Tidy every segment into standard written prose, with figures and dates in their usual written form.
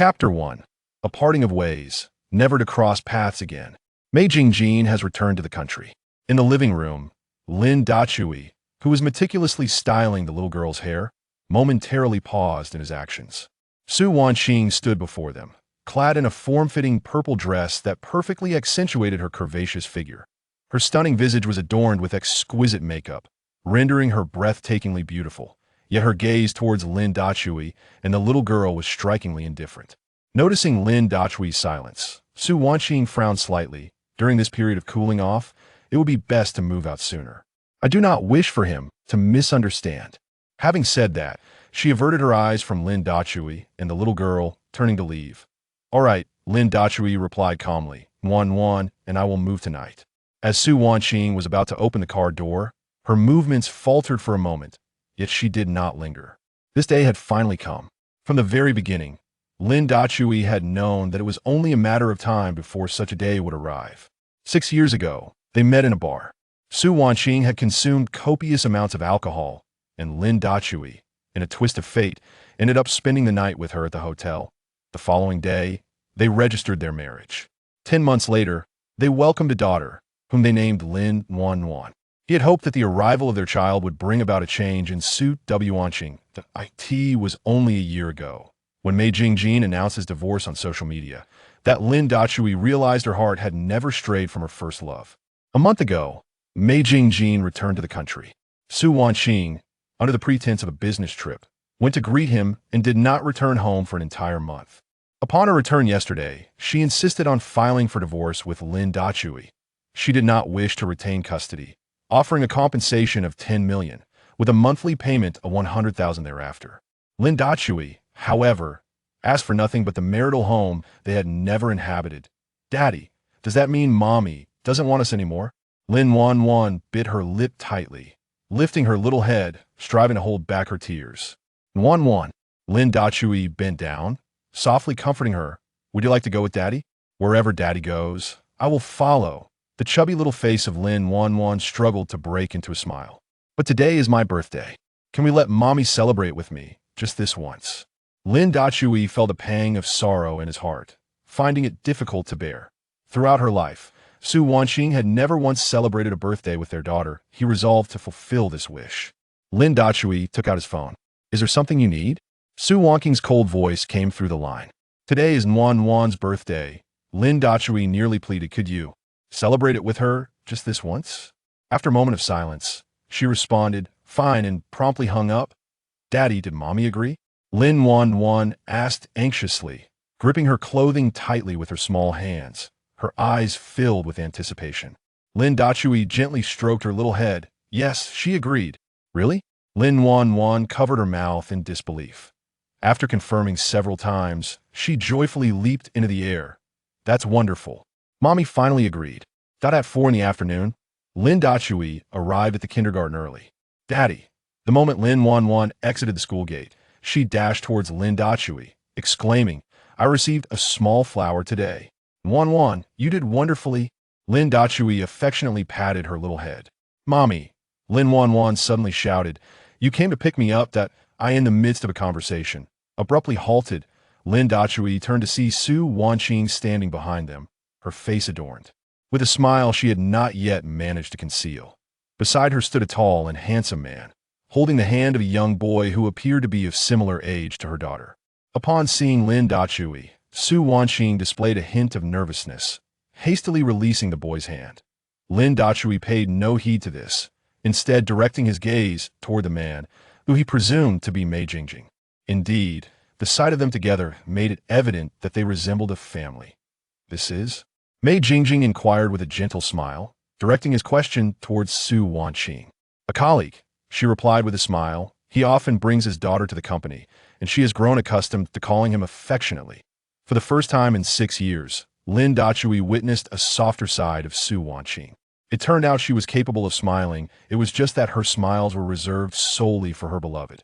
Chapter 1. A Parting of Ways, Never to Cross Paths Again. Mei Jingjin has returned to the country. In the living room, Lin Dachui, who was meticulously styling the little girl's hair, momentarily paused in his actions. Su Wanqing stood before them, clad in a form-fitting purple dress that perfectly accentuated her curvaceous figure. Her stunning visage was adorned with exquisite makeup, rendering her breathtakingly beautiful. Yet her gaze towards Lin Dachui and the little girl was strikingly indifferent. Noticing Lin Dachui's silence, Su Wanqing frowned slightly. During this period of cooling off, it would be best to move out sooner. I do not wish for him to misunderstand. Having said that, she averted her eyes from Lin Dachui and the little girl, turning to leave. All right, Lin Dachui replied calmly, Yuan, and I will move tonight. As Su Wanqing was about to open the car door, her movements faltered for a moment. Yet she did not linger. This day had finally come. From the very beginning, Lin Dachui had known that it was only a matter of time before such a day would arrive. 6 years ago, they met in a bar. Su Wanqing had consumed copious amounts of alcohol, and Lin Dachui, in a twist of fate, ended up spending the night with her at the hotel. The following day, they registered their marriage. 10 months later, they welcomed a daughter, whom they named Lin Yuan. He had hoped that the arrival of their child would bring about a change in Su Wanqing. The IT was only a year ago, when Mei Jingjin announced his divorce on social media, that Lin Dachui realized her heart had never strayed from her first love. A month ago, Mei Jingjin returned to the country. Su Wanqing, under the pretense of a business trip, went to greet him and did not return home for an entire month. Upon her return yesterday, she insisted on filing for divorce with Lin Dachui. She did not wish to retain custody, offering a compensation of 10 million, with a monthly payment of 100,000 thereafter. Lin Dachui, however, asked for nothing but the marital home they had never inhabited. Daddy, does that mean Mommy doesn't want us anymore? Lin Yuan bit her lip tightly, lifting her little head, striving to hold back her tears. Yuan. Lin Dachui bent down, softly comforting her. Would you like to go with Daddy? Wherever Daddy goes, I will follow. The chubby little face of Lin Yuan struggled to break into a smile. But today is my birthday. Can we let Mommy celebrate with me, just this once? Lin Dachui felt a pang of sorrow in his heart, finding it difficult to bear. Throughout her life, Su Wanqing had never once celebrated a birthday with their daughter. He resolved to fulfill this wish. Lin Dachui took out his phone. Is there something you need? Su Wanqing's cold voice came through the line. Today is Yuan's birthday. Lin Dachui nearly pleaded, could you celebrate it with her, just this once? After a moment of silence, she responded, fine, and promptly hung up. Daddy, did Mommy agree? Lin Yuan asked anxiously, gripping her clothing tightly with her small hands, her eyes filled with anticipation. Lin Dachui gently stroked her little head. Yes, she agreed. Really? Lin Yuan covered her mouth in disbelief. After confirming several times, she joyfully leaped into the air. That's wonderful. Mommy finally agreed. At 4 in the afternoon, Lin Dachui arrived at the kindergarten early. Daddy. The moment Lin Yuan exited the school gate, she dashed towards Lin Dachui, exclaiming, I received a small flower today. Yuan, you did wonderfully. Lin Dachui affectionately patted her little head. Mommy. Lin Yuan suddenly shouted, you came to pick me up. I, in the midst of a conversation, abruptly halted. Lin Dachui turned to see Su Wanqing standing behind them, her face adorned with a smile she had not yet managed to conceal. Beside her stood a tall and handsome man, holding the hand of a young boy who appeared to be of similar age to her daughter. Upon seeing Lin Dachui, Su Wanqing displayed a hint of nervousness, hastily releasing the boy's hand. Lin Dachui paid no heed to this, instead directing his gaze toward the man, who he presumed to be Mei Jingjin. Indeed, the sight of them together made it evident that they resembled a family. This is? Mei Jingjin inquired with a gentle smile, directing his question towards Su Wanqing. A colleague, she replied with a smile. He often brings his daughter to the company, and she has grown accustomed to calling him affectionately. For the first time in 6 years, Lin Dachui witnessed a softer side of Su Wanqing. It turned out she was capable of smiling. It was just that her smiles were reserved solely for her beloved.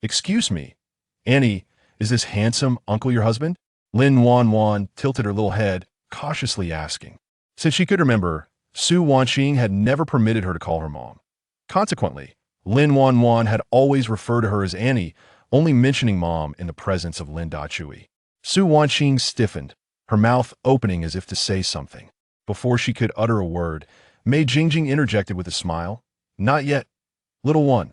Excuse me, Annie, is this handsome uncle your husband? Lin Yuan tilted her little head, cautiously asking. Since she could remember, Su Wanqing had never permitted her to call her mom. Consequently, Lin Yuan had always referred to her as Annie, only mentioning mom in the presence of Lin Dachui. Su Wanqing stiffened, her mouth opening as if to say something. Before she could utter a word, Mei Jingjing interjected with a smile. Not yet, little one.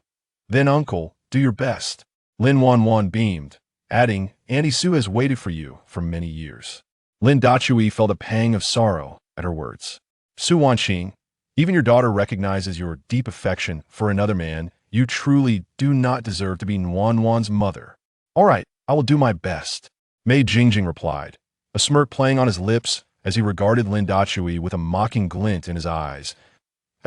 Then, uncle, do your best. Lin Wanwan beamed, adding, Auntie Su has waited for you for many years. Lin Dachui felt a pang of sorrow at her words. Su Wanqing, even your daughter recognizes your deep affection for another man. You truly do not deserve to be Wanwan's mother. All right, I will do my best, Mei Jingjing replied, a smirk playing on his lips as he regarded Lin Dachui with a mocking glint in his eyes.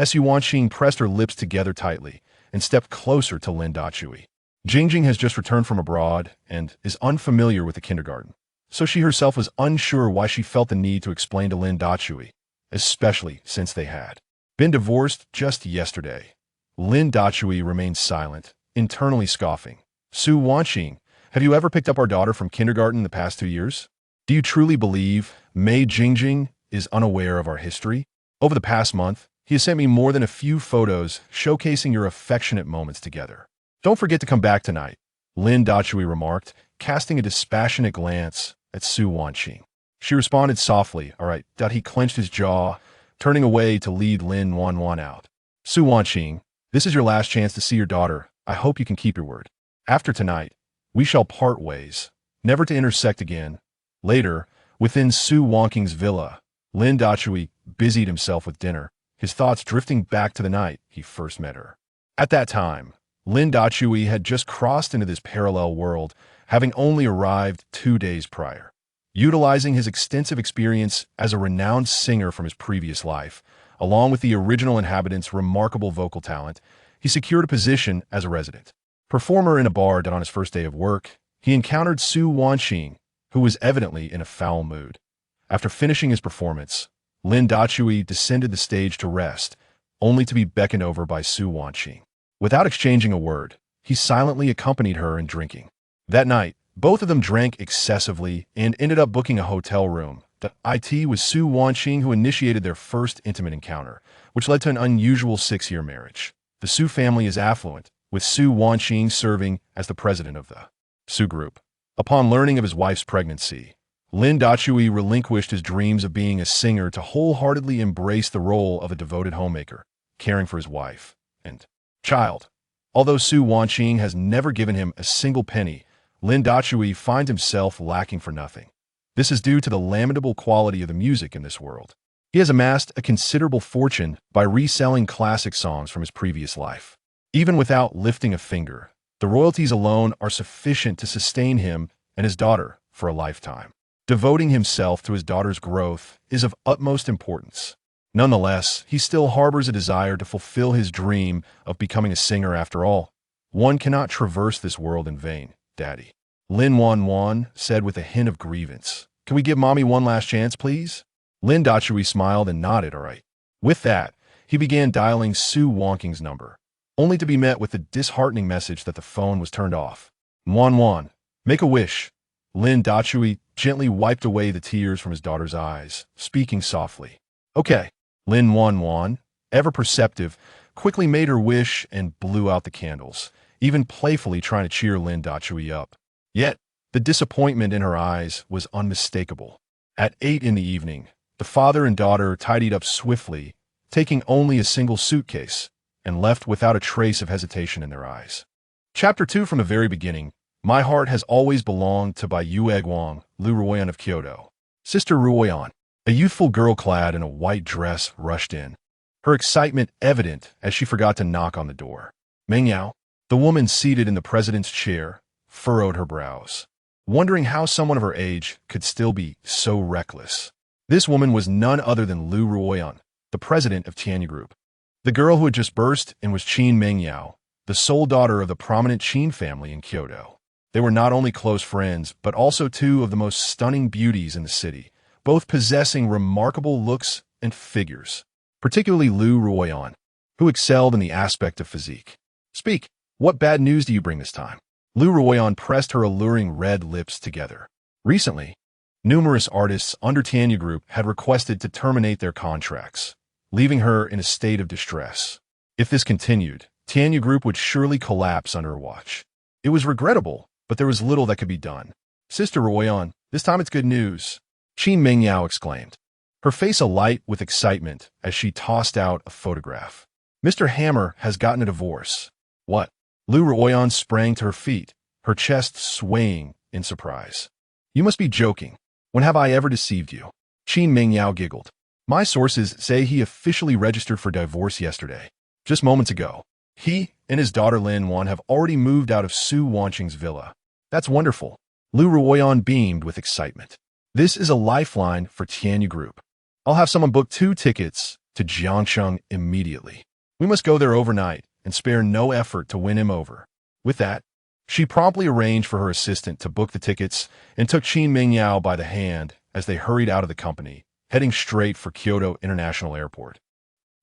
Su Wanqing pressed her lips together tightly and stepped closer to Lin Dachui. Jingjing has just returned from abroad and is unfamiliar with the kindergarten, so she herself was unsure why she felt the need to explain to Lin Dachui, especially since they had been divorced just yesterday. Lin Dachui remained silent, internally scoffing. Su Wanqing, have you ever picked up our daughter from kindergarten in the past 2 years? Do you truly believe Mei Jingjing is unaware of our history? Over the past month, he has sent me more than a few photos showcasing your affectionate moments together. Don't forget to come back tonight, Lin Dachui remarked, casting a dispassionate glance at Su Wanqing. She responded softly, all right. He clenched his jaw, turning away to lead Lin Wanwan out. Su Wanqing, this is your last chance to see your daughter. I hope you can keep your word. After tonight, we shall part ways, never to intersect again. Later, within Su Wanqing's villa, Lin Dachui busied himself with dinner, his thoughts drifting back to the night he first met her. At that time, Lin Dachui had just crossed into this parallel world, having only arrived 2 days prior. Utilizing his extensive experience as a renowned singer from his previous life, along with the original inhabitant's remarkable vocal talent, he secured a position as a resident performer in a bar that on his first day of work, he encountered Su Wanqing, who was evidently in a foul mood. After finishing his performance, Lin Dachui descended the stage to rest, only to be beckoned over by Su Wanqing. Without exchanging a word, he silently accompanied her in drinking. That night, both of them drank excessively and ended up booking a hotel room. It was Su Wanqing who initiated their first intimate encounter, which led to an unusual 6-year marriage. The Su family is affluent, with Su Wanqing serving as the president of the Su Group. Upon learning of his wife's pregnancy, Lin Dachui relinquished his dreams of being a singer to wholeheartedly embrace the role of a devoted homemaker, caring for his wife and child. Although Su Wanqing has never given him a single penny, Lin Dachui finds himself lacking for nothing. This is due to the lamentable quality of the music in this world. He has amassed a considerable fortune by reselling classic songs from his previous life. Even without lifting a finger, the royalties alone are sufficient to sustain him and his daughter for a lifetime. Devoting himself to his daughter's growth is of utmost importance. Nonetheless, he still harbors a desire to fulfill his dream of becoming a singer after all. One cannot traverse this world in vain, Daddy. Lin Wanwan said with a hint of grievance. Can we give Mommy one last chance, please? Lin Dachui smiled and nodded, all right. With that, he began dialing Su Wanqing's number, only to be met with the disheartening message that the phone was turned off. Wanwan, make a wish. Lin Dachui gently wiped away the tears from his daughter's eyes, speaking softly. Okay. Lin Wanwan, ever perceptive, quickly made her wish and blew out the candles, even playfully trying to cheer Lin Dachui up. Yet, the disappointment in her eyes was unmistakable. At 8 in the evening, the father and daughter tidied up swiftly, taking only a single suitcase, and left without a trace of hesitation in their eyes. Chapter 2. From the very beginning, my heart has always belonged to Bai Yueguang, Lu Ruoyan of Kyoto. Sister Ruoyan, a youthful girl clad in a white dress, rushed in, her excitement evident as she forgot to knock on the door. Meng Yao, the woman seated in the president's chair, furrowed her brows, wondering how someone of her age could still be so reckless. This woman was none other than Lu Ruoyan, the president of Tianyu Group. The girl who had just burst in was Qin Meng Yao, the sole daughter of the prominent Qin family in Kyoto. They were not only close friends, but also two of the most stunning beauties in the city, both possessing remarkable looks and figures, particularly Lu Ruoyan, who excelled in the aspect of physique. Speak, what bad news do you bring this time? Lu Ruoyan pressed her alluring red lips together. Recently, numerous artists under Tianyu Group had requested to terminate their contracts, leaving her in a state of distress. If this continued, Tianyu Group would surely collapse under her watch. It was regrettable, but there was little that could be done. Sister Ruoyan, This time it's good news, Qin Mingyao exclaimed, her face alight with excitement as she tossed out a photograph. Mr. Hammer has gotten a divorce. What? Lu Ruoyan sprang to her feet, her chest swaying in surprise. You must be joking. When have I ever deceived you? Qin Mingyao giggled. My sources say he officially registered for divorce yesterday. Just moments ago. He and his daughter Lin Wan have already moved out of Su Wanqing's villa. That's wonderful. Lu Ruoyan beamed with excitement. This is a lifeline for Tianyu Group. I'll have someone book 2 tickets to Jiangcheng immediately. We must go there overnight and spare no effort to win him over. With that, she promptly arranged for her assistant to book the tickets and took Qin Mingyao by the hand as they hurried out of the company, heading straight for Kyoto International Airport.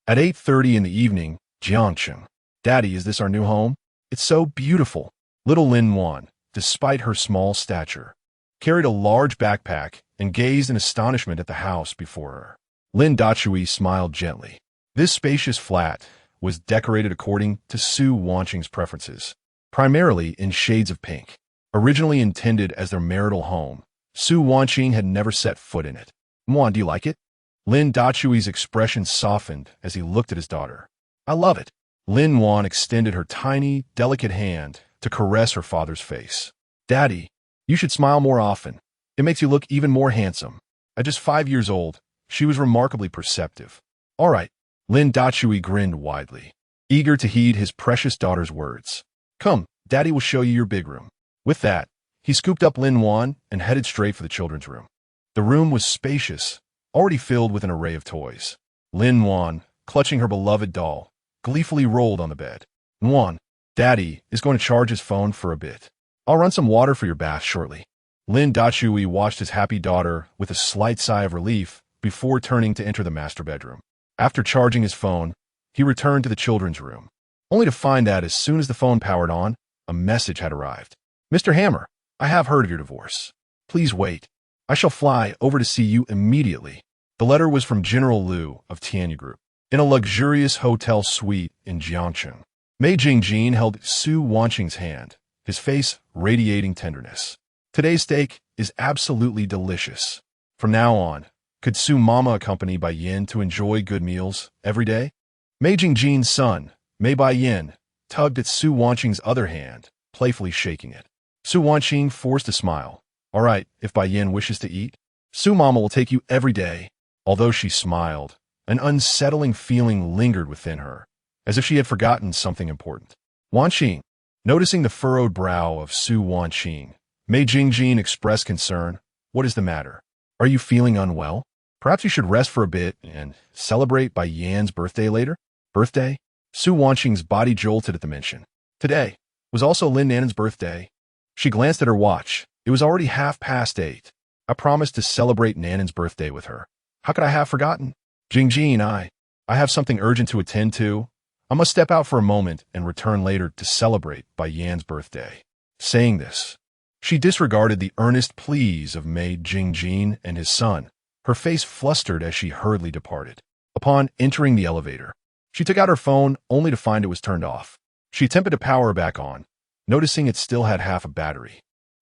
At 8:30 in the evening, Jiangcheng. Daddy, is this our new home? It's so beautiful. Little Lin Wan, despite her small stature, carried a large backpack and gazed in astonishment at the house before her. Lin Dachui smiled gently. This spacious flat was decorated according to Su Wanqing's preferences, primarily in shades of pink. Originally intended as their marital home, Su Wanqing had never set foot in it. Wan, do you like it? Lin Dachui's expression softened as he looked at his daughter. I love it. Lin Wan extended her tiny, delicate hand to caress her father's face. Daddy, you should smile more often. It makes you look even more handsome. At just 5 years old, she was remarkably perceptive. All right, Lin Dachui grinned widely, eager to heed his precious daughter's words. Come, Daddy will show you your big room. With that, he scooped up Lin Wan and headed straight for the children's room. The room was spacious, already filled with an array of toys. Lin Wan, clutching her beloved doll, gleefully rolled on the bed. Wan, Daddy is going to charge his phone for a bit. I'll run some water for your bath shortly. Lin Dachui watched his happy daughter with a slight sigh of relief before turning to enter the master bedroom. After charging his phone, he returned to the children's room, only to find that as soon as the phone powered on, a message had arrived. Mr. Hammer, I have heard of your divorce. Please wait. I shall fly over to see you immediately. The letter was from General Liu of Tianyu Group, in a luxurious hotel suite in Jiangcheng. Mei Jingjin held Su Wanqing's hand, his face radiating tenderness. Today's steak is absolutely delicious. From now on, could Su Mama accompany Bai Yin to enjoy good meals every day? Mei Jingjin's son, Mei Bai Yin, tugged at Su Wanqing's other hand, playfully shaking it. Su Wanqing forced a smile. All right, if Bai Yin wishes to eat, Su Mama will take you every day. Although she smiled, an unsettling feeling lingered within her, as if she had forgotten something important. Wanqing, noticing the furrowed brow of Su Wanqing, Mei Jingjin expressed concern. What is the matter? Are you feeling unwell? Perhaps you should rest for a bit and celebrate Bai Yan's birthday later? Birthday? Su Wanqing's body jolted at the mention. Today was also Lin Nan's birthday. She glanced at her watch. It was already 8:30. I promised to celebrate Nanan's birthday with her. How could I have forgotten? Jingjin, I have something urgent to attend to. I must step out for a moment and return later to celebrate Bai Yan's birthday. Saying this, she disregarded the earnest pleas of Mei Jingjin and his son, her face flustered as she hurriedly departed. Upon entering the elevator, she took out her phone only to find it was turned off. She attempted to power it back on, noticing it still had half a battery.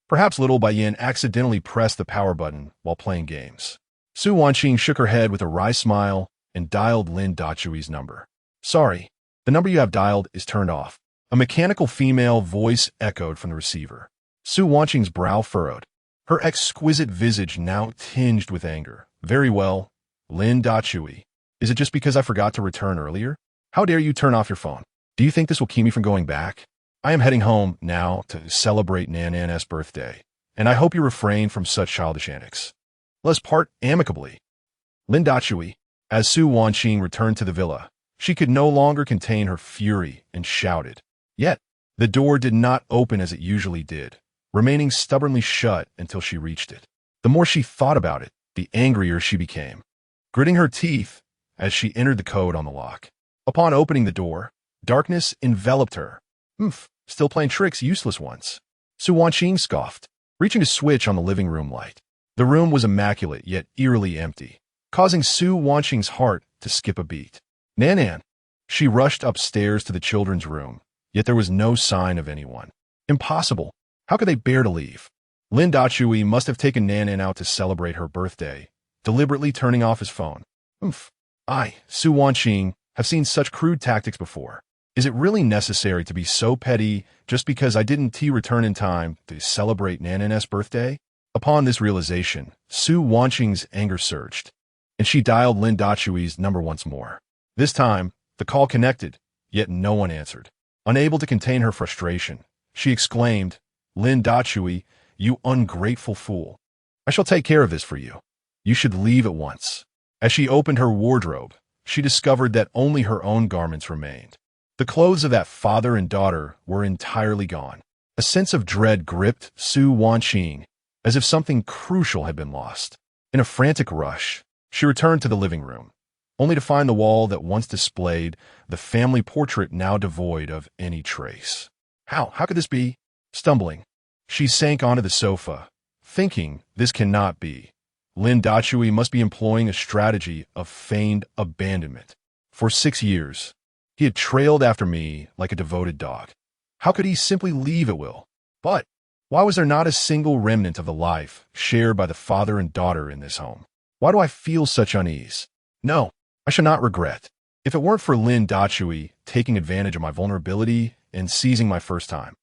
Perhaps little Bai Yin accidentally pressed the power button while playing games. Su Wanqing shook her head with a wry smile and dialed Lin Dachui's number. Sorry, the number you have dialed is turned off. A mechanical female voice echoed from the receiver. Su Wanqing's brow furrowed, her exquisite visage now tinged with anger. Very well, Lin Dachui. Is it just because I forgot to return earlier? How dare you turn off your phone? Do you think this will keep me from going back? I am heading home now to celebrate Nanan's birthday, and I hope you refrain from such childish antics. Let us part amicably. Lin Dachui, as Su Wanqing returned to the villa, she could no longer contain her fury and shouted. Yet, the door did not open as it usually did, remaining stubbornly shut until she reached it. The more she thought about it, the angrier she became, gritting her teeth as she entered the code on the lock. Upon opening the door, darkness enveloped her. Hmph, still playing tricks, useless ones. Su Wanqing scoffed, reaching to switch on the living room light. The room was immaculate yet eerily empty, causing Su Wanqing's heart to skip a beat. Nanan! She rushed upstairs to the children's room, yet there was no sign of anyone. Impossible! How could they bear to leave? Lin Dachui must have taken Nanan out to celebrate her birthday, deliberately turning off his phone. I, Su Wanqing, have seen such crude tactics before. Is it really necessary to be so petty just because I didn't return in time to celebrate Nanan's birthday? Upon this realization, Su Wanqing's anger surged, and she dialed Lin Dachui's number once more. This time, the call connected, yet no one answered. Unable to contain her frustration, she exclaimed, "Lin Dachui, you ungrateful fool. I shall take care of this for you. You should leave at once." As she opened her wardrobe, she discovered that only her own garments remained. The clothes of that father and daughter were entirely gone. A sense of dread gripped Su Wanqing, as if something crucial had been lost. In a frantic rush, she returned to the living room, only to find the wall that once displayed the family portrait now devoid of any trace. How could this be? Stumbling, she sank onto the sofa, thinking, this cannot be. Lin Dachui must be employing a strategy of feigned abandonment. For 6 years, he had trailed after me like a devoted dog. How could he simply leave at will? But why was there not a single remnant of the life shared by the father and daughter in this home? Why do I feel such unease? No, I should not regret. If it weren't for Lin Dachui taking advantage of my vulnerability and seizing my first time,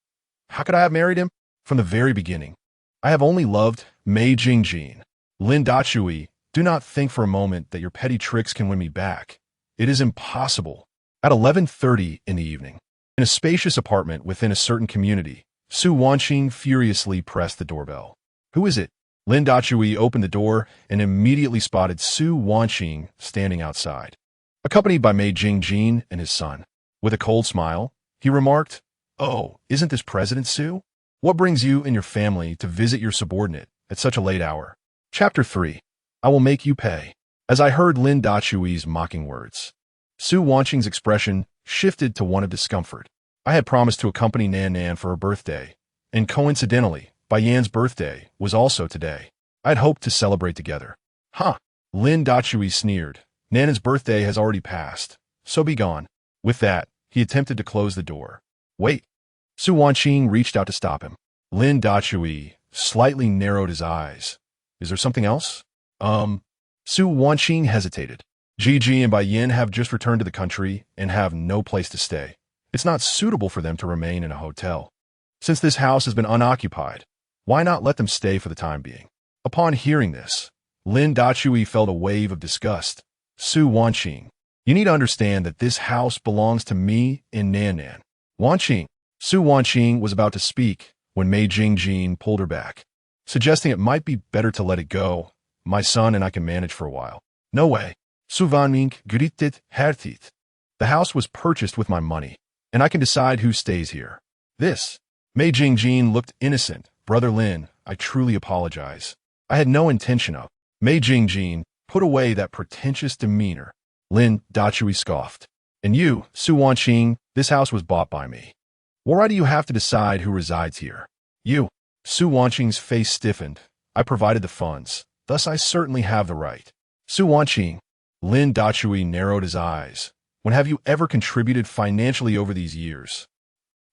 how could I have married him? From the very beginning, I have only loved Mei Jingjin. Lin Dachui, do not think for a moment that your petty tricks can win me back. It is impossible. At 11:30 in the evening, in a spacious apartment within a certain community, Su Wanqing furiously pressed the doorbell. Who is it? Lin Dachui opened the door and immediately spotted Su Wanqing standing outside, accompanied by Mei Jingjin and his son. With a cold smile, he remarked, "Oh, isn't this President Su? What brings you and your family to visit your subordinate at such a late hour?" Chapter 3. I will make you pay. As I heard Lin Dachui's mocking words, Su Wanqing's expression shifted to one of discomfort. I had promised to accompany Nan for her birthday, and coincidentally, Bai Yan's birthday was also today. I had hoped to celebrate together. Lin Dachui sneered. Nan's birthday has already passed, so be gone. With that, he attempted to close the door. Wait. Su Wanqing reached out to stop him. Lin Dachui slightly narrowed his eyes. Is there something else? Su Wanqing hesitated. Gigi and Bai Yan have just returned to the country and have no place to stay. It's not suitable for them to remain in a hotel. Since this house has been unoccupied, why not let them stay for the time being? Upon hearing this, Lin Dachui felt a wave of disgust. Su Wanqing, you need to understand that this house belongs to me and Nan. Wanqing. Su Wanqing was about to speak when Mei Jingjin pulled her back, suggesting it might be better to let it go. My son and I can manage for a while. No way. Su Wanqing gritted härtigt. The house was purchased with my money, and I can decide who stays here. This. Mei Jingjin looked innocent. Brother Lin, I truly apologize. I had no intention of. Mei Jingjin, put away that pretentious demeanor. Lin Dachui scoffed. And you, Su Wanqing, this house was bought by me. Why do you have to decide who resides here? You. Su Wanqing's face stiffened. I provided the funds, thus I certainly have the right. Su Wanqing. Lin Dachui narrowed his eyes. When have you ever contributed financially over these years?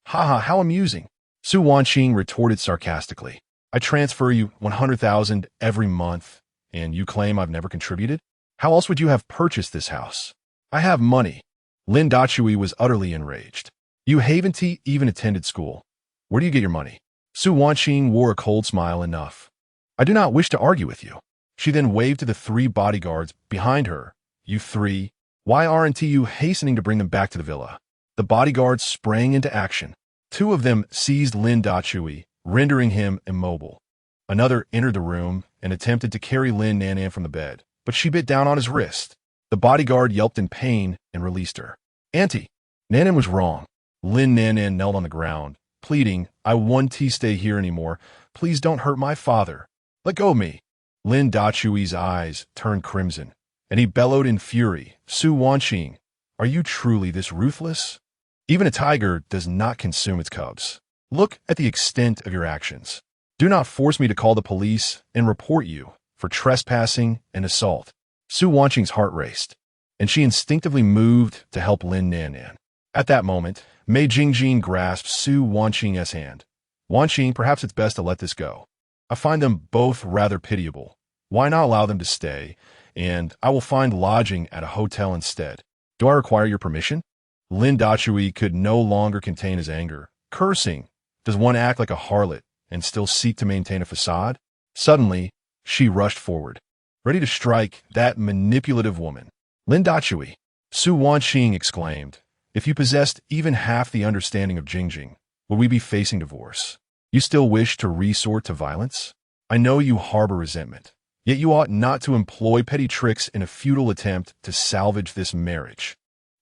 How amusing. Su Wanqing retorted sarcastically. I transfer you 100,000 every month, and you claim I've never contributed? How else would you have purchased this house? I have money. Lin Dachui was utterly enraged. You haven't even attended school. Where do you get your money? Su Wanqing wore a cold smile. Enough. I do not wish to argue with you. She then waved to the 3 bodyguards behind her. You 3, why aren't you hastening to bring them back to the villa? The bodyguards sprang into action. 2 of them seized Lin Dachui, rendering him immobile. Another entered the room and attempted to carry Lin Nan from the bed, but she bit down on his wrist. The bodyguard yelped in pain and released her. Auntie, Nan was wrong. Lin Nan knelt on the ground, pleading, I won't stay here anymore. Please don't hurt my father. Let go of me. Lin Dachui's eyes turned crimson, and he bellowed in fury. Su Wanqing, are you truly this ruthless? Even a tiger does not consume its cubs. Look at the extent of your actions. Do not force me to call the police and report you for trespassing and assault. Su Wanqing's heart raced, and she instinctively moved to help Lin Nan. At that moment, Mei Jingjin grasped Su Wanqing's hand. Wanqing, perhaps it's best to let this go. I find them both rather pitiable. Why not allow them to stay, and I will find lodging at a hotel instead. Do I require your permission? Lin Dachui could no longer contain his anger. Cursing. Does one act like a harlot and still seek to maintain a facade? Suddenly, she rushed forward, ready to strike that manipulative woman. Lin Dachui, Su Wanqing exclaimed, if you possessed even half the understanding of Jingjing, would we be facing divorce? You still wish to resort to violence? I know you harbor resentment, yet you ought not to employ petty tricks in a futile attempt to salvage this marriage.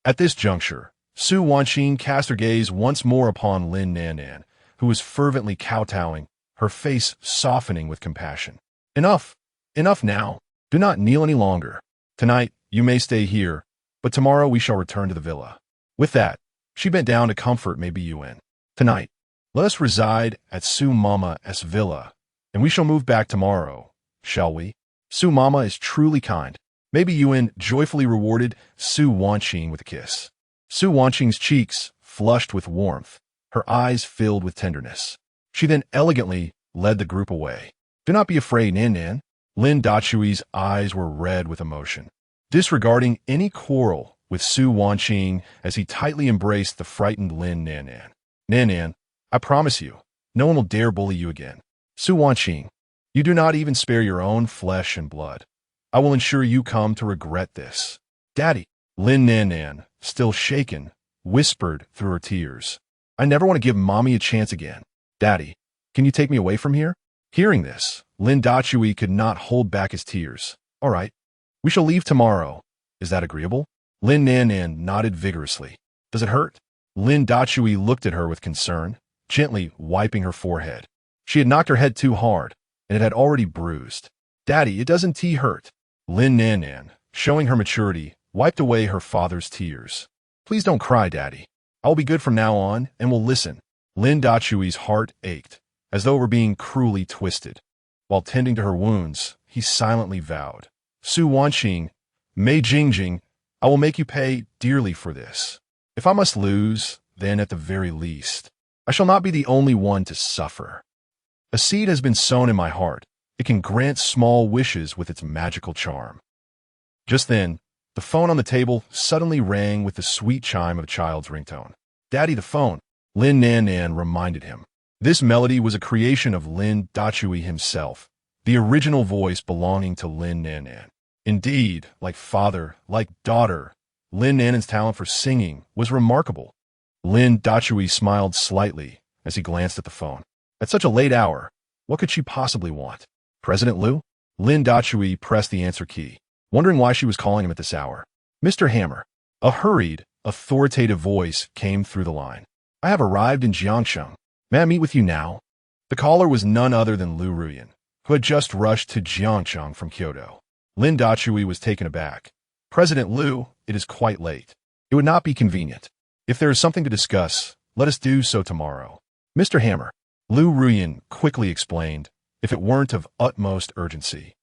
At this juncture, Su Wanqing cast her gaze once more upon Lin Nannan, who was fervently kowtowing, her face softening with compassion. Enough! Enough now! Do not kneel any longer. Tonight, you may stay here, but tomorrow we shall return to the villa. With that, she bent down to comfort maybe Yuan. Tonight, let us reside at Su Mama's villa, and we shall move back tomorrow, shall we? Su Mama is truly kind. Maybe Yuan joyfully rewarded Su Wanqing with a kiss. Su Wanqing's cheeks flushed with warmth, her eyes filled with tenderness. She then elegantly led the group away. Do not be afraid, Nannan. Lin Dachui's eyes were red with emotion. Disregarding any quarrel with Su Wanqing as he tightly embraced the frightened Lin Nannan. Nannan, I promise you, no one will dare bully you again. Su Wanqing, you do not even spare your own flesh and blood. I will ensure you come to regret this. Daddy, Lin Nannan, still shaken, whispered through her tears. I never want to give Mommy a chance again. Daddy, can you take me away from here? Hearing this, Lin Dachui could not hold back his tears. All right, we shall leave tomorrow. Is that agreeable? Lin Nannan nodded vigorously. Does it hurt? Lin Dachui looked at her with concern, gently wiping her forehead. She had knocked her head too hard, and it had already bruised. Daddy, it doesn't hurt. Lin Nannan, showing her maturity, wiped away her father's tears. Please don't cry, Daddy. I will be good from now on, and will listen. Lin Dachui's heart ached, as though it were being cruelly twisted. While tending to her wounds, he silently vowed, Su Wanqing, Mei Jingjing, I will make you pay dearly for this. If I must lose, then at the very least, I shall not be the only one to suffer. A seed has been sown in my heart. It can grant small wishes with its magical charm. Just then, the phone on the table suddenly rang with the sweet chime of a child's ringtone. Daddy, the phone, Lin Nannan reminded him. This melody was a creation of Lin Dachui himself, the original voice belonging to Lin Nannan. Indeed, like father, like daughter, Lin Nannan's talent for singing was remarkable. Lin Dachui smiled slightly as he glanced at the phone. At such a late hour, what could she possibly want? President Liu? Lin Dachui pressed the answer key, wondering why she was calling him at this hour. Mr. Hammer. A hurried, authoritative voice came through the line. I have arrived in Jiangsheng. May I meet with you now? The caller was none other than Lu Ruyan, who had just rushed to Jiangsheng from Kyoto. Lin Dachui was taken aback. President Liu, it is quite late. It would not be convenient. If there is something to discuss, let us do so tomorrow. Mr. Hammer, Lu Ruyan quickly explained, if it weren't of utmost urgency.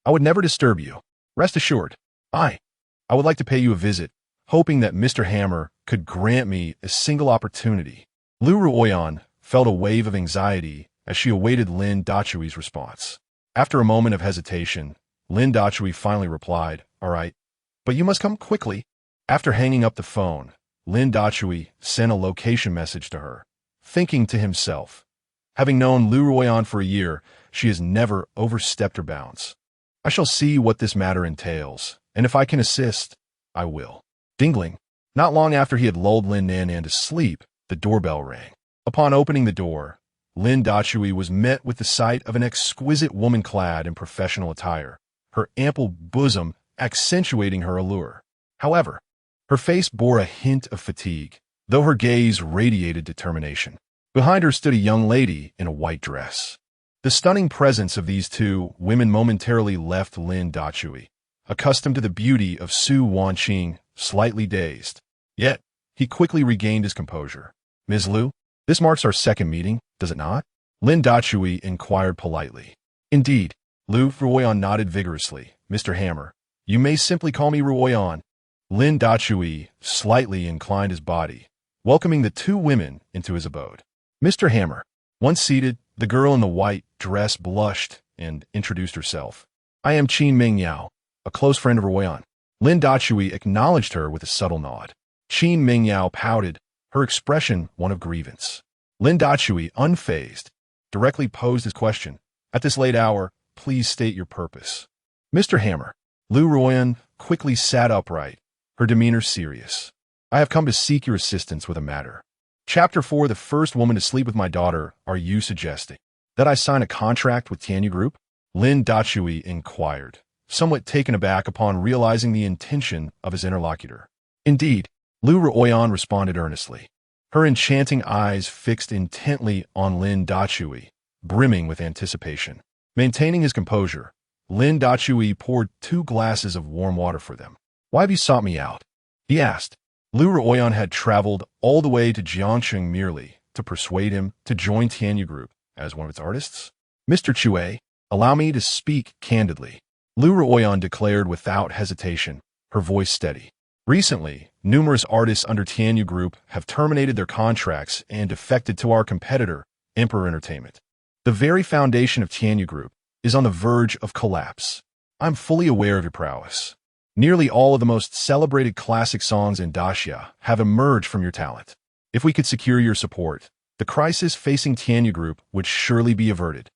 I would never disturb you. Rest assured. I would like to pay you a visit, hoping that Mr. Hammer could grant me a single opportunity. Lu Ruoyan felt a wave of anxiety as she awaited Lin Dachui's response. After a moment of hesitation, Lin Dachui finally replied, all right, but you must come quickly. After hanging up the phone, Lin Dachui sent a location message to her, thinking to himself, having known Lu Ruoyan for a year, she has never overstepped her bounds. I shall see what this matter entails, and if I can assist, I will. Dingling. Not long after he had lulled Lin Nannan to sleep, the doorbell rang. Upon opening the door, Lin Dachui was met with the sight of an exquisite woman clad in professional attire, her ample bosom accentuating her allure. However, her face bore a hint of fatigue, though her gaze radiated determination. Behind her stood a young lady in a white dress. The stunning presence of these two women momentarily left Lin Dachui, accustomed to the beauty of Su Wanqing, slightly dazed. Yet, he quickly regained his composure. Ms. Liu, this marks our second meeting, does it not? Lin Dachui inquired politely. Indeed. Lu Ruoyan nodded vigorously. Mr. Hammer, you may simply call me Ruoyan. Lin Dachui slightly inclined his body, welcoming the two women into his abode. Mr. Hammer, once seated, The girl in the white dress blushed and introduced herself. I am Qin Mingyao, a close friend of Ruoyan. Lin Dachui acknowledged her with a subtle nod. Qin Mingyao pouted, her expression one of grievance. Lin Dachui, unfazed, directly posed his question. At this late hour, please state your purpose. Mr. Hammer. Lu Ruoyan quickly sat upright, her demeanor serious. I have come to seek your assistance with a matter. Chapter 4. The first woman to sleep with my daughter. Are you suggesting that I sign a contract with Tianyu Group? Lin Dachui inquired, somewhat taken aback upon realizing the intention of his interlocutor. Indeed, Lu Ruoyan responded earnestly, her enchanting eyes fixed intently on Lin Dachui, brimming with anticipation. Maintaining his composure, Lin Dachui poured 2 glasses of warm water for them. Why have you sought me out? He asked. Lu Ruoyan had traveled all the way to Jiangsheng merely to persuade him to join Tianyu Group as one of its artists. Mr. Chue, allow me to speak candidly. Lu Ruoyan declared without hesitation, her voice steady. Recently, numerous artists under Tianyu Group have terminated their contracts and defected to our competitor, Emperor Entertainment. The very foundation of Tianyu Group is on the verge of collapse. I'm fully aware of your prowess. Nearly all of the most celebrated classic songs in Daxia have emerged from your talent. If we could secure your support, the crisis facing Tianyu Group would surely be averted.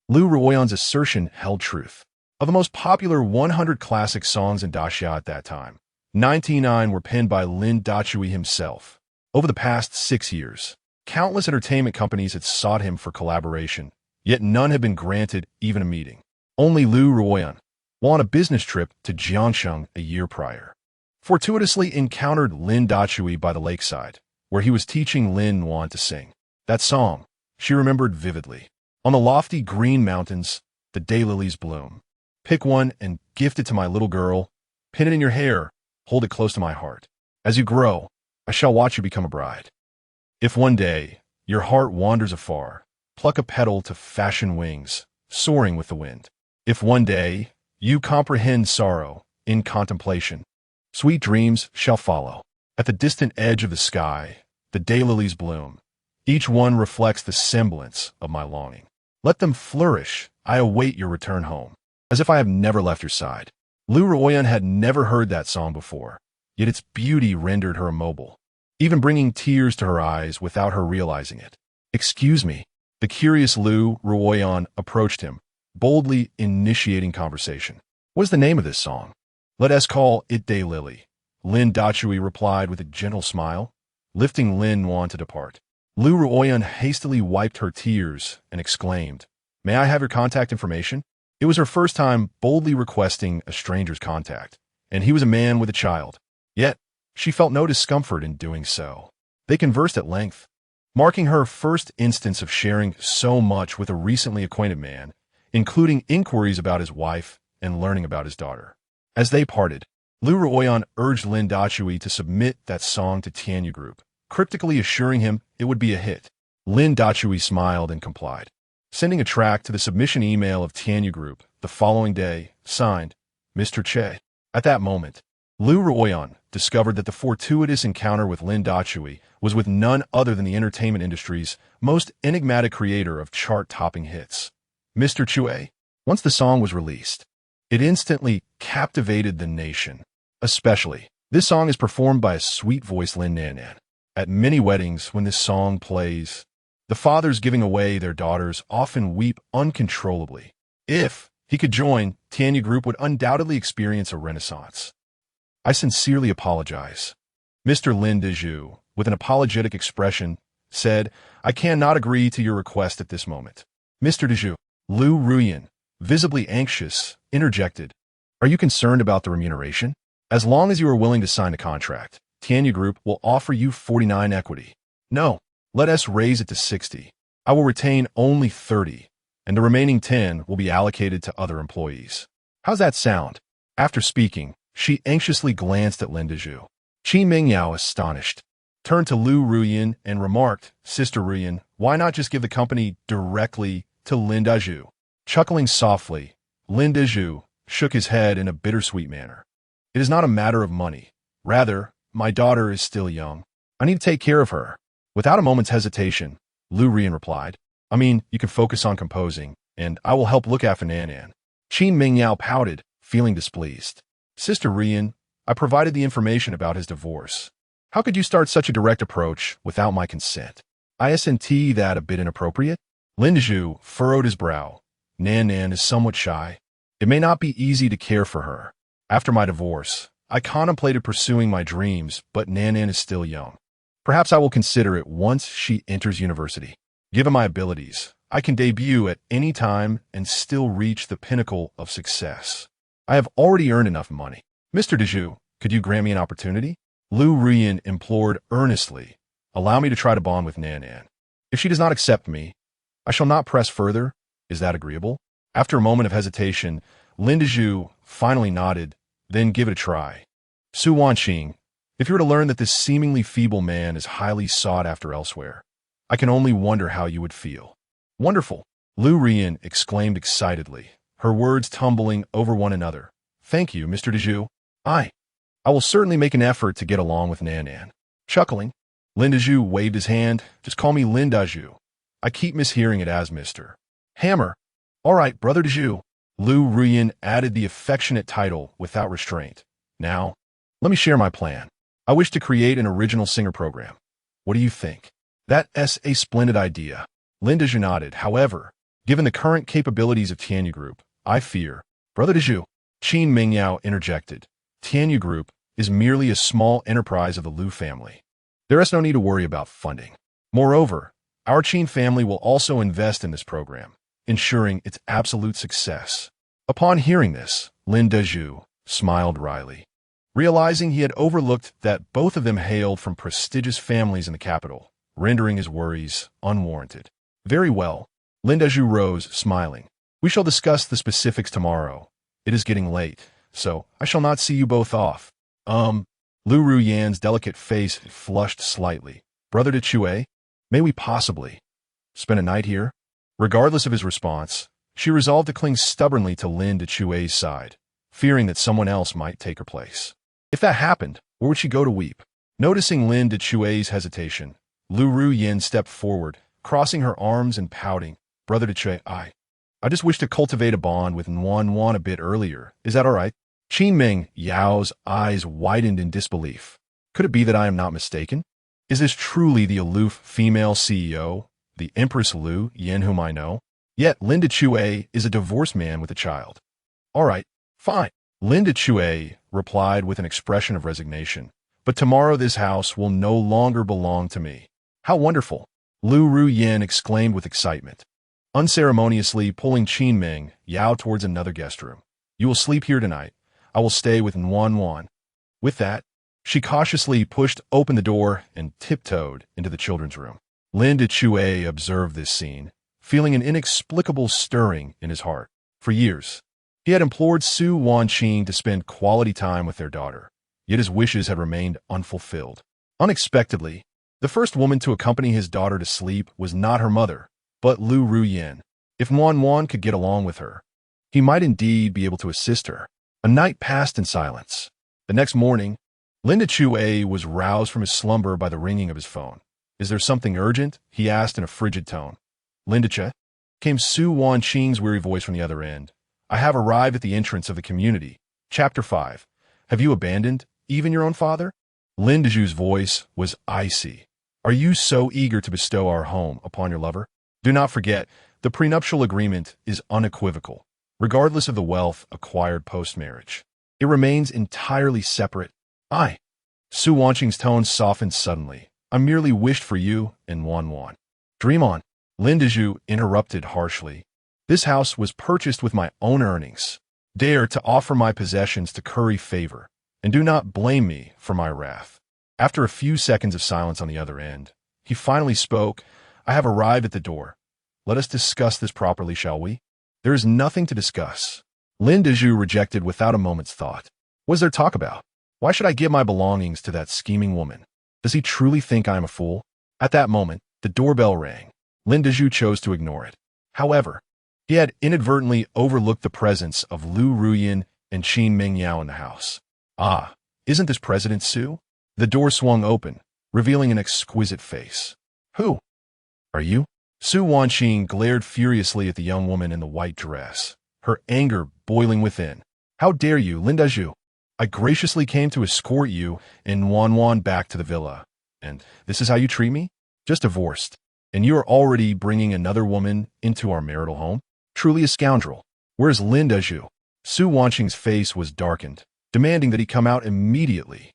Lu Ruoyan's assertion held truth. Of the most popular 100 classic songs in Daxia at that time, 99 were penned by Lin Dachui himself. Over the past 6 years, countless entertainment companies had sought him for collaboration, yet none had been granted even a meeting. Only Lu Ruoyan, while on a business trip to Jiangsheng a year prior, fortuitously encountered Lin Dachui by the lakeside, where he was teaching Lin Yuan to sing. That song, she remembered vividly. On the lofty green mountains, the daylilies bloom. Pick one and gift it to my little girl. Pin it in your hair, hold it close to my heart. As you grow, I shall watch you become a bride. If one day your heart wanders afar, pluck a petal to fashion wings, soaring with the wind. If one day you comprehend sorrow in contemplation, sweet dreams shall follow. At the distant edge of the sky, the daylilies bloom. Each one reflects the semblance of my longing. Let them flourish. I await your return home, as if I have never left your side. Lu Ruoyan had never heard that song before, yet its beauty rendered her immobile, even bringing tears to her eyes without her realizing it. Excuse me. The curious Lu Ruoyan approached him, boldly initiating conversation. What is the name of this song? Let us call it Daylily. Lin Dachui replied with a gentle smile, lifting Lin Yuan to depart. Lu Ruoyan hastily wiped her tears and exclaimed, May I have your contact information? It was her first time boldly requesting a stranger's contact, and he was a man with a child. Yet, she felt no discomfort in doing so. They conversed at length, marking her first instance of sharing so much with a recently acquainted man, including inquiries about his wife and learning about his daughter. As they parted, Lu Ruoyan urged Lin Dachui to submit that song to Tianyu Group, cryptically assuring him it would be a hit. Lin Dachui smiled and complied, sending a track to the submission email of Tianyu Group the following day, signed, Mr. Che. At that moment, Lu Ruoyan discovered that the fortuitous encounter with Lin Dachui was with none other than the entertainment industry's most enigmatic creator of chart-topping hits, Mr. Chue. Once the song was released, it instantly captivated the nation. Especially, this song is performed by a sweet-voiced Lin Nanan. At many weddings, when this song plays, the fathers giving away their daughters often weep uncontrollably. If he could join, Tianyu Group would undoubtedly experience a renaissance. I sincerely apologize. Mr. Lin Dezhu, with an apologetic expression, said, I cannot agree to your request at this moment. Mr. Dezhu, Lu Ruoyan, visibly anxious, interjected, Are you concerned about the remuneration? As long as you are willing to sign a contract, Tianyu Group will offer you 49 equity. No, let us raise it to 60. I will retain only 30, and the remaining 10 will be allocated to other employees. How's that sound? After speaking, she anxiously glanced at Lin Dezhu. Qin Mingyao, astonished, turned to Lu Ruoyan and remarked, Sister Ruoyan, why not just give the company directly to Lin Dezhu? Chuckling softly, Lin Dezhu shook his head in a bittersweet manner. It is not a matter of money. Rather, my daughter is still young. I need to take care of her. Without a moment's hesitation, Lu Ruoyan replied, I mean, you can focus on composing, and I will help look after Nan. Qin Mingyao pouted, feeling displeased. Sister Rian, I provided the information about his divorce. How could you start such a direct approach without my consent? Isn't that a bit inappropriate? Lin Dezhu furrowed his brow. Nan is somewhat shy. It may not be easy to care for her. After my divorce, I contemplated pursuing my dreams, but Nan is still young. Perhaps I will consider it once she enters university. Given my abilities, I can debut at any time and still reach the pinnacle of success. I have already earned enough money. Mr. Dezhu, could you grant me an opportunity? Lu Rian implored earnestly. Allow me to try to bond with Nan. If she does not accept me, I shall not press further. Is that agreeable? After a moment of hesitation, Lin Dezhu finally nodded, then give it a try. Su Wanqing, if you were to learn that this seemingly feeble man is highly sought after elsewhere, I can only wonder how you would feel. Wonderful, Lu Rian exclaimed excitedly, her words tumbling over one another. Thank you, Mr. Dezhu. I will certainly make an effort to get along with Nan. Chuckling, Lin Dezhu waved his hand. Just call me Lin Dezhu. I keep mishearing it as Mr. Hammer. All right, Brother Dezhu. Lu Rian added the affectionate title without restraint. Now, let me share my plan. I wish to create an original singer program. What do you think? That's a splendid idea. Lin Dezhu nodded. However, given the current capabilities of Tianyu Group, I fear. Brother Dezhu, Qin Mingyao interjected. Tianyu Group is merely a small enterprise of the Lu family. There is no need to worry about funding. Moreover, our Qin family will also invest in this program, ensuring its absolute success. Upon hearing this, Lin Dezhu smiled wryly, realizing he had overlooked that both of them hailed from prestigious families in the capital, rendering his worries unwarranted. Very well. Lin Dezhu rose, smiling. We shall discuss the specifics tomorrow. It is getting late, so I shall not see you both off. Lu Ruyan's delicate face flushed slightly. Brother Dechue, may we possibly spend a night here? Regardless of his response, she resolved to cling stubbornly to Lin Dechue's side, fearing that someone else might take her place. If that happened, where would she go to weep? Noticing Lin Dechue's hesitation, Lu Ruyan stepped forward, crossing her arms and pouting. Brother Dechue, I just wish to cultivate a bond with Yuan a bit earlier. Is that all right? Qin Ming Yao's eyes widened in disbelief. Could it be that I am not mistaken? Is this truly the aloof female CEO, the Empress Lu Yen whom I know? Yet Lin Dechue is a divorced man with a child. All right, fine. Lin Dechue replied with an expression of resignation. But tomorrow this house will no longer belong to me. How wonderful! Lu Ruyan exclaimed with excitement, unceremoniously pulling Qin Ming Yao towards another guest room. You will sleep here tonight. I will stay with Yuan. With that, she cautiously pushed open the door and tiptoed into the children's room. Lin Dechue observed this scene, feeling an inexplicable stirring in his heart. For years, he had implored Su Wanqing to spend quality time with their daughter, yet his wishes had remained unfulfilled. Unexpectedly, the first woman to accompany his daughter to sleep was not her mother, but Lu Ruyan. If Yuan could get along with her, he might indeed be able to assist her. A night passed in silence. The next morning, Lin Dechue was roused from his slumber by the ringing of his phone. Is there something urgent? He asked in a frigid tone. Lin Dechue? Came Su Wanqing's weary voice from the other end. I have arrived at the entrance of the community. Chapter 5. Have you abandoned even your own father? Lin Dezhu's voice was icy. Are you so eager to bestow our home upon your lover? Do not forget, the prenuptial agreement is unequivocal, regardless of the wealth acquired post-marriage. It remains entirely separate. Su Wanqing's tone softened suddenly. I merely wished for you and Yuan. Dream on. Lin Dezhu interrupted harshly. This house was purchased with my own earnings. Dare to offer my possessions to curry favor, and do not blame me for my wrath. After a few seconds of silence on the other end, he finally spoke. I have arrived at the door. Let us discuss this properly, shall we? There is nothing to discuss. Lin Dezhu rejected without a moment's thought. What is there talk about? Why should I give my belongings to that scheming woman? Does he truly think I am a fool? At that moment, the doorbell rang. Lin Dezhu chose to ignore it. However, he had inadvertently overlooked the presence of Lu Ruyan and Qin Mingyao in the house. Isn't this President Su? The door swung open, revealing an exquisite face. Who are you? Su Wanqing glared furiously at the young woman in the white dress, her anger boiling within. How dare you, Lin Dazhu? I graciously came to escort you and Wan back to the villa. And this is how you treat me? Just divorced. And you are already bringing another woman into our marital home? Truly a scoundrel. Where's Lin Dazhu? Su Wanqing's face was darkened, demanding that he come out immediately.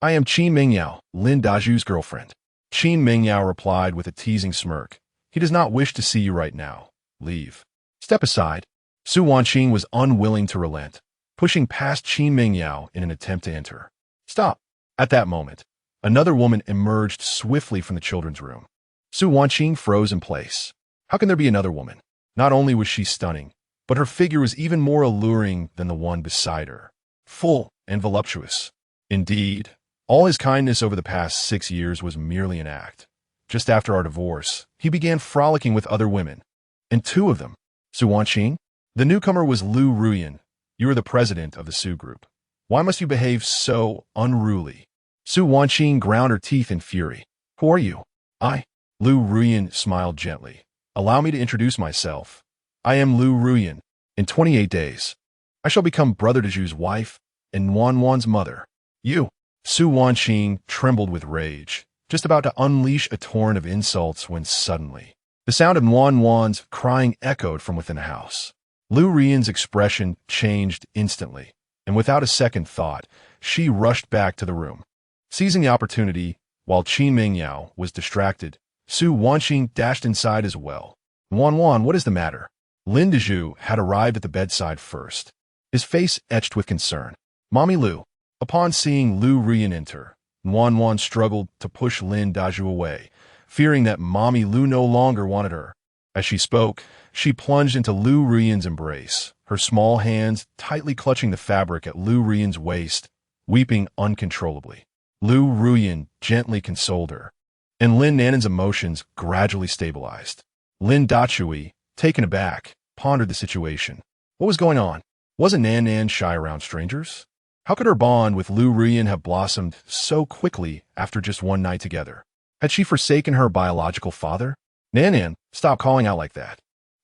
I am Qin Mingyao, Lin Dazhu's girlfriend. Qin Mingyao replied with a teasing smirk. He does not wish to see you right now. Leave. Step aside. Su Wanqing was unwilling to relent, pushing past Qin Mingyao in an attempt to enter. Stop. At that moment, another woman emerged swiftly from the children's room. Su Wanqing froze in place. How can there be another woman? Not only was she stunning, but her figure was even more alluring than the one beside her. Full and voluptuous. Indeed, all his kindness over the past 6 years was merely an act. Just after our divorce, he began frolicking with other women, and 2 of them. Su Wanqing? The newcomer was Lu Ruyan. You are the president of the Su group. Why must you behave so unruly? Su Wanqing ground her teeth in fury. Who are you? I. Lu Ruyan smiled gently. Allow me to introduce myself. I am Lu Ruyan. In 28 days, I shall become Brother Dazhu's wife and Wan's mother. You. Su Wanqing trembled with rage, just about to unleash a torrent of insults when suddenly, the sound of Wan's crying echoed from within the house. Lu Ruyan's expression changed instantly, and without a second thought, she rushed back to the room. Seizing the opportunity, while Qin Mingyao was distracted, Su Wanqing dashed inside as well. Wan, what is the matter? Lin Dazhu had arrived at the bedside first, his face etched with concern. Mommy Lu. Upon seeing Lu Ruyan enter, Wan struggled to push Lin Dazhu away, fearing that Mommy Lu no longer wanted her. As she spoke, she plunged into Lu Ruyan's embrace, her small hands tightly clutching the fabric at Lu Ruyan's waist, weeping uncontrollably. Lu Ruyan gently consoled her, and Lin Nanan's emotions gradually stabilized. Lin Dazhui, taken aback, pondered the situation. What was going on? Wasn't Nanan shy around strangers? How could her bond with Lu Ruyan have blossomed so quickly after just one night together? Had she forsaken her biological father? Nanan, stop calling out like that.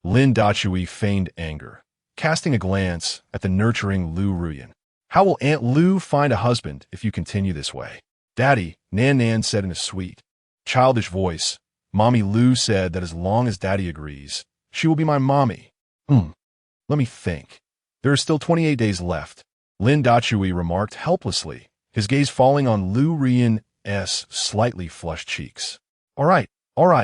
Lin Dazhui feigned anger, casting a glance at the nurturing Lu Ruyan. How will Aunt Lu find a husband if you continue this way? Daddy, Nanan said in a sweet, childish voice. Mommy Lu said that as long as Daddy agrees, she will be my mommy. Let me think. There are still 28 days left. Lin Dazhui remarked helplessly, his gaze falling on Lu Ruyan's slightly flushed cheeks. All right,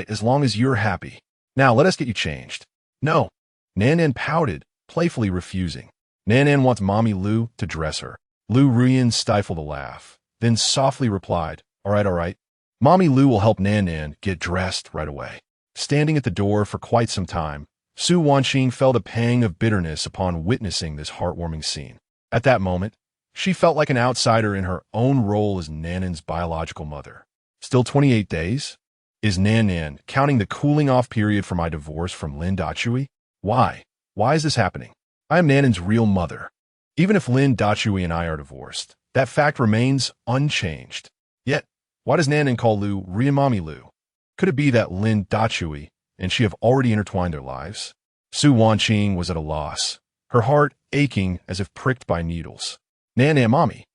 as long as you're happy. Now let us get you changed. No. Nanan pouted, playfully refusing. Nanan wants Mommy Lu to dress her. Lu Ruyan stifled a laugh, then softly replied, All right. Mommy Lu will help Nanan get dressed right away. Standing at the door for quite some time, Su Wanqing felt a pang of bitterness upon witnessing this heartwarming scene. At that moment, she felt like an outsider in her own role as Nanan's biological mother. Still 28 days? Is Nanan counting the cooling-off period for my divorce from Lin Dazhui? Why? Why is this happening? I am Nanan's real mother. Even if Lin Dazhui and I are divorced, that fact remains unchanged. Yet, why does Nanan call Lu Ruyan Mommy Lu? Could it be that Lin Dazhui and she have already intertwined their lives? Su Wanqing was at a loss, her heart aching as if pricked by needles. Nanan, Mommy.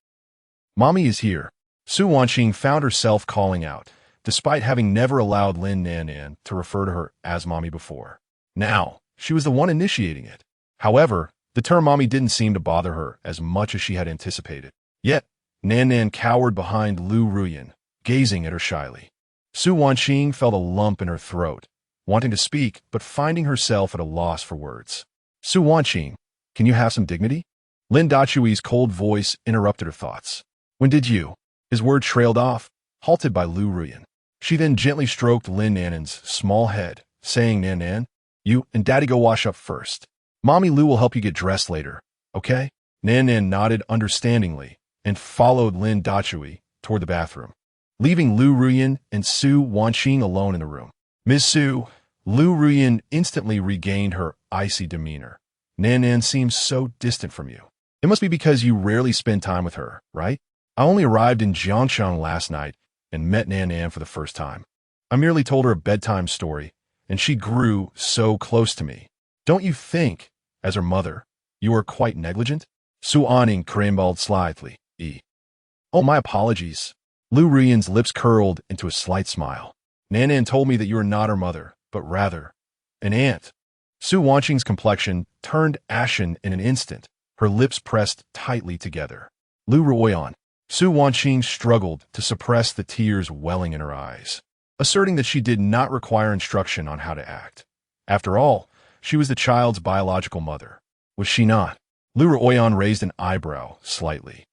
Mommy is here. Su Wanqing found herself calling out, despite having never allowed Lin Nanan to refer to her as Mommy before. Now, she was the one initiating it. However, the term Mommy didn't seem to bother her as much as she had anticipated. Yet, Nanan cowered behind Lu Ruyan, gazing at her shyly. Su Wanqing felt a lump in her throat, wanting to speak but finding herself at a loss for words. Su Wanqing, can you have some dignity? Lin Dazhui's cold voice interrupted her thoughts. When did you? His word trailed off, halted by Lu Ruyan. She then gently stroked Lin Nanan's small head, saying, Nanan, you and Daddy go wash up first. Mommy Lu will help you get dressed later, okay? Nanan nodded understandingly and followed Lin Dazhui toward the bathroom, leaving Lu Ruyan and Su Wanqing alone in the room. Ms. Su, Lu Ruyan instantly regained her icy demeanor. Nanan seems so distant from you. It must be because you rarely spend time with her, right? I only arrived in Jiangshang last night and met Nanan for the first time. I merely told her a bedtime story, and she grew so close to me. Don't you think, as her mother, you are quite negligent? Su Aning crumbled slightly. Oh, my apologies. Lu Rian's lips curled into a slight smile. Nanan told me that you are not her mother, but rather an aunt. Su Wanqing's complexion turned ashen in an instant, her lips pressed tightly together. Lu Ruoyan. Su Wanqing struggled to suppress the tears welling in her eyes, asserting that she did not require instruction on how to act. After all, she was the child's biological mother. Was she not? Lu Ruoyan raised an eyebrow slightly.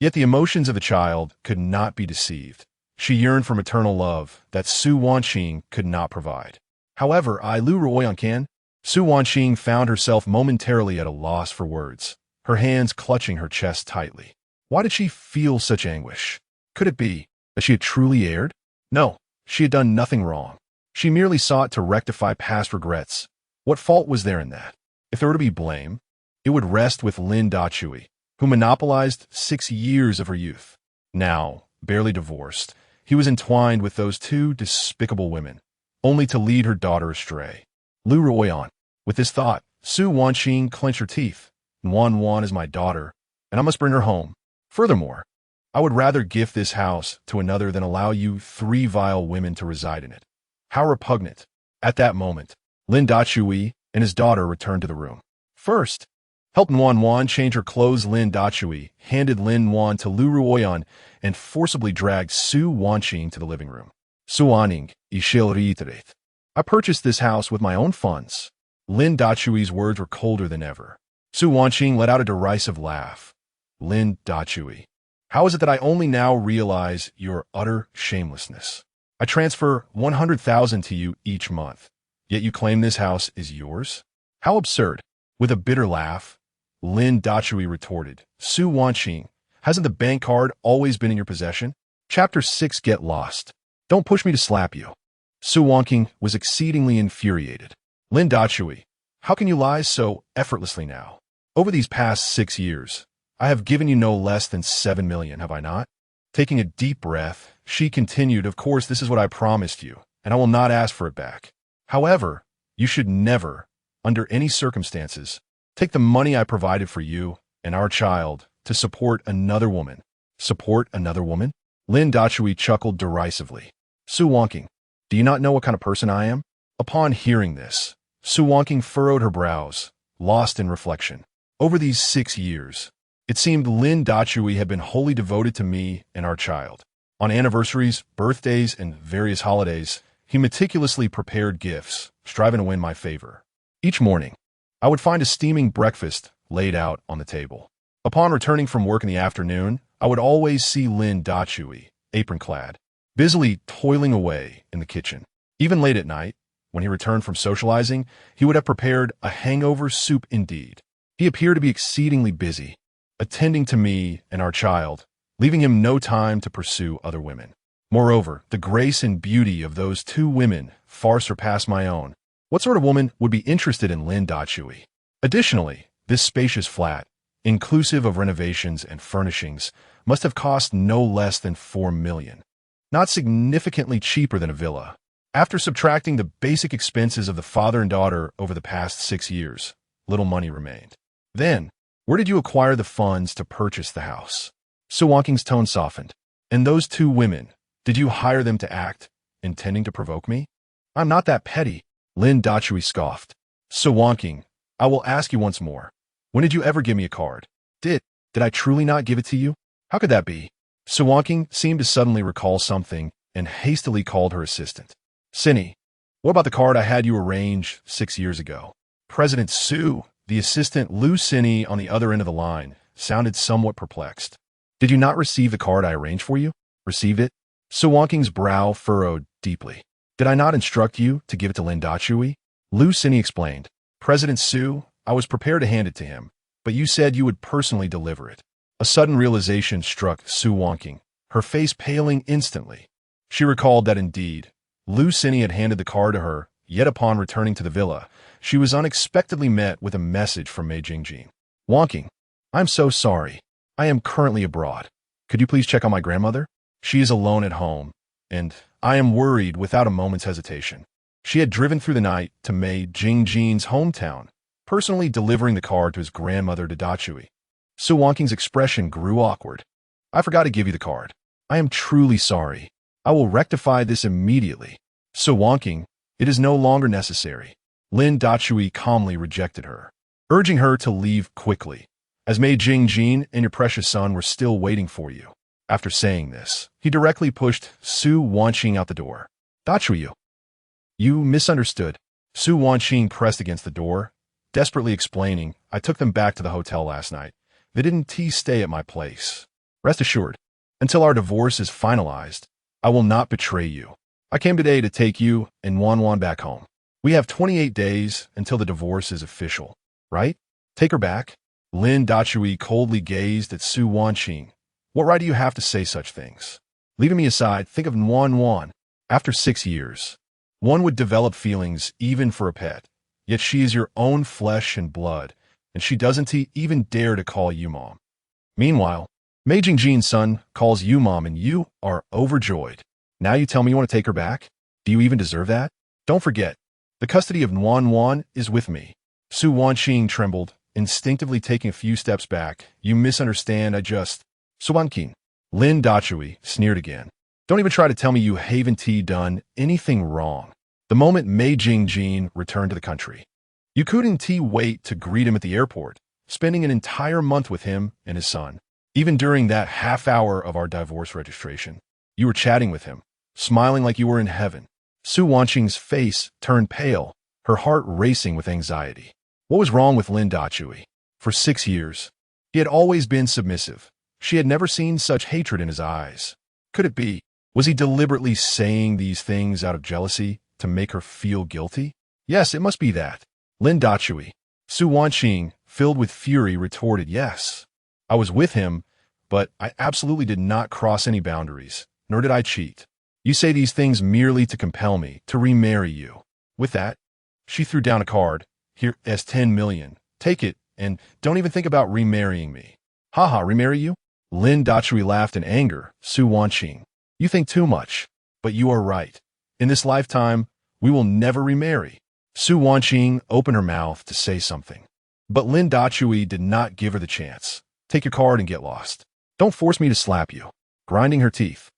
Yet the emotions of the child could not be deceived. She yearned for maternal love that Su Wanqing could not provide. However, Lu Ruoyan can. Su Wanqing found herself momentarily at a loss for words, her hands clutching her chest tightly. Why did she feel such anguish? Could it be that she had truly erred? No, she had done nothing wrong. She merely sought to rectify past regrets. What fault was there in that? If there were to be blame, it would rest with Lin Dachui, who monopolized 6 years of her youth. Now, barely divorced, he was entwined with those two despicable women, only to lead her daughter astray. Lu Ruoyan. With this thought, Su Wanqing clenched her teeth. Wan is my daughter, and I must bring her home. Furthermore, I would rather gift this house to another than allow you 3 vile women to reside in it. How repugnant. At that moment, Lin Dachui and his daughter returned to the room. First, help Wan change her clothes. Lin Dachui handed Lin Wan to Lu Ruoyan and forcibly dragged Su Wanqing to the living room. Su Aning, ishil reiterate. I purchased this house with my own funds. Lin Dachui's words were colder than ever. Su Wanqing let out a derisive laugh. Lin Dachui, how is it that I only now realize your utter shamelessness? I transfer 100,000 to you each month, yet you claim this house is yours? How absurd. With a bitter laugh, Lin Dachui retorted, Su Wanqing, hasn't the bank card always been in your possession? Chapter 6. Get lost. Don't push me to slap you. Su Wanqing was exceedingly infuriated. Lin Dachui, how can you lie so effortlessly now? Over these past 6 years, I have given you no less than 7 million, have I not? Taking a deep breath, she continued, of course, this is what I promised you, and I will not ask for it back. However, you should never, under any circumstances, take the money I provided for you and our child to support another woman. Support another woman? Lin Dachui chuckled derisively. Su Wanqing, do you not know what kind of person I am? Upon hearing this, Su Wanqing furrowed her brows, lost in reflection. Over these 6 years, it seemed Lin Dachui had been wholly devoted to me and our child. On anniversaries, birthdays, and various holidays, he meticulously prepared gifts, striving to win my favor. Each morning, I would find a steaming breakfast laid out on the table. Upon returning from work in the afternoon, I would always see Lin Dachui, apron-clad, busily toiling away in the kitchen. Even late at night, when he returned from socializing, he would have prepared a hangover soup indeed. He appeared to be exceedingly busy, attending to me and our child, leaving him no time to pursue other women. Moreover, the grace and beauty of those 2 women far surpassed my own. What sort of woman would be interested in Lin Dachui? Additionally, this spacious flat, inclusive of renovations and furnishings, must have cost no less than 4 million. Not significantly cheaper than a villa. After subtracting the basic expenses of the father and daughter over the past 6 years, little money remained. Then, where did you acquire the funds to purchase the house? Su Wanqing's tone softened. And those 2 women, did you hire them to act, intending to provoke me? I'm not that petty. Lin Dachui scoffed. Su Wanqing, I will ask you once more. When did you ever give me a card? Did I truly not give it to you? How could that be? Su Wanqing seemed to suddenly recall something and hastily called her assistant. Cindy, what about the card I had you arrange 6 years ago? President Su, the assistant Lu Cindy on the other end of the line, sounded somewhat perplexed. Did you not receive the card I arranged for you? Received it? Su Wanqing's brow furrowed deeply. Did I not instruct you to give it to Lin Dachui? Lu Cindy explained. President Su, I was prepared to hand it to him, but you said you would personally deliver it. A sudden realization struck Su Wanqing, her face paling instantly. She recalled that indeed, Lu Cindy had handed the card to her, yet upon returning to the villa, she was unexpectedly met with a message from Mei Jingjing. Wanqing, I'm so sorry. I am currently abroad. Could you please check on my grandmother? She is alone at home, and I am worried without a moment's hesitation. She had driven through the night to Mei Jingjin's hometown, personally delivering the card to his grandmother Dachui. Su Wanking's expression grew awkward. I forgot to give you the card. I am truly sorry. I will rectify this immediately. Su Wanking, it is no longer necessary. Lin Dachui calmly rejected her, urging her to leave quickly, as Mei Jingjin and your precious son were still waiting for you. After saying this, he directly pushed Su Wanqing out the door. Dachui, you misunderstood. Su Wanqing pressed against the door, desperately explaining, I took them back to the hotel last night. They didn't stay at my place. Rest assured, until our divorce is finalized, I will not betray you. I came today to take you and Wan back home. We have 28 days until the divorce is official, right? Take her back. Lin Dachui coldly gazed at Su Wanqing. What right do you have to say such things? Leaving me aside, think of Wan. After 6 years, one would develop feelings even for a pet, yet she is your own flesh and blood, and she doesn't even dare to call you mom. Meanwhile, Mei Jingjin's son calls you mom and you are overjoyed. Now you tell me you want to take her back? Do you even deserve that? Don't forget, the custody of Wan is with me. Su Wanqing trembled, instinctively taking a few steps back. You misunderstand, Su Wanqing. Lin Dachui sneered again. Don't even try to tell me you haven't done anything wrong. The moment Mei Jingjin returned to the country, you couldn't wait to greet him at the airport, spending an entire month with him and his son. Even during that half hour of our divorce registration, you were chatting with him, smiling like you were in heaven. Su Wanqing's face turned pale, her heart racing with anxiety. What was wrong with Lin Dachui? For 6 years, he had always been submissive. She had never seen such hatred in his eyes. Could it be? Was he deliberately saying these things out of jealousy to make her feel guilty? Yes, it must be that. Lin Dachui. Su Wanqing, filled with fury, retorted, yes. I was with him, but I absolutely did not cross any boundaries, nor did I cheat. You say these things merely to compel me to remarry you. With that, she threw down a card. Here is 10 million. Take it, and don't even think about remarrying me. Haha, remarry you? Lin Dachui laughed in anger. Su Wanqing, you think too much, but you are right. In this lifetime, we will never remarry. Su Wanqing opened her mouth to say something, but Lin Dachui did not give her the chance. Take your card and get lost. Don't force me to slap you. Grinding her teeth,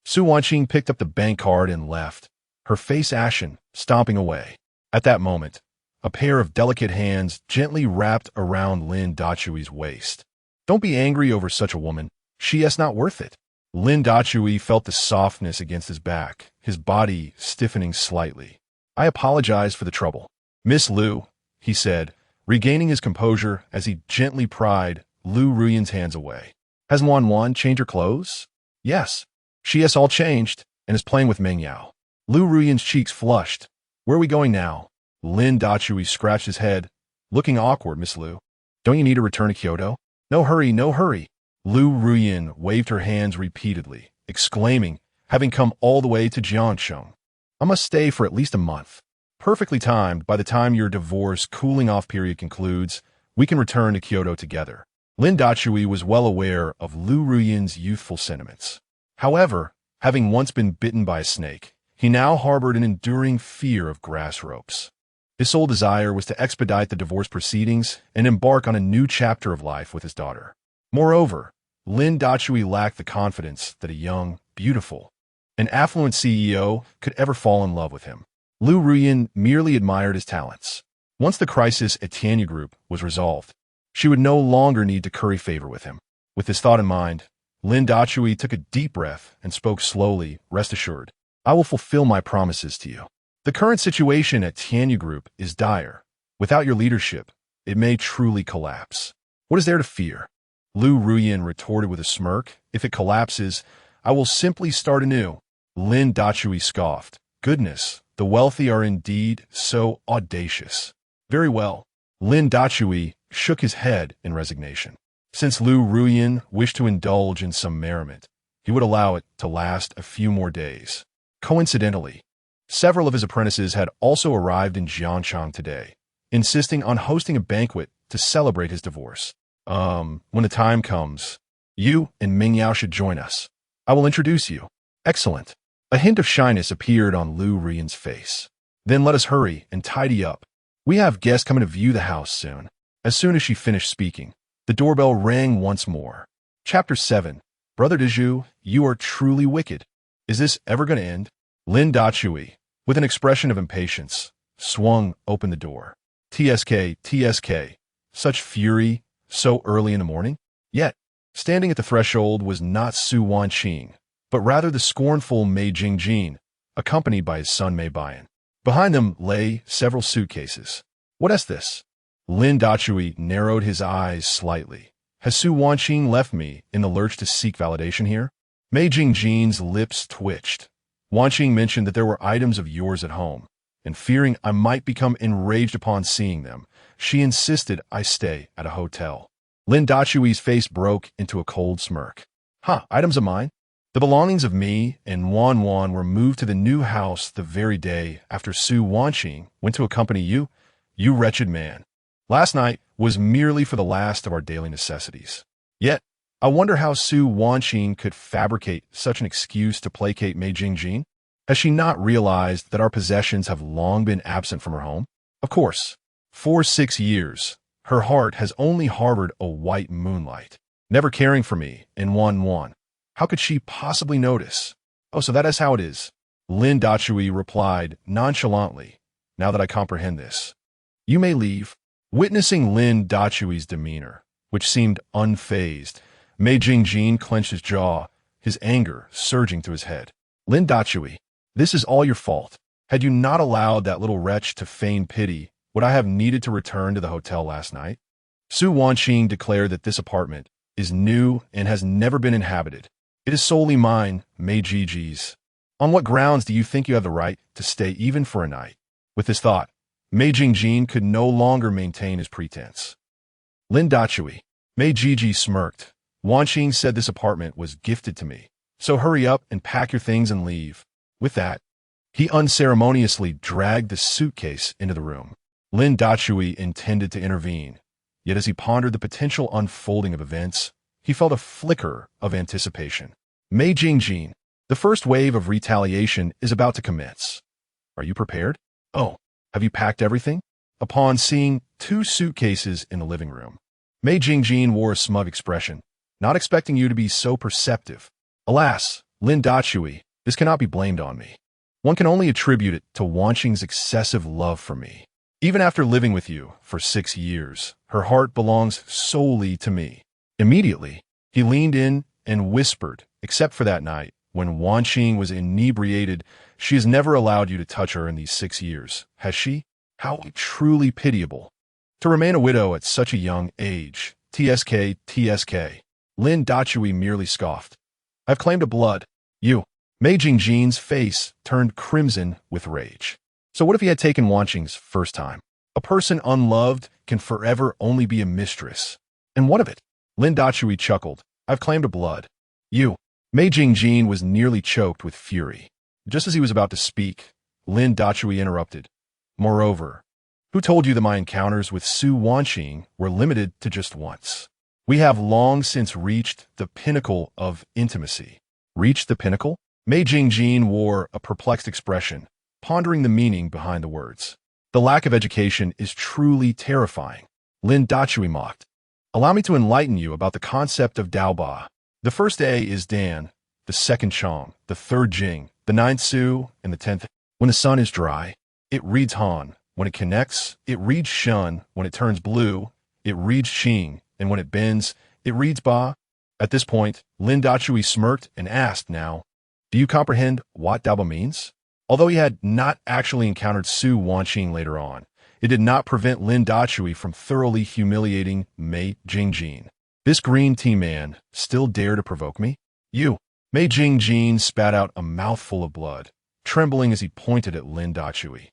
Su Wanqing picked up the bank card and left, her face ashen, stomping away. At that moment, a pair of delicate hands gently wrapped around Lin Dachui's waist. Don't be angry over such a woman. She is not worth it. Lin Dachui felt the softness against his back, his body stiffening slightly. I apologize for the trouble. Miss Liu, he said, regaining his composure as he gently pried Lu Ruyan's hands away. Has Wan changed her clothes? Yes. She has all changed and is playing with Meng Yao. Lu Ruyan's cheeks flushed. Where are we going now? Lin Dachui scratched his head, looking awkward, Miss Liu. Don't you need to return to Kyoto? No hurry, no hurry. Lu Ruyan waved her hands repeatedly, exclaiming, having come all the way to Jiangcheng. I must stay for at least a month. Perfectly timed. By the time your divorce cooling-off period concludes, we can return to Kyoto together. Lin Dachui was well aware of Lu Ruyan's youthful sentiments. However, having once been bitten by a snake, he now harbored an enduring fear of grass ropes. His sole desire was to expedite the divorce proceedings and embark on a new chapter of life with his daughter. Moreover, Lin Dachui lacked the confidence that a young, beautiful, and affluent CEO could ever fall in love with him. Lu Ruyan merely admired his talents. Once the crisis at Tianyu Group was resolved, she would no longer need to curry favor with him. With this thought in mind, Lin Dachui took a deep breath and spoke slowly, rest assured. I will fulfill my promises to you. The current situation at Tianyu Group is dire. Without your leadership, it may truly collapse. What is there to fear? Lu Ruyan retorted with a smirk. If it collapses, I will simply start anew. Lin Dachui scoffed. Goodness, the wealthy are indeed so audacious. Very well. Lin Dachui shook his head in resignation. Since Lu Ruyan wished to indulge in some merriment, he would allow it to last a few more days. Coincidentally, several of his apprentices had also arrived in Jiangcheng today, insisting on hosting a banquet to celebrate his divorce. When the time comes, you and Meng Yao should join us. I will introduce you. Excellent. A hint of shyness appeared on Lu Ruyan's face. Then let us hurry and tidy up. We have guests coming to view the house soon. As soon as she finished speaking, the doorbell rang once more. Chapter 7. Brother Diju, you are truly wicked. Is this ever going to end? Lin Dachui, with an expression of impatience, swung open the door. TSK, TSK. Such fury, so early in the morning? Yet, standing at the threshold was not Su Wanqing, but rather the scornful Mei Jingjin, accompanied by his son Mei Bian. Behind them lay several suitcases. What is this? Lin Dachui narrowed his eyes slightly. Has Su Wanqing left me in the lurch to seek validation here? Mei Jingjin's lips twitched. Wanqing mentioned that there were items of yours at home, and fearing I might become enraged upon seeing them, she insisted I stay at a hotel. Lin Dachui's face broke into a cold smirk. Items of mine? The belongings of me and Wan Wan were moved to the new house the very day after Su Wanqing went to accompany you, you wretched man. Last night was merely for the last of our daily necessities. Yet, I wonder how Su Wanqing could fabricate such an excuse to placate Mei Jingjin. Has she not realized that our possessions have long been absent from her home? Of course, for 6 years, her heart has only harbored a white moonlight, never caring for me and Wan Wan. How could she possibly notice? Oh, so that is how it is. Lin Dachui replied nonchalantly, now that I comprehend this. You may leave. Witnessing Lin Dachui's demeanor, which seemed unfazed, Mei Jingjin clenched his jaw, his anger surging to his head. Lin Dachui, this is all your fault. Had you not allowed that little wretch to feign pity, would I have needed to return to the hotel last night? Su Wanqing declared that this apartment is new and has never been inhabited. It is solely mine, Mei Jiji's. On what grounds do you think you have the right to stay even for a night? With this thought, Mei Jingjin could no longer maintain his pretense. Lin Dachui, Mei Jiji smirked. Wanqing said this apartment was gifted to me, so hurry up and pack your things and leave. With that, he unceremoniously dragged the suitcase into the room. Lin Dachui intended to intervene, yet as he pondered the potential unfolding of events, he felt a flicker of anticipation. Mei Jingjin, the first wave of retaliation is about to commence. Are you prepared? Oh, have you packed everything? Upon seeing 2 suitcases in the living room, Mei Jingjin wore a smug expression, not expecting you to be so perceptive. Alas, Lin Dachui, this cannot be blamed on me. One can only attribute it to Wanqing's excessive love for me. Even after living with you for 6 years, her heart belongs solely to me. Immediately, he leaned in and whispered, except for that night, when Wanqing was inebriated, she has never allowed you to touch her in these 6 years, has she? How truly pitiable. To remain a widow at such a young age. TSK, TSK. Lin Dachui merely scoffed. I've claimed a blood. You. Mei Jingjin's face turned crimson with rage. So what if he had taken Wanqing's first time? A person unloved can forever only be a mistress. And what of it? Lin Dachui chuckled. I've claimed a blood. You. Mei Jingjin was nearly choked with fury. Just as he was about to speak, Lin Dachui interrupted. Moreover, who told you that my encounters with Su Wanqing were limited to just once? We have long since reached the pinnacle of intimacy. Reached the pinnacle? Mei Jingjin wore a perplexed expression, pondering the meaning behind the words. The lack of education is truly terrifying. Lin Dachui mocked. Allow me to enlighten you about the concept of Daoba. The first A is Dan, the second Chong, the third Jing, the ninth Su, and the 10th. When the sun is dry, it reads Han. When it connects, it reads Shun. When it turns blue, it reads Xing. And when it bends, it reads Ba. At this point, Lin Dachui smirked and asked now, do you comprehend what Daoba means? Although he had not actually encountered Su Wanqing later on, it did not prevent Lin Dachui from thoroughly humiliating Mei Jingjin. This green tea man still dare to provoke me? You. Mei Jingjin spat out a mouthful of blood, trembling as he pointed at Lin Dachui.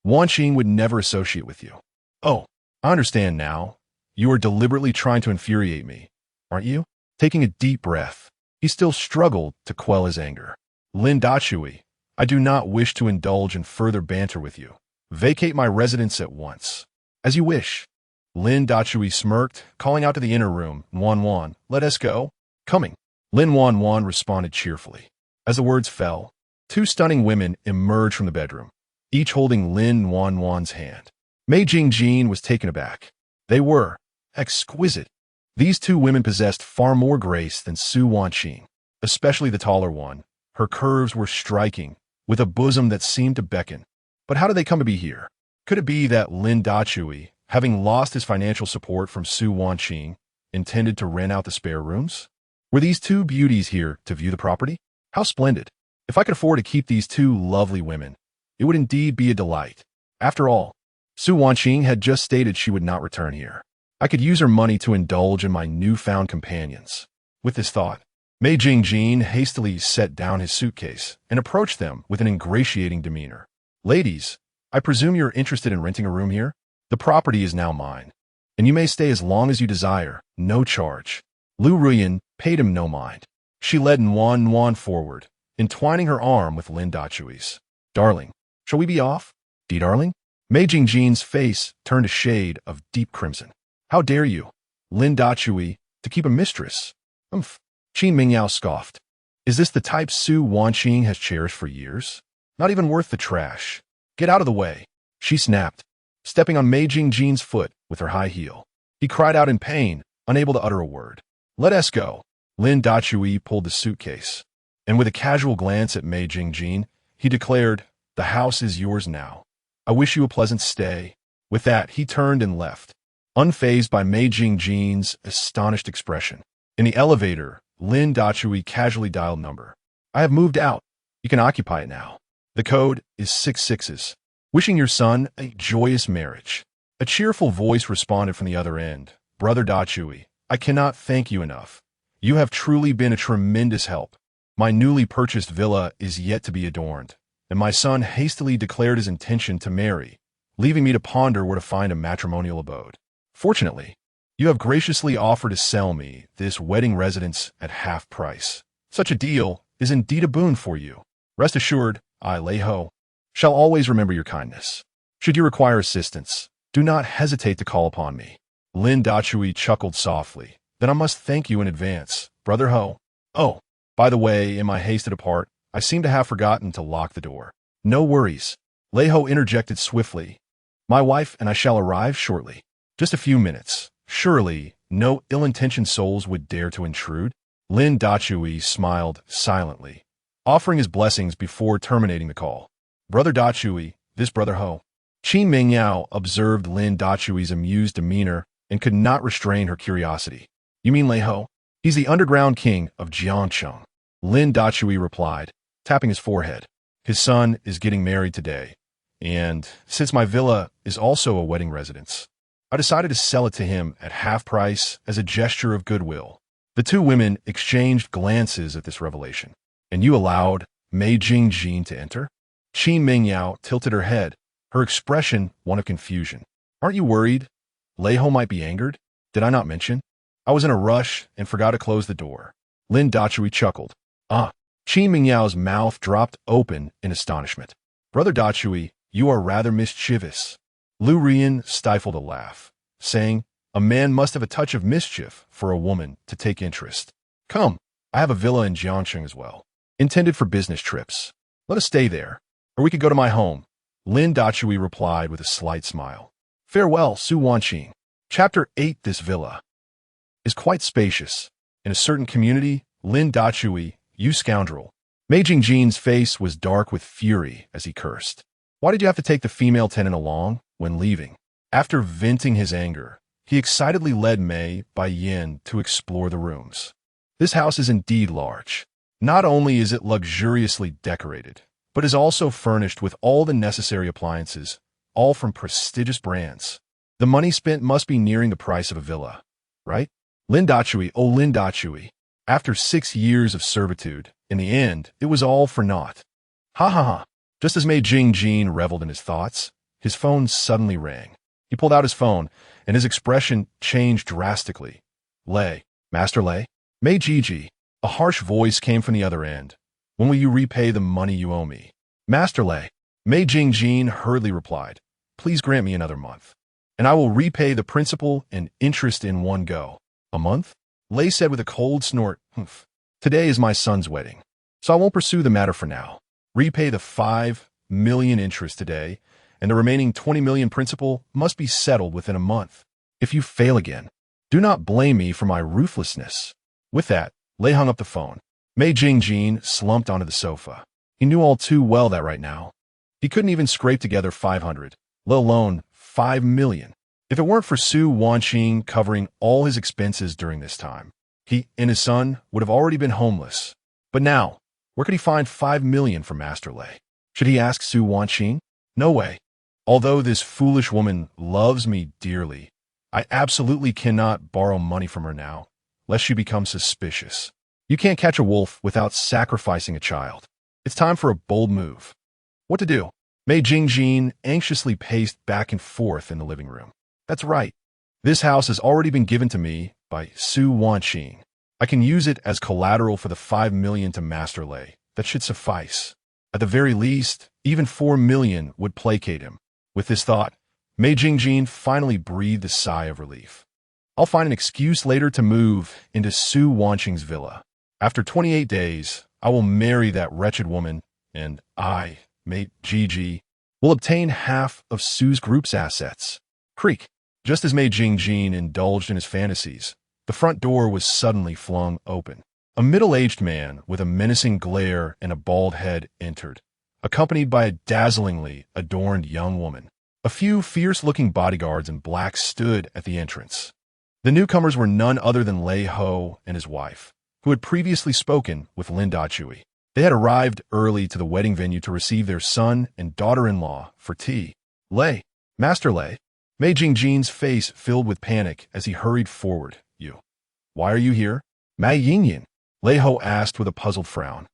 Wanqing would never associate with you. Oh, I understand now. You are deliberately trying to infuriate me, aren't you? Taking a deep breath, he still struggled to quell his anger. Lin Dachui, I do not wish to indulge in further banter with you. Vacate my residence at once. As you wish. Lin Dachui smirked, calling out to the inner room, Wan Wan, let us go. Coming. Lin Wan Wan responded cheerfully. As the words fell, 2 stunning women emerged from the bedroom. each holding Lin Wanwan's hand. Mei Jingjin was taken aback. They were exquisite. These two women possessed far more grace than Su Wanqing, especially the taller one. Her curves were striking, with a bosom that seemed to beckon. But how did they come to be here? Could it be that Lin Dachui, having lost his financial support from Su Wanqing, intended to rent out the spare rooms? Were these two beauties here to view the property? How splendid! If I could afford to keep these two lovely women, it would indeed be a delight. After all, Su Wanqing had just stated she would not return here. I could use her money to indulge in my newfound companions. With this thought, Mei Jingjin hastily set down his suitcase and approached them with an ingratiating demeanor. Ladies, I presume you're interested in renting a room here? The property is now mine, and you may stay as long as you desire, no charge. Lu Ruyan paid him no mind. She led Nuan forward, entwining her arm with Lin Dachui's. Darling, shall we be off? Darling? Mei Jingjin's face turned a shade of deep crimson. How dare you, Lin Dachui, to keep a mistress? Hmph. Qin Mingyao scoffed. Is this the type Su Wanqing has cherished for years? Not even worth the trash. Get out of the way, she snapped, stepping on Mei Jingjin's foot with her high heel. He cried out in pain, unable to utter a word. Let us go. Lin Dachui pulled the suitcase, and with a casual glance at Mei Jingjin, he declared, The house is yours now. I wish you a pleasant stay. With that, he turned and left, unfazed by Mei Jingjin's astonished expression. In the elevator, Lin Dachui casually dialed number. I have moved out. You can occupy it now. The code is 66. Wishing your son a joyous marriage. A cheerful voice responded from the other end. Brother Dachui, I cannot thank you enough. You have truly been a tremendous help. My newly purchased villa is yet to be adorned, and my son hastily declared his intention to marry, leaving me to ponder where to find a matrimonial abode. Fortunately, you have graciously offered to sell me this wedding residence at half price. Such a deal is indeed a boon for you. Rest assured, I, Lei Ho, shall always remember your kindness. Should you require assistance, do not hesitate to call upon me. Lin Dachui chuckled softly. Then I must thank you in advance, Brother Ho. Oh, by the way, in my haste to depart, I seem to have forgotten to lock the door. No worries. Lei Ho interjected swiftly. My wife and I shall arrive shortly. Just a few minutes. Surely, no ill-intentioned souls would dare to intrude. Lin Dachui smiled silently, offering his blessings before terminating the call. Brother Dachui, this Brother Ho. Qin Mingyao observed Lin Dachui's amused demeanor and could not restrain her curiosity. You mean Lei Ho? He's the underground king of Jiangcheng. Lin Dachui replied, tapping his forehead. His son is getting married today, and since my villa is also a wedding residence, I decided to sell it to him at half price as a gesture of goodwill. The two women exchanged glances at this revelation. And you allowed Mei Jingjin to enter? Qin Mingyao tilted her head, her expression one of confusion. Aren't you worried? Lei Ho might be angered? Did I not mention? I was in a rush and forgot to close the door. Lin Dachui chuckled. Ah. Qin Mingyao's mouth dropped open in astonishment. Brother Dachui, you are rather mischievous. Lu Ruyan stifled a laugh, saying, A man must have a touch of mischief for a woman to take interest. Come, I have a villa in Jiangcheng as well, intended for business trips. Let us stay there, or we could go to my home. Lin Dachui replied with a slight smile. Farewell, Su Wanqing. Chapter 8. This villa is quite spacious. In a certain community, Lin Dachui, you scoundrel. Mei Jingjin's face was dark with fury as he cursed. Why did you have to take the female tenant along when leaving? After venting his anger, he excitedly led Mei by Yin to explore the rooms. This house is indeed large. Not only is it luxuriously decorated, but is also furnished with all the necessary appliances, all from prestigious brands. The money spent must be nearing the price of a villa, right? Lin Dachui, oh Lin Dachui. After 6 years of servitude, in the end, it was all for naught. Ha ha ha. Just as Mei Jingjin reveled in his thoughts, his phone suddenly rang. He pulled out his phone, and his expression changed drastically. Lei, Master Lei? Mei Jiji. A harsh voice came from the other end. When will you repay the money you owe me? Master Lei. Mei Jingjin hurriedly replied. Please grant me another month, and I will repay the principal and interest in one go. A month? Lei said with a cold snort. Hmph. Today is my son's wedding, so I won't pursue the matter for now. Repay the 5 million interest today, and the remaining 20 million principal must be settled within a month. If you fail again, do not blame me for my ruthlessness. With that, Lei hung up the phone. Mei Jingjin slumped onto the sofa. He knew all too well that right now, he couldn't even scrape together 500, let alone 5 million. If it weren't for Su Wanqing covering all his expenses during this time, he and his son would have already been homeless. But now, where could he find 5 million from Master Lei? Should he ask Su Wanqing? No way. Although this foolish woman loves me dearly, I absolutely cannot borrow money from her now, lest she become suspicious. You can't catch a wolf without sacrificing a child. It's time for a bold move. What to do? Mei Jingjin anxiously paced back and forth in the living room. That's right. This house has already been given to me by Su Wanqing. I can use it as collateral for the 5 million to Master Lei. That should suffice. At the very least, even 4 million would placate him. With this thought, Mei Jingjin finally breathed a sigh of relief. I'll find an excuse later to move into Su Wanqing's villa. After 28 days, I will marry that wretched woman, and I, Mei Gigi, will obtain half of Su's group's assets. Creak. Just as Mei Jingjin indulged in his fantasies, the front door was suddenly flung open. A middle-aged man with a menacing glare and a bald head entered, accompanied by a dazzlingly adorned young woman. A few fierce-looking bodyguards in black stood at the entrance. The newcomers were none other than Lei Ho and his wife, who had previously spoken with Lin Dachui. They had arrived early to the wedding venue to receive their son and daughter-in-law for tea. Lei, Master Lei. Mei Jingjin's face filled with panic as he hurried forward. You. Why are you here? Mei Yingyan, Lei Ho asked with a puzzled frown.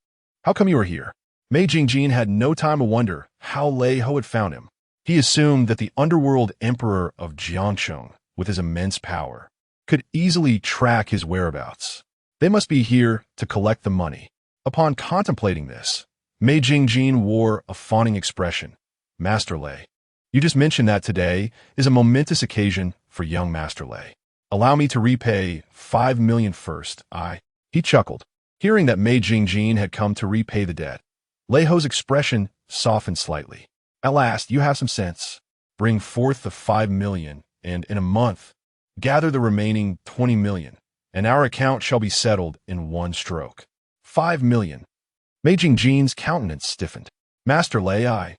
How come you are here? Mei Jingjin had no time to wonder how Lei Ho had found him. He assumed that the underworld emperor of Jiangcheng, with his immense power, could easily track his whereabouts. They must be here to collect the money. Upon contemplating this, Mei Jingjin wore a fawning expression. Master Lei, you just mentioned that today is a momentous occasion for young Master Lei. Allow me to repay 5 million first. He chuckled, hearing that Mei Jingjin had come to repay the debt. Lei Ho's expression softened slightly. At last, you have some sense. Bring forth the 5 million, and in a month, gather the remaining 20 million, and our account shall be settled in one stroke. 5 million. Mei Jingjin's countenance stiffened. Master Lei, I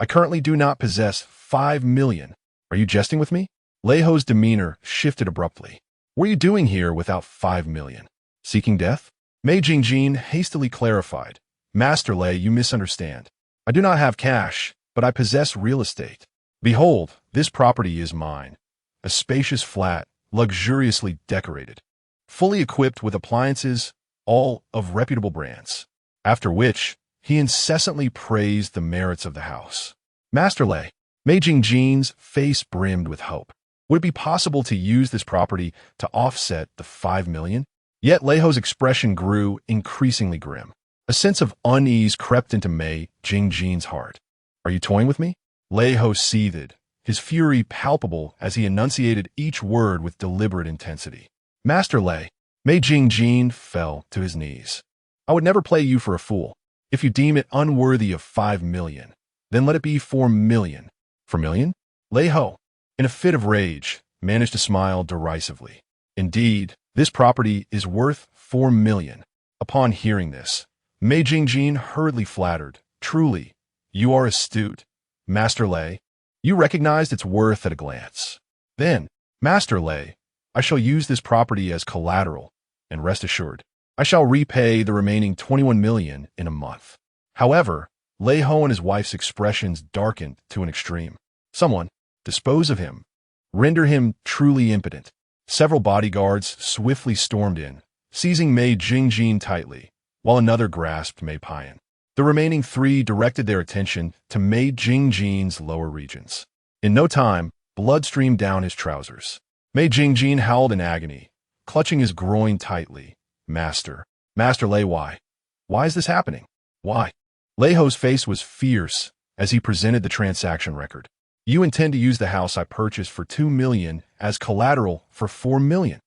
currently do not possess 5 million. Are you jesting with me? Lei Ho's demeanor shifted abruptly. What are you doing here without 5 million? Seeking death? Mei Jingjin hastily clarified. Master Lei, you misunderstand. I do not have cash, but I possess real estate. Behold, this property is mine. A spacious flat, luxuriously decorated, fully equipped with appliances, all of reputable brands. After which, he incessantly praised the merits of the house. Master Lei, Mei Jingjin's face brimmed with hope. Would it be possible to use this property to offset the 5 million? Yet Lei Ho's expression grew increasingly grim. A sense of unease crept into Mei Jingjin's heart. Are you toying with me? Lei Ho seethed, his fury palpable as he enunciated each word with deliberate intensity. Master Lei, Mei Jingjin fell to his knees. I would never play you for a fool. If you deem it unworthy of 5 million, then let it be 4 million. 4 million? Lei Ho, in a fit of rage, managed to smile derisively. Indeed, this property is worth 4 million. Upon hearing this, Mei Jingjin hurriedly flattered. Truly, you are astute. Master Lei, you recognized its worth at a glance. Then, Master Lei, I shall use this property as collateral, and rest assured, I shall repay the remaining 21 million in a month. However, Lei Ho and his wife's expressions darkened to an extreme. Someone, dispose of him. Render him truly impotent. Several bodyguards swiftly stormed in, seizing Mei Jingjin tightly, while another grasped Mei Pian. The remaining 3 directed their attention to Mei Jingjin's lower regions. In no time, blood streamed down his trousers. Mei Jingjin howled in agony, clutching his groin tightly. Master Lei, why? Why is this happening? Why? Lei Ho's face was fierce as he presented the transaction record. You intend to use the house I purchased for 2 million as collateral for 4 million.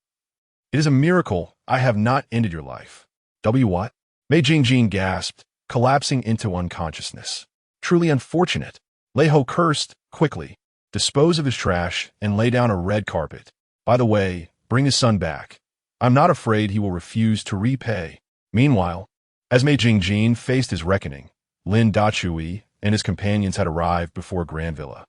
It is a miracle I have not ended your life. What? Mei Jingjin gasped, collapsing into unconsciousness. Truly unfortunate. Lei Ho cursed quickly, dispose of his trash, and lay down a red carpet. By the way, bring his son back. I'm not afraid he will refuse to repay. Meanwhile, as Mei Jingjin faced his reckoning, Lin Dachui and his companions had arrived before Grand Villa.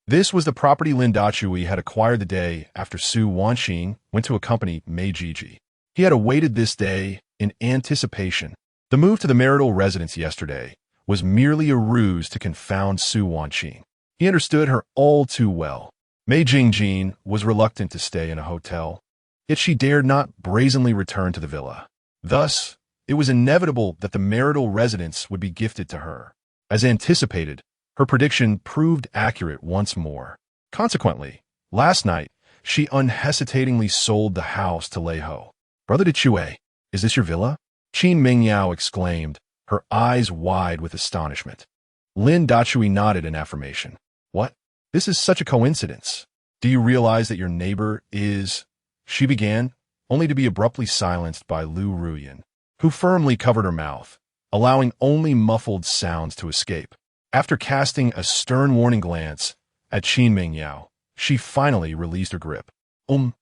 This was the property Lin Dachui had acquired the day after Su Wanqing went to accompany Mei Jiji. He had awaited this day in anticipation. The move to the marital residence yesterday was merely a ruse to confound Su Wanqing. He understood her all too well. Mei Jingjin was reluctant to stay in a hotel, yet she dared not brazenly return to the villa. Thus, it was inevitable that the marital residence would be gifted to her. As anticipated, her prediction proved accurate once more. Consequently, last night, she unhesitatingly sold the house to Lei Ho. "Brother de Chue, is this your villa?" Qin Mingyao exclaimed, her eyes wide with astonishment. Lin Dachui nodded in affirmation. "What? This is such a coincidence. Do you realize that your neighbor is—" she began, only to be abruptly silenced by Lu Ruyan, who firmly covered her mouth, allowing only muffled sounds to escape. After casting a stern warning glance at Qin Mingyao, she finally released her grip. Lu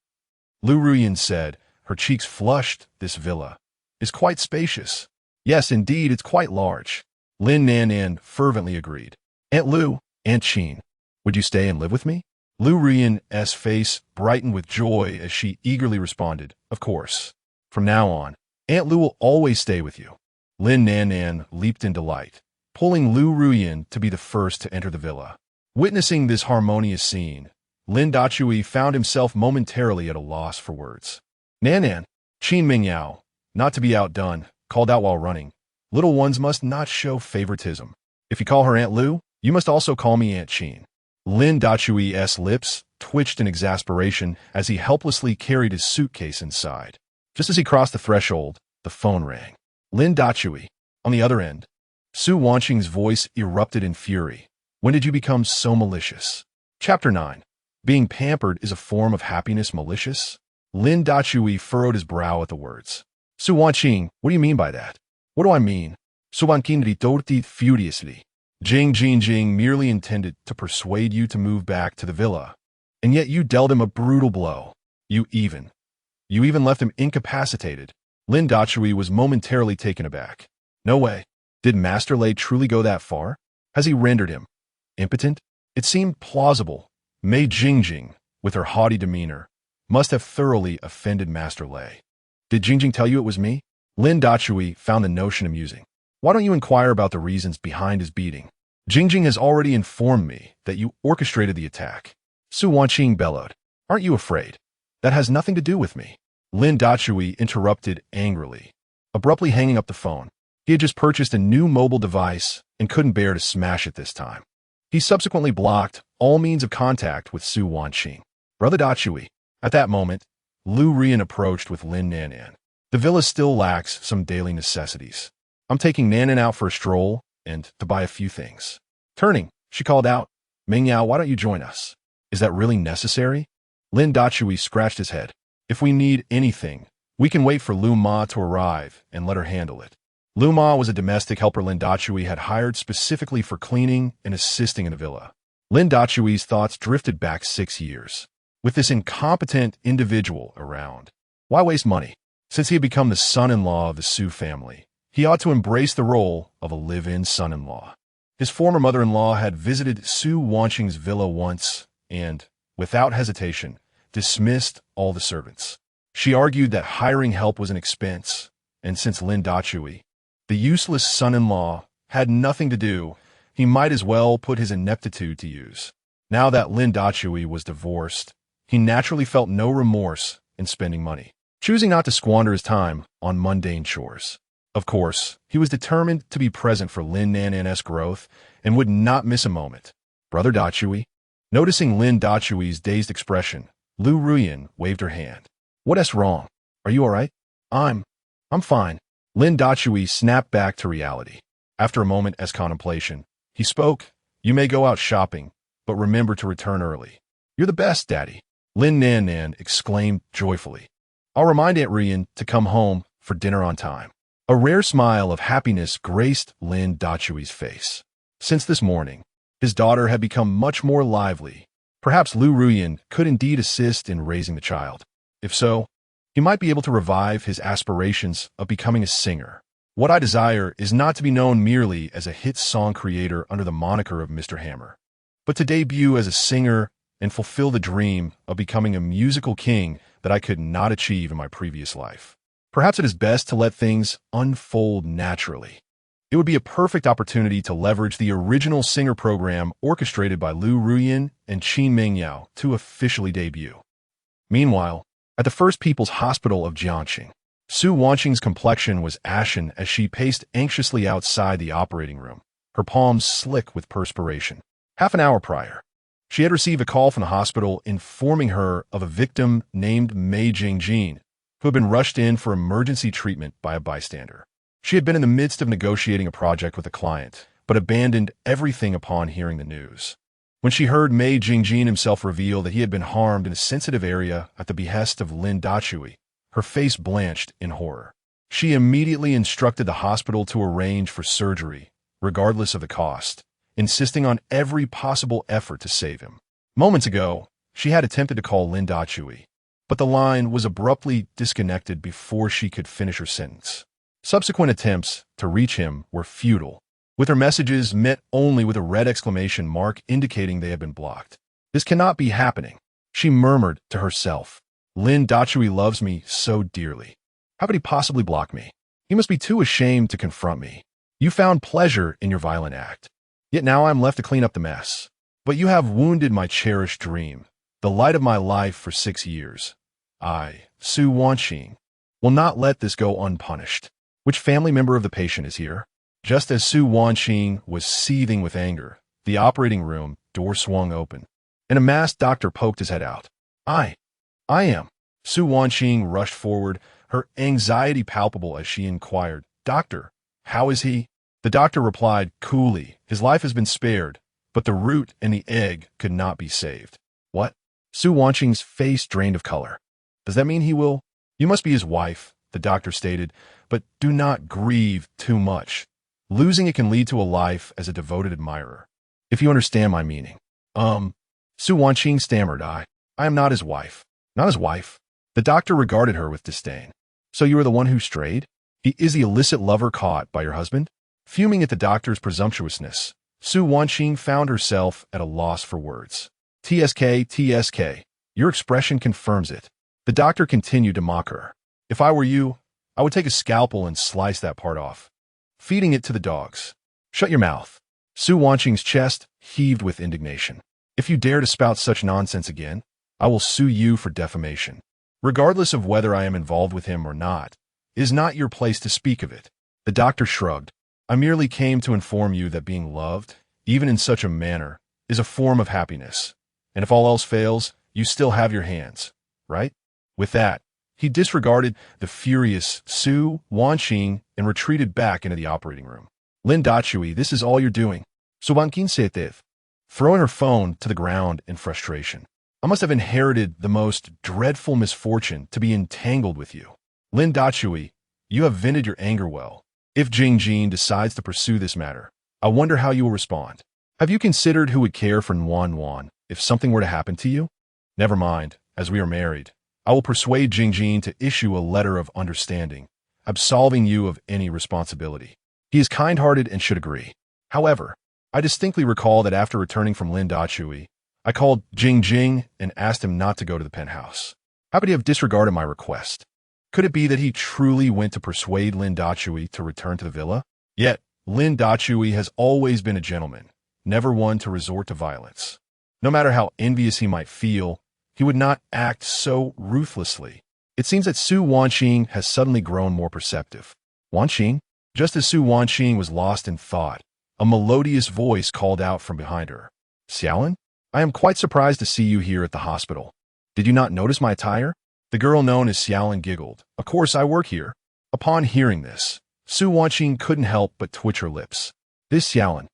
Ruyan said, her cheeks flushed. "This villa is quite spacious." "Yes, indeed, it's quite large." Lin Nanan fervently agreed. "Aunt Lu, Aunt Qin, would you stay and live with me?" Lu Ruyan's face brightened with joy as she eagerly responded, "Of course. From now on, Aunt Lu will always stay with you." Lin Nanan leaped in delight, pulling Lu Ruyan to be the first to enter the villa. Witnessing this harmonious scene, Lin Dachui found himself momentarily at a loss for words. "Nanan," Qin Mingyao, not to be outdone, called out while running, "Little ones must not show favoritism. If you call her Aunt Lu, you must also call me Aunt Qin." Lin Dachui's lips twitched in exasperation as he helplessly carried his suitcase inside. Just as he crossed the threshold, the phone rang. Lin Dachui. On the other end, Su Wanqing's voice erupted in fury. "When did you become so malicious?" Chapter 9. Being pampered is a form of happiness malicious? Lin Dachui furrowed his brow at the words. "Su Wanqing, what do you mean by that?" "What do I mean?" Su Wanqing retorted furiously. Jing merely intended to persuade you to move back to the villa, and yet you dealt him a brutal blow. You even left him incapacitated. Lin Dachui was momentarily taken aback. No way. Did Master Lei truly go that far? Has he rendered him impotent? It seemed plausible. Mei Jingjing, with her haughty demeanor, must have thoroughly offended Master Lei. "Did Jingjing tell you it was me?" Lin Dachui found the notion amusing. "Why don't you inquire about the reasons behind his beating? Jingjing has already informed me that you orchestrated the attack." Su Wanqing bellowed. "Aren't you afraid? That has nothing to do with me." Lin Dachui interrupted angrily, abruptly hanging up the phone. He had just purchased a new mobile device and couldn't bear to smash it this time. He subsequently blocked all means of contact with Su Wanqing. "Brother Dachui." At that moment, Lu Ruyan approached with Lin Nanan. "The villa still lacks some daily necessities. I'm taking Nanan out for a stroll and to buy a few things." Turning, she called out, "Mingyao, why don't you join us?" "Is that really necessary?" Lin Dachui scratched his head. "If we need anything, we can wait for Lu Ma to arrive and let her handle it." Lu Ma was a domestic helper Lin Dachui had hired specifically for cleaning and assisting in the villa. Lin Dachui's thoughts drifted back 6 years. With this incompetent individual around, why waste money? Since he had become the son-in-law of the Su family, he ought to embrace the role of a live-in son-in-law. His former mother-in-law had visited Su Wanqing's villa once and, without hesitation, dismissed all the servants. She argued that hiring help was an expense, and since Lin Dachui, the useless son-in-law, had nothing to do, he might as well put his ineptitude to use. Now that Lin Dachui was divorced, he naturally felt no remorse in spending money, choosing not to squander his time on mundane chores. Of course, he was determined to be present for Lin Nanan's growth and would not miss a moment. "Brother Dachui." Noticing Lin Dachui's dazed expression, Lu Ruyan waved her hand. "What's wrong? Are you all right?" I'm fine." Lin Dachui snapped back to reality. After a moment as contemplation, he spoke, "You may go out shopping, but remember to return early." "You're the best, Daddy," Lin Nanan exclaimed joyfully. "I'll remind Aunt Ruyan to come home for dinner on time." A rare smile of happiness graced Lin Dachui's face. Since this morning, his daughter had become much more lively. Perhaps Lu Ruyan could indeed assist in raising the child. If so, he might be able to revive his aspirations of becoming a singer. What I desire is not to be known merely as a hit song creator under the moniker of Mr. Hammer, but to debut as a singer and fulfill the dream of becoming a musical king that I could not achieve in my previous life. Perhaps it is best to let things unfold naturally. It would be a perfect opportunity to leverage the original singer program orchestrated by Lu Ruyan and Qin Mengyao to officially debut. Meanwhile, at the First People's Hospital of Jiangxing, Su Wanqing's complexion was ashen as she paced anxiously outside the operating room, her palms slick with perspiration. Half an hour prior, she had received a call from the hospital informing her of a victim named Mei Jingjin, who had been rushed in for emergency treatment by a bystander. She had been in the midst of negotiating a project with a client, but abandoned everything upon hearing the news. When she heard Mei Jingjin himself reveal that he had been harmed in a sensitive area at the behest of Lin Dachui, her face blanched in horror. She immediately instructed the hospital to arrange for surgery, regardless of the cost, insisting on every possible effort to save him. Moments ago, she had attempted to call Lin Dachui, but the line was abruptly disconnected before she could finish her sentence. Subsequent attempts to reach him were futile, with her messages met only with a red exclamation mark indicating they had been blocked. This cannot be happening, she murmured to herself. Lin Dachui loves me so dearly. How could he possibly block me? He must be too ashamed to confront me. You found pleasure in your violent act. Yet now I am left to clean up the mess. But you have wounded my cherished dream, the light of my life for 6 years. I, Su Wanqing, will not let this go unpunished. Which family member of the patient is here? Just as Su Wanqing was seething with anger, the operating room door swung open. An masked doctor poked his head out. I am. Su Wanqing rushed forward, her anxiety palpable as she inquired, Doctor, how is he? The doctor replied coolly, his life has been spared, but the root and the egg could not be saved. What? Su Wanqing's face drained of color. Does that mean he will? You must be his wife, the doctor stated, but do not grieve too much. Losing it can lead to a life as a devoted admirer. If you understand my meaning. Su Wanqing stammered, I am not his wife. Not his wife. The doctor regarded her with disdain. So you are the one who strayed? He is the illicit lover caught by your husband? Fuming at the doctor's presumptuousness, Su Wanqing found herself at a loss for words. TSK, your expression confirms it. The doctor continued to mock her. If I were you, I would take a scalpel and slice that part off, feeding it to the dogs. Shut your mouth. Su Wanqing's chest heaved with indignation. If you dare to spout such nonsense again, I will sue you for defamation. Regardless of whether I am involved with him or not, it is not your place to speak of it. The doctor shrugged. I merely came to inform you that being loved, even in such a manner, is a form of happiness. And if all else fails, you still have your hands, right? With that, he disregarded the furious Su Wanqing and retreated back into the operating room. Lin Dachui, this is all you're doing. Su Wanqing said, throwing her phone to the ground in frustration. I must have inherited the most dreadful misfortune to be entangled with you. Lin Dachui, you have vented your anger well. If Jingjin decides to pursue this matter, I wonder how you will respond. Have you considered who would care for Yuan if something were to happen to you? Never mind, as we are married. I will persuade Jingjin to issue a letter of understanding, absolving you of any responsibility. He is kind-hearted and should agree. However, I distinctly recall that after returning from Lin Dachui, I called Jingjing and asked him not to go to the penthouse. How could he have disregarded my request? Could it be that he truly went to persuade Lin Dachui to return to the villa? Yet, Lin Dachui has always been a gentleman, never one to resort to violence. No matter how envious he might feel, he would not act so ruthlessly. It seems that Su Wanqing has suddenly grown more perceptive. Wanqing? Just as Su Wanqing was lost in thought, a melodious voice called out from behind her. Xiaolin? I am quite surprised to see you here at the hospital. Did you not notice my attire? The girl known as Xiaolin giggled. Of course I work here. Upon hearing this, Su Wanqing couldn't help but twitch her lips. This Xiaolin,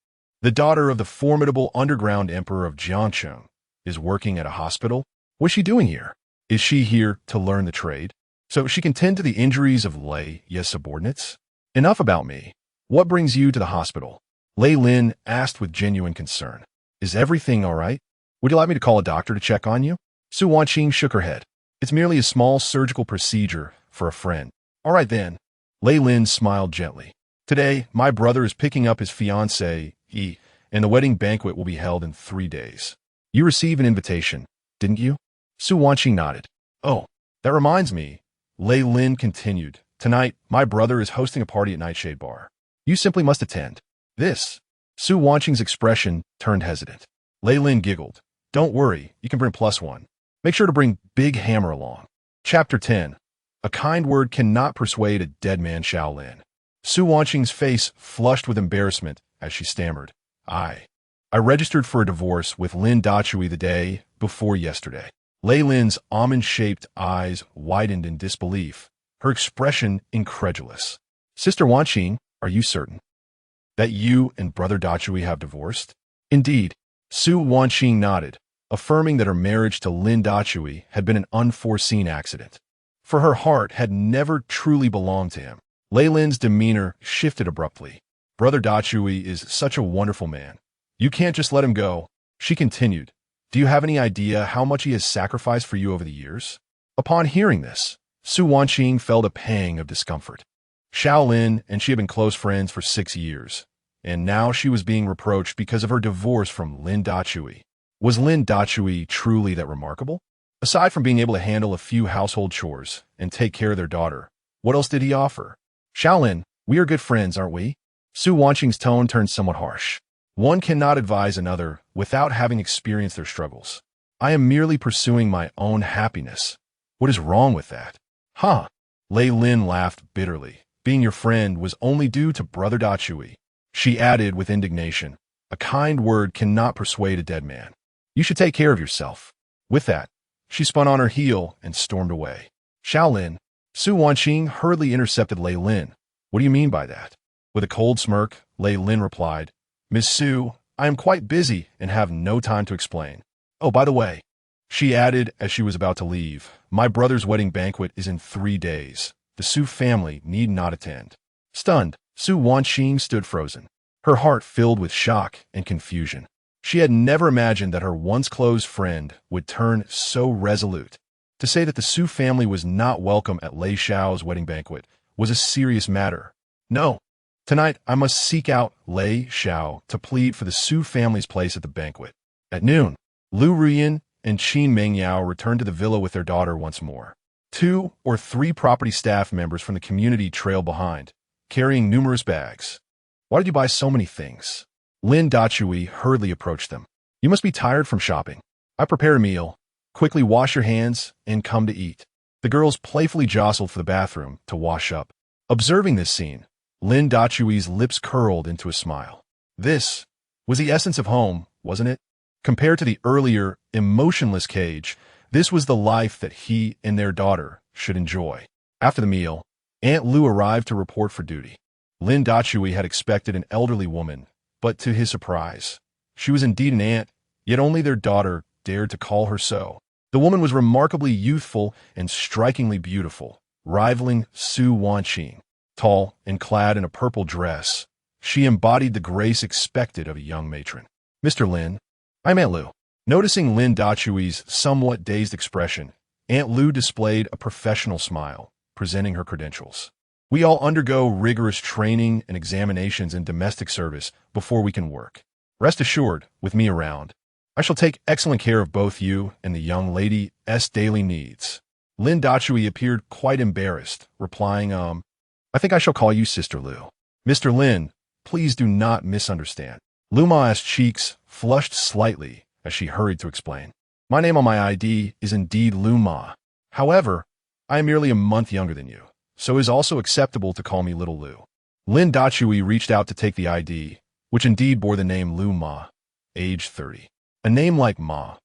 the daughter of the formidable underground emperor of Jiangcheng, is working at a hospital? What's she doing here? Is she here to learn the trade? So she can tend to the injuries of lay, yes, subordinates? Enough about me. What brings you to the hospital? Lei Lin asked with genuine concern. Is everything all right? Would you like me to call a doctor to check on you? Su Wanqing shook her head. It's merely a small surgical procedure for a friend. All right then. Lei Lin smiled gently. Today, my brother is picking up his fiancée, Yi, and the wedding banquet will be held in 3 days. You received an invitation, didn't you? Su Wanqing nodded. Oh, that reminds me. Lei Lin continued. Tonight, my brother is hosting a party at Nightshade Bar. You simply must attend. This. Su Wanqing's expression turned hesitant. Lei Lin giggled. Don't worry, you can bring +1. Make sure to bring Big Hammer along. Chapter 10. A kind word cannot persuade a dead man, Shaolin. Su Wanqing's face flushed with embarrassment as she stammered. I registered for a divorce with Lin Dachui the day before yesterday. Lei Lin's almond-shaped eyes widened in disbelief, her expression incredulous. Sister Wanqing, are you certain that you and Brother Dachui have divorced? Indeed. Su Wanqing nodded, affirming that her marriage to Lin Dachui had been an unforeseen accident. For her heart had never truly belonged to him. Lei Lin's demeanor shifted abruptly. Brother Dachui is such a wonderful man. You can't just let him go. She continued. Do you have any idea how much he has sacrificed for you over the years? Upon hearing this, Su Wanqing felt a pang of discomfort. Shaolin and she had been close friends for 6 years, and now she was being reproached because of her divorce from Lin Dachui. Was Lin Dachui truly that remarkable? Aside from being able to handle a few household chores and take care of their daughter, what else did he offer? Shaolin, we are good friends, aren't we? Su Wanqing's tone turned somewhat harsh. One cannot advise another without having experienced their struggles. I am merely pursuing my own happiness. What is wrong with that? Huh? Lei Lin laughed bitterly. Being your friend was only due to Brother Dachui. She added with indignation, a kind word cannot persuade a dead man. You should take care of yourself. With that, she spun on her heel and stormed away. Shaolin. Su Wanqing hurriedly intercepted Lei Lin. What do you mean by that? With a cold smirk, Lei Lin replied, Miss Su, I am quite busy and have no time to explain. Oh, by the way, she added as she was about to leave, my brother's wedding banquet is in 3 days. The Su family need not attend. Stunned, Su Wanqing stood frozen, her heart filled with shock and confusion. She had never imagined that her once close friend would turn so resolute. To say that the Su family was not welcome at Lei Xiao's wedding banquet was a serious matter. No. Tonight, I must seek out Lei Xiao to plead for the Su family's place at the banquet. At noon, Lu Ruyan and Qin Mengyao returned to the villa with their daughter once more. 2 or 3 property staff members from the community trailed behind, carrying numerous bags. Why did you buy so many things? Lin Dachui hurriedly approached them. You must be tired from shopping. I prepared a meal. Quickly wash your hands and come to eat. The girls playfully jostled for the bathroom to wash up. Observing this scene, Lin Dachui's lips curled into a smile. This was the essence of home, wasn't it? Compared to the earlier, emotionless cage, this was the life that he and their daughter should enjoy. After the meal, Aunt Lu arrived to report for duty. Lin Dachui had expected an elderly woman, but to his surprise, she was indeed an aunt, yet only their daughter dared to call her so. The woman was remarkably youthful and strikingly beautiful, rivaling Su Wanqing. Tall and clad in a purple dress, she embodied the grace expected of a young matron. Mr. Lin, I'm Aunt Lu. Noticing Lin Dachui's somewhat dazed expression, Aunt Lu displayed a professional smile, presenting her credentials. We all undergo rigorous training and examinations in domestic service before we can work. Rest assured, with me around, I shall take excellent care of both you and the young lady's daily needs. Lin Dachui appeared quite embarrassed, replying, I think I shall call you Sister Lu. Mr. Lin, please do not misunderstand. Lu Ma's cheeks flushed slightly as she hurried to explain. My name on my ID is indeed Lu Ma. However, I am merely a month younger than you, so it is also acceptable to call me Little Lu. Lin Dachui reached out to take the ID, which indeed bore the name Lu Ma, age 30. A name like Ma.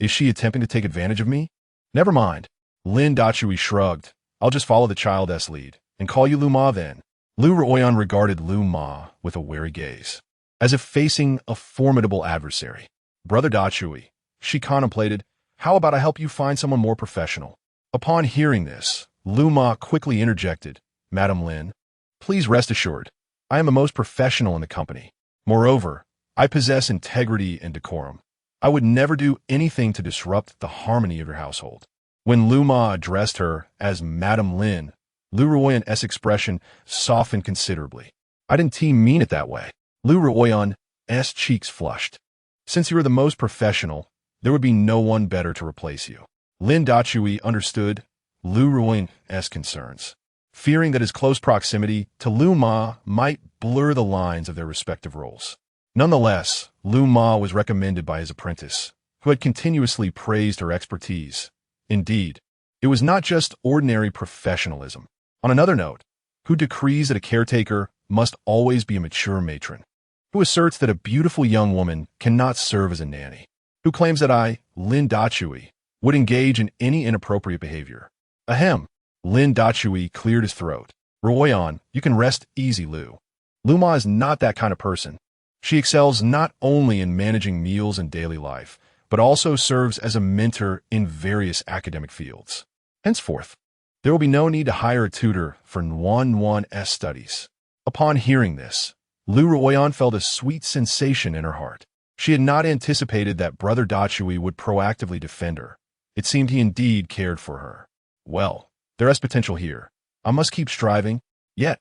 Is she attempting to take advantage of me? Never mind. Lin Dachui shrugged. I'll just follow the child's lead and call you Lu Ma then. Lu Ruoyan regarded Lu Ma with a wary gaze, as if facing a formidable adversary. Brother Dachui, she contemplated, how about I help you find someone more professional? Upon hearing this, Lu Ma quickly interjected, Madam Lin, please rest assured, I am the most professional in the company. Moreover, I possess integrity and decorum. I would never do anything to disrupt the harmony of your household. When Lu Ma addressed her as Madam Lin, Lu Ruoyan's expression softened considerably. I didn't mean it that way. Lu Ruoyan's cheeks flushed. Since you are the most professional, there would be no one better to replace you. Lin Dachui understood Lu Ruoyan's concerns, fearing that his close proximity to Lu Ma might blur the lines of their respective roles. Nonetheless, Lu Ma was recommended by his apprentice, who had continuously praised her expertise. Indeed, it was not just ordinary professionalism. On another note, who decrees that a caretaker must always be a mature matron? Who asserts that a beautiful young woman cannot serve as a nanny? Who claims that I, Lin Dachui, would engage in any inappropriate behavior? Ahem. Lin Dachui cleared his throat. Ruoyan, you can rest easy, Lu. Lu Ma is not that kind of person. She excels not only in managing meals and daily life, but also serves as a mentor in various academic fields. Henceforth, there will be no need to hire a tutor for Yuan's studies. Upon hearing this, Lu Ruoyan felt a sweet sensation in her heart. She had not anticipated that Brother Dachui would proactively defend her. It seemed he indeed cared for her. Well, there is potential here. I must keep striving, yet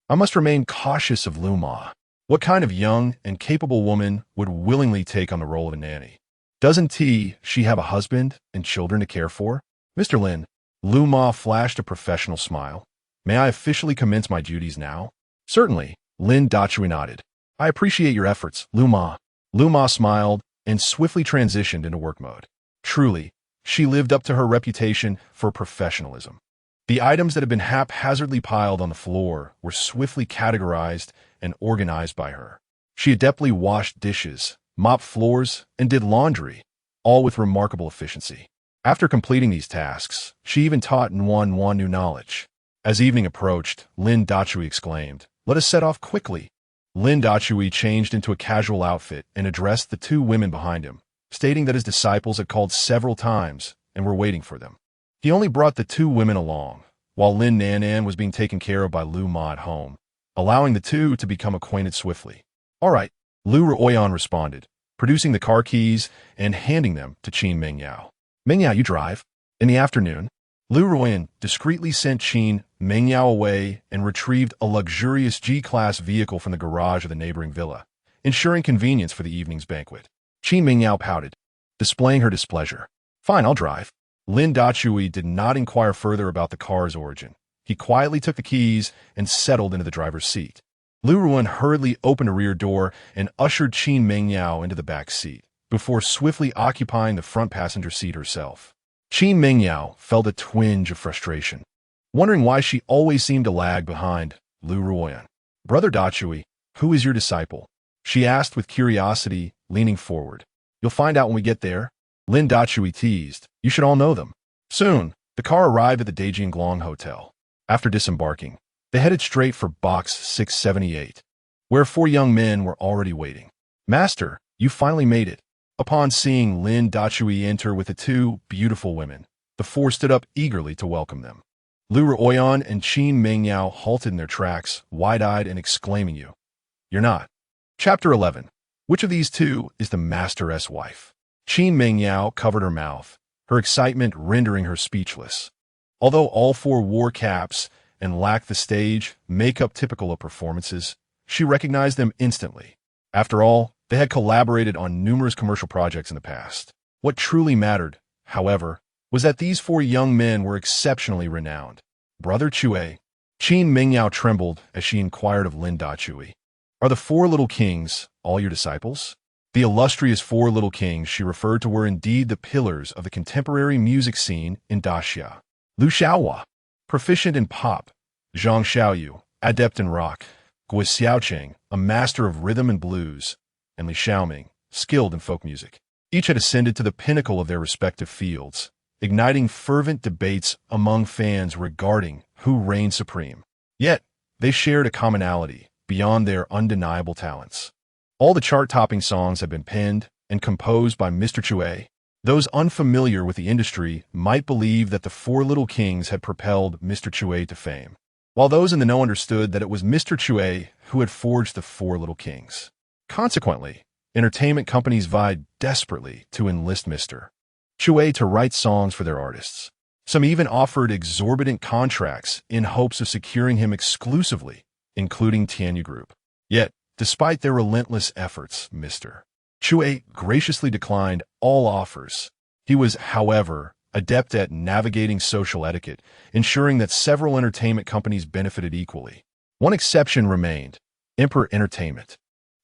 I must remain cautious of Lu Ma. What kind of young and capable woman would willingly take on the role of a nanny? Doesn't she have a husband and children to care for? Mr. Lin, Lu Ma flashed a professional smile. May I officially commence my duties now? Certainly, Lin Dachui nodded. I appreciate your efforts, Lu Ma. Lu Ma smiled and swiftly transitioned into work mode. Truly, she lived up to her reputation for professionalism. The items that had been haphazardly piled on the floor were swiftly categorized and organized by her. She adeptly washed dishes, mopped floors, and did laundry, all with remarkable efficiency. After completing these tasks, she even taught Yuan new knowledge. As evening approached, Lin Dachui exclaimed, "Let us set off quickly." Lin Dachui changed into a casual outfit and addressed the two women behind him, stating that his disciples had called several times and were waiting for them. He only brought the two women along, while Lin Nanan was being taken care of by Lu Ma at home, allowing the two to become acquainted swiftly. All right, Lu Ruoyan responded, producing the car keys and handing them to Qin Mengyao. Mengyao, you drive. In the afternoon, Lu Ruoyan discreetly sent Qin Mengyao away and retrieved a luxurious G-class vehicle from the garage of the neighboring villa, ensuring convenience for the evening's banquet. Qin Mengyao pouted, displaying her displeasure. Fine, I'll drive. Lin Dachui did not inquire further about the car's origin. He quietly took the keys and settled into the driver's seat. Lu Ruoyan hurriedly opened a rear door and ushered Qin Mengyao into the back seat, before swiftly occupying the front passenger seat herself. Qin Mengyao felt a twinge of frustration, wondering why she always seemed to lag behind Lu Ruoyan. Brother Dachui, who is your disciple? She asked with curiosity, leaning forward. You'll find out when we get there. Lin Dachui teased. You should all know them. Soon, the car arrived at the Dajianglong Hotel. After disembarking, they headed straight for box 678, where four young men were already waiting. Master, you finally made it. Upon seeing Lin Dachui enter with the two beautiful women, the four stood up eagerly to welcome them. Lu Ruoyan and Qin Mengyao halted in their tracks, wide-eyed and exclaiming, You're not. Chapter 11. Which of these two is the master's wife? Qin Mengyao covered her mouth, her excitement rendering her speechless. Although all four wore caps and lacked the stage makeup typical of performances, she recognized them instantly. After all, they had collaborated on numerous commercial projects in the past. What truly mattered, however, was that these four young men were exceptionally renowned. Brother Chue. Qin Mengyao trembled as she inquired of Lin Dachui. Are the four little kings all your disciples? The illustrious four little kings she referred to were indeed the pillars of the contemporary music scene in Daxia. Lu Xiaohua, proficient in pop; Zhang Xiaoyu, adept in rock; Gui Xiaocheng, a master of rhythm and blues; and Li Xiaoming, skilled in folk music. Each had ascended to the pinnacle of their respective fields, igniting fervent debates among fans regarding who reigned supreme. Yet, they shared a commonality beyond their undeniable talents. All the chart-topping songs had been penned and composed by Mr. Chue. Those unfamiliar with the industry might believe that the four little kings had propelled Mr. Chue to fame, while those in the know understood that it was Mr. Chue who had forged the four little kings. Consequently, entertainment companies vied desperately to enlist Mr. Chue to write songs for their artists. Some even offered exorbitant contracts in hopes of securing him exclusively, including Tianyu Group. Yet, despite their relentless efforts, Mr. Chue graciously declined all offers. He was, however, adept at navigating social etiquette, ensuring that several entertainment companies benefited equally. One exception remained: Emperor Entertainment.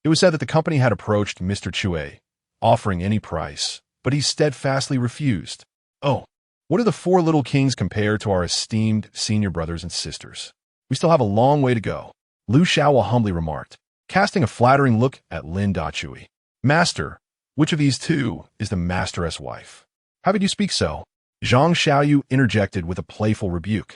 It was said that the company had approached Mr. Chue, offering any price, but he steadfastly refused. Oh, what do the four little kings compare to our esteemed senior brothers and sisters? We still have a long way to go, Liu Shaohua humbly remarked, casting a flattering look at Lin Dachui. Master, which of these two is the masteress wife? How could you speak so? Zhang Xiaoyu interjected with a playful rebuke.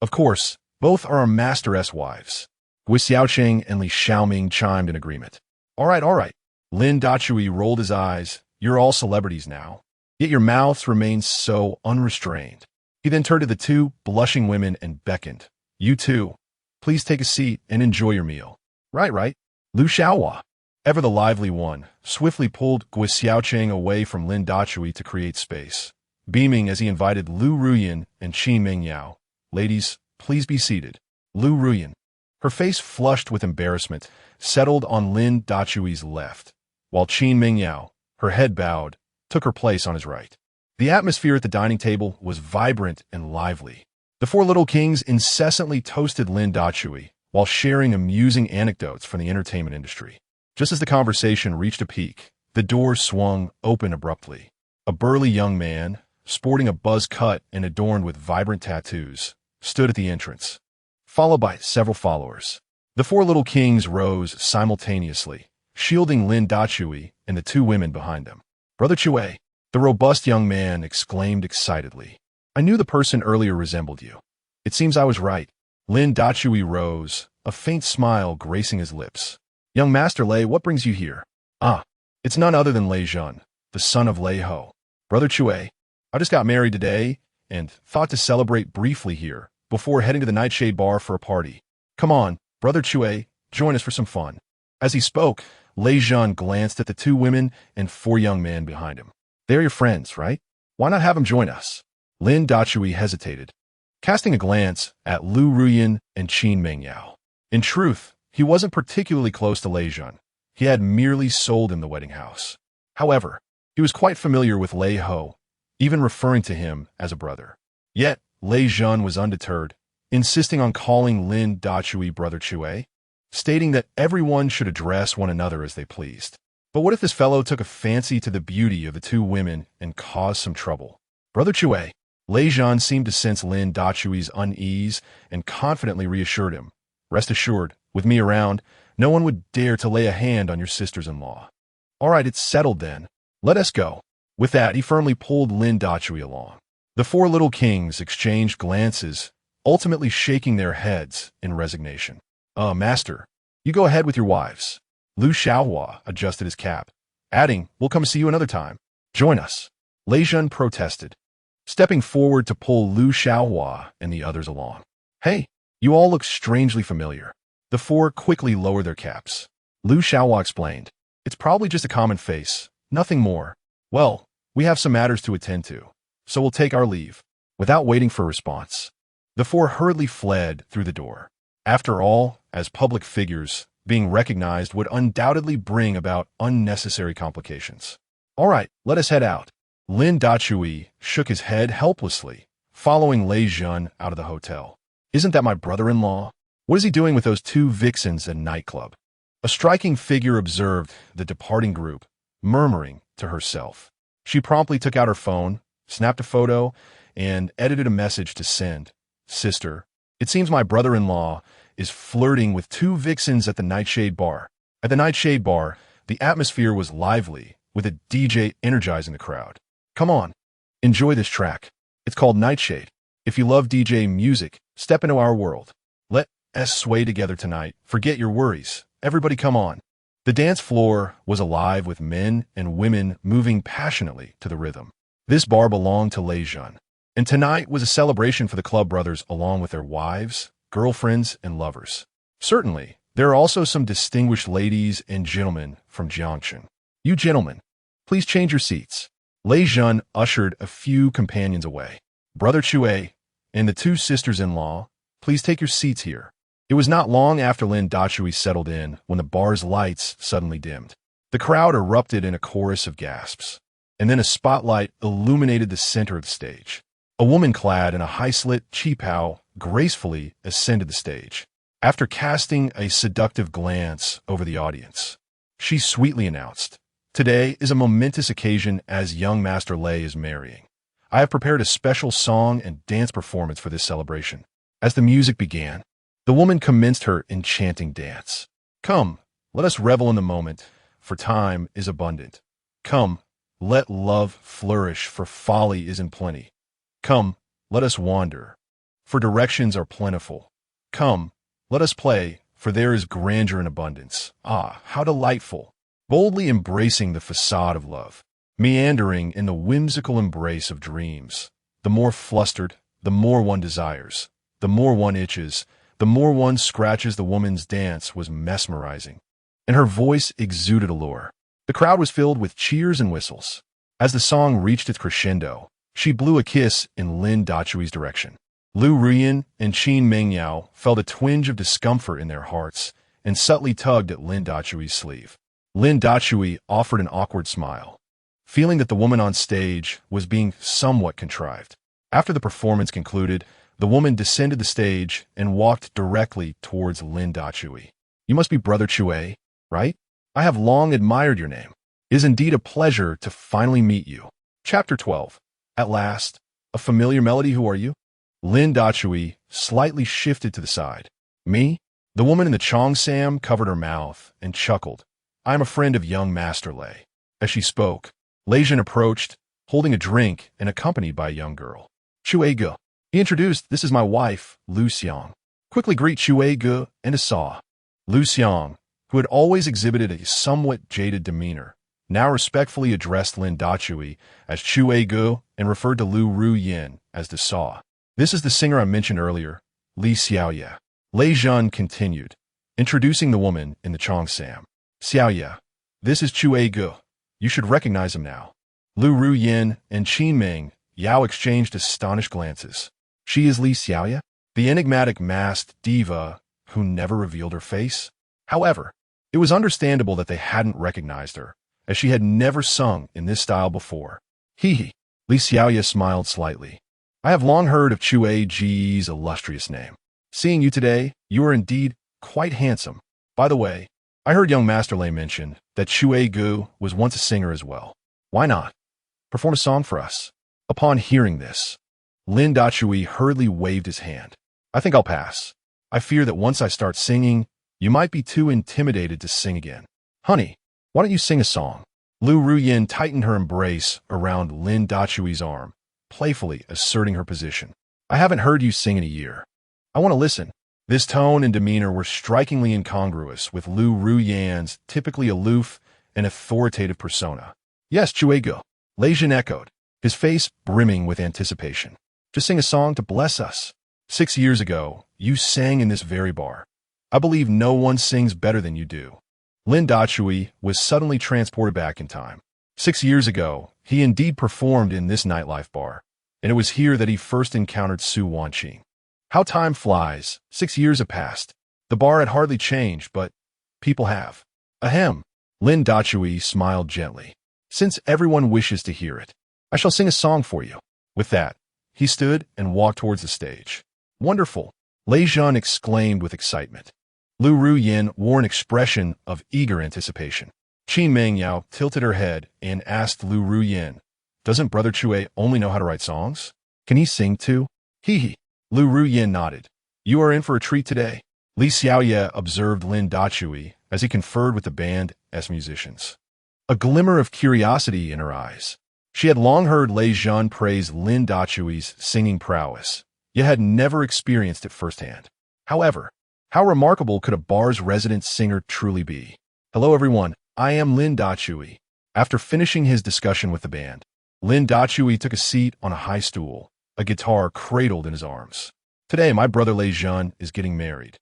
Of course, both are our masteress wives. Gui Xiaoqing and Li Xiaoming chimed in agreement. All right. Lin Dachui rolled his eyes. You're all celebrities now. Yet your mouths remain so unrestrained. He then turned to the two blushing women and beckoned. You two, please take a seat and enjoy your meal. Right. Liu Shaohua, ever the lively one, swiftly pulled Gui Xiaoqing away from Lin Dachui to create space, beaming as he invited Lu Ruyan and Qin Mingyao. Ladies, please be seated. Lu Ruyan, her face flushed with embarrassment, settled on Lin Dachui's left, while Qin Mingyao, her head bowed, took her place on his right. The atmosphere at the dining table was vibrant and lively. The four little kings incessantly toasted Lin Dachui while sharing amusing anecdotes from the entertainment industry. Just as the conversation reached a peak, the door swung open abruptly. A burly young man, sporting a buzz cut and adorned with vibrant tattoos, stood at the entrance, followed by several followers. The four little kings rose simultaneously, shielding Lin Dachui and the two women behind them. Brother Chue, the robust young man exclaimed excitedly. I knew the person earlier resembled you. It seems I was right. Lin Dachui rose, a faint smile gracing his lips. Young Master Lei, what brings you here? It's none other than Lei Zhen, the son of Lei Ho. Brother Chue, I just got married today and thought to celebrate briefly here before heading to the Nightshade Bar for a party. Come on, Brother Chue, join us for some fun. As he spoke, Lei Zhen glanced at the two women and four young men behind him. They're your friends, right? Why not have them join us? Lin Dachui hesitated, casting a glance at Lu Ruyan and Qin Mingyao. In truth, he wasn't particularly close to Lei Zhen. He had merely sold him the wedding house. However, he was quite familiar with Lei Ho, even referring to him as a brother. Yet, Lei Zhen was undeterred, insisting on calling Lin Dachui Brother Chue, stating that everyone should address one another as they pleased. But what if this fellow took a fancy to the beauty of the two women and caused some trouble? Brother Chue, Lei Zhen seemed to sense Lin Dachui's unease and confidently reassured him. Rest assured, with me around, no one would dare to lay a hand on your sisters-in-law. All right, it's settled then. Let us go. With that, he firmly pulled Lin Dachui along. The four little kings exchanged glances, ultimately shaking their heads in resignation. Master, you go ahead with your wives. Liu Shaohua adjusted his cap, adding, we'll come see you another time. Join us. Lei Zhen protested, stepping forward to pull Liu Shaohua and the others along. Hey, you all look strangely familiar. The four quickly lowered their caps. Liu Shaohua explained, it's probably just a common face, nothing more. Well, we have some matters to attend to, so we'll take our leave. Without waiting for a response, the four hurriedly fled through the door. After all, as public figures, being recognized would undoubtedly bring about unnecessary complications. All right, let us head out. Lin Dachui shook his head helplessly, following Lei Zhen out of the hotel. Isn't that my brother-in-law? What is he doing with those two vixens at a nightclub? A striking figure observed the departing group, murmuring to herself. She promptly took out her phone, snapped a photo, and edited a message to send. Sister, it seems my brother-in-law is flirting with two vixens at the Nightshade Bar. At the Nightshade Bar, the atmosphere was lively, with a DJ energizing the crowd. Come on, enjoy this track. It's called Nightshade. If you love DJ music, step into our world. Let us sway together tonight. Forget your worries. Everybody come on. The dance floor was alive with men and women moving passionately to the rhythm. This bar belonged to Lei Zhen, and tonight was a celebration for the club brothers along with their wives, girlfriends, and lovers. Certainly, There are also some distinguished ladies and gentlemen from Jiangshan. You gentlemen, please change your seats. Lei Zhun ushered a few companions away. Brother Chue and the two sisters-in-law, please take your seats here. It was not long after Lin Dachui settled in when the bar's lights suddenly dimmed. The crowd erupted in a chorus of gasps, and then a spotlight illuminated the center of the stage. A woman clad in a high-slit qipao gracefully ascended the stage. After casting a seductive glance over the audience, she sweetly announced, "Today is a momentous occasion as young Master Lei is marrying. I have prepared a special song and dance performance for this celebration." As the music began, the woman commenced her enchanting dance. "Come, let us revel in the moment, for time is abundant. Come, let love flourish, for folly is in plenty. Come, let us wander, for directions are plentiful. Come, let us play, for there is grandeur in abundance. Ah, how delightful!" Boldly embracing the facade of love, meandering in the whimsical embrace of dreams, the more flustered, the more one desires, the more one itches, the more one scratches. The woman's dance was mesmerizing, and her voice exuded allure. The crowd was filled with cheers and whistles. As the song reached its crescendo, she blew a kiss in Lin Dachui's direction. Lu Ruyan and Qin Mengyao felt a twinge of discomfort in their hearts and subtly tugged at Lin Dachui's sleeve. Lin Dachui offered an awkward smile, feeling that the woman on stage was being somewhat contrived. After the performance concluded, the woman descended the stage and walked directly towards Lin Dachui. "You must be Brother Chue, right? I have long admired your name. It is indeed a pleasure to finally meet you." Chapter 12. At last, a familiar melody. Who are you? Lin Dachui slightly shifted to the side. "Me?" The woman in the cheongsam covered her mouth and chuckled. "I am a friend of young Master Lei." As she spoke, Lei Zhun approached, holding a drink and accompanied by a young girl. "Chue Ge." He introduced, "This is my wife, Lu Xiang. Quickly greet Chue Ge and Asa." Lu Xiang, who had always exhibited a somewhat jaded demeanor, now respectfully addressed Lin Dachui as Chue Ge and referred to Lu Ruyan as the Sa. "This is the singer I mentioned earlier, Li Xiaoye." Lei Zhun continued, introducing the woman in the cheongsam. "Xiaoye, this is Chue Ge. You should recognize him now." Lu Ruyan and Qin Meng Yao exchanged astonished glances. "She is Li Xiaoye, the enigmatic masked diva who never revealed her face?" However, it was understandable that they hadn't recognized her, as she had never sung in this style before. "Hee." Li Xiaoye smiled slightly. "I have long heard of Chue Ge's illustrious name. Seeing you today, you are indeed quite handsome. By the way, I heard young Master Lei mention that Chue Ge was once a singer as well. Why not perform a song for us?" Upon hearing this, Lin Dachui hurriedly waved his hand. "I think I'll pass. I fear that once I start singing, you might be too intimidated to sing again. Honey, why don't you sing a song?" Lu Ruyan tightened her embrace around Lin Dachui's arm, playfully asserting her position. "I haven't heard you sing in a year. I want to listen." This tone and demeanor were strikingly incongruous with Lu Ruyan's typically aloof and authoritative persona. "Yes, Chue Ge," Lei Zhun echoed, his face brimming with anticipation. "Just sing a song to bless us. 6 years ago, you sang in this very bar. I believe no one sings better than you do." Lin Dachui was suddenly transported back in time. 6 years ago, he indeed performed in this nightlife bar, and it was here that he first encountered Su Wanqing. How time flies. 6 years have passed. The bar had hardly changed, but people have. Ahem. Lin Dachui smiled gently. "Since everyone wishes to hear it, I shall sing a song for you." With that, he stood and walked towards the stage. "Wonderful!" Lei Zhun exclaimed with excitement. Lu Ruyan wore an expression of eager anticipation. Qin Mengyao tilted her head and asked Lu Ruyan, "Doesn't Brother Chue only know how to write songs? Can he sing too?" "Hee." Lu Ruyan nodded. "You are in for a treat today." Li Xiaoye observed Lin Dachui as he conferred with the band as musicians, a glimmer of curiosity in her eyes. She had long heard Lei Zhun praise Lin Dachui's singing prowess, yet had never experienced it firsthand. However, how remarkable could a bar's resident singer truly be? "Hello everyone, I am Lin Dachui." After finishing his discussion with the band, Lin Dachui took a seat on a high stool, a guitar cradled in his arms. "Today, my brother Lei Zhun is getting married.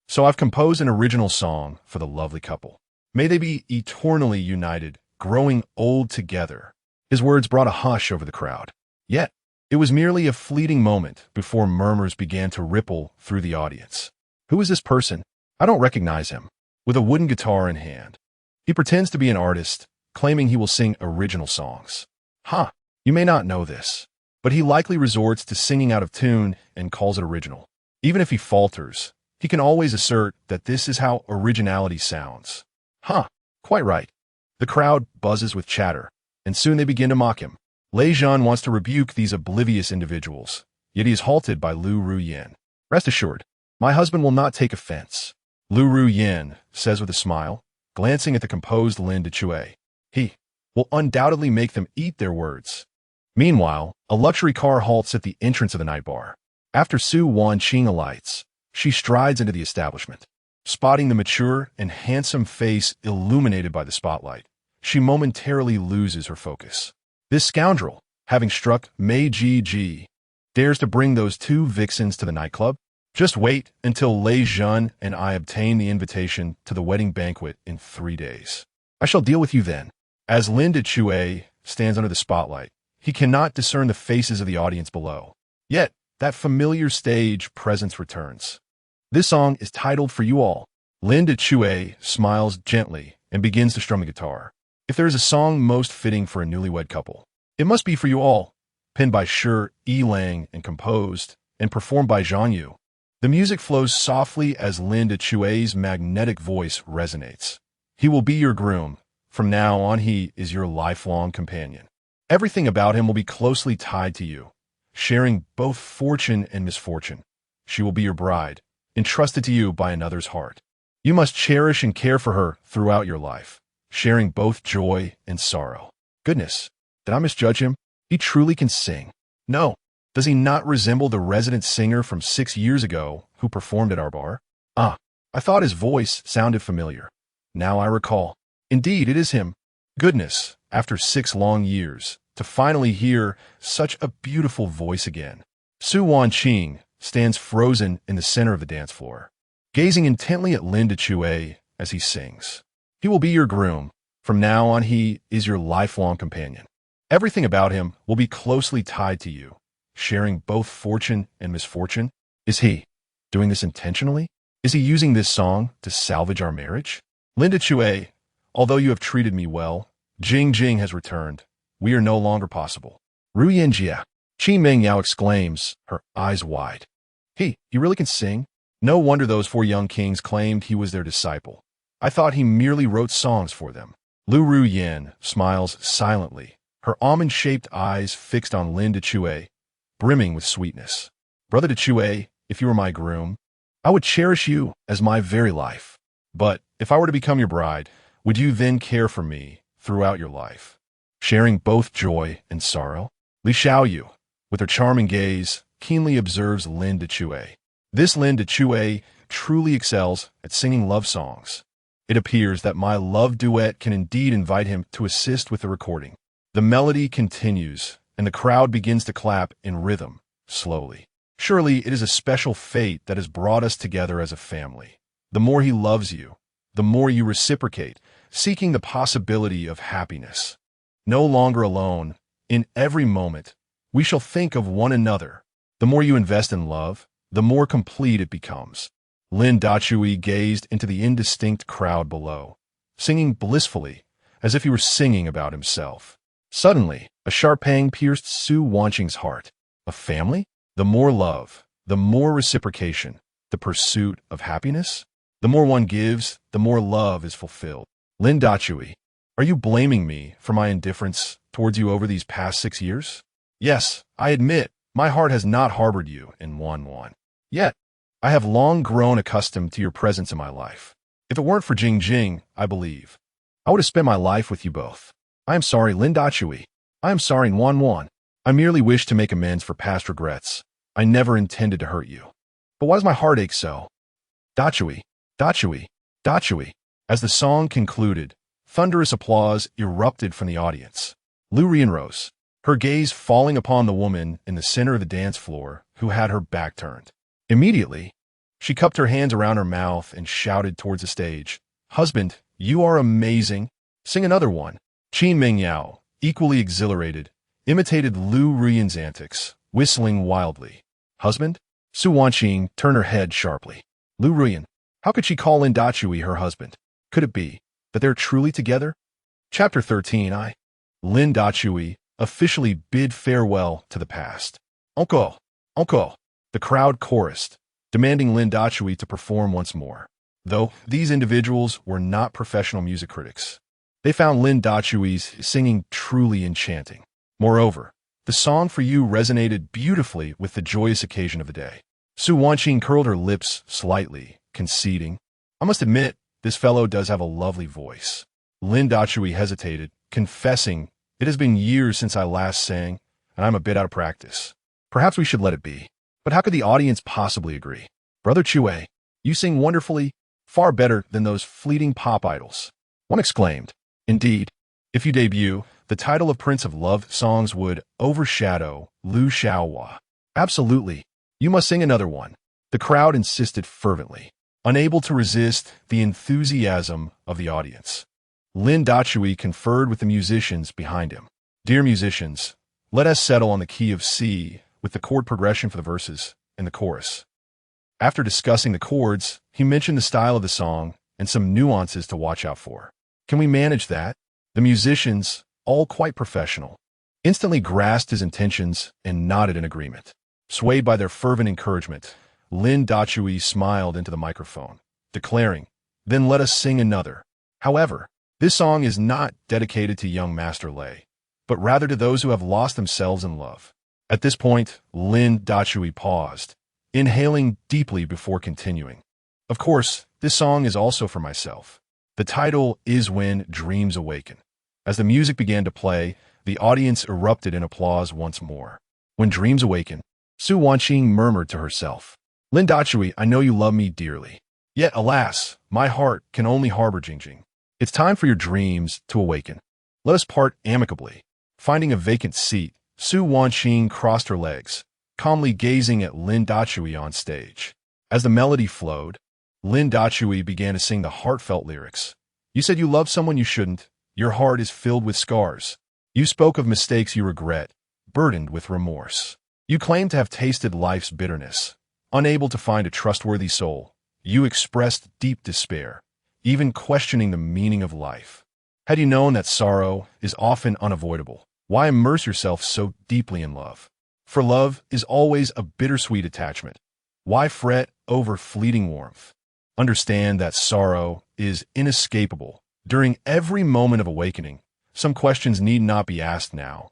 So I've composed an original song for the lovely couple. May they be eternally united, growing old together. His words brought a hush over the crowd. Yet, it was merely a fleeting moment before murmurs began to ripple through the audience. Who is this person? I don't recognize him. With a wooden guitar in hand. He pretends to be an artist, claiming he will sing original songs. You may not know this, but he likely resorts to singing out of tune and calls it original. Even if he falters, he can always assert that this is how originality sounds. Quite right. The crowd buzzes with chatter, and soon they begin to mock him. Lei Zhan wants to rebuke these oblivious individuals, yet he is halted by Lu Ruyan. Rest assured, my husband will not take offense. Lu Ruyan says with a smile, glancing at the composed Lin Dechue. He will undoubtedly make them eat their words. Meanwhile, a luxury car halts at the entrance of the night bar. After Su Wanqing alights, she strides into the establishment. Spotting the mature and handsome face illuminated by the spotlight, she momentarily loses her focus. This scoundrel, having struck Mei Ji, dares to bring those two vixens to the nightclub? Just wait until Lei Zhan and I obtain the invitation to the wedding banquet in 3 days. I shall deal with you then. As Lin Dechue stands under the spotlight, he cannot discern the faces of the audience below. Yet, that familiar stage presence returns. This song is titled For You All. Lin Dechue smiles gently and begins to strum the guitar. If there is a song most fitting for a newlywed couple, it must be For You All, penned by Shi Yilang and composed and performed by Zhang Yu. The music flows softly as Lin Dechue's magnetic voice resonates. He will be your groom. From now on, he is your lifelong companion. Everything about him will be closely tied to you, sharing both fortune and misfortune. She will be your bride, entrusted to you by another's heart. You must cherish and care for her throughout your life, sharing both joy and sorrow. Goodness, did I misjudge him? He truly can sing. No, does he not resemble the resident singer from 6 years ago who performed at our bar? I thought his voice sounded familiar. Now I recall. Indeed, it is him. Goodness, after 6 long years, to finally hear such a beautiful voice again. Su Wanqing stands frozen in the center of the dance floor, gazing intently at Lin Dechue as he sings. He will be your groom. From now on, he is your lifelong companion. Everything about him will be closely tied to you, sharing both fortune and misfortune. Is he doing this intentionally? Is he using this song to salvage our marriage? Lin Dechue, although you have treated me well, Jing has returned. We are no longer possible. Ru Yanjia, Qi Mengyao exclaims, her eyes wide. He really can sing? No wonder those 4 young kings claimed he was their disciple. I thought he merely wrote songs for them. Lu Ruyan smiles silently, her almond-shaped eyes fixed on Lin Dechue, brimming with sweetness. Brother Dechue, if you were my groom, I would cherish you as my very life. But if I were to become your bride, would you then care for me throughout your life, sharing both joy and sorrow? Li Xiaoyu, with her charming gaze, keenly observes Lin Dechue. This Lin Dechue truly excels at singing love songs. It appears that my love duet can indeed invite him to assist with the recording. The melody continues, and the crowd begins to clap in rhythm, slowly. Surely it is a special fate that has brought us together as a family. The more he loves you, the more you reciprocate, seeking the possibility of happiness. No longer alone, in every moment, we shall think of one another. The more you invest in love, the more complete it becomes. Lin Dechue gazed into the indistinct crowd below, singing blissfully, as if he were singing about himself. Suddenly, a sharp pang pierced Su Wanqing's heart. A family? The more love, the more reciprocation, the pursuit of happiness? The more one gives, the more love is fulfilled. Lin Dechue, are you blaming me for my indifference towards you over these past 6 years? Yes, I admit, my heart has not harbored you in Wan. Yet, I have long grown accustomed to your presence in my life. If it weren't for Jing, I believe, I would have spent my life with you both. I am sorry, Lin Dechue. I am sorry, Wan. I merely wish to make amends for past regrets. I never intended to hurt you. But why does my heart ache so? Dechue. As the song concluded, thunderous applause erupted from the audience. Lu Rian rose, her gaze falling upon the woman in the center of the dance floor who had her back turned. Immediately, She cupped her hands around her mouth and shouted towards the stage. Husband, you are amazing. Sing another one. Qin Mingyao, equally exhilarated, imitated Lu Ruyan's antics, whistling wildly. Husband? Su Wanqing turned her head sharply. Lu Ruyan, how could she call Lin Dachui her husband? Could it be that they're truly together? Chapter 13 Lin Dachui officially bid farewell to the past. Encore! Encore! The crowd chorused, demanding Lin Dachui to perform once more. Though these individuals were not professional music critics, they found Lin Dachui's singing truly enchanting. Moreover, the song For You resonated beautifully with the joyous occasion of the day. Su Wanqing curled her lips slightly, conceding, I must admit, this fellow does have a lovely voice. Lin Dachui hesitated, confessing, it has been years since I last sang, and I'm a bit out of practice. Perhaps we should let it be. But how could the audience possibly agree? Brother Chue, you sing wonderfully, far better than those fleeting pop idols. One exclaimed. Indeed, if you debut, the title of Prince of Love songs would overshadow Lu Xiaohua. Absolutely. You must sing another one. The crowd insisted fervently, unable to resist the enthusiasm of the audience. Lin Dachui conferred with the musicians behind him. Dear musicians, let us settle on the key of C with the chord progression for the verses and the chorus. After discussing the chords, he mentioned the style of the song and some nuances to watch out for. Can we manage that? The musicians, all quite professional, instantly grasped his intentions and nodded in agreement. Swayed by their fervent encouragement, Lin Dachui smiled into the microphone, declaring, Then let us sing another. However, this song is not dedicated to young Master Lei, but rather to those who have lost themselves in love. At this point, Lin Dachui paused, inhaling deeply before continuing. Of course, this song is also for myself. The title is When Dreams Awaken. As the music began to play, the audience erupted in applause once more. When dreams awaken, Su Wanqing murmured to herself, Lin Dachui, I know you love me dearly. Yet, alas, my heart can only harbor Jingjing. It's time for your dreams to awaken. Let us part amicably. Finding a vacant seat, Su Wanqing crossed her legs, calmly gazing at Lin Dachui on stage. As the melody flowed, Lin Dachui began to sing the heartfelt lyrics. You said you loved someone you shouldn't. Your heart is filled with scars. You spoke of mistakes you regret, burdened with remorse. You claimed to have tasted life's bitterness. Unable to find a trustworthy soul, you expressed deep despair, even questioning the meaning of life. Had you known that sorrow is often unavoidable, why immerse yourself so deeply in love? For love is always a bittersweet attachment. Why fret over fleeting warmth? Understand that sorrow is inescapable. During every moment of awakening, some questions need not be asked now,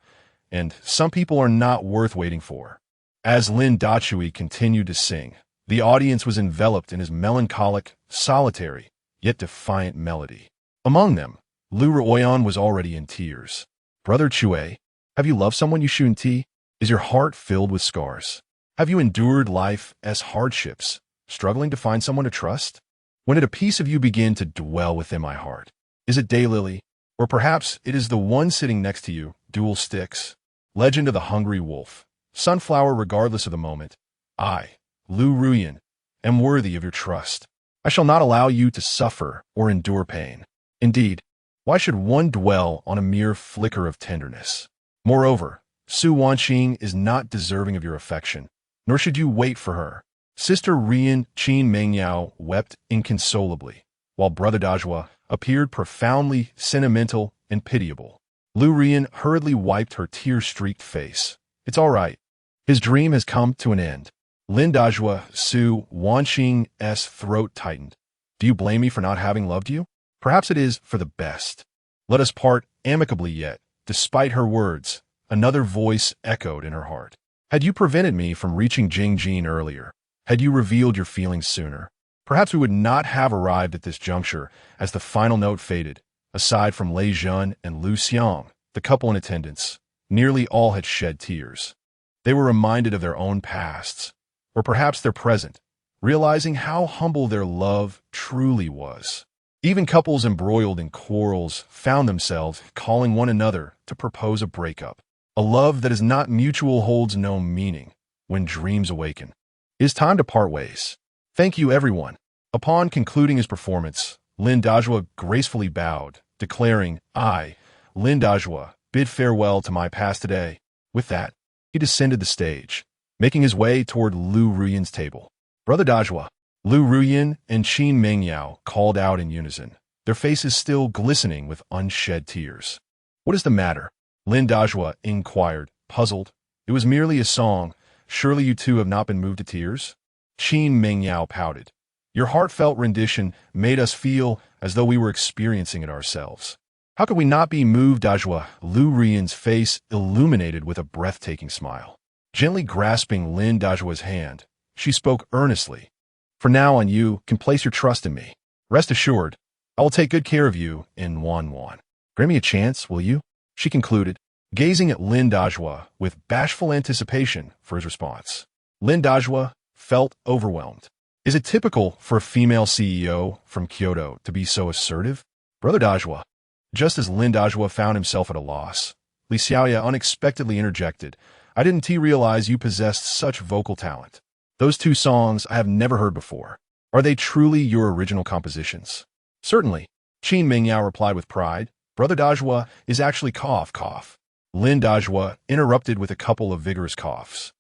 and some people are not worth waiting for. As Lin Dachui continued to sing, the audience was enveloped in his melancholic, solitary, yet defiant melody. Among them, Lu Ruoyan was already in tears. Brother Chue, have you loved someone you shouldn't? Is your heart filled with scars? Have you endured life as hardships, struggling to find someone to trust? When did a piece of you begin to dwell within my heart? Is it Daylily? Or perhaps it is the one sitting next to you, dual sticks? Legend of the Hungry Wolf. Sunflower regardless of the moment. I, Lu Ruyan, am worthy of your trust. I shall not allow you to suffer or endure pain. Indeed, why should one dwell on a mere flicker of tenderness? Moreover, Su Wanqing is not deserving of your affection, nor should you wait for her. Sister Rian Qin Mengyao wept inconsolably, while Brother Dajua appeared profoundly sentimental and pitiable. Lu Rian hurriedly wiped her tear-streaked face. It's all right. His dream has come to an end. Lin Dajua, Su Wanqing's throat tightened. Do you blame me for not having loved you? Perhaps it is for the best. Let us part amicably yet. Despite her words, another voice echoed in her heart. Had you prevented me from reaching Jingjing earlier, had you revealed your feelings sooner, perhaps we would not have arrived at this juncture. As the final note faded, aside from Lei Zhen and Lu Xiang, the couple in attendance, nearly all had shed tears. They were reminded of their own pasts, or perhaps their present, realizing how humble their love truly was. Even couples embroiled in quarrels found themselves calling one another to propose a breakup. A love that is not mutual holds no meaning when dreams awaken. It is time to part ways. Thank you, everyone. Upon concluding his performance, Lin Dajua gracefully bowed, declaring, I, Lin Dajua, bid farewell to my past today. With that, he descended the stage, making his way toward Lu Ruyan's table. Brother Dajua, Lu Ruyan and Qin Mengyao called out in unison, their faces still glistening with unshed tears. What is the matter? Lin Dajua inquired, puzzled. It was merely a song. Surely you two have not been moved to tears? Qin Mengyao pouted. Your heartfelt rendition made us feel as though we were experiencing it ourselves. How could we not be moved, Dajua? Lu Ruyan's face illuminated with a breathtaking smile. Gently grasping Lin Dajua's hand, she spoke earnestly. From now on, you can place your trust in me. Rest assured, I will take good care of you in Wan. Grant me a chance, will you? She concluded, gazing at Lin Dajua with bashful anticipation for his response. Lin Dajua felt overwhelmed. Is it typical for a female CEO from Kyoto to be so assertive? Brother Dajua. Just as Lin Dajua found himself at a loss, Li Xiaoya unexpectedly interjected, I didn't realize you possessed such vocal talent. Those two songs I have never heard before. Are they truly your original compositions? Certainly, Qin Mengyao replied with pride. Brother Dajua is actually cough. Lin Dajua interrupted with a couple of vigorous coughs.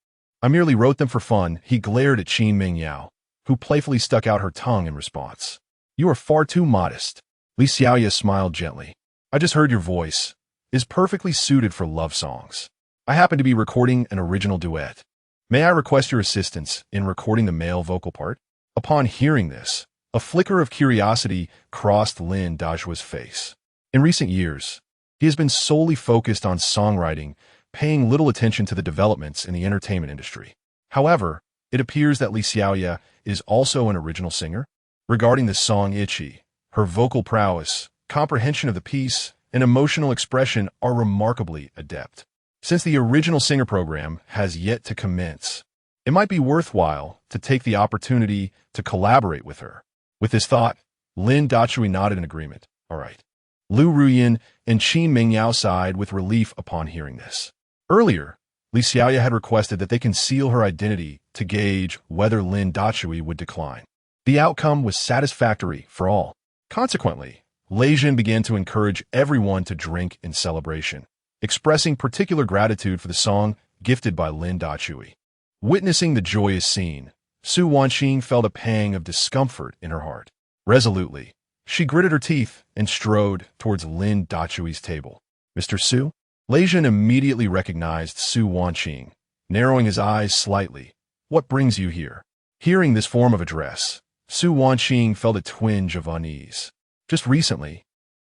I merely wrote them for fun. He glared at Qin Mengyao, who playfully stuck out her tongue in response. You are far too modest. Li Xiaoya smiled gently. I just heard your voice is perfectly suited for love songs. I happen to be recording an original duet. May I request your assistance in recording the male vocal part? Upon hearing this, a flicker of curiosity crossed Lin Dajua's face. In recent years, he has been solely focused on songwriting, paying little attention to the developments in the entertainment industry. However, it appears that Li Xiaoya is also an original singer. Regarding the song Itchy, her vocal prowess, comprehension of the piece, and emotional expression are remarkably adept. Since the original singer program has yet to commence, it might be worthwhile to take the opportunity to collaborate with her. With this thought, Lin Dajua nodded in agreement. All right. Lu Ruyan and Qin Mengyao sighed with relief upon hearing this. Earlier, Li Xiaoya had requested that they conceal her identity to gauge whether Lin Dajua would decline. The outcome was satisfactory for all. Consequently, Lei Jin began to encourage everyone to drink in celebration, expressing particular gratitude for the song gifted by Lin Dajua. Witnessing the joyous scene, Su Wanqing felt a pang of discomfort in her heart. Resolutely, she gritted her teeth and strode towards Lin Dajui's table. Mr. Su? Lei Jin immediately recognized Su Wanqing, narrowing his eyes slightly. What brings you here? Hearing this form of address, Su Wanqing felt a twinge of unease. Just recently,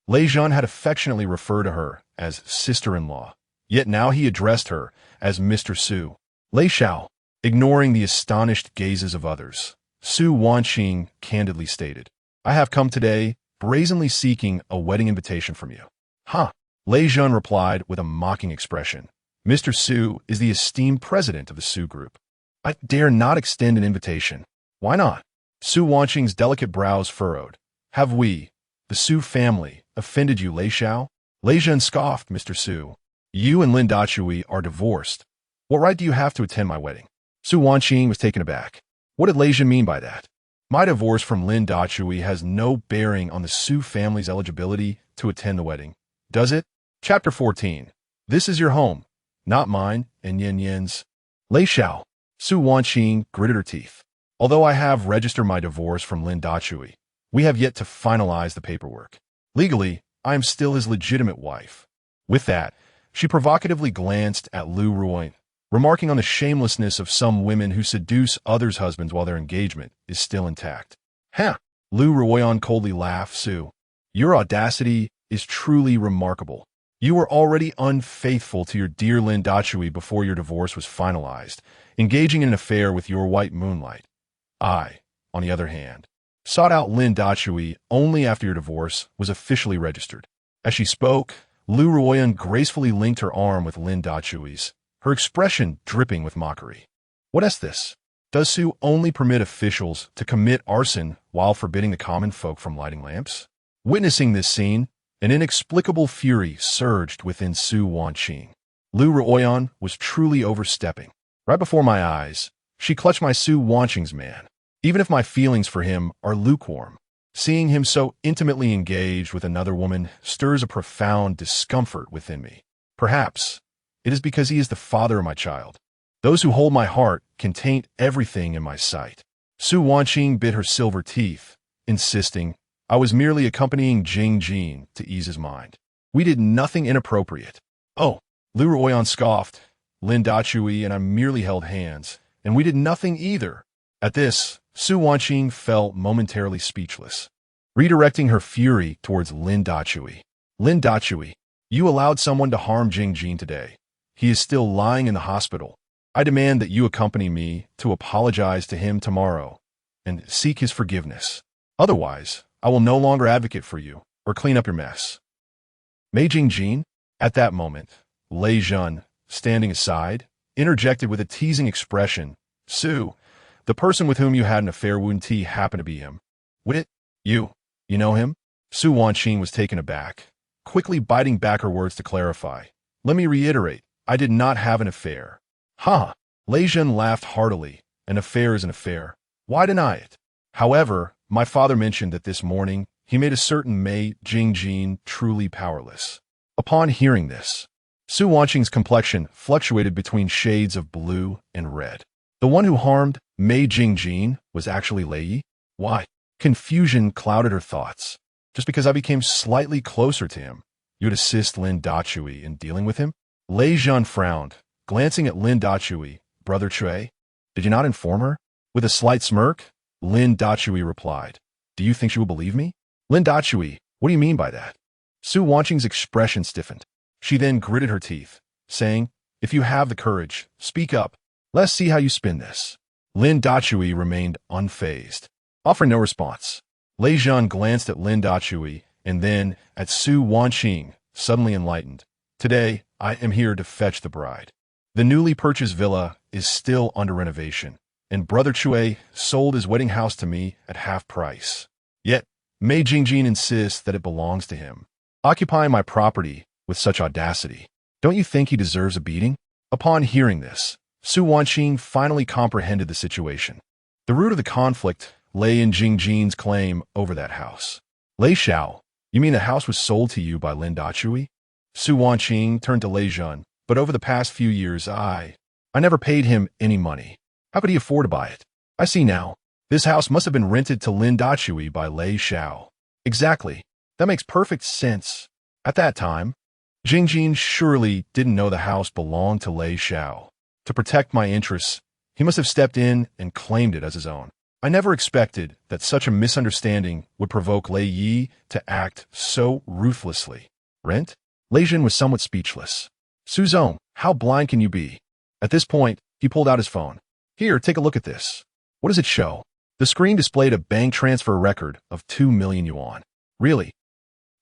Lei Jin had affectionately referred to her as sister-in-law, yet now he addressed her as Mr. Su. Lei Xiao, ignoring the astonished gazes of others, Su Wanqing candidly stated, I have come today brazenly seeking a wedding invitation from you. Huh? Lei Jin replied with a mocking expression. Mr. Su is the esteemed president of the Su Group. I dare not extend an invitation. Why not? Su Wanqing's delicate brows furrowed. Have we, the Su family, offended you, Lei Xiao? Lei Jin scoffed, Mr. Su. You and Lin Dajua are divorced. What right do you have to attend my wedding? Su Wanqing was taken aback. What did Lei Jin mean by that? My divorce from Lin Dajua has no bearing on the Su family's eligibility to attend the wedding, does it? Chapter 14. This is your home, not mine, and Yin Yin's. Lei Xiao. Su Wanqing gritted her teeth. Although I have registered my divorce from Lin Dajua, we have yet to finalize the paperwork. Legally, I am still his legitimate wife. With that, she provocatively glanced at Lu Ruyan, remarking on the shamelessness of some women who seduce others' husbands while their engagement is still intact. Huh? Lu Ruyan coldly laughed. Su, your audacity is truly remarkable. You were already unfaithful to your dear Lin Dajua before your divorce was finalized, engaging in an affair with your white moonlight. I, on the other hand, sought out Lin Dajua only after your divorce was officially registered. As she spoke, Lu Ruyan gracefully linked her arm with Lin Dajui's, her expression dripping with mockery. What is this? Does Su only permit officials to commit arson while forbidding the common folk from lighting lamps? Witnessing this scene, an inexplicable fury surged within Su Wanqing. Lu Ruyan was truly overstepping. Right before my eyes, she clutched my Su Wanqing's man. even if my feelings for him are lukewarm. Seeing him so intimately engaged with another woman stirs a profound discomfort within me. Perhaps it is because he is the father of my child. Those who hold my heart can taint everything in my sight. Su Wanqing bit her silver teeth, insisting I was merely accompanying Jing Jin to ease his mind. We did nothing inappropriate. Oh, Liu Ruoyan scoffed. Lin Dachui and I merely held hands, and we did nothing either. At this, Su Wanqing fell momentarily speechless, redirecting her fury towards Lin Dachui. Lin Dachui, you allowed someone to harm Jing Jin today. He is still lying in the hospital. I demand that you accompany me to apologize to him tomorrow and seek his forgiveness. Otherwise, I will no longer advocate for you or clean up your mess. Mei Jingjin? At that moment, Lei Zhen, standing aside, interjected with a teasing expression. Su, the person with whom you had an affair wouldn't happen to be him. Would it? You know him? Su Wanqing was taken aback, quickly biting back her words to clarify. Let me reiterate, I did not have an affair. Ha! Lei Zhen laughed heartily. An affair is an affair. Why deny it? However, my father mentioned that this morning he made a certain Mei Jingjin truly powerless. Upon hearing this, Su Wanqing's complexion fluctuated between shades of blue and red. The one who harmed Mei Jingjin was actually Lei Yi? Why? Confusion clouded her thoughts. Just because I became slightly closer to him, you'd assist Lin Dachui in dealing with him? Lei Zhen frowned, glancing at Lin Dachui. Brother Chui, did you not inform her? With a slight smirk, Lin Dachui replied, do you think she will believe me? Lin Dachui, what do you mean by that? Su Wanqing's expression stiffened. She then gritted her teeth, saying, if you have the courage, speak up. Let's see how you spin this. Lin Dachui remained unfazed, offering no response. Lei Zhen glanced at Lin Dachui and then at Su Wanqing, suddenly enlightened. Today, I am here to fetch the bride. The newly purchased villa is still under renovation, and Brother Chui sold his wedding house to me at half price. Yet, Mei Jingjin insists that it belongs to him, occupying my property with such audacity. Don't you think he deserves a beating? Upon hearing this, Su Wanqing finally comprehended the situation. The root of the conflict lay in Jingjin's claim over that house. Lei Xiao, you mean the house was sold to you by Lin Dachui? Su Wanqing turned to Lei Zhen. But over the past few years, I never paid him any money. How could he afford to buy it? I see now. This house must have been rented to Lin Dachui by Lei Xiao. Exactly. That makes perfect sense. At that time, Jingjin surely didn't know the house belonged to Lei Xiao. To protect my interests, he must have stepped in and claimed it as his own. I never expected that such a misunderstanding would provoke Lei Yi to act so ruthlessly. Rent? Lei Zhen was somewhat speechless. Suzong, how blind can you be? At this point, he pulled out his phone. Here, take a look at this. What does it show? The screen displayed a bank transfer record of 2 million yuan. Really?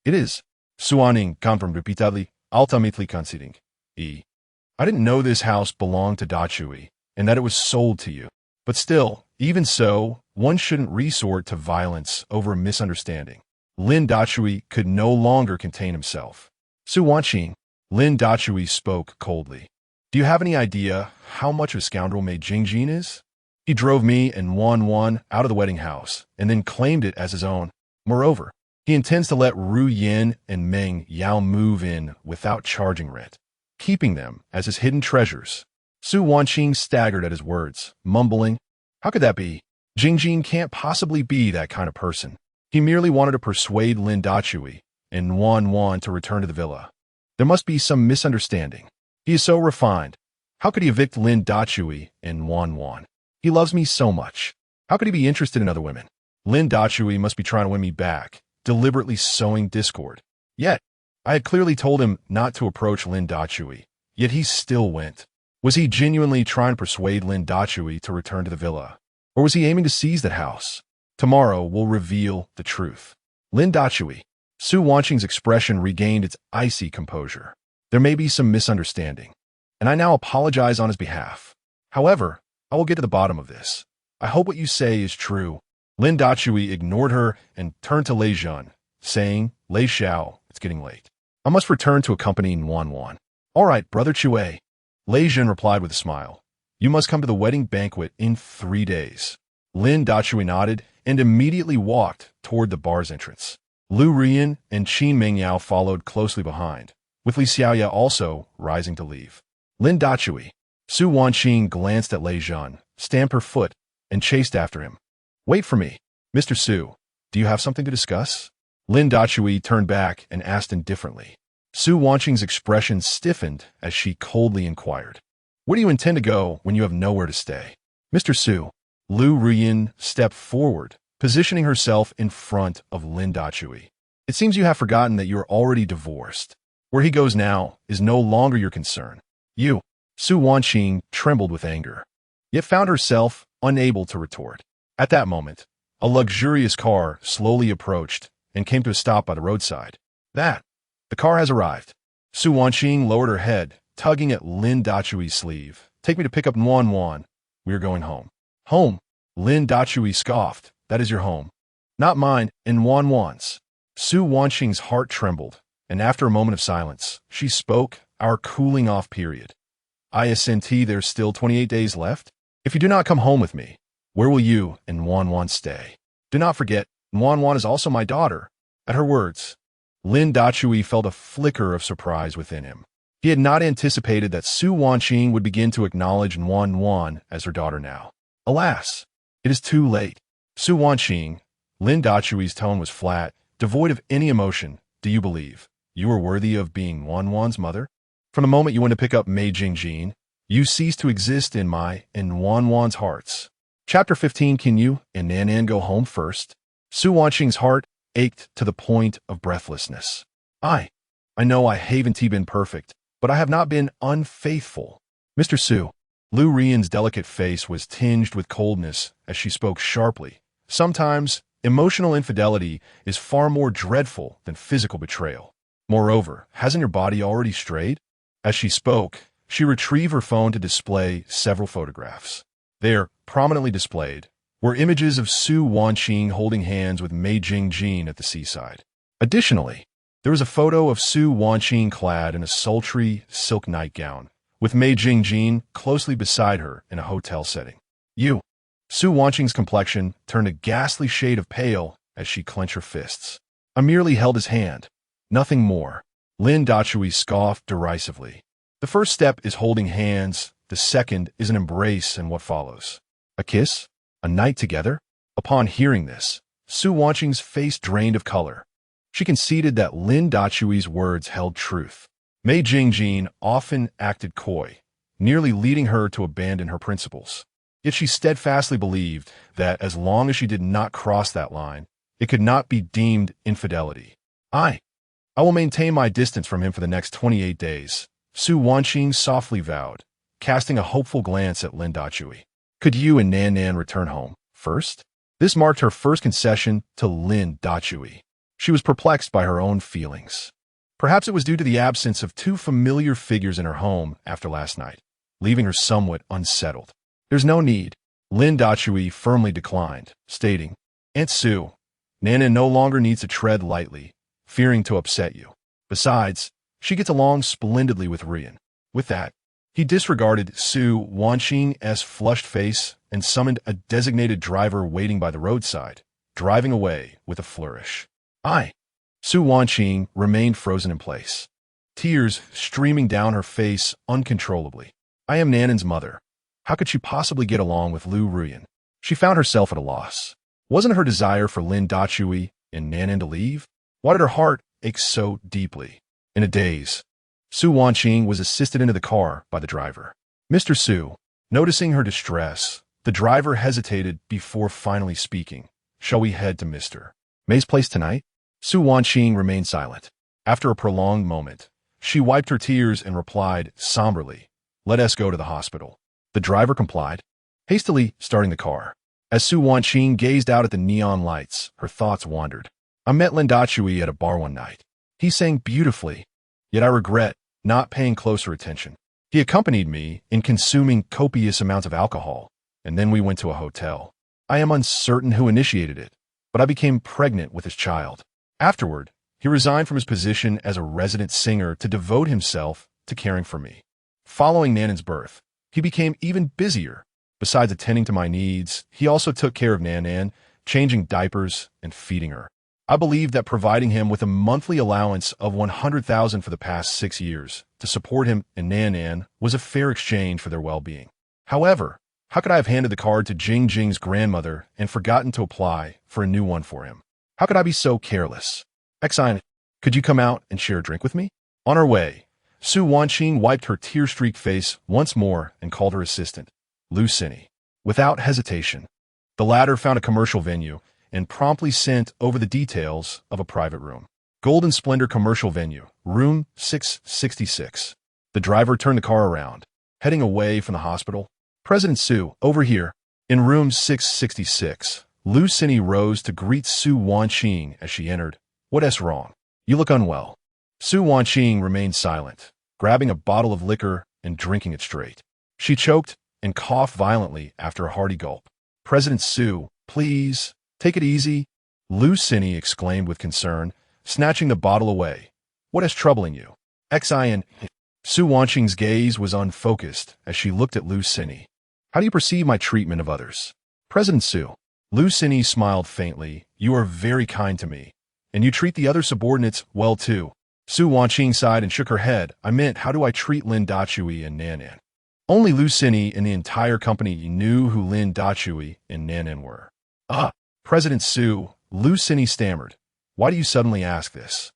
It is. Suaning confirmed repeatedly, ultimately conceding. I didn't know this house belonged to Dachui, and that it was sold to you. But still, even so, one shouldn't resort to violence over a misunderstanding. Lin Dachui could no longer contain himself. Su Wanqing, Lin Dachui spoke coldly. Do you have any idea how much of a scoundrel Mei Jingjin is? He drove me and Wan out of the wedding house and then claimed it as his own. Moreover, he intends to let Ru Yin and Meng Yao move in without charging rent, keeping them as his hidden treasures. Su Wanqing staggered at his words, mumbling, how could that be? Jingjin can't possibly be that kind of person. He merely wanted to persuade Lin Dachui and Wan to return to the villa. There must be some misunderstanding. He is so refined. How could he evict Lin Dachui and Wan? He loves me so much. How could he be interested in other women? Lin Dachui must be trying to win me back, deliberately sowing discord. Yet, I had clearly told him not to approach Lin Dachui, yet he still went. Was he genuinely trying to persuade Lin Dachui to return to the villa? Or was he aiming to seize that house? Tomorrow will reveal the truth. Lin Dachui. Su Wanqing's expression regained its icy composure. There may be some misunderstanding, and I now apologize on his behalf. However, I will get to the bottom of this. I hope what you say is true. Lin Dachui ignored her and turned to Lei Zhen, saying, Lei Xiao, it's getting late. I must return to accompanying Wan. All right, Brother Chui. Lei Zhen replied with a smile. You must come to the wedding banquet in 3 days. Lin Dachui nodded and immediately walked toward the bar's entrance. Lu Rian and Qin Mingyao followed closely behind, with Li Xiaoya also rising to leave. Lin Dachui. Su Wanqing glanced at Lei Zhan, stamped her foot, and chased after him. Wait for me. Mr. Su, do you have something to discuss? Lin Dachui turned back and asked indifferently. Su Wanqing's expression stiffened as she coldly inquired. Where do you intend to go when you have nowhere to stay? Mr. Su. Lu Ruyin stepped forward, positioning herself in front of Lin Dachui. It seems you have forgotten that you are already divorced. Where he goes now is no longer your concern. You. Su Wanqing trembled with anger, yet found herself unable to retort. At that moment, a luxurious car slowly approached and came to a stop by the roadside. The car has arrived. Su Wanqing lowered her head, tugging at Lin Dachui's sleeve. Take me to pick up Yuan. We are going home. Home? Lin Dachui scoffed. That is your home. Not mine, and Yuan's. Su Wanqing's heart trembled, and after a moment of silence, she spoke, our cooling off period. I assent there's still 28 days left. If you do not come home with me, where will you and Yuan stay? Do not forget, Yuan is also my daughter. At her words, Lin Dachui felt a flicker of surprise within him. He had not anticipated that Su Wanqing would begin to acknowledge Yuan as her daughter now. Alas, it is too late. Su Wanqing, Lin Dachui's tone was flat, devoid of any emotion. Do you believe you are worthy of being Yuan's mother? From the moment you went to pick up Mei Jingjin, you ceased to exist in my and Yuan's hearts. Chapter 15. Can you and Nan go home first? Su Wanqing's heart ached to the point of breathlessness. I know I haven't been perfect, but I have not been unfaithful. Mr. Su. Lu Rian's delicate face was tinged with coldness as she spoke sharply. Sometimes, emotional infidelity is far more dreadful than physical betrayal. Moreover, hasn't your body already strayed? As she spoke, she retrieved her phone to display several photographs. There, prominently displayed, were images of Su Wanqing holding hands with Mei Jingjin at the seaside. Additionally, there was a photo of Su Wanqing clad in a sultry silk nightgown, with Mei Jingjin closely beside her in a hotel setting. Su Wanqing's complexion turned a ghastly shade of pale as she clenched her fists. I merely held his hand. Nothing more. Lin Dachui scoffed derisively. The first step is holding hands. The second is an embrace and what follows. A kiss? A night together? Upon hearing this, Su Wanqing's face drained of color. She conceded that Lin Dachui's words held truth. Mei Jingjin often acted coy, nearly leading her to abandon her principles. Yet she steadfastly believed that as long as she did not cross that line, it could not be deemed infidelity. I will maintain my distance from him for the next 28 days, Su Wanqing softly vowed, casting a hopeful glance at Lin Dachui. Could you and Nan return home first? This marked her first concession to Lin Dachui. She was perplexed by her own feelings. Perhaps it was due to the absence of two familiar figures in her home after last night, leaving her somewhat unsettled. There's no need, Lin Dachui firmly declined, stating, Aunt Su, Nan no longer needs to tread lightly, fearing to upset you. Besides, she gets along splendidly with Rian. With that, he disregarded Su Wanqing's flushed face and summoned a designated driver waiting by the roadside, driving away with a flourish. Su Wanqing remained frozen in place, tears streaming down her face uncontrollably. I am Nan's mother. How could she possibly get along with Lu Ruyan? She found herself at a loss. Wasn't her desire for Lin Dachui and Nan to leave? Why did her heart ache so deeply? In a daze, Su Wanqing was assisted into the car by the driver. Mr. Su, noticing her distress, the driver hesitated before finally speaking. Shall we head to Mr. May's place tonight? Su Wanqing remained silent. After a prolonged moment, she wiped her tears and replied somberly, Let us go to the hospital. The driver complied, hastily starting the car. As Su Wanqing gazed out at the neon lights, her thoughts wandered. I met Lin Dachui at a bar one night. He sang beautifully, yet I regret not paying closer attention. He accompanied me in consuming copious amounts of alcohol, and then we went to a hotel. I am uncertain who initiated it, but I became pregnant with his child. Afterward, he resigned from his position as a resident singer to devote himself to caring for me. Following Nan's birth, he became even busier, Besides attending to my needs, he also took care of Nan, changing diapers and feeding her. I believed that providing him with a monthly allowance of 100,000 for the past 6 years to support him and Nan was a fair exchange for their well-being. However, how could I have handed the card to Jing's grandmother and forgotten to apply for a new one for him? How could I be so careless? Xine, could you come out and share a drink with me? On our way, Su Wanqing wiped her tear-streaked face once more and called her assistant, Lu Cini. Without hesitation, the latter found a commercial venue and promptly sent over the details of a private room. Golden Splendor Commercial Venue, room 666. The driver turned the car around, heading away from the hospital. President Su, over here. In room 666, Lu Cini rose to greet Su Wanqing as she entered. What's wrong? You look unwell. Su Wanqing remained silent, grabbing a bottle of liquor and drinking it straight. She choked and coughed violently after a hearty gulp. President Su, please, take it easy, Lu Cini exclaimed with concern, snatching the bottle away. What is troubling you? Xine. Su Wanqing's gaze was unfocused as she looked at Lu Cini. How do you perceive my treatment of others? President Su. Lu Cini smiled faintly. You are very kind to me, and you treat the other subordinates well too. Su Wanqing sighed and shook her head. I meant, how do I treat Lin Dachui and Nan? Only Lu Cini and the entire company knew who Lin Dachui and Nan were. President Su, Lu Cini stammered. Why do you suddenly ask this?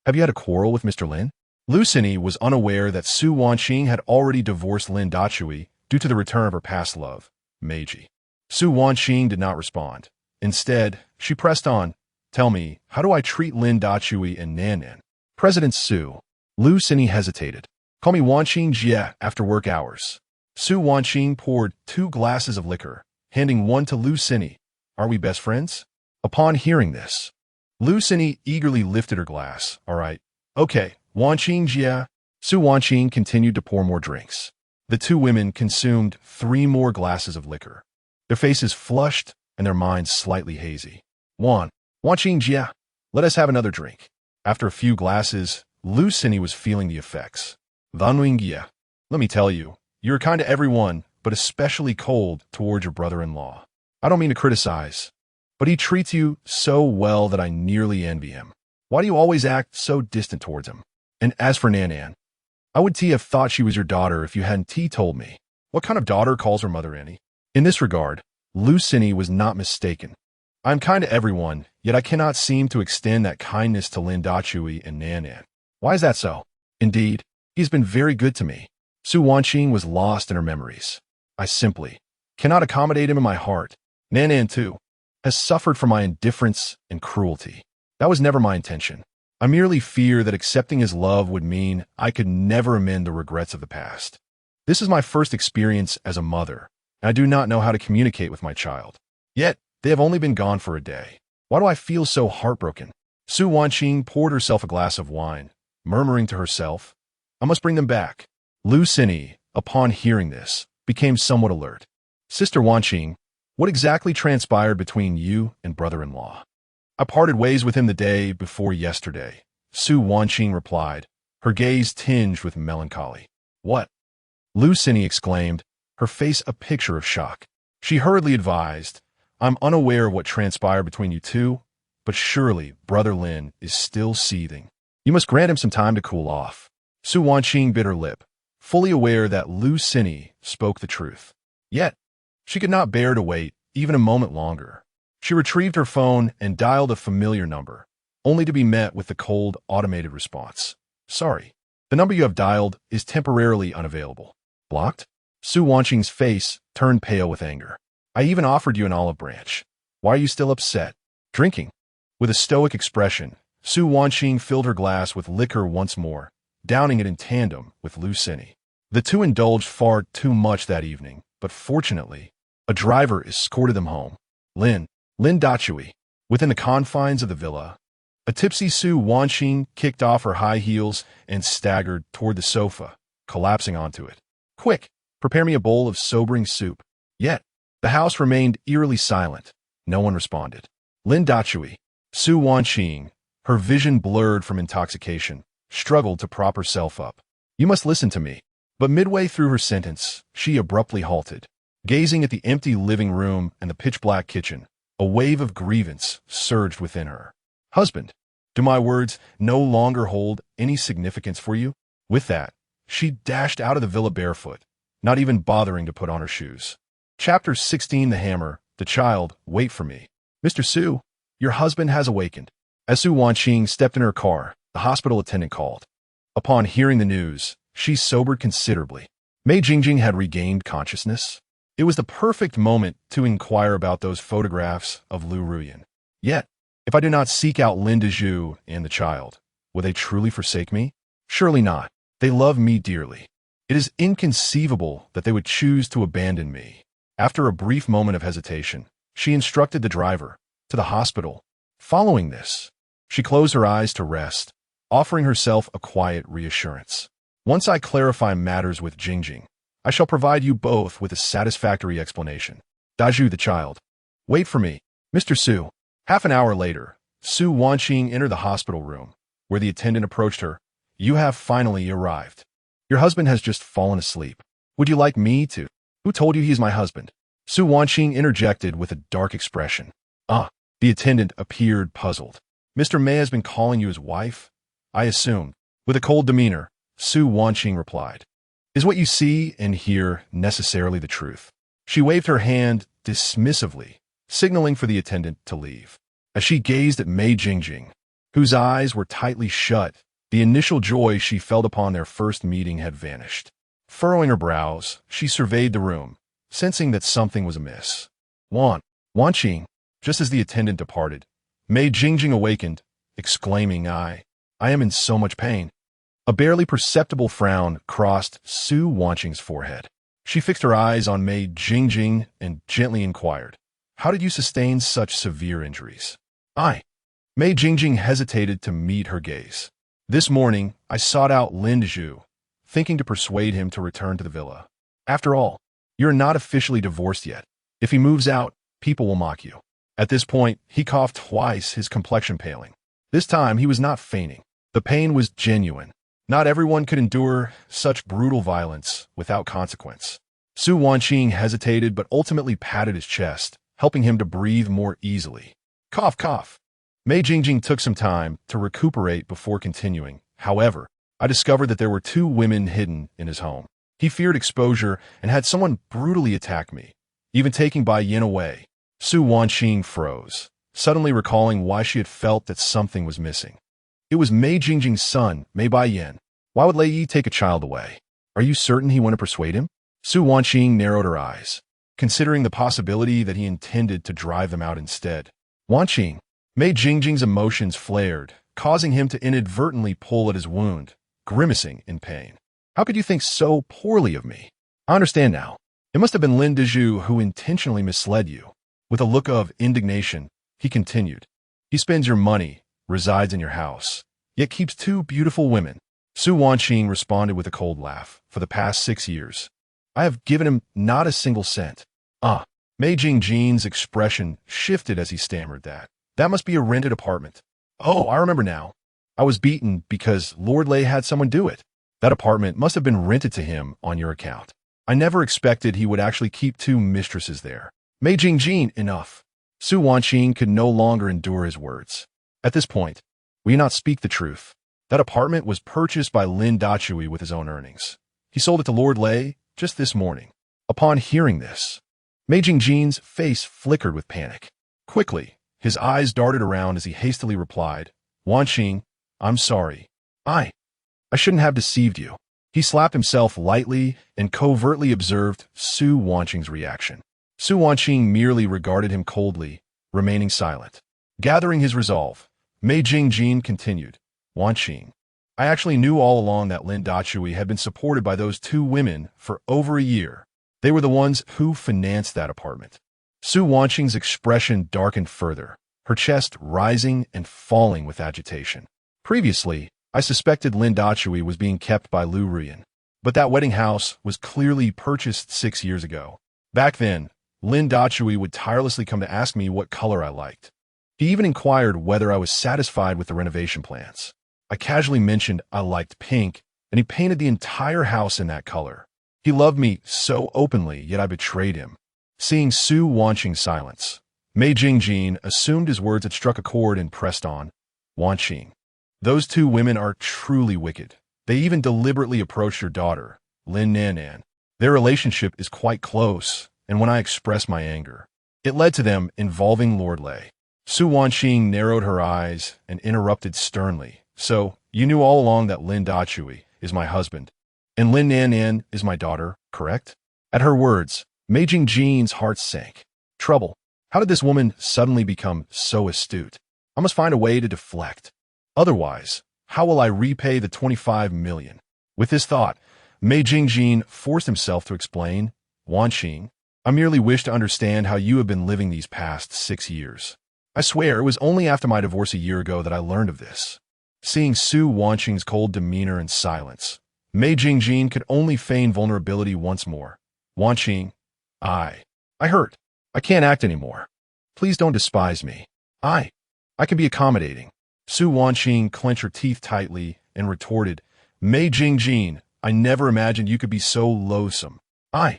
Have you had a quarrel with Mr. Lin? Lu Cini was unaware that Su Wanqing had already divorced Lin Dachui due to the return of her past love, Meiji. Su Wanqing did not respond. Instead, she pressed on. Tell me, how do I treat Lin Dachui and Nan? President Su. Lu Cini hesitated. Call me Wanqing Jie after work hours. Su Wanqing poured 2 glasses of liquor, handing one to Lu Cini. Are we best friends? Upon hearing this, Lu Cini eagerly lifted her glass. All right. Okay, Wanqing Jie. Su Wanqing continued to pour more drinks. The 2 women consumed 3 more glasses of liquor, their faces flushed and their minds slightly hazy. Wanqing Jie, let us have another drink. After a few glasses, Lu Cini was feeling the effects. Vanwing Jie, let me tell you, you're kind to everyone, but especially cold toward your brother-in-law. I don't mean to criticize, but he treats you so well that I nearly envy him. Why do you always act so distant towards him? And as for Nan, I would have thought she was your daughter if you hadn't told me. What kind of daughter calls her mother Annie? In this regard, Lu Cini was not mistaken. I am kind to everyone, yet I cannot seem to extend that kindness to Lin Dachui and Nan. Why is that so? Indeed, he's been very good to me. Su Wanqing was lost in her memories. I simply cannot accommodate him in my heart. Nan, too, has suffered from my indifference and cruelty. That was never my intention. I merely fear that accepting his love would mean I could never amend the regrets of the past. This is my first experience as a mother, and I do not know how to communicate with my child. Yet, they have only been gone for a day. Why do I feel so heartbroken? Su Wanqing poured herself a glass of wine, murmuring to herself, I must bring them back. Lu Cini, upon hearing this, became somewhat alert. Sister Wanqing, what exactly transpired between you and brother-in-law? I parted ways with him the day before yesterday, Su Wanqing replied, her gaze tinged with melancholy. What? Lu Cini exclaimed, her face a picture of shock. She hurriedly advised, I'm unaware of what transpired between you two, but surely Brother Lin is still seething. You must grant him some time to cool off. Su Wanqing bit her lip, fully aware that Lu Cini spoke the truth. Yet, she could not bear to wait even a moment longer. She retrieved her phone and dialed a familiar number, only to be met with the cold, automated response. Sorry, the number you have dialed is temporarily unavailable. Blocked? Su Wanqing's face turned pale with anger. I even offered you an olive branch. Why are you still upset? Drinking. With a stoic expression, Su Wanqing filled her glass with liquor once more, downing it in tandem with Lu Cini. The two indulged far too much that evening, but fortunately, a driver escorted them home. Lin Dachui. Within the confines of the villa, a tipsy Su Wanqing kicked off her high heels and staggered toward the sofa, collapsing onto it. Quick, prepare me a bowl of sobering soup. Yet, the house remained eerily silent. No one responded. Lin Dachui, Su Wanqing, her vision blurred from intoxication, struggled to prop herself up. You must listen to me. But midway through her sentence, she abruptly halted. Gazing at the empty living room and the pitch-black kitchen, a wave of grievance surged within her. Husband, do my words no longer hold any significance for you? With that, she dashed out of the villa barefoot, not even bothering to put on her shoes. Chapter 16. The Hammer. The Child. Wait for me. Mr. Su, your husband has awakened. As Su Wanqing stepped in her car, the hospital attendant called. Upon hearing the news, she sobered considerably. Mei Jingjing had regained consciousness. It was the perfect moment to inquire about those photographs of Lu Ruyan. Yet, if I do not seek out Lin Dezhu and the child, will they truly forsake me? Surely not. They love me dearly. It is inconceivable that they would choose to abandon me. After a brief moment of hesitation, she instructed the driver to the hospital. Following this, she closed her eyes to rest, offering herself a quiet reassurance. Once I clarify matters with Jingjing, I shall provide you both with a satisfactory explanation. Dazhu the child. Wait for me. Mr. Su. Half an hour later, Su Wanqing entered the hospital room, where the attendant approached her. You have finally arrived. Your husband has just fallen asleep. Would you like me to? Who told you he's my husband? Su Wanqing interjected with a dark expression. The attendant appeared puzzled. Mr. Mei has been calling you his wife? I assumed. With a cold demeanor, Su Wanqing replied. Is what you see and hear necessarily the truth? She waved her hand dismissively, signaling for the attendant to leave. As she gazed at Mei Jingjing, whose eyes were tightly shut, the initial joy she felt upon their first meeting had vanished. Furrowing her brows, she surveyed the room, sensing that something was amiss. Wanqing, just as the attendant departed, Mei Jingjing awakened, exclaiming, I am in so much pain. A barely perceptible frown crossed Su Wanqing's forehead. She fixed her eyes on Mei Jingjing and gently inquired, How did you sustain such severe injuries? Mei Jingjing hesitated to meet her gaze. This morning, I sought out Lin Dezhu, thinking to persuade him to return to the villa. After all, you're not officially divorced yet. If he moves out, people will mock you. At this point, he coughed twice, his complexion paling. This time, he was not feigning. The pain was genuine. Not everyone could endure such brutal violence without consequence. Su Wanqing hesitated but ultimately patted his chest, helping him to breathe more easily. Cough, cough. Mei Jingjing took some time to recuperate before continuing. However, I discovered that there were 2 women hidden in his home. He feared exposure and had someone brutally attack me, even taking Bai Yin away. Su Wanqing froze, suddenly recalling why she had felt that something was missing. It was Mei Jingjing's son, Mei Bai Yin. Why would Lei Yi take a child away? Are you certain he wanted to persuade him? Su Wanqing narrowed her eyes, considering the possibility that he intended to drive them out instead. Wanqing. Mei Jingjing's emotions flared, causing him to inadvertently pull at his wound, grimacing in pain. How could you think so poorly of me? I understand now. It must have been Lin Dezhu who intentionally misled you. With a look of indignation, he continued. He spends your money, resides in your house, yet keeps 2 beautiful women. Su Wanqing responded with a cold laugh. For the past 6 years, I have given him not a single cent. Mei Jingjing's expression shifted as he stammered that. That must be a rented apartment. Oh, I remember now. I was beaten because Lord Lei had someone do it. That apartment must have been rented to him on your account. I never expected he would actually keep 2 mistresses there. Mei Jingjing, enough. Su Wanqing could no longer endure his words. At this point, will you not speak the truth? That apartment was purchased by Lin Dachui with his own earnings. He sold it to Lord Lei just this morning. Upon hearing this, Mei Jingjing's face flickered with panic. Quickly, his eyes darted around as he hastily replied, Wanqing, I'm sorry. I shouldn't have deceived you. He slapped himself lightly and covertly observed Su Wanqing's reaction. Su Wanqing merely regarded him coldly, remaining silent. Gathering his resolve, Mei Jingjing continued, Wanqing, I actually knew all along that Lin Dachui had been supported by those 2 women for over a year. They were the ones who financed that apartment. Su Wanqing's expression darkened further, her chest rising and falling with agitation. Previously, I suspected Lin Dachui was being kept by Lu Ruyan, but that wedding house was clearly purchased 6 years ago. Back then, Lin Dachui would tirelessly come to ask me what color I liked. He even inquired whether I was satisfied with the renovation plans. I casually mentioned I liked pink, and he painted the entire house in that color. He loved me so openly, yet I betrayed him. Seeing Su Wanqing's silence, Mei Jingjin assumed his words had struck a chord and pressed on. Wanqing. Those two women are truly wicked. They even deliberately approached your daughter, Lin Nanan. Their relationship is quite close, and when I expressed my anger, it led to them involving Lord Lei. Su Wanqing narrowed her eyes and interrupted sternly. So, you knew all along that Lin Dachui is my husband, and Lin Nanan is my daughter, correct? At her words, Mei Jingjin's heart sank. Trouble. How did this woman suddenly become so astute? I must find a way to deflect. Otherwise, how will I repay the 25 million? With this thought, Mei Jingjin forced himself to explain, Wanqing, I merely wish to understand how you have been living these past 6 years. I swear it was only after my divorce a year ago that I learned of this. Seeing Su Wanqing's cold demeanor and silence, Mei Jingjin could only feign vulnerability once more. Wanqing, I hurt. I can't act anymore. Please don't despise me. I can be accommodating. Su Wanqing clenched her teeth tightly and retorted, Mei Jingjin, I never imagined you could be so loathsome. I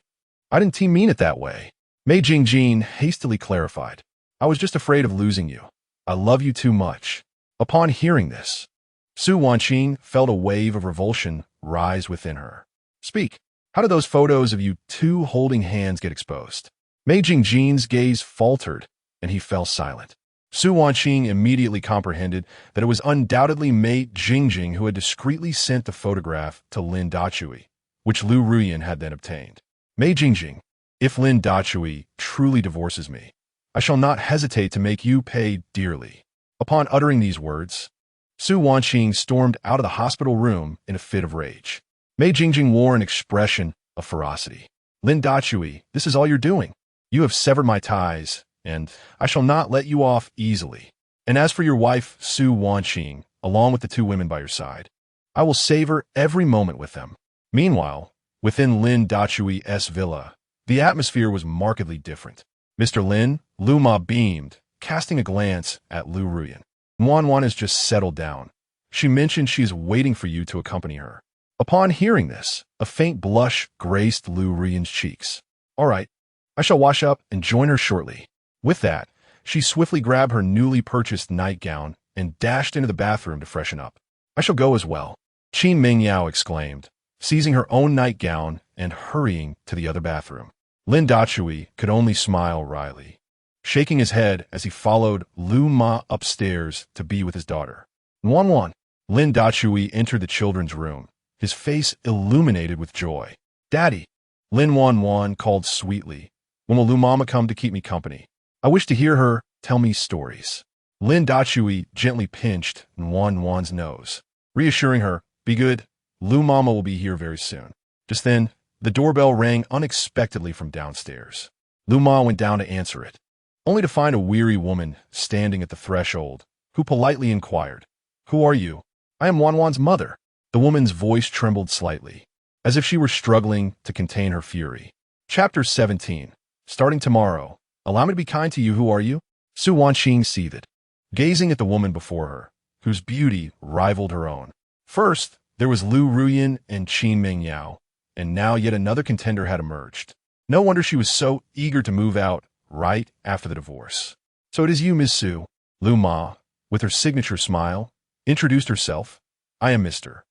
didn't mean it that way. Mei Jingjin hastily clarified. I was just afraid of losing you. I love you too much. Upon hearing this, Su Wanqing felt a wave of revulsion rise within her. Speak. How did those photos of you two holding hands get exposed? Mei Jingjin's gaze faltered, and he fell silent. Su Wanqing immediately comprehended that it was undoubtedly Mei Jingjing who had discreetly sent the photograph to Lin Dachui, which Lu Ruyan had then obtained. Mei Jingjing, if Lin Dachui truly divorces me, I shall not hesitate to make you pay dearly. Upon uttering these words, Su Wanqing stormed out of the hospital room in a fit of rage. Mei Jingjing wore an expression of ferocity. Lin Dachui, this is all you're doing. You have severed my ties, and I shall not let you off easily. And as for your wife, Su Wanqing, along with the two women by your side, I will savor every moment with them. Meanwhile, within Lin Dachui's villa, the atmosphere was markedly different. Mr. Lin, Lu Ma beamed, casting a glance at Lu Ruyan. Wan has just settled down. She mentioned she is waiting for you to accompany her. Upon hearing this, a faint blush graced Lu Ruyan's cheeks. All right, I shall wash up and join her shortly. With that, she swiftly grabbed her newly purchased nightgown and dashed into the bathroom to freshen up. I shall go as well, Qin Mingyao exclaimed, seizing her own nightgown and hurrying to the other bathroom. Lin Dachui could only smile wryly, shaking his head as he followed Lu Ma upstairs to be with his daughter. Wan. Lin Dachui entered the children's room, his face illuminated with joy. Daddy, Lin Wan called sweetly, when will Lu Mama come to keep me company? I wish to hear her tell me stories. Lin Dachui gently pinched Wan's nose, reassuring her, be good, Lu Mama will be here very soon. Just then, the doorbell rang unexpectedly from downstairs. Lu Ma went down to answer it, only to find a weary woman standing at the threshold, who politely inquired, Who are you? I am Wan's mother. The woman's voice trembled slightly, as if she were struggling to contain her fury. Chapter 17. Starting tomorrow, allow me to be kind to you. Who are you? Su Wanqing seethed, gazing at the woman before her, whose beauty rivaled her own. First, there was Lu Ruyan and Qin Mingyao, and now yet another contender had emerged. No wonder she was so eager to move out right after the divorce. So it is you, Miss Su. Lu Ma, with her signature smile, introduced herself. I am Mr.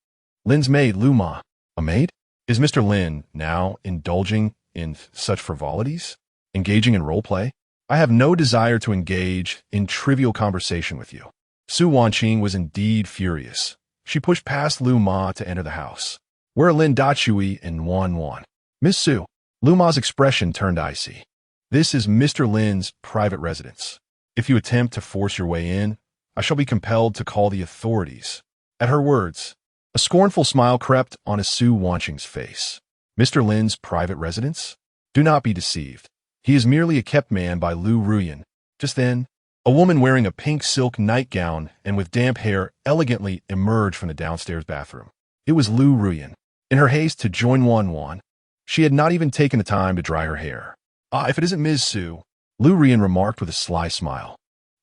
Lin's maid, Lu Ma. A maid? Is Mr. Lin now indulging in such frivolities? Engaging in role play? I have no desire to engage in trivial conversation with you. Su Wanqing was indeed furious. She pushed past Lu Ma to enter the house, where Lin Dachui and Wan. Miss Su. Lu Ma's expression turned icy. This is Mr. Lin's private residence. If you attempt to force your way in, I shall be compelled to call the authorities. At her words, a scornful smile crept on Su Wanqing's face. Mr. Lin's private residence? Do not be deceived. He is merely a kept man by Lu Ruyan. Just then, a woman wearing a pink silk nightgown and with damp hair elegantly emerged from the downstairs bathroom. It was Lu Ruyan. In her haste to join Wan, she had not even taken the time to dry her hair. Ah, if it isn't Ms. Su, Lu Ruyan remarked with a sly smile.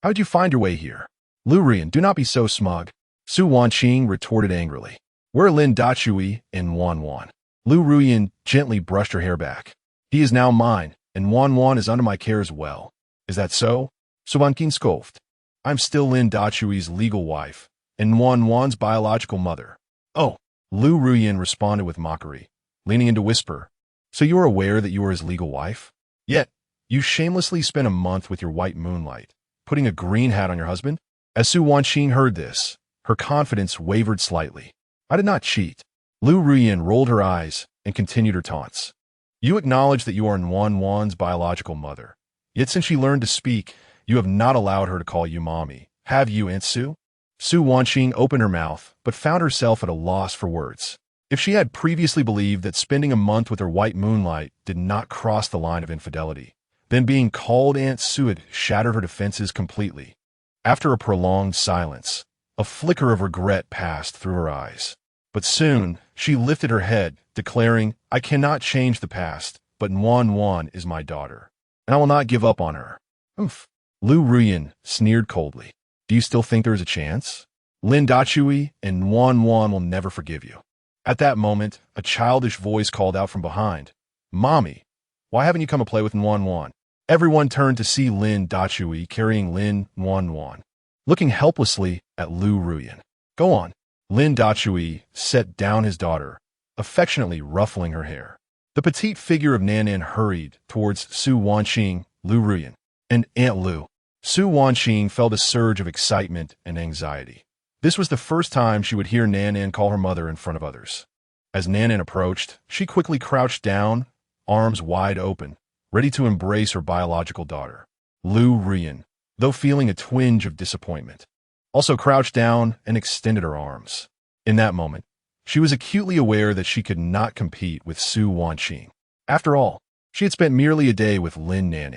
How did you find your way here? Lu Ruyan, do not be so smug. Su Wanqing retorted angrily. Where are Lin Dachui and Wan? Lu Ruyan gently brushed her hair back. He is now mine, and Wan is under my care as well. Is that so? Subankin scoffed. I'm still Lin Dachui's legal wife, and Wan's biological mother. Oh, Lu Ruyan responded with mockery, leaning in to whisper. So you are aware that you are his legal wife? Yet, you shamelessly spent a month with your white moonlight, putting a green hat on your husband? As Su Wanqing heard this, her confidence wavered slightly. I did not cheat. Lu Ruyan rolled her eyes and continued her taunts. You acknowledge that you are Wan's biological mother. Yet since she learned to speak, you have not allowed her to call you mommy. Have you, Aunt Su? Su Wanqing opened her mouth, but found herself at a loss for words. If she had previously believed that spending a month with her white moonlight did not cross the line of infidelity, then being called Aunt Su had shattered her defenses completely. After a prolonged silence, a flicker of regret passed through her eyes. But soon, she lifted her head, declaring, I cannot change the past, but Wan is my daughter, and I will not give up on her. Hmph. Lu Ruyan sneered coldly. Do you still think there is a chance? Lin Dachui and Wan will never forgive you. At that moment, a childish voice called out from behind. Mommy, why haven't you come to play with Wan? Everyone turned to see Lin Dachui carrying Lin Wan, looking helplessly at Lu Ruyan. Go on. Lin Dachui set down his daughter, affectionately ruffling her hair. The petite figure of Nan hurried towards Su Wanqing, Lu Ruyan, and Aunt Lu. Su Wanqing felt a surge of excitement and anxiety. This was the first time she would hear Nan call her mother in front of others. As Nan approached, she quickly crouched down, arms wide open, ready to embrace her biological daughter. Lu Ruyan, though feeling a twinge of disappointment, also crouched down and extended her arms. In that moment, she was acutely aware that she could not compete with Su Wanqing. After all, she had spent merely a day with Lin Nan.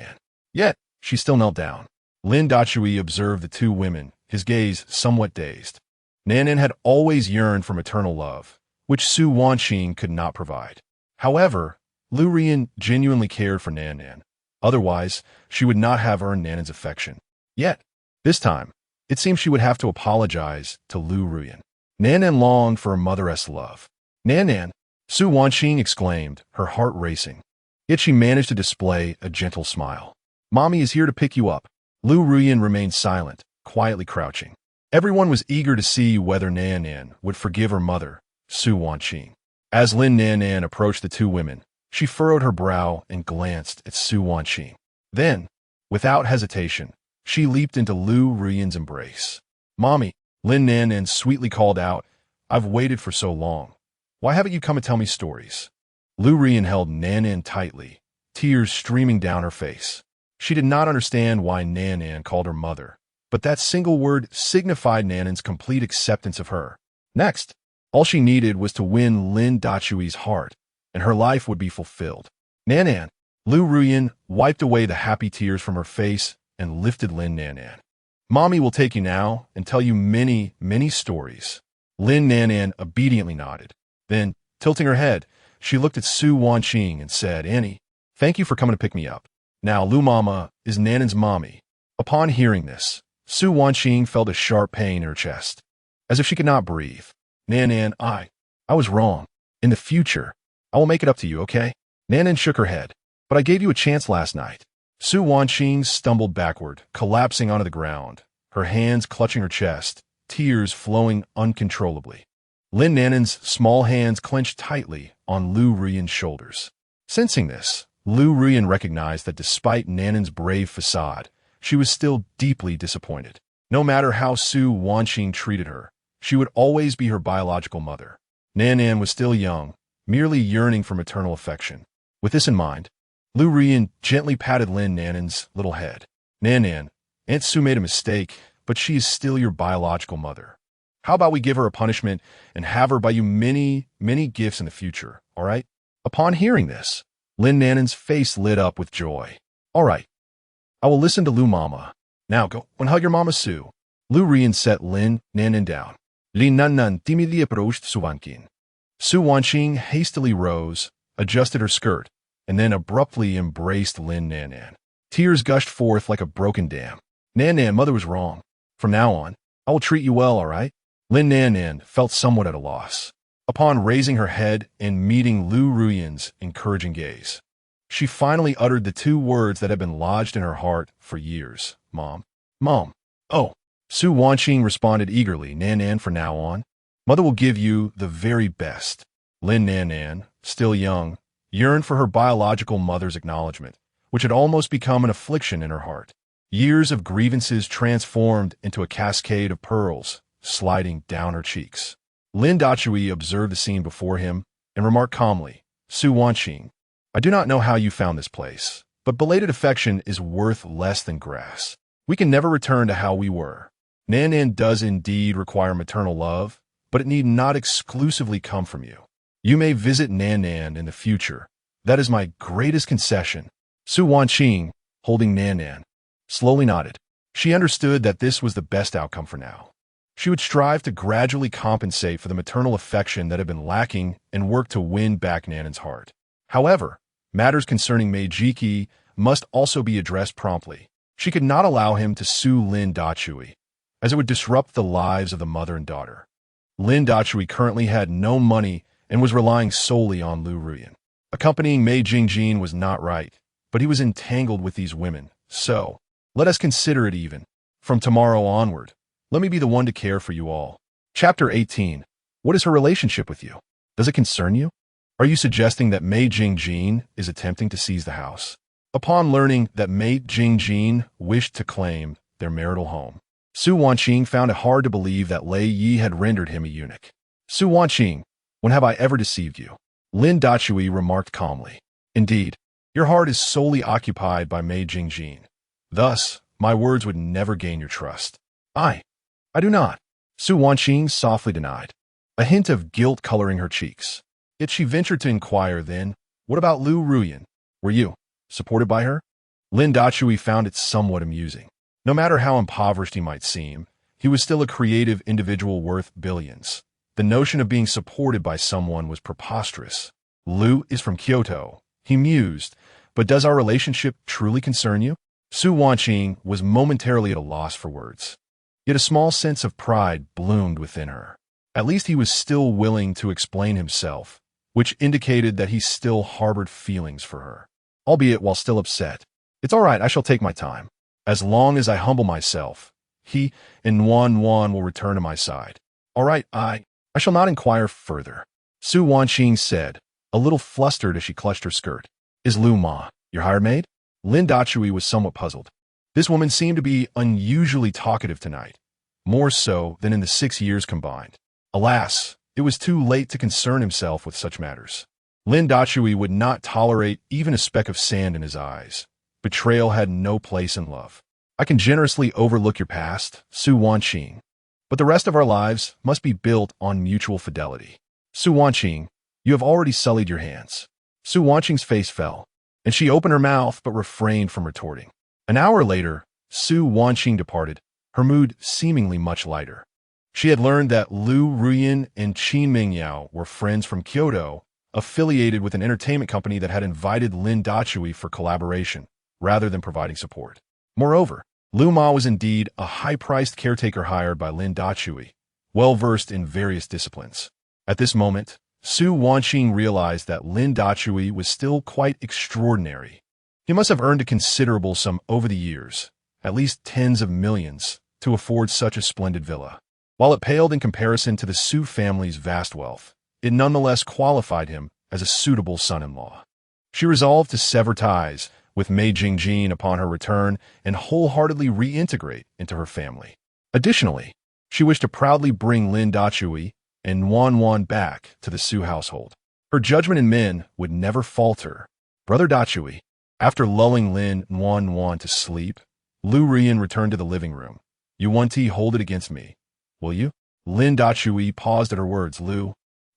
Yet, she still knelt down. Lin Dachui observed the two women, his gaze somewhat dazed. Nan had always yearned for maternal love, which Su Wanqing could not provide. However, Lu Ruyan genuinely cared for Nan. Otherwise, she would not have earned Nan's affection. Yet, this time, it seemed she would have to apologize to Lu Ruyan. Nan longed for a mother's love. Nan, Su Wanqing exclaimed, her heart racing. Yet she managed to display a gentle smile. Mommy is here to pick you up. Lu Ruyan remained silent, quietly crouching. Everyone was eager to see whether Nan would forgive her mother, Su Wanqing. As Lin Nan approached the two women, she furrowed her brow and glanced at Su Wanqing. Then, without hesitation, she leaped into Lu Ruyan's embrace. Mommy, Lin Nan sweetly called out, I've waited for so long. Why haven't you come to tell me stories? Lu Ruyan held Nan tightly, tears streaming down her face. She did not understand why Nan called her mother, but that single word signified Nan's complete acceptance of her. Next, all she needed was to win Lin Dachui's heart, and her life would be fulfilled. Nan, Lu Ruyan wiped away the happy tears from her face and lifted Lin Nan. Mommy will take you now and tell you many, many stories. Lin Nan obediently nodded. Then, tilting her head, she looked at Su Wanqing and said, Annie, thank you for coming to pick me up. Now, Lu Mama is Nan's mommy. Upon hearing this, Su Wanqing felt a sharp pain in her chest, as if she could not breathe. Nan, I was wrong. In the future, I will make it up to you, okay? Nan shook her head. But I gave you a chance last night. Su Wanqing stumbled backward, collapsing onto the ground, her hands clutching her chest, tears flowing uncontrollably. Lin Nan's small hands clenched tightly on Lu Ruyan's shoulders. Sensing this, Lu Ruyan recognized that despite Nan's brave facade, she was still deeply disappointed. No matter how Su Wanqing treated her, she would always be her biological mother. Nan was still young, merely yearning for maternal affection. With this in mind, Lu Ruyan gently patted Lin Nan's little head. Nan, Aunt Su made a mistake, but she is still your biological mother. How about we give her a punishment and have her buy you many, many gifts in the future, all right? Upon hearing this, Lin Nan's face lit up with joy. All right, I will listen to Lu Mama. Now go and hug your Mama Su. Lu Ruyan set Lin Nan down. Lin Nan timidly approached Su Wanqing. Su Wanqing hastily rose, adjusted her skirt, and then abruptly embraced Lin Nan. Tears gushed forth like a broken dam. Nan, mother was wrong. From now on, I will treat you well, all right? Lin Nan felt somewhat at a loss. Upon raising her head and meeting Lu Ruyan's encouraging gaze, she finally uttered the two words that had been lodged in her heart for years. Mom. Mom. Oh. Su Wanqing responded eagerly. Nan for now on. Mother will give you the very best. Lin Nan, still young, yearned for her biological mother's acknowledgement, which had almost become an affliction in her heart. Years of grievances transformed into a cascade of pearls sliding down her cheeks. Lin Dachui observed the scene before him and remarked calmly, Su Wanqing, I do not know how you found this place, but belated affection is worth less than grass. We can never return to how we were. Nan does indeed require maternal love, but it need not exclusively come from you. You may visit Nan in the future. That is my greatest concession. Su Wanqing, holding Nan, slowly nodded. She understood that this was the best outcome for now. She would strive to gradually compensate for the maternal affection that had been lacking and work to win back Nan's heart. However, matters concerning Mei Jiki must also be addressed promptly. She could not allow him to sue Lin Dachui, as it would disrupt the lives of the mother and daughter. Lin Dachui currently had no money and was relying solely on Lu Ruyan. Accompanying Mei Jingjin was not right, but he was entangled with these women, so let us consider it even. From tomorrow onward, let me be the one to care for you all. Chapter 18. What is her relationship with you? Does it concern you? Are you suggesting that Mei Jingjin is attempting to seize the house? Upon learning that Mei Jingjin wished to claim their marital home, Su Wanqing found it hard to believe that Lei Yi had rendered him a eunuch. Su Wanqing, when have I ever deceived you? Lin Dachui remarked calmly. Indeed, your heart is solely occupied by Mei Jingjin. Thus, my words would never gain your trust. I do not. Su Wanqing softly denied, a hint of guilt coloring her cheeks. Yet she ventured to inquire then, what about Lu Ruyan? Were you supported by her? Lin Dachui found it somewhat amusing. No matter how impoverished he might seem, he was still a creative individual worth billions. The notion of being supported by someone was preposterous. Lu is from Kyoto, he mused, but does our relationship truly concern you? Su Wanqing was momentarily at a loss for words. Yet a small sense of pride bloomed within her. At least he was still willing to explain himself, which indicated that he still harbored feelings for her, albeit while still upset. It's all right, I shall take my time. As long as I humble myself, he and Yuan will return to my side. All right, I shall not inquire further. Su Wanqing said, a little flustered as she clutched her skirt. Is Lu Ma your hired maid? Lin Dachui was somewhat puzzled. This woman seemed to be unusually talkative tonight, more so than in the 6 years combined. Alas, it was too late to concern himself with such matters. Lin Dachui would not tolerate even a speck of sand in his eyes. Betrayal had no place in love. I can generously overlook your past, Su Wanqing, but the rest of our lives must be built on mutual fidelity. Su Wanqing, you have already sullied your hands. Su Wanqing's face fell, and she opened her mouth but refrained from retorting. An hour later, Su Wanqing departed, her mood seemingly much lighter. She had learned that Lu Ruyan and Qin Mingyao were friends from Kyoto, affiliated with an entertainment company that had invited Lin Dachui for collaboration, rather than providing support. Moreover, Lu Ma was indeed a high-priced caretaker hired by Lin Dachui, well-versed in various disciplines. At this moment, Su Wanqing realized that Lin Dachui was still quite extraordinary. He must have earned a considerable sum over the years, at least tens of millions, to afford such a splendid villa. While it paled in comparison to the Su family's vast wealth, it nonetheless qualified him as a suitable son-in-law. She resolved to sever ties with Mei Jingjin upon her return and wholeheartedly reintegrate into her family. Additionally, she wished to proudly bring Lin Dachui and Yuan back to the Su household. Her judgment in men would never falter. Brother Dachui, after lulling Lin and Yuan to sleep, Lu Ruyan returned to the living room. You want to hold it against me, will you? Lin Dachui paused at her words. Lu,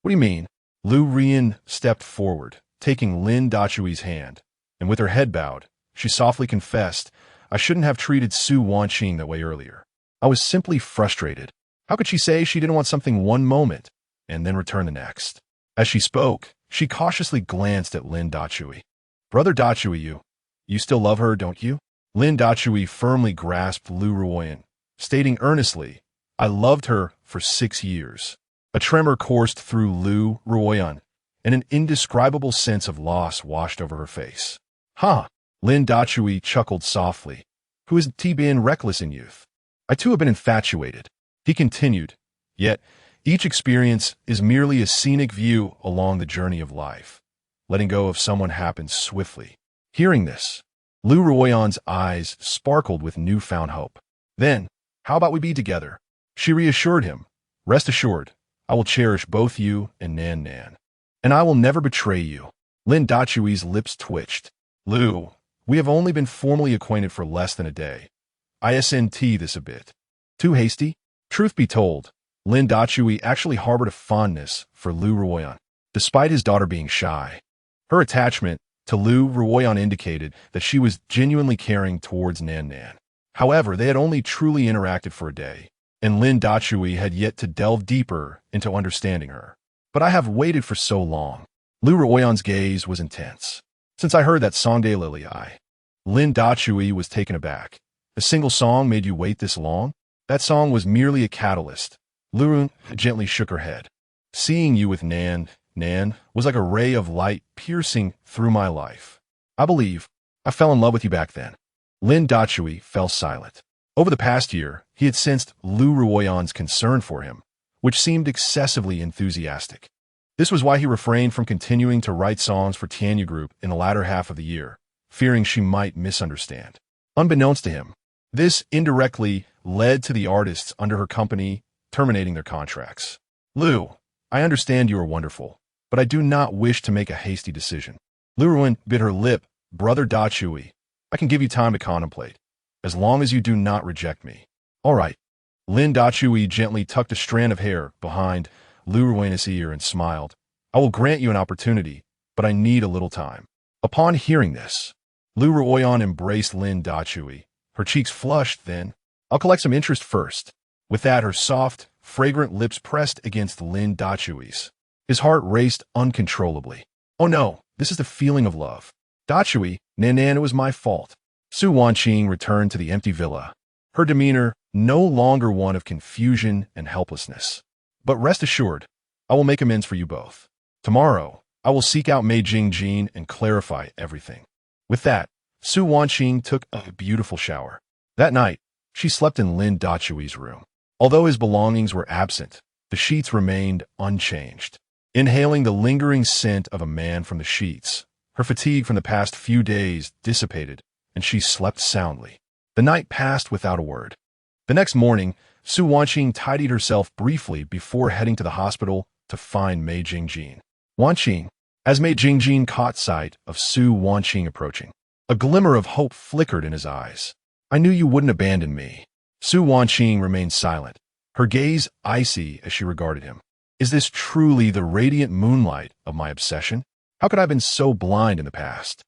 what do you mean? Lu Ruyan stepped forward, taking Lin Dachui's hand, and with her head bowed, she softly confessed, I shouldn't have treated Su Wanqing that way earlier. I was simply frustrated. How could she say she didn't want something one moment, and then return the next? As she spoke, she cautiously glanced at Lin Dachui. Brother Dachui, you still love her, don't you? Lin Dachui firmly grasped Lu Ruyan, stating earnestly, I loved her for 6 years. A tremor coursed through Lu Ruoyan, and an indescribable sense of loss washed over her face. Huh, Lin Dachui chuckled softly. Who has he been reckless in youth? I too have been infatuated. He continued, yet each experience is merely a scenic view along the journey of life. Letting go of someone happens swiftly. Hearing this, Lu Ruoyan's eyes sparkled with newfound hope. Then, how about we be together? She reassured him. Rest assured, I will cherish both you and Nan Nan. And I will never betray you. Lin Dachui's lips twitched. Lu, we have only been formally acquainted for less than a day. ISNT this a bit. Too hasty? Truth be told, Lin Dachui actually harbored a fondness for Lu Ruoyan, despite his daughter being shy. Her attachment to Lu Ruoyan indicated that she was genuinely caring towards Nan Nan. However, they had only truly interacted for a day, and Lin Dachui had yet to delve deeper into understanding her. But I have waited for so long. Lu Ruoyan's gaze was intense. Since I heard that song de Lily, Lin Dachui was taken aback. A single song made you wait this long? That song was merely a catalyst. Lu gently shook her head. Seeing you with Nan was like a ray of light piercing through my life. I believe I fell in love with you back then. Lin Dachui fell silent. Over the past year, he had sensed Lu Ruoyan's concern for him, which seemed excessively enthusiastic. This was why he refrained from continuing to write songs for Tianyu Group in the latter half of the year, fearing she might misunderstand. Unbeknownst to him, this indirectly led to the artists under her company terminating their contracts. Lu, I understand you are wonderful, but I do not wish to make a hasty decision. Lu Ruoyan bit her lip. Brother Dachui, I can give you time to contemplate, as long as you do not reject me. All right. Lin Dachui gently tucked a strand of hair behind Lu Ruoyan's ear and smiled. I will grant you an opportunity, but I need a little time. Upon hearing this, Lu Ruoyan embraced Lin Dachui. Her cheeks flushed. Then, I'll collect some interest first. With that, her soft, fragrant lips pressed against Lin Dachui's. His heart raced uncontrollably. Oh no, this is the feeling of love. Dachui, Nan, it was my fault. Su Wanqing returned to the empty villa. Her demeanor no longer one of confusion and helplessness. But rest assured, I will make amends for you both. Tomorrow, I will seek out Mei Jingjin and clarify everything. With that, Su Wanqing took a beautiful shower. That night, she slept in Lin Dachui's room. Although his belongings were absent, the sheets remained unchanged. Inhaling the lingering scent of a man from the sheets, her fatigue from the past few days dissipated, and she slept soundly. The night passed without a word. The next morning, Su Wanqing tidied herself briefly before heading to the hospital to find Mei Jingjin. Wanqing, as Mei Jingjin caught sight of Su Wanqing approaching, a glimmer of hope flickered in his eyes. I knew you wouldn't abandon me. Su Wanqing remained silent, her gaze icy as she regarded him. Is this truly the radiant moonlight of my obsession? How could I have been so blind in the past?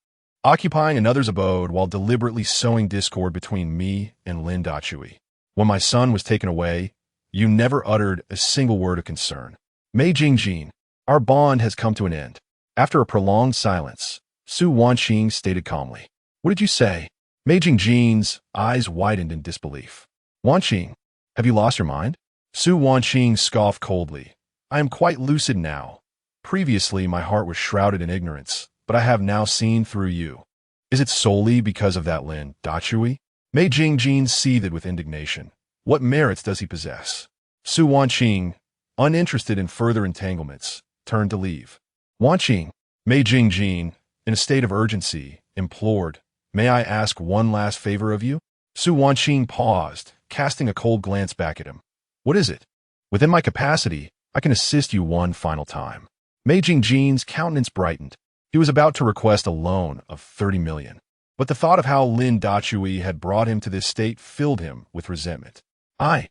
Occupying another's abode while deliberately sowing discord between me and Lin Dachui. When my son was taken away, you never uttered a single word of concern. Mei Jingjin, our bond has come to an end. After a prolonged silence, Su Wanqing stated calmly. What did you say? Mei Jingjin's eyes widened in disbelief. Wanqing, have you lost your mind? Su Wanqing scoffed coldly. I am quite lucid now. Previously, my heart was shrouded in ignorance, but I have now seen through you. Is it solely because of that Lin Dachui? Mei Jingjin seethed with indignation. What merits does he possess? Su Wanqing, uninterested in further entanglements, turned to leave. Wanqing, Mei Jingjin, in a state of urgency, implored, May I ask one last favor of you? Su Wanqing paused, casting a cold glance back at him. What is it? Within my capacity, I can assist you one final time. Mei Jingjin's countenance brightened. He was about to request a loan of 30 million. But the thought of how Lin Dachui had brought him to this state filled him with resentment. Mei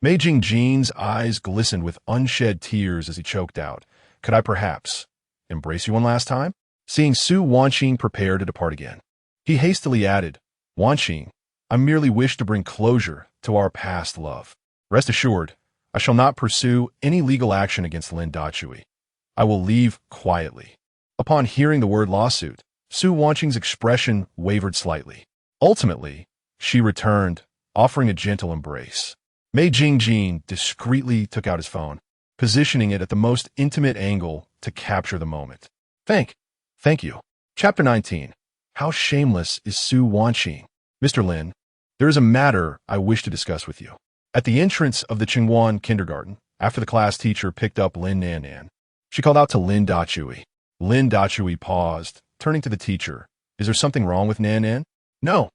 Jingjin's eyes glistened with unshed tears as he choked out. Could I perhaps embrace you one last time? Seeing Su Wanqing prepare to depart again, he hastily added, Wanqing, I merely wish to bring closure to our past love. Rest assured, I shall not pursue any legal action against Lin Dachui. I will leave quietly. Upon hearing the word lawsuit, Su Wanqing's expression wavered slightly. Ultimately, she returned, offering a gentle embrace. Mei Jingjin discreetly took out his phone. positioning it at the most intimate angle to capture the moment. Thank you. Chapter 19. How shameless is Su Wanqing? Mr. Lin, there is a matter I wish to discuss with you. At the entrance of the Qingyuan kindergarten, after the class teacher picked up Lin Nan, she called out to Lin Dachui. Lin Dachui paused, turning to the teacher. Is there something wrong with Nan? No.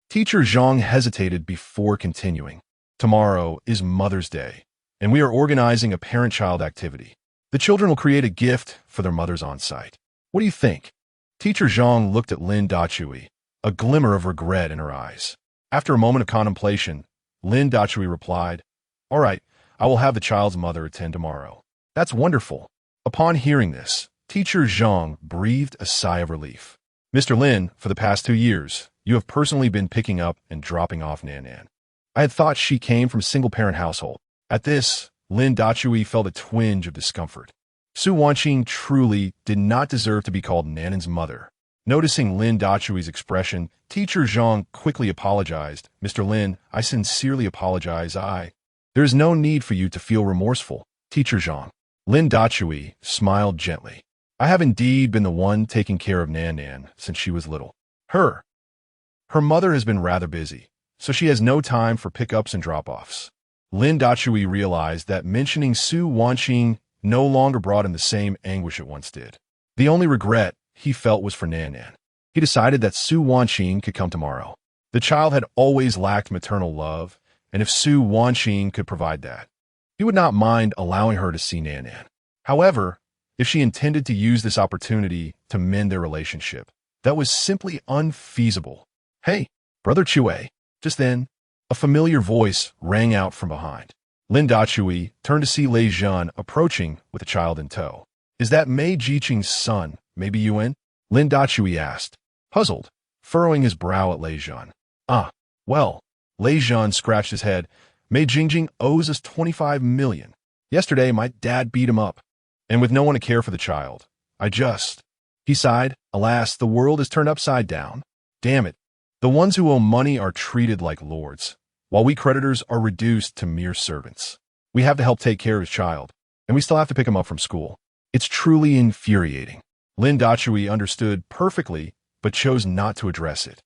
Teacher Zhang hesitated before continuing. Tomorrow is Mother's Day, and we are organizing a parent-child activity. The children will create a gift for their mothers on site. What do you think? Teacher Zhang looked at Lin Dachui, a glimmer of regret in her eyes. After a moment of contemplation, Lin Dachui replied, All right, I will have the child's mother attend tomorrow. That's wonderful. Upon hearing this, Teacher Zhang breathed a sigh of relief. Mr. Lin, for the past 2 years, you have personally been picking up and dropping off Nan. I had thought she came from a single-parent household. At this, Lin Dachui felt a twinge of discomfort. Su Wanqing truly did not deserve to be called Nan's mother. Noticing Lin Dachui's expression, Teacher Zhang quickly apologized. Mr. Lin, I sincerely apologize. There is no need for you to feel remorseful, Teacher Zhang. Lin Dachui smiled gently. I have indeed been the one taking care of Nan since she was little. Her mother has been rather busy, so she has no time for pickups and drop-offs. Lin Dachui realized that mentioning Su Wanqing no longer brought him the same anguish it once did. The only regret he felt was for Nan. He decided that Su Wanqing could come tomorrow. The child had always lacked maternal love, and if Su Wanqing could provide that, he would not mind allowing her to see Nan. However, if she intended to use this opportunity to mend their relationship, that was simply unfeasible. Hey, Brother Chue. Just then, a familiar voice rang out from behind. Lin Dachui turned to see Lei Zhan approaching with a child in tow. Is that Mei Jiqing's son, maybe Yuan? Lin Dachui asked, puzzled, furrowing his brow at Lei Zhan. Well, Lei Zhan scratched his head. Mei Jingjing owes us 25 million. Yesterday, my dad beat him up. And with no one to care for the child, He sighed, alas, the world is turned upside down. Damn it. The ones who owe money are treated like lords, while we creditors are reduced to mere servants. We have to help take care of his child, and we still have to pick him up from school. It's truly infuriating. Lin Dachui understood perfectly, but chose not to address it.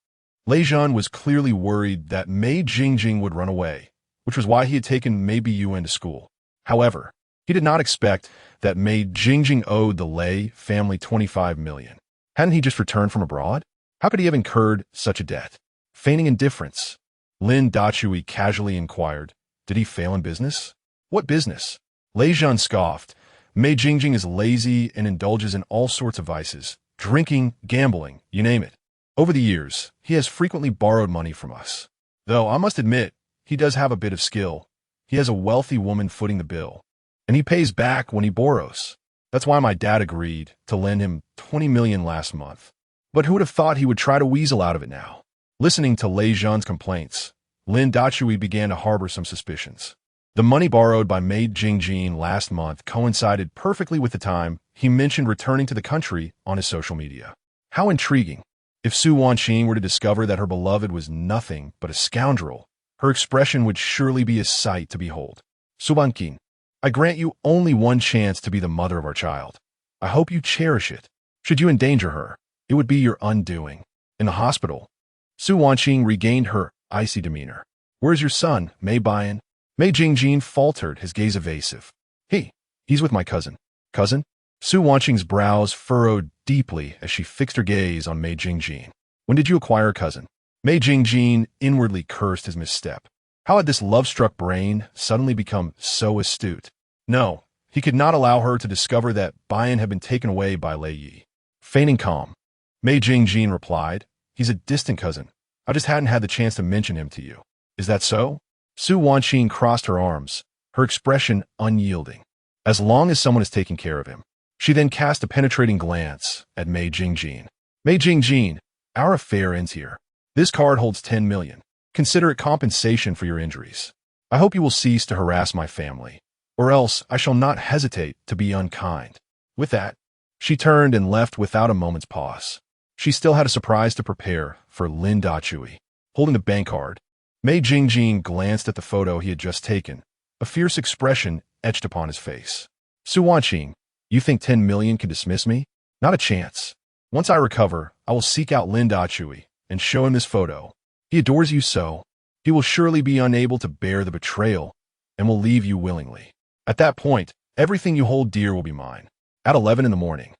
Lei Zhan was clearly worried that Mei Jingjing would run away, which was why he had taken Mei Biyuan to school. However, he did not expect that Mei Jingjing owed the Lei family 25 million. Hadn't he just returned from abroad? How could he have incurred such a debt? Feigning indifference, Lin Dachui casually inquired, did he fail in business? What business? Lei Zhan scoffed. Mei Jingjing is lazy and indulges in all sorts of vices, drinking, gambling, you name it. Over the years, he has frequently borrowed money from us. Though I must admit, he does have a bit of skill. He has a wealthy woman footing the bill, and he pays back when he borrows. That's why my dad agreed to lend him 20 million last month. But who would have thought he would try to weasel out of it now? Listening to Lei Zhan's complaints, Lin Dachui began to harbor some suspicions. The money borrowed by Mei Jingjing last month coincided perfectly with the time he mentioned returning to the country on his social media. How intriguing. If Su Wanqing were to discover that her beloved was nothing but a scoundrel, her expression would surely be a sight to behold. Su Wanqing, I grant you only one chance to be the mother of our child. I hope you cherish it. Should you endanger her, it would be your undoing. In the hospital, Su Wanqing regained her icy demeanor. Where's your son, Mei Bian? Mei Jingjing faltered, his gaze evasive. He's with my cousin. Cousin? Su Wanqing's brows furrowed deeply as she fixed her gaze on Mei Jingjing. When did you acquire a cousin? Mei Jingjing inwardly cursed his misstep. How had this love-struck brain suddenly become so astute? No, he could not allow her to discover that Bian had been taken away by Lei Yi. Feigning calm, Mei Jingjing replied, he's a distant cousin. I just hadn't had the chance to mention him to you. Is that so? Su Wanqing crossed her arms, her expression unyielding. As long as someone is taking care of him. She then cast a penetrating glance at Mei Jingjing. Mei Jingjing, our affair ends here. This card holds 10 million. Consider it compensation for your injuries. I hope you will cease to harass my family, or else I shall not hesitate to be unkind. With that, she turned and left without a moment's pause. She still had a surprise to prepare for Lin Dachui. Holding the bank card, Mei Jingjing glanced at the photo he had just taken, a fierce expression etched upon his face. Su Wanqing, you think 10 million can dismiss me? Not a chance. Once I recover, I will seek out Lin Dachui and show him this photo. He adores you so. He will surely be unable to bear the betrayal and will leave you willingly. At that point, everything you hold dear will be mine. At 11 in the morning,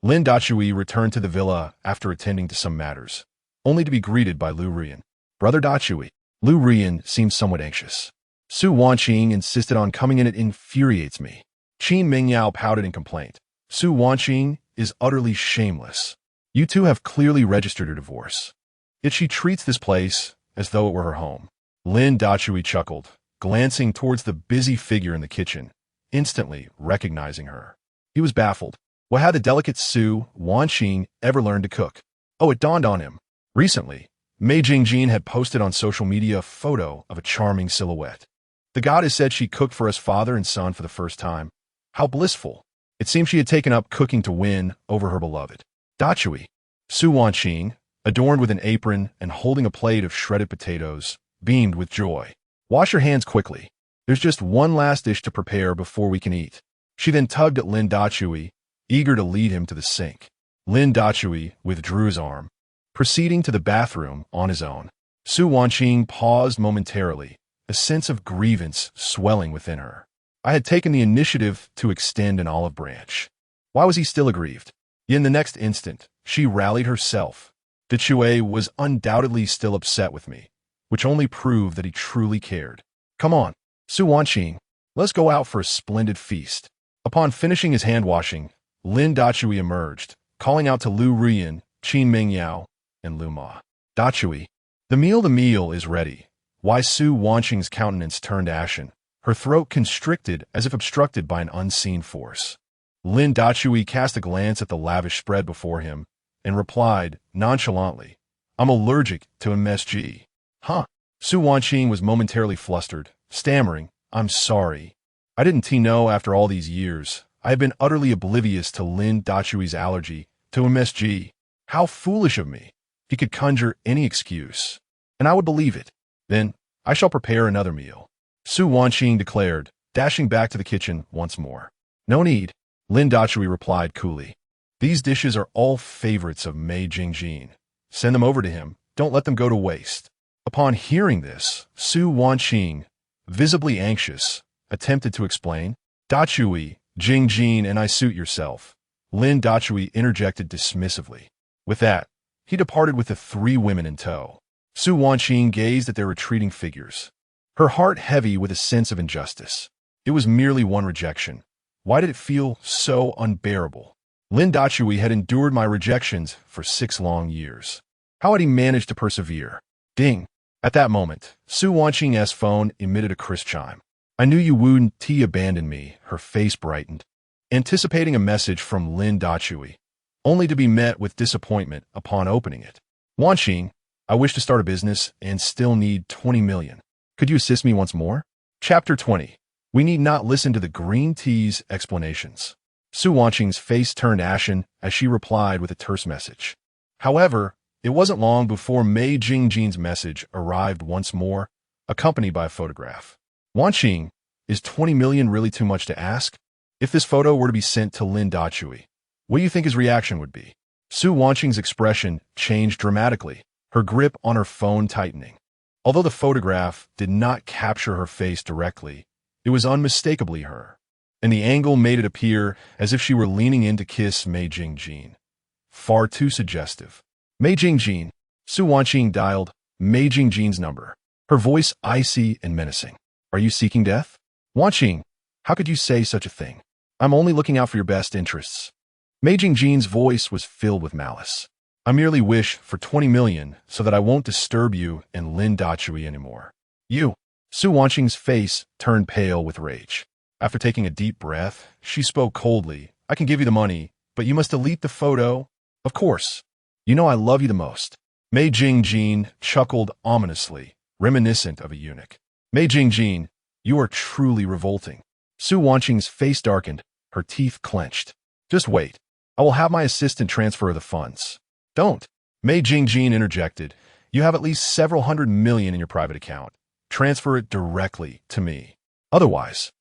Lin Dachui returned to the villa after attending to some matters, only to be greeted by Lu Rian. Brother Dachui. Lu Rian seemed somewhat anxious. Su Wanqing insisted on coming in. It infuriates me. Qin Mingyao pouted in complaint. Su Wanqing is utterly shameless. You two have clearly registered your divorce. Yet she treats this place as though it were her home. Lin Dachui chuckled, glancing towards the busy figure in the kitchen, instantly recognizing her. He was baffled. What had the delicate Su Wanqing ever learned to cook? Oh, it dawned on him. Recently, Mei Jingjin had posted on social media a photo of a charming silhouette. The goddess said she cooked for us father and son for the first time. How blissful. It seemed she had taken up cooking to win over her beloved. Dachui. Su Wanqing, adorned with an apron and holding a plate of shredded potatoes, beamed with joy. Wash your hands quickly. There's just one last dish to prepare before we can eat. She then tugged at Lin Dachui, eager to lead him to the sink. Lin Dachui withdrew his arm, proceeding to the bathroom on his own. Su Wanqing paused momentarily, a sense of grievance swelling within her. I had taken the initiative to extend an olive branch. Why was he still aggrieved? Yet in the next instant, she rallied herself. Dachui was undoubtedly still upset with me, which only proved that he truly cared. Come on, Su Wanqing, let's go out for a splendid feast. Upon finishing his hand-washing, Lin Dachui emerged, calling out to Lu Rian, Qin Mingyao, and Lu Ma. Dachui, the meal is ready. Why Su Wanqing's countenance turned ashen, her throat constricted as if obstructed by an unseen force. Lin Dachui cast a glance at the lavish spread before him and replied nonchalantly, I'm allergic to MSG. Huh? Su Wanqing was momentarily flustered, stammering, I'm sorry. I didn't know after all these years. I have been utterly oblivious to Lin Dachui's allergy to MSG. How foolish of me. He could conjure any excuse, and I would believe it. Then, I shall prepare another meal. Su Wanqing declared, dashing back to the kitchen once more. No need, Lin Dachui replied coolly. These dishes are all favorites of Mei Jingjin. Send them over to him. Don't let them go to waste. Upon hearing this, Su Wanqing, visibly anxious, attempted to explain. Dachui, Jingjin, and I suit yourself. Lin Dachui interjected dismissively. With that, he departed with the three women in tow. Su Wanqing gazed at their retreating figures, her heart heavy with a sense of injustice. It was merely one rejection. Why did it feel so unbearable? Lin Dachui had endured my rejections for 6 long years. How had he managed to persevere? Ding! At that moment, Su Wanqing's phone emitted a crisp chime. I knew you wouldn't abandon me, her face brightened, anticipating a message from Lin Dachui, only to be met with disappointment upon opening it. Wanqing, I wish to start a business and still need 20 million. Could you assist me once more? Chapter 20. We need not listen to the green tea's explanations. Su Wanqing's face turned ashen as she replied with a terse message. However, it wasn't long before Mei Jingjin's message arrived once more, accompanied by a photograph. Wanqing, is 20 million really too much to ask? If this photo were to be sent to Lin Dachui, what do you think his reaction would be? Su Wanqing's expression changed dramatically, her grip on her phone tightening. Although the photograph did not capture her face directly, it was unmistakably her, and the angle made it appear as if she were leaning in to kiss Mei Jingjin. Far too suggestive. Mei Jingjin. Su Wanqing dialed Mei Jingjin's number, her voice icy and menacing. Are you seeking death? Wanqing, how could you say such a thing? I'm only looking out for your best interests. Mei Jingjin's voice was filled with malice. I merely wish for 20 million so that I won't disturb you and Lin Dachui anymore. You. Su Wanqing's face turned pale with rage. After taking a deep breath, she spoke coldly. I can give you the money, but you must delete the photo. Of course. You know I love you the most. Mei Jingjin chuckled ominously, reminiscent of a eunuch. Mei Jingjin, you are truly revolting. Su Wanqing's face darkened, her teeth clenched. Just wait. I will have my assistant transfer the funds. Don't. Mei Jingjin interjected. You have at least several hundred million in your private account. Transfer it directly to me. Otherwise,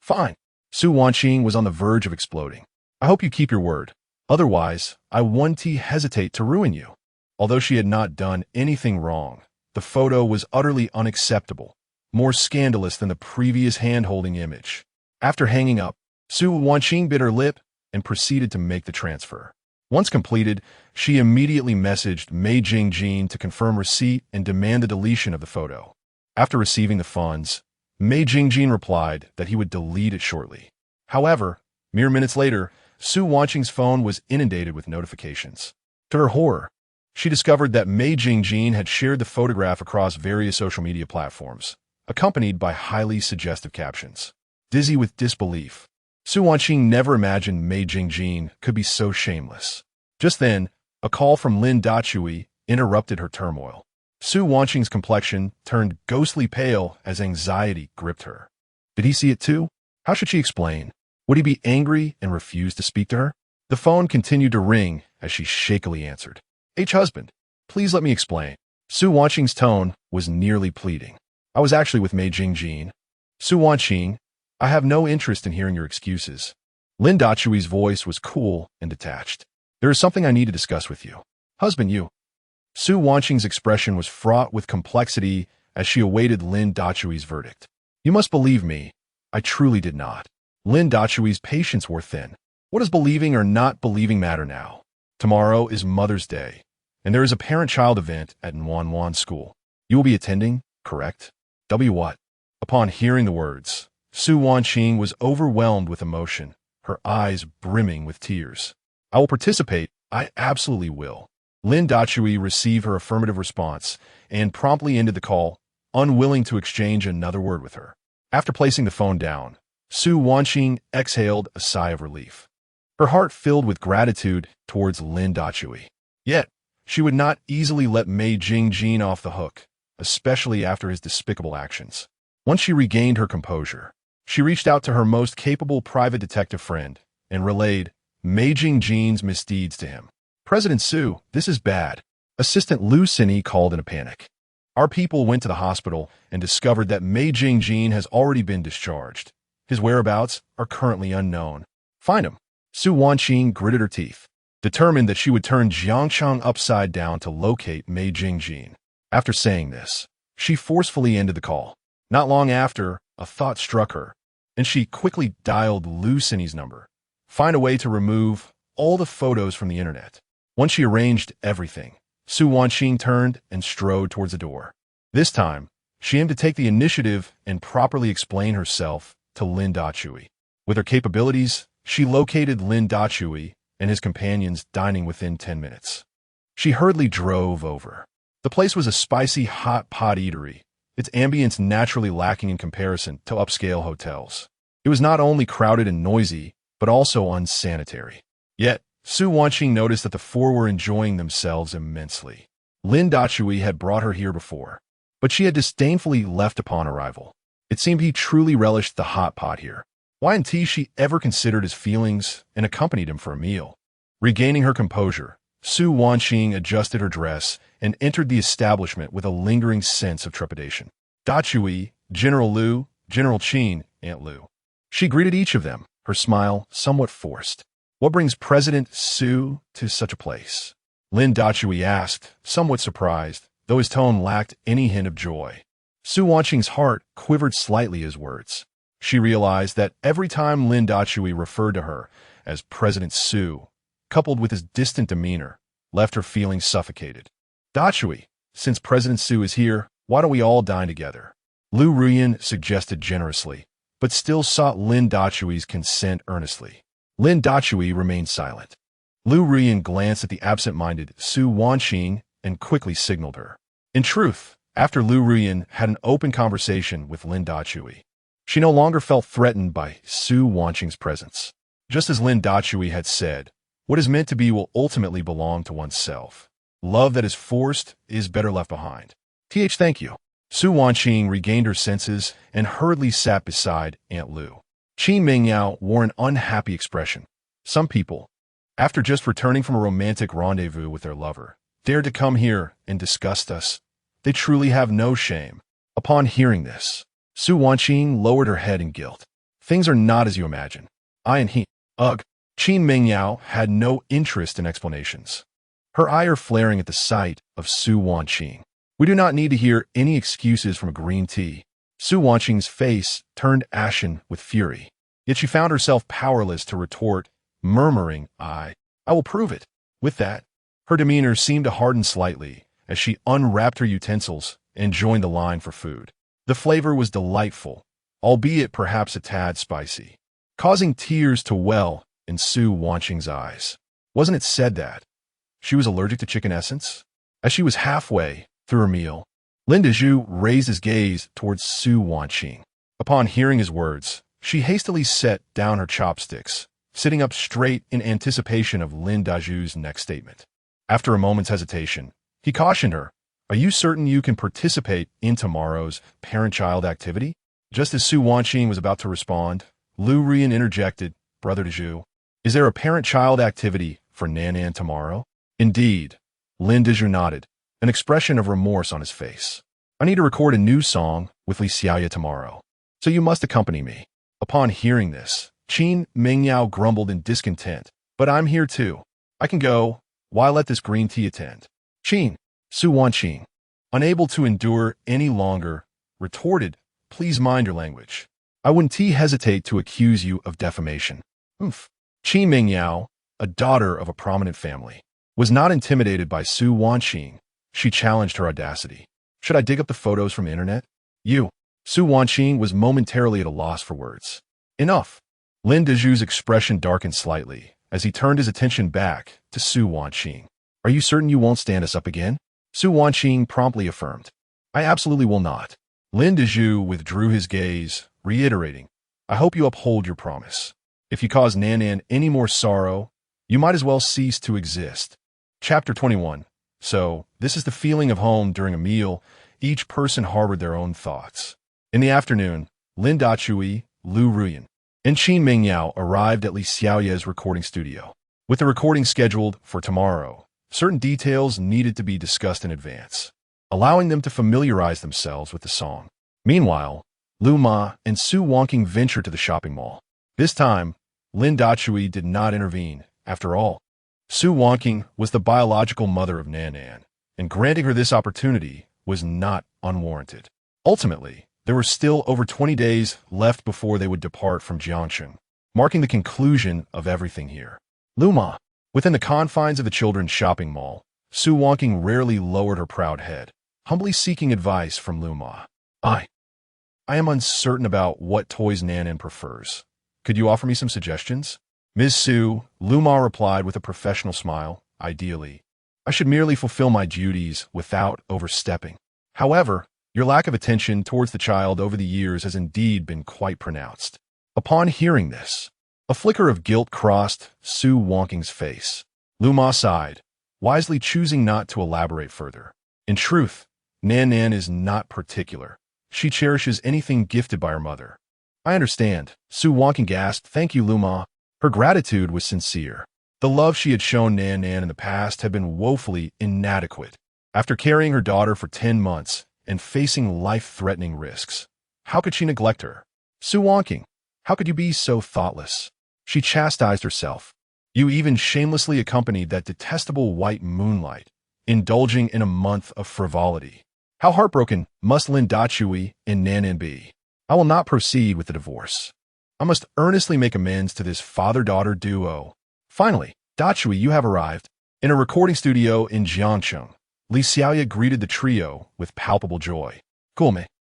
fine. Su Wanqing was on the verge of exploding. I hope you keep your word. Otherwise, I won't hesitate to ruin you. Although she had not done anything wrong, the photo was utterly unacceptable, more scandalous than the previous hand-holding image. After hanging up, Su Wanqing bit her lip and proceeded to make the transfer. Once completed, she immediately messaged Mei Jingjin to confirm receipt and demand the deletion of the photo. After receiving the funds, Mei Jingjin replied that he would delete it shortly. However, mere minutes later, Su Wanqing's phone was inundated with notifications. To her horror, she discovered that Mei Jingjin had shared the photograph across various social media platforms, accompanied by highly suggestive captions. Dizzy with disbelief, Su Wanqing never imagined Mei Jingjin could be so shameless. Just then, a call from Lin Dachui interrupted her turmoil. Su Wanqing's complexion turned ghostly pale as anxiety gripped her. Did he see it too? How should she explain? Would he be angry and refuse to speak to her? The phone continued to ring as she shakily answered. Husband, please let me explain. Su Wanqing's tone was nearly pleading. I was actually with Mei Jingjin. Su Wanqing, I have no interest in hearing your excuses. Lin Dachui's voice was cool and detached. There is something I need to discuss with you. Husband, you. Su Wanqing's expression was fraught with complexity as she awaited Lin Dachui's verdict. You must believe me. I truly did not. Lin Dachui's patience wore thin. What does believing or not believing matter now? Tomorrow is Mother's Day, and there is a parent-child event at Yuan School. You will be attending, correct? What? Upon hearing the words, Su Wanqing was overwhelmed with emotion, her eyes brimming with tears. I will participate. I absolutely will. Lin Dachui received her affirmative response and promptly ended the call, unwilling to exchange another word with her. After placing the phone down, Su Wanqing exhaled a sigh of relief. Her heart filled with gratitude towards Lin Dachui. Yet, she would not easily let Mei Jingjin off the hook, especially after his despicable actions. Once she regained her composure, she reached out to her most capable private detective friend and relayed Mei Jingjin's misdeeds to him. President Su, this is bad. Assistant Lu Sini called in a panic. Our people went to the hospital and discovered that Mei Jingjin has already been discharged. His whereabouts are currently unknown. Find him. Su Wanqing gritted her teeth, determined that she would turn Jiangchang upside down to locate Mei Jingjin. After saying this, she forcefully ended the call. Not long after, a thought struck her, and she quickly dialed Lu Sini's number. Find a way to remove all the photos from the internet. Once she arranged everything, Su Wanqing turned and strode towards the door. This time, she aimed to take the initiative and properly explain herself to Lin Dachui. With her capabilities, she located Lin Dachui and his companions dining within 10 minutes. She hurriedly drove over. The place was a spicy hot pot eatery, its ambience naturally lacking in comparison to upscale hotels. It was not only crowded and noisy, but also unsanitary. Yet, Su Wanqing noticed that the four were enjoying themselves immensely. Lin Dachui had brought her here before, but she had disdainfully left upon arrival. It seemed he truly relished the hot pot here. Why hadn't she ever considered his feelings and accompanied him for a meal? Regaining her composure, Su Wanqing adjusted her dress and entered the establishment with a lingering sense of trepidation. Dachui, General Lu, General Qin, Aunt Lu. She greeted each of them, her smile somewhat forced. What brings President Su to such a place? Lin Dachui asked, somewhat surprised, though his tone lacked any hint of joy. Su Wanqing's heart quivered slightly at his words. She realized that every time Lin Dachui referred to her as President Su, coupled with his distant demeanor, left her feeling suffocated. Dachui, since President Su is here, why don't we all dine together? Lu Ruyan suggested generously, but still sought Lin Dachui's consent earnestly. Lin Dachui remained silent. Lu Ruyan glanced at the absent-minded Su Wanqing and quickly signaled her. In truth, after Lu Ruyan had an open conversation with Lin Dachui, she no longer felt threatened by Su Wanqing's presence. Just as Lin Dachui had said, what is meant to be will ultimately belong to oneself. Love that is forced is better left behind. Thank you. Su Wanqing regained her senses and hurriedly sat beside Aunt Lu. Qin Mingyao wore an unhappy expression. Some people, after just returning from a romantic rendezvous with their lover, dared to come here and disgust us. They truly have no shame. Upon hearing this, Su Wanqing lowered her head in guilt. Things are not as you imagine. I and he. Ugh. Qin Mingyao had no interest in explanations. Her ire flaring at the sight of Su Wanqing. We do not need to hear any excuses from a green tea. Su Wanqing's face turned ashen with fury. Yet she found herself powerless to retort, murmuring, I will prove it. With that, her demeanor seemed to harden slightly as she unwrapped her utensils and joined the line for food. The flavor was delightful, albeit perhaps a tad spicy, causing tears to well in Su Wanqing's eyes. Wasn't it said that she was allergic to chicken essence? As she was halfway through her meal, Lin Dezhu raised his gaze towards Su Wanqing. Upon hearing his words, she hastily set down her chopsticks, sitting up straight in anticipation of Lin Dezhu's next statement. After a moment's hesitation, he cautioned her, Are you certain you can participate in tomorrow's parent-child activity? Just as Su Wanqing was about to respond, Lu Ruyan interjected, Brother Dezhu, is there a parent-child activity for Nanan tomorrow? Indeed, Lin Dezhu nodded, an expression of remorse on his face. I need to record a new song with Li Xiaoya tomorrow, so you must accompany me. Upon hearing this, Qin Mingyao grumbled in discontent, but I'm here too. I can go. Why let this green tea attend? Qin, Su Wanqing, unable to endure any longer, retorted, Please mind your language. I wouldn't hesitate to accuse you of defamation. Hmph. Qin Mingyao, a daughter of a prominent family, was not intimidated by Su Wanqing. She challenged her audacity. Should I dig up the photos from the internet? You. Su Wanqing was momentarily at a loss for words. Enough. Lin Dezhu's expression darkened slightly as he turned his attention back to Su Wanqing. Are you certain you won't stand us up again? Su Wanqing promptly affirmed. I absolutely will not. Lin Dezhu withdrew his gaze, reiterating, I hope you uphold your promise. If you cause Nanan any more sorrow, you might as well cease to exist. Chapter 21. So, this is the feeling of home during a meal. Each person harbored their own thoughts. In the afternoon, Lin Dachui, Lu Ruyan, and Qin Mingyao arrived at Li Xiaoya's recording studio. With the recording scheduled for tomorrow, certain details needed to be discussed in advance, allowing them to familiarize themselves with the song. Meanwhile, Lu Ma and Su Wanqing ventured to the shopping mall. This time, Lin Dachui did not intervene. After all, Su Wanqing was the biological mother of Nanan, and granting her this opportunity was not unwarranted. Ultimately, there were still over 20 days left before they would depart from Jiangcheng, marking the conclusion of everything here. Lu Ma. Within the confines of the children's shopping mall, Su Wanqing rarely lowered her proud head, humbly seeking advice from Lu Ma. I am uncertain about what toys Nanan prefers. Could you offer me some suggestions? Ms. Su, Lu Ma replied with a professional smile, ideally. I should merely fulfill my duties without overstepping. However, your lack of attention towards the child over the years has indeed been quite pronounced. Upon hearing this, a flicker of guilt crossed Su Wanqing's face. Lu Ma sighed, wisely choosing not to elaborate further. In truth, Nanan is not particular. She cherishes anything gifted by her mother. I understand, Su Wanqing gasped. Thank you, Lu Ma. Her gratitude was sincere. The love she had shown Nanan in the past had been woefully inadequate. After carrying her daughter for 10 months and facing life-threatening risks, how could she neglect her? Su Wanqing, how could you be so thoughtless? She chastised herself. You even shamelessly accompanied that detestable white moonlight, indulging in a month of frivolity. How heartbroken must Lin Dachui and Nanan be? I will not proceed with the divorce. I must earnestly make amends to this father-daughter duo. Finally, Dachui, you have arrived. In a recording studio in Jiangcheng, Li Xiaoya greeted the trio with palpable joy. Cool,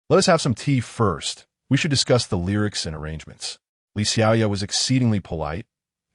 let us have some tea first. We should discuss the lyrics and arrangements. Li Xiaoya was exceedingly polite,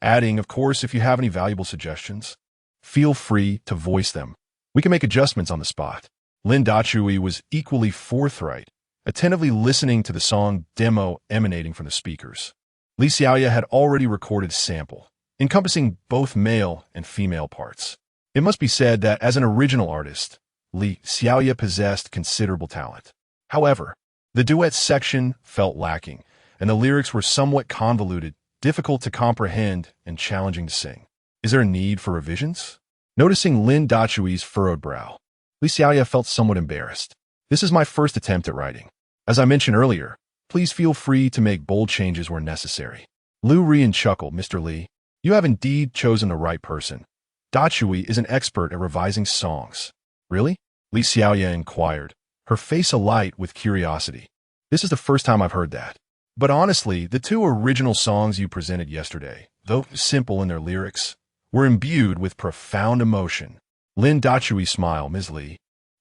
adding, of course, if you have any valuable suggestions, feel free to voice them. We can make adjustments on the spot. Lin Dachui was equally forthright, attentively listening to the song demo emanating from the speakers. Li Xiaoya had already recorded a sample, encompassing both male and female parts. It must be said that as an original artist, Li Xiaoya possessed considerable talent. However, the duet section felt lacking, and the lyrics were somewhat convoluted, difficult to comprehend, and challenging to sing. Is there a need for revisions? Noticing Lin Dachui's furrowed brow, Li Xiaoya felt somewhat embarrassed. This is my first attempt at writing. As I mentioned earlier, Please feel free to make bold changes where necessary. Lu Rian chuckled. Mr. Li, you have indeed chosen the right person. Da Chui is an expert at revising songs. Really? Li Xiaoya inquired, her face alight with curiosity. This is the first time I've heard that. But honestly, the two original songs you presented yesterday, though simple in their lyrics, were imbued with profound emotion. Lin Dachui smiled. Ms. Li,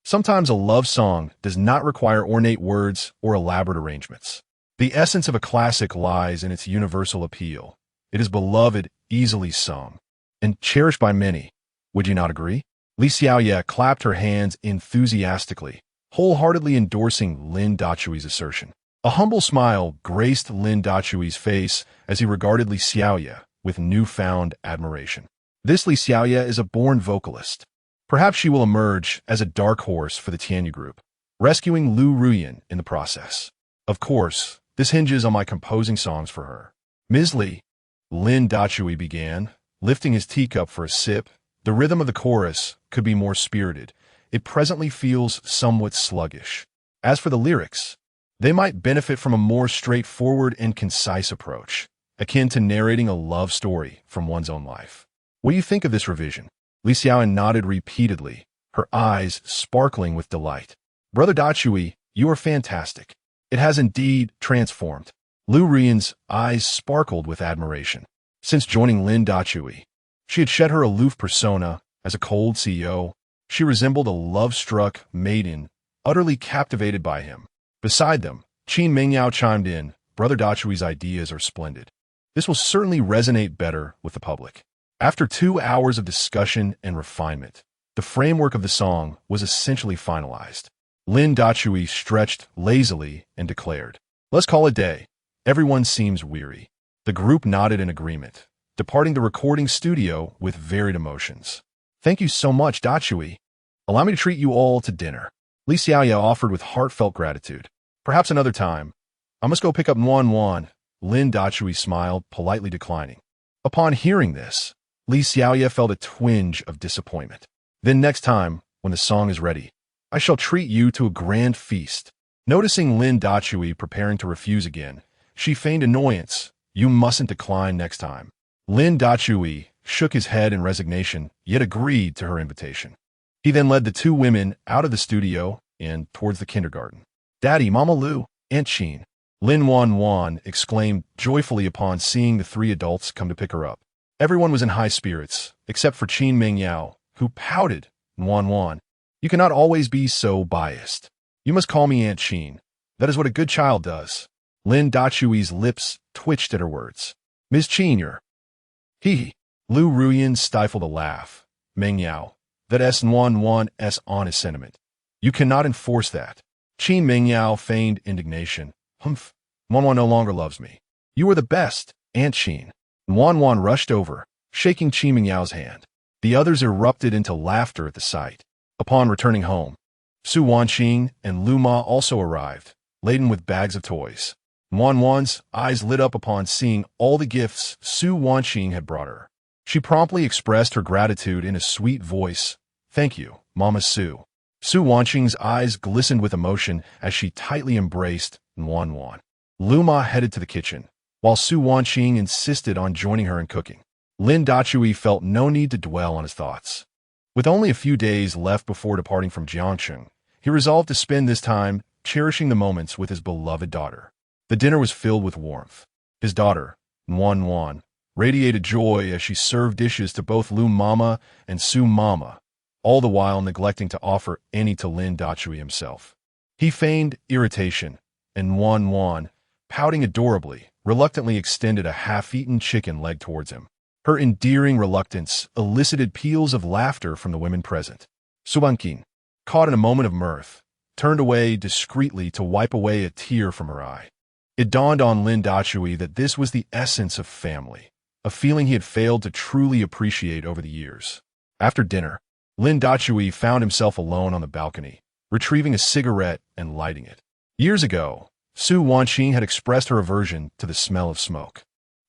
sometimes a love song does not require ornate words or elaborate arrangements. The essence of a classic lies in its universal appeal. It is beloved, easily sung, and cherished by many. Would you not agree? Li Xiaoya clapped her hands enthusiastically, wholeheartedly endorsing Lin Dachui's assertion. A humble smile graced Lin Dachui's face as he regarded Li Xiaoya with newfound admiration. This Li Xiaoya is a born vocalist. Perhaps she will emerge as a dark horse for the Tianyu group, rescuing Lu Ruyan in the process. Of course, this hinges on my composing songs for her. Ms. Li, Lin Dachui began, lifting his teacup for a sip. The rhythm of the chorus could be more spirited. It presently feels somewhat sluggish. As for the lyrics, they might benefit from a more straightforward and concise approach, akin to narrating a love story from one's own life. What do you think of this revision? Li Xiaoyan nodded repeatedly, her eyes sparkling with delight. Brother Dachui, you are fantastic. It has indeed transformed. Lu Rian's eyes sparkled with admiration. Since joining Lin Dachui, she had shed her aloof persona as a cold CEO. She resembled a love-struck maiden, utterly captivated by him. Beside them, Qin Mingyao chimed in, Brother Dachui's ideas are splendid. This will certainly resonate better with the public. After 2 hours of discussion and refinement, the framework of the song was essentially finalized. Lin Dachui stretched lazily and declared, let's call it day. Everyone seems weary. The group nodded in agreement, departing the recording studio with varied emotions. Thank you so much, Dachui. Allow me to treat you all to dinner. Li Xiaoya offered with heartfelt gratitude. Perhaps another time. I must go pick up Yuan. Lin Dachui smiled, politely declining. Upon hearing this, Li Xiaoya felt a twinge of disappointment. Then next time, when the song is ready, I shall treat you to a grand feast. Noticing Lin Dachui preparing to refuse again, she feigned annoyance. You mustn't decline next time. Lin Dachui shook his head in resignation, yet agreed to her invitation. He then led the two women out of the studio and towards the kindergarten. Daddy, Mama Lu, Aunt Qin. Lin Yuan exclaimed joyfully upon seeing the three adults come to pick her up. Everyone was in high spirits, except for Qin Mingyao, who pouted. Yuan, you cannot always be so biased. You must call me Aunt Qin. That is what a good child does. Lin Dachui's lips twitched at her words. Ms. Qin, you're... Hee. Lu Ruyan stifled a laugh. Mingyao, that's Yuan's honest sentiment. You cannot enforce that. Qin Mingyao feigned indignation. Hmph. Yuan no longer loves me. You are the best, Aunt Qin. Yuan rushed over, shaking Qin Mingyao's hand. The others erupted into laughter at the sight. Upon returning home, Su Wanqing and Lu Ma also arrived, laden with bags of toys. Yuan's eyes lit up upon seeing all the gifts Su Wanqing had brought her. She promptly expressed her gratitude in a sweet voice. Thank you, Mama Su. Su Wanqing's eyes glistened with emotion as she tightly embraced Yuan. Lu Ma headed to the kitchen, while Su Wanqing insisted on joining her in cooking. Lin Dachui felt no need to dwell on his thoughts. With only a few days left before departing from Jiangcheng, he resolved to spend this time cherishing the moments with his beloved daughter. The dinner was filled with warmth. His daughter, Yuan, radiated joy as she served dishes to both Lu Mama and Su Mama, all the while neglecting to offer any to Lin Dachui himself. He feigned irritation, and Yuan, pouting adorably, reluctantly extended a half-eaten chicken leg towards him. Her endearing reluctance elicited peals of laughter from the women present. Su Wanqing, caught in a moment of mirth, turned away discreetly to wipe away a tear from her eye. It dawned on Lin Dachui that this was the essence of family, a feeling he had failed to truly appreciate over the years. After dinner, Lin Dachui found himself alone on the balcony, retrieving a cigarette and lighting it. Years ago, Su Wanqing had expressed her aversion to the smell of smoke,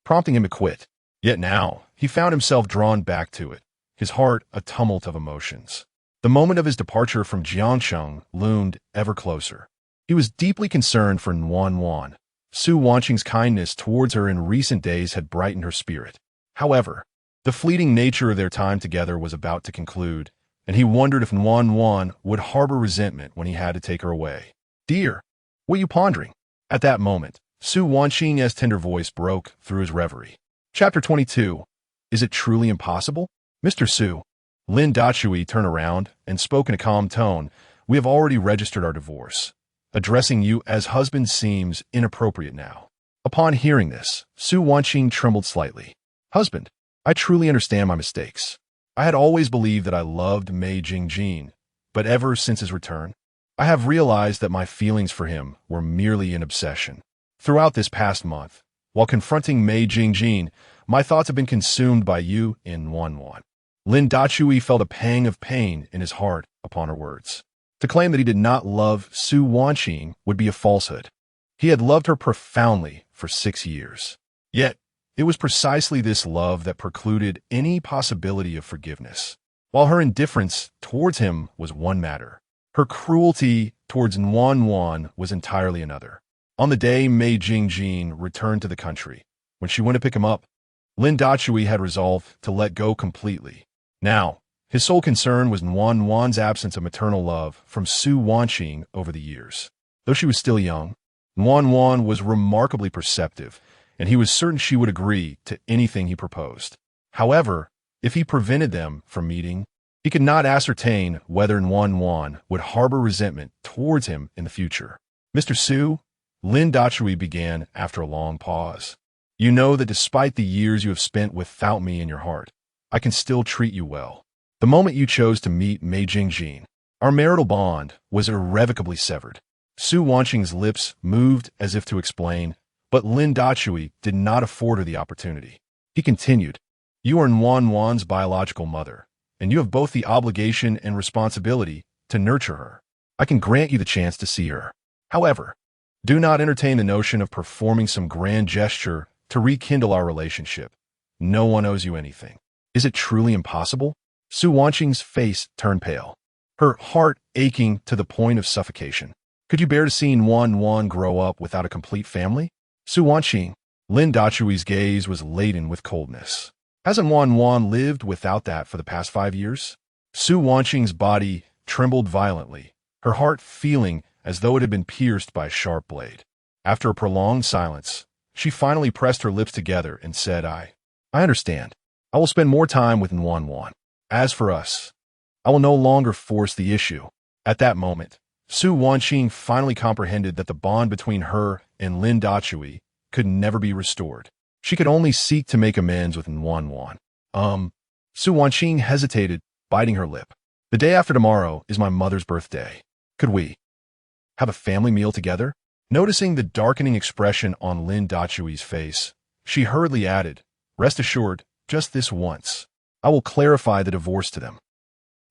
prompting him to quit. Yet now, he found himself drawn back to it, his heart a tumult of emotions. The moment of his departure from Jiangcheng loomed ever closer. He was deeply concerned for Yuan, Su Wanqing's kindness towards her in recent days had brightened her spirit. However, the fleeting nature of their time together was about to conclude, and he wondered if Yuan would harbor resentment when he had to take her away. "Dear, what are you pondering?" At that moment, Su Wanqing's tender voice broke through his reverie. Chapter 22. Is it truly impossible? Mr. Su. Lin Dachui turned around and spoke in a calm tone. "We have already registered our divorce. Addressing you as husband seems inappropriate now." Upon hearing this, Su Wanqing trembled slightly. "Husband, I truly understand my mistakes. I had always believed that I loved Mei Jingjin, but ever since his return, I have realized that my feelings for him were merely an obsession. Throughout this past month, while confronting Mei Jingjin, my thoughts have been consumed by you in Yuan." Lin Dachui felt a pang of pain in his heart upon her words. To claim that he did not love Su Wanqing would be a falsehood. He had loved her profoundly for 6 years. Yet, it was precisely this love that precluded any possibility of forgiveness. While her indifference towards him was one matter, her cruelty towards Yuan was entirely another. On the day Mei Jingjin returned to the country, when she went to pick him up, Lin Dachui had resolved to let go completely. Now, his sole concern was Yuan's absence of maternal love from Su Wanqing over the years. Though she was still young, Yuan was remarkably perceptive, and he was certain she would agree to anything he proposed. However, if he prevented them from meeting, he could not ascertain whether Yuan would harbor resentment towards him in the future. "Mr. Su," Lin Dachui began after a long pause, "you know that despite the years you have spent without me in your heart, I can still treat you well. The moment you chose to meet Mei Jingjin, our marital bond was irrevocably severed." Su Wanqing's lips moved as if to explain, but Lin Dachui did not afford her the opportunity. He continued, "You are Yuan's biological mother, and you have both the obligation and responsibility to nurture her. I can grant you the chance to see her. However, do not entertain the notion of performing some grand gesture to rekindle our relationship. No one owes you anything." "Is it truly impossible?" Su Wanqing's face turned pale, her heart aching to the point of suffocation. "Could you bear to see Yuan grow up without a complete family?" "Su Wanqing." Lin Dachui's gaze was laden with coldness. "Hasn't Yuan lived without that for the past 5 years?" Su Wanqing's body trembled violently, her heart feeling as though it had been pierced by a sharp blade. After a prolonged silence, she finally pressed her lips together and said, I understand. I will spend more time with Yuan. As for us, I will no longer force the issue." At that moment, Su Wanqing finally comprehended that the bond between her and Lin Dachui could never be restored. She could only seek to make amends with Yuan. Su Wanqing hesitated, biting her lip. "The day after tomorrow is my mother's birthday. Could we have a family meal together?" Noticing the darkening expression on Lin Dachui's face, she hurriedly added, "Rest assured, just this once, I will clarify the divorce to them."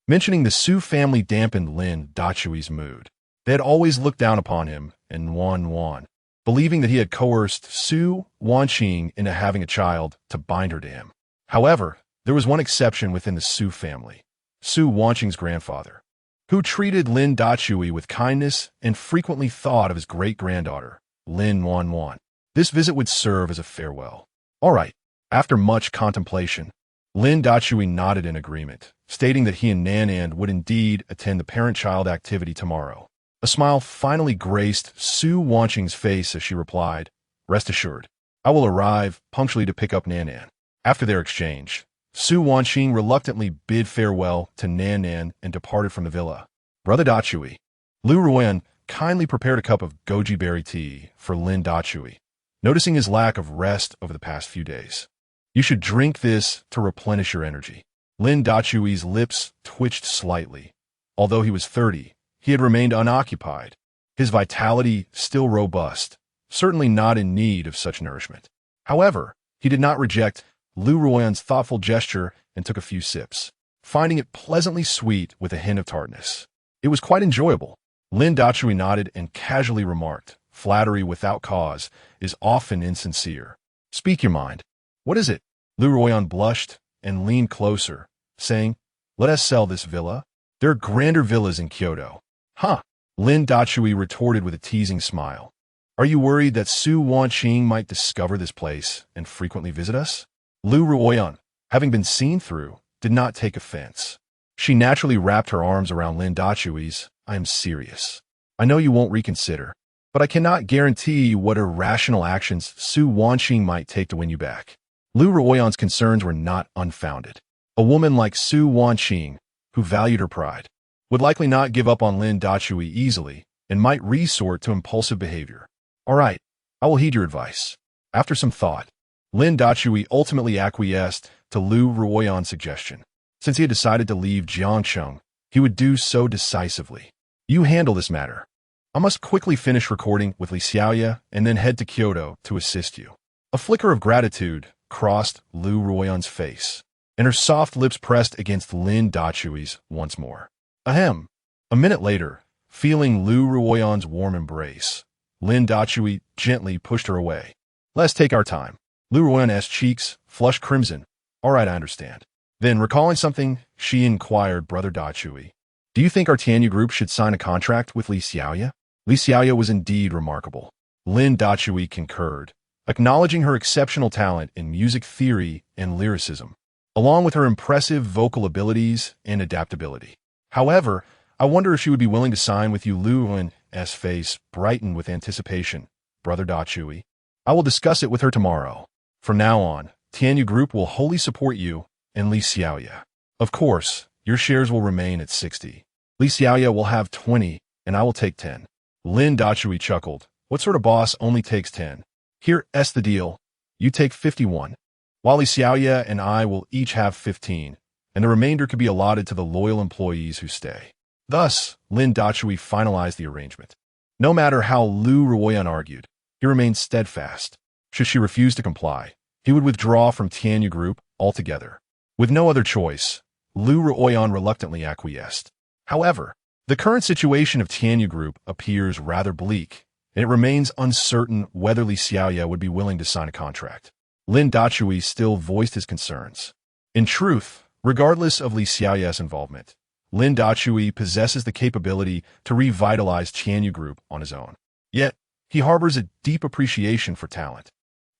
Mentioning the Su family dampened Lin Dachui's mood. They had always looked down upon him and Yuan, believing that he had coerced Su Wanqing into having a child to bind her to him. However, there was one exception within the Su family, Su Wanqing's grandfather, who treated Lin Dachui with kindness and frequently thought of his great-granddaughter, Lin Yuan. This visit would serve as a farewell. All right. After much contemplation, Lin Dachui nodded in agreement, stating that he and Nan would indeed attend the parent-child activity tomorrow. A smile finally graced Su Wanqing's face as she replied, "Rest assured, I will arrive punctually to pick up Nan." After their exchange, Su Wanqing reluctantly bid farewell to Nan and departed from the villa. "Brother Dachui, Lu Ruan kindly prepared a cup of goji berry tea for Lin Dachui, noticing his lack of rest over the past few days. You should drink this to replenish your energy." Lin Dachui's lips twitched slightly. Although he was 30, he had remained unoccupied, his vitality still robust, certainly not in need of such nourishment. However, he did not reject Lu Ruan's thoughtful gesture and took a few sips, finding it pleasantly sweet with a hint of tartness. It was quite enjoyable. Lin Dachui nodded and casually remarked, "Flattery without cause is often insincere. Speak your mind. What is it?" Lu Ruan blushed and leaned closer, saying, "Let us sell this villa. There are grander villas in Kyoto." "Huh," Lin Dachui retorted with a teasing smile. Are you worried that Su Wanqing might discover this place and frequently visit us? Lu Ruoyan, having been seen through, did not take offense. She naturally wrapped her arms around Lin Dachui's. I am serious. I know you won't reconsider, but I cannot guarantee you what irrational actions Su Wanqing might take to win you back. Lu Ruoyan's concerns were not unfounded. A woman like Su Wanqing, who valued her pride, would likely not give up on Lin Dachui easily and might resort to impulsive behavior. All right, I will heed your advice. After some thought, Lin Dachui ultimately acquiesced to Lu Ruoyan's suggestion. Since he had decided to leave Jiangcheng, he would do so decisively. You handle this matter. I must quickly finish recording with Li Xiaoya and then head to Kyoto to assist you. A flicker of gratitude crossed Lu Ruoyan's face, and her soft lips pressed against Lin Dachui's once more. Ahem. A minute later, feeling Lu Ruoyan's warm embrace, Lin Dachui gently pushed her away. Let's take our time. Lu Ruoyan's cheeks flushed crimson. All right, I understand. Then, recalling something, she inquired Brother Dachui, do you think our Tianyu group should sign a contract with Li Xiaoya? Li Xiaoya was indeed remarkable. Lin Dachui concurred, acknowledging her exceptional talent in music theory and lyricism, along with her impressive vocal abilities and adaptability. However, I wonder if she would be willing to sign with you. Lu Ruoyan's face brightened with anticipation. Brother Dachui, I will discuss it with her tomorrow. From now on, Tianyu group will wholly support you and Li Xiaoya. Of course, your shares will remain at 60. Li Xiaoya will have 20, and I will take 10. Lin Dachui chuckled. What sort of boss only takes 10? Here's the deal. You take 51. While Li Xiaoya and I will each have 15, and the remainder could be allotted to the loyal employees who stay. Thus, Lin Dachui finalized the arrangement. No matter how Lu Ruoyan argued, he remained steadfast. Should she refuse to comply, he would withdraw from Tianyu group altogether. With no other choice, Lu Ruoyan reluctantly acquiesced. However, the current situation of Tianyu group appears rather bleak, and it remains uncertain whether Li Xiaoya would be willing to sign a contract. Lin Dachui still voiced his concerns. In truth, regardless of Li Xiaoya's involvement, Lin Dachui possesses the capability to revitalize Tianyu group on his own. Yet, he harbors a deep appreciation for talent,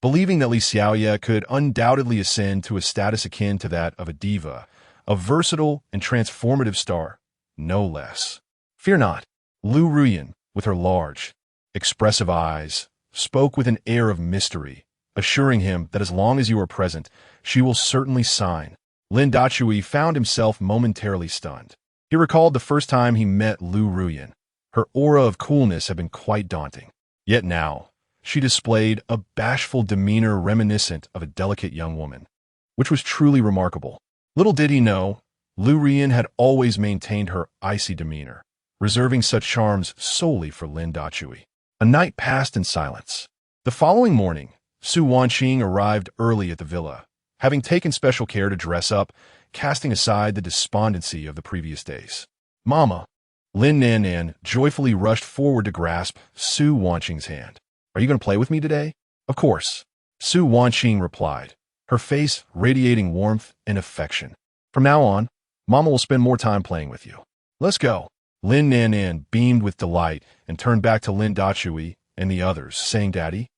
believing that Li Xiaoya could undoubtedly ascend to a status akin to that of a diva, a versatile and transformative star, no less. Fear not. Lu Ruoyan, with her large, expressive eyes, spoke with an air of mystery, assuring him that as long as you are present, she will certainly sign. Lin Dachui found himself momentarily stunned. He recalled the first time he met Lu Ruoyan. Her aura of coolness had been quite daunting. Yet now, she displayed a bashful demeanor reminiscent of a delicate young woman, which was truly remarkable. Little did he know, Lu Ruoyan had always maintained her icy demeanor, reserving such charms solely for Lin Dachui. A night passed in silence. The following morning, Su Wanqing arrived early at the villa, having taken special care to dress up, casting aside the despondency of the previous days. Mama, Lin Nannan joyfully rushed forward to grasp Su Wanqing's hand. Are you going to play with me today? Of course, Su Wanqing replied, her face radiating warmth and affection. From now on, Mama will spend more time playing with you. Let's go. Lin Nannan beamed with delight and turned back to Lin Dachui and the others, saying, Daddy,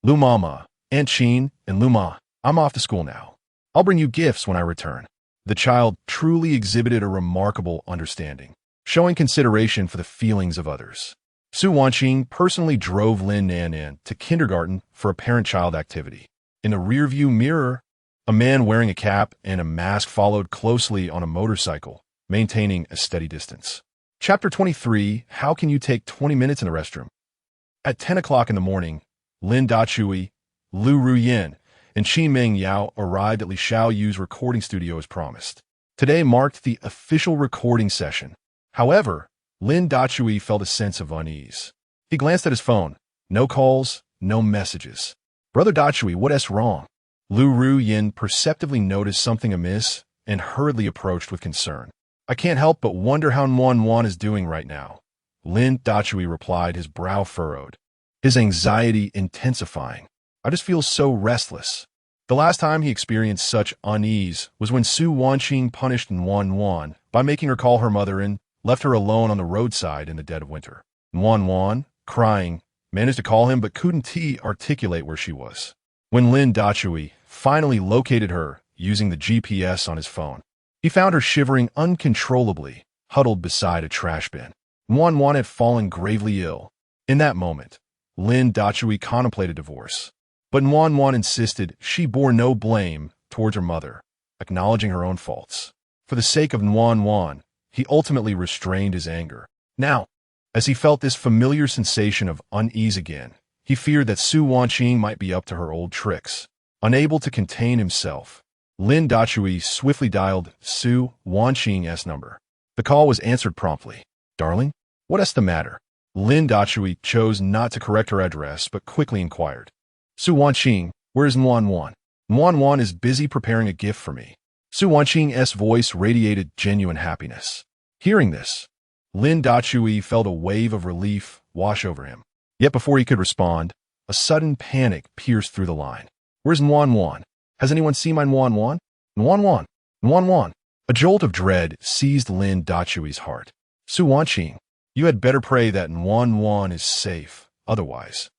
Lu Mama, Aunt Qin, and Lu Ma, I'm off to school now. I'll bring you gifts when I return. The child truly exhibited a remarkable understanding, showing consideration for the feelings of others. Su Wanqing personally drove Lin Nannan to kindergarten for a parent-child activity. In the rearview mirror, a man wearing a cap and a mask followed closely on a motorcycle, maintaining a steady distance. Chapter 23, How Can You Take 20 Minutes in the Restroom? At 10 o'clock in the morning, Lin Dachui, Lu Ruoyan, and Qin Meng Yao arrived at Li Xiaoyu's recording studio as promised. Today marked the official recording session. However, Lin Dachui felt a sense of unease. He glanced at his phone. No calls, no messages. Brother Dachui, what's wrong? Lu Ruoyan perceptively noticed something amiss and hurriedly approached with concern. I can't help but wonder how Yuan is doing right now. Lin Dachui replied, his brow furrowed, his anxiety intensifying. I just feel so restless. The last time he experienced such unease was when Su Wanqing punished Yuan by making her call her mother and left her alone on the roadside in the dead of winter. Yuan, crying, managed to call him but couldn't articulate where she was. When Lin Dachui finally located her using the GPS on his phone, he found her shivering uncontrollably, huddled beside a trash bin. Yuan had fallen gravely ill. In that moment, Lin Dachui contemplated divorce, but Yuan insisted she bore no blame towards her mother, acknowledging her own faults. For the sake of Yuan, he ultimately restrained his anger. Now, as he felt this familiar sensation of unease again, he feared that Su Wanqing might be up to her old tricks. Unable to contain himself, Lin Dachui swiftly dialed Su Wanqing's number. The call was answered promptly. "Darling, what's the matter?" Lin Dachui chose not to correct her address, but quickly inquired. "Su Wanqing, where's Yuan? Yuan is busy preparing a gift for me." Su Wanqing's voice radiated genuine happiness. Hearing this, Lin Dachui felt a wave of relief wash over him. Yet before he could respond, a sudden panic pierced through the line. "Where's Yuan? Has anyone seen my Yuan? Yuan." A jolt of dread seized Lin Dachui's heart. "Su Wanqing, you had better pray that Yuan is safe, otherwise."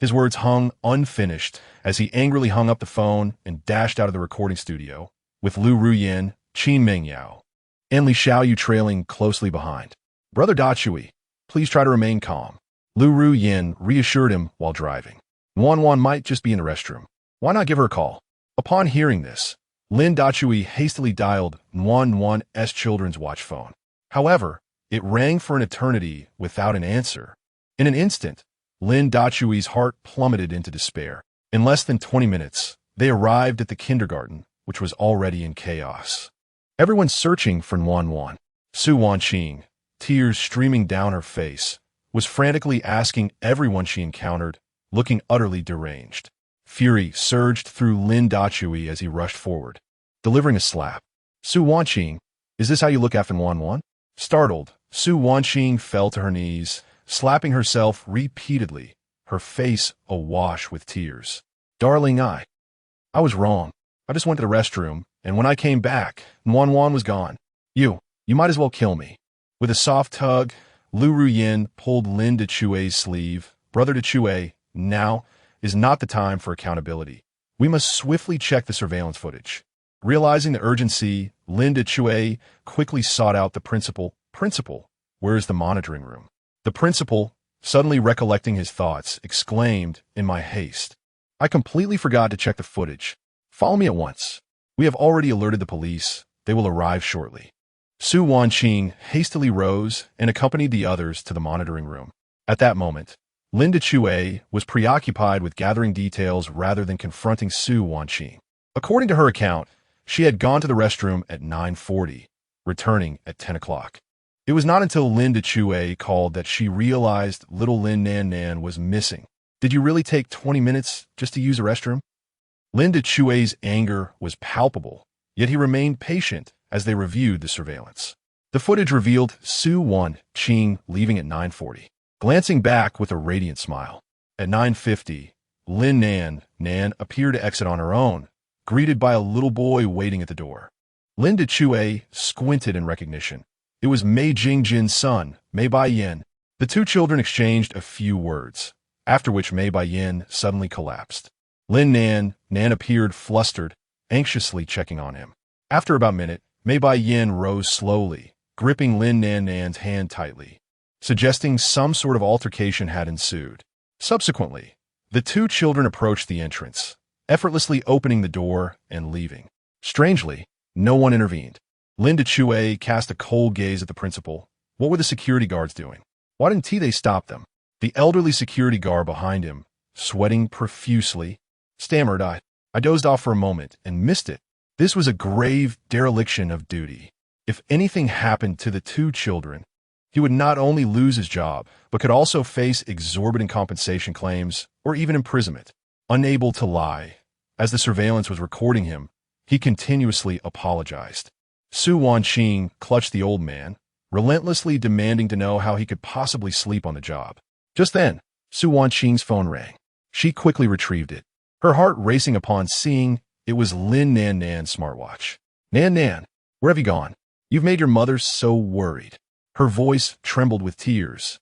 His words hung unfinished as he angrily hung up the phone and dashed out of the recording studio, with Lu Ruyin, Qin Mengyao, and Li Xiaoyu trailing closely behind. "Brother Dachui, please try to remain calm," Lu Ruyin reassured him while driving. "Yuan might just be in the restroom. Why not give her a call?" Upon hearing this, Lin Dachui hastily dialed Yuan's children's watch phone. However, it rang for an eternity without an answer. In an instant, Lin Dachui's heart plummeted into despair. In less than 20 minutes, they arrived at the kindergarten, which was already in chaos. Everyone searching for Yuan. Su Wanqing, tears streaming down her face, was frantically asking everyone she encountered, looking utterly deranged. Fury surged through Lin Dachui as he rushed forward, delivering a slap. "Su Wanqing, is this how you look after Yuan?" Startled, Su Wanqing fell to her knees, slapping herself repeatedly, her face awash with tears. "Darling, I was wrong. I just went to the restroom, and when I came back, Yuan was gone. You might as well kill me." With a soft tug, Lu Ruyin pulled Lin Dachui's sleeve. "Brother Dachui, now is not the time for accountability. We must swiftly check the surveillance footage." Realizing the urgency, Lin Dachui quickly sought out the principal. "Principal, where is the monitoring room?" The principal, suddenly recollecting his thoughts, exclaimed in my haste, "I completely forgot to check the footage. Follow me at once. We have already alerted the police. They will arrive shortly." Su Wanqing hastily rose and accompanied the others to the monitoring room. At that moment, Lin Dachui was preoccupied with gathering details rather than confronting Su Wanqing. According to her account, she had gone to the restroom at 9:40, returning at 10 o'clock. It was not until Lin Dachui called that she realized little Lin Nan was missing. "Did you really take 20 minutes just to use the restroom?" Lin Dachui's anger was palpable, yet he remained patient as they reviewed the surveillance. The footage revealed Su Wanqing leaving at 9:40, glancing back with a radiant smile. At 9:50, Lin Nan appeared to exit on her own, greeted by a little boy waiting at the door. Lin Dachui squinted in recognition. It was Mei Jingjin's son, Mei Baiyin. The two children exchanged a few words, after which Mei Baiyin suddenly collapsed. Lin Nan appeared flustered, anxiously checking on him. After about a minute, Mei Baiyin rose slowly, gripping Lin Nan's hand tightly, suggesting some sort of altercation had ensued. Subsequently, the two children approached the entrance, effortlessly opening the door and leaving. Strangely, no one intervened. Lin Dachui cast a cold gaze at the principal. What were the security guards doing? Why didn't they stop them? The elderly security guard behind him, sweating profusely, stammered, I dozed off for a moment and missed it. This was a grave dereliction of duty. If anything happened to the two children, he would not only lose his job, but could also face exorbitant compensation claims or even imprisonment. Unable to lie, as the surveillance was recording him, he continuously apologized. Su Wanqing clutched the old man, relentlessly demanding to know how he could possibly sleep on the job. Just then, Su Wanqing's phone rang. She quickly retrieved it, her heart racing upon seeing it was Lin Nan's smartwatch. Nan, where have you gone? You've made your mother so worried." Her voice trembled with tears,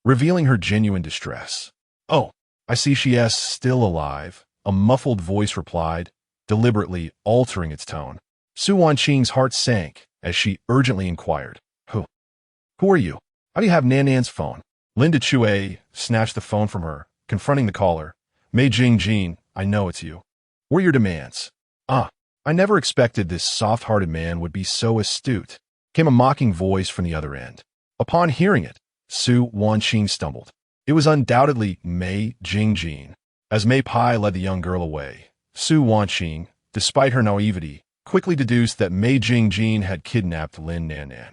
revealing her genuine distress. Oh, I see she is still alive, a muffled voice replied, deliberately altering its tone. Su Wanqing's heart sank as she urgently inquired, Who are you? How do you have Nanan's phone? Linda Chue snatched the phone from her, confronting the caller. Mei Jingjin, I know it's you. What are your demands? I never expected this soft-hearted man would be so astute, came a mocking voice from the other end. Upon hearing it, Su Wanqing stumbled. It was undoubtedly Mei Jingjin. As Mei Pai led the young girl away, Su Wanqing, despite her naivety, quickly deduced that Mei Jingjin had kidnapped Lin Nanan.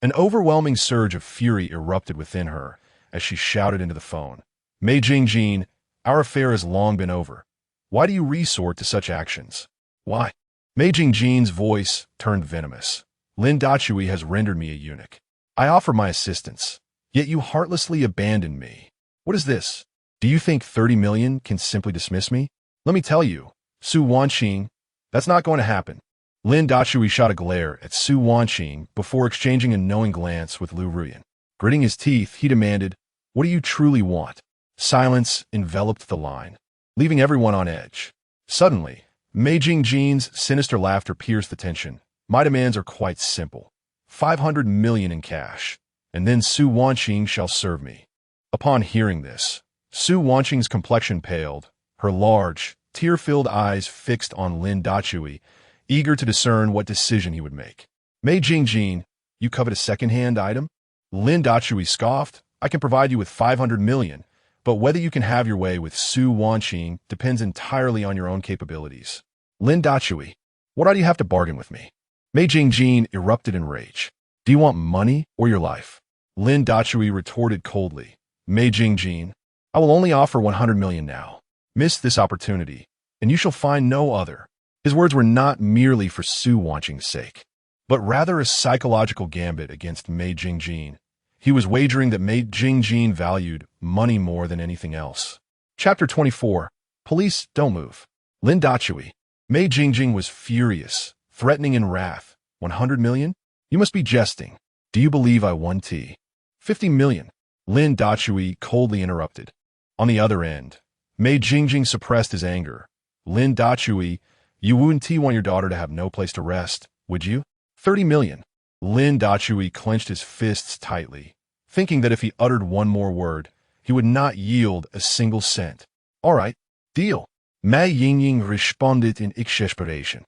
An overwhelming surge of fury erupted within her as she shouted into the phone. Mei Jingjin, our affair has long been over. Why do you resort to such actions? Why? Mei Jingjin's voice turned venomous. Lin Dachui has rendered me a eunuch. I offer my assistance, yet you heartlessly abandoned me. What is this? Do you think 30 million can simply dismiss me? Let me tell you, Su Wanqing, that's not going to happen. Lin Dachui shot a glare at Su Wanqing before exchanging a knowing glance with Lu Ruyan. Gritting his teeth, he demanded, What do you truly want? Silence enveloped the line, leaving everyone on edge. Suddenly, Mei Jingjin's sinister laughter pierced the tension. My demands are quite simple. 500 million in cash, and then Su Wanqing shall serve me. Upon hearing this, Su Wanqing's complexion paled, her large, tear-filled eyes fixed on Lin Dachui, eager to discern what decision he would make. Mei Jingjin, you covet a second-hand item? Lin Dachui scoffed, I can provide you with 500 million, but whether you can have your way with Su Wanqing depends entirely on your own capabilities. Lin Dachui, what do you have to bargain with me? Mei Jingjin erupted in rage. Do you want money or your life? Lin Dachui retorted coldly. Mei Jingjin, I will only offer 100 million now. Miss this opportunity, and you shall find no other. His words were not merely for Su Wanqing's sake, but rather a psychological gambit against Mei Jingjin. He was wagering that Mei Jingjin valued money more than anything else. Chapter 24. Police, don't move. Lin Dachui. Mei Jingjin was furious, threatening in wrath. 100 million? You must be jesting. Do you believe I won T? 50 million. Lin Dachui coldly interrupted. On the other end, Mei Jingjin suppressed his anger. Lin Dachui, you wouldn't want your daughter to have no place to rest, would you? 30 million. Lin Dachui clenched his fists tightly, thinking that if he uttered one more word, he would not yield a single cent. All right, deal. Mei Yingying responded in exasperation.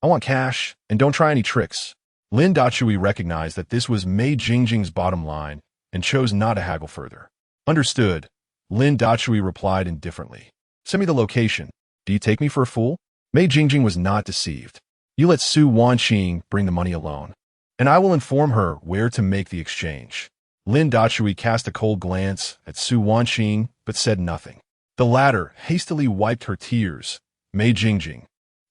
I want cash, and don't try any tricks. Lin Dachui recognized that this was Mei Jingjing's bottom line and chose not to haggle further. Understood. Lin Dachui replied indifferently. Send me the location. Do you take me for a fool? Mei Jingjing was not deceived. You let Su Wanqing bring the money alone, and I will inform her where to make the exchange. Lin Dachui cast a cold glance at Su Wanqing, but said nothing. The latter hastily wiped her tears. Mei Jingjing,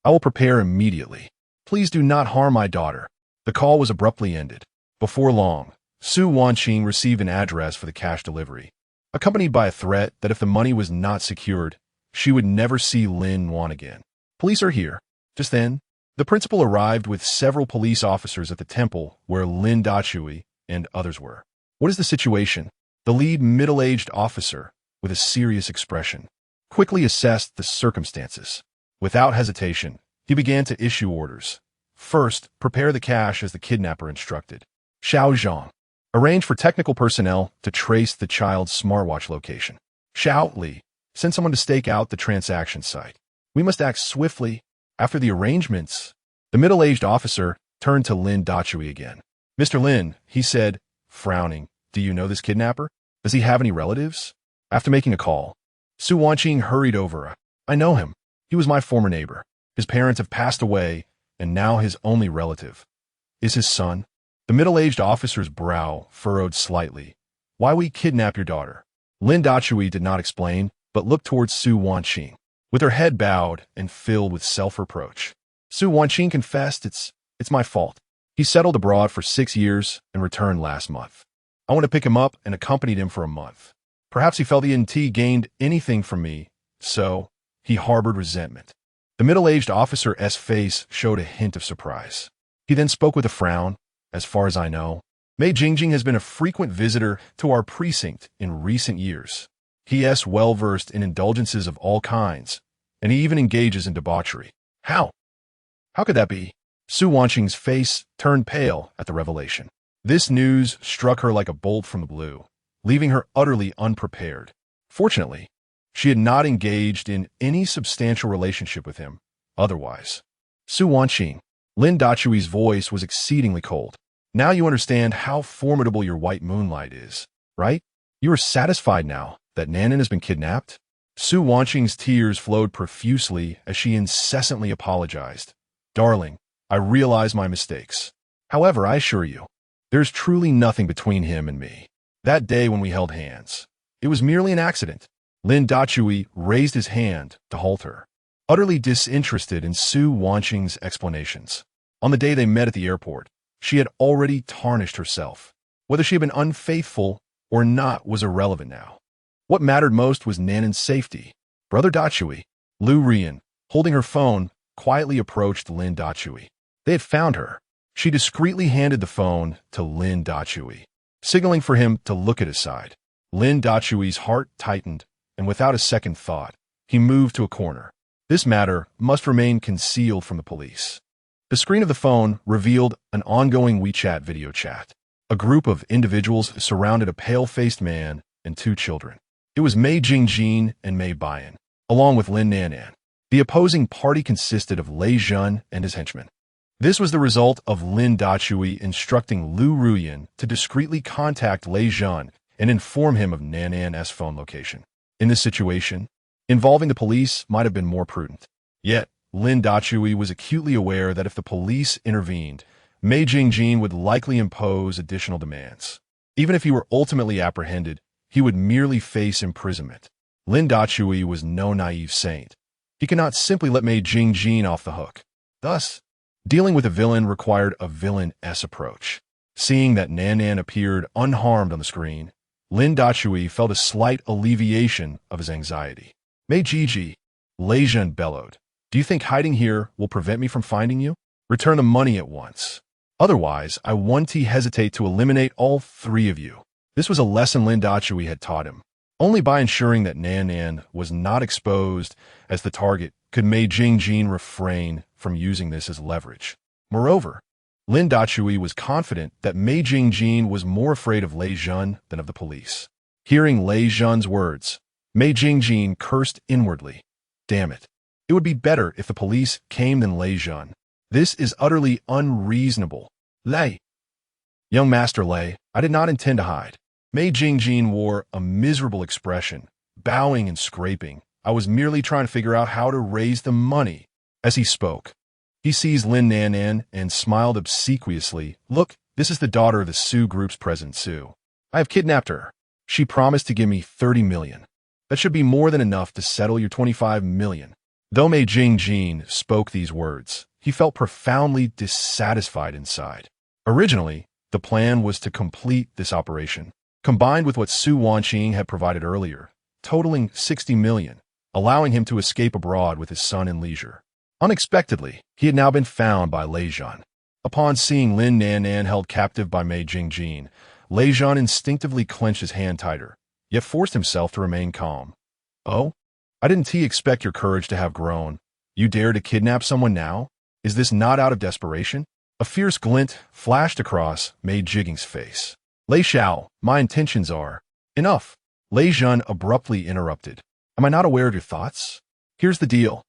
I will prepare immediately. Please do not harm my daughter. The call was abruptly ended. Before long, Su Wanqing received an address for the cash delivery, accompanied by a threat that if the money was not secured, she would never see Lin Wan again. Police are here. Just then, the principal arrived with several police officers at the temple where Lin Dachui and others were. What is the situation? The lead middle-aged officer, with a serious expression, quickly assessed the circumstances. Without hesitation, he began to issue orders. First, prepare the cash as the kidnapper instructed. Xiao Zhang, arrange for technical personnel to trace the child's smartwatch location. Xiao Li, send someone to stake out the transaction site. We must act swiftly. After the arrangements, the middle-aged officer turned to Lin Dachui again. Mr. Lin, he said, frowning, do you know this kidnapper? Does he have any relatives? After making a call, Su Wanqing hurried over. I know him. He was my former neighbor. His parents have passed away, and now his only relative is his son. The middle-aged officer's brow furrowed slightly. Why we kidnap your daughter? Lin Dachui did not explain, but looked towards Su Wanqing, with her head bowed and filled with self-reproach. Su Wanqing confessed, it's my fault. He settled abroad for 6 years and returned last month. I went to pick him up and accompanied him for a month. Perhaps he felt he hadn't gained anything from me, so he harbored resentment. The middle-aged officer's face showed a hint of surprise. He then spoke with a frown. As far as I know, Mei Jingjing has been a frequent visitor to our precinct in recent years. He is well-versed in indulgences of all kinds, and he even engages in debauchery. How? How could that be? Su Wanqing's face turned pale at the revelation. This news struck her like a bolt from the blue, leaving her utterly unprepared. Fortunately, she had not engaged in any substantial relationship with him otherwise. Su Wanqing, Lin Dachui's voice was exceedingly cold. Now you understand how formidable your white moonlight is, right? You are satisfied now that Nanan has been kidnapped? Su Wanqing's tears flowed profusely as she incessantly apologized. Darling, I realize my mistakes. However, I assure you, there's truly nothing between him and me. That day when we held hands, it was merely an accident. Lin Dachui raised his hand to halt her, utterly disinterested in Su Wanqing's explanations. On the day they met at the airport, she had already tarnished herself. Whether she had been unfaithful or not was irrelevant now. What mattered most was Nanan's safety. Brother Dachui, Lu Rian, holding her phone, quietly approached Lin Dachui. They had found her. She discreetly handed the phone to Lin Dachui, signaling for him to look at his side. Lin Dachui's heart tightened, and without a second thought, he moved to a corner. This matter must remain concealed from the police. The screen of the phone revealed an ongoing WeChat video chat. A group of individuals surrounded a pale-faced man and two children. It was Mei Jingjin and Mei Bian, along with Lin Nanan. The opposing party consisted of Lei Zhun and his henchmen. This was the result of Lin Dachui instructing Lu Ruyan to discreetly contact Lei Zhun and inform him of Nanan's phone location. In this situation, involving the police might have been more prudent. Yet, Lin Dachui was acutely aware that if the police intervened, Mei Jingjin would likely impose additional demands. Even if he were ultimately apprehended, he would merely face imprisonment. Lin Dachui was no naive saint. He could not simply let Mei Jingjin off the hook. Thus, dealing with a villain required a villain-esque approach. Seeing that Nanan appeared unharmed on the screen, Lin Dachui felt a slight alleviation of his anxiety. Mei Jiji, Lei Zhun bellowed. Do you think hiding here will prevent me from finding you? Return the money at once. Otherwise, I won't hesitate to eliminate all three of you. This was a lesson Lin Dachui had taught him. Only by ensuring that Nanan was not exposed as the target could Mei Jingjin refrain from using this as leverage. Moreover, Lin Dachui was confident that Mei Jingjin was more afraid of Lei Zhun than of the police. Hearing Lei Zhun's words, Mei Jingjin cursed inwardly. Damn it. It would be better if the police came than Lei Zhun. This is utterly unreasonable. Lei. Young Master Lei, I did not intend to hide. Mei Jingjin wore a miserable expression, bowing and scraping. I was merely trying to figure out how to raise the money. As he spoke, he seized Lin Nanan and smiled obsequiously. Look, this is the daughter of the Su Group's president, Su. I have kidnapped her. She promised to give me 30 million. That should be more than enough to settle your 25 million. Though Mei Jingjin spoke these words, he felt profoundly dissatisfied inside. Originally, the plan was to complete this operation, combined with what Su Wanqing had provided earlier, totaling 60 million, allowing him to escape abroad with his son in leisure. Unexpectedly, he had now been found by Lei Zhun. Upon seeing Lin Nanan held captive by Mei Jingjin, Lei Zhun instinctively clenched his hand tighter, yet forced himself to remain calm. Oh? I didn't expect your courage to have grown. You dare to kidnap someone now? Is this not out of desperation? A fierce glint flashed across Mei Jingjing's face. Lei Xiao, my intentions are... Enough. Lei Zhun abruptly interrupted. Am I not aware of your thoughts? Here's the deal.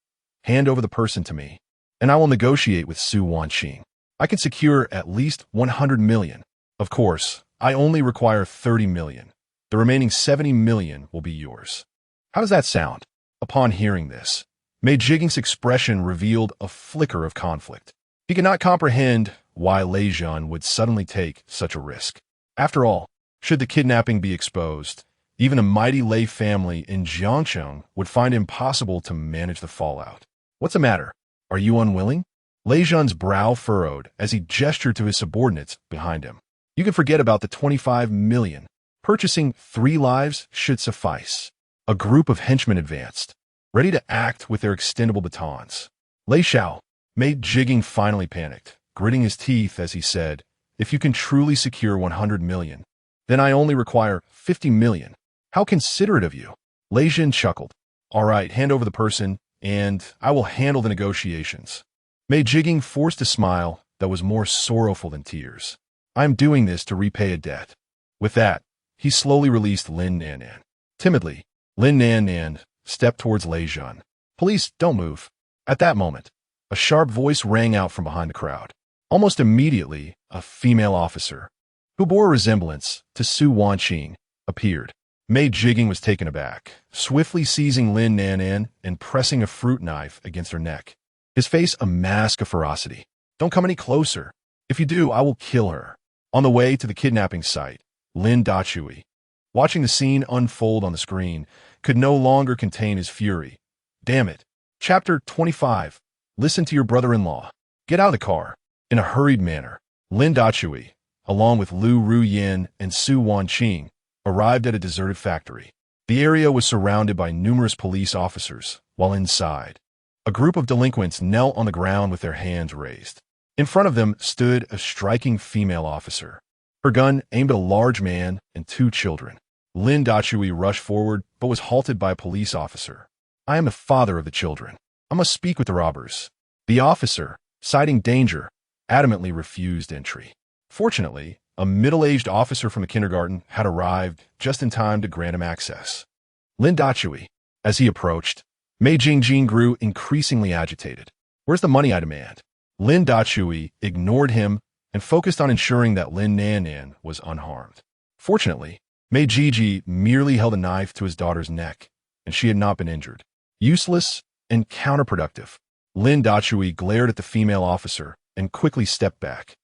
Hand over the person to me, and I will negotiate with Su Wanqing. I can secure at least 100 million. Of course, I only require 30 million. The remaining 70 million will be yours. How does that sound? Upon hearing this, Mei Jingjing's expression revealed a flicker of conflict. He could not comprehend why Lei Zhun would suddenly take such a risk. After all, should the kidnapping be exposed, even a mighty Lei family in Jiangcheng would find it impossible to manage the fallout. What's the matter? Are you unwilling? Lei Zhun's brow furrowed as he gestured to his subordinates behind him. You can forget about the 25 million. Purchasing 3 lives should suffice. A group of henchmen advanced, ready to act with their extendable batons. Lei Xiao, Mei Jingjing finally panicked, gritting his teeth as he said, if you can truly secure 100 million, then I only require 50 million. How considerate of you. Lei Jin chuckled. All right, hand over the person, and I will handle the negotiations. Mei Jing forced a smile that was more sorrowful than tears. I am doing this to repay a debt. With that, he slowly released Lin Nannan. Timidly, Lin Nannan stepped towards Lei Jun. Police, don't move. At that moment, a sharp voice rang out from behind the crowd. Almost immediately, a female officer, who bore a resemblance to Su Wanqing, appeared. Mei Jing was taken aback, swiftly seizing Lin Nannan and pressing a fruit knife against her neck. His face a mask of ferocity. Don't come any closer. If you do, I will kill her. On the way to the kidnapping site, Lin Dachui, watching the scene unfold on the screen, could no longer contain his fury. Damn it. Chapter 25. Listen to your brother-in-law. Get out of the car. In a hurried manner, Lin Dachui, along with Lu Ruyin and Su Wanqing, arrived at a deserted factory. The area was surrounded by numerous police officers, while inside, a group of delinquents knelt on the ground with their hands raised. In front of them stood a striking female officer, her gun aimed at a large man and two children. Lin Dachui rushed forward, but was halted by a police officer. I am the father of the children. I must speak with the robbers. The officer, citing danger, adamantly refused entry. Fortunately, a middle-aged officer from the kindergarten had arrived just in time to grant him access. Lin Dachui, as he approached, Mei Jing grew increasingly agitated. Where's the money I demand? Lin Dachui ignored him and focused on ensuring that Lin Nannan was unharmed. Fortunately, Mei Jing merely held a knife to his daughter's neck, and she had not been injured. Useless and counterproductive. Lin Dachui glared at the female officer and quickly stepped back.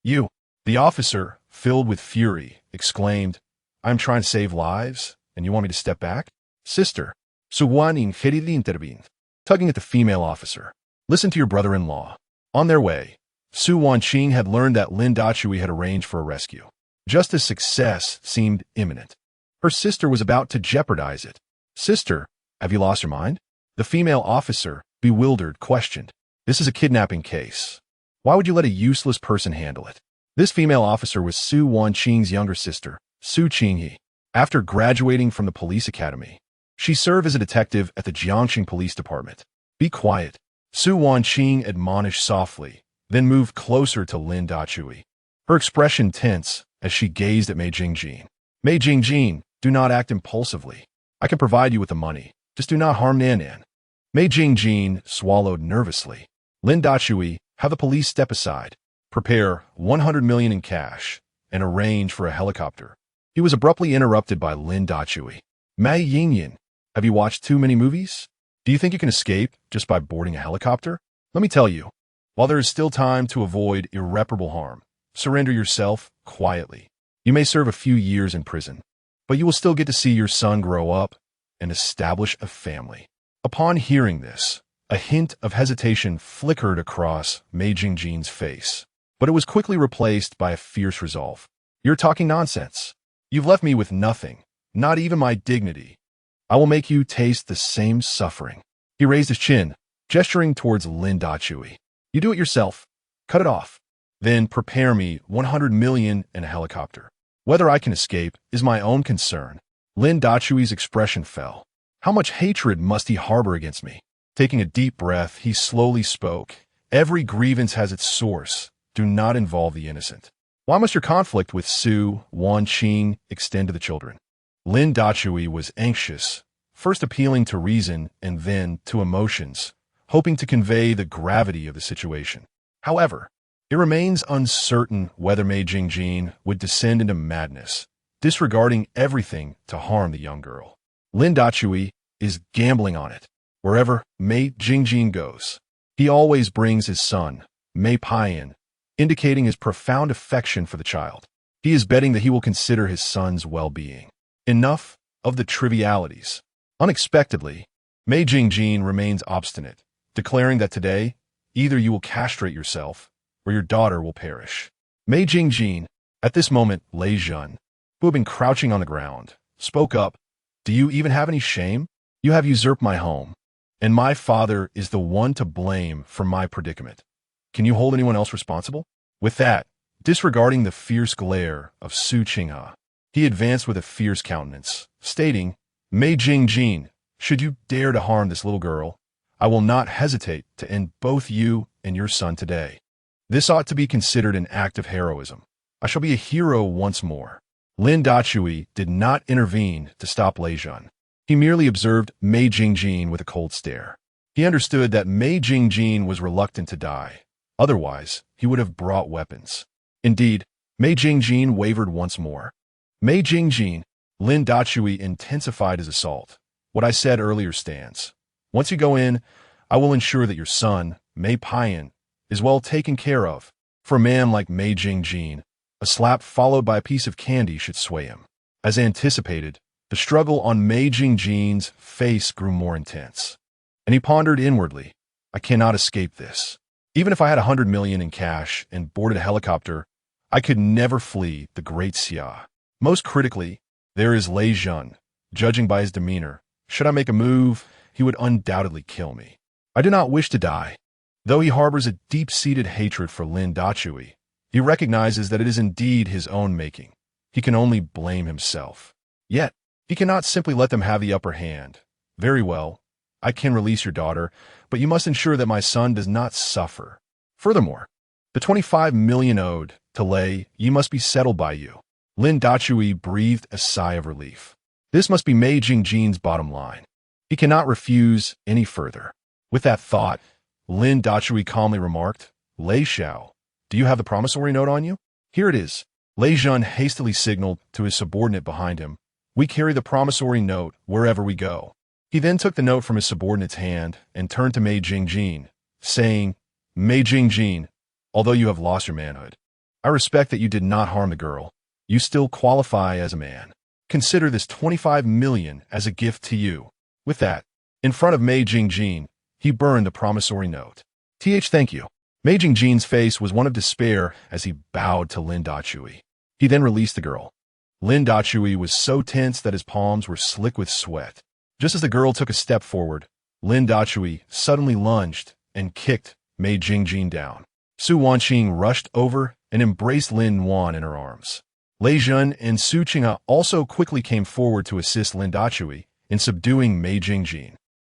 You, the officer, filled with fury, exclaimed, I'm trying to save lives, and you want me to step back? Sister, Suwan intervened, tugging at the female officer. Listen to your brother-in-law. On their way, Su Wanqing had learned that Lin Dachui had arranged for a rescue. Just as success seemed imminent, her sister was about to jeopardize it. Sister, have you lost your mind? The female officer, bewildered, questioned. This is a kidnapping case. Why would you let a useless person handle it? This female officer was Su Wanqing's younger sister, Su Qinghe. After graduating from the police academy, she served as a detective at the Jiangxing Police Department. Be quiet. Su Wanqing admonished softly, then moved closer to Lin Dachui. Her expression tense as she gazed at Mei Jing. Mei Jing, do not act impulsively. I can provide you with the money. Just do not harm Nannan. Mei Jing swallowed nervously. Lin Dachui, have the police step aside. Prepare 100 million in cash and arrange for a helicopter. He was abruptly interrupted by Lin Dachui. Mei Yingyan, have you watched too many movies? Do you think you can escape just by boarding a helicopter? Let me tell you, while there is still time to avoid irreparable harm, surrender yourself quietly. You may serve a few years in prison, but you will still get to see your son grow up and establish a family. Upon hearing this, a hint of hesitation flickered across Mei Jing's face, but it was quickly replaced by a fierce resolve. You're talking nonsense. You've left me with nothing, not even my dignity. I will make you taste the same suffering. He raised his chin, gesturing towards Lin Dachui. You do it yourself. Cut it off. Then prepare me 100 million in a helicopter. Whether I can escape is my own concern. Lin Dachui's expression fell. How much hatred must he harbor against me? Taking a deep breath, he slowly spoke. Every grievance has its source. Do not involve the innocent. Why must your conflict with Su Wanqing extend to the children? Lin Dachui was anxious, first appealing to reason and then to emotions, hoping to convey the gravity of the situation. However, it remains uncertain whether Mei Jing would descend into madness, disregarding everything to harm the young girl. Lin Dachui is gambling on it. Wherever Mei Jing goes, he always brings his son, Mei Pian, indicating his profound affection for the child. He is betting that he will consider his son's well-being. Enough of the trivialities. Unexpectedly, Mei Jing remains obstinate, declaring that today, either you will castrate yourself, or your daughter will perish. Mei Jing, at this moment Lei Jun, who had been crouching on the ground, spoke up. Do you even have any shame? You have usurped my home, and my father is the one to blame for my predicament. Can you hold anyone else responsible? With that, disregarding the fierce glare of Su Qinghe, he advanced with a fierce countenance, stating, Mei Jingjin, should you dare to harm this little girl, I will not hesitate to end both you and your son today. This ought to be considered an act of heroism. I shall be a hero once more. Lin Dachui did not intervene to stop Lei Jun. He merely observed Mei Jingjin with a cold stare. He understood that Mei Jingjin was reluctant to die. Otherwise, he would have brought weapons. Indeed, Mei Jingjin wavered once more. Mei Jingjin, Lin Dachui intensified his assault. What I said earlier stands. Once you go in, I will ensure that your son, Mei Pian, is well taken care of. For a man like Mei Jingjin, a slap followed by a piece of candy should sway him. As anticipated, the struggle on Mei Jingjin's face grew more intense. And he pondered inwardly, I cannot escape this. Even if I had 100 million in cash and boarded a helicopter, I could never flee the great Xia. Most critically, there is Lei Jun. Judging by his demeanor, should I make a move, he would undoubtedly kill me. I do not wish to die. Though he harbors a deep-seated hatred for Lin Dachui, he recognizes that it is indeed his own making. He can only blame himself. Yet, he cannot simply let them have the upper hand. Very well, I can release your daughter, but you must ensure that my son does not suffer. Furthermore, the 25 million owed to Lei Yi must be settled by you. Lin Dachui breathed a sigh of relief. This must be Mei Jingjin's bottom line. He cannot refuse any further. With that thought, Lin Dachui calmly remarked, Lei Xiao, do you have the promissory note on you? Here it is. Lei Jun hastily signaled to his subordinate behind him, we carry the promissory note wherever we go. He then took the note from his subordinate's hand and turned to Mei Jingjin, saying, Mei Jingjin, although you have lost your manhood, I respect that you did not harm the girl. You still qualify as a man. Consider this 25 million as a gift to you. With that, in front of Mei Jingjin, he burned the promissory note. Thank you. Mei Jingjin's face was one of despair as he bowed to Lin Dachui. He then released the girl. Lin Dachui was so tense that his palms were slick with sweat. Just as the girl took a step forward, Lin Dachui suddenly lunged and kicked Mei Jingjin down. Su Wanqing rushed over and embraced Lin Wan in her arms. Lei Jun and Su Qing'a also quickly came forward to assist Lin Dachui in subduing Mei Jingjin.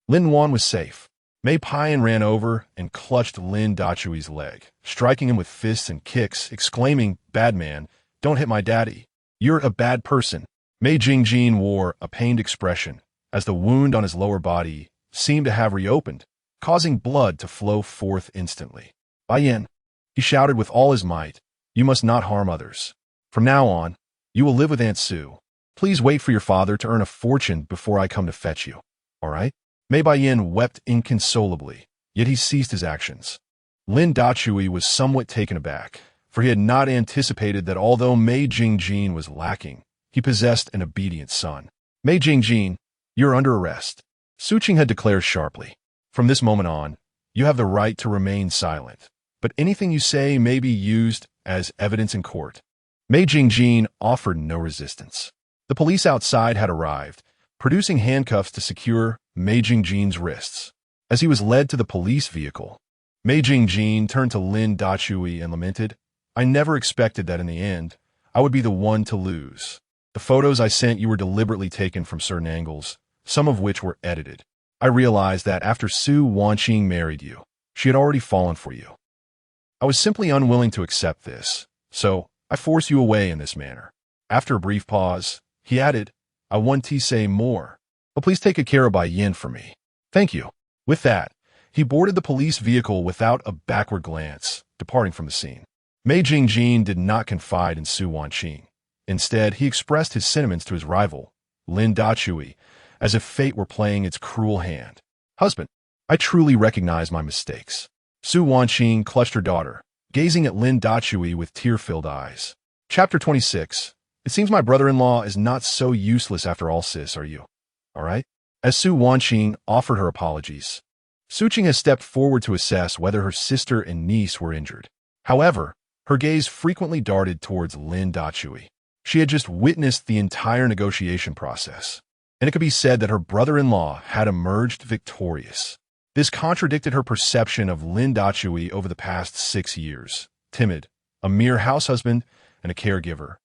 Lin Wan was safe. Mei Pian ran over and clutched Lin Dachui's leg, striking him with fists and kicks, exclaiming, Bad man, don't hit my daddy. You're a bad person. Mei Jingjin wore a pained expression, as the wound on his lower body seemed to have reopened, causing blood to flow forth instantly. Bai Yin, he shouted with all his might, you must not harm others. From now on, you will live with Aunt Sue. Please wait for your father to earn a fortune before I come to fetch you. All right? Mei Baiyin wept inconsolably, yet he ceased his actions. Lin Dachui was somewhat taken aback, for he had not anticipated that although Mei Jingjin was lacking, he possessed an obedient son. Mei Jingjin, you're under arrest. Su Qing had declared sharply. From this moment on, you have the right to remain silent, but anything you say may be used as evidence in court. Mei Jingjin offered no resistance. The police outside had arrived, producing handcuffs to secure Mei Jingjin's wrists. As he was led to the police vehicle, Mei Jingjin turned to Lin Dachui and lamented, I never expected that in the end, I would be the one to lose. The photos I sent you were deliberately taken from certain angles, some of which were edited. I realized that after Su Wanqing married you, she had already fallen for you. I was simply unwilling to accept this, so I forced you away in this manner. After a brief pause, he added, I want to say more, but please take care of Bai Yin for me. Thank you. With that, he boarded the police vehicle without a backward glance, departing from the scene. Mei Jingjin did not confide in Su Wanqing. Instead, he expressed his sentiments to his rival, Lin Dachui, as if fate were playing its cruel hand. Husband, I truly recognize my mistakes. Su Wanqing clutched her daughter, gazing at Lin Dachui with tear-filled eyes. Chapter 26. It seems my brother-in-law is not so useless after all, sis, are you? All right? As Su Wanqing offered her apologies, Su Qing has stepped forward to assess whether her sister and niece were injured. However, her gaze frequently darted towards Lin Dachui. She had just witnessed the entire negotiation process, and it could be said that her brother-in-law had emerged victorious. This contradicted her perception of Lin Dachui over the past 6 years. Timid, a mere house husband, and a caregiver,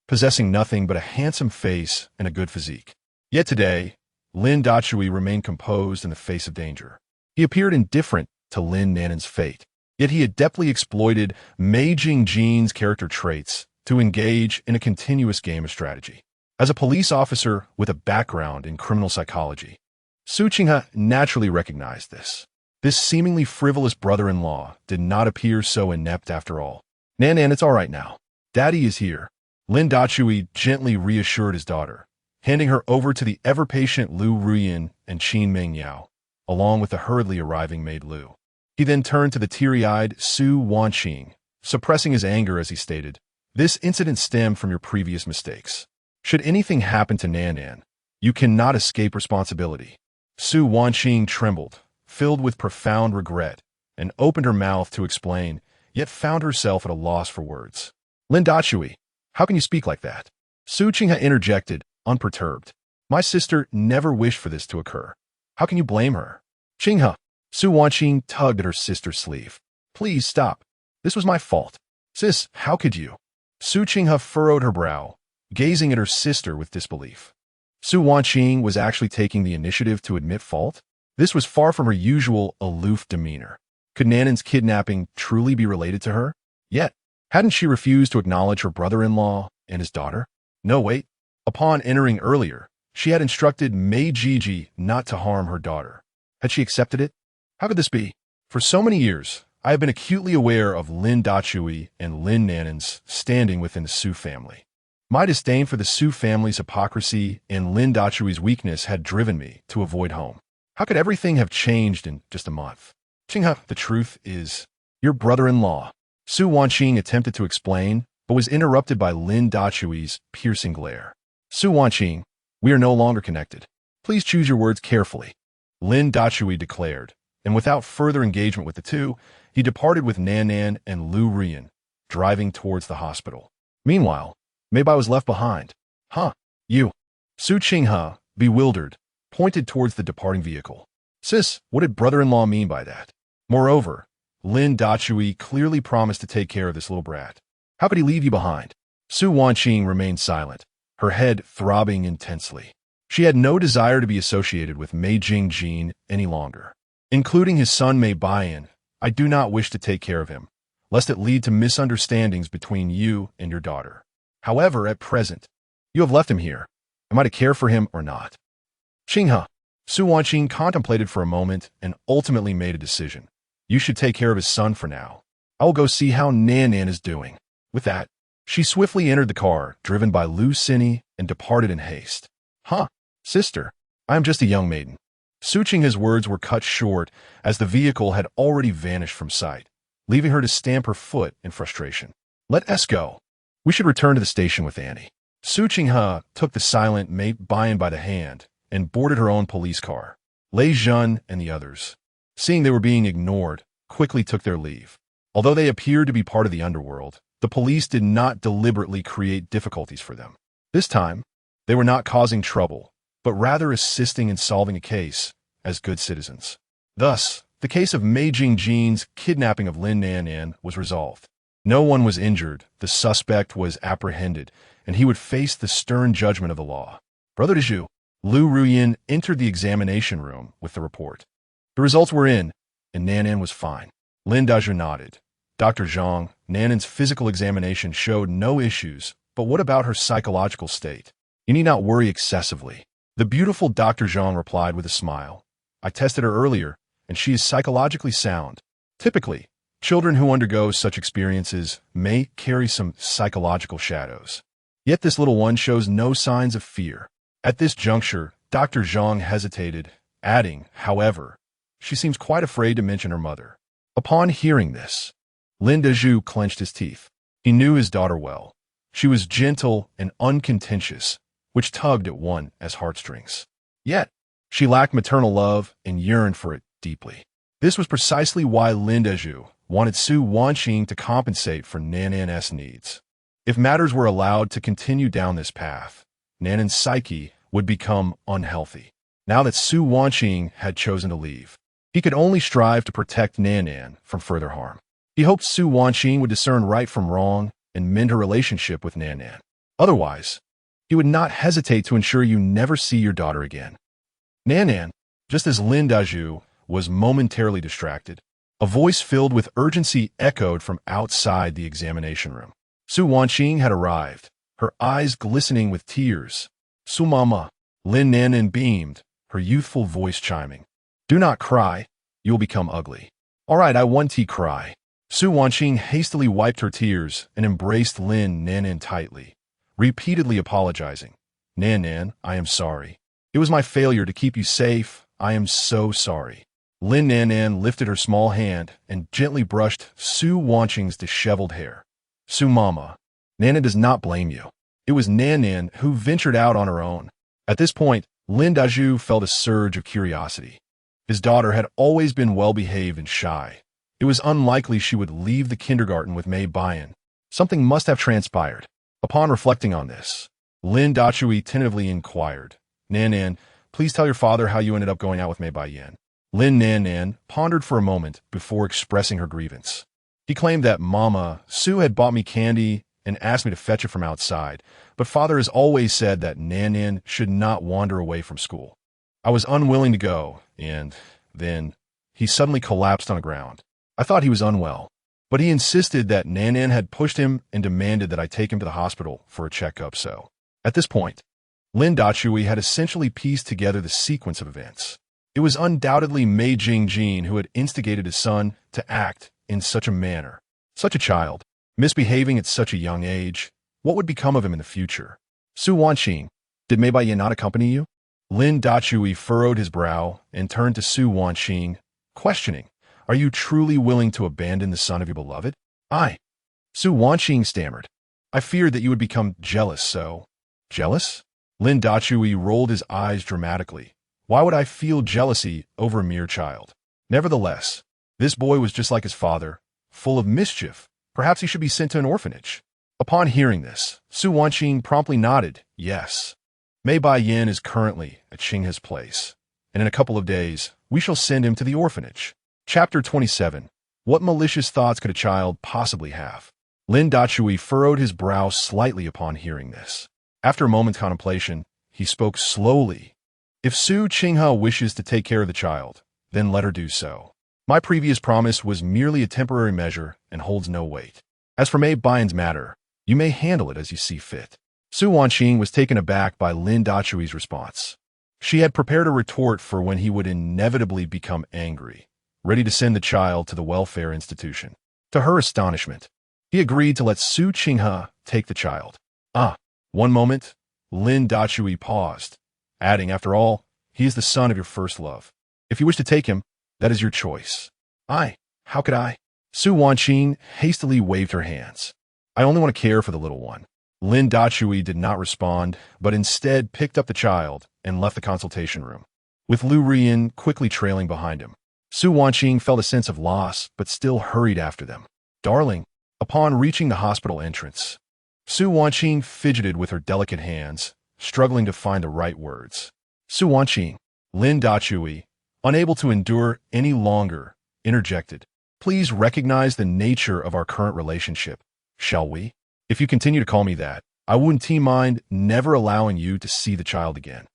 possessing nothing but a handsome face and a good physique. Yet today, Lin Dachui remained composed in the face of danger. He appeared indifferent to Lin Nanan's fate, yet he adeptly exploited Mei Jingjin's character traits to engage in a continuous game of strategy. As a police officer with a background in criminal psychology, Su Qinghe naturally recognized this. This seemingly frivolous brother-in-law did not appear so inept after all. Nanan, it's all right now. Daddy is here. Lin Dachui gently reassured his daughter, handing her over to the ever-patient Lu Ruyin and Qin Mengyao, along with the hurriedly arriving maid Lu. He then turned to the teary-eyed Su Wanqing, suppressing his anger as he stated, "This incident stemmed from your previous mistakes. Should anything happen to Nanan, you cannot escape responsibility." Su Wanqing trembled, filled with profound regret, and opened her mouth to explain, yet found herself at a loss for words. "Lin Dachui, how can you speak like that?" Su Qinghe interjected, unperturbed. "My sister never wished for this to occur. How can you blame her?" "Qinghe," Su Wanqing tugged at her sister's sleeve. "Please stop. This was my fault." "Sis, how could you?" Su Qinghe furrowed her brow, gazing at her sister with disbelief. Su Wanqing was actually taking the initiative to admit fault? This was far from her usual aloof demeanor. Could Nanan's kidnapping truly be related to her? Yet, hadn't she refused to acknowledge her brother-in-law and his daughter? No, wait. Upon entering earlier, she had instructed Mei Jiji not to harm her daughter. Had she accepted it? How could this be? For so many years, I have been acutely aware of Lin Dachui and Lin Nanan's standing within the Su family. My disdain for the Su family's hypocrisy and Lin Dachui's weakness had driven me to avoid home. How could everything have changed in just a month? Qinghe, the truth is, your brother-in-law. Su Wanqing attempted to explain, but was interrupted by Lin Dachui's piercing glare. Su Wanqing, we are no longer connected. Please choose your words carefully. Lin Dachui declared, and without further engagement with the two, he departed with Nanan and Lu Ruyin, driving towards the hospital. Meanwhile, Meibai was left behind. Huh, you. Su Qinghe, bewildered, pointed towards the departing vehicle. Sis, what did brother-in-law mean by that? Moreover, Lin Dachui clearly promised to take care of this little brat. How could he leave you behind? Su Wanqing remained silent, her head throbbing intensely. She had no desire to be associated with Mei Jingjin any longer. Including his son Mei Baiyan, I do not wish to take care of him, lest it lead to misunderstandings between you and your daughter. However, at present, you have left him here. Am I to care for him or not? Qinghe. Su Wanqing contemplated for a moment and ultimately made a decision. You should take care of his son for now. I will go see how Nanan is doing. With that, she swiftly entered the car, driven by Lu Sini, and departed in haste. Huh, sister, I am just a young maiden. Su Qinghe's words were cut short as the vehicle had already vanished from sight, leaving her to stamp her foot in frustration. Let us go. We should return to the station with Annie. Su Qinghe took the silent Mei Baiyan by the hand and boarded her own police car. Lei Zhen and the others, seeing they were being ignored, quickly took their leave. Although they appeared to be part of the underworld, the police did not deliberately create difficulties for them. This time, they were not causing trouble, but rather assisting in solving a case as good citizens. Thus, the case of Mei Jingjin's kidnapping of Lin Nanan was resolved. No one was injured, the suspect was apprehended, and he would face the stern judgment of the law. Brother Dezhu, Lu Ruyin entered the examination room with the report. The results were in, and Nanan was fine. Lin Dazhu nodded. Dr. Zhang, Nanan's physical examination showed no issues, but what about her psychological state? You need not worry excessively. The beautiful Dr. Zhang replied with a smile. I tested her earlier, and she is psychologically sound. Typically, children who undergo such experiences may carry some psychological shadows. Yet this little one shows no signs of fear. At this juncture, Dr. Zhang hesitated, adding, however, she seems quite afraid to mention her mother. Upon hearing this, Lin Dezhu clenched his teeth. He knew his daughter well. She was gentle and uncontentious, which tugged at one as heartstrings. Yet, she lacked maternal love and yearned for it deeply. This was precisely why Lin Dezhu wanted Su Wanqing to compensate for Nanan's needs. If matters were allowed to continue down this path, Nanan's psyche would become unhealthy. Now that Su Wanqing had chosen to leave, he could only strive to protect Nanan from further harm. He hoped Su Wanqing would discern right from wrong and mend her relationship with Nanan. Otherwise, he would not hesitate to ensure you never see your daughter again. Nan. Just as Lin Daju was momentarily distracted, a voice filled with urgency echoed from outside the examination room. Su Wanqing had arrived, her eyes glistening with tears. Su Mama. Lin Nan beamed, her youthful voice chiming. Do not cry, you will become ugly. All right, I want to cry. Su Wanqing hastily wiped her tears and embraced Lin Nan tightly, repeatedly apologizing. Nan, I am sorry. It was my failure to keep you safe. I am so sorry. Lin Nan lifted her small hand and gently brushed Su Wanqing's disheveled hair. Su Mama. Nana does not blame you. It was Nan who ventured out on her own. At this point, Lin Daju felt a surge of curiosity. His daughter had always been well-behaved and shy. It was unlikely she would leave the kindergarten with Mei Baiyan. Something must have transpired. Upon reflecting on this, Lin Dachui tentatively inquired, Nan, please tell your father how you ended up going out with Mei Baiyan. Lin Nan pondered for a moment before expressing her grievance. He claimed that Mama Su had bought me candy and asked me to fetch it from outside, but father has always said that Nan should not wander away from school. I was unwilling to go, and then he suddenly collapsed on the ground. I thought he was unwell, but he insisted that Nan had pushed him and demanded that I take him to the hospital for a checkup. So, at this point, Lin Dachui had essentially pieced together the sequence of events. It was undoubtedly Mei Jingjin who had instigated his son to act in such a manner. Such a child, misbehaving at such a young age, what would become of him in the future? Su Wanqing, did Mei Baiyan not accompany you? Lin Dachui furrowed his brow and turned to Su Wanqing, questioning, are you truly willing to abandon the son of your beloved? Su Wanqing stammered. I feared that you would become jealous, so... Jealous? Lin Dachui rolled his eyes dramatically. Why would I feel jealousy over a mere child? Nevertheless, this boy was just like his father, full of mischief. Perhaps he should be sent to an orphanage. Upon hearing this, Su Wanqing promptly nodded, yes. Mei Baiyan is currently at Hmph place, and in a couple of days, we shall send him to the orphanage. Chapter 27. What malicious thoughts could a child possibly have? Lin Dachui furrowed his brow slightly upon hearing this. After a moment's contemplation, he spoke slowly. If Su Qinghe wishes to take care of the child, then let her do so. My previous promise was merely a temporary measure and holds no weight. As for Mei Baiyan's matter, you may handle it as you see fit. Su Wanqing was taken aback by Lin Dachui's response. She had prepared a retort for when he would inevitably become angry, ready to send the child to the welfare institution. To her astonishment, he agreed to let Su Qinghe take the child. One moment, Lin Dachui paused, adding, after all, he is the son of your first love. If you wish to take him, that is your choice. How could I? Su Wanqing hastily waved her hands. I only want to care for the little one. Lin Dachui did not respond, but instead picked up the child and left the consultation room, with Lu Rian quickly trailing behind him. Su Wanqing felt a sense of loss, but still hurried after them. Darling, upon reaching the hospital entrance, Su Wanqing fidgeted with her delicate hands, struggling to find the right words. Su Wanqing, Lin Dachui, unable to endure any longer, interjected. Please recognize the nature of our current relationship, shall we? If you continue to call me that, I wouldn't mind never allowing you to see the child again.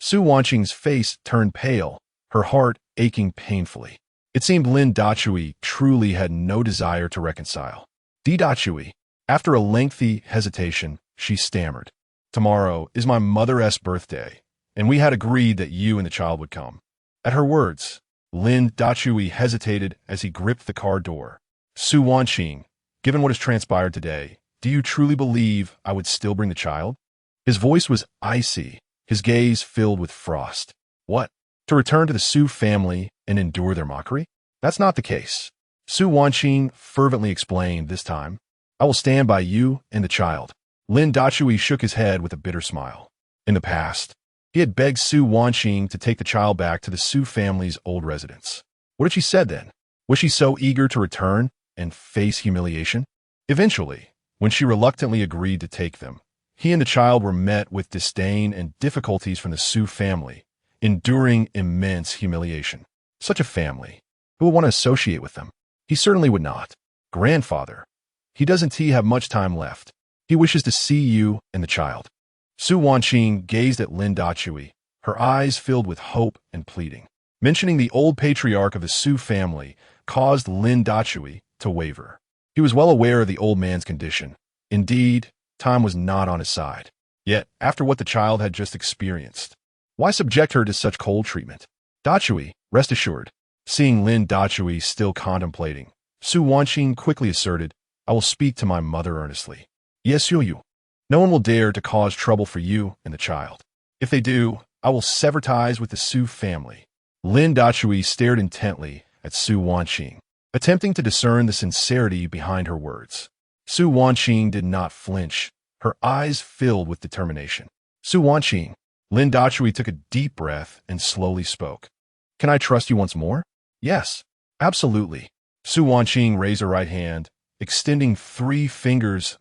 Su Wanqing's face turned pale, her heart aching painfully. It seemed Lin Dachui truly had no desire to reconcile. Dachui. After a lengthy hesitation, she stammered. Tomorrow is my mother's birthday, and we had agreed that you and the child would come. At her words, Lin Dachui hesitated as he gripped the car door. Su Wanqing, given what has transpired today, do you truly believe I would still bring the child? His voice was icy, his gaze filled with frost. What? To return to the Su family and endure their mockery? That's not the case. Su Wanqing fervently explained this time. I will stand by you and the child. Lin Dachui shook his head with a bitter smile. In the past, he had begged Su Wanqing to take the child back to the Su family's old residence. What had she said then? Was she so eager to return and face humiliation? Eventually, when she reluctantly agreed to take them, he and the child were met with disdain and difficulties from the Su family, enduring immense humiliation. Such a family. Who would want to associate with them? He certainly would not. Grandfather. He doesn't have much time left. He wishes to see you and the child. Su Wanqing gazed at Lin Dachui, her eyes filled with hope and pleading. Mentioning the old patriarch of the Su family caused Lin Dachui to waver. He was well aware of the old man's condition. Indeed, time was not on his side. Yet, after what the child had just experienced, why subject her to such cold treatment? Dachui, rest assured. Seeing Lin Dachui still contemplating, Su Wanqing quickly asserted, I will speak to my mother earnestly. Yes, you. No one will dare to cause trouble for you and the child. If they do, I will sever ties with the Su family. Lin Dachui stared intently at Su Wanqing, attempting to discern the sincerity behind her words. Su Wanqing did not flinch, her eyes filled with determination. Su Wanqing, Lin Dachui took a deep breath and slowly spoke. Can I trust you once more? Yes, absolutely. Su Wanqing raised her right hand, extending 3 fingers.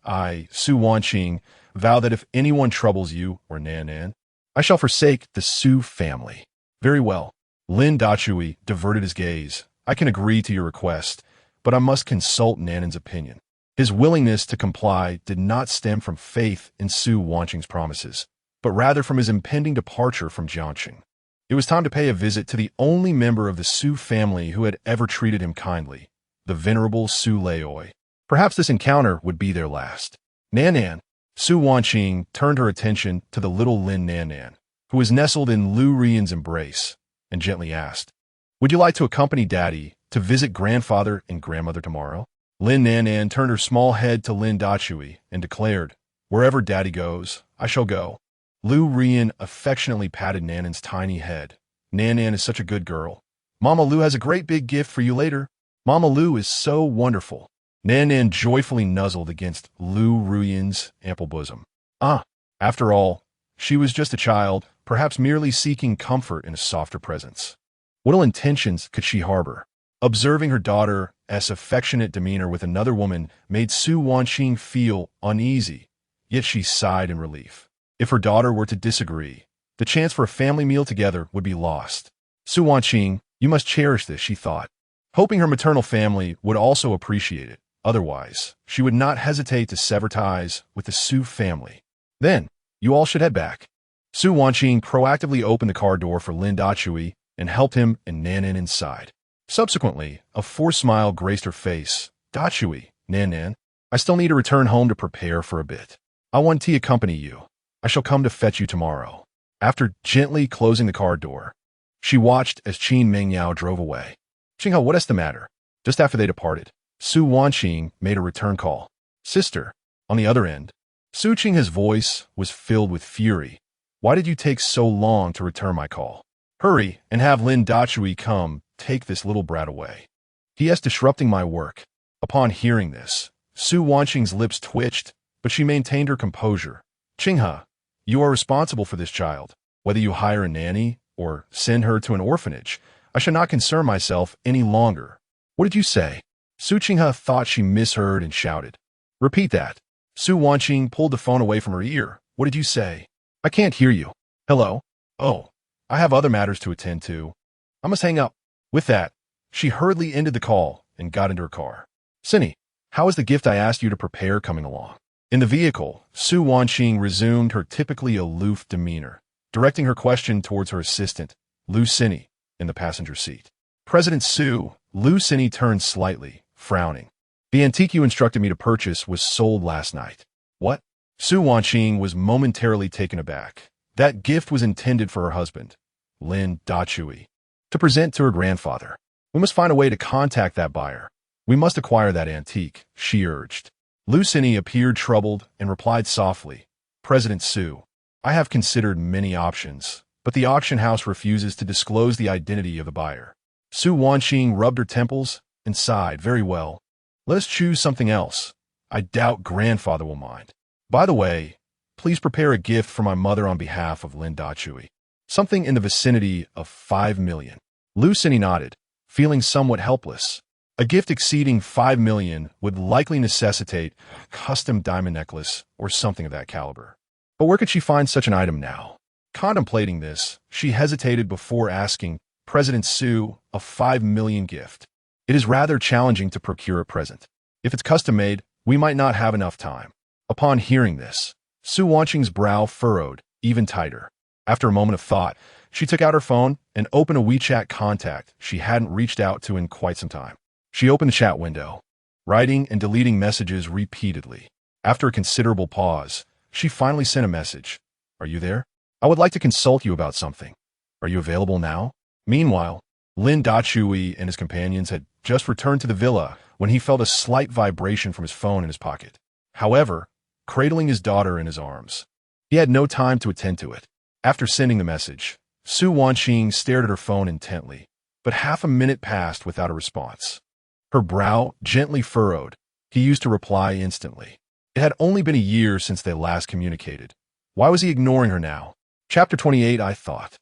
Su Wanqing, vow that if anyone troubles you or Nan, I shall forsake the Su family. Very well. Lin Dachui diverted his gaze. I can agree to your request, but I must consult Nan's opinion. His willingness to comply did not stem from faith in Su Wanqing's promises, but rather from his impending departure from Jiangqing. It was time to pay a visit to the only member of the Su family who had ever treated him kindly, the venerable Su Leoi. Perhaps this encounter would be their last. Nan. Su Wanqing turned her attention to the little Lin Nan, who was nestled in Lu Rian's embrace, and gently asked, Would you like to accompany Daddy to visit grandfather and grandmother tomorrow? Lin Nan turned her small head to Lin Dachui and declared, Wherever Daddy goes, I shall go. Lu Rian affectionately patted Nan's tiny head. Nan is such a good girl. Mama Lu has a great big gift for you later. Mama Lu is so wonderful. Nan joyfully nuzzled against Lu Rian's ample bosom. After all, she was just a child, perhaps merely seeking comfort in a softer presence. What ill intentions could she harbor? Observing her daughter's affectionate demeanor with another woman made Su Wanqing feel uneasy, yet she sighed in relief. If her daughter were to disagree, the chance for a family meal together would be lost. Su Wanqing, you must cherish this, she thought, hoping her maternal family would also appreciate it. Otherwise, she would not hesitate to sever ties with the Su family. Then, you all should head back. Su Wanqing proactively opened the car door for Lin Dachui and helped him and Nan inside. Subsequently, a forced smile graced her face. Dachui, Nan, I still need to return home to prepare for a bit. I want to accompany you. I shall come to fetch you tomorrow. After gently closing the car door, she watched as Qin Mengyao drove away. Qinghe, what is the matter? Just after they departed, Su Wanqing made a return call. Sister, on the other end, Su Qinghe's voice was filled with fury. Why did you take so long to return my call? Hurry and have Lin Dachui come take this little brat away. He is disrupting my work. Upon hearing this, Su Wanqing's lips twitched, but she maintained her composure. Qinghe, you are responsible for this child. Whether you hire a nanny or send her to an orphanage, I shall not concern myself any longer. What did you say? Su Qinghe thought she misheard and shouted. Repeat that. Su Wanqing pulled the phone away from her ear. What did you say? I can't hear you. Hello? Oh, I have other matters to attend to. I must hang up. With that, she hurriedly ended the call and got into her car. Cindy, how is the gift I asked you to prepare coming along? In the vehicle, Su Wanqing resumed her typically aloof demeanor, directing her question towards her assistant, Lu Cindy, in the passenger seat. President Su, Lu Cindy turned slightly, frowning. The antique you instructed me to purchase was sold last night. What? Su Wanqing was momentarily taken aback. That gift was intended for her husband, Lin Dachui, to present to her grandfather. We must find a way to contact that buyer. We must acquire that antique, she urged. Lu Cindy appeared troubled and replied softly, President Su, I have considered many options, but the auction house refuses to disclose the identity of the buyer. Su Wanqing rubbed her temples and sighed. Very well. Let us choose something else. I doubt grandfather will mind. By the way, please prepare a gift for my mother on behalf of Lin Dachui. Something in the vicinity of 5 million. Lu Cindy nodded, feeling somewhat helpless. A gift exceeding 5 million would likely necessitate a custom diamond necklace or something of that caliber. But where could she find such an item now? Contemplating this, she hesitated before asking President Su a 5 million gift. It is rather challenging to procure a present. If it's custom-made, we might not have enough time. Upon hearing this, Su Wanqing's brow furrowed even tighter. After a moment of thought, She took out her phone and opened a WeChat contact she hadn't reached out to in quite some time. She opened the chat window, writing and deleting messages repeatedly. After a considerable pause, she finally sent a message. Are you there? I would like to consult you about something. Are you available now? Meanwhile, Lin Dachui and his companions had just returned to the villa when he felt a slight vibration from his phone in his pocket. However, cradling his daughter in his arms, he had no time to attend to it. After sending the message, Su Wanqing stared at her phone intently, but half a minute passed without a response. Her brow gently furrowed. He used to reply instantly. It had only been a year since they last communicated. Why was he ignoring her now? Chapter 28, I thought.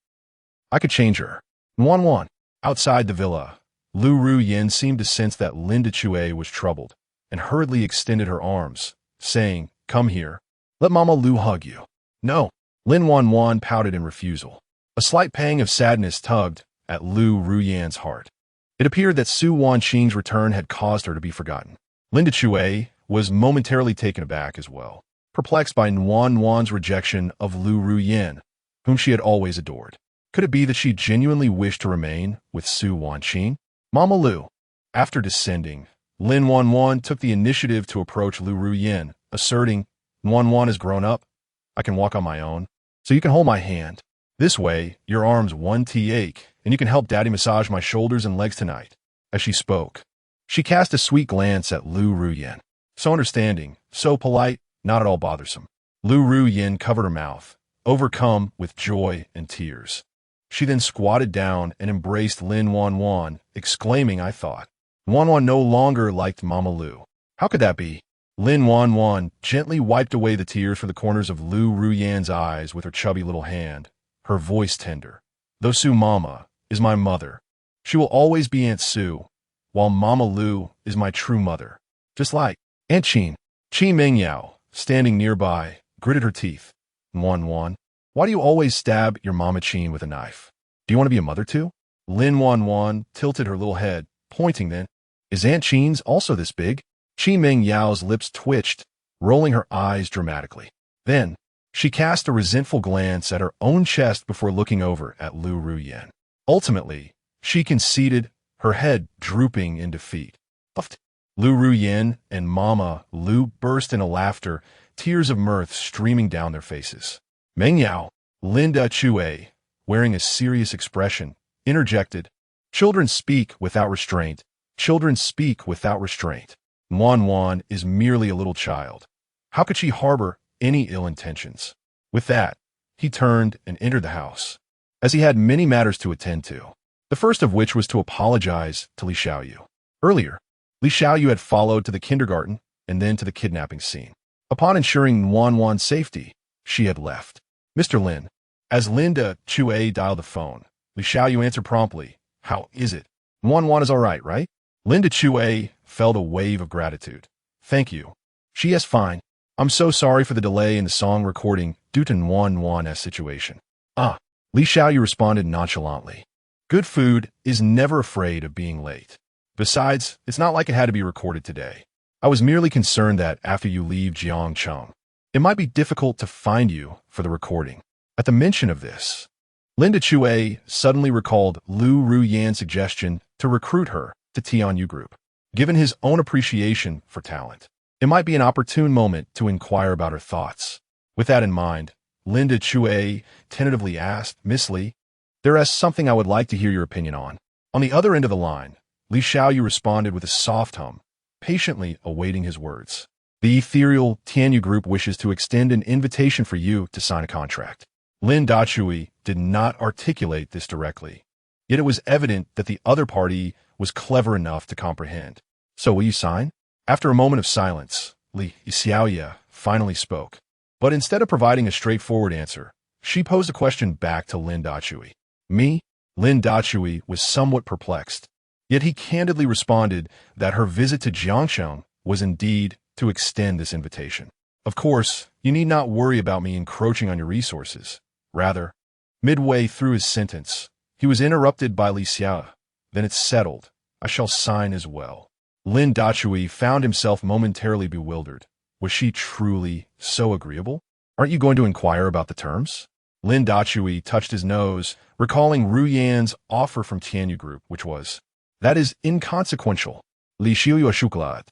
I could change her. Yuan. Outside the villa, Lu Ruyin seemed to sense that Lin Dachui was troubled and hurriedly extended her arms, saying, Come here. Let Mama Lu hug you. No. Lin Yuan pouted in refusal. A slight pang of sadness tugged at Lu Ruyin's heart. It appeared that Su Wanqing's return had caused her to be forgotten. Lin Dachui was momentarily taken aback as well, perplexed by Yuan's rejection of Lu Ruyin, whom she had always adored. Could it be that she genuinely wished to remain with Su Wanqing? Mama Lu. After descending, Lin Yuan took the initiative to approach Lu Ruyin, asserting, Yuan has grown up. I can walk on my own, so you can hold my hand. This way, your arms won't ache, and you can help Daddy massage my shoulders and legs tonight. As she spoke, she cast a sweet glance at Lu Ruyin. So understanding, so polite, not at all bothersome. Lu Ruyin covered her mouth, overcome with joy and tears. She then squatted down and embraced Lin Yuan, exclaiming, I thought. Yuan no longer liked Mama Lu. How could that be? Lin Yuan gently wiped away the tears from the corners of Lu Ruyin's eyes with her chubby little hand, her voice tender. Though Su Mama is my mother, she will always be Aunt Su, while Mama Lu is my true mother. Just like Aunt Qin. Qi Mingyao, standing nearby, gritted her teeth. Yuan, why do you always stab your Mama Qin with a knife? Do you want to be a mother too? Lin Yuan tilted her little head, pointing then. Is Aunt Qin's also this big? Qi Mingyao's lips twitched, rolling her eyes dramatically. Then, she cast a resentful glance at her own chest before looking over at Lu Ruyin. Ultimately, she conceded, her head drooping in defeat. Puffed. Lu Ruyin and Mama Lu burst into laughter, tears of mirth streaming down their faces. Mengyao, Lin Dachui, wearing a serious expression, interjected, Children speak without restraint. Children speak without restraint. Yuan is merely a little child. How could she harbor any ill intentions? With that, he turned and entered the house, as he had many matters to attend to, the first of which was to apologize to Li Xiaoyu. Earlier, Li Xiaoyu had followed to the kindergarten and then to the kidnapping scene. Upon ensuring Yuan's safety, she had left. Mr. Lin. As Lin Dachui dialed the phone, Li Xiaoyu answered promptly, How is it? Yuan is all right? Lin Dachui felt a wave of gratitude. Thank you. She is fine. I'm so sorry for the delay in the song recording due to Yuan's situation. Li Xiaoyu responded nonchalantly. Good food is never afraid of being late. Besides, it's not like it had to be recorded today. I was merely concerned that after you leave Jiangcheng, it might be difficult to find you for the recording. At the mention of this, Lin Dachui suddenly recalled Lu Ruyin's suggestion to recruit her to Tianyu Group. Given his own appreciation for talent, it might be an opportune moment to inquire about her thoughts. With that in mind, Lin Dachui tentatively asked, Miss Li, there is something I would like to hear your opinion on. On the other end of the line, Li Xiaoyu responded with a soft hum, patiently awaiting his words. The ethereal Tianyu Group wishes to extend an invitation for you to sign a contract. Lin Dachui did not articulate this directly, yet it was evident that the other party was clever enough to comprehend. So will you sign? After a moment of silence, Li Xiaoyu finally spoke. But instead of providing a straightforward answer, she posed a question back to Lin Dachui. Me? Lin Dachui was somewhat perplexed, yet he candidly responded that her visit to Jiangcheng was indeed to extend this invitation. Of course, you need not worry about me encroaching on your resources. Rather, midway through his sentence, he was interrupted by Li Xiaoyu. Then it's settled. I shall sign as well. Lin Dachui found himself momentarily bewildered. Was she truly so agreeable? Aren't you going to inquire about the terms? Lin Dachui touched his nose, recalling Ru Yan's offer from Tianyu Group, which was, "That is inconsequential. Li Xiu Shuklad.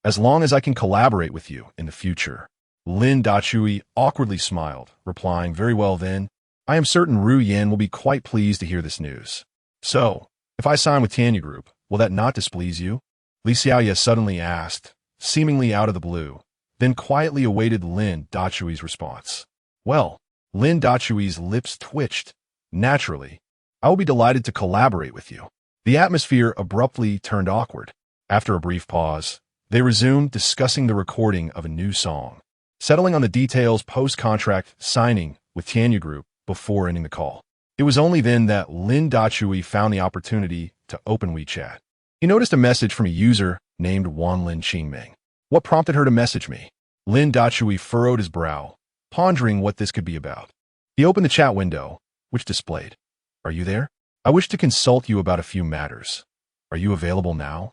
As long as I can collaborate with you in the future." Lin Dachui awkwardly smiled, replying, "Very well then. I am certain Ru Yan will be quite pleased to hear this news. So, if I sign with Tianyu Group, will that not displease you?" Li Xiaoya suddenly asked, seemingly out of the blue, then quietly awaited Lin Dachui's response. "Well," Lin Dachui's lips twitched. "Naturally, I will be delighted to collaborate with you." The atmosphere abruptly turned awkward. After a brief pause, they resumed discussing the recording of a new song, settling on the details post-contract signing with Tianyu Group before ending the call. It was only then that Lin Dachui found the opportunity to open WeChat. He noticed a message from a user named Wanlin Qingming. What prompted her to message me? Lin Dachui furrowed his brow, pondering what this could be about. He opened the chat window, which displayed, "Are you there? I wish to consult you about a few matters. Are you available now?"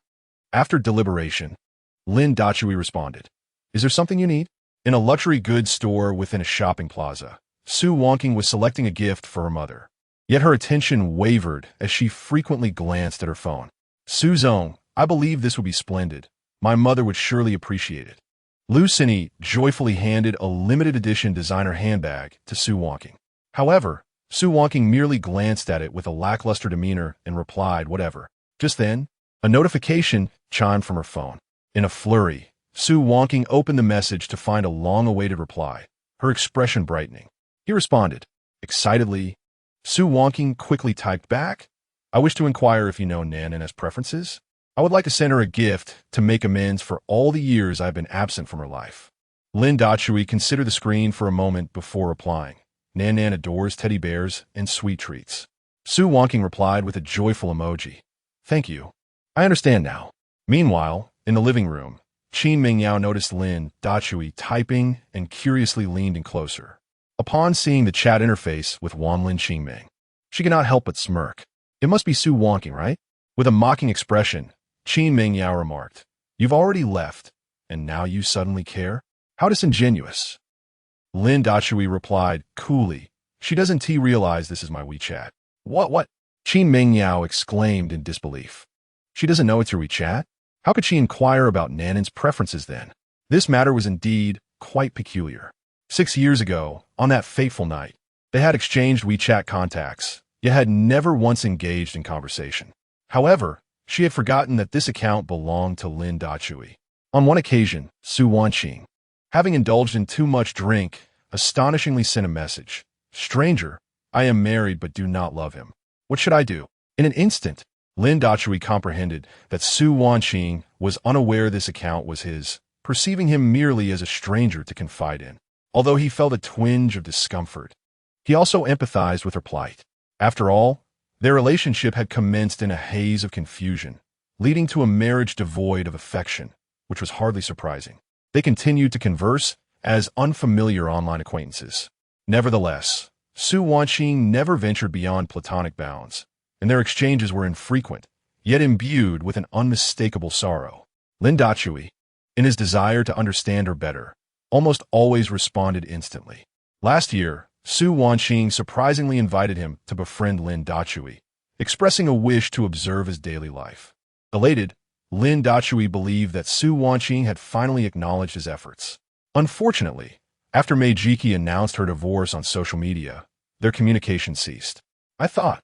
After deliberation, Lin Dachui responded, "Is there something you need?" In a luxury goods store within a shopping plaza, Su Wonking was selecting a gift for her mother. Yet her attention wavered as she frequently glanced at her phone. "Su Zong, I believe this would be splendid. My mother would surely appreciate it." Lu Sini joyfully handed a limited-edition designer handbag to Su Wonking. However, Su Wonking merely glanced at it with a lackluster demeanor and replied, "Whatever." Just then, a notification chimed from her phone. In a flurry, Su Wonking opened the message to find a long-awaited reply, her expression brightening. He responded, excitedly. Su Wonking quickly typed back, "I wish to inquire if you know Nanana's preferences. I would like to send her a gift to make amends for all the years I've been absent from her life." Lin Dachui considered the screen for a moment before replying. "Nan adores teddy bears and sweet treats." Su Wonking replied with a joyful emoji. "Thank you. I understand now." Meanwhile, in the living room, Qin Mingyao noticed Lin Dachui typing and curiously leaned in closer. Upon seeing the chat interface with Wanlin Qingming, she could not help but smirk. "It must be Su Wonking, right?" With a mocking expression, Qin Mingyao remarked, "You've already left, and now you suddenly care? How disingenuous." Lin Dachui replied coolly, "She doesn't realize this is my WeChat." What? Qin Mingyao exclaimed in disbelief. "She doesn't know it's your WeChat? How could she inquire about Nanan's preferences then?" This matter was indeed quite peculiar. 6 years ago, on that fateful night, they had exchanged WeChat contacts, yet had never once engaged in conversation. However, she had forgotten that this account belonged to Lin Dachui. On one occasion, Su Wanqing, having indulged in too much drink, astonishingly sent a message. "Stranger, I am married but do not love him. What should I do?" In an instant, Lin Dachui comprehended that Su Wanqing was unaware this account was his, perceiving him merely as a stranger to confide in. Although he felt a twinge of discomfort, he also empathized with her plight. After all, their relationship had commenced in a haze of confusion, leading to a marriage devoid of affection, which was hardly surprising. They continued to converse as unfamiliar online acquaintances. Nevertheless, Su Wanqing never ventured beyond platonic bounds, and their exchanges were infrequent, yet imbued with an unmistakable sorrow. Lin Dachui, in his desire to understand her better, almost always responded instantly. Last year, Su Wanqing surprisingly invited him to befriend Lin Dachui, expressing a wish to observe his daily life. Elated, Lin Dachui believed that Su Wanqing had finally acknowledged his efforts. Unfortunately, after Meijiki announced her divorce on social media, their communication ceased. "I thought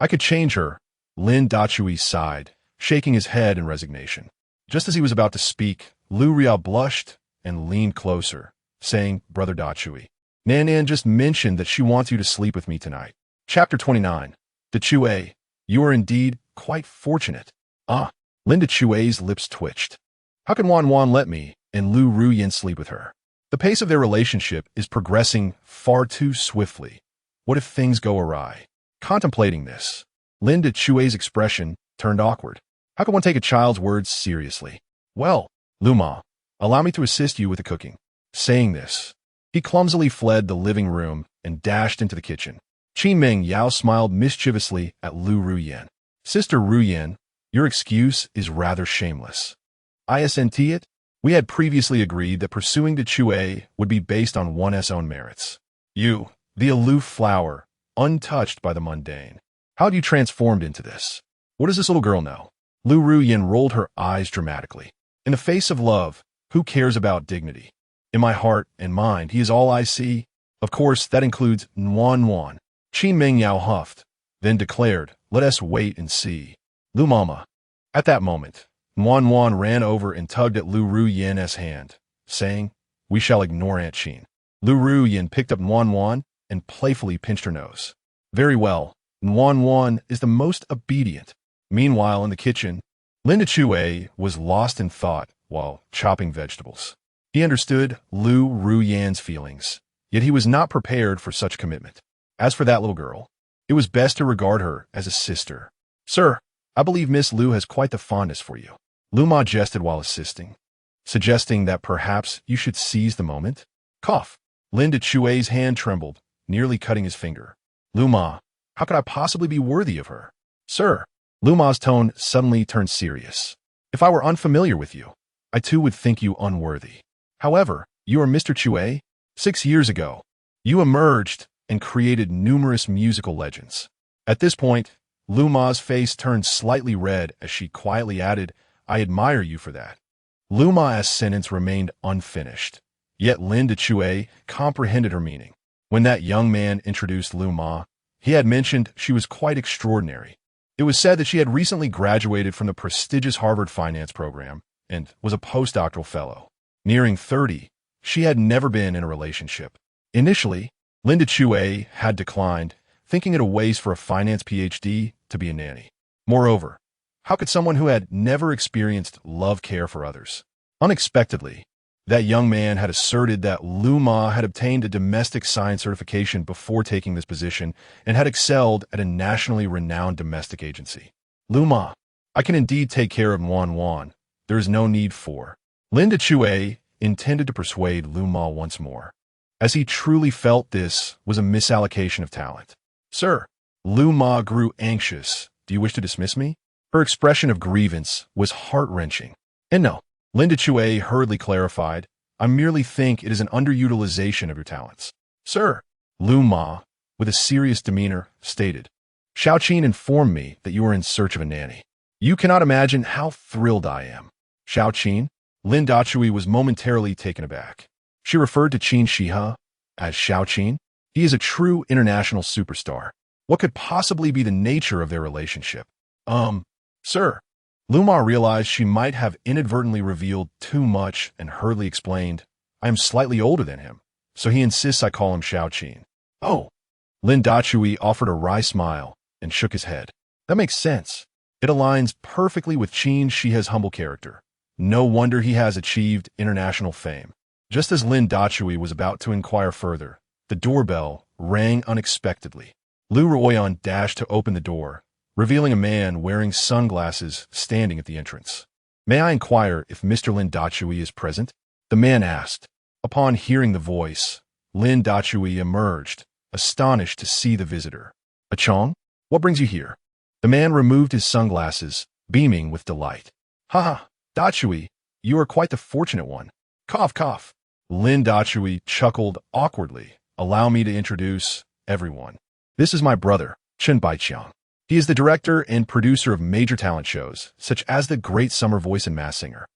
I could change her," Lin Dachui sighed, shaking his head in resignation. Just as he was about to speak, Lu Ria blushed and leaned closer, saying, "Brother Dachui, Nanan just mentioned that she wants you to sleep with me tonight." Chapter 29. Dachui, you are indeed quite fortunate. Ah, Lin Dachui's lips twitched. How can Wan let me and Lu Ruyan sleep with her? The pace of their relationship is progressing far too swiftly. What if things go awry? Contemplating this, Lin Dachui's expression turned awkward. How can one take a child's words seriously? "Well, Luma, allow me to assist you with the cooking." Saying this, he clumsily fled the living room and dashed into the kitchen. Qin Mingyao smiled mischievously at Lu Ruyan. "Sister Ruyan, your excuse is rather shameless. Isn't it? We had previously agreed that pursuing Dachui would be based on one's own merits. You, the aloof flower, untouched by the mundane. How had you transformed into this? What does this little girl know? Lu Ruyin rolled her eyes dramatically. In the face of love, who cares about dignity? In my heart and mind, he is all I see. Of course, that includes Yuan. Qin Mingyao huffed, then declared, let us wait and see. Lu Mama. At that moment, Yuan ran over and tugged at Lu Ruyin's hand, saying, we shall ignore Aunt Qin. Lu Ruyin picked up Yuan and playfully pinched her nose. Very well, Yuan is the most obedient. Meanwhile, in the kitchen, Linda Chue was lost in thought while chopping vegetables. He understood Lu Ruyin's feelings, yet he was not prepared for such commitment. As for that little girl, it was best to regard her as a sister. Sir, I believe Miss Lu has quite the fondness for you. Lu Ma jested while assisting, suggesting that perhaps you should seize the moment. Cough. Linda Chue's hand trembled, nearly cutting his finger. Lu Ma, how could I possibly be worthy of her? Sir, Lu Ma's tone suddenly turned serious. If I were unfamiliar with you, I too would think you unworthy. However, you are Mr. Chue. 6 years ago, you emerged and created numerous musical legends. At this point, Lu Ma's face turned slightly red as she quietly added, I admire you for that. Lu Ma's sentence remained unfinished, yet Linda Chue comprehended her meaning. When that young man introduced Lu Ma, he had mentioned she was quite extraordinary. It was said that she had recently graduated from the prestigious Harvard finance program and was a postdoctoral fellow. Nearing 30, she had never been in a relationship. Initially, Linda Chue had declined, thinking it a waste for a finance PhD to be a nanny. Moreover, how could someone who had never experienced love care for others? Unexpectedly, that young man had asserted that Lu Ma had obtained a domestic science certification before taking this position and had excelled at a nationally renowned domestic agency. Lu Ma, I can indeed take care of Yuan. There is no need for. Linda Chue intended to persuade Lu Ma once more, as he truly felt this was a misallocation of talent. Sir, Lu Ma grew anxious. Do you wish to dismiss me? Her expression of grievance was heart-wrenching. And no, Linda Chue hurriedly clarified, I merely think it is an underutilization of your talents. Sir, Lu Ma, with a serious demeanor, stated, Xiaoqin informed me that you are in search of a nanny. You cannot imagine how thrilled I am. Xiaoqin? Lin Dachui was momentarily taken aback. She referred to Qin Shihe as Xiaoqin. He is a true international superstar. What could possibly be the nature of their relationship? Sir. Lu Ma realized she might have inadvertently revealed too much and hurriedly explained, I am slightly older than him, so he insists I call him Xiaoqin. Oh. Lin Dachui offered a wry smile and shook his head. That makes sense. It aligns perfectly with Qin Shihe's humble character. No wonder he has achieved international fame. Just as Lin Dachui was about to inquire further, the doorbell rang unexpectedly. Lu Ruoyan dashed to open the door, revealing a man wearing sunglasses standing at the entrance. May I inquire if Mr. Lin Dachui is present? The man asked. Upon hearing the voice, Lin Dachui emerged, astonished to see the visitor. Achong, what brings you here? The man removed his sunglasses, beaming with delight. Ha! Dachui, you are quite the fortunate one. Cough, cough. Lin Dachui chuckled awkwardly. Allow me to introduce everyone. This is my brother, Chen Baiqiang. He is the director and producer of major talent shows, such as The Great Summer Voice and Mass Singer.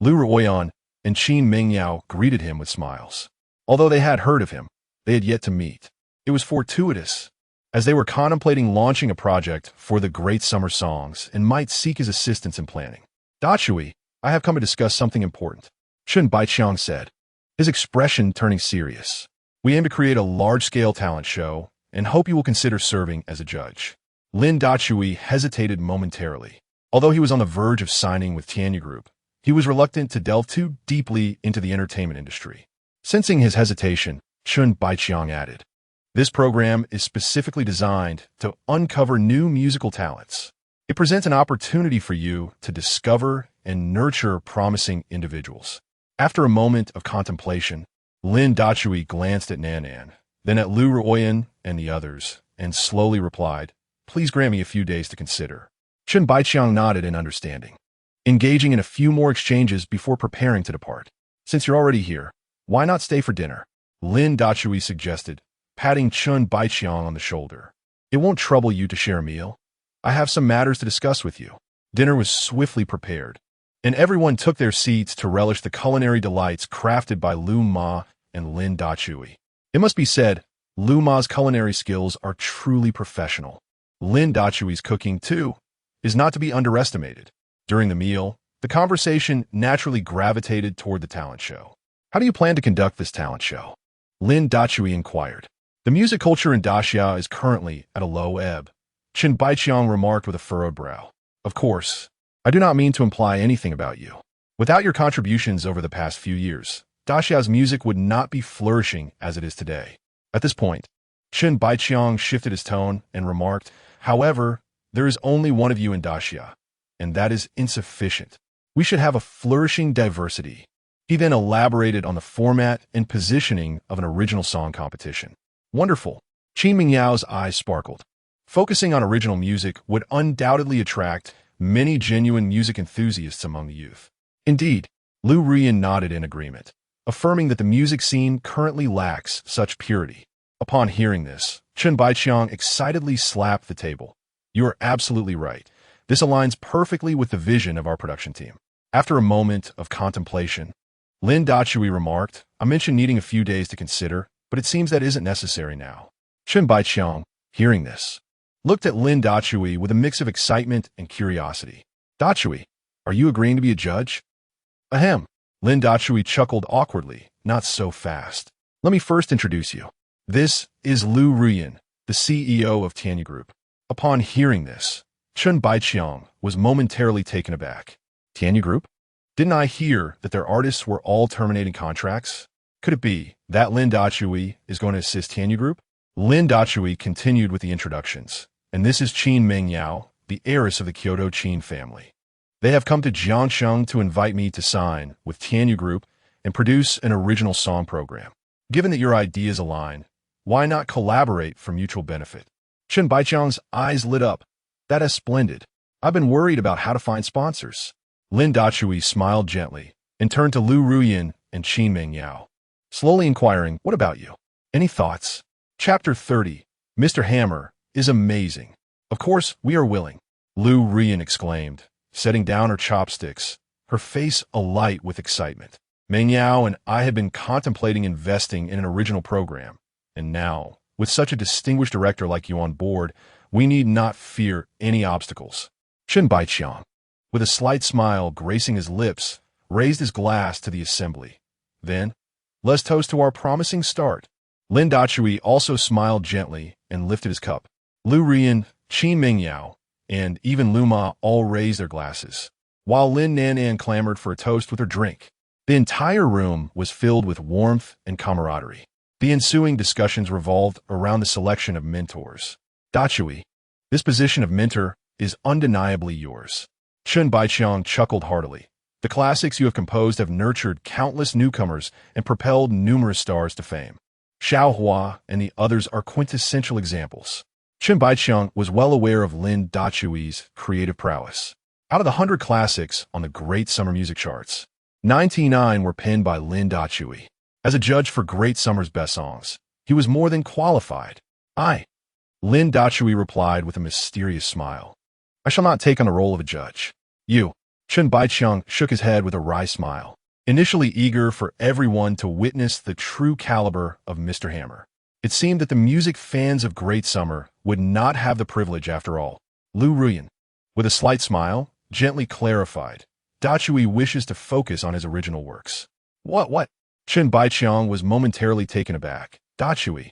Lu Ruoyan and Qin Mingyao greeted him with smiles. Although they had heard of him, they had yet to meet. It was fortuitous, as they were contemplating launching a project for the Great Summer Songs and might seek his assistance in planning. Dachui, I have come to discuss something important, Chen Baiqiang said, his expression turning serious. We aim to create a large-scale talent show and hope you will consider serving as a judge. Lin Dachui hesitated momentarily. Although he was on the verge of signing with Tianya Group, he was reluctant to delve too deeply into the entertainment industry. Sensing his hesitation, Chen Baiqiang added, This program is specifically designed to uncover new musical talents. It presents an opportunity for you to discover and nurture promising individuals. After a moment of contemplation, Lin Dachui glanced at Nanan, then at Lu Ruoyan and the others, and slowly replied, Please grant me a few days to consider. Chen Baiqiang nodded in understanding, engaging in a few more exchanges before preparing to depart. Since you're already here, why not stay for dinner? Lin Dachui suggested, patting Chun Baiqiang on the shoulder. It won't trouble you to share a meal? I have some matters to discuss with you. Dinner was swiftly prepared, and everyone took their seats to relish the culinary delights crafted by Lu Ma and Lin Dachui. It must be said, Lu Ma's culinary skills are truly professional. Lin Dachui's cooking, too, is not to be underestimated. During the meal, the conversation naturally gravitated toward the talent show. How do you plan to conduct this talent show? Lin Dachui inquired. The music culture in Daxia is currently at a low ebb, Chen Baiqiang remarked with a furrowed brow. Of course, I do not mean to imply anything about you. Without your contributions over the past few years, Daxia's music would not be flourishing as it is today. At this point, Chen Baiqiang shifted his tone and remarked, however, there is only one of you in Daxia, and that is insufficient. We should have a flourishing diversity. He then elaborated on the format and positioning of an original song competition. Wonderful. Qin Mingyao's eyes sparkled. Focusing on original music would undoubtedly attract many genuine music enthusiasts among the youth. Indeed, Lu Ruyan nodded in agreement, affirming that the music scene currently lacks such purity. Upon hearing this, Chen Baiqiang excitedly slapped the table. You are absolutely right. This aligns perfectly with the vision of our production team. After a moment of contemplation, Lin Dachui remarked, I mentioned needing a few days to consider, but it seems that isn't necessary now. Chen Baiqiang, hearing this, looked at Lin Dachui with a mix of excitement and curiosity. Dachui, are you agreeing to be a judge? Ahem. Lin Dachui chuckled awkwardly. Not so fast. Let me first introduce you. This is Lu Ruyan, the CEO of Tianyu Group. Upon hearing this, Chen Baiqiang was momentarily taken aback. Tianyu Group? Didn't I hear that their artists were all terminating contracts? Could it be that Lin Dachui is going to assist Tianyu Group? Lin Dachui continued with the introductions. And this is Qin Mingyao, the heiress of the Kyoto Qin family. They have come to Jiangsheng to invite me to sign with Tianyu Group and produce an original song program. Given that your ideas align, why not collaborate for mutual benefit? Chen Baiqiang's eyes lit up. That is splendid. I've been worried about how to find sponsors. Lin Dachui smiled gently and turned to Lu Ruyan and Qin Mingyao, slowly inquiring, what about you? Any thoughts? Chapter 30, Mr. Hammer, is amazing. Of course, we are willing. Lu Ruyan exclaimed, setting down her chopsticks, her face alight with excitement. Mingyao and I have been contemplating investing in an original program, and now, with such a distinguished director like you on board, we need not fear any obstacles. Chen Baiqiang, with a slight smile gracing his lips, raised his glass to the assembly. Then, let's toast to our promising start. Lin Dachui also smiled gently and lifted his cup. Lu Ruyan, Qin Mingyao, and even Lu Ma all raised their glasses, while Lin Nanan clamored for a toast with her drink. The entire room was filled with warmth and camaraderie. The ensuing discussions revolved around the selection of mentors. Dachui, this position of mentor is undeniably yours. Chen Baiqiang chuckled heartily. The classics you have composed have nurtured countless newcomers and propelled numerous stars to fame. Xiao Hua and the others are quintessential examples. Chen Baiqiang was well aware of Lin Dachui's creative prowess. Out of the 100 classics on the great summer music charts, 99 were penned by Lin Dachui. As a judge for Great Summer's best songs, he was more than qualified. Lin Dachui replied with a mysterious smile. I shall not take on the role of a judge. You. Chen Baiqiang shook his head with a wry smile, initially eager for everyone to witness the true caliber of Mr. Hammer. It seemed that the music fans of Great Summer would not have the privilege after all. Lu Ruyan, with a slight smile, gently clarified, Dachui wishes to focus on his original works. What? Chen Baiqiang was momentarily taken aback. Dachui,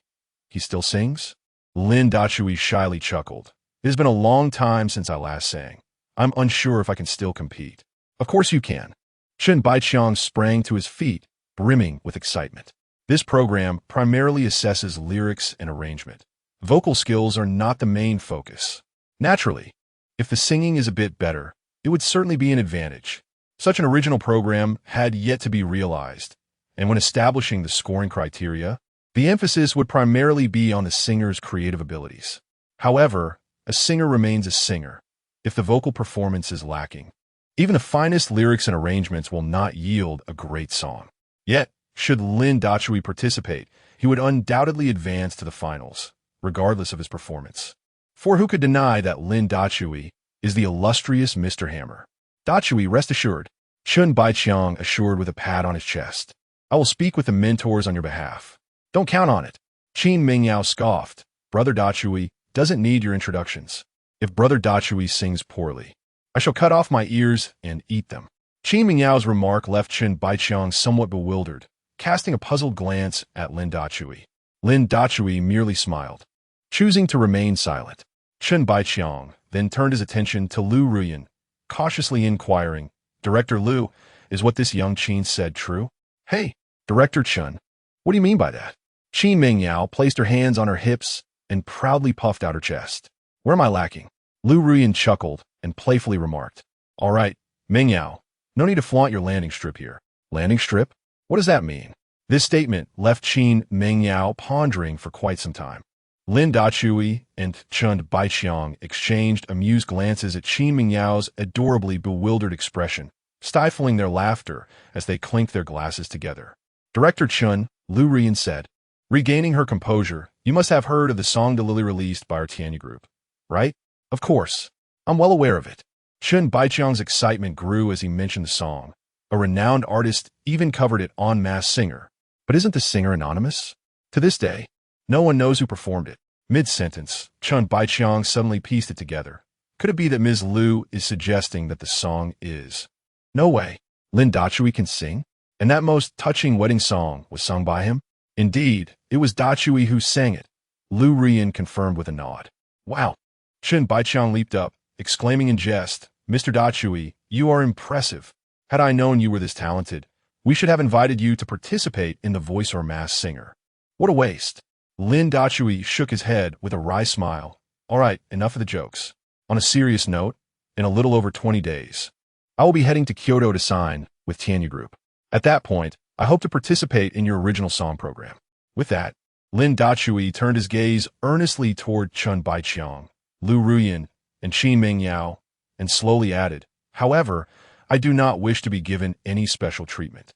he still sings? Lin Dachui shyly chuckled. It has been a long time since I last sang. I'm unsure if I can still compete. Of course you can. Chen Baiqiang sprang to his feet, brimming with excitement. This program primarily assesses lyrics and arrangement. Vocal skills are not the main focus. Naturally, if the singing is a bit better, it would certainly be an advantage. Such an original program had yet to be realized, and when establishing the scoring criteria, the emphasis would primarily be on the singer's creative abilities. However, a singer remains a singer if the vocal performance is lacking. Even the finest lyrics and arrangements will not yield a great song. Yet, Should Lin Dachui participate, he would undoubtedly advance to the finals, regardless of his performance. For who could deny that Lin Dachui is the illustrious Mr. Hammer? Dachui, rest assured, Chun Baiqiang assured with a pat on his chest. I will speak with the mentors on your behalf. Don't count on it. Qin Mingyao scoffed. Brother Dachui doesn't need your introductions. If Brother Dachui sings poorly, I shall cut off my ears and eat them. Qin Mingyao's remark left Chun Baiqiang somewhat bewildered, casting a puzzled glance at Lin Dachui. Lin Dachui merely smiled, choosing to remain silent. Chun Baiqiang then turned his attention to Lu Ruyan, cautiously inquiring, Director Lu, is what this young Qin said true? Hey, Director Chun, what do you mean by that? Qin Mingyao placed her hands on her hips and proudly puffed out her chest. Where am I lacking? Lu Ruyan chuckled and playfully remarked, All right, Mingyao, no need to flaunt your landing strip here. Landing strip? What does that mean? This statement left Qin Mingyao pondering for quite some time. Lin Dachui and Chun Baiqiang exchanged amused glances at Qin Mingyao's adorably bewildered expression, stifling their laughter as they clinked their glasses together. Director Chun, Lu Ruyan said, regaining her composure, you must have heard of the song De Lily released by our Tianya group, right? Of course. I'm well aware of it. Chun Baiqiang's excitement grew as he mentioned the song. A renowned artist even covered it en masse singer. But isn't the singer anonymous? To this day, no one knows who performed it. Mid-sentence, Chun Baiqiang suddenly pieced it together. Could it be that Ms. Lu is suggesting that the song is? No way. Lin Dachui can sing? And that most touching wedding song was sung by him? Indeed, it was Dachui who sang it. Lu Ruyan confirmed with a nod. Wow. Chun Baiqiang leaped up, exclaiming in jest, Mr. Dachui, you are impressive. Had I known you were this talented, we should have invited you to participate in the Voice or Mass Singer. What a waste. Lin Dachui shook his head with a wry smile. All right, enough of the jokes. On a serious note, in a little over 20 days, I will be heading to Kyoto to sign with Tianya Group. At that point, I hope to participate in your original song program. With that, Lin Dachui turned his gaze earnestly toward Chun Baiqiang, Lu Ruyan, and Qin Mingyao, and slowly added, However, I do not wish to be given any special treatment.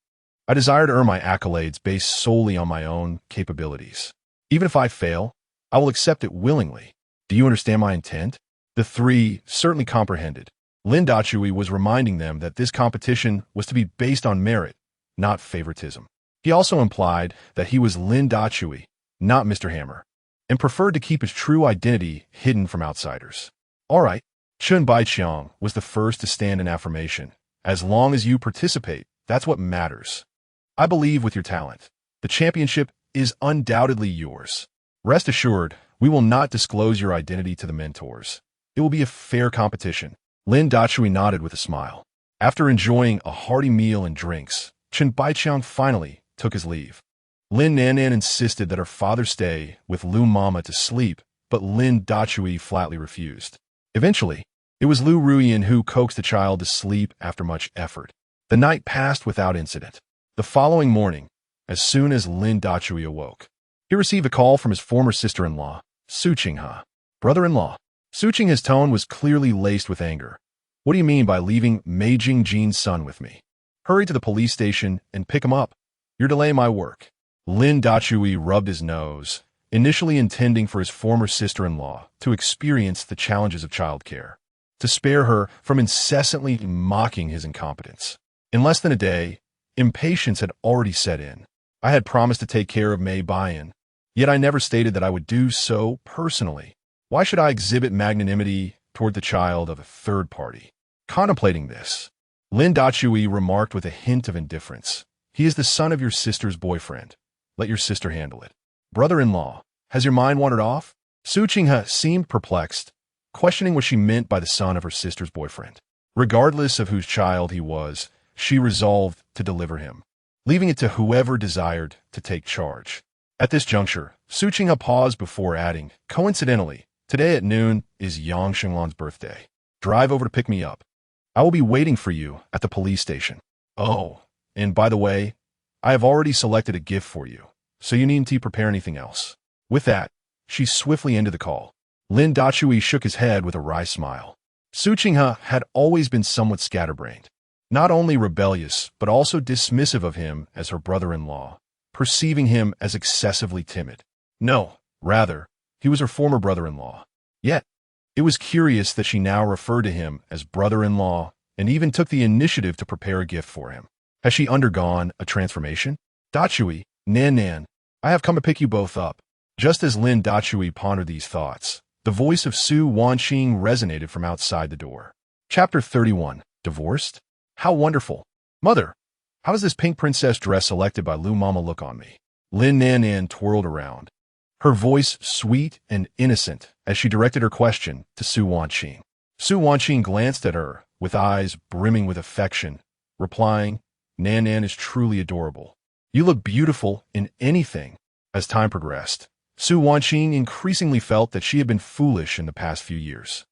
I desire to earn my accolades based solely on my own capabilities. Even if I fail, I will accept it willingly. Do you understand my intent? The three certainly comprehended. Lin Dachui was reminding them that this competition was to be based on merit, not favoritism. He also implied that he was Lin Dachui, not Mr. Hammer, and preferred to keep his true identity hidden from outsiders. All right, Chun Baiqiang was the first to stand in affirmation. As long as you participate, that's what matters. I believe with your talent. The championship is undoubtedly yours. Rest assured, we will not disclose your identity to the mentors. It will be a fair competition. Lin Dachui nodded with a smile. After enjoying a hearty meal and drinks, Chun Baiqiang finally took his leave. Lin Nanan insisted that her father stay with Lu Mama to sleep, but Lin Dachui flatly refused. Eventually, it was Lu Ruyan who coaxed the child to sleep after much effort. The night passed without incident. The following morning, as soon as Lin Dachui awoke, he received a call from his former sister-in-law, Hmph. Brother-in-law. His tone was clearly laced with anger. What do you mean by leaving Mei Jingjin's son with me? Hurry to the police station and pick him up. You're delaying my work. Lin Dachui rubbed his nose, initially intending for his former sister-in-law to experience the challenges of childcare, to spare her from incessantly mocking his incompetence. In less than a day, impatience had already set in. I had promised to take care of Mei Bayan, yet I never stated that I would do so personally. Why should I exhibit magnanimity toward the child of a third party? Contemplating this, Lin Dachui remarked with a hint of indifference. He is the son of your sister's boyfriend. Let your sister handle it. Brother-in-law, has your mind wandered off? Hmph seemed perplexed, questioning what she meant by the son of her sister's boyfriend. Regardless of whose child he was, she resolved to deliver him, leaving it to whoever desired to take charge. At this juncture, Hmph paused before adding, coincidentally, today at noon is Yang Xinglan's birthday. Drive over to pick me up. I will be waiting for you at the police station. Oh, and by the way, I have already selected a gift for you, so you needn't prepare anything else. With that, she swiftly ended the call. Lin Dachui shook his head with a wry smile. Hmph had always been somewhat scatterbrained. not only rebellious, but also dismissive of him as her brother-in-law, perceiving him as excessively timid. No, rather, he was her former brother-in-law. Yet, it was curious that she now referred to him as brother-in-law and even took the initiative to prepare a gift for him. Has she undergone a transformation? Dachui, Nan, I have come to pick you both up. Just as Lin Dachui pondered these thoughts, the voice of Su Wanqing resonated from outside the door. Chapter 31. Divorced? How wonderful. Mother, how does this pink princess dress selected by Lu Mama look on me? Lin Nan twirled around, her voice sweet and innocent as she directed her question to Su Wanqing. Su Wanqing glanced at her with eyes brimming with affection, replying, Nan is truly adorable. You look beautiful in anything. As time progressed, Su Wanqing increasingly felt that she had been foolish in the past few years.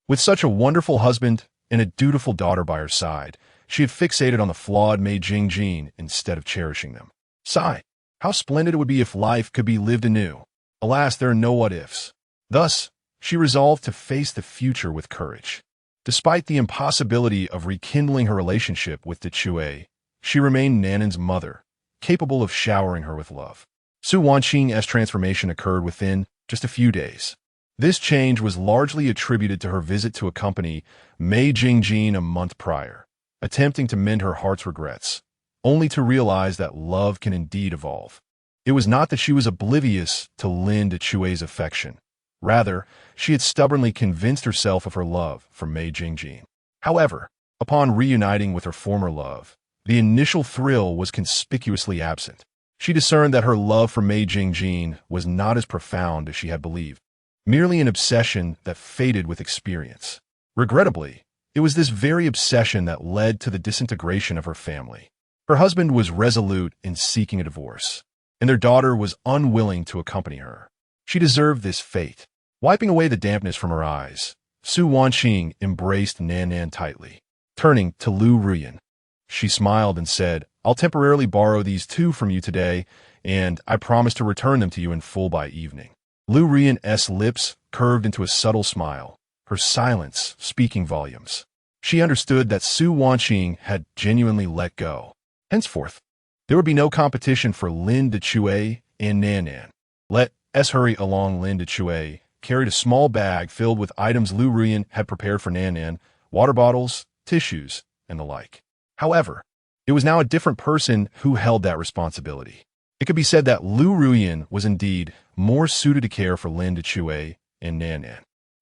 With such a wonderful husband and a dutiful daughter by her side, she had fixated on the flawed Mei Jingjin instead of cherishing them. Sigh, how splendid it would be if life could be lived anew. Alas, there are no what-ifs. Thus, she resolved to face the future with courage. Despite the impossibility of rekindling her relationship with Dachui, she remained Nanan's mother, capable of showering her with love. Su Wanqing's transformation occurred within just a few days. This change was largely attributed to her visit to accompany Mei Jingjin a month prior, attempting to mend her heart's regrets, only to realize that love can indeed evolve. It was not that she was oblivious to Lin Dachui's affection. Rather, she had stubbornly convinced herself of her love for Mei Jingjin. However, upon reuniting with her former love, the initial thrill was conspicuously absent. She discerned that her love for Mei Jingjin was not as profound as she had believed, merely an obsession that faded with experience. Regrettably, it was this very obsession that led to the disintegration of her family. Her husband was resolute in seeking a divorce, and their daughter was unwilling to accompany her. She deserved this fate. Wiping away the dampness from her eyes, Su Wanqing embraced Nan tightly. Turning to Lu Ruyan, she smiled and said, I'll temporarily borrow these two from you today, and I promise to return them to you in full by evening. Lu Ruyan's lips curved into a subtle smile, her silence speaking volumes. She understood that Su Wanqing had genuinely let go. Henceforth, there would be no competition for Lin Dachui and Nan. Let's hurry along. Lin Dachui carried a small bag filled with items Lu Ruyan had prepared for Nan, water bottles, tissues, and the like. However, it was now a different person who held that responsibility. It could be said that Lu Ruyan was indeed more suited to care for Lin Dachui and Nan.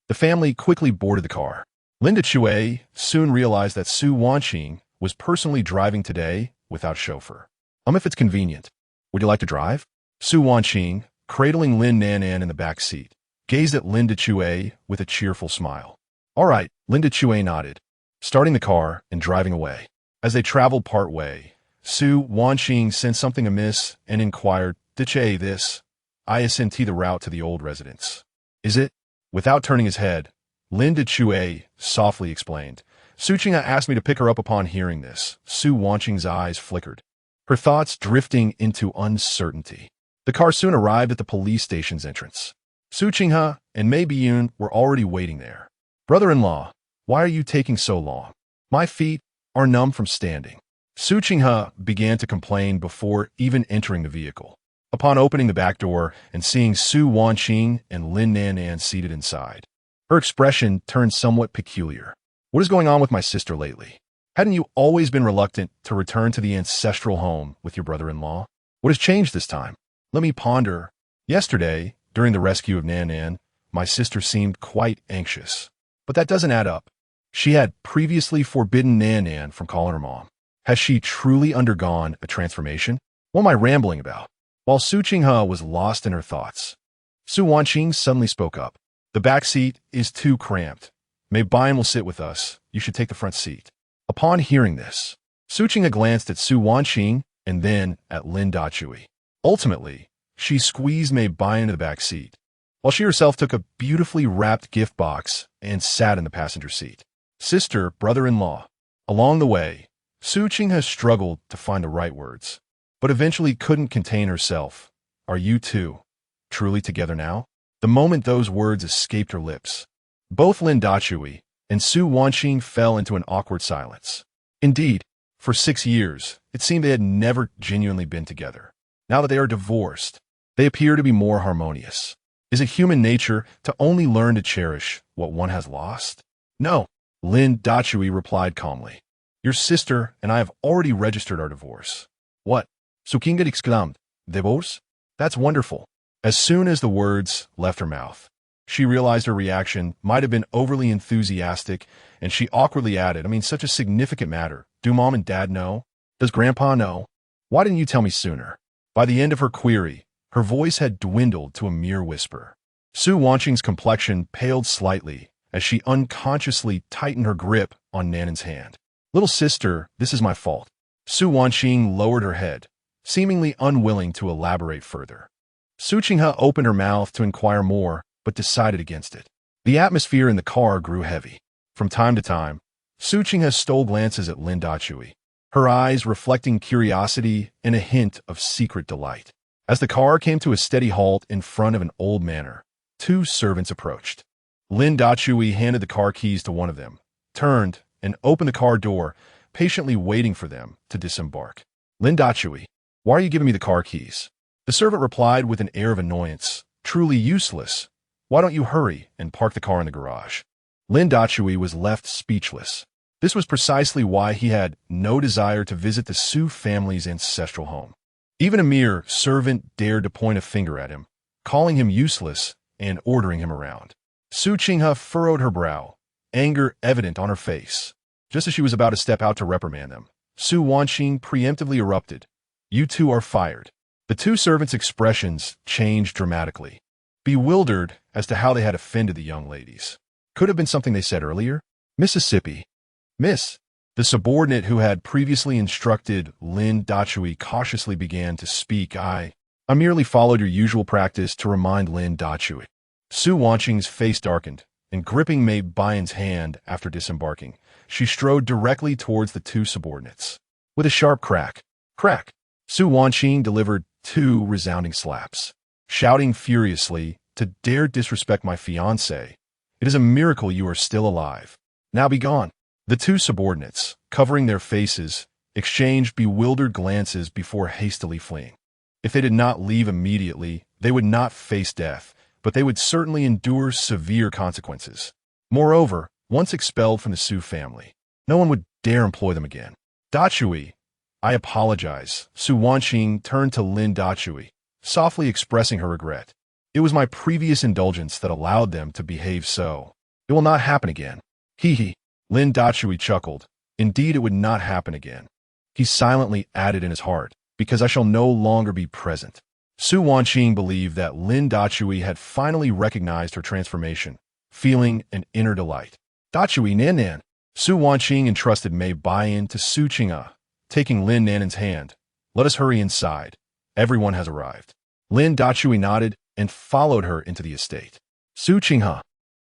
The family quickly boarded the car. Lin Dachui soon realized that Su Wanqing was personally driving today without chauffeur. If it's convenient. Would you like to drive? Su Wanqing, cradling Lin Nan in the back seat, gazed at Lin Dachui with a cheerful smile. All right, Lin Dachui nodded, starting the car and driving away. As they traveled part way, Su Wanqing sensed something amiss and inquired, Dachui, this? I ascend the route to the old residence. Is it? Without turning his head, Lin Dachui softly explained. Suqing asked me to pick her up. Upon hearing this, Su Wanqing's eyes flickered, her thoughts drifting into uncertainty. The car soon arrived at the police station's entrance. Suqing and Mei Biyun were already waiting there. Brother-in-law, why are you taking so long? My feet are numb from standing. Suqing began to complain before even entering the vehicle. Upon opening the back door and seeing Su Wanqing and Lin Nan seated inside, her expression turned somewhat peculiar. What is going on with my sister lately? Hadn't you always been reluctant to return to the ancestral home with your brother-in-law? What has changed this time? Let me ponder. Yesterday, during the rescue of Nan, my sister seemed quite anxious. But that doesn't add up. She had previously forbidden Nan from calling her mom. Has she truly undergone a transformation? What am I rambling about? While Suqing was lost in her thoughts, Su Wanqing suddenly spoke up. The back seat is too cramped. Mei Biyun will sit with us. You should take the front seat. Upon hearing this, Suqing glanced at Su Wanqing and then at Lin Dachui. Ultimately, she squeezed Mei Biyun into the back seat, while she herself took a beautifully wrapped gift box and sat in the passenger seat. Sister, brother-in-law. Along the way, Suqing has struggled to find the right words, but eventually couldn't contain herself. Are you two truly together now? The moment those words escaped her lips, both Lin Dachui and Su Wanqing fell into an awkward silence. Indeed, For 6 years, it seemed they had never genuinely been together. Now that they are divorced, they appear to be more harmonious. Is it human nature to only learn to cherish what one has lost? No, Lin Dachui replied calmly. Your sister and I have already registered our divorce. What? Sukinga exclaimed. Divorce? That's wonderful. As soon as the words left her mouth, she realized her reaction might have been overly enthusiastic, and she awkwardly added, such a significant matter. Do Mom and Dad know? Does Grandpa know? Why didn't you tell me sooner? By the end of her query, her voice had dwindled to a mere whisper. Su Wanqing's complexion paled slightly as she unconsciously tightened her grip on Nanan's hand. Little sister, this is my fault. Su Wanqing lowered her head, seemingly unwilling to elaborate further. Su Qinghe opened her mouth to inquire more, but decided against it. The atmosphere in the car grew heavy. From time to time, Su Qinghe stole glances at Lin Dachui, her eyes reflecting curiosity and a hint of secret delight. As the car came to a steady halt in front of an old manor, 2 servants approached. Lin Dachui handed the car keys to one of them, turned, and opened the car door, patiently waiting for them to disembark. Lin Dachui, why are you giving me the car keys? The servant replied with an air of annoyance. Truly useless. Why don't you hurry and park the car in the garage? Lin Dachui was left speechless. This was precisely why he had no desire to visit the Su family's ancestral home. Even a mere servant dared to point a finger at him, calling him useless and ordering him around. Su Qinghe furrowed her brow, anger evident on her face. Just as she was about to step out to reprimand them, Su Wanqing preemptively erupted. You 2 are fired. The 2 servants' expressions changed dramatically, bewildered as to how they had offended the young ladies. Could have been something they said earlier. Mississippi. Miss. The subordinate who had previously instructed Lin Dachui cautiously began to speak. I merely followed your usual practice to remind Lin Dachui. Su Wanqing's face darkened, and gripping Mei Baiyan's hand after disembarking, she strode directly towards the 2 subordinates. With a sharp crack, Su Wanqing delivered 2 resounding slaps, shouting furiously, to dare disrespect my fiancé. It is a miracle you are still alive. Now be gone. The 2 subordinates, covering their faces, exchanged bewildered glances before hastily fleeing. If they did not leave immediately, they would not face death, but they would certainly endure severe consequences. Moreover, once expelled from the Su family, no one would dare employ them again. Dachui, I apologize. Su Wanqing turned to Lin Dachui, softly expressing her regret. It was my previous indulgence that allowed them to behave so. It will not happen again. Hee. Lin Dachui chuckled. Indeed, it would not happen again. He silently added in his heart, because I shall no longer be present. Su Wanqing believed that Lin Dachui had finally recognized her transformation, feeling an inner delight. Dachui Nan. Su Wanqing entrusted Mei Baiyan to Su Qinghe, taking Lin Nanan's hand. Let us hurry inside. Everyone has arrived. Lin Dachui nodded and followed her into the estate. Su Qinghe,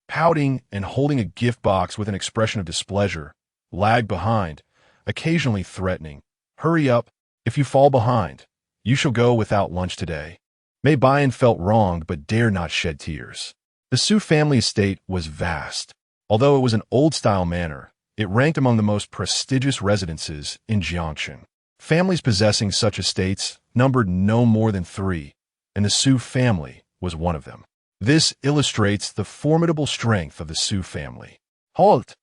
pouting and holding a gift box with an expression of displeasure, lagged behind, occasionally threatening. Hurry up. If you fall behind, you shall go without lunch today. Mei Baiyan felt wronged but dared not shed tears. The Su family estate was vast. Although it was an old-style manor, it ranked among the most prestigious residences in Jiangxin. Families possessing such estates numbered no more than 3, and the Su family was one of them. This illustrates the formidable strength of the Su family. Halt!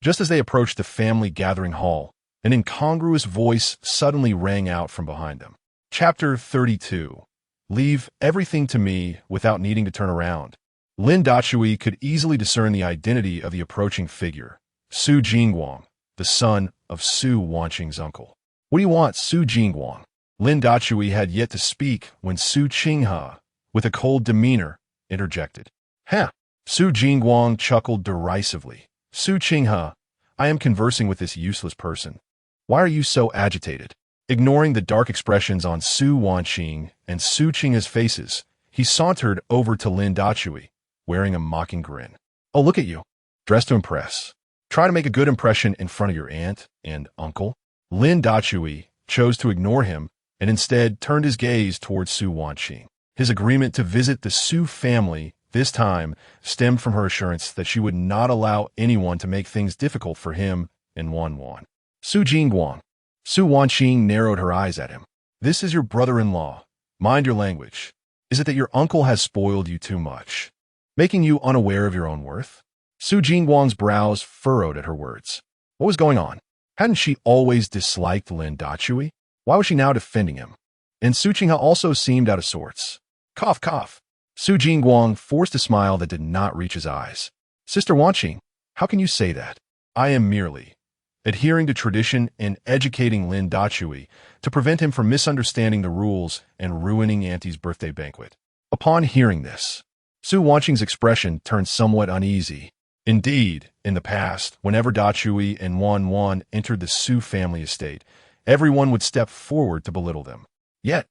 Just as they approached the family gathering hall, an incongruous voice suddenly rang out from behind them. Chapter 32. Leave everything to me without needing to turn around. Lin Dachui could easily discern the identity of the approaching figure, Su Jingguang, the son of Su Wanqing's uncle. What do you want, Su Jingguang? Lin Dachui had yet to speak when Su Qinghe, with a cold demeanor, interjected. Su Jingguang chuckled derisively. Su Qinghe, I am conversing with this useless person. Why are you so agitated? Ignoring the dark expressions on Su Wanqing and Su Qinghe's faces, he sauntered over to Lin Dachui, wearing a mocking grin. Oh, look at you. Dressed to impress. Try to make a good impression in front of your aunt and uncle. Lin Dachui chose to ignore him and instead turned his gaze towards Su Wanqing. His agreement to visit the Su family this time stemmed from her assurance that she would not allow anyone to make things difficult for him and Wan. Su Jingguang. Su Wanqing narrowed her eyes at him. This is your brother-in-law. Mind your language. Is it that your uncle has spoiled you too much, making you unaware of your own worth? Su Jingguang's brows furrowed at her words. What was going on? Hadn't she always disliked Lin Dachui? Why was she now defending him? And Su Qinghe also seemed out of sorts. Cough, cough. Su Jingguang forced a smile that did not reach his eyes. Sister Wanqing, how can you say that? I am merely adhering to tradition and educating Lin Dachui to prevent him from misunderstanding the rules and ruining Auntie's birthday banquet. Upon hearing this, Su Wanqing's expression turned somewhat uneasy. Indeed, in the past, whenever Dachui and Wan entered the Su family estate, everyone would step forward to belittle them. Yet,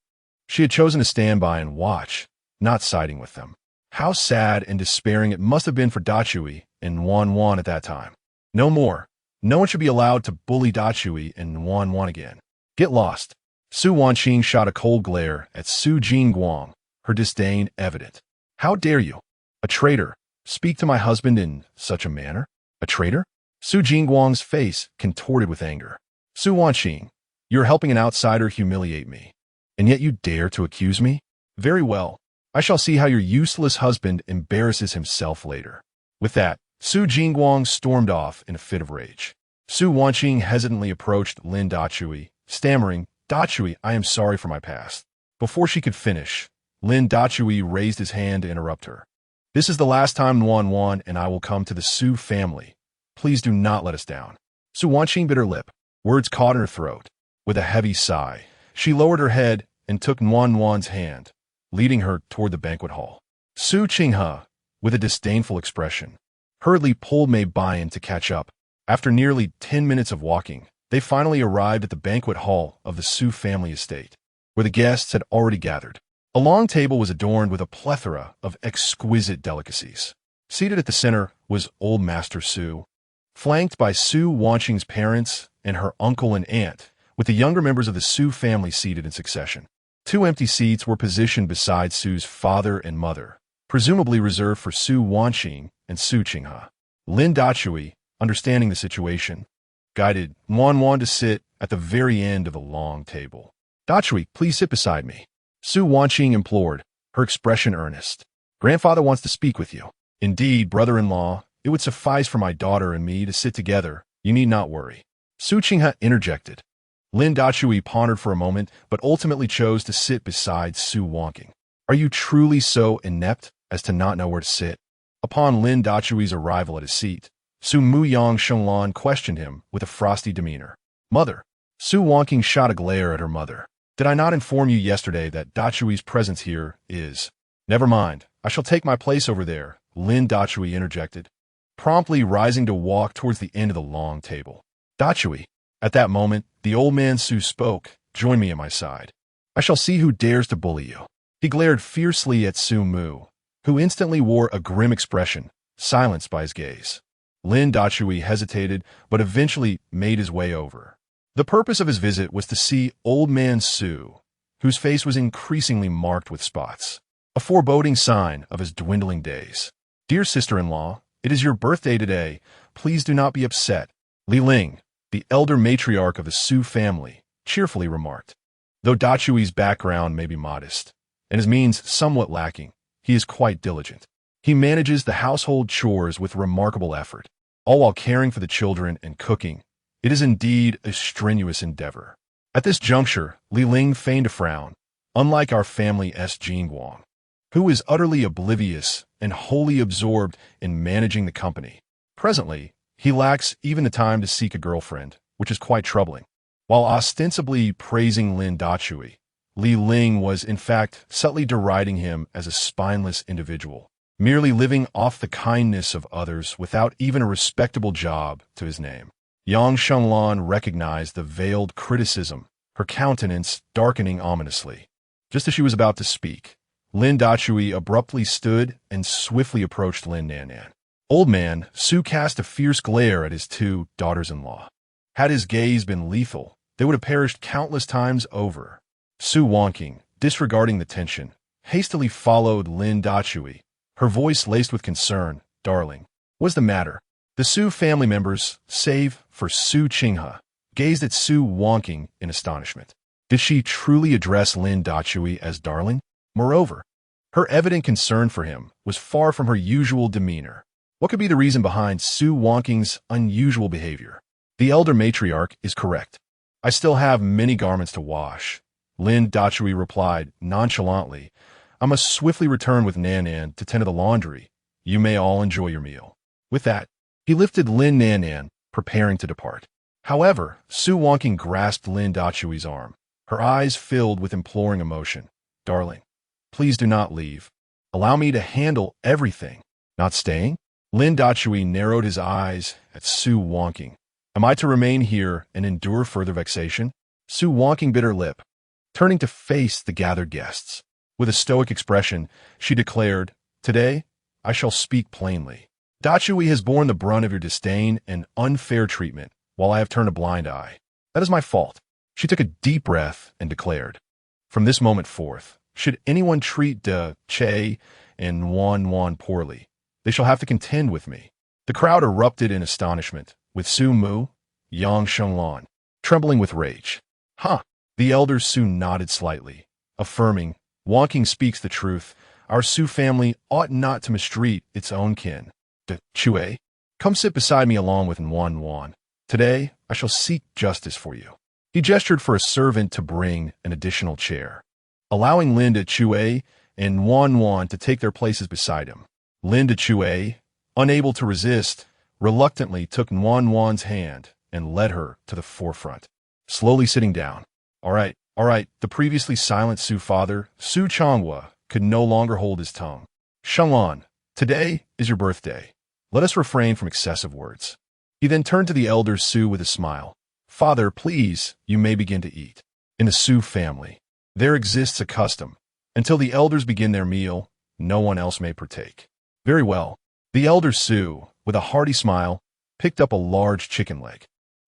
she had chosen to stand by and watch, not siding with them. How sad and despairing it must have been for Dachui and Wan at that time. No more. No one should be allowed to bully Dachui and Wan again. Get lost. Su Wanqing shot a cold glare at Su Jingguang, her disdain evident. How dare you, a traitor, speak to my husband in such a manner? A traitor? Su Jingguang's face contorted with anger. Su Wanqing, you're helping an outsider humiliate me, and yet you dare to accuse me? Very well. I shall see how your useless husband embarrasses himself later. With that, Su Jingguang stormed off in a fit of rage. Su Wanqing hesitantly approached Lin Dachui, stammering, Dachui, I am sorry for my past. Before she could finish, Lin Dachui raised his hand to interrupt her. This is the last time Wan and I will come to the Su family. Please do not let us down. Su Wanqing bit her lip. Words caught in her throat. With a heavy sigh, she lowered her head and took Wan's hand, leading her toward the banquet hall. Su Qinghe, with a disdainful expression, hurriedly pulled Mei Bian to catch up. After nearly 10 minutes of walking, they finally arrived at the banquet hall of the Su family estate, where the guests had already gathered. A long table was adorned with a plethora of exquisite delicacies. Seated at the center was Old Master Su, flanked by Su Wanqing's parents and her uncle and aunt, with the younger members of the Su family seated in succession. 2 empty seats were positioned beside Su's father and mother, presumably reserved for Su Wanqing and Su Qinghe. Lin Dachui, understanding the situation, guided Wan to sit at the very end of the long table. Dachui, please sit beside me. Su Wanqing implored, her expression earnest. Grandfather wants to speak with you. Indeed, brother-in-law, it would suffice for my daughter and me to sit together. You need not worry. Su Qinghe interjected. Lin Dachui pondered for a moment, but ultimately chose to sit beside Su Wanqing. Are you truly so inept as to not know where to sit? Upon Lin Dachui's arrival at his seat, Su Muyang Shenglan questioned him with a frosty demeanor. Mother. Su Wanqing shot a glare at her mother. Did I not inform you yesterday that Dachui's presence here is? Never mind. I shall take my place over there, Lin Dachui interjected, promptly rising to walk towards the end of the long table. Dachui. At that moment, the old man Su spoke. Join me at my side. I shall see who dares to bully you. He glared fiercely at Su Mu, who instantly wore a grim expression, silenced by his gaze. Lin Dachui hesitated, but eventually made his way over. The purpose of his visit was to see Old Man Su, whose face was increasingly marked with spots, a foreboding sign of his dwindling days. Dear sister-in-law, it is your birthday today. Please do not be upset. Li Ling, the elder matriarch of the Su family, cheerfully remarked. Though Dachui's background may be modest, and his means somewhat lacking, he is quite diligent. He manages the household chores with remarkable effort, all while caring for the children and cooking. It is indeed a strenuous endeavor. At this juncture, Li Ling feigned a frown, unlike our family Jingguang, who is utterly oblivious and wholly absorbed in managing the company. Presently, he lacks even the time to seek a girlfriend, which is quite troubling. While ostensibly praising Lin Dachui, Li Ling was in fact subtly deriding him as a spineless individual, merely living off the kindness of others without even a respectable job to his name. Yang Shenglan recognized the veiled criticism, her countenance darkening ominously. Just as she was about to speak, Lin Dachui abruptly stood and swiftly approached Lin Nan. Old man, Su cast a fierce glare at his 2 daughters-in-law. Had his gaze been lethal, they would have perished countless times over. Su Wanqing, disregarding the tension, hastily followed Lin Dachui, her voice laced with concern. Darling, what's the matter? The Su family members, save for Su Qinghe, gazed at Su Wonking in astonishment. Did she truly address Lin Dachui as darling? Moreover, her evident concern for him was far from her usual demeanor. What could be the reason behind Su Wonking's unusual behavior? The elder matriarch is correct. I still have many garments to wash. Lin Dachui replied nonchalantly. I must swiftly return with Nanan to tend to the laundry. You may all enjoy your meal. With that, he lifted Lin Nanan, preparing to depart. However, Su Wonking grasped Lin Dachui's arm. Her eyes filled with imploring emotion. Darling, please do not leave. Allow me to handle everything. Not staying? Lin Dachui narrowed his eyes at Su Wonking. Am I to remain here and endure further vexation? Su Wonking bit her lip, turning to face the gathered guests. With a stoic expression, she declared, Today, I shall speak plainly. Dachui has borne the brunt of your disdain and unfair treatment, while I have turned a blind eye. That is my fault. She took a deep breath and declared, From this moment forth, should anyone treat De Che and Wan poorly, they shall have to contend with me. The crowd erupted in astonishment, with Su Mu, Yang Shenglan, trembling with rage. Huh! The elder Su nodded slightly, affirming, Wonking speaks the truth. Our Su family ought not to mistreat its own kin. De Chue, come sit beside me along with Wan. Today, I shall seek justice for you. He gestured for a servant to bring an additional chair, allowing Lin Dachui and Wan to take their places beside him. Lin Dachui, unable to resist, reluctantly took Wan's hand and led her to the forefront, slowly sitting down. All right. The previously silent Su father, Su Changhua, could no longer hold his tongue. Shenglan, today is your birthday. Let us refrain from excessive words. He then turned to the elder Su with a smile. Father, please, you may begin to eat. In the Su family, there exists a custom. Until the elders begin their meal, no one else may partake. Very well. The elder Su, with a hearty smile, picked up a large chicken leg.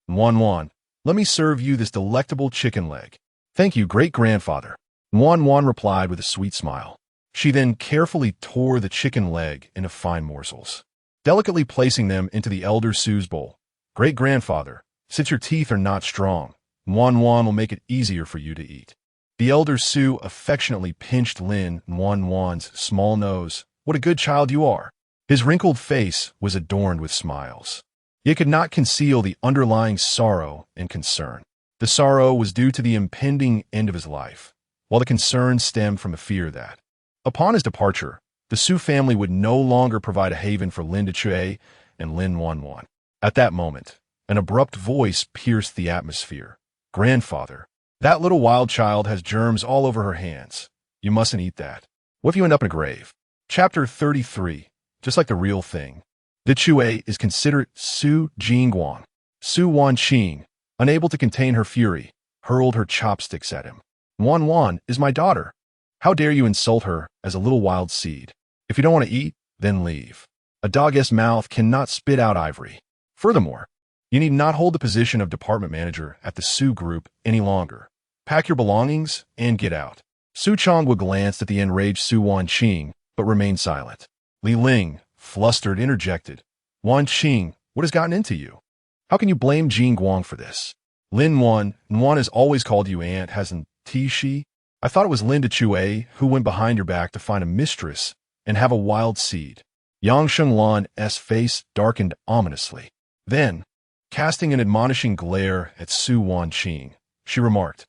Wan, let me serve you this delectable chicken leg. Thank you, great-grandfather. Wan replied with a sweet smile. She then carefully tore the chicken leg into fine morsels, delicately placing them into the elder Su's bowl. Great-grandfather, since your teeth are not strong, Wan will make it easier for you to eat. The elder Su affectionately pinched Lin Wan's small nose. What a good child you are. His wrinkled face was adorned with smiles. Yet could not conceal the underlying sorrow and concern. The sorrow was due to the impending end of his life, while the concern stemmed from a fear that, upon his departure, the Su family would no longer provide a haven for Lin Dachui and Lin Wan. At that moment, an abrupt voice pierced the atmosphere. Grandfather, that little wild child has germs all over her hands. You mustn't eat that. What if you end up in a grave? Chapter 33. Just like the real thing. Dachui is considerate Su Jingguang. Su Wanqing, unable to contain her fury, hurled her chopsticks at him. Wan is my daughter. How dare you insult her as a little wild seed? If you don't want to eat, then leave. A dog's mouth cannot spit out ivory. Furthermore, you need not hold the position of department manager at the Su group any longer. Pack your belongings and get out. Su Changhua glanced at the enraged Su Wanqing, but remained silent. Li Ling, flustered, interjected. Wanqing, what has gotten into you? How can you blame Jingguang for this? Lin Wan has always called you aunt, hasn't she? I thought it was Lin Dachui who went behind your back to find a mistress and have a wild seed. Yang Shenglan's face darkened ominously. Then, casting an admonishing glare at Su Wanqing, she remarked,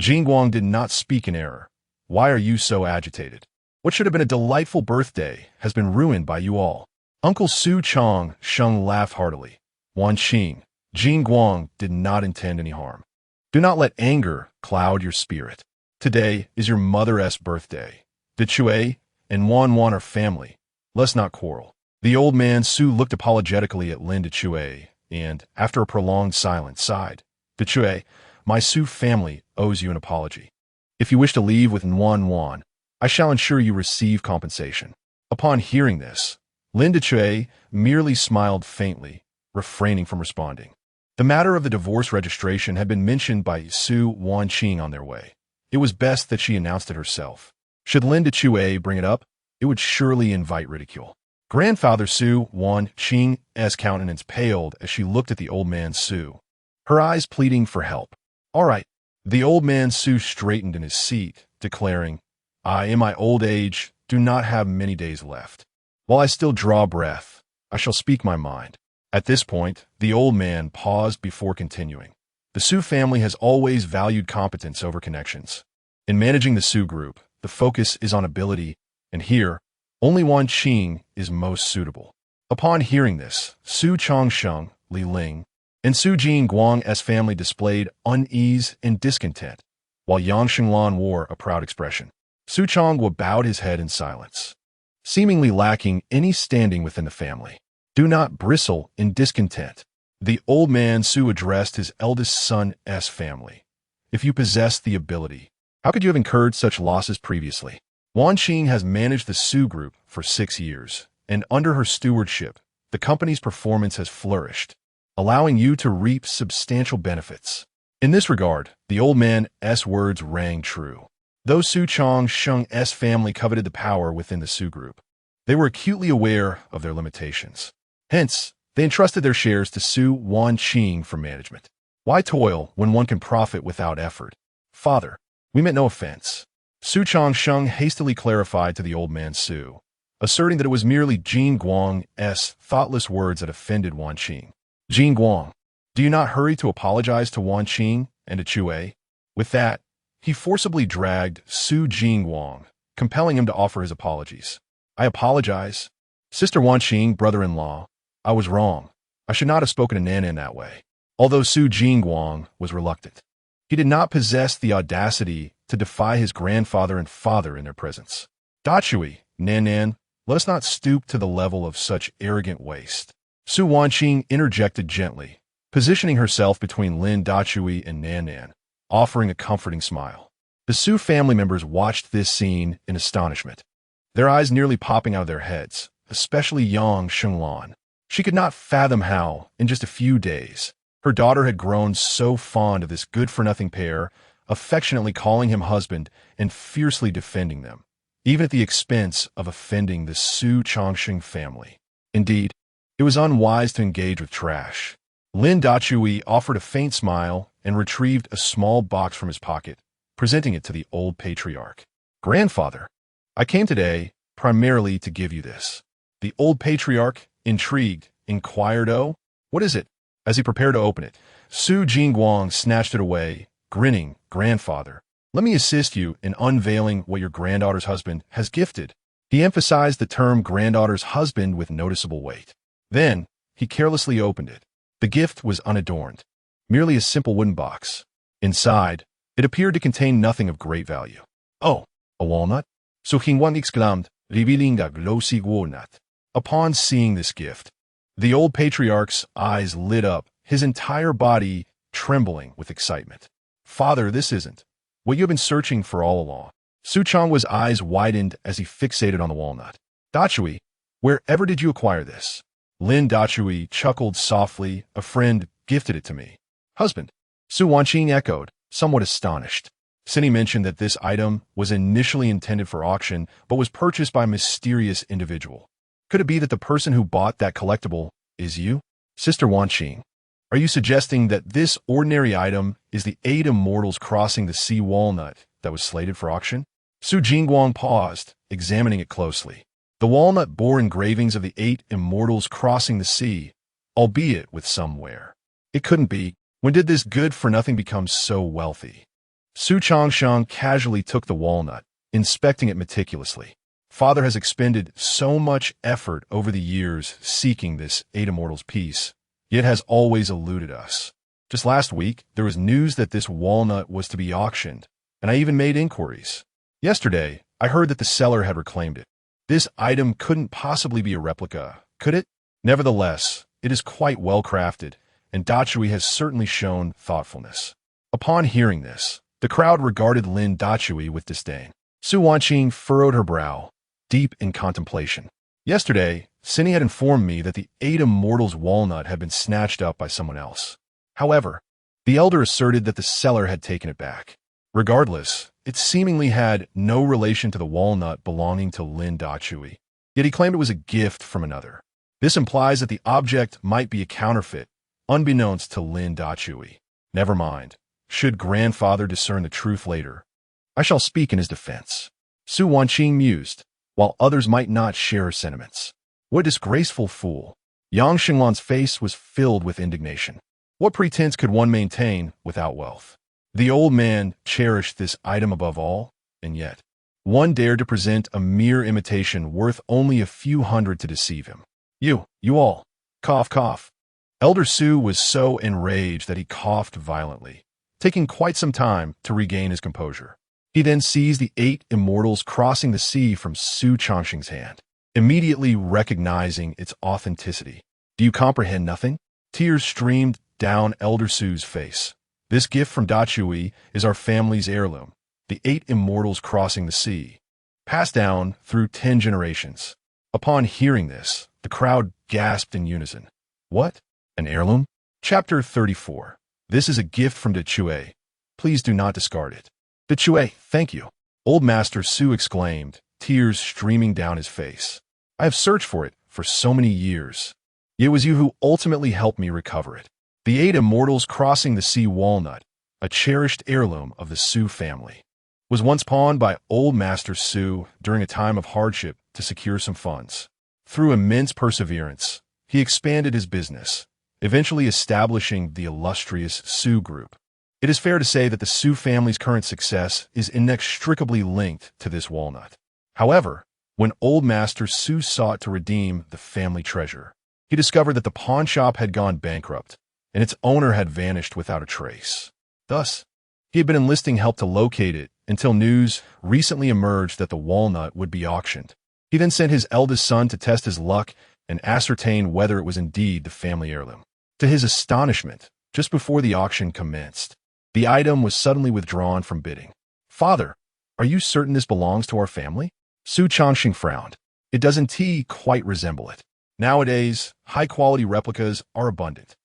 Jingguang did not speak in error. Why are you so agitated? What should have been a delightful birthday has been ruined by you all. Uncle Su Sheng laughed heartily. Wanqing, Jingguang did not intend any harm. Do not let anger cloud your spirit. Today is your mother's birthday. Dachui and Wan are family. Let's not quarrel. The old man Su looked apologetically at Lin Dachui and, after a prolonged silence, sighed. Dachui, my Su family owes you an apology. If you wish to leave with Wan, I shall ensure you receive compensation. Upon hearing this, Lin Dachui merely smiled faintly, refraining from responding. The matter of the divorce registration had been mentioned by Su Wanqing on their way. It was best that she announced it herself. Should Lin Dachui bring it up, it would surely invite ridicule. Grandfather Su Wanqing's countenance paled as she looked at the old man Su. her eyes pleading for help. All right. The old man Su straightened in his seat, declaring, I, in my old age, do not have many days left. While I still draw breath, I shall speak my mind. At this point, the old man paused before continuing. The Su family has always valued competence over connections. In managing the Su group, the focus is on ability, and here, only Wan Qing is most suitable. Upon hearing this, Su Changsheng, Li Ling, and Su Jingguang's family displayed unease and discontent, while Yang Xinglan wore a proud expression. Su Changwa bowed his head in silence, seemingly lacking any standing within the family. Do not bristle in discontent. The old man Su addressed his eldest son's family. If you possess the ability, how could you have incurred such losses previously? Wan Qing has managed the Su group for 6 years, and under her stewardship, the company's performance has flourished, allowing you to reap substantial benefits. In this regard, the old man's words rang true. Though Su Changsheng's family coveted the power within the Su group, they were acutely aware of their limitations. Hence, they entrusted their shares to Su Wan Qing for management. Why toil when one can profit without effort? Father, we meant no offense. Su Changsheng hastily clarified to the old man Su, asserting that it was merely Jin Guang's thoughtless words that offended Wan Qing. Jin Guang, do you not hurry to apologize to Wan Qing and to Chue? With that, he forcibly dragged Su Jingguang, compelling him to offer his apologies. I apologize. Sister Wan Qing, brother-in-law, I was wrong. I should not have spoken to Nan Nan that way. Although Su Jingguang was reluctant, he did not possess the audacity to defy his grandfather and father in their presence. Dachui, Nan Nan, let us not stoop to the level of such arrogant waste. Su Wanqing interjected gently, positioning herself between Lin Dachui and Nan Nan, offering a comforting smile. The Su family members watched this scene in astonishment, their eyes nearly popping out of their heads, especially Yang Xinglan. She could not fathom how, in just a few days, her daughter had grown so fond of this good-for-nothing pair, affectionately calling him husband and fiercely defending them, even at the expense of offending the Su Changsheng family. Indeed, it was unwise to engage with trash. Lin Dachui offered a faint smile and retrieved a small box from his pocket, presenting it to the old patriarch. Grandfather, I came today primarily to give you this. The old patriarch, intrigued, inquired, Oh, what is it? As he prepared to open it, Su Jingguang snatched it away, grinning, Grandfather, let me assist you in unveiling what your granddaughter's husband has gifted. He emphasized the term granddaughter's husband with noticeable weight. Then, he carelessly opened it. The gift was unadorned, merely a simple wooden box. Inside, it appeared to contain nothing of great value. Oh, a walnut? Su Jingguang exclaimed, revealing a glossy walnut. Upon seeing this gift, the old patriarch's eyes lit up, his entire body trembling with excitement. Father, this isn't what you've been searching for all along. Su Changwa's eyes widened as he fixated on the walnut. Dachui, wherever did you acquire this? Lin Dachui chuckled softly. A friend gifted it to me. Husband? Su Wanqing echoed, somewhat astonished. Cindy mentioned that this item was initially intended for auction, but was purchased by a mysterious individual. Could it be that the person who bought that collectible is you? Sister Wanqing, are you suggesting that this ordinary item is the 8 immortals crossing the sea walnut that was slated for auction? Su Jingguang paused, examining it closely. The walnut bore engravings of the 8 immortals crossing the sea, albeit with some wear. It couldn't be. When did this good-for-nothing become so wealthy? Su Changsheng casually took the walnut, inspecting it meticulously. Father has expended so much effort over the years seeking this 8 immortals piece, yet has always eluded us. Just last week, there was news that this walnut was to be auctioned, and I even made inquiries. Yesterday, I heard that the seller had reclaimed it. This item couldn't possibly be a replica, could it? Nevertheless, it is quite well crafted, and Dachui has certainly shown thoughtfulness. Upon hearing this, the crowd regarded Lin Dachui with disdain. Su Wanqing furrowed her brow, deep in contemplation. Yesterday, Cindy had informed me that the 8 immortals walnut had been snatched up by someone else. However, the elder asserted that the seller had taken it back. Regardless, it seemingly had no relation to the walnut belonging to Lin Dachui, yet he claimed it was a gift from another. This implies that the object might be a counterfeit, unbeknownst to Lin Dachui. Never mind. Should grandfather discern the truth later, I shall speak in his defense. Su Wanqing mused, while others might not share her sentiments. What a disgraceful fool. Yang Xinglan's face was filled with indignation. What pretense could one maintain without wealth? The old man cherished this item above all, and yet one dared to present a mere imitation worth only a few hundred to deceive him. You all. Cough, cough. Elder Su was so enraged that he coughed violently, taking quite some time to regain his composure. He then seized the 8 immortals crossing the sea from Su Changxing's hand, immediately recognizing its authenticity. Do you comprehend nothing? Tears streamed down Elder Su's face. This gift from Dachui is our family's heirloom, the 8 immortals crossing the sea, passed down through 10 generations. Upon hearing this, the crowd gasped in unison. What? An heirloom? Chapter 34. This is a gift from Dachui. Please do not discard it. Dachui, thank you. Old Master Su exclaimed, tears streaming down his face. I have searched for it for so many years. It was you who ultimately helped me recover it. The 8 immortals crossing the sea walnut, a cherished heirloom of the Su family, was once pawned by Old Master Su during a time of hardship to secure some funds. Through immense perseverance, he expanded his business, eventually establishing the illustrious Su Group. It is fair to say that the Su family's current success is inextricably linked to this walnut. However, when Old Master Su sought to redeem the family treasure, he discovered that the pawn shop had gone bankrupt, and its owner had vanished without a trace. Thus, he had been enlisting help to locate it until news recently emerged that the walnut would be auctioned. He then sent his eldest son to test his luck and ascertain whether it was indeed the family heirloom. To his astonishment, just before the auction commenced, the item was suddenly withdrawn from bidding. Father, are you certain this belongs to our family? Su Changxing frowned. It doesn't quite resemble it. Nowadays, high-quality replicas are abundant.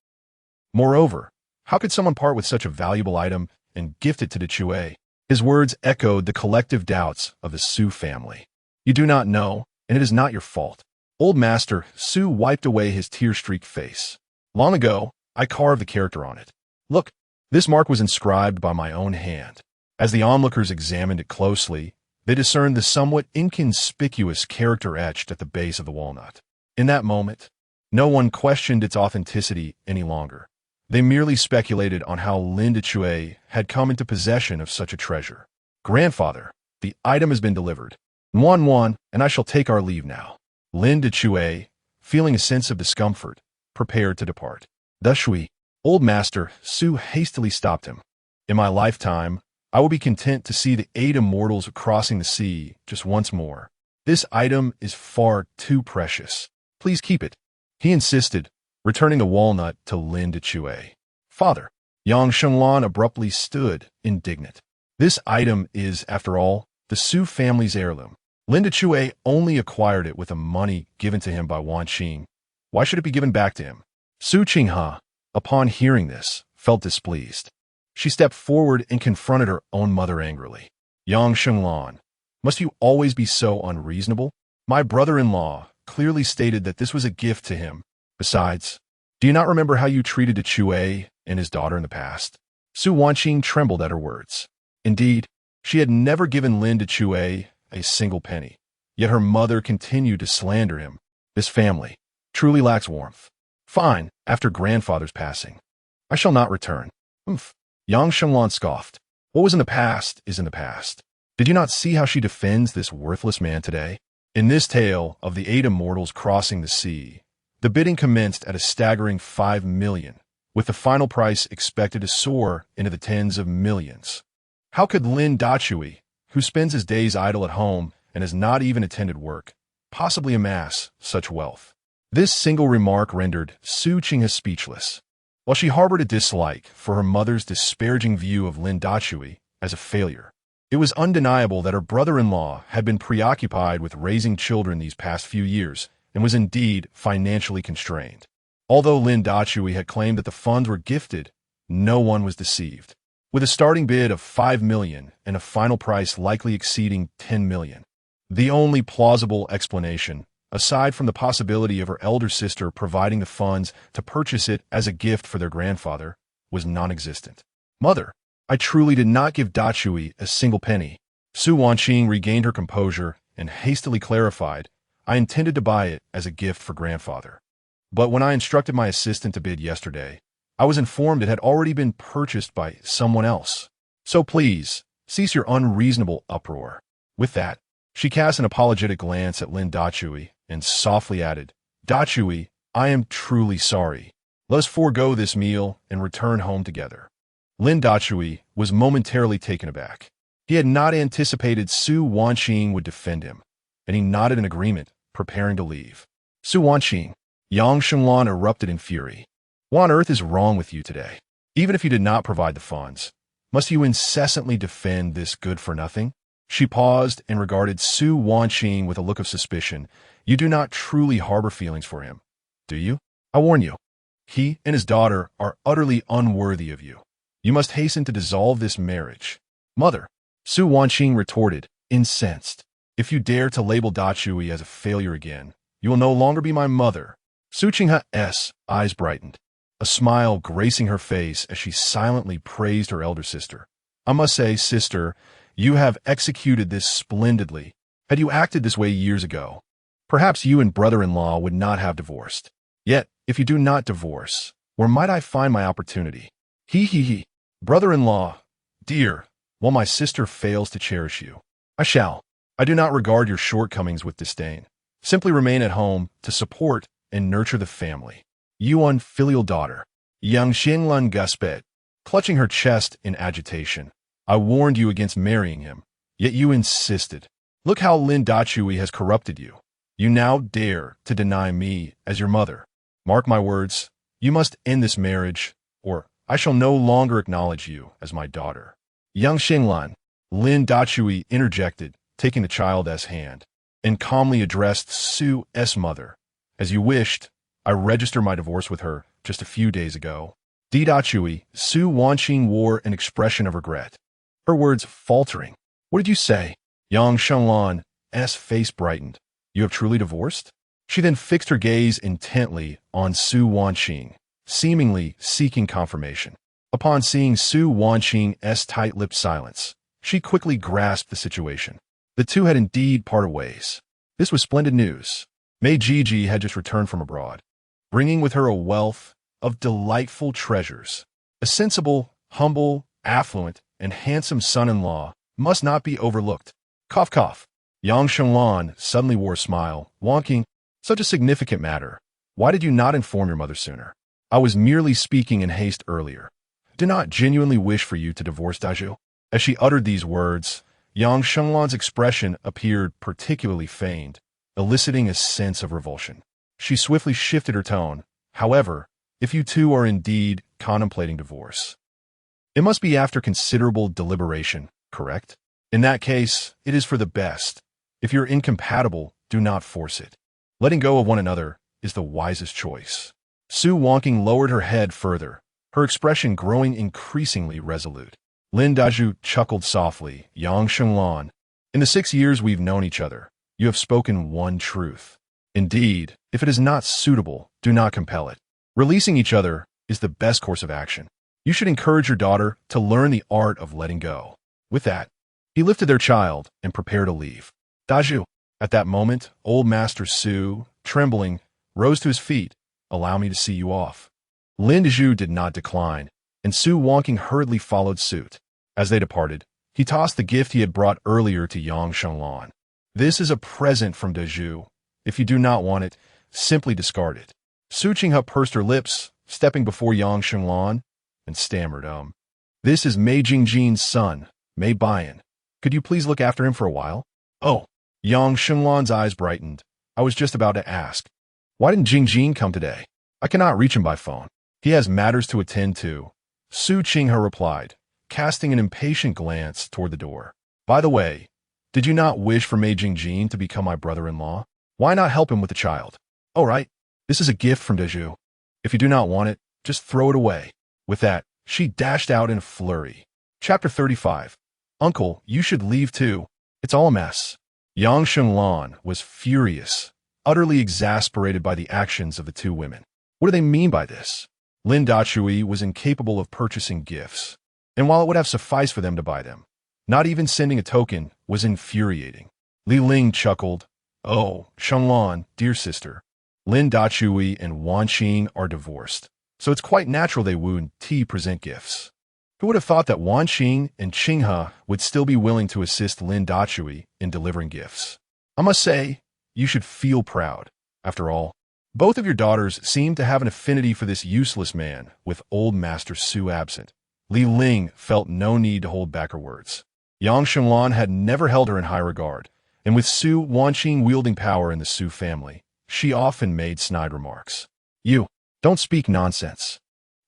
Moreover, how could someone part with such a valuable item and gift it to Dachui? His words echoed the collective doubts of the Su family. You do not know, and it is not your fault. Old Master Su wiped away his tear-streaked face. Long ago, I carved the character on it. Look, this mark was inscribed by my own hand. As the onlookers examined it closely, they discerned the somewhat inconspicuous character etched at the base of the walnut. In that moment, no one questioned its authenticity any longer. They merely speculated on how Lin Dachui had come into possession of such a treasure. Grandfather, the item has been delivered. Yuan, and I shall take our leave now. Lin Dachui, feeling a sense of discomfort, prepared to depart. Dachui, Old Master Su hastily stopped him. In my lifetime, I will be content to see the 8 immortals crossing the sea just once more. This item is far too precious. Please keep it, he insisted, returning the walnut to Lin Dachui. Father, Yang Xinglan abruptly stood, indignant. This item is, after all, the Su family's heirloom. Lin Dachui only acquired it with the money given to him by Wanqing. Why should it be given back to him? Su Qinghe, upon hearing this, felt displeased. She stepped forward and confronted her own mother angrily. Yang Xinglan, must you always be so unreasonable? My brother-in-law clearly stated that this was a gift to him. Besides, do you not remember how you treated Dachui and his daughter in the past? Su Wanqing trembled at her words. Indeed, she had never given Lin Dachui a single penny, yet her mother continued to slander him. This family truly lacks warmth. Fine, after grandfather's passing. I shall not return. Hmph. Yang Xinglan scoffed. What was in the past is in the past. Did you not see how she defends this worthless man today? In this tale of the 8 immortals crossing the sea, the bidding commenced at a staggering 5 million, with the final price expected to soar into the tens of millions. How could Lin Dachui, who spends his days idle at home and has not even attended work, possibly amass such wealth? This single remark rendered Su Qinghe speechless. While she harbored a dislike for her mother's disparaging view of Lin Dachui as a failure, it was undeniable that her brother-in-law had been preoccupied with raising children these past few years and was indeed financially constrained. Although Lin Dachui had claimed that the funds were gifted, no one was deceived. With a starting bid of 5 million and a final price likely exceeding 10 million, the only plausible explanation, aside from the possibility of her elder sister providing the funds to purchase it as a gift for their grandfather, was non-existent. Mother, I truly did not give Dachui a single penny. Su Wanqing regained her composure and hastily clarified, I intended to buy it as a gift for grandfather. But when I instructed my assistant to bid yesterday, I was informed it had already been purchased by someone else. So please, cease your unreasonable uproar. With that, she cast an apologetic glance at Lin Dachui and softly added, Dachui, I am truly sorry. Let us forego this meal and return home together. Lin Dachui was momentarily taken aback. He had not anticipated Su Wanqing would defend him, and he nodded in agreement, preparing to leave. Su Wanqing, Yang Shenglan erupted in fury. What on earth is wrong with you today? Even if you did not provide the funds, must you incessantly defend this good-for-nothing? She paused and regarded Su Wanqing with a look of suspicion. You do not truly harbor feelings for him, do you? I warn you, he and his daughter are utterly unworthy of you. You must hasten to dissolve this marriage. Mother, Su Wanqing retorted, incensed. If you dare to label Dachui as a failure again, you will no longer be my mother. Su Qinghe's eyes brightened, a smile gracing her face as she silently praised her elder sister. I must say, sister, you have executed this splendidly. Had you acted this way years ago, perhaps you and brother-in-law would not have divorced. Yet, if you do not divorce, where might I find my opportunity? He. Brother-in-law, dear, while my sister fails to cherish you, I shall. I do not regard your shortcomings with disdain. Simply remain at home to support and nurture the family. Yuan filial daughter, Yang Xinglun Guspet, clutching her chest in agitation. I warned you against marrying him, yet you insisted. Look how Lin Dachui has corrupted you. You now dare to deny me as your mother. Mark my words, you must end this marriage, or I shall no longer acknowledge you as my daughter. Yang Xinglan, Lin Dachui interjected, taking the child's hand, and calmly addressed Su's mother. As you wished, I registered my divorce with her just a few days ago. Dachui, Su Wanqing wore an expression of regret, her words faltering. What did you say? Yang Shenglan's face brightened. You have truly divorced? She then fixed her gaze intently on Su Wanqing, seemingly seeking confirmation. Upon seeing Su Wanqing's tight-lipped silence, she quickly grasped the situation. The two had indeed parted ways. This was splendid news. Mei Jiji had just returned from abroad, bringing with her a wealth of delightful treasures. A sensible, humble, affluent, and handsome son-in-law must not be overlooked. Cough, cough. Yang Shenglan suddenly wore a smile, wonking. Such a significant matter. Why did you not inform your mother sooner? I was merely speaking in haste earlier. Do not genuinely wish for you to divorce Daju. As she uttered these words, Yang Shenglan's expression appeared particularly feigned, eliciting a sense of revulsion. She swiftly shifted her tone. However, if you two are indeed contemplating divorce, it must be after considerable deliberation, correct? In that case, it is for the best. If you're incompatible, do not force it. Letting go of one another is the wisest choice. Su Wanqing lowered her head further, her expression growing increasingly resolute. Lin Daju chuckled softly. Yang Shenglan, in the 6 years we've known each other, you have spoken one truth. Indeed, if it is not suitable, do not compel it. Releasing each other is the best course of action. You should encourage your daughter to learn the art of letting go. With that, he lifted their child and prepared to leave. Daju. At that moment, old Master Su, trembling, rose to his feet. Allow me to see you off. Lin Daju did not decline, and Su Wanqing hurriedly followed suit. As they departed, he tossed the gift he had brought earlier to Yang Shenglan. This is a present from Daju. If you do not want it, simply discard it. Su Qinghe pursed her lips, stepping before Yang Shenglan, and stammered, This is Mei Jingjin's son, Mei Bian. Could you please look after him for a while? Oh. Yang Shenglan's eyes brightened. I was just about to ask. Why didn't Jingjin come today? I cannot reach him by phone. He has matters to attend to. Su Qinghe replied, casting an impatient glance toward the door. By the way, did you not wish for Mei Jingjin to become my brother-in-law? Why not help him with the child? All right, this is a gift from Daju. If you do not want it, just throw it away. With that, she dashed out in a flurry. Chapter 35. Uncle, you should leave too. It's all a mess. Yang Shenglan was furious, utterly exasperated by the actions of the two women. What do they mean by this? Lin Dachui was incapable of purchasing gifts, and while it would have sufficed for them to buy them, not even sending a token was infuriating. Li Ling chuckled. Oh, Shenglan, dear sister, Lin Dachui and Wan Qing are divorced, so it's quite natural they would present gifts. Who would have thought that Wan Qing and Hmph would still be willing to assist Lin Dachui in delivering gifts? I must say, you should feel proud. After all, both of your daughters seem to have an affinity for this useless man, with old Master Su absent. Li Ling felt no need to hold back her words. Yang Shenglan had never held her in high regard, and with Su Wanqing wielding power in the Su family, she often made snide remarks. You, don't speak nonsense.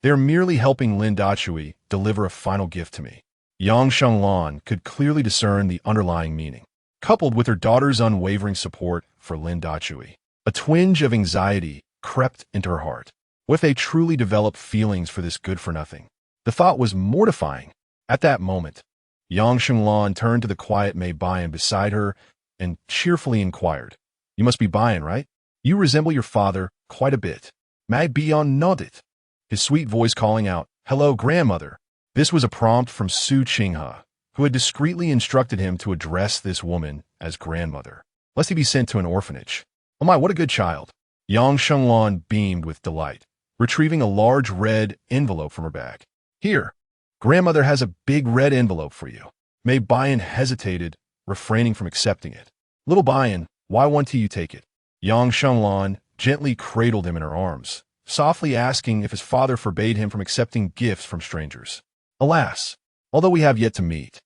They're merely helping Lin Dachui deliver a final gift to me. Yang Shenglan could clearly discern the underlying meaning, coupled with her daughter's unwavering support for Lin Dachui. A twinge of anxiety crept into her heart. What if they truly developed feelings for this good-for-nothing? The thought was mortifying. At that moment, Yang Shenglan turned to the quiet Mei Bayan beside her and cheerfully inquired, You must be Bayan, right? You resemble your father quite a bit. Mei Bayan nodded, his sweet voice calling out, Hello, grandmother. This was a prompt from Su Qinghe, who had discreetly instructed him to address this woman as grandmother, lest he be sent to an orphanage. Oh my, what a good child. Yang Shenglan beamed with delight, retrieving a large red envelope from her bag. Here, grandmother has a big red envelope for you. Mei Bayan hesitated, refraining from accepting it. Little Bayan, why won't you take it? Yang Shenglan gently cradled him in her arms, softly asking if his father forbade him from accepting gifts from strangers. Alas, although we have yet to meet,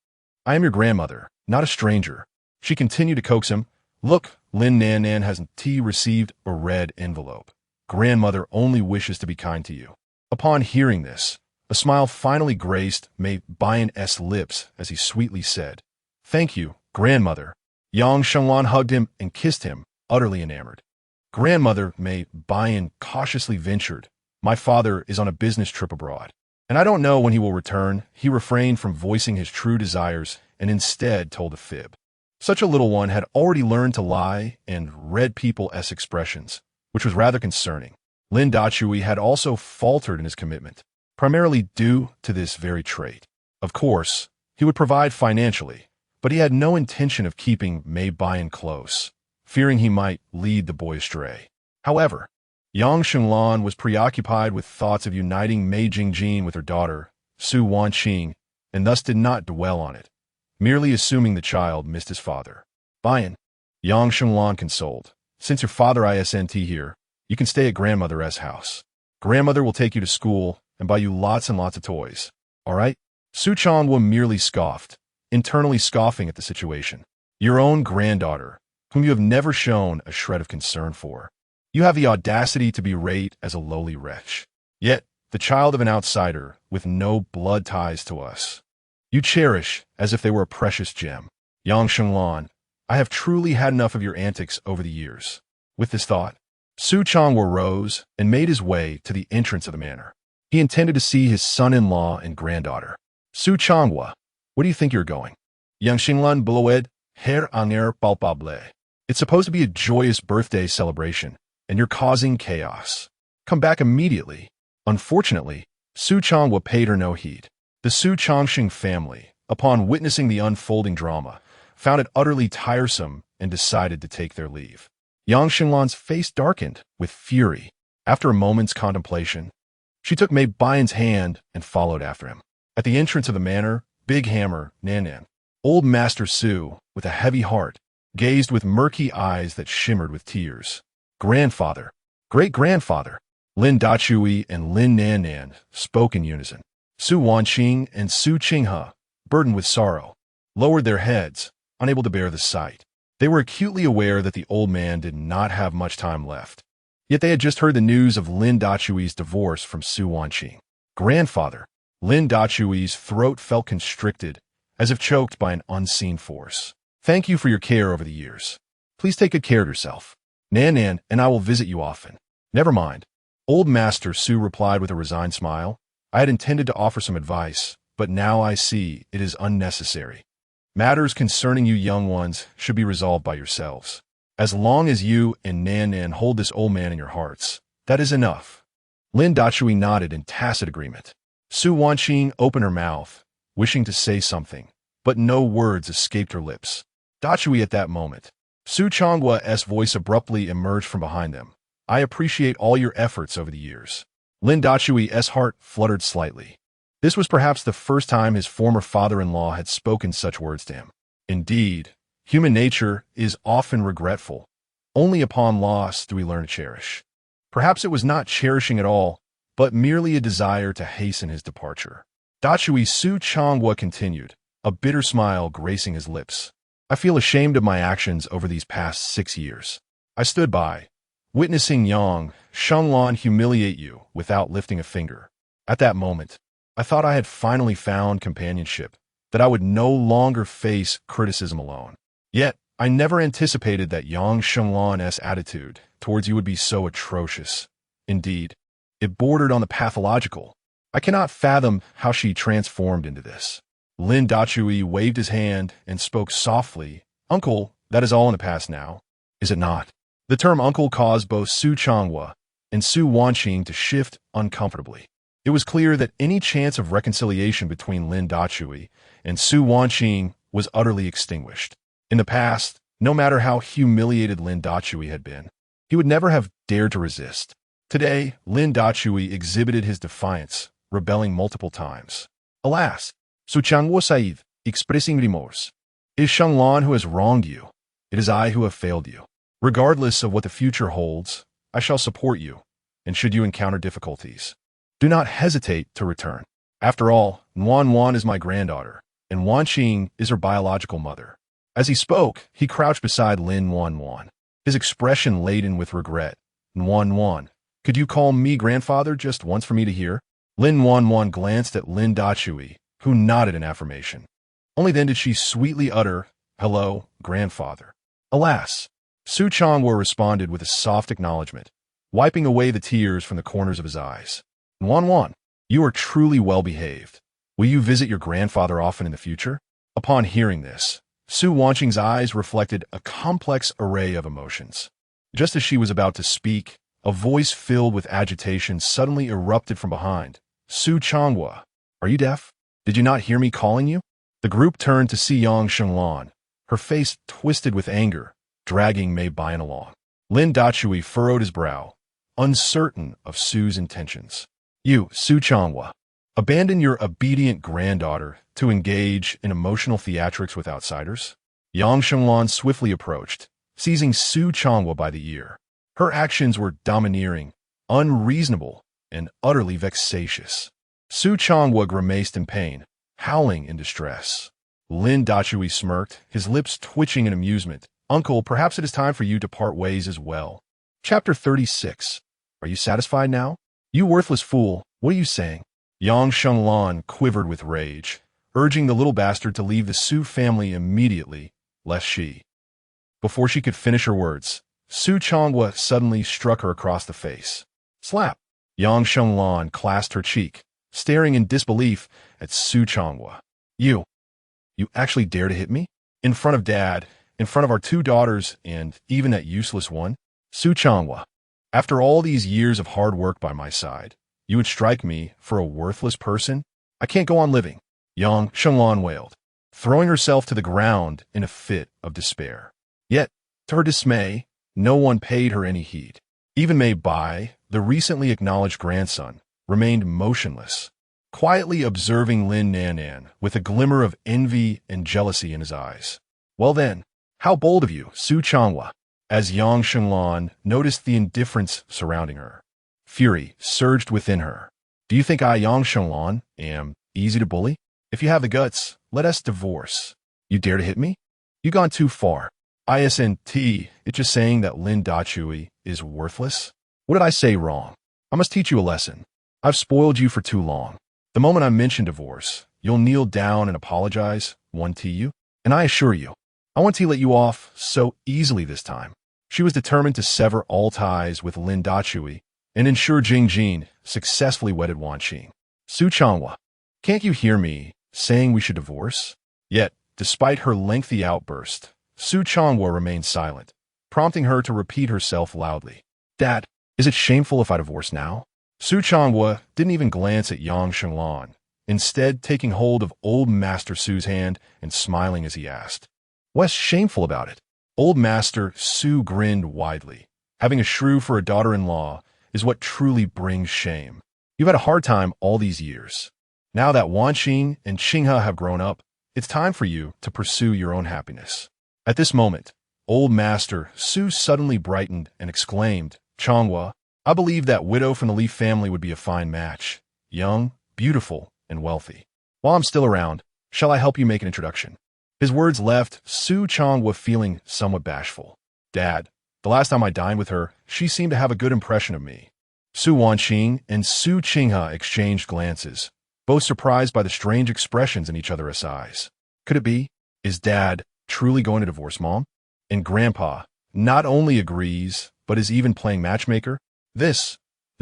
I am your grandmother, not a stranger. She continued to coax him. Look, Lin Nan hasn't received a red envelope. Grandmother only wishes to be kind to you. Upon hearing this, a smile finally graced Mei Bayan's lips as he sweetly said, Thank you, grandmother. Yang Shenglan hugged him and kissed him, utterly enamored. Grandmother, Mei Bayan cautiously ventured, My father is on a business trip abroad, and I don't know when he will return. He refrained from voicing his true desires and instead told a fib. Such a little one had already learned to lie and read people's expressions, which was rather concerning. Lin Dachui had also faltered in his commitment, primarily due to this very trait. Of course, he would provide financially, but he had no intention of keeping Mei Bayan close, fearing he might lead the boy astray. However, Yang Shenglan was preoccupied with thoughts of uniting Mei Jingjin with her daughter, Su Wanqing, and thus did not dwell on it, merely assuming the child missed his father. Bayan, Yang Shenglan consoled, Since your father isn't here, you can stay at grandmother's house. Grandmother will take you to school and buy you lots and lots of toys. All right? Su Changwa merely scoffed, internally scoffing at the situation. Your own granddaughter, whom you have never shown a shred of concern for. You have the audacity to berate as a lowly wretch. Yet, the child of an outsider with no blood ties to us, you cherish as if they were a precious gem. Yang Shenglan, I have truly had enough of your antics over the years. With this thought, Su Changwa rose and made his way to the entrance of the manor. He intended to see his son-in-law and granddaughter. Su Changwa, where do you think you're going? Yang Shenglan blowed, Her aner palpable. It's supposed to be a joyous birthday celebration, and you're causing chaos. Come back immediately. Unfortunately, Su Changwa paid her no heed. The Su Changxing family, upon witnessing the unfolding drama, found it utterly tiresome and decided to take their leave. Yang Shenglan's face darkened with fury. After a moment's contemplation, she took Mei Bayan's hand and followed after him. At the entrance of the manor, Big Hammer, Nan, old Master Su, with a heavy heart, gazed with murky eyes that shimmered with tears. Grandfather, great-grandfather, Lin Dachui and Lin Nan spoke in unison. Su Wanqing and Su Qinghe, burdened with sorrow, lowered their heads, unable to bear the sight. They were acutely aware that the old man did not have much time left. Yet they had just heard the news of Lin Dachui's divorce from Su Wanqing. Grandfather, Lin Dachui's throat felt constricted, as if choked by an unseen force. Thank you for your care over the years. Please take good care of yourself. Nan and I will visit you often. Never mind. Old Master Su replied with a resigned smile. I had intended to offer some advice, but now I see it is unnecessary. Matters concerning you young ones should be resolved by yourselves. As long as you and Nan hold this old man in your hearts, that is enough. Lin Dachui nodded in tacit agreement. Su Wanqing opened her mouth, wishing to say something, but no words escaped her lips. Dachui at that moment. Su Changhua's voice abruptly emerged from behind them. I appreciate all your efforts over the years. Lin Dachui's heart fluttered slightly. This was perhaps the first time his former father-in-law had spoken such words to him. Indeed, human nature is often regretful. Only upon loss do we learn to cherish. Perhaps it was not cherishing at all, but merely a desire to hasten his departure. Dachui Su Changhua continued, a bitter smile gracing his lips. I feel ashamed of my actions over these past 6 years. I stood by, witnessing Yang Shenglan humiliate you without lifting a finger. At that moment, I thought I had finally found companionship, that I would no longer face criticism alone. Yet, I never anticipated that Yang Shenglan's attitude towards you would be so atrocious. Indeed, it bordered on the pathological. I cannot fathom how she transformed into this. Lin Dachui waved his hand and spoke softly. Uncle, that is all in the past now. Is it not? The term uncle caused both Su Changhua and Su Wanqing to shift uncomfortably. It was clear that any chance of reconciliation between Lin Dachui and Su Wanqing was utterly extinguished. In the past, no matter how humiliated Lin Dachui had been, he would never have dared to resist. Today, Lin Dachui exhibited his defiance, rebelling multiple times. Alas, Su Changhua Said, expressing remorse. It is Shenglan who has wronged you. It is I who have failed you. Regardless of what the future holds, I shall support you, and should you encounter difficulties, do not hesitate to return. After all, Yuan is my granddaughter, and Wanqing is her biological mother. As he spoke, he crouched beside Lin Yuan, his expression laden with regret. Yuan, could you call me grandfather just once for me to hear? Lin Yuan glanced at Lin Dachui, who nodded in affirmation. Only then did she sweetly utter, hello, grandfather. Alas, Su Changhua responded with a soft acknowledgement, wiping away the tears from the corners of his eyes. Yuan, you are truly well behaved. Will you visit your grandfather often in the future? Upon hearing this, Su Wanqing's eyes reflected a complex array of emotions. Just as she was about to speak, a voice filled with agitation suddenly erupted from behind. Su Changhua, are you deaf? Did you not hear me calling you? The group turned to see Yang Shenglan, her face twisted with anger, dragging Mei Bayan along. Lin Dachui furrowed his brow, uncertain of Su's intentions. You, Su Changhua, abandon your obedient granddaughter to engage in emotional theatrics with outsiders? Yang Shenglan swiftly approached, seizing Su Changhua by the ear. Her actions were domineering, unreasonable, and utterly vexatious. Su Changhua grimaced in pain, howling in distress. Lin Dachui smirked, his lips twitching in amusement. Uncle, perhaps it is time for you to part ways as well. Chapter 36. Are you satisfied now? You worthless fool, what are you saying? Yang Shenglan quivered with rage, urging the little bastard to leave the Su family immediately, lest she. Before she could finish her words, Su Changhua suddenly struck her across the face. Slap! Yang Shenglan clasped her cheek, staring in disbelief at Su Changhua. You actually dare to hit me? In front of Dad, in front of our 2 daughters, and even that useless one? Su Changhua, after all these years of hard work by my side, you would strike me for a worthless person? I can't go on living, Yang Shenglan wailed, throwing herself to the ground in a fit of despair. Yet, to her dismay, no one paid her any heed. Even Mei Bai, the recently acknowledged grandson, remained motionless, quietly observing Lin Nanan with a glimmer of envy and jealousy in his eyes. Well then, how bold of you, Su Changhua. As Yang Shenglan noticed the indifference surrounding her, fury surged within her. Do you think I, Yang Shenglan, am easy to bully? If you have the guts, let us divorce. You dare to hit me? You gone too far. Isn't it just saying that Lin Dachui is worthless? What did I say wrong? I must teach you a lesson. I've spoiled you for too long. The moment I mention divorce, you'll kneel down and apologize, one to you, and I assure you, I won't let you off so easily this time. She was determined to sever all ties with Lin Dachui and ensure Jingjin successfully wedded Wanqing. Su Changhua, can't you hear me saying we should divorce? Yet, despite her lengthy outburst, Su Changhua remained silent, prompting her to repeat herself loudly. Dad, is it shameful if I divorce now? Su Changhua didn't even glance at Yang Shenglan, instead taking hold of Old Master Su's hand and smiling as he asked, "What's shameful about it?" Old Master Su grinned widely. Having a shrew for a daughter-in-law is what truly brings shame. You've had a hard time all these years. Now that Wanqing and Hmph have grown up, it's time for you to pursue your own happiness. At this moment, Old Master Su suddenly brightened and exclaimed, "Changhua, I believe that widow from the Li family would be a fine match. Young, beautiful, and wealthy. While I'm still around, shall I help you make an introduction?" His words left Su Changhua feeling somewhat bashful. "Dad, the last time I dined with her, she seemed to have a good impression of me." Su Wanqing and Su Hmph exchanged glances, both surprised by the strange expressions in each other's eyes. Could it be? Is Dad truly going to divorce Mom? And Grandpa not only agrees, but is even playing matchmaker? The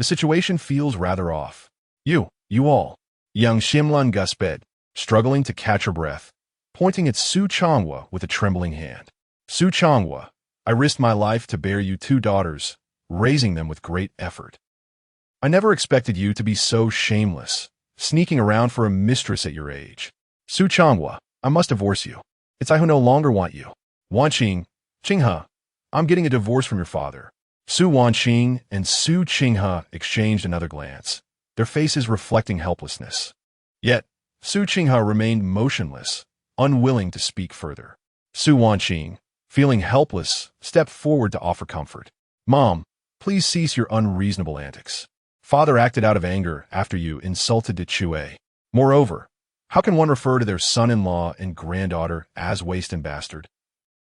situation feels rather off. You all. Young Shimlan gusped, struggling to catch her breath, pointing at Su Changhua with a trembling hand. "Su Changhua, I risked my life to bear you 2 daughters, raising them with great effort. I never expected you to be so shameless, sneaking around for a mistress at your age. Su Changhua, I must divorce you. It's I who no longer want you. Wanqing, Hmph, I'm getting a divorce from your father." Su Wanqing and Su Hmph exchanged another glance, their faces reflecting helplessness. Yet, Su Hmph remained motionless, unwilling to speak further. Su Wanqing, feeling helpless, stepped forward to offer comfort. "Mom, please cease your unreasonable antics. Father acted out of anger after you insulted De Chue. Moreover, how can one refer to their son-in-law and granddaughter as waste and bastard?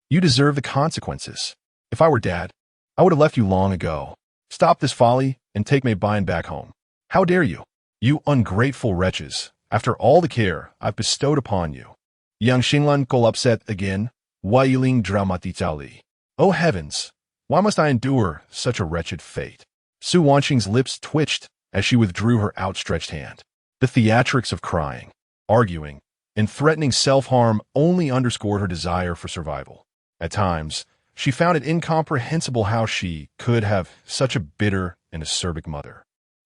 You deserve the consequences. If I were Dad, I would have left you long ago. Stop this folly and take Mei Bian back home. How dare you? You ungrateful wretches, after all the care I've bestowed upon you." Yang Xinglan got upset again, wailing dramatically. "Oh heavens, why must I endure such a wretched fate?" Su Wanqing's lips twitched as she withdrew her outstretched hand. The theatrics of crying, arguing, and threatening self-harm only underscored her desire for survival. At times, she found it incomprehensible how she could have such a bitter and acerbic mother.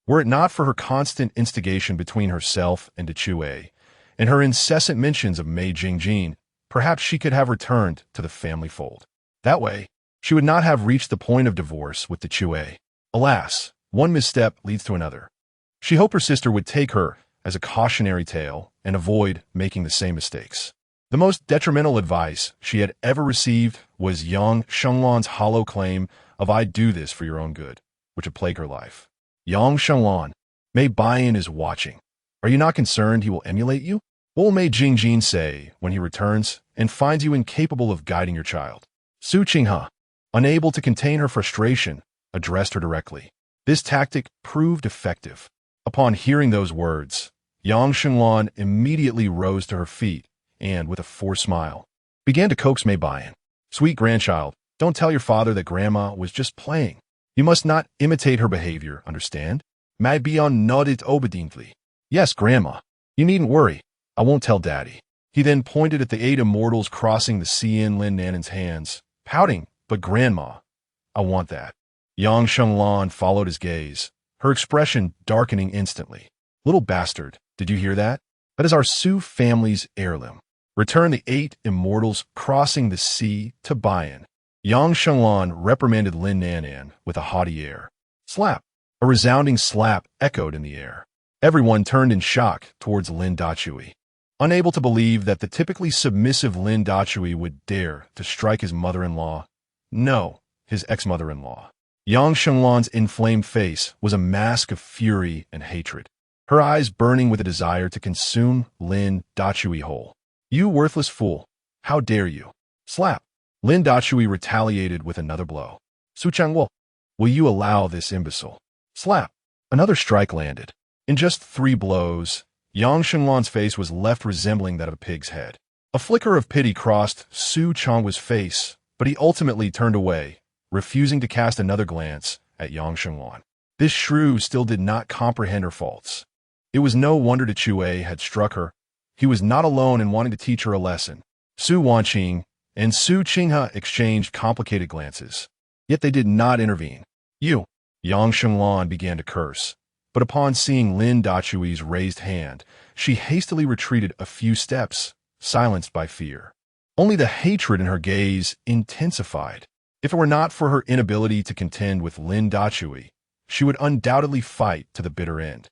Were it not for her constant instigation between herself and De Chue, and her incessant mentions of Mei Jingjin, perhaps she could have returned to the family fold. That way, she would not have reached the point of divorce with De Chue. Alas, one misstep leads to another. She hoped her sister would take her as a cautionary tale and avoid making the same mistakes. The most detrimental advice she had ever received was Yang Shenglan's hollow claim of "I do this for your own good," which had plagued her life. "Yang Shenglan, Mei Bian is watching. Are you not concerned he will emulate you? What will Mei Jingjin say when he returns and finds you incapable of guiding your child?" Su Hmph, unable to contain her frustration, addressed her directly. This tactic proved effective. Upon hearing those words, Yang Shenglan immediately rose to her feet and, with a forced smile, began to coax Mei Bian. "Sweet grandchild, don't tell your father that Grandma was just playing. You must not imitate her behavior, understand?" Mei Bian nodded obediently. "Yes, Grandma. You needn't worry. I won't tell Daddy." He then pointed at the 8 immortals crossing the sea in Lin Nanan's hands, pouting, "But Grandma, I want that." Yang Shenglan followed his gaze, her expression darkening instantly. "Little bastard, did you hear that? That is our Su family's heirloom. Return the 8 immortals crossing the sea to Bian." Yang Shenglan reprimanded Lin Nanan with a haughty air. Slap! A resounding slap echoed in the air. Everyone turned in shock towards Lin Dachui, unable to believe that the typically submissive Lin Dachui would dare to strike his mother-in-law. No, his ex-mother-in-law. Yang Shenglan's inflamed face was a mask of fury and hatred, her eyes burning with a desire to consume Lin Dachui whole. "You worthless fool! How dare you!" Slap! Lin Dachui retaliated with another blow. "Su Changhua, will you allow this imbecile?" Slap! Another strike landed. In just 3 blows, Yang Shenglan's face was left resembling that of a pig's head. A flicker of pity crossed Su Changhua's face, but he ultimately turned away, refusing to cast another glance at Yang Shenglan. This shrew still did not comprehend her faults. It was no wonder De Chue had struck her. He was not alone in wanting to teach her a lesson. Su Wanqing and Su Hmph exchanged complicated glances, yet they did not intervene. "You!" Yang Shenglan began to curse, but upon seeing Lin Dachui's raised hand, she hastily retreated a few steps, silenced by fear. Only the hatred in her gaze intensified. If it were not for her inability to contend with Lin Dachui, she would undoubtedly fight to the bitter end.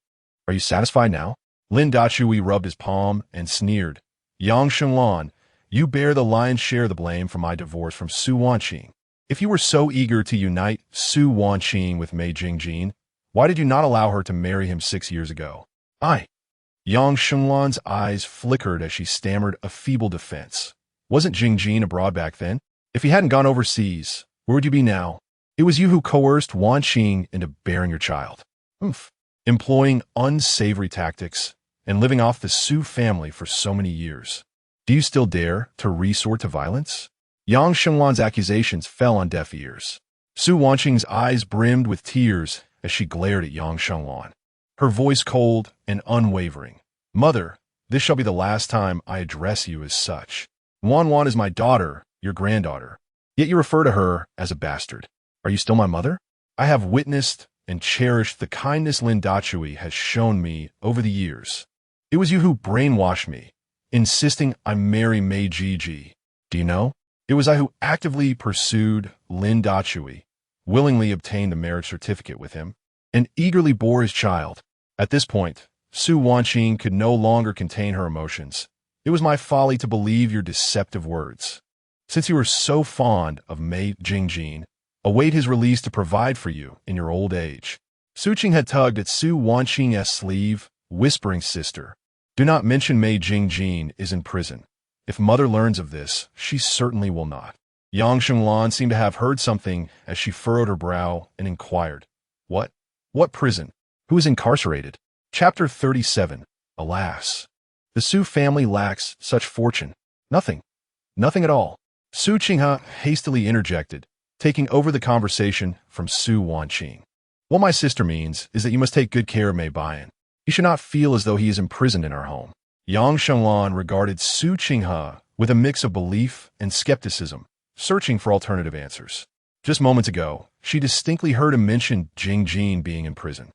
Are you satisfied now? Lin Dachui rubbed his palm and sneered. Yang Shenglan, you bear the lion's share of the blame for my divorce from Su Wanqing. If you were so eager to unite Su Wanqing with Mei Jingjin, why did you not allow her to marry him 6 years ago? Yang Shenglan's eyes flickered as she stammered a feeble defense. Wasn't Jingjin abroad back then? If he hadn't gone overseas, where would you be now? It was you who coerced Wanqing into bearing your child. Hmph. Employing unsavory tactics and living off the Su family for so many years. Do you still dare to resort to violence? Yang Shenglan's accusations fell on deaf ears. Su Wanqing's eyes brimmed with tears as she glared at Yang Shenglan, her voice cold and unwavering. Mother, this shall be the last time I address you as such. Wan is my daughter, your granddaughter, yet you refer to her as a bastard. Are you still my mother? I have witnessed and cherished the kindness Lin Dachui has shown me over the years. It was you who brainwashed me, insisting I marry Mei Jiji. Do you know? It was I who actively pursued Lin Dachui, willingly obtained the marriage certificate with him, and eagerly bore his child. At this point, Su Wanqing could no longer contain her emotions. It was my folly to believe your deceptive words. Since you were so fond of Mei Jingjin, await his release to provide for you in your old age. Su Qing had tugged at Su Wanqing's sleeve, whispering, Sister, do not mention Mei Jingjin is in prison. If mother learns of this, she certainly will not. Yang Shenglan seemed to have heard something as she furrowed her brow and inquired, What? What prison? Who is incarcerated? Chapter 37. Alas. The Su family lacks such fortune. Nothing. Nothing at all. Su Qinghe hastily interjected, taking over the conversation from Su Wanqing. What my sister means is that you must take good care of Mei Bian. You should not feel as though he is imprisoned in our home. Yang Shenglan regarded Su Qinghe with a mix of belief and skepticism, searching for alternative answers. Just moments ago, she distinctly heard him mention Jingjin being in prison.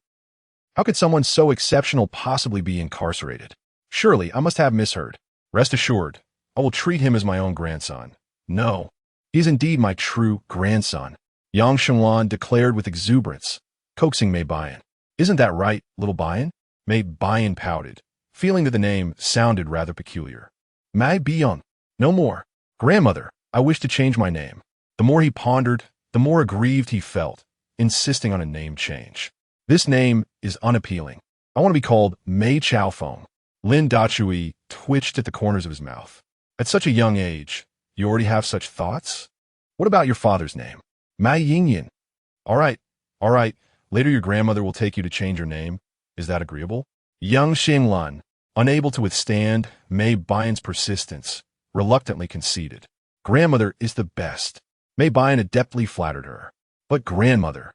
How could someone so exceptional possibly be incarcerated? Surely, I must have misheard. Rest assured, I will treat him as my own grandson. No, he is indeed my true grandson, Yang Shenglan declared with exuberance, coaxing Mei Bian. Isn't that right, little Bian? Mei Bian pouted, feeling that the name sounded rather peculiar. Mei Bian. No more. Grandmother, I wish to change my name. The more he pondered, the more aggrieved he felt, insisting on a name change. This name is unappealing. I want to be called Mei Chaofeng. Lin Dachui twitched at the corners of his mouth. At such a young age, you already have such thoughts? What about your father's name? Mei Yingyan. All right. Later your grandmother will take you to change your name. Is that agreeable? Yang Xinglan, unable to withstand Mei Bian's persistence, reluctantly conceded. Grandmother is the best. Mei Bian adeptly flattered her. But grandmother,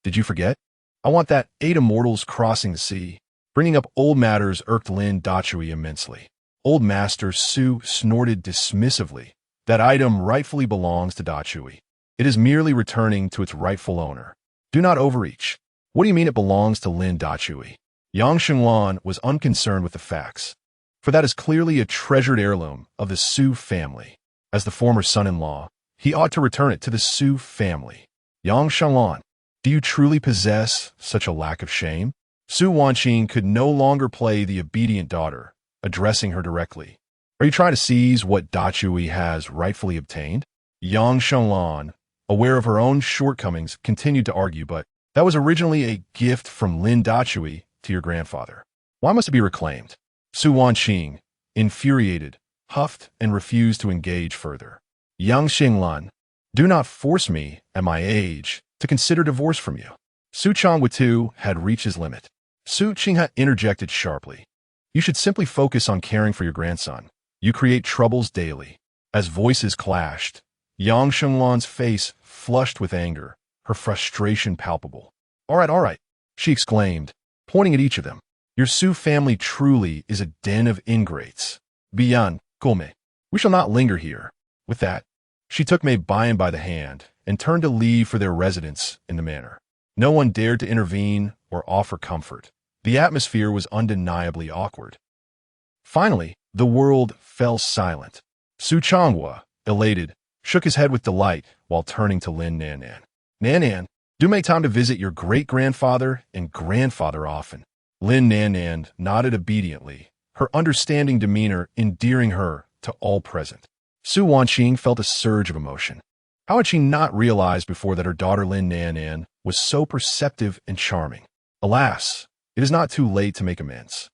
did you forget? I want that 8 immortals crossing the sea. Bringing up old matters irked Lin Dachui immensely. Old Master Su snorted dismissively. That item rightfully belongs to Dachui. It is merely returning to its rightful owner. Do not overreach. What do you mean it belongs to Lin Dachui? Yang Shenglan was unconcerned with the facts, for that is clearly a treasured heirloom of the Su family. As the former son-in-law, he ought to return it to the Su family. Yang Shenglan, do you truly possess such a lack of shame? Su Wanqing could no longer play the obedient daughter, addressing her directly. Are you trying to seize what Dachui has rightfully obtained? Yang Shenglan, aware of her own shortcomings, continued to argue, but that was originally a gift from Lin Dachui to your grandfather. Why must it be reclaimed? Su Wanqing, infuriated, huffed and refused to engage further. Yang Xinglan, do not force me, at my age, to consider divorce from you. Su Changwitu had reached his limit. Su Qinghe interjected sharply. You should simply focus on caring for your grandson. You create troubles daily. As voices clashed, Yang Shenglan's face flushed with anger, her frustration palpable. All right, she exclaimed, pointing at each of them. Your Su family truly is a den of ingrates. Bian, Gome, we shall not linger here. With that, she took Mei Bian by the hand and turned to leave for their residence in the manor. No one dared to intervene or offer comfort. The atmosphere was undeniably awkward. Finally, the world fell silent. Su Changhua, elated, shook his head with delight while turning to Lin Nanan. Nanan, do make time to visit your great-grandfather and grandfather often. Lin Nanan nodded obediently, her understanding demeanor endearing her to all present. Su Wanqing felt a surge of emotion. How had she not realized before that her daughter Lin Nanan was so perceptive and charming? Alas, it is not too late to make amends.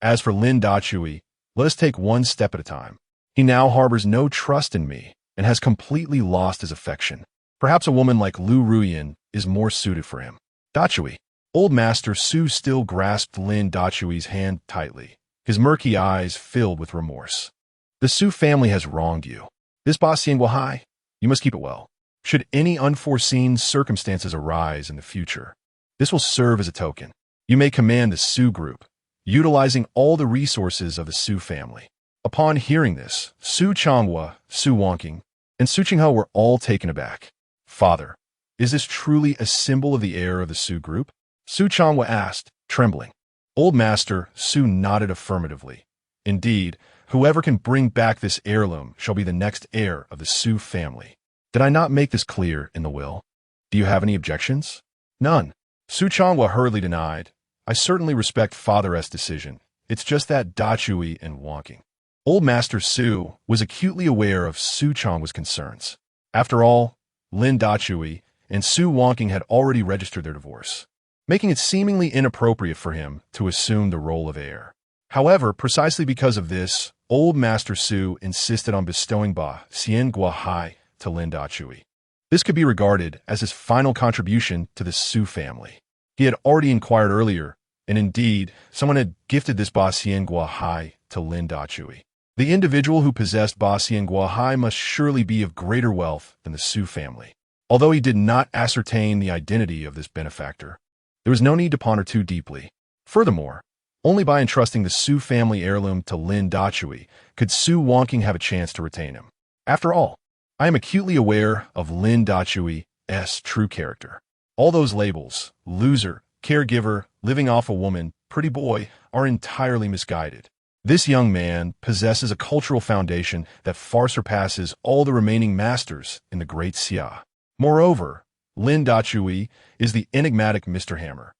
As for Lin Dachui, let us take one step at a time. He now harbors no trust in me and has completely lost his affection. Perhaps a woman like Lu Ruyin is more suited for him. Dachui. Old Master Su still grasped Lin Dachui's hand tightly, his murky eyes filled with remorse. The Su family has wronged you. This Ba Xianguohai, you must keep it well. Should any unforeseen circumstances arise in the future, this will serve as a token. You may command the Su group, utilizing all the resources of the Su family. Upon hearing this, Su Changhua, Su Wanqing, and Su Qinghe were all taken aback. Father, is this truly a symbol of the heir of the Su group? Su Changhua asked, trembling. Old Master Su nodded affirmatively. Indeed, whoever can bring back this heirloom shall be the next heir of the Su family. Did I not make this clear in the will? Do you have any objections? None. Su Changhua hurriedly denied. I certainly respect Father S' decision. It's just that Dachui and Wanqing. Old Master Su was acutely aware of Su Changhua's concerns. After all, Lin Dachui and Su Wanqing had already registered their divorce, making it seemingly inappropriate for him to assume the role of heir. However, precisely because of this, Old Master Su insisted on bestowing Ba Xianguohai to Lin Dachui. This could be regarded as his final contribution to the Su family. He had already inquired earlier, and indeed, someone had gifted this Ba Xianguohai to Lin Dachui. The individual who possessed Ba Xianguohai must surely be of greater wealth than the Su family. Although he did not ascertain the identity of this benefactor, there was no need to ponder too deeply. Furthermore, only by entrusting the Su family heirloom to Lin Dachui could Su Wanqing have a chance to retain him. After all, I am acutely aware of Lin Dachui's true character. All those labels, loser, caregiver, living off a woman, pretty boy, are entirely misguided. This young man possesses a cultural foundation that far surpasses all the remaining masters in the Great Xia. Moreover, Lin Dachui is the enigmatic Mr. Hammer,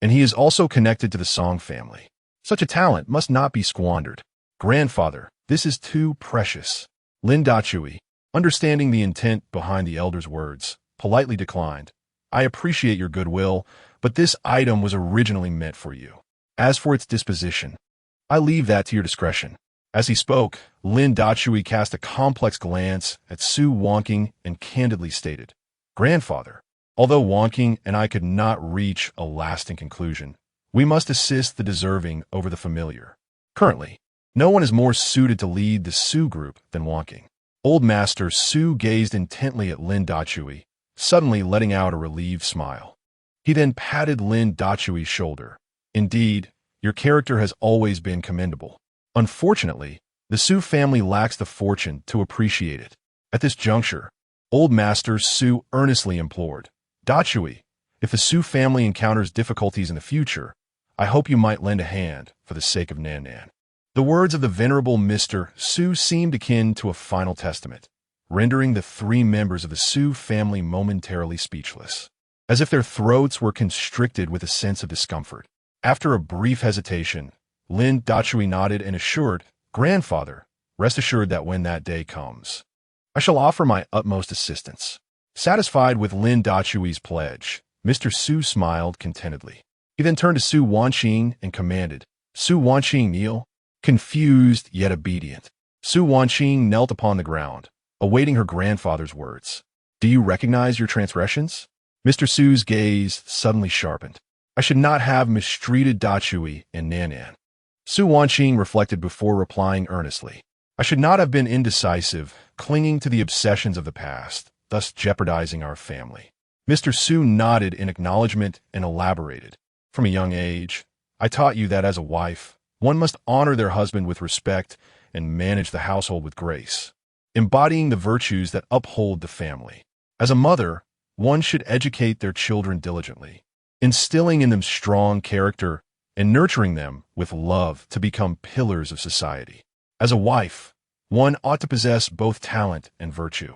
and he is also connected to the Song family. Such a talent must not be squandered. Grandfather, this is too precious. Lin Dachui, understanding the intent behind the elder's words, politely declined. I appreciate your goodwill, but this item was originally meant for you. As for its disposition, I leave that to your discretion. As he spoke, Lin Dachui cast a complex glance at Su Wanqing and candidly stated, Grandfather, although Wanqing and I could not reach a lasting conclusion, we must assist the deserving over the familiar. Currently, no one is more suited to lead the Su group than Wanqing. Old Master Su gazed intently at Lin Dachui, suddenly letting out a relieved smile. He then patted Lin Dachui's shoulder. Indeed, your character has always been commendable. Unfortunately, the Su family lacks the fortune to appreciate it. At this juncture, Old Master Su earnestly implored, Dachui, if the Su family encounters difficulties in the future, I hope you might lend a hand for the sake of Nanan. The words of the venerable Mr. Su seemed akin to a final testament, rendering the three members of the Su family momentarily speechless, as if their throats were constricted with a sense of discomfort. After a brief hesitation, Lin Dachui nodded and assured, Grandfather, rest assured that when that day comes, I shall offer my utmost assistance. Satisfied with Lin Dachui's pledge, Mr. Su smiled contentedly. He then turned to Su Wanqing and commanded, Su Wanqing, kneel. Confused yet obedient, Su Wanqing knelt upon the ground, awaiting her grandfather's words. Do you recognize your transgressions? Mr. Su's gaze suddenly sharpened. I should not have mistreated Dachui and Nanan. Su Wanqing reflected before replying earnestly. I should not have been indecisive, clinging to the obsessions of the past, thus jeopardizing our family. Mr. Su nodded in acknowledgement and elaborated. From a young age, I taught you that as a wife, one must honor their husband with respect and manage the household with grace, embodying the virtues that uphold the family. As a mother, one should educate their children diligently, instilling in them strong character and nurturing them with love to become pillars of society. As a wife, one ought to possess both talent and virtue,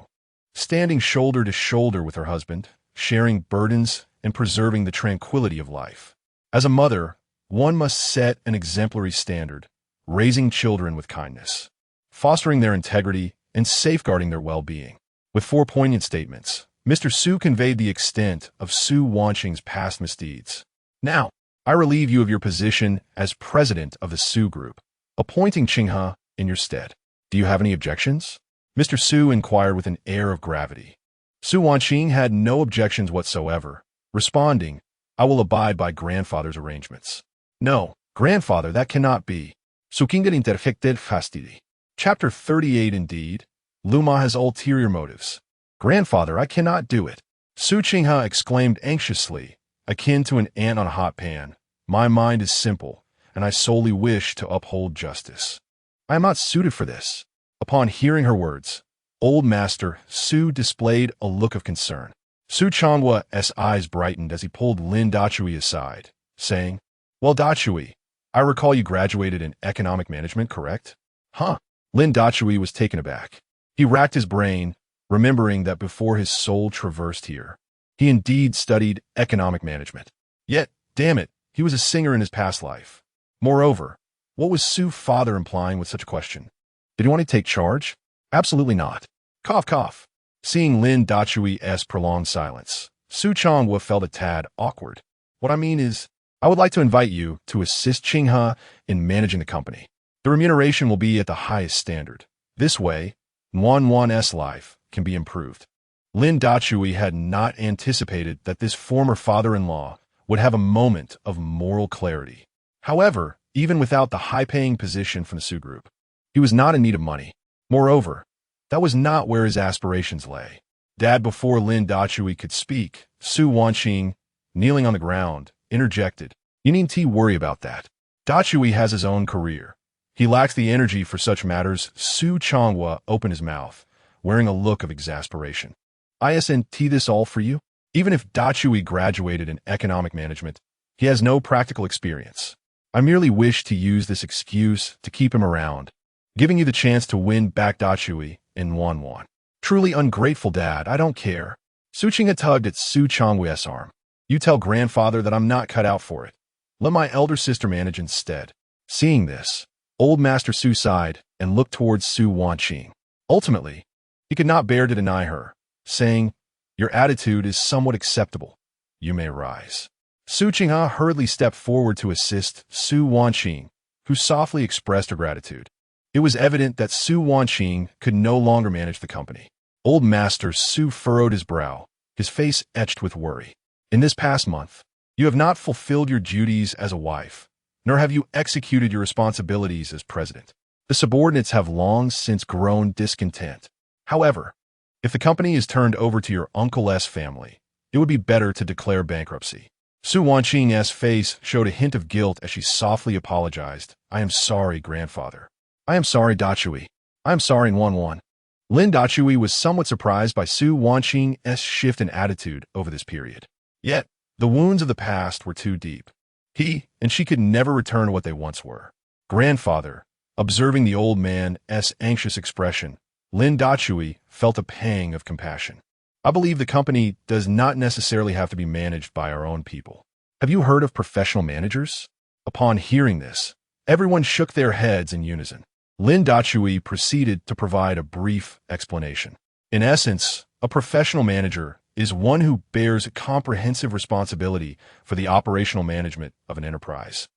standing shoulder to shoulder with her husband, sharing burdens and preserving the tranquility of life. As a mother, one must set an exemplary standard, raising children with kindness, fostering their integrity, and safeguarding their well-being. With 4 poignant statements, Mr. Su conveyed the extent of Su Wanqing's past misdeeds. Now, I relieve you of your position as president of the Su Group, appointing Hmph in your stead. Do you have any objections? Mr. Su inquired with an air of gravity. Su Wanqing had no objections whatsoever, responding, I will abide by grandfather's arrangements. No, grandfather, that cannot be. Su Kinga interjected fastidi. Chapter 38 Indeed, Luma has ulterior motives. Grandfather, I cannot do it. Su Hmph exclaimed anxiously, akin to an ant on a hot pan. My mind is simple, and I solely wish to uphold justice. I am not suited for this. Upon hearing her words, Old Master Su displayed a look of concern. Su Changhua's eyes brightened as he pulled Lin Dachui aside, saying, Well, Dachui, I recall you graduated in economic management, correct? Huh? Lin Dachui was taken aback. He racked his brain, remembering that before his soul traversed here, he indeed studied economic management. Yet, damn it, he was a singer in his past life. Moreover, what was Su's father implying with such a question? Did he want to take charge? Absolutely not. Cough, cough. Seeing Lin Dachui's prolonged silence, Su Changhua felt a tad awkward. What I mean is, I would like to invite you to assist Hmph in managing the company. The remuneration will be at the highest standard. This way, Yuan's life can be improved. Lin Dachui had not anticipated that this former father-in-law would have a moment of moral clarity. However, even without the high-paying position from the Su Group, he was not in need of money. Moreover, that was not where his aspirations lay. Dad, before Lin Dachui could speak, Su Wanqing, kneeling on the ground, interjected, You needn't worry about that. Dachui has his own career. He lacks the energy for such matters. Su Changhua opened his mouth, wearing a look of exasperation. Isn't this all for you? Even if Dachui graduated in economic management, he has no practical experience. I merely wish to use this excuse to keep him around, giving you the chance to win back Dachui in Yuan. Truly ungrateful, Dad. I don't care. Su Qingha tugged at Su Changhua's arm. You tell grandfather that I'm not cut out for it. Let my elder sister manage instead. Seeing this, Old Master Su sighed and looked towards Su Wanqing. Ultimately, he could not bear to deny her, saying, Your attitude is somewhat acceptable. You may rise. Su Qingha hurriedly stepped forward to assist Su Wanqing, who softly expressed her gratitude. It was evident that Su Wanqing could no longer manage the company. Old Master Su furrowed his brow, his face etched with worry. In this past month, you have not fulfilled your duties as a wife, nor have you executed your responsibilities as president. The subordinates have long since grown discontent. However, if the company is turned over to your uncle's family, it would be better to declare bankruptcy. Su Wanqing's face showed a hint of guilt as she softly apologized. I am sorry, grandfather. I am sorry, Dachui. I am sorry, Yuan. Lin Dachui was somewhat surprised by Su Wanqing's shift in attitude over this period. Yet, the wounds of the past were too deep. He and she could never return to what they once were. Grandfather, observing the old man's anxious expression, Lin Dachui felt a pang of compassion. I believe the company does not necessarily have to be managed by our own people. Have you heard of professional managers? Upon hearing this, everyone shook their heads in unison. Lin Dachui proceeded to provide a brief explanation. In essence, a professional manager is one who bears comprehensive responsibility for the operational management of an enterprise,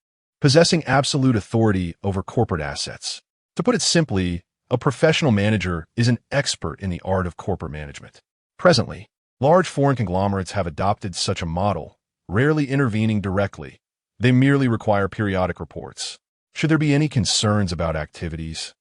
possessing absolute authority over corporate assets. To put it simply, a professional manager is an expert in the art of corporate management. Presently, large foreign conglomerates have adopted such a model, rarely intervening directly. They merely require periodic reports. Should there be any concerns about activities,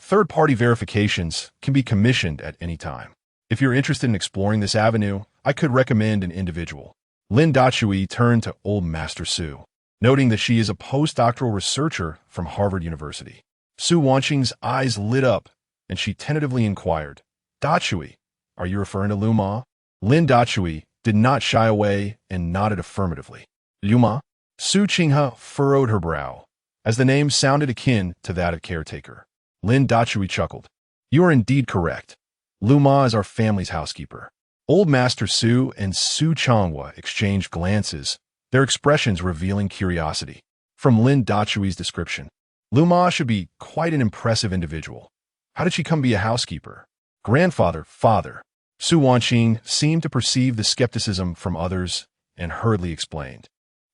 third-party verifications can be commissioned at any time. If you're interested in exploring this avenue, I could recommend an individual. Lin Dachui turned to Old Master Su, noting that she is a postdoctoral researcher from Harvard University. Su Wanqing's eyes lit up, and she tentatively inquired, Dachui, are you referring to Luma? Lin Dachui did not shy away and nodded affirmatively. Luma? Su Qinghe furrowed her brow, as the name sounded akin to that of caretaker. Lin Dachui chuckled. You are indeed correct. Luma is our family's housekeeper. Old Master Su and Su Changhua exchanged glances, their expressions revealing curiosity. From Lin Dachui's description, Luma should be quite an impressive individual. How did she come to be a housekeeper? Grandfather, father. Su Wanqing seemed to perceive the skepticism from others and hurriedly explained.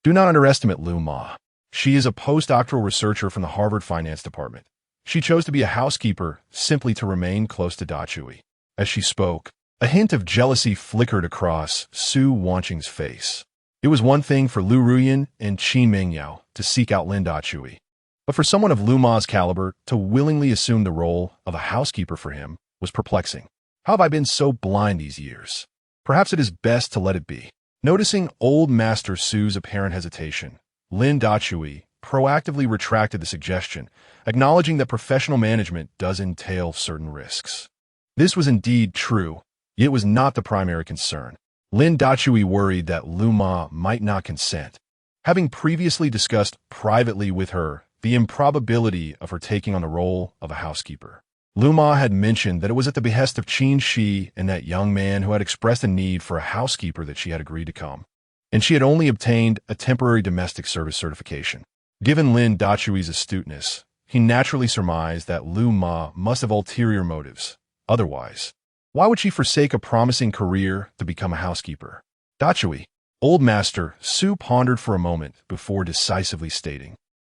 Do not underestimate Luma. She is a postdoctoral researcher from the Harvard Finance Department. She chose to be a housekeeper simply to remain close to Dachui. As she spoke, a hint of jealousy flickered across Su Wanqing's face. It was one thing for Lu Ruyan and Qin Mingyao to seek out Lin Dachui, but for someone of Luma's caliber to willingly assume the role of a housekeeper for him was perplexing. How have I been so blind these years? Perhaps it is best to let it be. Noticing old Master Su's apparent hesitation, Lin Dachui proactively retracted the suggestion, acknowledging that professional management does entail certain risks. This was indeed true, yet it was not the primary concern. Lin Dachui worried that Luma might not consent. Having previously discussed privately with her the improbability of her taking on the role of a housekeeper, Luma had mentioned that it was at the behest of Qin Shi and that young man who had expressed a need for a housekeeper that she had agreed to come, and she had only obtained a temporary domestic service certification. Given Lin Dachui's astuteness, he naturally surmised that Luma must have ulterior motives. Otherwise, why would she forsake a promising career to become a housekeeper? Dachui, Old Master Su pondered for a moment before decisively stating,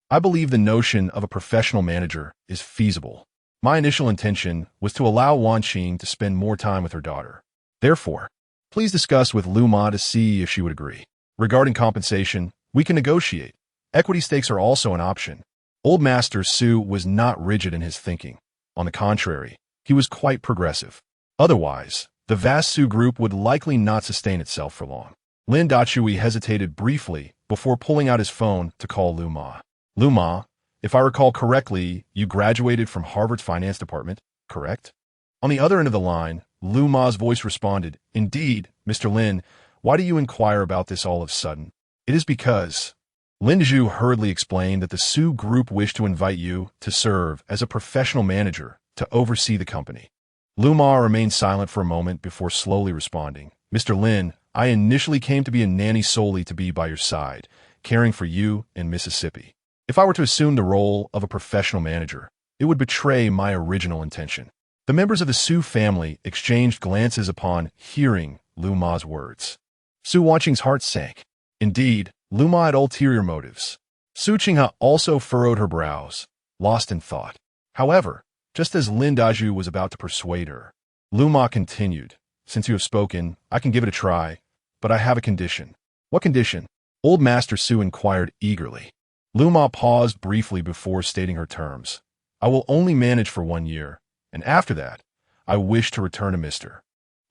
I believe the notion of a professional manager is feasible. My initial intention was to allow Wanqing to spend more time with her daughter. Therefore, please discuss with Luma to see if she would agree. Regarding compensation, we can negotiate. Equity stakes are also an option. Old Master Su was not rigid in his thinking. On the contrary, he was quite progressive. Otherwise, the vast Su group would likely not sustain itself for long. Lin Dachui hesitated briefly before pulling out his phone to call Luma. Luma, if I recall correctly, you graduated from Harvard's Finance Department, correct? On the other end of the line, Luma's voice responded, Indeed, Mr. Lin, why do you inquire about this all of a sudden? It is because Lin Zhu hurriedly explained that the Su group wished to invite you to serve as a professional manager to oversee the company. Luma remained silent for a moment before slowly responding, Mr. Lin, I initially came to be a nanny solely to be by your side, caring for you in Mississippi. If I were to assume the role of a professional manager, it would betray my original intention. The members of the Su family exchanged glances upon hearing Luma's words. Su Wanqing's heart sank. Indeed, Luma had ulterior motives. Su Qinghe also furrowed her brows, lost in thought. However, just as Lin Dachui was about to persuade her, Luma continued, Since you have spoken, I can give it a try, but I have a condition. What condition? Old Master Su inquired eagerly. Luma paused briefly before stating her terms. I will only manage for 1 year, and after that, I wish to return to Mr.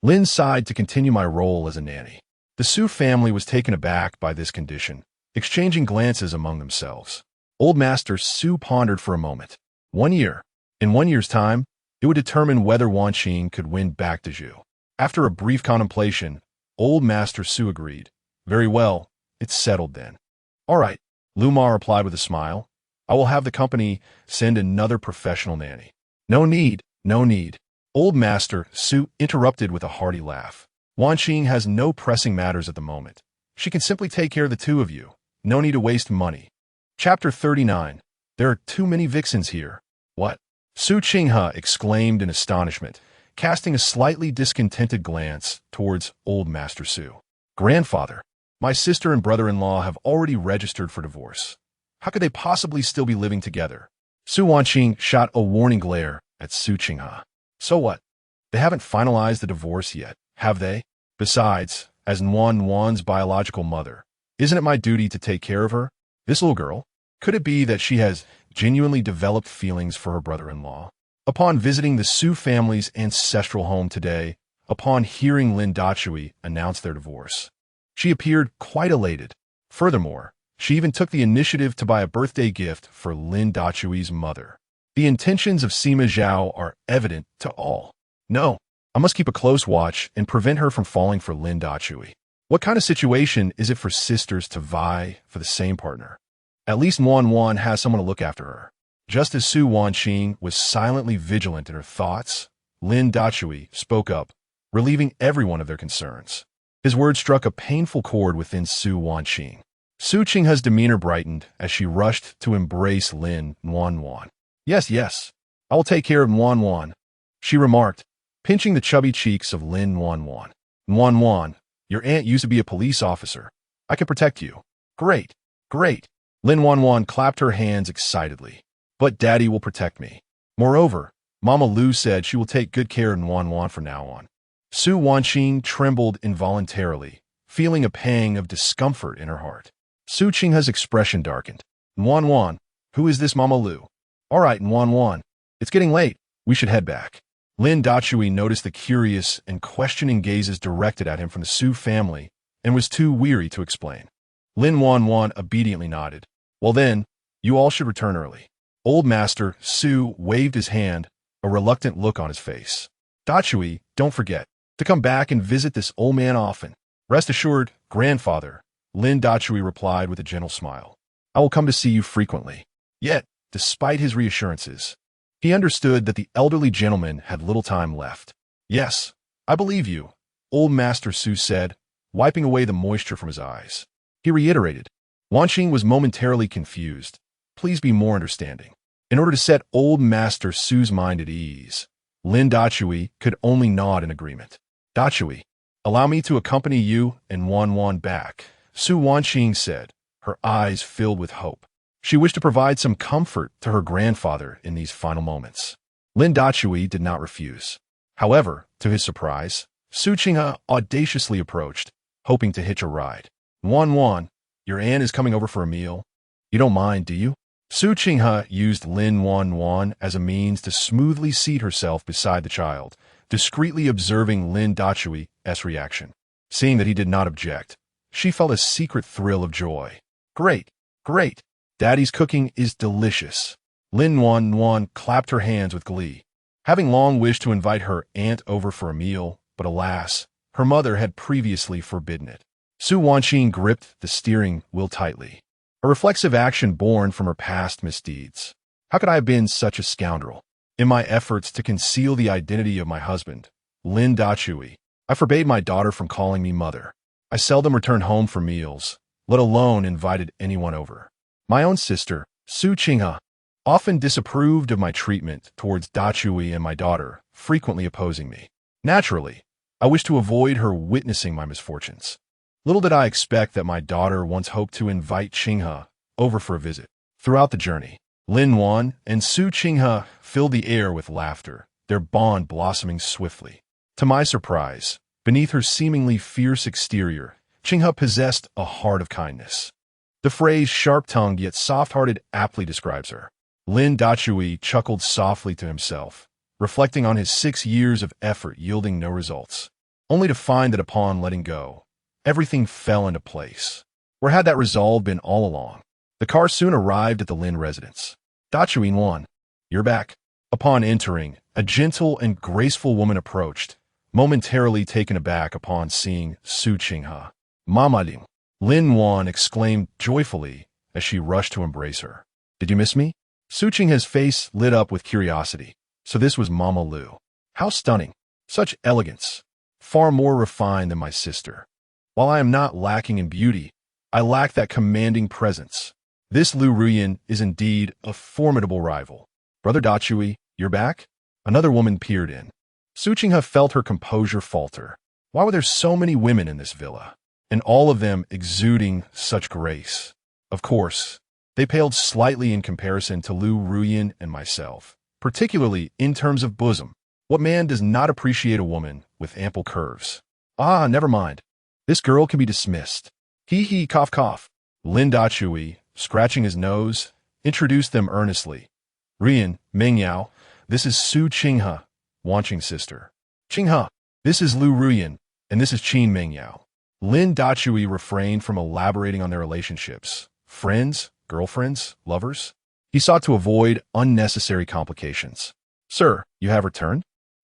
Lin sighed to continue my role as a nanny. The Su family was taken aback by this condition, exchanging glances among themselves. Old Master Su pondered for a moment. 1 year. In 1 year's time, it would determine whether Wanqing could win back to Zhu. After a brief contemplation, Old Master Su agreed. Very well, it's settled then. All right. Luma replied with a smile. I will have the company send another professional nanny. No need, no need. Old Master Su interrupted with a hearty laugh. Wanqing has no pressing matters at the moment. She can simply take care of the two of you. No need to waste money. Chapter 39. There are too many vixens here. What? Su Qinghe exclaimed in astonishment, casting a slightly discontented glance towards Old Master Su. Grandfather. My sister and brother-in-law have already registered for divorce. How could they possibly still be living together? Su Wanqing shot a warning glare at Su Qinghe. So what? They haven't finalized the divorce yet, have they? Besides, as Yuan's biological mother, isn't it my duty to take care of her? This little girl? Could it be that she has genuinely developed feelings for her brother-in-law? Upon visiting the Su family's ancestral home today, upon hearing Lin Dachui announce their divorce, she appeared quite elated. Furthermore, she even took the initiative to buy a birthday gift for Lin Dachui's mother. The intentions of Sima Zhao are evident to all. No, I must keep a close watch and prevent her from falling for Lin Dachui. What kind of situation is it for sisters to vie for the same partner? At least Wan has someone to look after her. Just as Su Wanqing was silently vigilant in her thoughts, Lin Dachui spoke up, relieving everyone of their concerns. His words struck a painful chord within Su Wanqing. Su Qinghe's demeanor brightened as she rushed to embrace Lin Wan. Yes, I will take care of Wan, she remarked, pinching the chubby cheeks of Lin Wan. Wan, your aunt used to be a police officer. I can protect you. Great. Lin Wan clapped her hands excitedly. But Daddy will protect me. Moreover, Mama Lu said she will take good care of Wan from now on. Su Wanqing trembled involuntarily, feeling a pang of discomfort in her heart. Su Qinghe's expression darkened. Wan, who is this Mama Lu? All right, Wan, it's getting late. We should head back. Lin Dachui noticed the curious and questioning gazes directed at him from the Su family and was too weary to explain. Lin Wan obediently nodded. Well then, you all should return early. Old Master Su waved his hand, a reluctant look on his face. Dachui, don't forget to come back and visit this old man often. Rest assured, grandfather, Lin Dachui replied with a gentle smile. I will come to see you frequently. Yet, despite his reassurances, he understood that the elderly gentleman had little time left. Yes, I believe you, Old Master Su said, wiping away the moisture from his eyes. He reiterated. Wanqing was momentarily confused. Please be more understanding. In order to set Old Master Su's mind at ease, Lin Dachui could only nod in agreement. Dachui, allow me to accompany you and Wan back, Su Wanqing said, her eyes filled with hope. She wished to provide some comfort to her grandfather in these final moments. Lin Dachui did not refuse. However, to his surprise, Su Qinghe audaciously approached, hoping to hitch a ride. Wan, your aunt is coming over for a meal. You don't mind, do you? Su Qinghe used Lin Wan as a means to smoothly seat herself beside the child, discreetly observing Lin Dachui's reaction. Seeing that he did not object, she felt a secret thrill of joy. Great. Daddy's cooking is delicious. Lin Wan clapped her hands with glee. Having long wished to invite her aunt over for a meal, but alas, her mother had previously forbidden it. Su Wanqing gripped the steering wheel tightly, a reflexive action born from her past misdeeds. How could I have been such a scoundrel? In my efforts to conceal the identity of my husband, Lin Dachui, I forbade my daughter from calling me mother. I seldom returned home for meals, let alone invited anyone over. My own sister, Su Qinghe, often disapproved of my treatment towards Dachui and my daughter, frequently opposing me. Naturally, I wished to avoid her witnessing my misfortunes. Little did I expect that my daughter once hoped to invite Qinghe over for a visit. Throughout the journey, Lin Wan and Su Qinghe filled the air with laughter, their bond blossoming swiftly. To my surprise, beneath her seemingly fierce exterior, Qinghe possessed a heart of kindness. The phrase sharp-tongued yet soft-hearted aptly describes her. Lin Dachui chuckled softly to himself, reflecting on his 6 years of effort yielding no results, only to find that upon letting go, everything fell into place. Where had that resolve been all along? The car soon arrived at the Lin residence. Dachui Wan, you're back. Upon entering, a gentle and graceful woman approached, momentarily taken aback upon seeing Su Qinghe. Mama Ling, Lin Wan exclaimed joyfully as she rushed to embrace her. Did you miss me? Su Qinghe's face lit up with curiosity. So this was Mama Lu. How stunning. Such elegance. Far more refined than my sister. While I am not lacking in beauty, I lack that commanding presence. This Lu Ruyan is indeed a formidable rival. Brother Dachui, you're back? Another woman peered in. Su Qinghe felt her composure falter. Why were there so many women in this villa? And all of them exuding such grace. Of course, they paled slightly in comparison to Lu Ruyan and myself, particularly in terms of bosom. What man does not appreciate a woman with ample curves? Ah, never mind. This girl can be dismissed. Hee, cough. Lin Dachui, scratching his nose, introduced them earnestly. Ruyan, Mengyao, this is Su Qinghe, Wanqing's sister. Qinghe, this is Lu Ruyan, and this is Qin Mengyao. Lin Dachui refrained from elaborating on their relationships. Friends, girlfriends, lovers? He sought to avoid unnecessary complications. Sir, you have returned?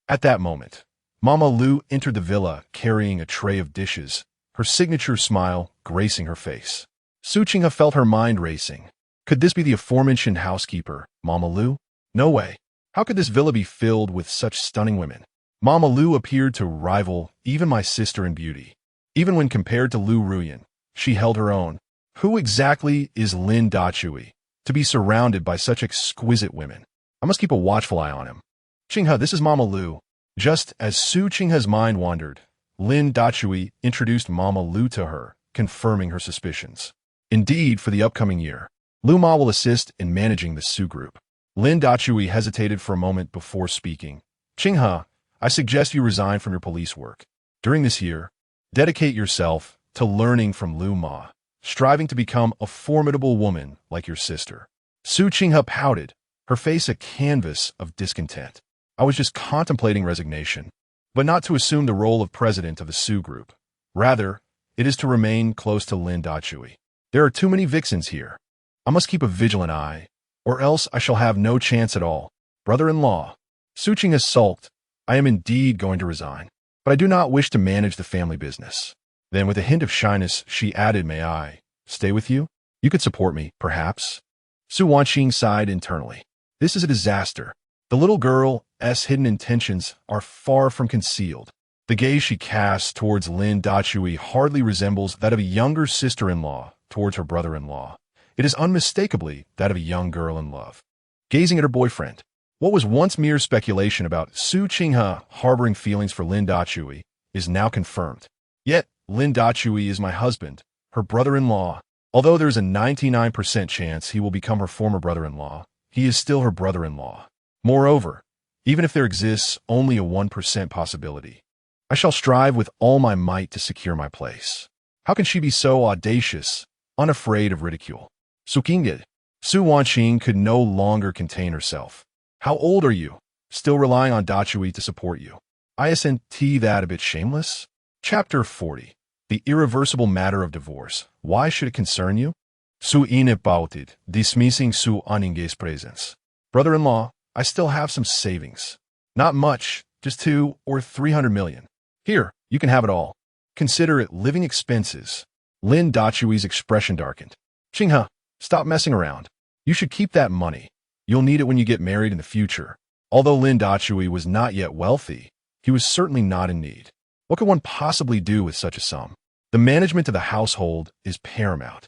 At that moment, Mama Lu entered the villa carrying a tray of dishes, her signature smile gracing her face. Su Qinghe felt her mind racing. Could this be the aforementioned housekeeper, Mama Lu? No way. How could this villa be filled with such stunning women? Mama Lu appeared to rival even my sister in beauty. Even when compared to Lu Ruyan, she held her own. Who exactly is Lin Dachui to be surrounded by such exquisite women? I must keep a watchful eye on him. Qinghe, this is Mama Lu. Just as Su Qinghe's mind wandered, Lin Dachui introduced Mama Lu to her, confirming her suspicions. Indeed, for the upcoming year, Lu Ma will assist in managing the Su group. Lin Dachui hesitated for a moment before speaking. Qinghe, I suggest you resign from your police work. During this year, dedicate yourself to learning from Lu Ma, striving to become a formidable woman like your sister. Su Qinghe pouted, her face a canvas of discontent. I was just contemplating resignation, but not to assume the role of president of the Su group. Rather, it is to remain close to Lin Dachui. There are too many vixens here. I must keep a vigilant eye, or else I shall have no chance at all. Brother-in-law. Su Qinghe sulked. I am indeed going to resign, but I do not wish to manage the family business. Then with a hint of shyness, she added, may I stay with you? You could support me, perhaps. Su Wanqing sighed internally. This is a disaster. The little girl's hidden intentions are far from concealed. The gaze she casts towards Lin Dachui hardly resembles that of a younger sister-in-law towards her brother-in-law. It is unmistakably that of a young girl in love. Gazing at her boyfriend, what was once mere speculation about Su Qinghe harboring feelings for Lin Dachui is now confirmed. Yet, Lin Dachui is my husband, her brother-in-law. Although there is a 99% chance he will become her former brother-in-law, he is still her brother-in-law. Moreover, even if there exists only a 1% possibility, I shall strive with all my might to secure my place. How can she be so audacious, unafraid of ridicule? Su Qinghe. Su Wanqing could no longer contain herself. How old are you? Still relying on Dachui to support you. Isn't that a bit shameless? Chapter 40. The irreversible matter of divorce. Why should it concern you? Su Ine pouted, dismissing Su Wanqing's presence. Brother-in-law, I still have some savings. Not much, just 200 or 300 million. Here, you can have it all. Consider it living expenses. Lin Dachui's expression darkened. Qinghe, stop messing around. You should keep that money. You'll need it when you get married in the future. Although Lin Dachui was not yet wealthy, he was certainly not in need. What could one possibly do with such a sum? The management of the household is paramount,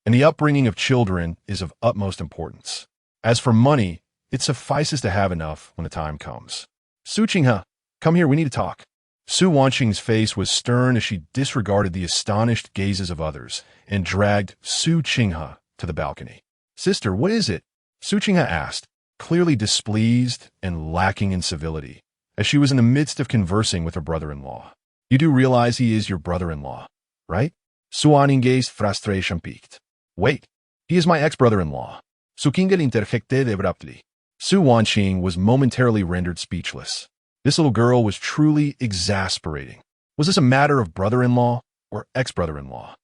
and the upbringing of children is of utmost importance. As for money, it suffices to have enough when the time comes. Su Qinghe, come here, we need to talk. Su Wanqing's face was stern as she disregarded the astonished gazes of others and dragged Su Qinghe to the balcony. Sister, what is it? Su Qinghe asked, clearly displeased and lacking in civility, as she was in the midst of conversing with her brother-in-law. You do realize he is your brother-in-law, right? Su Wanqing's frustration peaked. Wait, he is my ex-brother-in-law. Su Qinghe interjected abruptly. Su Wanqing was momentarily rendered speechless. This little girl was truly exasperating. Was this a matter of brother-in-law or ex-brother-in-law?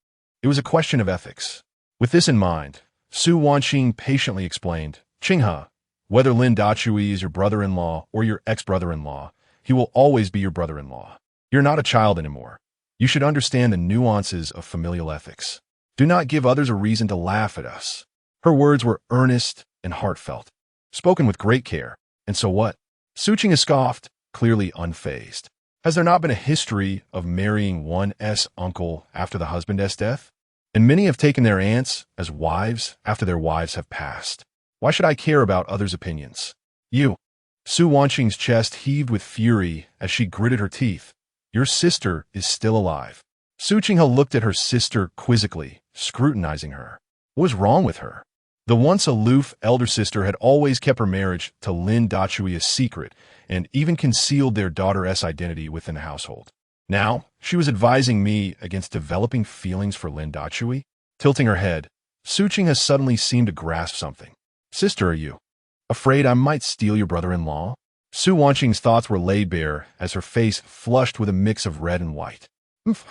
It was a question of ethics. With this in mind, Su Wanqing patiently explained, Qinghe, whether Lin Dachui is your brother-in-law or your ex-brother-in-law, he will always be your brother-in-law. You're not a child anymore. You should understand the nuances of familial ethics. Do not give others a reason to laugh at us. Her words were earnest and heartfelt, spoken with great care. And so what? Su Qinghe scoffed, clearly unfazed. Has there not been a history of marrying one's uncle after the husband's death? And many have taken their aunts as wives after their wives have passed. Why should I care about others' opinions? You. Su Wanqing's chest heaved with fury as she gritted her teeth. Your sister is still alive. Su Qinghe looked at her sister quizzically, scrutinizing her. What was wrong with her? The once aloof elder sister had always kept her marriage to Lin Dachui a secret and even concealed their daughter's identity within the household. Now, she was advising me against developing feelings for Lin Dachui. Tilting her head, Su Qinghe suddenly seemed to grasp something. Sister, are you afraid I might steal your brother-in-law? Su Wanqing's thoughts were laid bare as her face flushed with a mix of red and white.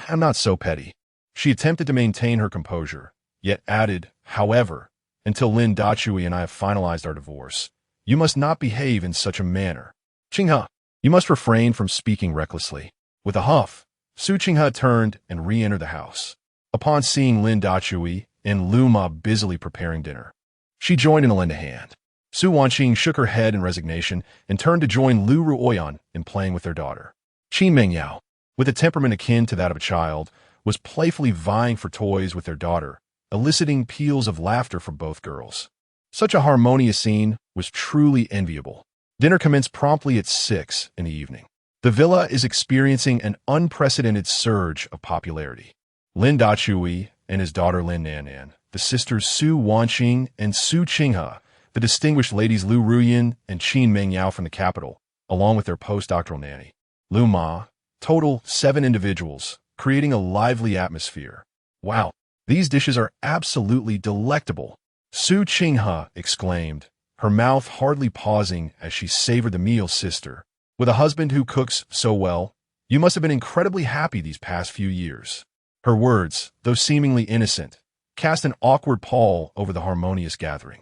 I'm not so petty. She attempted to maintain her composure, yet added, however, until Lin Dachui and I have finalized our divorce, you must not behave in such a manner. Qinghe, you must refrain from speaking recklessly. With a huff, Su Qinghe turned and re-entered the house. Upon seeing Lin Dachui and Lu Ma busily preparing dinner, she joined and lent a hand. Su Wanqing shook her head in resignation and turned to join Lu Ruoyan in playing with their daughter. Qin Mengyao, with a temperament akin to that of a child, was playfully vying for toys with their daughter, eliciting peals of laughter from both girls. Such a harmonious scene was truly enviable. Dinner commenced promptly at 6 in the evening. The villa is experiencing an unprecedented surge of popularity. Lin Dachui and his daughter Lin Nannan, the sisters Su Wanqing and Su Qinghe, the distinguished ladies Lu Ruyan and Qin Mengyao from the capital, along with their postdoctoral nanny, Lu Ma, total 7 individuals, creating a lively atmosphere. Wow, these dishes are absolutely delectable, Su Qinghe exclaimed, her mouth hardly pausing as she savored the meal. Sister, with a husband who cooks so well, you must have been incredibly happy these past few years. Her words, though seemingly innocent, cast an awkward pall over the harmonious gathering.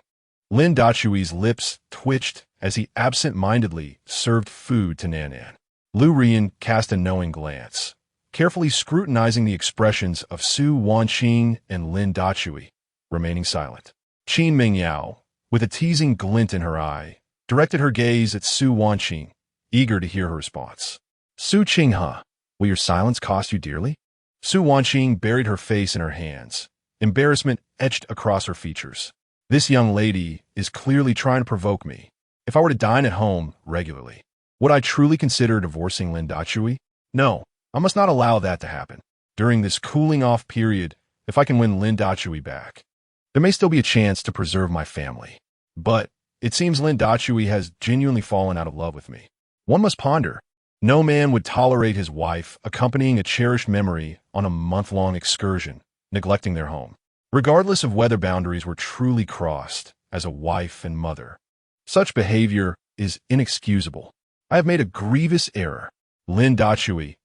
Lin Dachui's lips twitched as he absent-mindedly served food to Nannan. Lu Rian cast a knowing glance, carefully scrutinizing the expressions of Su Wanqing and Lin Dachui, remaining silent. Qin Mengyao, with a teasing glint in her eye, directed her gaze at Su Wanqing, eager to hear her response. Su Qinghe, will your silence cost you dearly? Su Wanqing buried her face in her hands, embarrassment etched across her features. This young lady is clearly trying to provoke me. If I were to dine at home regularly, would I truly consider divorcing Lin Dachui? No, I must not allow that to happen. During this cooling-off period, if I can win Lin Dachui back, there may still be a chance to preserve my family. But it seems Lin Dachui has genuinely fallen out of love with me. One must ponder. No man would tolerate his wife accompanying a cherished memory on a month-long excursion, neglecting their home, regardless of whether boundaries were truly crossed as a wife and mother. Such behavior is inexcusable. I have made a grievous error. Lin Dachui,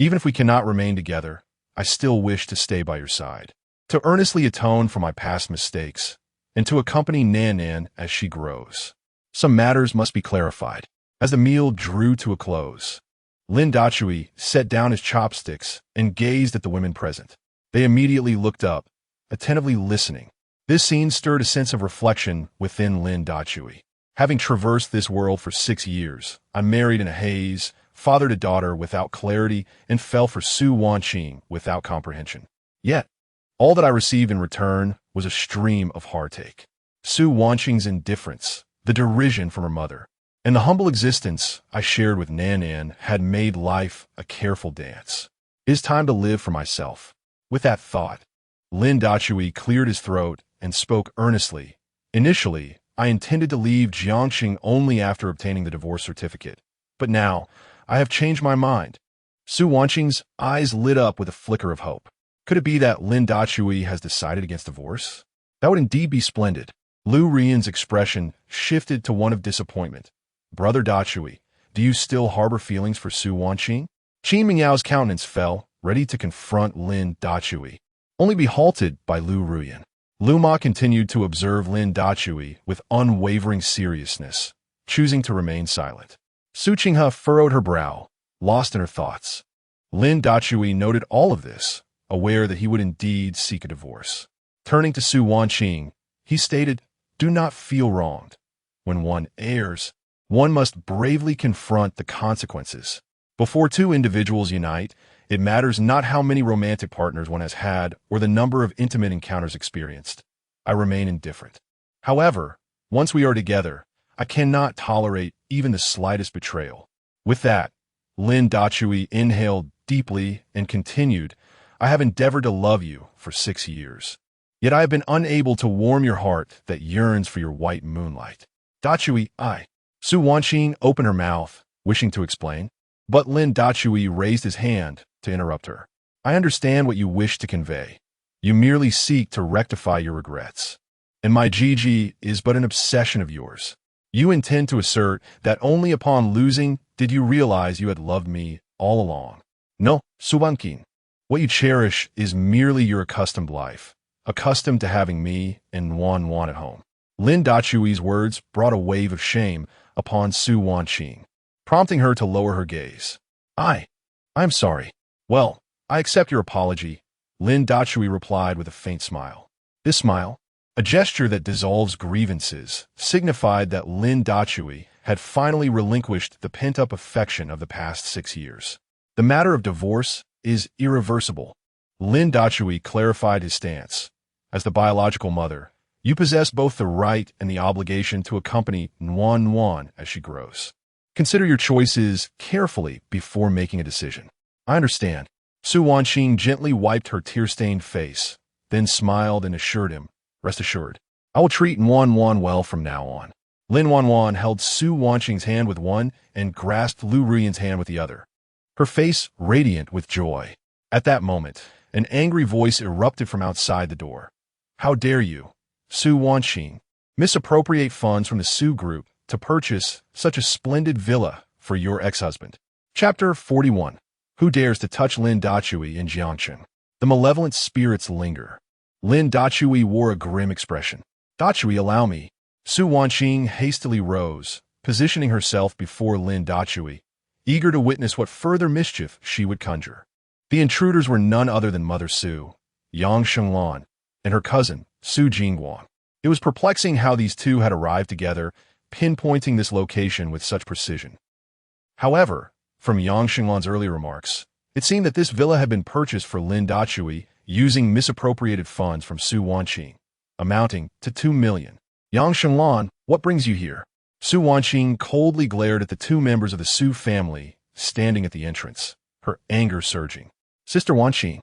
even if we cannot remain together, I still wish to stay by your side, to earnestly atone for my past mistakes, and to accompany Nannan as she grows. Some matters must be clarified. As the meal drew to a close, Lin Dachui set down his chopsticks and gazed at the women present. They immediately looked up, attentively listening. This scene stirred a sense of reflection within Lin Dachui. Having traversed this world for 6 years, I married in a haze, fathered a daughter without clarity, and fell for Su Wanqing without comprehension. Yet, all that I received in return was a stream of heartache. Su Wanqing's indifference, the derision from her mother, and the humble existence I shared with Nannan had made life a careful dance. It is time to live for myself. With that thought, Lin Dachui cleared his throat and spoke earnestly. Initially, I intended to leave Jiangxing only after obtaining the divorce certificate, but now I have changed my mind. Su Wanqing's eyes lit up with a flicker of hope. Could it be that Lin Dachui has decided against divorce? That would indeed be splendid. Lu Rian's expression shifted to one of disappointment. Brother Dachui, do you still harbor feelings for Su Wanqing? Qin Mingyao's countenance fell, ready to confront Lin Dachui, only be halted by Lu Ruyan. Lu Ma continued to observe Lin Dachui with unwavering seriousness, choosing to remain silent. Su Qinghe furrowed her brow, lost in her thoughts. Lin Dachui noted all of this, aware that he would indeed seek a divorce. Turning to Su Wanqing, he stated, "Do not feel wronged. When one errs, one must bravely confront the consequences. Before 2 individuals unite, it matters not how many romantic partners one has had or the number of intimate encounters experienced. I remain indifferent. However, once we are together, I cannot tolerate even the slightest betrayal." With that, Lin Dachui inhaled deeply and continued, "I have endeavored to love you for 6 years. Yet I have been unable to warm your heart that yearns for your white moonlight. Dachui, Su Wanqing opened her mouth, wishing to explain, but Lin Dachui raised his hand to interrupt her. "I understand what you wish to convey. You merely seek to rectify your regrets. And my Gigi is but an obsession of yours. You intend to assert that only upon losing did you realize you had loved me all along. No, Su Wanqing. What you cherish is merely your accustomed life, accustomed to having me and Wan at home." Lin Dachui's words brought a wave of shame upon Su Wanqing, prompting her to lower her gaze. I'm sorry. Well, I accept your apology, Lin Dachui replied with a faint smile. This smile, a gesture that dissolves grievances, signified that Lin Dachui had finally relinquished the pent-up affection of the past 6 years. The matter of divorce is irreversible. Lin Dachui clarified his stance. As the biological mother, you possess both the right and the obligation to accompany Yuan as she grows. Consider your choices carefully before making a decision. I understand. Su Wanqing gently wiped her tear-stained face, then smiled and assured him, rest assured, I will treat Yuan well from now on. Lin Yuan held Su Wanqing's hand with one and grasped Lu Ruyan's hand with the other, her face radiant with joy. At that moment, an angry voice erupted from outside the door. How dare you, Su Wanqing, misappropriate funds from the Su Group to purchase such a splendid villa for your ex-husband? Chapter 41. Who dares to touch Lin Dachui in Jiangchen? The malevolent spirits linger. Lin Dachui wore a grim expression. Dachui, allow me. Su Wanqing hastily rose, positioning herself before Lin Dachui, eager to witness what further mischief she would conjure. The intruders were none other than Mother Su, Yang Shenglan, and her cousin, Su Jingguang. It was perplexing how these two had arrived together, pinpointing this location with such precision. However, from Yang Shenglan's earlier remarks, it seemed that this villa had been purchased for Lin Dachui using misappropriated funds from Su Wanqing, amounting to 2 million. Yang Shenglan, what brings you here? Su Wanqing coldly glared at the two members of the Su family standing at the entrance, her anger surging. Sister Wanqing.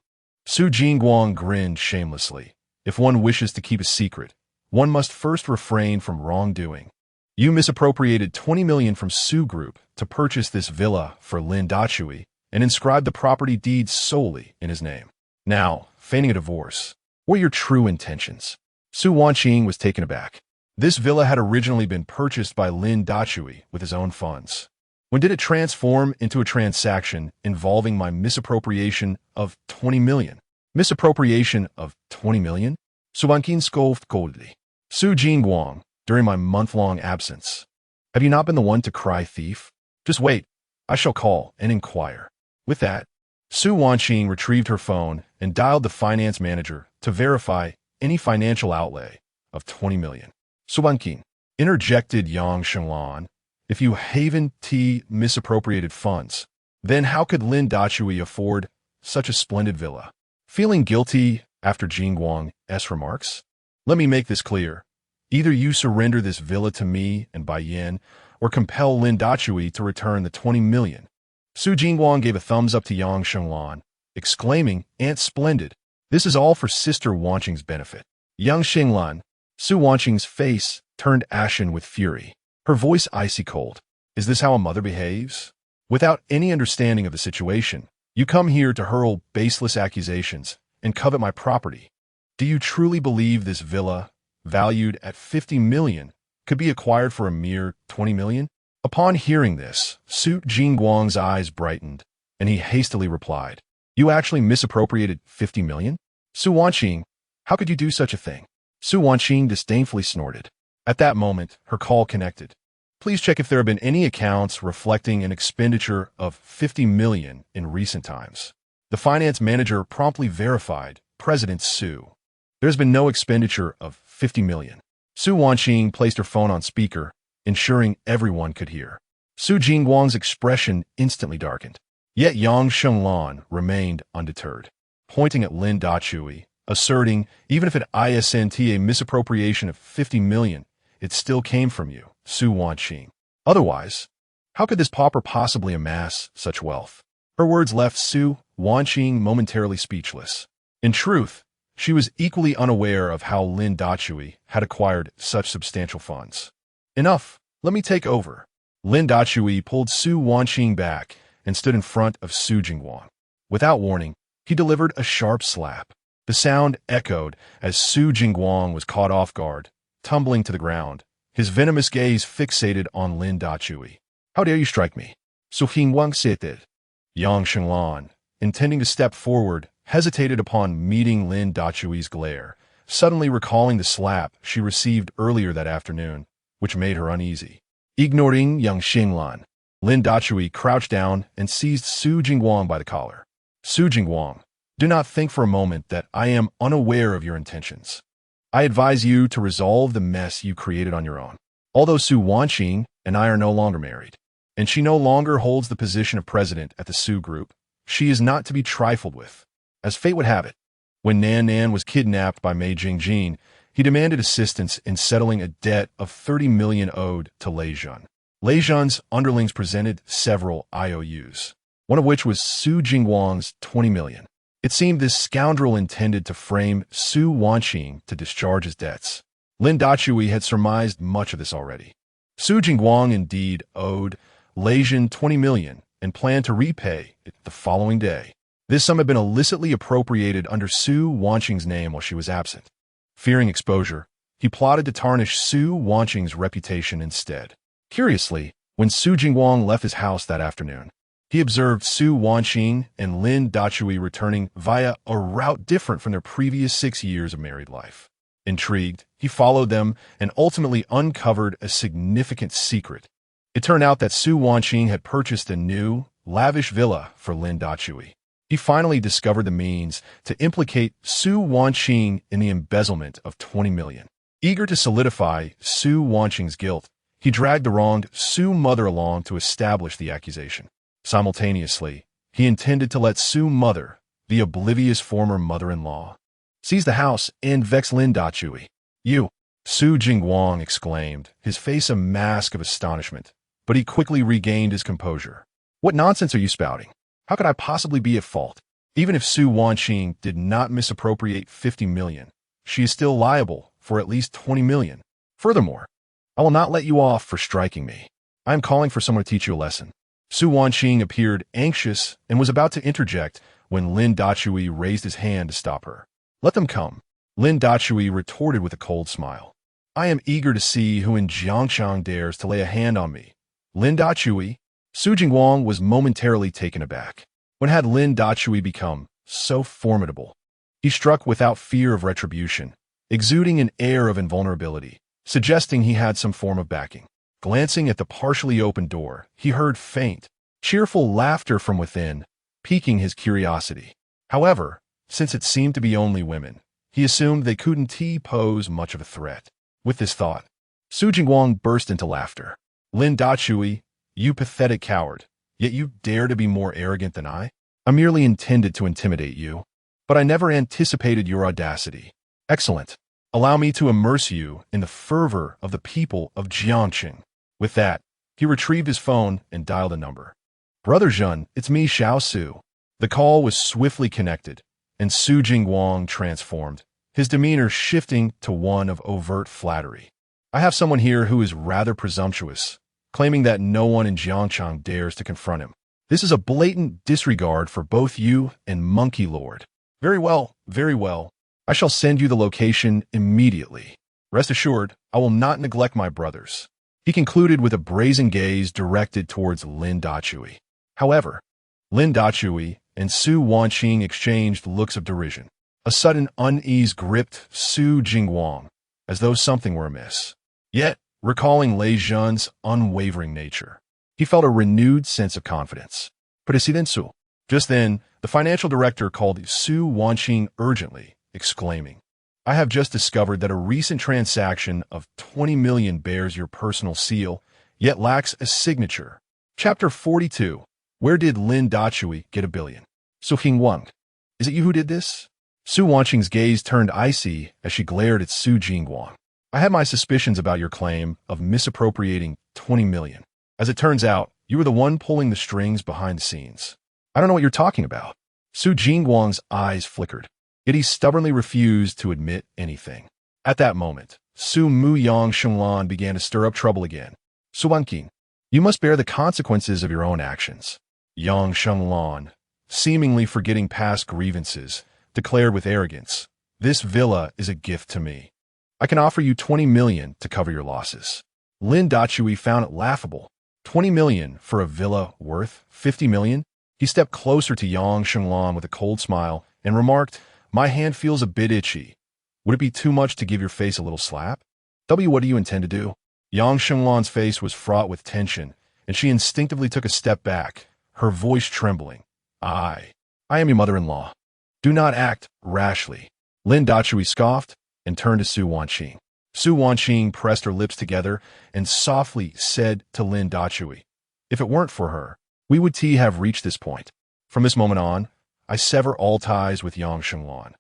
Su Jingguang grinned shamelessly. If one wishes to keep a secret, one must first refrain from wrongdoing. You misappropriated 20 million from Su Group to purchase this villa for Lin Dachui and inscribed the property deeds solely in his name. Now, feigning a divorce, what are your true intentions? Su Wanqing was taken aback. This villa had originally been purchased by Lin Dachui with his own funds. When did it transform into a transaction involving my misappropriation of 20 million? Misappropriation of 20 million? Su Wanqing scoffed coldly. Su Jingguang, during my month-long absence, have you not been the one to cry thief? Just wait, I shall call and inquire. With that, Su Wanqing retrieved her phone and dialed the finance manager to verify any financial outlay of 20 million. Su Wanqing, interjected Yang Shenglan, if you Hmph misappropriated funds, then how could Lin Dachui afford such a splended villa? Feeling guilty after Jingguang's remarks? Let me make this clear. Either you surrender this villa to me and Bai Yin, or compel Lin Dachui to return the 20 million. Su Jingguang gave a thumbs up to Yang Shenglan, exclaiming, Aunt Splendid, this is all for Sister Wanqing's benefit. Yang Shenglan, Su Wanqing's face turned ashen with fury, her voice icy cold. Is this how a mother behaves? Without any understanding of the situation, you come here to hurl baseless accusations and covet my property. Do you truly believe this villa, valued at 50 million, could be acquired for a mere 20 million? Upon hearing this, Su Jingguang's eyes brightened, and he hastily replied, You actually misappropriated 50 million? Su Wanqing, how could you do such a thing? Su Wanqing disdainfully snorted. At that moment, her call connected. Please check if there have been any accounts reflecting an expenditure of 50 million in recent times. The finance manager promptly verified, President Su. There's been no expenditure of 50 million. Su Wanqing placed her phone on speaker, ensuring everyone could hear. Su Jingguang's expression instantly darkened. Yet Yang Shenglan remained undeterred, pointing at Lin Dachui, asserting, even if it isn't a misappropriation of 50 million, it still came from you, Su Wanqing. Otherwise, how could this pauper possibly amass such wealth? Her words left Su Wanqing momentarily speechless. In truth, she was equally unaware of how Lin Dachui had acquired such substantial funds. Enough, let me take over. Lin Dachui pulled Su Wanqing back and stood in front of Su Jingguang. Without warning, he delivered a sharp slap. The sound echoed as Su Jingguang was caught off guard, tumbling to the ground, his venomous gaze fixated on Lin Dachui. How dare you strike me? Su Jingguang said. Yang Shenglan, intending to step forward, hesitated upon meeting Lin Dachui's glare, suddenly recalling the slap she received earlier that afternoon, which made her uneasy. Ignoring Yang Shenglan, Lin Dachui crouched down and seized Su Jingguang by the collar. Su Jingwang, do not think for a moment that I am unaware of your intentions. I advise you to resolve the mess you created on your own. Although Su Wanqing and I are no longer married, and she no longer holds the position of president at the Su Group, she is not to be trifled with. As fate would have it, when Nan Nan was kidnapped by Mei Jingjin, he demanded assistance in settling a debt of 30 million owed to Lei Zhun. Lei Zhun's underlings presented several IOUs, one of which was Su Jingwang's 20 million. It seemed this scoundrel intended to frame Su Wanqing to discharge his debts. Lin Dachui had surmised much of this already. Su Jingwang indeed owed Lei Zhun 20 million and planned to repay it the following day. This sum had been illicitly appropriated under Su Wanqing's name while she was absent. Fearing exposure, he plotted to tarnish Su Wanqing's reputation instead. Curiously, when Su Jingwang left his house that afternoon, he observed Su Wanqing and Lin Dachui returning via a route different from their previous 6 years of married life. Intrigued, he followed them and ultimately uncovered a significant secret. It turned out that Su Wanqing had purchased a new, lavish villa for Lin Dachui. He finally discovered the means to implicate Su Wanqing in the embezzlement of 20 million. Eager to solidify Su Wanqing's guilt, he dragged the wronged Su mother along to establish the accusation. Simultaneously, he intended to let Su mother, the oblivious former mother-in-law, seize the house and vex Lin Dachui. You, Su Jingwang exclaimed, his face a mask of astonishment, but he quickly regained his composure. What nonsense are you spouting? How could I possibly be at fault? Even if Su Wanqing did not misappropriate 50 million, she is still liable for at least 20 million. Furthermore, I will not let you off for striking me. I am calling for someone to teach you a lesson. Su Wanqing appeared anxious and was about to interject when Lin Dachui raised his hand to stop her. Let them come. Lin Dachui retorted with a cold smile. I am eager to see who in Jiangchang dares to lay a hand on me. Lin Dachui. Su Jingwang was momentarily taken aback. When had Lin Dachui become so formidable? He struck without fear of retribution, exuding an air of invulnerability, suggesting he had some form of backing. Glancing at the partially opened door, he heard faint, cheerful laughter from within, piquing his curiosity. However, since it seemed to be only women, he assumed they couldn't pose much of a threat. With this thought, Su Jingwang burst into laughter. Lin Dachui, you pathetic coward, yet you dare to be more arrogant than I? I merely intended to intimidate you, but I never anticipated your audacity. Excellent. Allow me to immerse you in the fervor of the people of Jiangcheng. With that, he retrieved his phone and dialed a number. Brother Zhun, it's me, Xiao Su. The call was swiftly connected, and Su Jingwang transformed, his demeanor shifting to one of overt flattery. I have someone here who is rather presumptuous, claiming that no one in Jiangchang dares to confront him. This is a blatant disregard for both you and Monkey Lord. Very well, very well. I shall send you the location immediately. Rest assured, I will not neglect my brothers. He concluded with a brazen gaze directed towards Lin Dachui. However, Lin Dachui and Su Wanqing exchanged looks of derision. A sudden unease gripped Su Jingwang, as though something were amiss. Yet, recalling Lei Zhun's unwavering nature, he felt a renewed sense of confidence. Presidensu. Just then, the financial director called Su Wanqing urgently, exclaiming, I have just discovered that a recent transaction of 20 million bears your personal seal, yet lacks a signature. Chapter 42. Where did Lin Dachui get $1 billion? Su Jingwang. Is it you who did this? Su Wanqing's gaze turned icy as she glared at Su Jingwang. I had my suspicions about your claim of misappropriating 20 million. As it turns out, you were the one pulling the strings behind the scenes. I don't know what you're talking about. Su Jingwang's eyes flickered, yet he stubbornly refused to admit anything. At that moment, Su Muyang Shenglan began to stir up trouble again. Su Wanqing, you must bear the consequences of your own actions. Yang Shenglan, seemingly forgetting past grievances, declared with arrogance, this villa is a gift to me. I can offer you 20 million to cover your losses. Lin Dachui found it laughable. 20 million for a villa worth 50 million? He stepped closer to Yang Shenglan with a cold smile and remarked, my hand feels a bit itchy. Would it be too much to give your face a little slap? What do you intend to do? Yang Shenglan's face was fraught with tension, and she instinctively took a step back, her voice trembling. I am your mother-in-law. Do not act rashly. Lin Dachui scoffed and turned to Su Wanqing. Su Wanqing pressed her lips together and softly said to Lin Dachui, "If it weren't for her, we would have reached this point. From this moment on, I sever all ties with Yang Shenglan.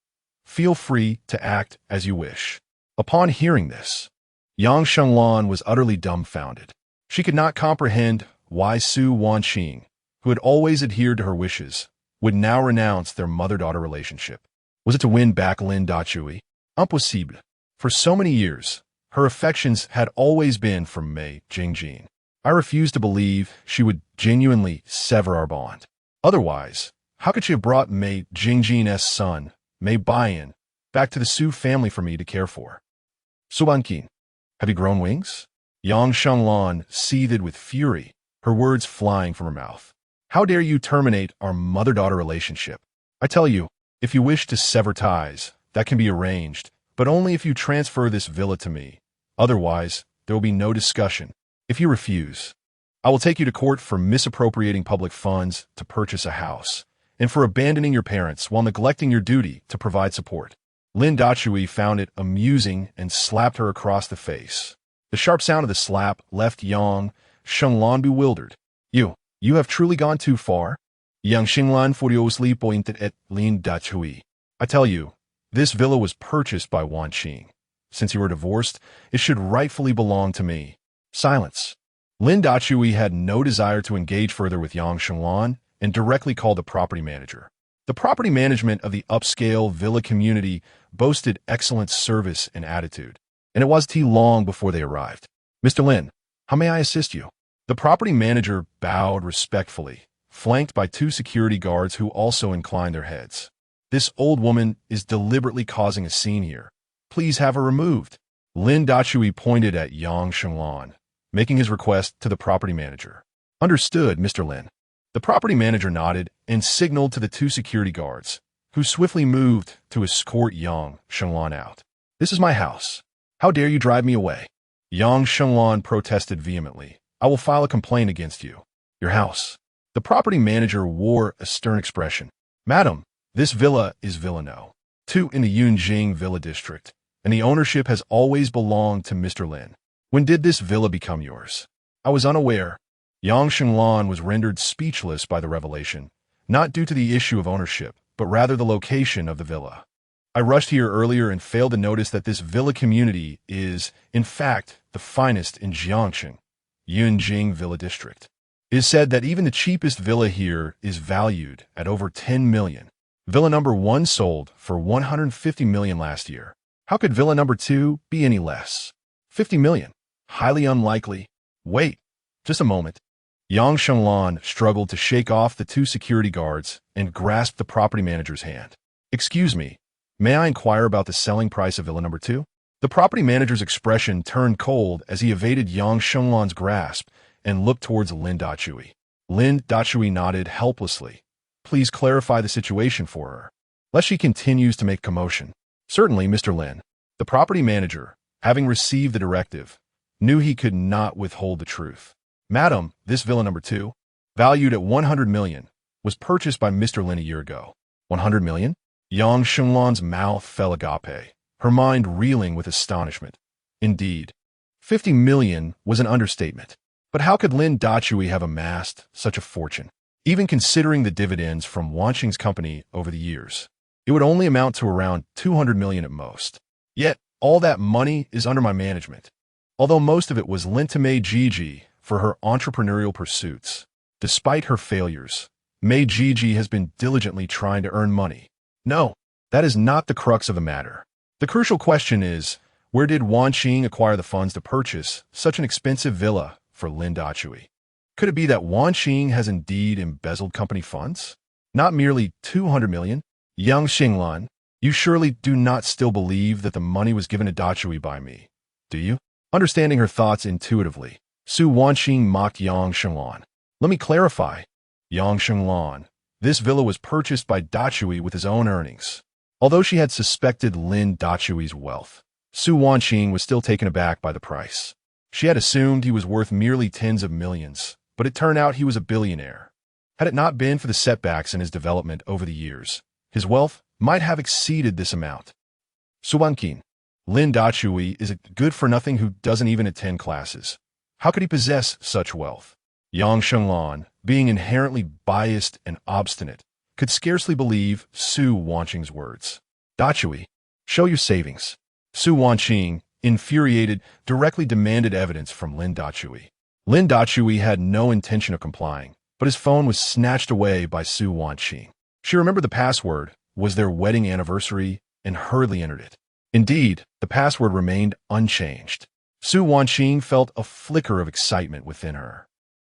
Feel free to act as you wish." Upon hearing this, Yang Shenglan was utterly dumbfounded. She could not comprehend why Su Wanqing, who had always adhered to her wishes, would now renounce their mother-daughter relationship. Was it to win back Lin Dachui? Impossible. For so many years, her affections had always been for Mei Jingjin. I refused to believe she would genuinely sever our bond. Otherwise, how could she have brought Mei Jingjin's son, Mei Baiyan, back to the Su family for me to care for? Su Banqin, have you grown wings? Yang Shenglan seethed with fury, her words flying from her mouth. How dare you terminate our mother-daughter relationship? I tell you, if you wish to sever ties, that can be arranged, but only if you transfer this villa to me. Otherwise, there will be no discussion. If you refuse, I will take you to court for misappropriating public funds to purchase a house, and for abandoning your parents while neglecting your duty to provide support. Lin Dachui found it amusing and slapped her across the face. The sharp sound of the slap left Yang Shenglan bewildered. You have truly gone too far? Yang Shenglan furiously pointed at Lin Dachui. I tell you, this villa was purchased by Wanqing. Since you were divorced, it should rightfully belong to me. Silence. Lin Dachui had no desire to engage further with Yang Shenglan and directly called the property manager. The property management of the upscale villa community boasted excellent service and attitude, and it was long before they arrived. Mr. Lin, how may I assist you? The property manager bowed respectfully, flanked by two security guards who also inclined their heads. This old woman is deliberately causing a scene here. Please have her removed. Lin Dachui pointed at Yang Shenglan, making his request to the property manager. Understood, Mr. Lin. The property manager nodded and signaled to the two security guards, who swiftly moved to escort Yang Shenglan out. This is my house. How dare you drive me away? Yang Shenglan protested vehemently. I will file a complaint against you. Your house. The property manager wore a stern expression. Madam, this villa is Villa No. 2 in the Yunjing Villa District, and the ownership has always belonged to Mr. Lin. When did this villa become yours? I was unaware. Yang Shenglan was rendered speechless by the revelation, not due to the issue of ownership, but rather the location of the villa. I rushed here earlier and failed to notice that this villa community is, in fact, the finest in Jiangxing, Yunjing Villa District. It is said that even the cheapest villa here is valued at over 10 million. Villa number 1 sold for 150 million last year. How could villa number 2 be any less? 50 million. Highly unlikely. Wait, just a moment. Yang Shenglan struggled to shake off the two security guards and grasped the property manager's hand. Excuse me, may I inquire about the selling price of villa number 2? The property manager's expression turned cold as he evaded Yang Shenglan's grasp and looked towards Lin Dachui. Lin Dachui nodded helplessly. Please clarify the situation for her, lest she continues to make commotion. Certainly, Mr. Lin. The property manager, having received the directive, knew he could not withhold the truth. Madam, this villa number 2, valued at 100 million, was purchased by Mr. Lin a year ago. 100 million? Yang Shenglan's mouth fell agape, her mind reeling with astonishment. Indeed, 50 million was an understatement. But how could Lin Dachui have amassed such a fortune? Even considering the dividends from Wanqing's company over the years, it would only amount to around 200 million at most. Yet, all that money is under my management, although most of it was lent to Mei Jiji for her entrepreneurial pursuits. Despite her failures, Mei Jiji has been diligently trying to earn money. No, that is not the crux of the matter. The crucial question is, where did Wanqing acquire the funds to purchase such an expensive villa for Lin Dachui? Could it be that Wanqing has indeed embezzled company funds? Not merely 200 million? Yang Shenglan, you surely do not still believe that the money was given to Dachui by me, do you? Understanding her thoughts intuitively, Su Wanqing mocked Yang Shenglan. Let me clarify. Yang Shenglan, this villa was purchased by Dachui with his own earnings. Although she had suspected Lin Dachui's wealth, Su Wanqing was still taken aback by the price. She had assumed he was worth merely tens of millions, but it turned out he was a billionaire. Had it not been for the setbacks in his development over the years, his wealth might have exceeded this amount. Suwankin, Lin Dachui is a good-for-nothing who doesn't even attend classes. How could he possess such wealth? Yang Shenglan, being inherently biased and obstinate, could scarcely believe Su Wanqing's words. Dachui, show your savings. Su Wanqing, infuriated, directly demanded evidence from Lin Dachui. Lin Dachui had no intention of complying, but his phone was snatched away by Su Wanqing. She remembered the password, was their wedding anniversary, and hurriedly entered it. Indeed, the password remained unchanged. Su Wanqing felt a flicker of excitement within her,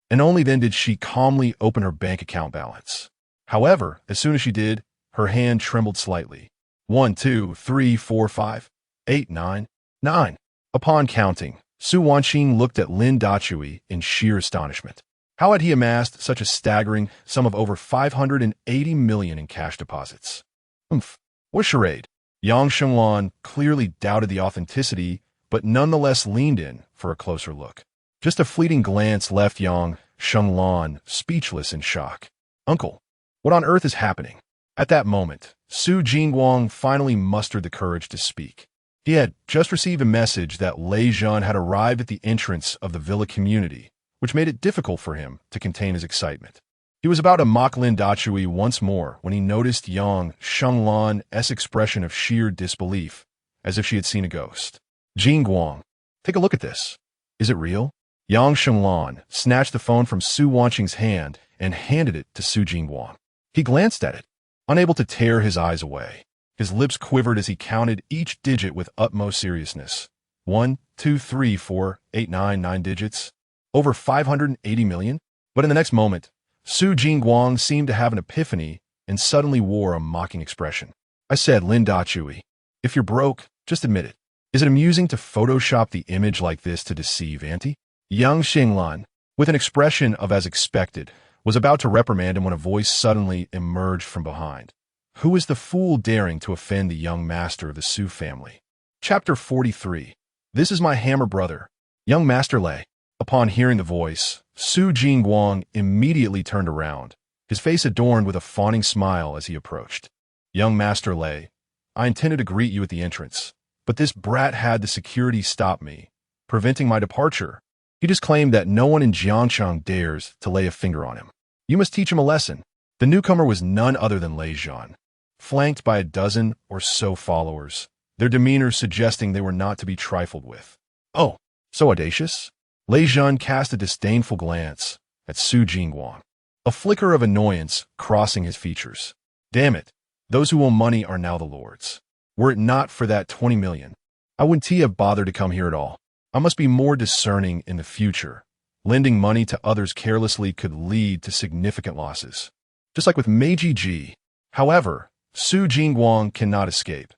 and only then did she calmly open her bank account balance. However, as soon as she did, her hand trembled slightly. 1, 2, 3, 4, 5, 8, 9, 9. Upon counting, Su Wanqing looked at Lin Dachui in sheer astonishment. How had he amassed such a staggering sum of over 580 million in cash deposits? Hmph. What charade? Yang Shenglan clearly doubted the authenticity, but nonetheless leaned in for a closer look. Just a fleeting glance left Yang Shenglan speechless in shock. Uncle, what on earth is happening? At that moment, Su Jingguang finally mustered the courage to speak. He had just received a message that Lei Zhan had arrived at the entrance of the villa community, which made it difficult for him to contain his excitement. He was about to mock Lin Dachui once more when he noticed Yang Shenglan's expression of sheer disbelief, as if she had seen a ghost. Jingguang, take a look at this. Is it real? Yang Shenglan snatched the phone from Su Wanqing's hand and handed it to Su Jingguang. He glanced at it, unable to tear his eyes away. His lips quivered as he counted each digit with utmost seriousness. 1, 2, 3, 4, 8, 9, 9 digits. Over 580 million? But in the next moment, Su Jingguang seemed to have an epiphany and suddenly wore a mocking expression. I said, Lin Dachui, if you're broke, just admit it. Is it amusing to Photoshop the image like this to deceive Auntie? Yang Xinglan, with an expression of as expected, was about to reprimand him when a voice suddenly emerged from behind. Who is the fool daring to offend the young master of the Su family? Chapter 43. This is my hammer brother, young Master Lei. Upon hearing the voice, Su Jingguang immediately turned around, his face adorned with a fawning smile as he approached. Young Master Lei, I intended to greet you at the entrance, but this brat had the security stop me, preventing my departure. He just claimed that no one in Jiangchang dares to lay a finger on him. You must teach him a lesson. The newcomer was none other than Lei Zhan, flanked by a dozen or so followers, their demeanor suggesting they were not to be trifled with. Oh, so audacious? Lei Zhan cast a disdainful glance at Su Jingguang, a flicker of annoyance crossing his features. Damn it, those who own money are now the lords. Were it not for that 20 million, I wouldn't have bothered to come here at all. I must be more discerning in the future. Lending money to others carelessly could lead to significant losses. Just like with Meiji Ji. However, Su Jingguang cannot escape.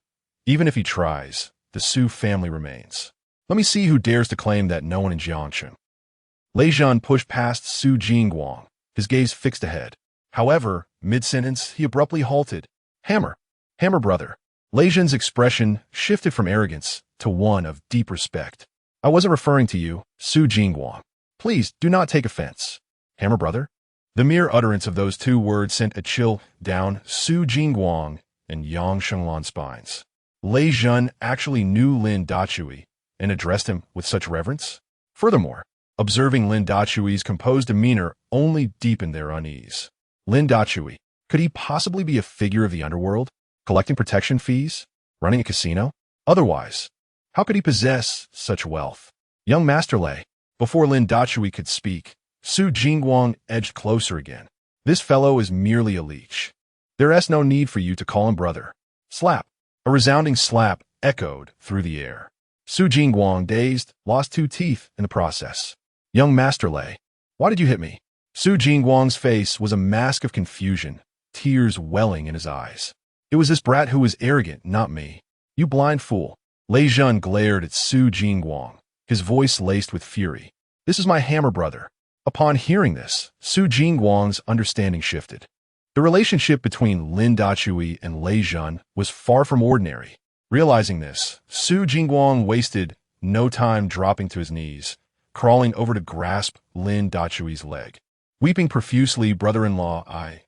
Even if he tries, the Su family remains. Let me see who dares to claim that no one in Jiangcheng. Lei Zhan pushed past Su Jingguang, his gaze fixed ahead. However, mid-sentence, he abruptly halted. Hammer brother. Lei Zhan's expression shifted from arrogance to one of deep respect. I wasn't referring to you, Su Jingguang. Please do not take offense. Hammer brother? The mere utterance of those two words sent a chill down Su Jingguang and Yang Shenglan's spines. Lei Zhan actually knew Lin Dachui and addressed him with such reverence? Furthermore, observing Lin Dachui's composed demeanor only deepened their unease. Lin Dachui, could he possibly be a figure of the underworld, collecting protection fees, running a casino? Otherwise, how could he possess such wealth? Young Master Lei, before Lin Dachui could speak, Su Jingguang edged closer again. This fellow is merely a leech. There is no need for you to call him brother. Slap. A resounding slap echoed through the air. Su Jingguang, dazed, lost 2 teeth in the process. Young Master Lei, why did you hit me? Su Jingguang's face was a mask of confusion, tears welling in his eyes. It was this brat who was arrogant, not me. You blind fool. Lei Zhan glared at Su Jingguang, his voice laced with fury. This is my hammer brother. Upon hearing this, Su Jingguang's understanding shifted. The relationship between Lin Dachui and Lei Zhan was far from ordinary. Realizing this, Su Jingguang wasted no time dropping to his knees, crawling over to grasp Lin Dachui's leg. Weeping profusely, brother-in-law, I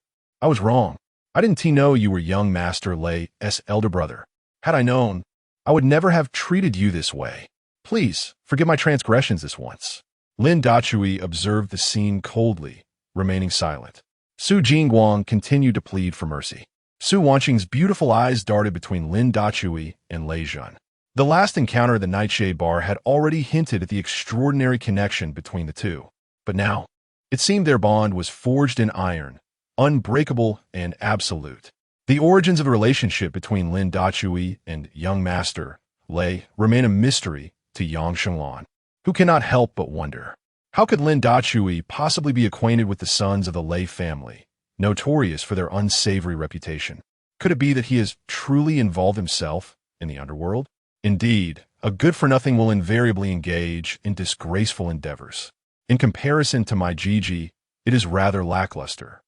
was wrong. I didn't know you were young Master Lei's elder brother. Had I known, I would never have treated you this way. Please, forgive my transgressions this once. Lin Dachui observed the scene coldly, remaining silent. Su Jingguang continued to plead for mercy. Su Wanqing's beautiful eyes darted between Lin Dachui and Lei Zhan. The last encounter at the Nightshade Bar had already hinted at the extraordinary connection between the two. But now, it seemed their bond was forged in iron, unbreakable and absolute. The origins of the relationship between Lin Dachui and young Master Lei remain a mystery to Yang Shenglan, who cannot help but wonder. How could Lin Dachui possibly be acquainted with the sons of the Lei family, notorious for their unsavory reputation? Could it be that he has truly involved himself in the underworld? Indeed, a good-for-nothing will invariably engage in disgraceful endeavors. In comparison to my Gigi, it is rather lackluster.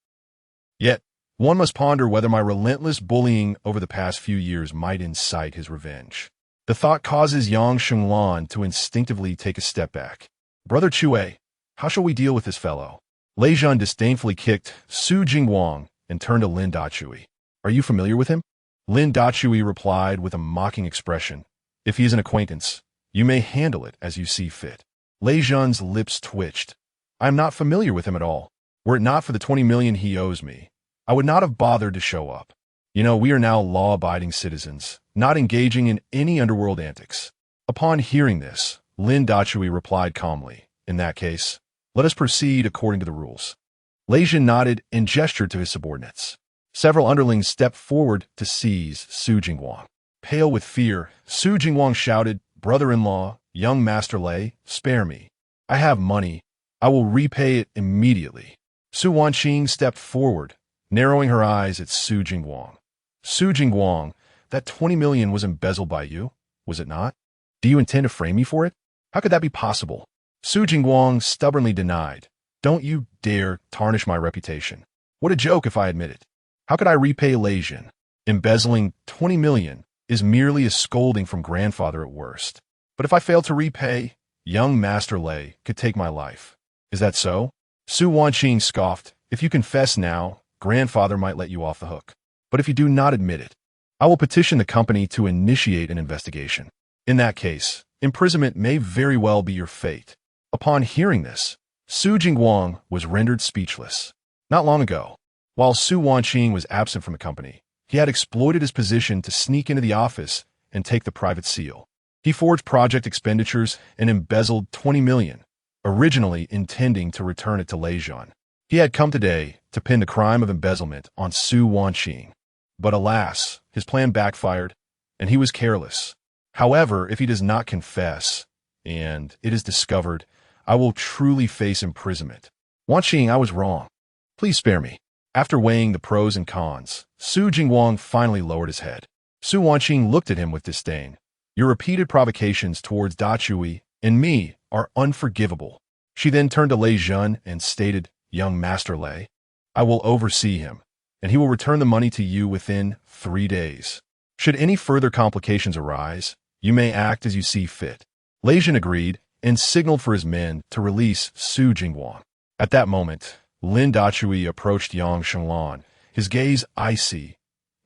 Yet, one must ponder whether my relentless bullying over the past few years might incite his revenge. The thought causes Yang Shenglan to instinctively take a step back. Brother Chue, how shall we deal with this fellow? Lei Zhan disdainfully kicked Su Jingguang and turned to Lin Dachui. Are you familiar with him? Lin Dachui replied with a mocking expression. If he is an acquaintance, you may handle it as you see fit. Lei Zhan's lips twitched. I am not familiar with him at all. Were it not for the 20 million he owes me, I would not have bothered to show up. You know, we are now law-abiding citizens, not engaging in any underworld antics. Upon hearing this, Lin Dachui replied calmly, in that case, let us proceed according to the rules. Lei Zhan nodded and gestured to his subordinates. Several underlings stepped forward to seize Su Jingguang. Pale with fear, Su Jingguang shouted, Brother-in-law, young Master Lei, spare me. I have money. I will repay it immediately. Su Wanqing stepped forward, narrowing her eyes at Su Jingguang. Su Jingguang, that 20 million was embezzled by you, was it not? Do you intend to frame me for it? How could that be possible? Su Jingguang stubbornly denied. Don't you dare tarnish my reputation. What a joke if I admit it. How could I repay Lei Zhan? Embezzling 20 million is merely a scolding from grandfather at worst. But if I fail to repay, young Master Lei could take my life. Is that so? Su Wanqing scoffed. If you confess now, grandfather might let you off the hook. But if you do not admit it, I will petition the company to initiate an investigation. In that case, imprisonment may very well be your fate. Upon hearing this, Su Jingguang was rendered speechless. Not long ago, while Su Wanqing was absent from the company, he had exploited his position to sneak into the office and take the private seal. He forged project expenditures and embezzled 20 million, originally intending to return it to Lei Zhan. He had come today to pin the crime of embezzlement on Su Wanqing. But alas, his plan backfired, and he was careless. However, if he does not confess, and it is discovered, I will truly face imprisonment. Wanqing, I was wrong. Please spare me. After weighing the pros and cons, Su Jingguang finally lowered his head. Su Wanqing looked at him with disdain. Your repeated provocations towards Dachui and me are unforgivable. She then turned to Lei Zhan and stated, Young Master Lei, I will oversee him, and he will return the money to you within 3 days. Should any further complications arise, you may act as you see fit. Lei Zhan agreed and signaled for his men to release Su Jingguang. At that moment, Lin Dachui approached Yang Shenglan, his gaze icy.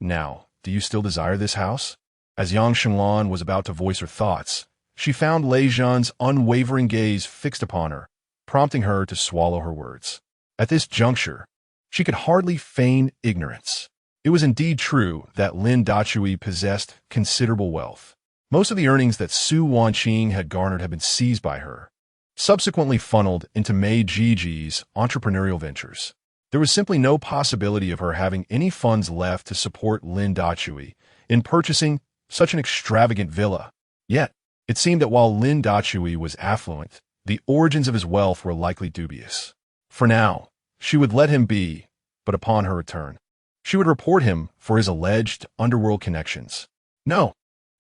Now, do you still desire this house? As Yang Shenglan was about to voice her thoughts, she found Lei Zhan's unwavering gaze fixed upon her, prompting her to swallow her words. At this juncture, she could hardly feign ignorance. It was indeed true that Lin Dachui possessed considerable wealth. Most of the earnings that Su Wanqing had garnered had been seized by her, subsequently funneled into Mei Jiji's entrepreneurial ventures. There was simply no possibility of her having any funds left to support Lin Dachui in purchasing such an extravagant villa. Yet, it seemed that while Lin Dachui was affluent, the origins of his wealth were likely dubious. For now, she would let him be, but upon her return, she would report him for his alleged underworld connections. No,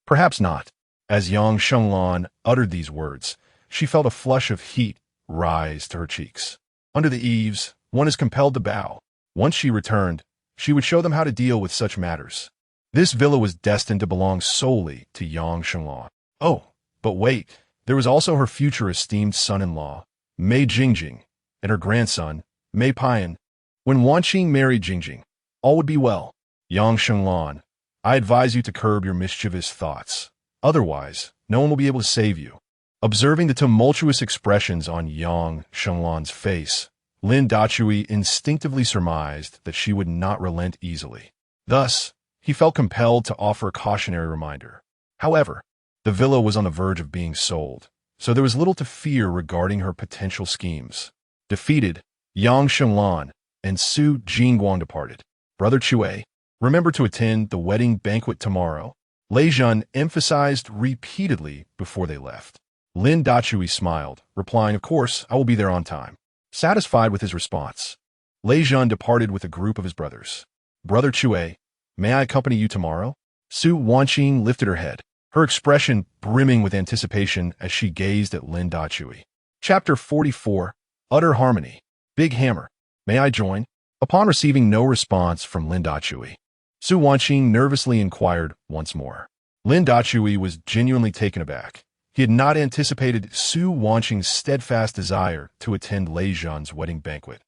perhaps not. As Yang Shenglan uttered these words, she felt a flush of heat rise to her cheeks. Under the eaves, one is compelled to bow. Once she returned, she would show them how to deal with such matters. This villa was destined to belong solely to Yang Shenglan. Oh, but wait, there was also her future esteemed son-in-law, Mei Jingjing, and her grandson, Mei Pian. When Wanqing married Jingjing, all would be well. Yang Shenglan, I advise you to curb your mischievous thoughts. Otherwise, no one will be able to save you. Observing the tumultuous expressions on Yang Shenglan's face, Lin Dachui instinctively surmised that she would not relent easily. Thus, he felt compelled to offer a cautionary reminder. However, the villa was on the verge of being sold, so there was little to fear regarding her potential schemes. Defeated, Yang Shenglan and Su Jingguang departed. Brother Chue, remember to attend the wedding banquet tomorrow. Lei Zhun emphasized repeatedly before they left. Lin Dachui smiled, replying, of course, I will be there on time. Satisfied with his response, Lei Zhun departed with a group of his brothers. Brother Chue, may I accompany you tomorrow? Su Wanqing lifted her head, her expression brimming with anticipation as she gazed at Lin Dachui. Chapter 44, Utter Harmony. Big Hammer. May I join? Upon receiving no response from Lin Dachui, Su Wanqing nervously inquired once more. Lin Dachui was genuinely taken aback. He had not anticipated Su Wanqing's steadfast desire to attend Lei Zhun's wedding banquet.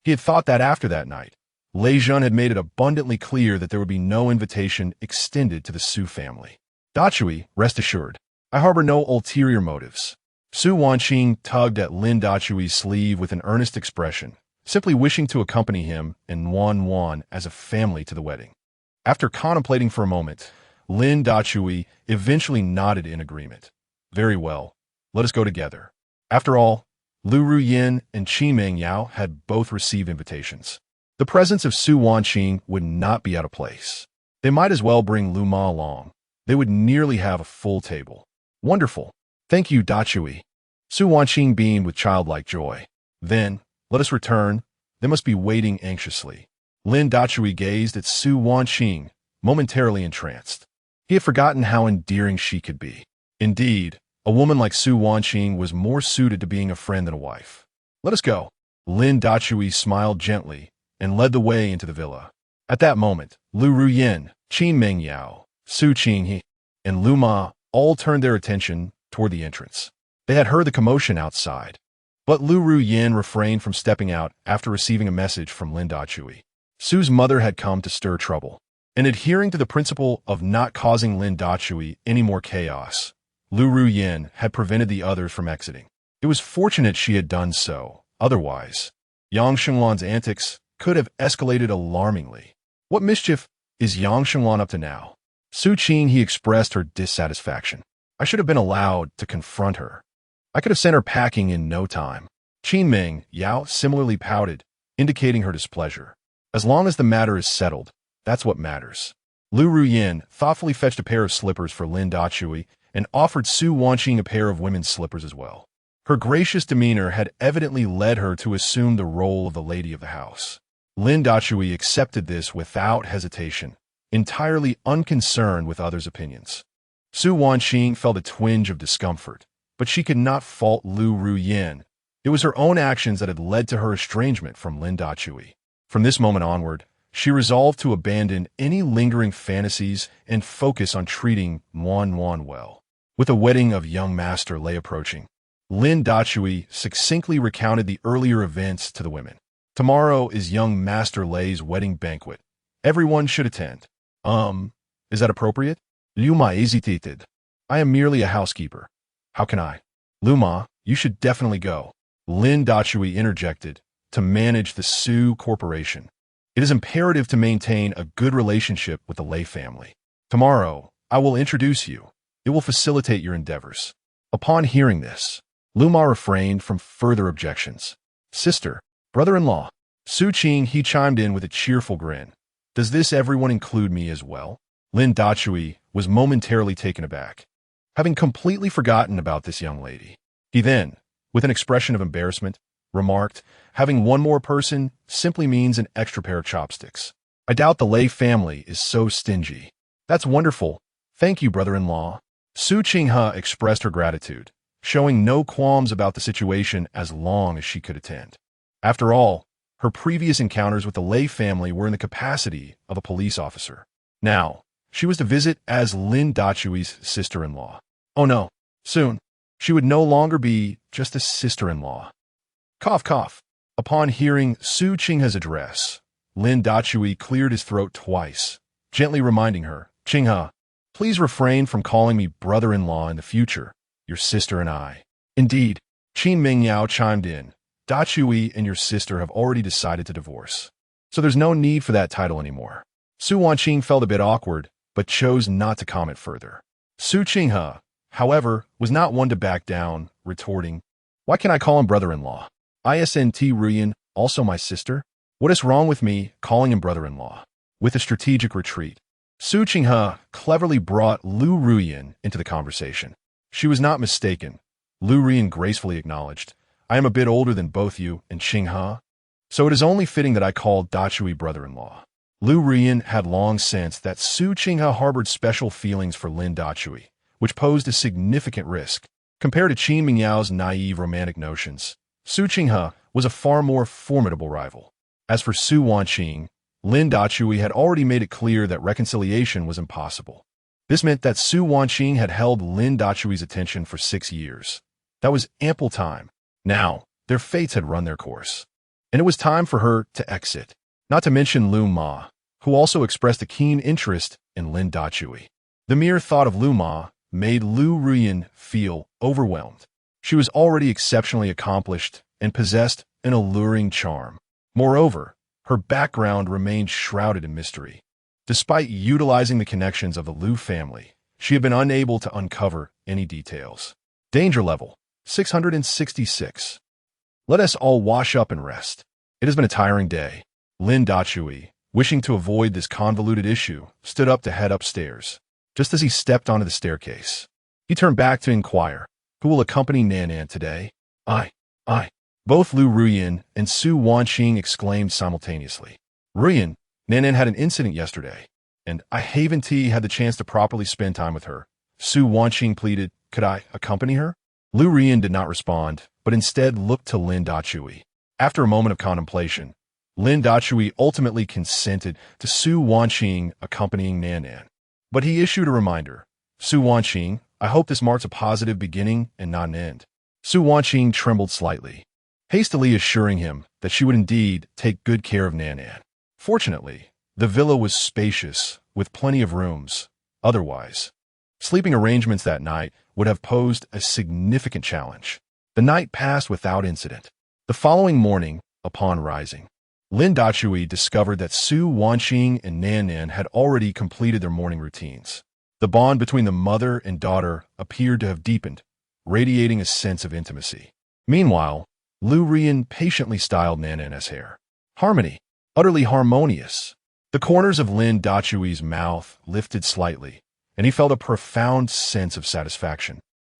He had thought that after that night, Lei Zhun had made it abundantly clear that there would be no invitation extended to the Su family. Dachui, rest assured, I harbor no ulterior motives. Su Wanqing tugged at Lin Dachui's sleeve with an earnest expression, simply wishing to accompany him and Wan as a family to the wedding. After contemplating for a moment, Lin Dachui eventually nodded in agreement. Very well, let us go together. After all, Lu Ruyin and Qin Mengyao had both received invitations. The presence of Su Wanqing would not be out of place. They might as well bring Lu Ma along. They would nearly have a full table. Wonderful. Thank you, Dachui. Su Wanqing beamed with childlike joy. Then, let us return. They must be waiting anxiously. Lin Dachui gazed at Su Wanqing, momentarily entranced. He had forgotten how endearing she could be. Indeed, a woman like Su Wanqing was more suited to being a friend than a wife. Let us go. Lin Dachui smiled gently and led the way into the villa. At that moment, Lu Ruyin, Qin Mengyao, Su Qinghe, and Lu Ma all turned their attention toward the entrance. They had heard the commotion outside, but Lu Ruyin refrained from stepping out after receiving a message from Lin Dachui. Su's mother had come to stir trouble, and adhering to the principle of not causing Lin Dachui any more chaos, Lu Ruyin had prevented the others from exiting. It was fortunate she had done so, otherwise, Yang Shenglan's antics could have escalated alarmingly. What mischief is Yang Shenglan up to now? Su Qinghe expressed her dissatisfaction. I should have been allowed to confront her. I could have sent her packing in no time. Qin Mengyao similarly pouted, indicating her displeasure. As long as the matter is settled, that's what matters. Lu Ruyin thoughtfully fetched a pair of slippers for Lin Dachui and offered Su Wanqing a pair of women's slippers as well. Her gracious demeanor had evidently led her to assume the role of the lady of the house. Lin Dachui accepted this without hesitation, entirely unconcerned with others' opinions. Su Wanqing felt a twinge of discomfort, but she could not fault Lu Ruyin. It was her own actions that had led to her estrangement from Lin Dachui. From this moment onward, she resolved to abandon any lingering fantasies and focus on treating Wan well. With the wedding of young Master Lei approaching, Lin Dachui succinctly recounted the earlier events to the women. Tomorrow is young Master Lei's wedding banquet. Everyone should attend. Is that appropriate? Liu Ma hesitated. I am merely a housekeeper. How can I? Liu Ma, you should definitely go. Lin Dachui interjected, to manage the Su Corporation. It is imperative to maintain a good relationship with the Lei family. Tomorrow, I will introduce you. It will facilitate your endeavors. Upon hearing this, Liu Ma refrained from further objections. Sister, brother-in-law, Su Qinghe chimed in with a cheerful grin. Does this everyone include me as well? Lin Dachui was momentarily taken aback, having completely forgotten about this young lady. He then, with an expression of embarrassment, remarked, having one more person simply means an extra pair of chopsticks. I doubt the Lei family is so stingy. That's wonderful. Thank you, brother-in-law. Su Qinghe expressed her gratitude, showing no qualms about the situation as long as she could attend. After all, her previous encounters with the Lei family were in the capacity of a police officer. Now, she was to visit as Lin Dachui's sister-in-law. Oh no, soon, she would no longer be just a sister-in-law. Cough, cough. Upon hearing Su Qinghe's address, Lin Dachui cleared his throat twice, gently reminding her, "Qinghe, please refrain from calling me brother-in-law in the future, your sister and I." Indeed, Qin Mingyao chimed in, "Dachui and your sister have already decided to divorce, so there's no need for that title anymore." Su Wanqing felt a bit awkward, but chose not to comment further. Su Qinghe, however, was not one to back down, retorting, "Why can't I call him brother-in-law? Isn't Ruyan also my sister? What is wrong with me calling him brother-in-law?" With a strategic retreat, Su Qinghe cleverly brought Lu Ruyan into the conversation. She was not mistaken. Lu Ruyan gracefully acknowledged, "I am a bit older than both you and Qinghe, so it is only fitting that I call Dachui brother-in-law." Lu Ruyan had long sensed that Su Qinghe harbored special feelings for Lin Dachui, which posed a significant risk. Compared to Qin Mingyao's naive romantic notions, Su Qinghe was a far more formidable rival. As for Su Wanqing, Lin Dachui had already made it clear that reconciliation was impossible. This meant that Su Wanqing had held Lin Dachui's attention for 6 years. That was ample time. Now, their fates had run their course, and it was time for her to exit. Not to mention Lu Ma, who also expressed a keen interest in Lin Dachui. The mere thought of Lu Ma made Lu Ruyan feel overwhelmed. She was already exceptionally accomplished and possessed an alluring charm. Moreover, her background remained shrouded in mystery. Despite utilizing the connections of the Lu family, she had been unable to uncover any details. Danger level 666. Let us all wash up and rest. It has been a tiring day. Lin Dachui, wishing to avoid this convoluted issue, stood up to head upstairs. Just as he stepped onto the staircase, he turned back to inquire, "Who will accompany Nanan today?" I. Both Lu Ruyan and Su Wanqing exclaimed simultaneously. "Ruyan, Nanan had an incident yesterday, and I haven't had the chance to properly spend time with her." Su Wanqing pleaded, "Could I accompany her?" Lu Ruyan did not respond, but instead looked to Lin Dachui. After a moment of contemplation, Lin Dachui ultimately consented to Su Wanqing accompanying Nanan. But he issued a reminder, "Su Wanqing, I hope this marks a positive beginning and not an end." Su Wanqing trembled slightly, hastily assuring him that she would indeed take good care of Nanan. Fortunately, the villa was spacious, with plenty of rooms. Otherwise, sleeping arrangements that night would have posed a significant challenge. The night passed without incident. The following morning, upon rising, Lin Dachui discovered that Su Wanqing and Nanan had already completed their morning routines. The bond between the mother and daughter appeared to have deepened, radiating a sense of intimacy. Meanwhile, Lu Ruyan patiently styled Nanan's hair. Harmony. Utterly harmonious. The corners of Lin Dachui's mouth lifted slightly, and he felt a profound sense of satisfaction.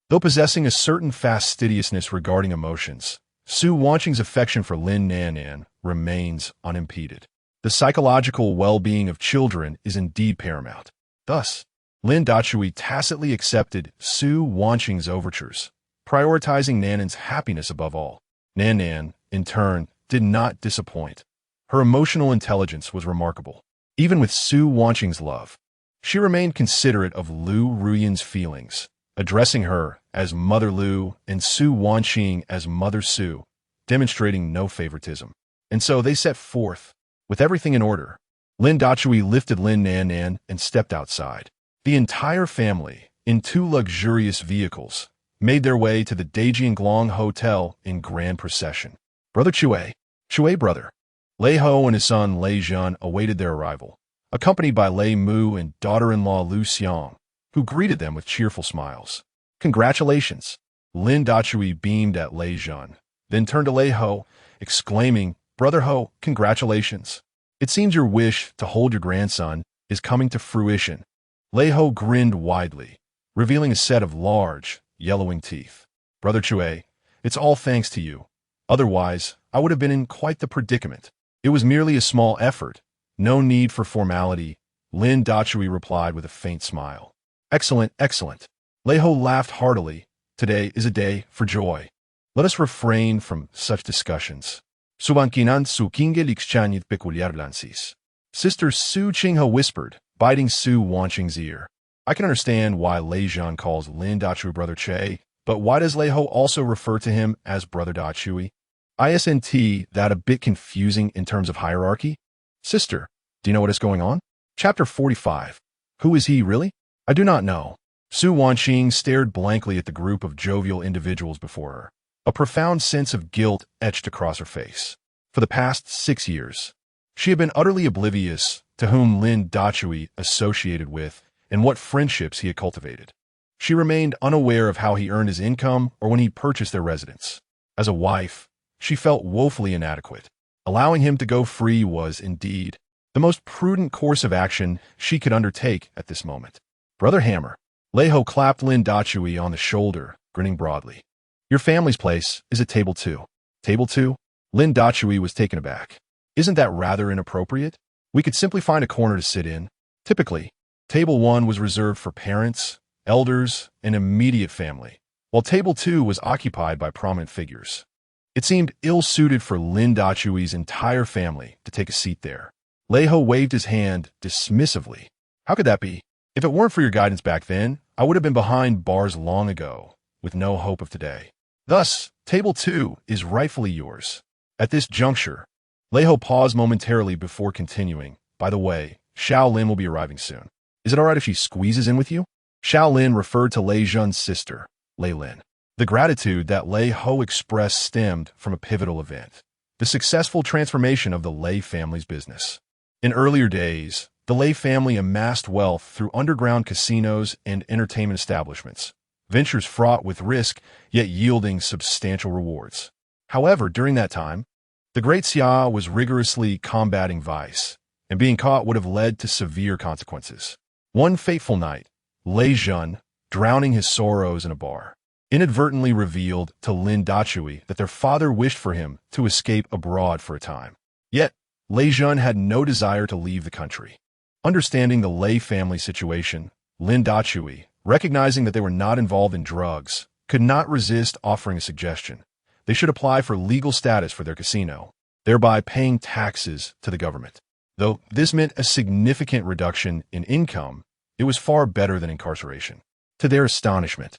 Though possessing a certain fastidiousness regarding emotions, Su Wanqing's affection for Lin Nanan remains unimpeded. The psychological well-being of children is indeed paramount. Thus, Lin Dachui tacitly accepted Su Wanqing's overtures, prioritizing Nanan's happiness above all. Nanan, in turn, did not disappoint. Her emotional intelligence was remarkable. Even with Su Wanqing's love, she remained considerate of Lu Ruyan's feelings, addressing her as Mother Lu and Su Wanqing as Mother Su, demonstrating no favoritism. And so they set forth, with everything in order. Lin Dachui lifted Lin Nanan and stepped outside. The entire family, in 2 luxurious vehicles, made their way to the Dajianglong Hotel in grand procession. Brother Chui brother. Lei Ho and his son Lei Zhen awaited their arrival, accompanied by Lei Mu and daughter-in-law Lu Xiang, who greeted them with cheerful smiles. "Congratulations." Lin Dachui beamed at Lei Zhen, then turned to Lei Ho, exclaiming, "Brother Ho, congratulations. It seems your wish to hold your grandson is coming to fruition." Lei Ho grinned widely, revealing a set of large, yellowing teeth. "Brother Chui, it's all thanks to you. Otherwise, I would have been in quite the predicament." "It was merely a small effort. No need for formality," Lin Dachui replied with a faint smile. "Excellent, excellent." Lei Ho laughed heartily. "Today is a day for joy. Let us refrain from such discussions." Subankinan su kinge likschanit peculiarlansis. Sister Su Qinghe whispered, biting Su Wanqing's ear. "I can understand why Lei Zhen calls Lin Dachui Brother Che, but why does Lei Ho also refer to him as Brother Dachui?" Isn't that a bit confusing in terms of hierarchy? Sister, do you know what is going on? Chapter 45. Who is he, really? I do not know. Su Wanqing stared blankly at the group of jovial individuals before her. A profound sense of guilt etched across her face. For the past 6 years, she had been utterly oblivious to whom Lin Dachui associated with and what friendships he had cultivated. She remained unaware of how he earned his income or when he purchased their residence. As a wife, she felt woefully inadequate. Allowing him to go free was, indeed, the most prudent course of action she could undertake at this moment. Brother Hammer. Leiho clapped Lin Dachui on the shoulder, grinning broadly. Your family's place is at table 2. Table 2? Lin Dachui was taken aback. Isn't that rather inappropriate? We could simply find a corner to sit in. Typically, table 1 was reserved for parents, elders, and immediate family, while table 2 was occupied by prominent figures. It seemed ill-suited for Lin Dachui's entire family to take a seat there. Leiho waved his hand dismissively. How could that be? If it weren't for your guidance back then, I would have been behind bars long ago, with no hope of today. Thus, table 2 is rightfully yours. At this juncture, Leiho paused momentarily before continuing. By the way, Xiao Lin will be arriving soon. Is it all right if she squeezes in with you? Xiao Lin referred to Lei Zhen's sister, Lei Lin. The gratitude that Lei Ho expressed stemmed from a pivotal event, the successful transformation of the Lei family's business. In earlier days, the Lei family amassed wealth through underground casinos and entertainment establishments, ventures fraught with risk yet yielding substantial rewards. However, during that time, the great Xia was rigorously combating vice, and being caught would have led to severe consequences. One fateful night, Lei Zhen, drowning his sorrows in a bar, inadvertently revealed to Lin Dachui that their father wished for him to escape abroad for a time. Yet, Lei Zhen had no desire to leave the country. Understanding the Lei family situation, Lin Dachui, recognizing that they were not involved in drugs, could not resist offering a suggestion. They should apply for legal status for their casino, thereby paying taxes to the government. Though this meant a significant reduction in income, it was far better than incarceration. To their astonishment,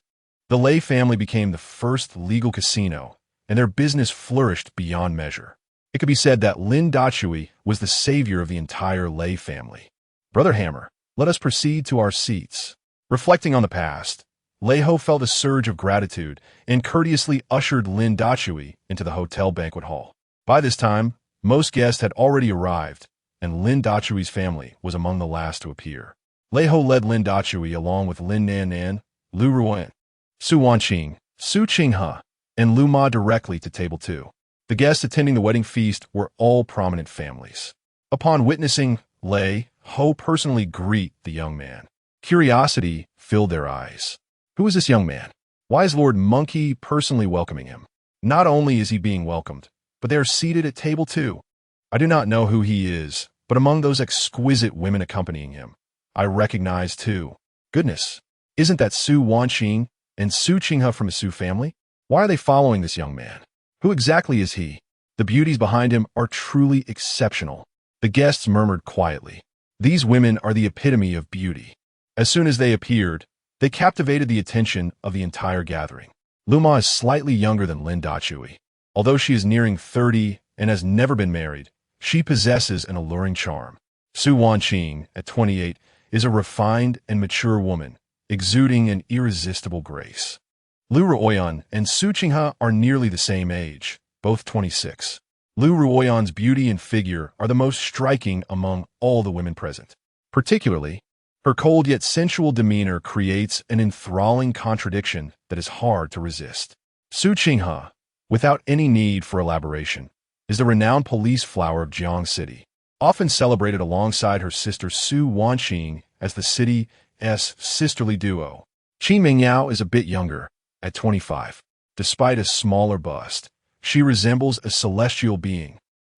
the Lei family became the first legal casino, and their business flourished beyond measure. It could be said that Lin Dachui was the savior of the entire Lei family. Brother Hammer, let us proceed to our seats. Reflecting on the past, Leiho felt a surge of gratitude and courteously ushered Lin Dachui into the hotel banquet hall. By this time, most guests had already arrived, and Lin Dachui's family was among the last to appear. Leiho led Lin Dachui along with Lin Nan, Lu Ruan, Su Wanqing, Su Qinghe, and Lu Ma directly to table 2. The guests attending the wedding feast were all prominent families. Upon witnessing Lei Ho personally greet the young man, curiosity filled their eyes. Who is this young man? Why is Lord Monkey personally welcoming him? Not only is he being welcomed, but they are seated at table 2. I do not know who he is, but among those exquisite women accompanying him, I recognize two. Goodness, isn't that Su Wanqing and Su Qinghe from a Su family? Why are they following this young man? Who exactly is he? The beauties behind him are truly exceptional. The guests murmured quietly. These women are the epitome of beauty. As soon as they appeared, they captivated the attention of the entire gathering. Luma is slightly younger than Lin Dachui. Although she is nearing 30 and has never been married, she possesses an alluring charm. Su Wanqing, at 28, is a refined and mature woman, exuding an irresistible grace. Lu Ruoyan and Su Qinghe are nearly the same age, both 26. Lu Ruoyan's beauty and figure are the most striking among all the women present. Particularly, her cold yet sensual demeanor creates an enthralling contradiction that is hard to resist. Su Qinghe, without any need for elaboration, is the renowned police flower of Jiang City, often celebrated alongside her sister Su Wanqing as the city's sisterly duo. Qi Mingyao is a bit younger, at 25. Despite a smaller bust, she resembles a celestial being.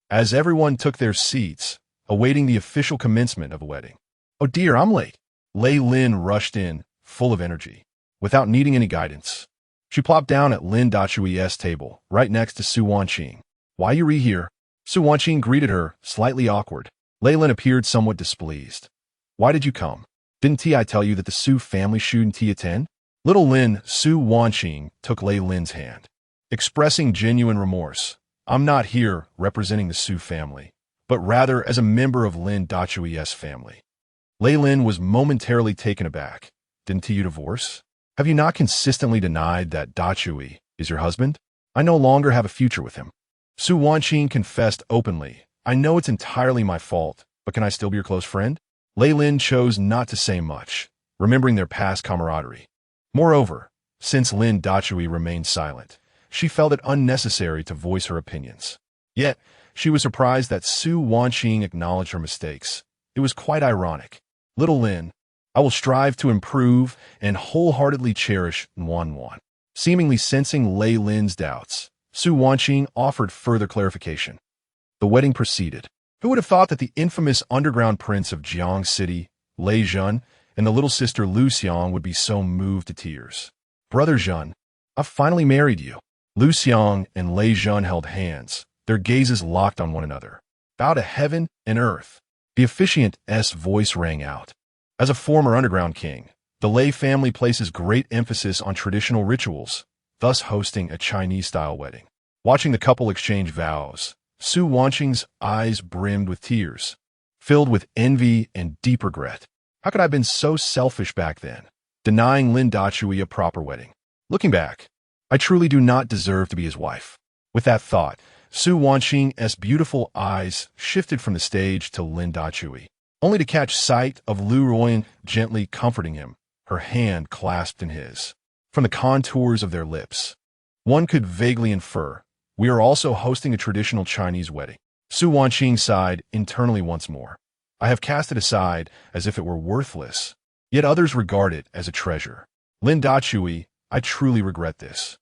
As everyone took their seats, awaiting the official commencement of a wedding. "Oh dear, I'm late." Lei Lin rushed in, full of energy, without needing any guidance. She plopped down at Lin Dachui's table, right next to Su Wanqing. "Why you here?" Su Wanqing greeted her, slightly awkward. Lei Lin appeared somewhat displeased. "Why did you come? Didn't I tell you that the Su family shouldn't attend?" Little Lin, Su Wanqing, took Lei Lin's hand. Expressing genuine remorse, I'm not here representing the Su family, but rather as a member of Lin Dachui's family. Lei Lin was momentarily taken aback. Didn't you divorce? Have you not consistently denied that Dachui is your husband? I no longer have a future with him. Su Wanqing confessed openly. I know it's entirely my fault, but can I still be your close friend? Lei Lin chose not to say much, remembering their past camaraderie. Moreover, since Lin Dachui remained silent, she felt it unnecessary to voice her opinions. Yet, she was surprised that Su Wanqing acknowledged her mistakes. It was quite ironic. Little Lin, I will strive to improve and wholeheartedly cherish Yuan. Seemingly sensing Lei Lin's doubts, Su Wanqing offered further clarification. The wedding proceeded. Who would have thought that the infamous underground prince of Jiang City, Lei Zhen, and the little sister Lu Xiang would be so moved to tears? Brother Zhen, I've finally married you. Lu Xiang and Lei Zhen held hands, their gazes locked on one another. Bow to heaven and earth. The officiant's voice rang out. As a former underground king, the Lei family places great emphasis on traditional rituals, thus hosting a Chinese-style wedding. Watching the couple exchange vows, Su Wanqing's eyes brimmed with tears, filled with envy and deep regret. How could I have been so selfish back then, denying Lin Dachui a proper wedding? Looking back, I truly do not deserve to be his wife. With that thought, Su Wanqing's beautiful eyes shifted from the stage to Lin Dachui, only to catch sight of Lu Ruoyan gently comforting him, her hand clasped in his. From the contours of their lips, one could vaguely infer, we are also hosting a traditional Chinese wedding. Su Wanqing sighed internally once more. I have cast it aside as if it were worthless, yet others regard it as a treasure. Lin Dachui, I truly regret this.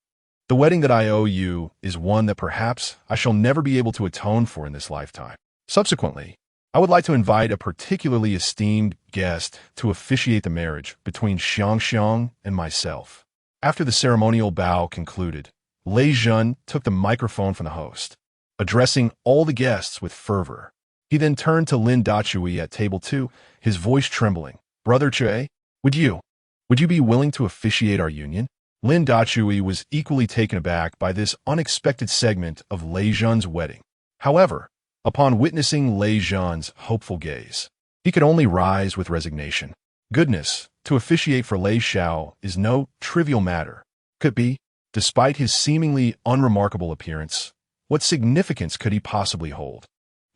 The wedding that I owe you is one that perhaps I shall never be able to atone for in this lifetime. Subsequently, I would like to invite a particularly esteemed guest to officiate the marriage between Xiang and myself. After the ceremonial bow concluded, Lei Zhen took the microphone from the host, addressing all the guests with fervor. He then turned to Lin Dachui at table 2, his voice trembling. Brother Che, would you be willing to officiate our union? Lin Dachui was equally taken aback by this unexpected segment of Lei Zhen's wedding. However, upon witnessing Lei Zhen's hopeful gaze, he could only rise with resignation. Goodness, to officiate for Lei Xiao is no trivial matter. Could be, despite his seemingly unremarkable appearance, what significance could he possibly hold?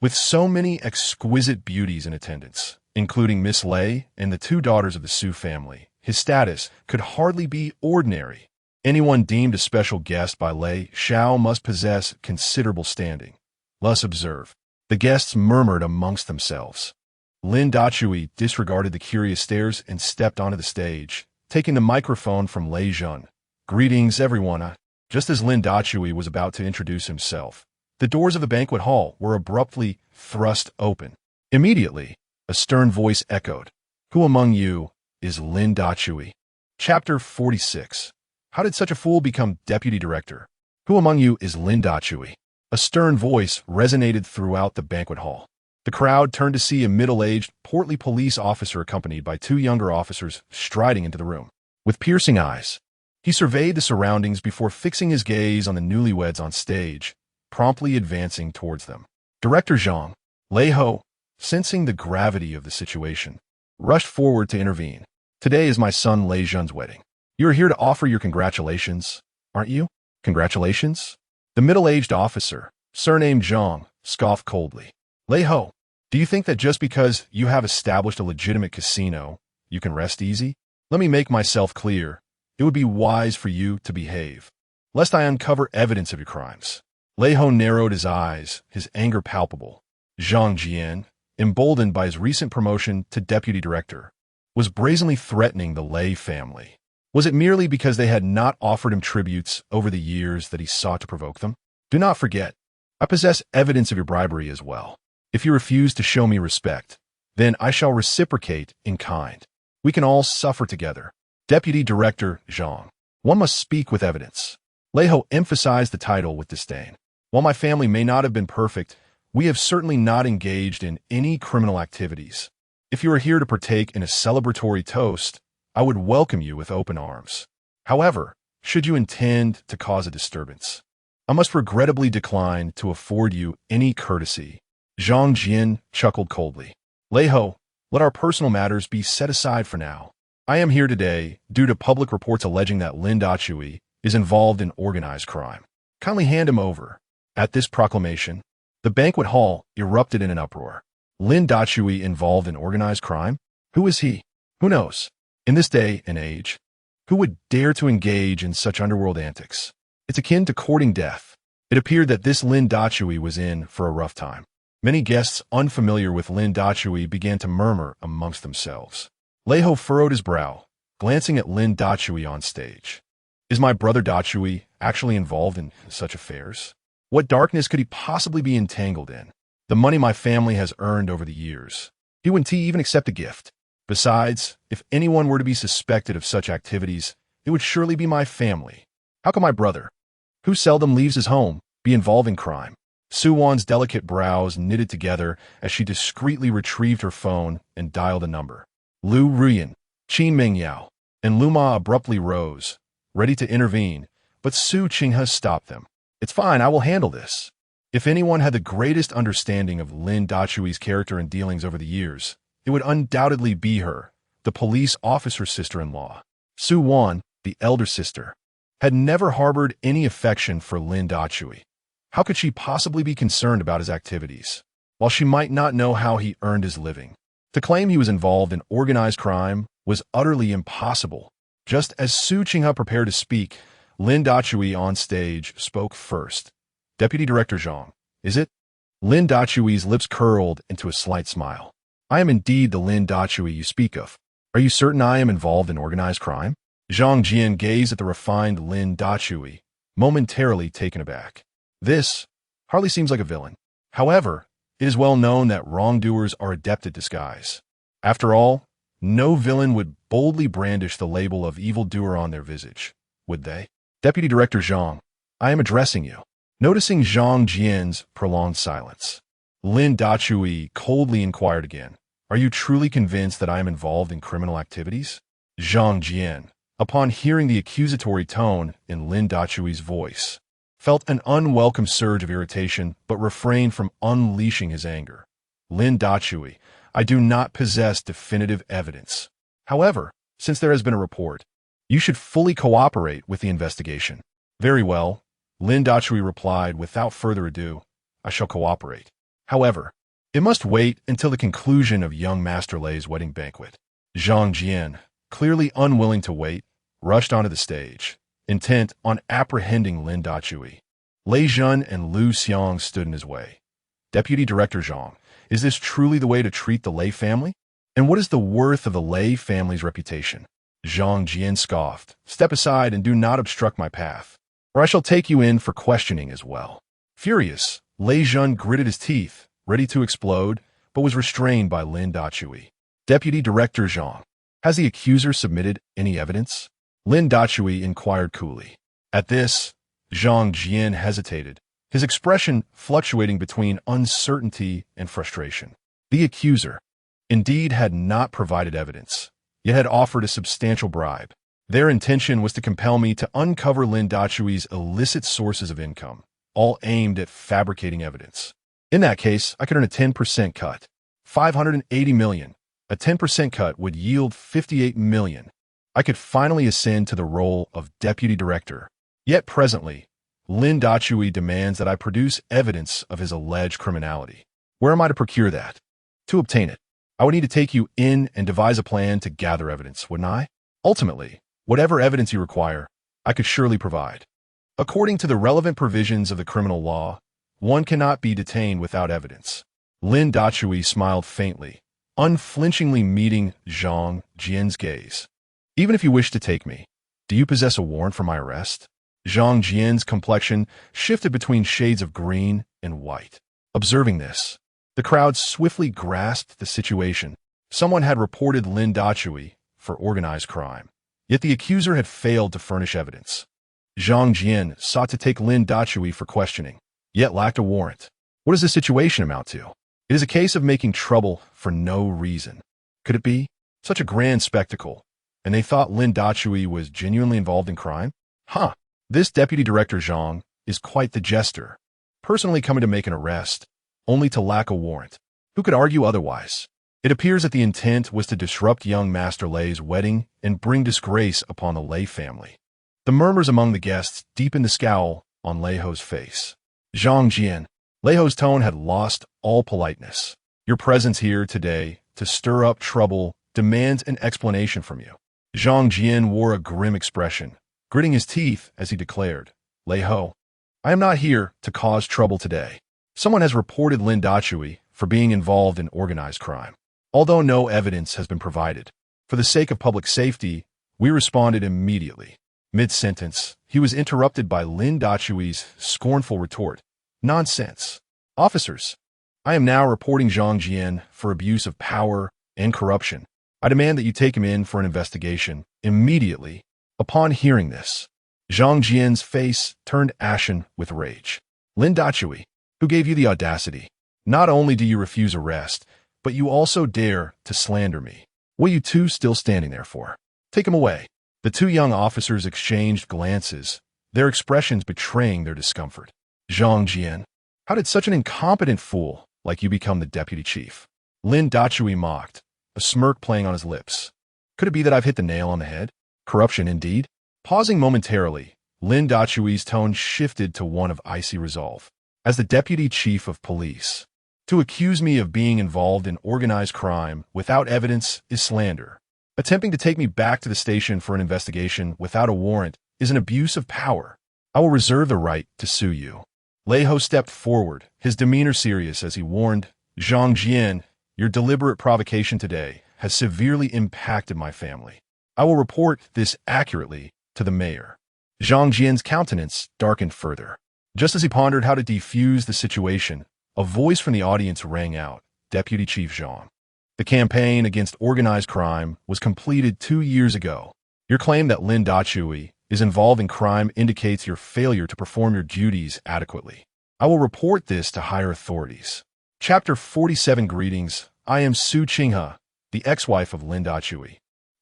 With so many exquisite beauties in attendance, including Miss Lei and the 2 daughters of the Su family, his status could hardly be ordinary. Anyone deemed a special guest by Lei Xiao must possess considerable standing. Let's observe. The guests murmured amongst themselves. Lin Dachui disregarded the curious stares and stepped onto the stage, taking the microphone from Lei Zhen. Greetings, everyone. Just as Lin Dachui was about to introduce himself, the doors of the banquet hall were abruptly thrust open. Immediately, a stern voice echoed. Who among you is Lin Dachui? Chapter 46. How did such a fool become deputy director? Who among you is Lin Dachui? A stern voice resonated throughout the banquet hall. The crowd turned to see a middle-aged, portly police officer accompanied by 2 younger officers striding into the room. With piercing eyes, he surveyed the surroundings before fixing his gaze on the newlyweds on stage, promptly advancing towards them. Director Zhang, Lei Ho, sensing the gravity of the situation, rushed forward to intervene. Today is my son Lei Zhen's wedding. You are here to offer your congratulations, aren't you? Congratulations? The middle-aged officer, surnamed Zhang, scoffed coldly. Lei Ho, do you think that just because you have established a legitimate casino, you can rest easy? Let me make myself clear. It would be wise for you to behave, lest I uncover evidence of your crimes. Lei Ho narrowed his eyes, his anger palpable. Zhang Jian, emboldened by his recent promotion to deputy director, was brazenly threatening the Lei family. Was it merely because they had not offered him tributes over the years that he sought to provoke them? Do not forget, I possess evidence of your bribery as well. If you refuse to show me respect, then I shall reciprocate in kind. We can all suffer together. Deputy Director Zhang. One must speak with evidence. Lei Ho emphasized the title with disdain. While my family may not have been perfect, we have certainly not engaged in any criminal activities. If you are here to partake in a celebratory toast, I would welcome you with open arms. However, should you intend to cause a disturbance, I must regrettably decline to afford you any courtesy. Zhang Jian chuckled coldly. Lei Ho, let our personal matters be set aside for now. I am here today due to public reports alleging that Lin Dachui is involved in organized crime. Kindly hand him over. At this proclamation, the banquet hall erupted in an uproar. Lin Dachui involved in organized crime? Who is he? Who knows? In this day and age, who would dare to engage in such underworld antics? It's akin to courting death. It appeared that this Lin Dachui was in for a rough time. Many guests unfamiliar with Lin Dachui began to murmur amongst themselves. Lei Ho furrowed his brow, glancing at Lin Dachui on stage. Is my brother Dachui actually involved in such affairs? What darkness could he possibly be entangled in? The money my family has earned over the years. He wouldn't even accept a gift. Besides, if anyone were to be suspected of such activities, it would surely be my family. How can my brother, who seldom leaves his home, be involved in crime? Su Wan's delicate brows knitted together as she discreetly retrieved her phone and dialed a number. Lu Ruyan, Qin Mingyao, and Lu Ma abruptly rose, ready to intervene, but Su Qinghe stopped them. It's fine, I will handle this. If anyone had the greatest understanding of Lin Dachui's character and dealings over the years, it would undoubtedly be her, the police officer's sister-in-law. Su Wan, the elder sister, had never harbored any affection for Lin Dachui. How could she possibly be concerned about his activities? While she might not know how he earned his living, to claim he was involved in organized crime was utterly impossible. Just as Su Qinghe prepared to speak, Lin Dachui on stage spoke first. Deputy Director Zhang, is it? Lin Dachui's lips curled into a slight smile. I am indeed the Lin Dachui you speak of. Are you certain I am involved in organized crime? Zhang Jian gazed at the refined Lin Dachui, momentarily taken aback. This hardly seems like a villain. However, it is well known that wrongdoers are adept at disguise. After all, no villain would boldly brandish the label of evildoer on their visage, would they? Deputy Director Zhang, I am addressing you. Noticing Zhang Jian's prolonged silence, Lin Dachui coldly inquired again, are you truly convinced that I am involved in criminal activities? Zhang Jian, upon hearing the accusatory tone in Lin Dachui's voice, felt an unwelcome surge of irritation but refrained from unleashing his anger. Lin Dachui, I do not possess definitive evidence. However, since there has been a report, you should fully cooperate with the investigation. Very well, Lin Dachui replied without further ado, I shall cooperate. However, it must wait until the conclusion of young Master Lei's wedding banquet. Zhang Jian, clearly unwilling to wait, rushed onto the stage, intent on apprehending Lin Dachui. Lei Zhen and Lu Xiang stood in his way. Deputy Director Zhang, is this truly the way to treat the Lei family? And what is the worth of the Lei family's reputation? Zhang Jian scoffed, step aside and do not obstruct my path, or I shall take you in for questioning as well. Furious, Lei Zhen gritted his teeth, ready to explode, but was restrained by Lin Dachui. Deputy Director Zhang, has the accuser submitted any evidence? Lin Dachui inquired coolly. At this, Zhang Jian hesitated, his expression fluctuating between uncertainty and frustration. The accuser, indeed, had not provided evidence, yet had offered a substantial bribe. Their intention was to compel me to uncover Lin Dachui's illicit sources of income, all aimed at fabricating evidence. In that case, I could earn a 10% cut. 580 million. A 10% cut would yield 58 million. I could finally ascend to the role of deputy director. Yet presently, Lin Dachui demands that I produce evidence of his alleged criminality. Where am I to procure that? To obtain it, I would need to take you in and devise a plan to gather evidence, wouldn't I? Ultimately, whatever evidence you require, I could surely provide. According to the relevant provisions of the criminal law, one cannot be detained without evidence. Lin Dachui smiled faintly, unflinchingly meeting Zhang Jian's gaze. Even if you wish to take me, do you possess a warrant for my arrest? Zhang Jian's complexion shifted between shades of green and white. Observing this, the crowd swiftly grasped the situation. Someone had reported Lin Dachui for organized crime, yet the accuser had failed to furnish evidence. Zhang Jian sought to take Lin Dachui for questioning, yet lacked a warrant. What does this situation amount to? It is a case of making trouble for no reason. Could it be? Such a grand spectacle, and they thought Lin Dachui was genuinely involved in crime? Huh. This Deputy Director Zhang is quite the jester, personally coming to make an arrest, only to lack a warrant. Who could argue otherwise? It appears that the intent was to disrupt young Master Lei's wedding and bring disgrace upon the Lei family. The murmurs among the guests deepened the scowl on Lei Ho's face. Zhang Jian. Lei Ho's tone had lost all politeness. Your presence here today to stir up trouble demands an explanation from you. Zhang Jian wore a grim expression, gritting his teeth as he declared, Lei Ho, I am not here to cause trouble today. Someone has reported Lin Dachui for being involved in organized crime. Although no evidence has been provided, for the sake of public safety, we responded immediately. Mid-sentence, he was interrupted by Lin Dachui's scornful retort. Nonsense. Officers, I am now reporting Zhang Jian for abuse of power and corruption. I demand that you take him in for an investigation immediately. Upon hearing this, Zhang Jian's face turned ashen with rage. Lin Dachui, who gave you the audacity? Not only do you refuse arrest, but you also dare to slander me. What are you two still standing there for? Take him away. The two young officers exchanged glances, their expressions betraying their discomfort. Zhang Jian, how did such an incompetent fool like you become the deputy chief? Lin Dachui mocked, a smirk playing on his lips. Could it be that I've hit the nail on the head? Corruption indeed? Pausing momentarily, Lin Dachui's tone shifted to one of icy resolve. As the deputy chief of police, to accuse me of being involved in organized crime without evidence is slander. Attempting to take me back to the station for an investigation without a warrant is an abuse of power. I will reserve the right to sue you. Lei Ho stepped forward, his demeanor serious as he warned, Zhang Jian, your deliberate provocation today has severely impacted my family. I will report this accurately to the mayor. Zhang Jian's countenance darkened further. Just as he pondered how to defuse the situation, a voice from the audience rang out, Deputy Chief Zhang. The campaign against organized crime was completed 2 years ago. Your claim that Lin Dachui is involved in crime indicates your failure to perform your duties adequately. I will report this to higher authorities. Chapter 47 Greetings, I am Su Qinghe, the ex-wife of Lin Dachui.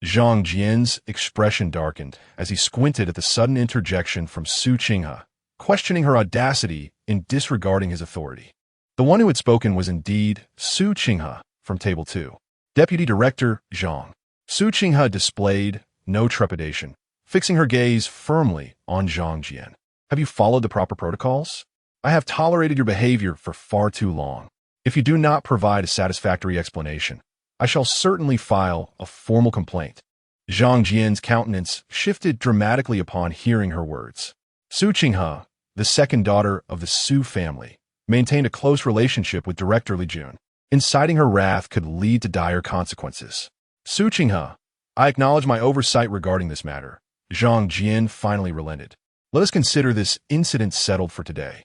Zhang Jian's expression darkened as he squinted at the sudden interjection from Su Qinghe, questioning her audacity in disregarding his authority. The one who had spoken was indeed Su Qinghe from Table 2. Deputy Director Zhang. Su Qinghe displayed no trepidation, fixing her gaze firmly on Zhang Jian. Have you followed the proper protocols? I have tolerated your behavior for far too long. If you do not provide a satisfactory explanation, I shall certainly file a formal complaint. Zhang Jian's countenance shifted dramatically upon hearing her words. Su Qinghe, the second daughter of the Su family, maintained a close relationship with Director Li Jun. Inciting her wrath could lead to dire consequences. Su Qinghe, I acknowledge my oversight regarding this matter. Zhang Jian finally relented. Let us consider this incident settled for today.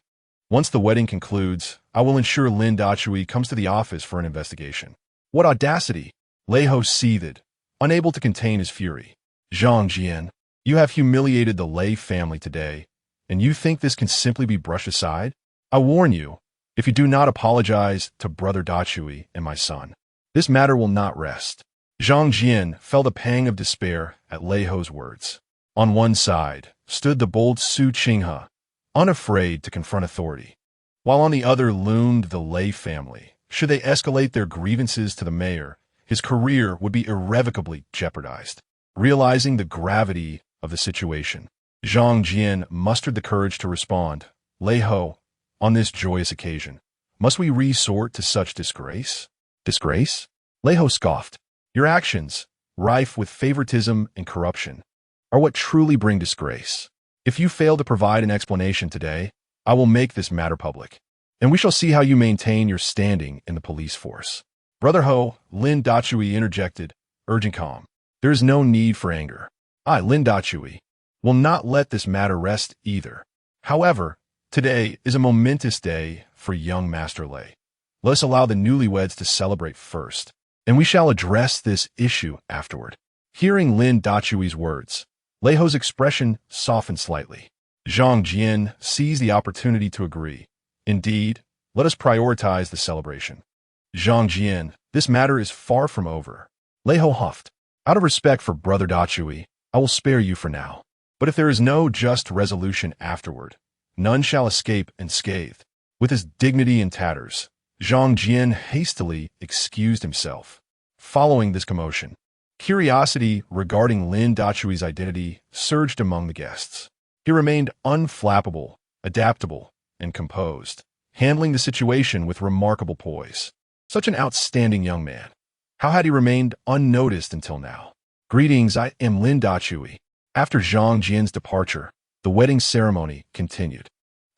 Once the wedding concludes, I will ensure Lin Dachui comes to the office for an investigation. What audacity! Lei Ho seethed, unable to contain his fury. Zhang Jian, you have humiliated the Lei family today, and you think this can simply be brushed aside? I warn you, if you do not apologize to Brother Dachui and my son, this matter will not rest. Zhang Jian felt a pang of despair at Lei Ho's words. On one side stood the bold Su Qinghe, unafraid to confront authority, while on the other loomed the Lei family. Should they escalate their grievances to the mayor, his career would be irrevocably jeopardized. Realizing the gravity of the situation, Zhang Jian mustered the courage to respond, Lei Ho, on this joyous occasion, must we resort to such disgrace? Disgrace? Lei Ho scoffed. Your actions, rife with favoritism and corruption, are what truly bring disgrace. If you fail to provide an explanation today, I will make this matter public, and we shall see how you maintain your standing in the police force. Brother Ho, Lin Dachui interjected, urging calm. There is no need for anger. I, Lin Dachui, will not let this matter rest either. However, today is a momentous day for young Master Lei. Let us allow the newlyweds to celebrate first, and we shall address this issue afterward. Hearing Lin Dachui's words, Lei Ho's expression softened slightly. Zhang Jian seized the opportunity to agree. Indeed, let us prioritize the celebration. Zhang Jian, this matter is far from over. Lei Ho huffed. Out of respect for Brother Dachui, I will spare you for now. But if there is no just resolution afterward, none shall escape unscathed. With his dignity in tatters, Zhang Jian hastily excused himself. Following this commotion, curiosity regarding Lin Dachui's identity surged among the guests. He remained unflappable, adaptable, and composed, handling the situation with remarkable poise. Such an outstanding young man. How had he remained unnoticed until now? Greetings, I am Lin Dachui. After Zhang Jian's departure, the wedding ceremony continued.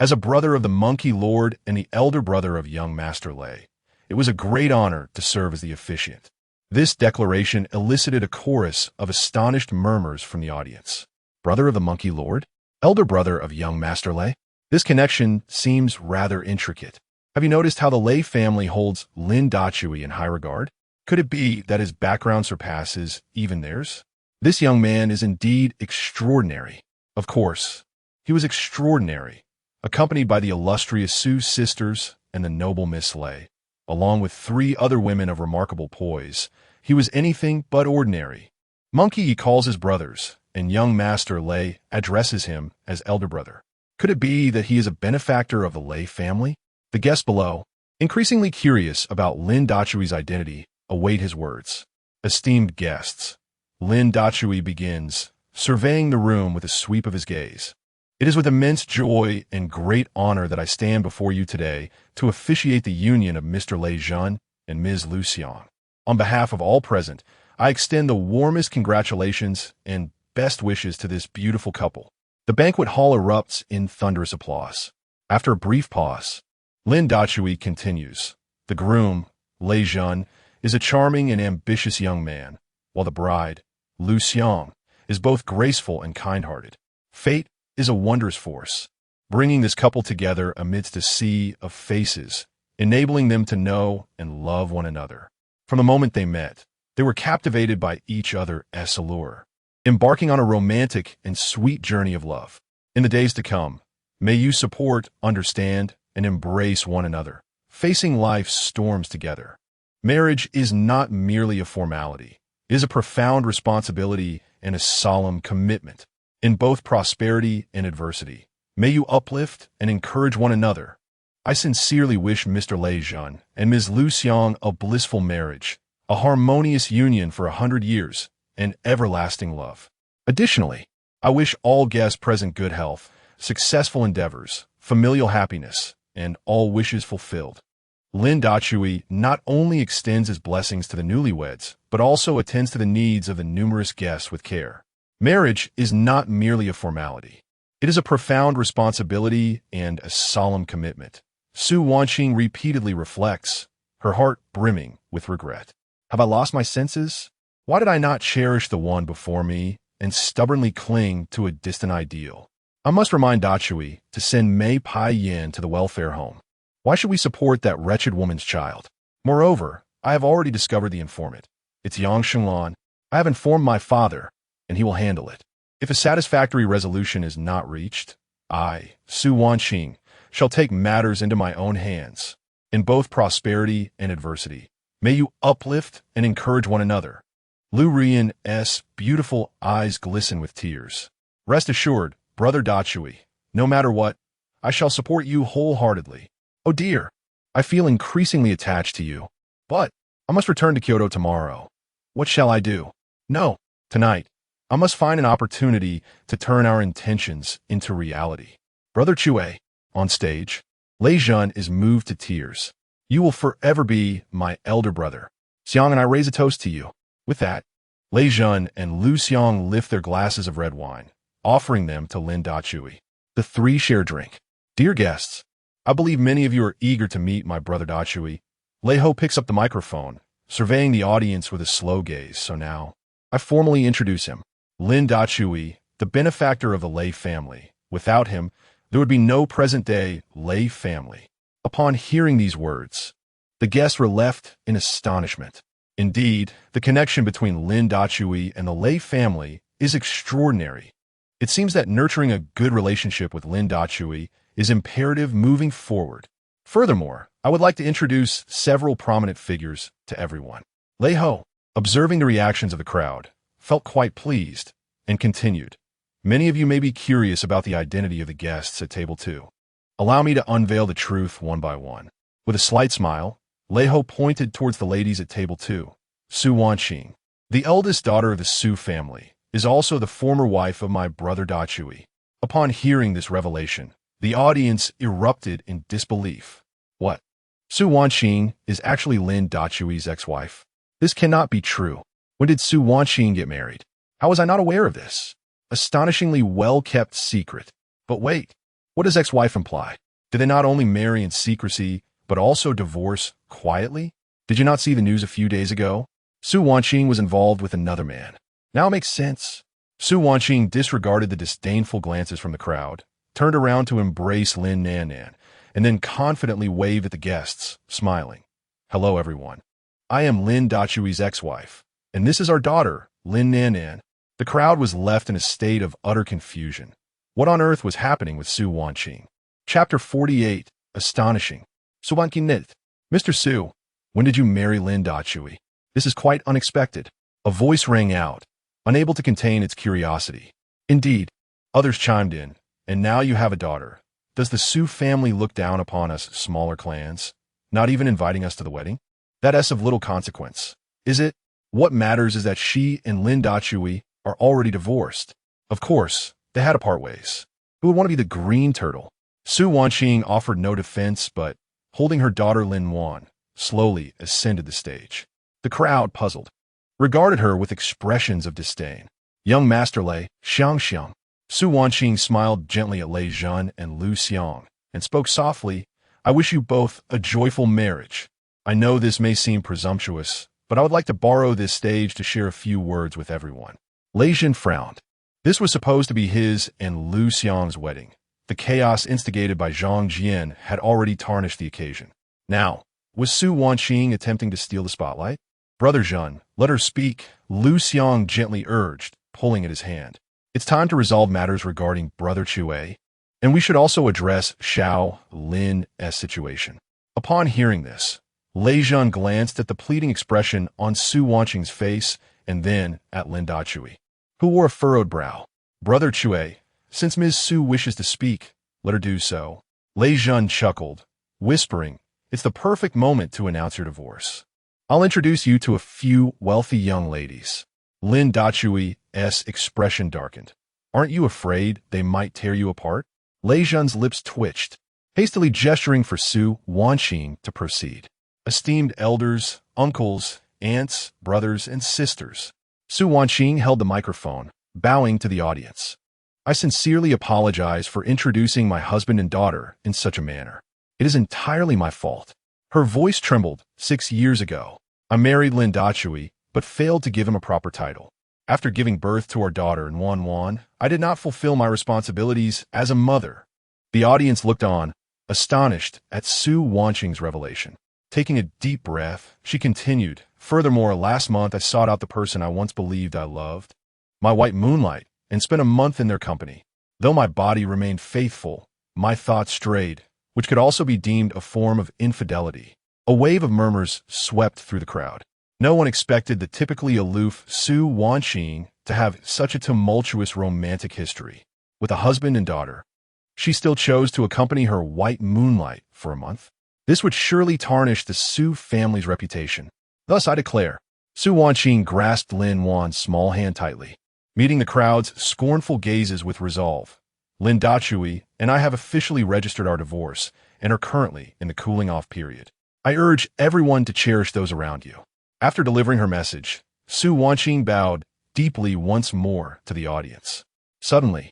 As a brother of the Monkey Lord and the elder brother of young Master Lei, it was a great honor to serve as the officiant. This declaration elicited a chorus of astonished murmurs from the audience. Brother of the Monkey Lord? Elder brother of young Master Lei? This connection seems rather intricate. Have you noticed how the Lei family holds Lin Dachui in high regard? Could it be that his background surpasses even theirs? This young man is indeed extraordinary. Of course, he was extraordinary, accompanied by the illustrious Su sisters and the noble Miss Lei, along with 3 other women of remarkable poise. He was anything but ordinary. Monkey he calls his brothers, and young Master Lei addresses him as elder brother. Could it be that he is a benefactor of the Lei family? The guests below, increasingly curious about Lin Dachui's identity, await his words. Esteemed guests, Lin Dachui begins, surveying the room with a sweep of his gaze. It is with immense joy and great honor that I stand before you today to officiate the union of Mr. Lei Zhen and Ms. Lu Xiang. On behalf of all present, I extend the warmest congratulations and best wishes to this beautiful couple. The banquet hall erupts in thunderous applause. After a brief pause, Lin Dachui continues. The groom, Lei Zhen, is a charming and ambitious young man, while the bride, Lu Xiang, is both graceful and kind-hearted. Fate is a wondrous force, bringing this couple together amidst a sea of faces, enabling them to know and love one another. From the moment they met, they were captivated by each other's allure, embarking on a romantic and sweet journey of love. In the days to come, may you support, understand, and embrace one another, facing life's storms together. Marriage is not merely a formality. It is a profound responsibility and a solemn commitment. In both prosperity and adversity, may you uplift and encourage one another. I sincerely wish Mr. Lei Zhen and Ms. Lu Xiang a blissful marriage, a harmonious union for 100 years, and everlasting love. Additionally, I wish all guests present good health, successful endeavors, familial happiness, and all wishes fulfilled. Lin Dachui not only extends his blessings to the newlyweds, but also attends to the needs of the numerous guests with care. Marriage is not merely a formality. It is a profound responsibility and a solemn commitment. Su Wanqing repeatedly reflects, her heart brimming with regret. Have I lost my senses? Why did I not cherish the one before me and stubbornly cling to a distant ideal? I must remind Dachui to send Mei Pai Yin to the welfare home. Why should we support that wretched woman's child? Moreover, I have already discovered the informant. It's Yang Xinglan. I have informed my father, and he will handle it. If a satisfactory resolution is not reached, I, Su Wanqing, shall take matters into my own hands. In both prosperity and adversity, may you uplift and encourage one another. Lu Rian's beautiful eyes glisten with tears. Rest assured, Brother Dachui, no matter what, I shall support you wholeheartedly. Oh dear, I feel increasingly attached to you, but I must return to Kyoto tomorrow. What shall I do? No, tonight, I must find an opportunity to turn our intentions into reality. Brother Chue, on stage, Lei Zhen is moved to tears. You will forever be my elder brother. Xiang and I raise a toast to you. With that, Lei Zhen and Lu Xiang lift their glasses of red wine, offering them to Lin Dachui. The 3 share drink. Dear guests, I believe many of you are eager to meet my brother Dachui. Lei Ho picks up the microphone, surveying the audience with a slow gaze. So now, I formally introduce him. Lin Dachui, the benefactor of the Lei family. Without him, there would be no present-day Lei family. Upon hearing these words, the guests were left in astonishment. Indeed, the connection between Lin Dachui and the Lei family is extraordinary. It seems that nurturing a good relationship with Lin Dachui is imperative moving forward. Furthermore, I would like to introduce several prominent figures to everyone. Lei Ho, observing the reactions of the crowd, felt quite pleased and continued. Many of you may be curious about the identity of the guests at table 2. Allow me to unveil the truth one by one. With a slight smile, Leiho pointed towards the ladies at table 2. Su Wanqing, the eldest daughter of the Su family, is also the former wife of my brother Dachui. Upon hearing this revelation, the audience erupted in disbelief. What? Su Wanqing is actually Lin Dachui's ex-wife? This cannot be true. When did Su Wanqing get married? How was I not aware of this? Astonishingly well-kept secret. But wait, what does ex-wife imply? Did they not only marry in secrecy, but also divorce quietly? Did you not see the news a few days ago? Su Wanqing was involved with another man. Now it makes sense. Su Wanqing disregarded the disdainful glances from the crowd, turned around to embrace Lin Nannan, and then confidently waved at the guests, smiling. Hello, everyone. I am Lin Dachui's ex-wife, and this is our daughter, Lin Nannan. The crowd was left in a state of utter confusion. What on earth was happening with Su Wanqing? Chapter 48. Astonishing. Su Wanqing. Mr. Su, when did you marry Lin Dachui? This is quite unexpected. A voice rang out, unable to contain its curiosity. Indeed, others chimed in, and now you have a daughter. Does the Su family look down upon us smaller clans, not even inviting us to the wedding? That's of little consequence, is it? What matters is that she and Lin Dachui are already divorced. Of course, they had to part ways. Who would want to be the green turtle? Su Wanqing offered no defense, but, holding her daughter Lin Wan, slowly ascended the stage. The crowd, puzzled, regarded her with expressions of disdain. Young Master Lei, Xiang. Su Wanqing smiled gently at Lei Zhen and Lu Xiang, and spoke softly, I wish you both a joyful marriage. I know this may seem presumptuous, but I would like to borrow this stage to share a few words with everyone. Lei Zhen frowned. This was supposed to be his and Lu Xiang's wedding. The chaos instigated by Zhang Jian had already tarnished the occasion. Now, was Su Wanqing attempting to steal the spotlight? Brother Zhen, let her speak, Lu Xiang gently urged, pulling at his hand. It's time to resolve matters regarding Brother Chue, and we should also address Xiao Lin's situation. Upon hearing this, Lei Zhen glanced at the pleading expression on Su Wanqing's face and then at Lin Dachui, who wore a furrowed brow. Brother Chue, since Ms. Su wishes to speak, let her do so. Lei Zhen chuckled, whispering, it's the perfect moment to announce your divorce. I'll introduce you to a few wealthy young ladies. Lin Dachui's expression darkened. Aren't you afraid they might tear you apart? Lei Zhen's lips twitched, hastily gesturing for Su Wanqing to proceed. Esteemed elders, uncles, aunts, brothers, and sisters. Su Wanqing held the microphone, bowing to the audience. I sincerely apologize for introducing my husband and daughter in such a manner. It is entirely my fault. Her voice trembled. 6 years ago, I married Lin Dachui, but failed to give him a proper title. After giving birth to our daughter in Wan, I did not fulfill my responsibilities as a mother. The audience looked on, astonished at Su Wanqing's revelation. Taking a deep breath, she continued, furthermore, last month I sought out the person I once believed I loved, my white moonlight, and spent a month in their company. Though my body remained faithful, my thoughts strayed, which could also be deemed a form of infidelity. A wave of murmurs swept through the crowd. No one expected the typically aloof Su Wanqing to have such a tumultuous romantic history. With a husband and daughter, she still chose to accompany her white moonlight for a month. This would surely tarnish the Su family's reputation. Thus I declare. Su Wanqing grasped Lin Wan's small hand tightly, meeting the crowd's scornful gazes with resolve. Lin Dachui and I have officially registered our divorce and are currently in the cooling-off period. I urge everyone to cherish those around you. After delivering her message, Su Wanqing bowed deeply once more to the audience. Suddenly,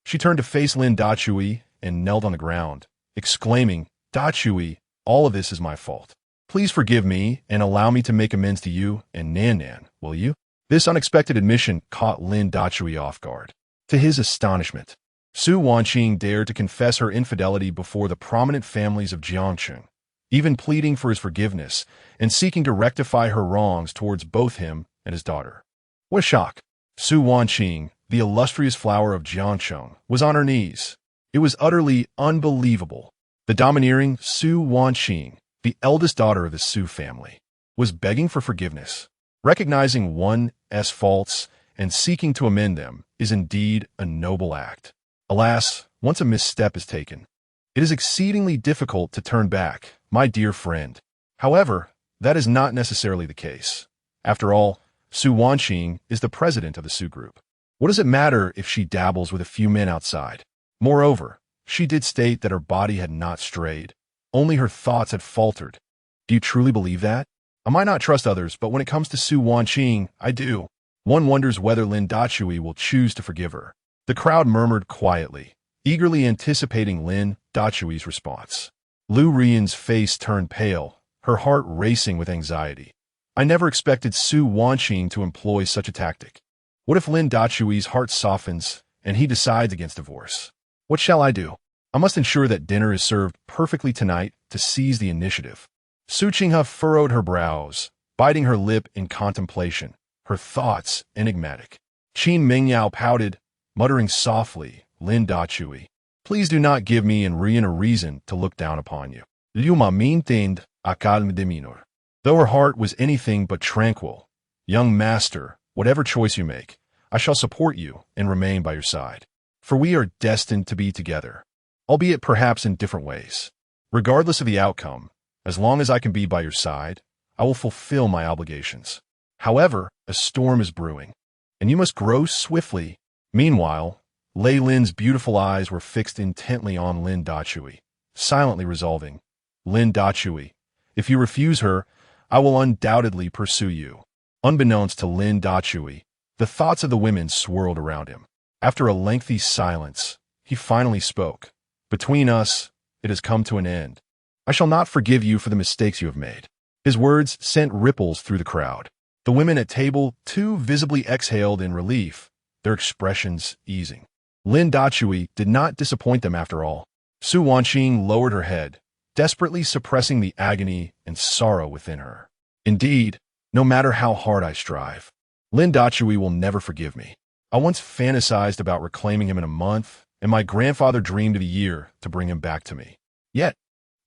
she turned to face Lin Dachui and knelt on the ground, exclaiming, Dachui, all of this is my fault. Please forgive me and allow me to make amends to you and Nannan, will you? This unexpected admission caught Lin Dachui off guard. To his astonishment, Su Wanqing dared to confess her infidelity before the prominent families of Jiangcheng, even pleading for his forgiveness and seeking to rectify her wrongs towards both him and his daughter. What a shock! Su Wanqing, the illustrious flower of Jiangcheng, was on her knees. It was utterly unbelievable. The domineering Su Wanqing, the eldest daughter of the Su family, was begging for forgiveness, recognizing one's faults and seeking to amend them, is indeed a noble act. Alas, once a misstep is taken, it is exceedingly difficult to turn back, my dear friend. However, that is not necessarily the case. After all, Su Wanqing is the president of the Su Group. What does it matter if she dabbles with a few men outside? Moreover, she did state that her body had not strayed. Only her thoughts had faltered. Do you truly believe that? I might not trust others, but when it comes to Su Wanqing, I do. One wonders whether Lin Dachui will choose to forgive her. The crowd murmured quietly, eagerly anticipating Lin Dachui's response. Lu Rian's face turned pale, her heart racing with anxiety. I never expected Su Wanqing to employ such a tactic. What if Lin Dachui's heart softens and he decides against divorce? What shall I do? I must ensure that dinner is served perfectly tonight to seize the initiative. Su Qinghe furrowed her brows, biting her lip in contemplation, her thoughts enigmatic. Qin Mingyao pouted, muttering softly, Lin Dachui, please do not give me and Rian a reason to look down upon you. Liu Ma maintained a calme demeanor. Though her heart was anything but tranquil, young master, whatever choice you make, I shall support you and remain by your side. For we are destined to be together, albeit perhaps in different ways. Regardless of the outcome, as long as I can be by your side, I will fulfill my obligations. However, a storm is brewing, and you must grow swiftly. Meanwhile, Lei Lin's beautiful eyes were fixed intently on Lin Dachui, silently resolving, Lin Dachui, if you refuse her, I will undoubtedly pursue you. Unbeknownst to Lin Dachui, the thoughts of the women swirled around him. After a lengthy silence, he finally spoke. Between us, it has come to an end. I shall not forgive you for the mistakes you have made. His words sent ripples through the crowd. The women at table 2 visibly exhaled in relief, their expressions easing. Lin Dachui did not disappoint them after all. Su Wanqing lowered her head, desperately suppressing the agony and sorrow within her. Indeed, no matter how hard I strive, Lin Dachui will never forgive me. I once fantasized about reclaiming him in a month, and my grandfather dreamed of a year to bring him back to me. Yet,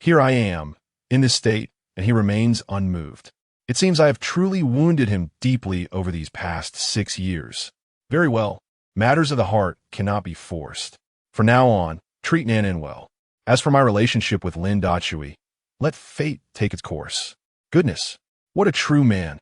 here I am, in this state, and he remains unmoved. It seems I have truly wounded him deeply over these past 6 years. Very well, matters of the heart cannot be forced. From now on, treat Nanan well. As for my relationship with Lin Dachui, let fate take its course. Goodness, what a true man.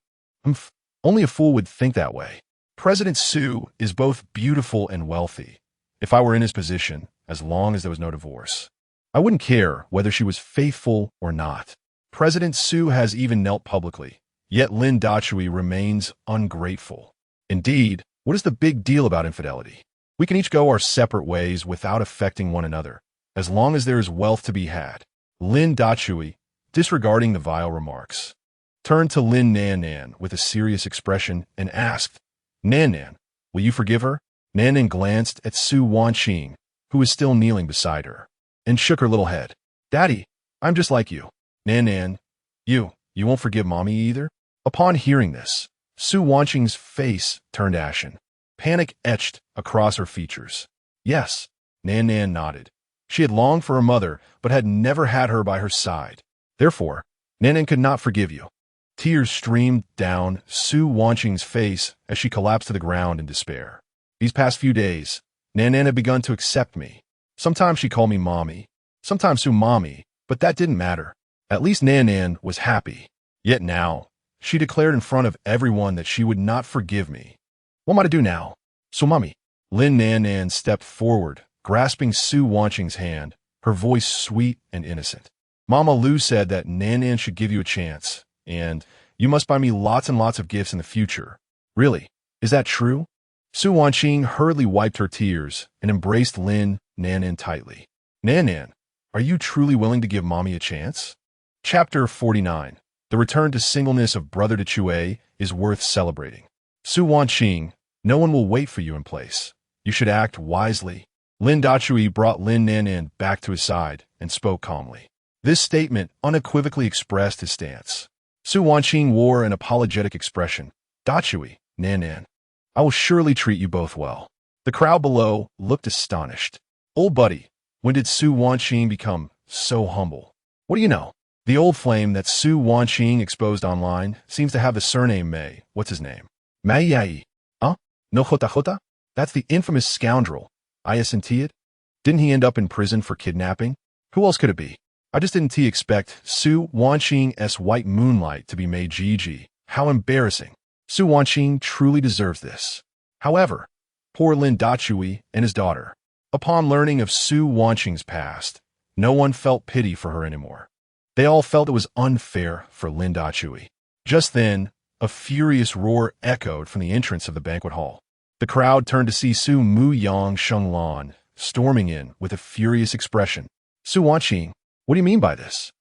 Hmph, only a fool would think that way. President Su is both beautiful and wealthy. If I were in his position, as long as there was no divorce, I wouldn't care whether she was faithful or not. President Su has even knelt publicly, yet Lin Dachui remains ungrateful. Indeed, what is the big deal about infidelity? We can each go our separate ways without affecting one another, as long as there is wealth to be had. Lin Dachui, disregarding the vile remarks, turned to Lin Nanan with a serious expression and asked, Nanan, will you forgive her? Nanan glanced at Su Wanqing, who was still kneeling beside her, and shook her little head. Daddy, I'm just like you. Nanan, you won't forgive Mommy either? Upon hearing this, Su Wanqing's face turned ashen. Panic etched across her features. Yes, Nanan nodded. She had longed for her mother, but had never had her by her side. Therefore, Nanan could not forgive you. Tears streamed down Su Wanqing's face as she collapsed to the ground in despair. These past few days, Nanan had begun to accept me. Sometimes she called me Mommy, sometimes Su Mommy, but that didn't matter. At least Nanan was happy. Yet now, she declared in front of everyone that she would not forgive me. What am I to do now? Su Mommy. Lin Nanan stepped forward, grasping Su Wanqing's hand, her voice sweet and innocent. Mama Lu said that Nanan should give you a chance, and you must buy me lots and lots of gifts in the future. Really, is that true? Su Wanqing hurriedly wiped her tears and embraced Lin Nanan tightly. Nanan, are you truly willing to give Mommy a chance? Chapter 49. The return to singleness of Brother Dachui is worth celebrating. Su Wanqing, no one will wait for you in place. You should act wisely. Lin Dachui brought Lin Nanan back to his side and spoke calmly. This statement unequivocally expressed his stance. Su Wanqing wore an apologetic expression. Dachui, Nanan, I will surely treat you both well. The crowd below looked astonished. Old buddy, when did Su Wanqing become so humble? What do you know? The old flame that Su Wanqing exposed online seems to have the surname Mei. What's his name? Mei Yai. Huh? No Hota Hota? That's the infamous scoundrel. Isn't it? Didn't he end up in prison for kidnapping? Who else could it be? I just didn't expect Su Wanqing's white moonlight to be made GG. How embarrassing. Su Wanqing truly deserves this. However, poor Lin Dachui and his daughter. Upon learning of Su Wanqing's past, no one felt pity for her anymore. They all felt it was unfair for Lin Dachui. Just then, a furious roar echoed from the entrance of the banquet hall. The crowd turned to see Su Mu Yang Shenglan storming in with a furious expression. Su Wanqing, what do you mean by this?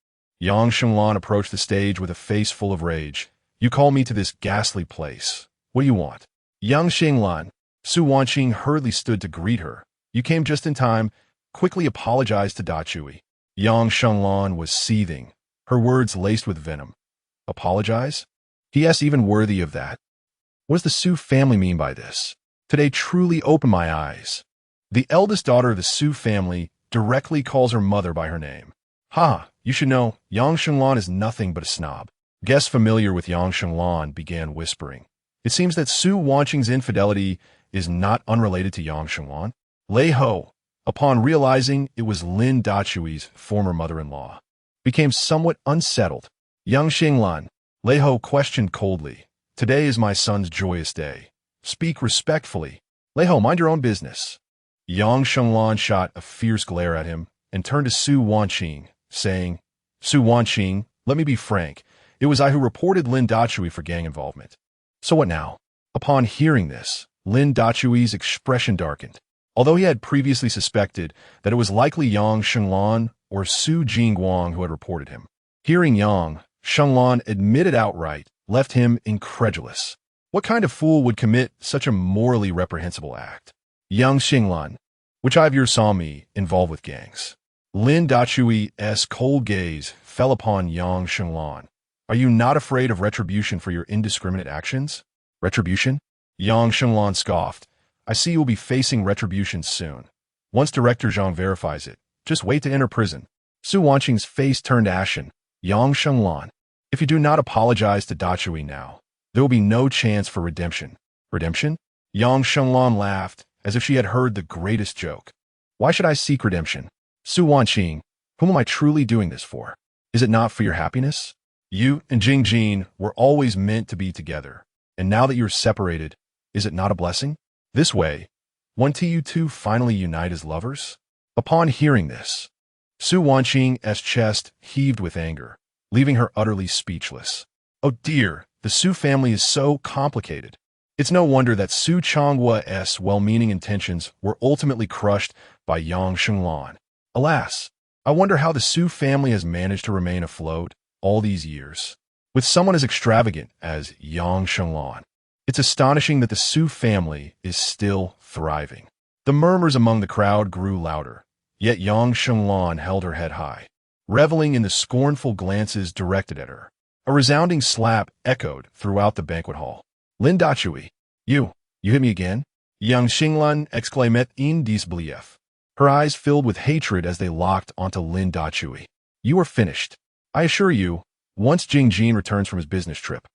Yang Shenglan approached the stage with a face full of rage. You call me to this ghastly place. What do you want? Yang Shenglan. Su Wanqing hurriedly stood to greet her. You came just in time, quickly apologized to Dachui. Yang Shenglan was seething, her words laced with venom. Apologize? P.S. even worthy of that. What does the Su family mean by this? Today truly opened my eyes. The eldest daughter of the Su family directly calls her mother by her name. You should know, Yang Shenglan is nothing but a snob. Guests familiar with Yang Shenglan began whispering. It seems that Su Wanqing's infidelity is not unrelated to Yang Shenglan. Lei Ho, upon realizing it was Lin Dachui's former mother-in-law, became somewhat unsettled. Yang Shenglan, Lei Ho questioned coldly. Today is my son's joyous day. Speak respectfully. Lei Ho, mind your own business. Yang Shenglan shot a fierce glare at him and turned to Su Wanqing, saying, Su Wanqing, let me be frank. It was I who reported Lin Dachui for gang involvement. So what now? Upon hearing this, Lin Dachui's expression darkened. Although he had previously suspected that it was likely Yang Shenglan or Su Jingguang who had reported him. Hearing Yang Shenglan admitted outright left him incredulous. What kind of fool would commit such a morally reprehensible act? Yang Shenglan, which I of yours saw me involved with gangs. Lin Dachui's cold gaze fell upon Yang Shenglan. Are you not afraid of retribution for your indiscriminate actions? Retribution? Yang Shenglan scoffed. I see you will be facing retribution soon. Once Director Zhang verifies it, just wait to enter prison. Su Wanqing's face turned ashen. Yang Shenglan, if you do not apologize to Dachui now, there will be no chance for redemption. Redemption? Yang Shenglan laughed, as if she had heard the greatest joke. Why should I seek redemption? Su Wanqing, whom am I truly doing this for? Is it not for your happiness? You and Jing Jin were always meant to be together, and now that you're separated, is it not a blessing? This way, won't you two finally unite as lovers? Upon hearing this, Su Wanqing's chest heaved with anger, leaving her utterly speechless. Oh dear, the Su family is so complicated. It's no wonder that Su Changhua's well-meaning intentions were ultimately crushed by Yang Shenglan. Alas, I wonder how the Su family has managed to remain afloat all these years, with someone as extravagant as Yang Shenglan. It's astonishing that the Su family is still thriving. The murmurs among the crowd grew louder, yet Yang Shenglan held her head high, reveling in the scornful glances directed at her. A resounding slap echoed throughout the banquet hall. Lin Dachui, you hit me again? Yang Shenglan exclaimed in disbelief. Her eyes filled with hatred as they locked onto Lin Dachui. You are finished. I assure you, once Jing Jin returns from his business trip,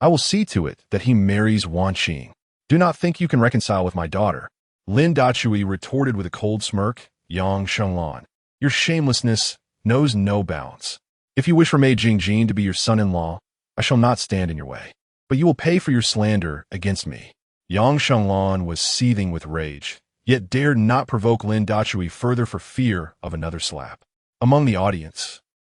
I will see to it that he marries Wanqing. Do not think you can reconcile with my daughter. Lin Dachui retorted with a cold smirk. Yang Shenglan, your shamelessness knows no bounds. If you wish for Mei Jingjin to be your son-in-law, I shall not stand in your way. But you will pay for your slander against me. Yang Shenglan was seething with rage, yet dared not provoke Lin Dachui further for fear of another slap. Among the audience,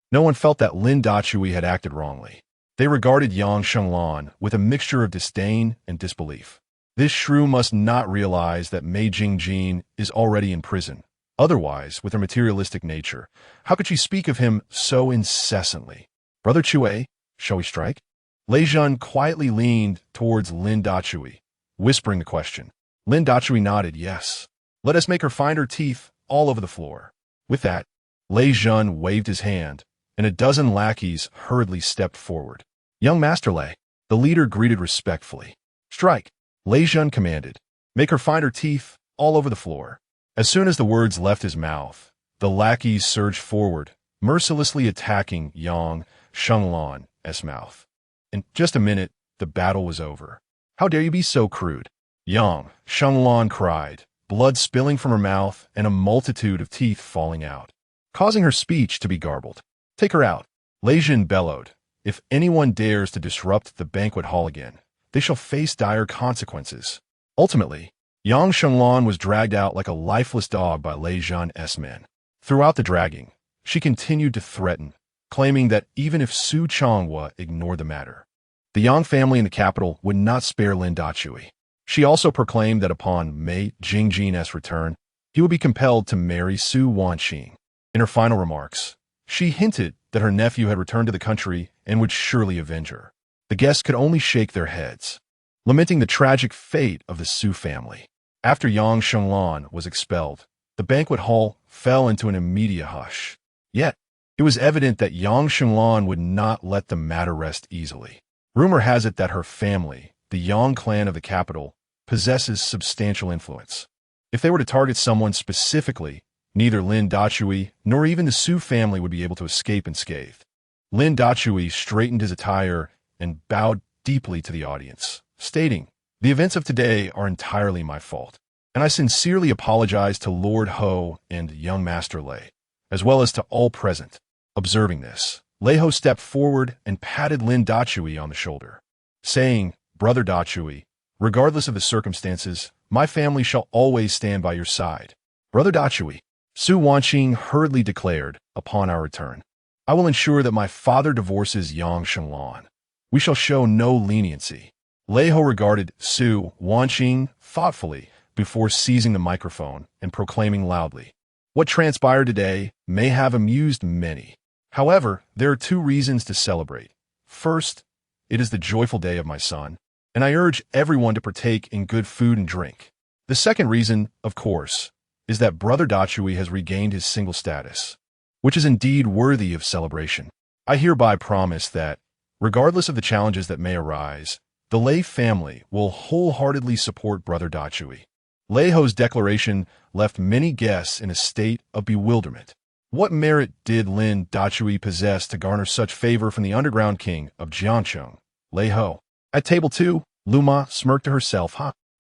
no one felt that Lin Dachui had acted wrongly. They regarded Yang Shenglan with a mixture of disdain and disbelief. This shrew must not realize that Mei Jingjin is already in prison. Otherwise, with her materialistic nature, how could she speak of him so incessantly? Brother Chue, shall we strike? Lei Zhun quietly leaned towards Lin Dachui, whispering the question. Lin Dachui nodded yes. Let us make her find her teeth all over the floor. With that, Lei Zhun waved his hand, and a dozen lackeys hurriedly stepped forward. Young Master Lei, the leader greeted respectfully. Strike, Lei Zhun commanded. Make her find her teeth all over the floor. As soon as the words left his mouth, the lackeys surged forward, mercilessly attacking Yang Shenglan's mouth. In just a minute, the battle was over. How dare you be so crude? Yang Shenglan cried, blood spilling from her mouth and a multitude of teeth falling out, causing her speech to be garbled. Take her out. Lei Jin bellowed. If anyone dares to disrupt the banquet hall again, they shall face dire consequences. Ultimately, Yang Shenglan was dragged out like a lifeless dog by Lei Jin's men. Throughout the dragging, she continued to threaten, claiming that even if Su Changhua ignored the matter, the Yang family in the capital would not spare Lin Dachui. She also proclaimed that upon Mei Jingjin's return, he would be compelled to marry Su Wanqing. In her final remarks, she hinted that her nephew had returned to the country and would surely avenge her. The guests could only shake their heads, lamenting the tragic fate of the Su family. After Yang Shenglan was expelled, the banquet hall fell into an immediate hush. Yet, it was evident that Yang Shenglan would not let the matter rest easily. Rumor has it that her family, the Yang clan of the capital, possesses substantial influence. If they were to target someone specifically, neither Lin Dachui nor even the Su family would be able to escape unscathed. Lin Dachui straightened his attire and bowed deeply to the audience, stating, "The events of today are entirely my fault, and I sincerely apologize to Lord Ho and young Master Lei, as well as to all present." Observing this, Lei Ho stepped forward and patted Lin Dachui on the shoulder, saying, "Brother Dachui, regardless of the circumstances, my family shall always stand by your side." "Brother Dachui," Su Wanqing hurriedly declared upon our return, "I will ensure that my father divorces Yang Shenglan. We shall show no leniency." Lei Ho regarded Su Wanqing thoughtfully before seizing the microphone and proclaiming loudly, "What transpired today may have amused many. However, there are two reasons to celebrate. First, it is the joyful day of my son, and I urge everyone to partake in good food and drink. The second reason, of course, is that Brother Dachui has regained his single status, which is indeed worthy of celebration. I hereby promise that, regardless of the challenges that may arise, the Lei family will wholeheartedly support Brother Dachui." Lei Ho's declaration left many guests in a state of bewilderment. What merit did Lin Dachui possess to garner such favor from the underground king of Jiangcheng, Lei Ho? At table 2, Luma smirked to herself,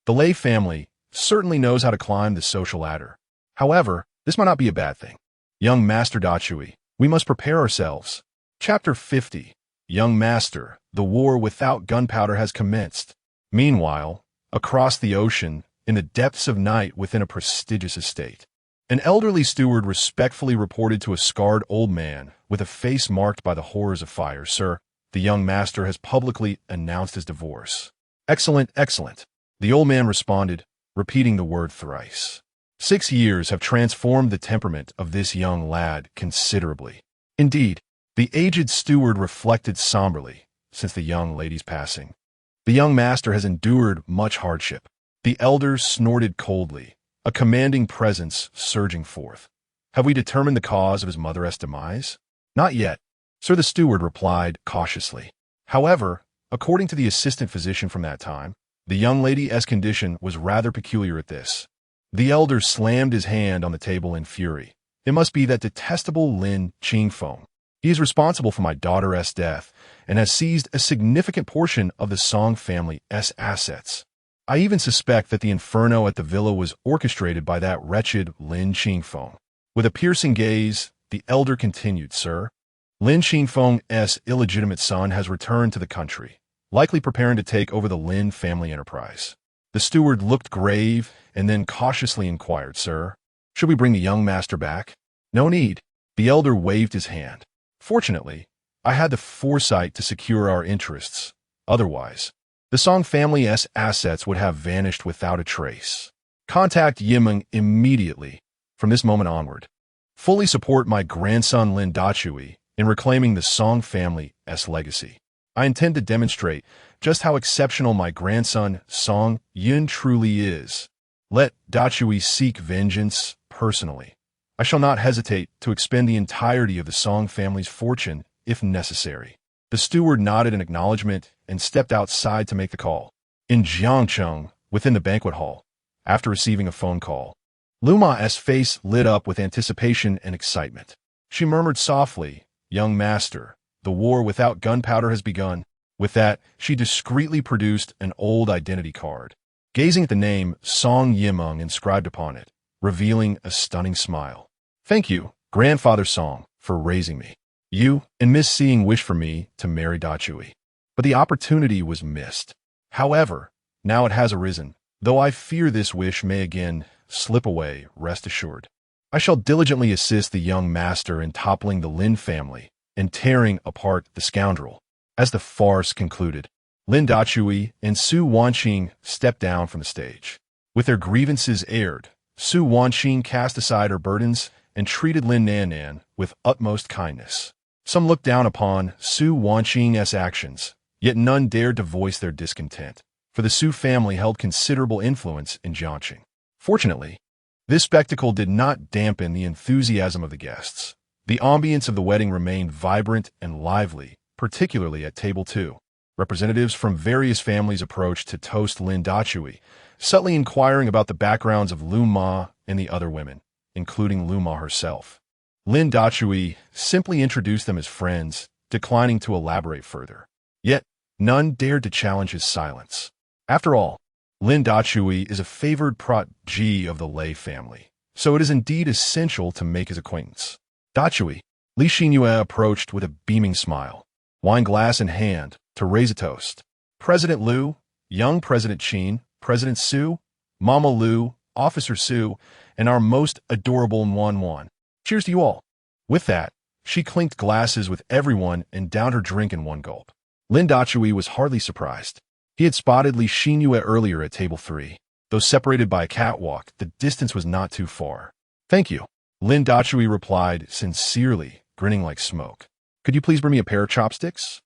The Lei family certainly knows how to climb the social ladder. However, this might not be a bad thing. Young Master Dachui, we must prepare ourselves. Chapter 50. Young Master, the war without gunpowder has commenced. Meanwhile, across the ocean, in the depths of night within a prestigious estate, an elderly steward respectfully reported to a scarred old man with a face marked by the horrors of fire, "Sir, the young master has publicly announced his divorce." "Excellent, excellent," the old man responded, repeating the word thrice. 6 years have transformed the temperament of this young lad considerably. Indeed, the aged steward reflected somberly since the young lady's passing. The young master has endured much hardship. The elders snorted coldly, a commanding presence surging forth. "Have we determined the cause of his mother's demise?" "Not yet," Sir the steward replied cautiously. However, according to the assistant physician from that time, the young lady's condition was rather peculiar at this. The elder slammed his hand on the table in fury. "It must be that detestable Lin Qingfeng. He is responsible for my daughter's death and has seized a significant portion of the Song family's assets. I even suspect that the inferno at the villa was orchestrated by that wretched Lin Qingfeng." With a piercing gaze, the elder continued, "Sir, Lin Qingfeng's illegitimate son has returned to the country, likely preparing to take over the Lin family enterprise." The steward looked grave and then cautiously inquired, "Sir, should we bring the young master back?" "No need." The elder waved his hand. "Fortunately, I had the foresight to secure our interests. Otherwise, the Song family's assets would have vanished without a trace. Contact Yimeng immediately from this moment onward. Fully support my grandson Lin Dachui in reclaiming the Song family's legacy. I intend to demonstrate just how exceptional my grandson Song Yun truly is. Let Dachui seek vengeance personally. I shall not hesitate to expend the entirety of the Song family's fortune if necessary." The steward nodded in acknowledgement and stepped outside to make the call. In Jiangcheng, within the banquet hall, after receiving a phone call, Luma's face lit up with anticipation and excitement. She murmured softly, "Young master, the war without gunpowder has begun." With that, she discreetly produced an old identity card. gazing at the name Song Yimeng inscribed upon it, revealing a stunning smile. Thank you, Grandfather Song, for raising me. You and Miss Seeing wish for me to marry Dachui. But the opportunity was missed. However, now it has arisen. Though I fear this wish may again slip away, rest assured. I shall diligently assist the young master in toppling the Lin family and tearing apart the scoundrel. As the farce concluded, Lin Dachui and Su Wanqing stepped down from the stage. With their grievances aired, Su Wanqing cast aside her burdens and treated Lin Nan with utmost kindness. Some looked down upon Su Wanqing's actions, yet none dared to voice their discontent, for the Su family held considerable influence in Jiangqing. Fortunately, this spectacle did not dampen the enthusiasm of the guests. The ambience of the wedding remained vibrant and lively, particularly at table 2. Representatives from various families approached to toast Lin Dachui, subtly inquiring about the backgrounds of Lu Ma and the other women, including Lu Ma herself. Lin Dachui simply introduced them as friends, declining to elaborate further. Yet, none dared to challenge his silence. After all, Lin Dachui is a favored protégé of the Lei family, so it is indeed essential to make his acquaintance. Dachui, Li Xinyue approached with a beaming smile, wine glass in hand, to raise a toast. President Liu, young President Qin, President Su, Mama Liu, Officer Su, and our most adorable Yuan. Cheers to you all. With that, she clinked glasses with everyone and downed her drink in one gulp. Lin Dachui was hardly surprised. He had spotted Li Xinyue earlier at table 3. Though separated by a catwalk, the distance was not too far. Thank you, Lin Dachui replied sincerely, grinning like smoke. Could you please bring me a pair of chopsticks?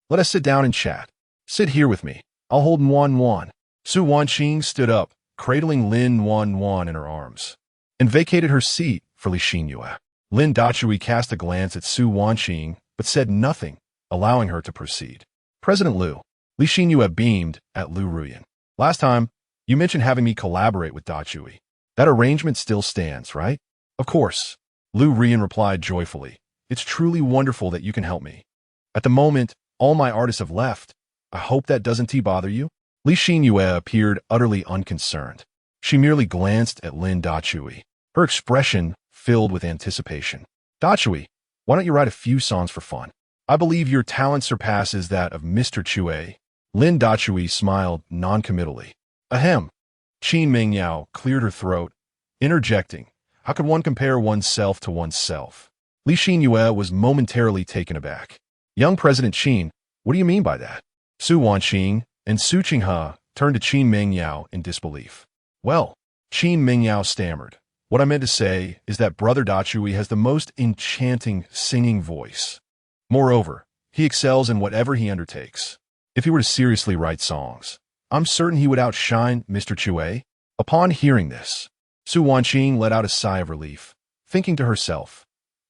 Let us sit down and chat. Sit here with me. I'll hold Yuan. Su Wanqing stood up, cradling Lin Yuan in her arms, and vacated her seat for Li Xinyue. Lin Dachui cast a glance at Su Wanqing, but said nothing, allowing her to proceed. President Liu, Li Xinyue beamed at Liu Ruyan. Last time, you mentioned having me collaborate with Dachui. That arrangement still stands, right? Of course, Liu Ruyan replied joyfully. It's truly wonderful that you can help me. At the moment, all my artists have left. I hope that doesn't bother you? Li Xinyue appeared utterly unconcerned. She merely glanced at Lin Dachui, her expression filled with anticipation. Dachui, why don't you write a few songs for fun? I believe your talent surpasses that of Mr. Chue. Lin Dachui smiled noncommittally. Ahem. Qin Mingyao cleared her throat, interjecting, how could one compare oneself to oneself? Li Xinyue was momentarily taken aback. Young President Qin, what do you mean by that? Su Wanqing and Su Qinghe turned to Qin Mingyao in disbelief. Well, Qin Mingyao stammered. What I meant to say is that Brother Dachui has the most enchanting singing voice. Moreover, he excels in whatever he undertakes. If he were to seriously write songs, I'm certain he would outshine Mr. Chue. Upon hearing this, Su Wanqing let out a sigh of relief, thinking to herself,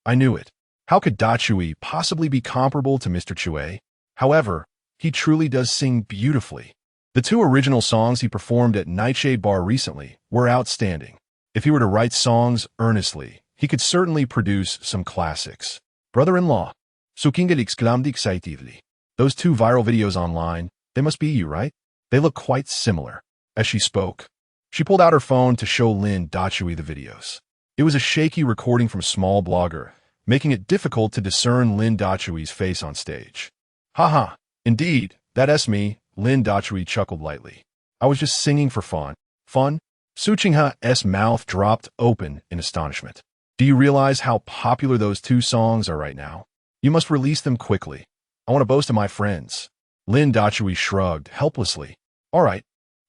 I knew it. How could Dachui possibly be comparable to Mr. Chue? However, he truly does sing beautifully. The 2 original songs he performed at Nightshade Bar recently were outstanding. If he were to write songs earnestly, he could certainly produce some classics. Brother-in-law, Sukinga exclaimed excitedly. Those 2 viral videos online, they must be you, right? They look quite similar. As she spoke, she pulled out her phone to show Lin Dachui the videos. It was a shaky recording from a small blogger, making it difficult to discern Lin Dachui's face on stage. Haha, indeed, that's me, Lin Dachui chuckled lightly. I was just singing for fun. Fun? Su Qinghe's mouth dropped open in astonishment. Do you realize how popular those 2 songs are right now? You must release them quickly. I want to boast to my friends. Lin Dachui shrugged helplessly. All right,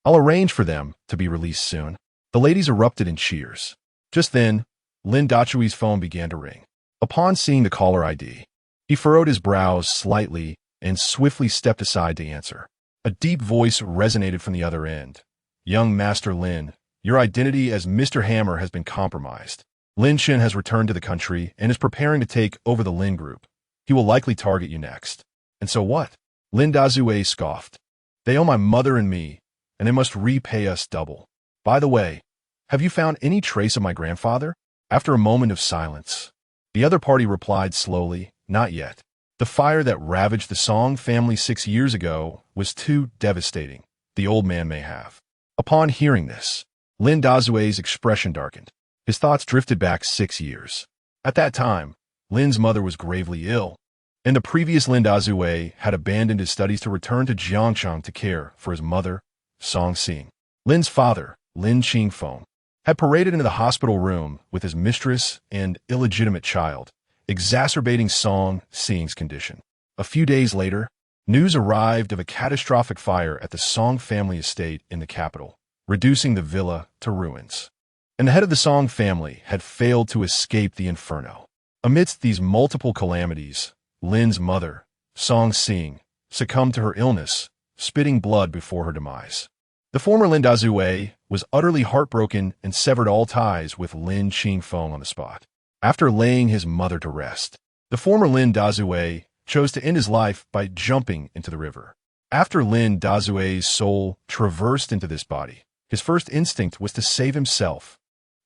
I'll arrange for them to be released soon. The ladies erupted in cheers. Just then, Lin Dachui's phone began to ring. Upon seeing the caller ID, he furrowed his brows slightly and swiftly stepped aside to answer. A deep voice resonated from the other end. Young Master Lin, your identity as Mr. Hammer has been compromised. Lin Shen has returned to the country and is preparing to take over the Lin Group. He will likely target you next. And so what? Lin Dazue scoffed. They owe my mother and me, and they must repay us double. By the way, have you found any trace of my grandfather? After a moment of silence, the other party replied slowly, not yet. The fire that ravaged the Song family 6 years ago was too devastating. The old man may have. Upon hearing this, Lin Dazue's expression darkened. His thoughts drifted back 6 years. At that time, Lin's mother was gravely ill, and the previous Lin Dazue had abandoned his studies to return to Jiangchang to care for his mother, Song Xing. Lin's father, Lin Qingfeng, had paraded into the hospital room with his mistress and illegitimate child, exacerbating Song Xing's condition. A few days later, news arrived of a catastrophic fire at the Song family estate in the capital, reducing the villa to ruins. And the head of the Song family had failed to escape the inferno. Amidst these multiple calamities, Lin's mother, Song Xing, succumbed to her illness, spitting blood before her demise. The former Lin Dazue was utterly heartbroken and severed all ties with Lin Qingfeng on the spot. After laying his mother to rest, the former Lin Dazue chose to end his life by jumping into the river. After Lin Dazue's soul traversed into this body, his first instinct was to save himself.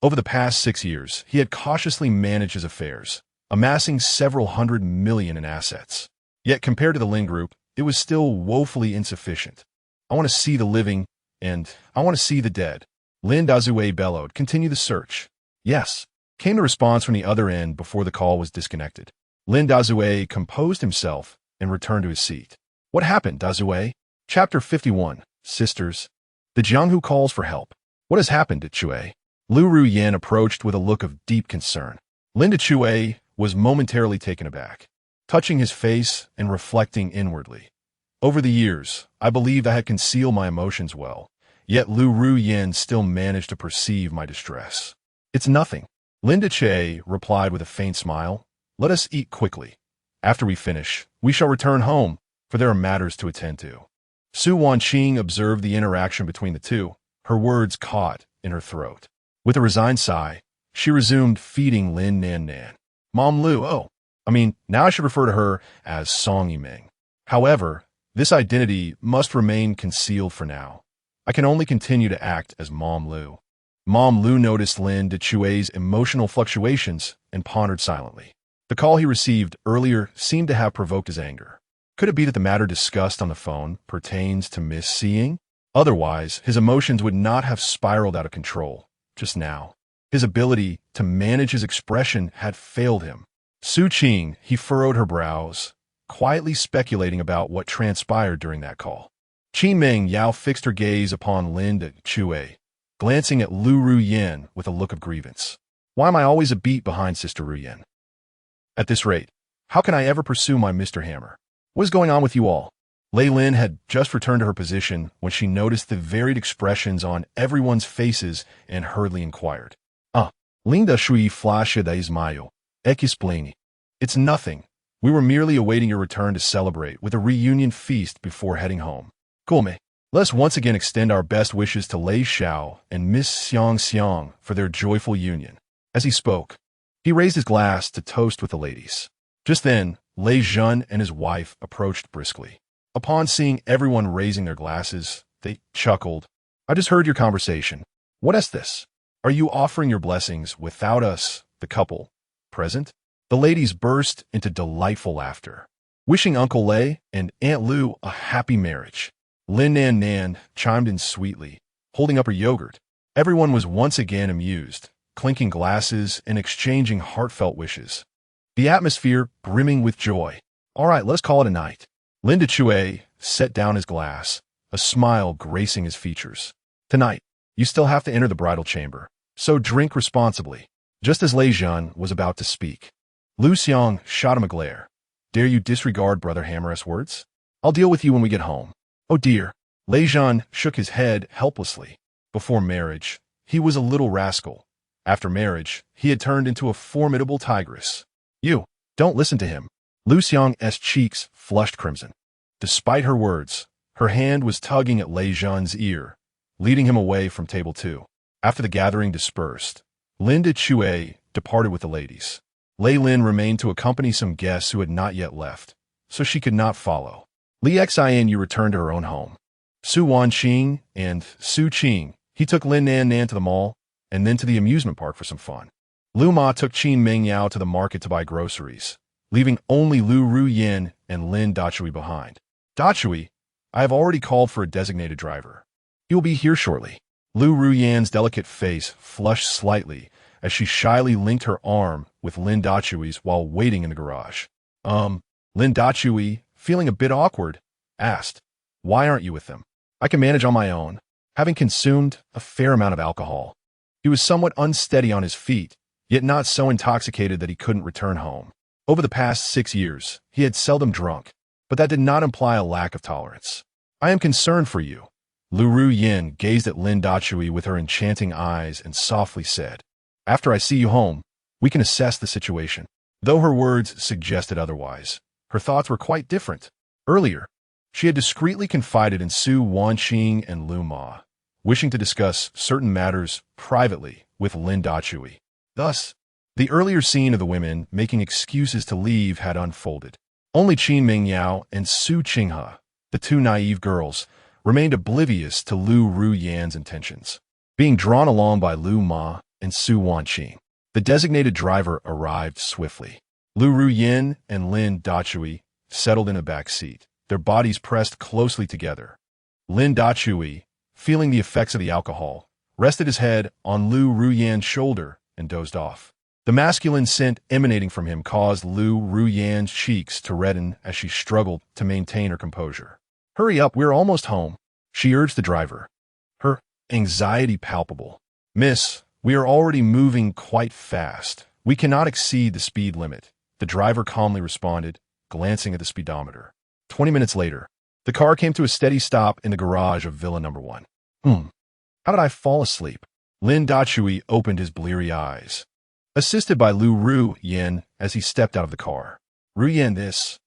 Over the past 6 years, he had cautiously managed his affairs, amassing several hundred million in assets. Yet compared to the Lin Group, it was still woefully insufficient. I want to see the living, and I want to see the dead. Lin Dazue bellowed. Continue the search. Yes, came the response from the other end before the call was disconnected. Lin Dazue composed himself and returned to his seat. What happened, Dazue? Chapter 51, Sisters. The Jianghu calls for help. What has happened to Chue? Lu Ruyan approached with a look of deep concern. Linda Chue was momentarily taken aback, touching his face and reflecting inwardly. Over the years, I believed I had concealed my emotions well, yet Lu Ruyan still managed to perceive my distress. It's nothing. Linda Che replied with a faint smile. Let us eat quickly. After we finish, we shall return home, for there are matters to attend to. Su Wanqing observed the interaction between the two, her words caught in her throat. With a resigned sigh, she resumed feeding Lin Nan Nan. Mom Lu, now I should refer to her as Song Yiming. However, this identity must remain concealed for now. I can only continue to act as Mom Lu. Mom Lu noticed Lin Dechue's emotional fluctuations and pondered silently. The call he received earlier seemed to have provoked his anger. Could it be that the matter discussed on the phone pertains to Miss Seeing? Otherwise, his emotions would not have spiraled out of control just now. His ability to manage his expression had failed him. Su Qing, he furrowed her brows, quietly speculating about what transpired during that call. Qin Meng Yao fixed her gaze upon Lin Dechue, glancing at Lu Ruyan with a look of grievance. Why am I always a beat behind Sister Ruyan? At this rate, how can I ever pursue my Mr. Hammer? What is going on with you all? Lei Lin had just returned to her position when she noticed the varied expressions on everyone's faces and hurriedly inquired. Linda Shui flasha da Ismail. Explaini. It's nothing. We were merely awaiting your return to celebrate with a reunion feast before heading home. Gome, let us once again extend our best wishes to Lei Xiao and Miss Xiang Xiang for their joyful union. As he spoke, he raised his glass to toast with the ladies. Just then, Lei Zhen and his wife approached briskly. Upon seeing everyone raising their glasses, they chuckled. I just heard your conversation. What is this? Are you offering your blessings without us, the couple, present? The ladies burst into delightful laughter, wishing Uncle Lei and Aunt Lu a happy marriage. Lin Nan Nan chimed in sweetly, holding up her yogurt. Everyone was once again amused, clinking glasses and exchanging heartfelt wishes. The atmosphere brimming with joy. All right, let's call it a night. Lin Dechue set down his glass, a smile gracing his features. Tonight, you still have to enter the bridal chamber, so drink responsibly. Just as Lei Zhen was about to speak, Lu Xiang shot him a glare. Dare you disregard Brother Hammer's words? I'll deal with you when we get home. Oh dear. Lei Zhen shook his head helplessly. Before marriage, he was a little rascal. After marriage, he had turned into a formidable tigress. You, don't listen to him. Lu Xiang's cheeks flushed crimson. Despite her words, her hand was tugging at Lei Zhen's ear, leading him away from table 2. After the gathering dispersed, Lin Dechue departed with the ladies. Lei Lin remained to accompany some guests who had not yet left, so she could not follow. Li Xianyu returned to her own home. Su Wanqing and Su Qing, he took Lin Nan Nan to the mall, and then to the amusement park for some fun. Lu Ma took Qin Meng Yao to the market to buy groceries, leaving only Lu Ruyan and Lin Dachui behind. Dachui, I have already called for a designated driver. He will be here shortly. Lu Ruyan's delicate face flushed slightly as she shyly linked her arm with Lin Dachui's while waiting in the garage. Lin Dachui, feeling a bit awkward, asked, "Why aren't you with them? I can manage on my own," having consumed a fair amount of alcohol. He was somewhat unsteady on his feet, yet not so intoxicated that he couldn't return home. Over the past 6 years, he had seldom drunk, but that did not imply a lack of tolerance. "I am concerned for you." Lu Ruyan gazed at Lin Dachui with her enchanting eyes and softly said, "After I see you home, we can assess the situation." Though her words suggested otherwise, her thoughts were quite different. Earlier, she had discreetly confided in Su Wanqing and Lu Ma, wishing to discuss certain matters privately with Lin Dachui. Thus, the earlier scene of the women making excuses to leave had unfolded. Only Qin Mingyao and Su Qinghe, the two naive girls, remained oblivious to Lu Ruyan's intentions. Being drawn along by Lu Ma and Su Wanqing, the designated driver arrived swiftly. Lu Ruyan and Lin Dachui settled in a back seat, their bodies pressed closely together. Lin Dachui, feeling the effects of the alcohol, rested his head on Lu Ruyan's shoulder and dozed off. The masculine scent emanating from him caused Lu Ruyan's cheeks to redden as she struggled to maintain her composure. "Hurry up, we're almost home," she urged the driver, her anxiety palpable. "Miss, we are already moving quite fast. We cannot exceed the speed limit," the driver calmly responded, glancing at the speedometer. 20 minutes later, the car came to a steady stop in the garage of Villa Number 1. How did I fall asleep?" Lin Dachui opened his bleary eyes, assisted by Lu Ruyan as he stepped out of the car. "Ruyan, this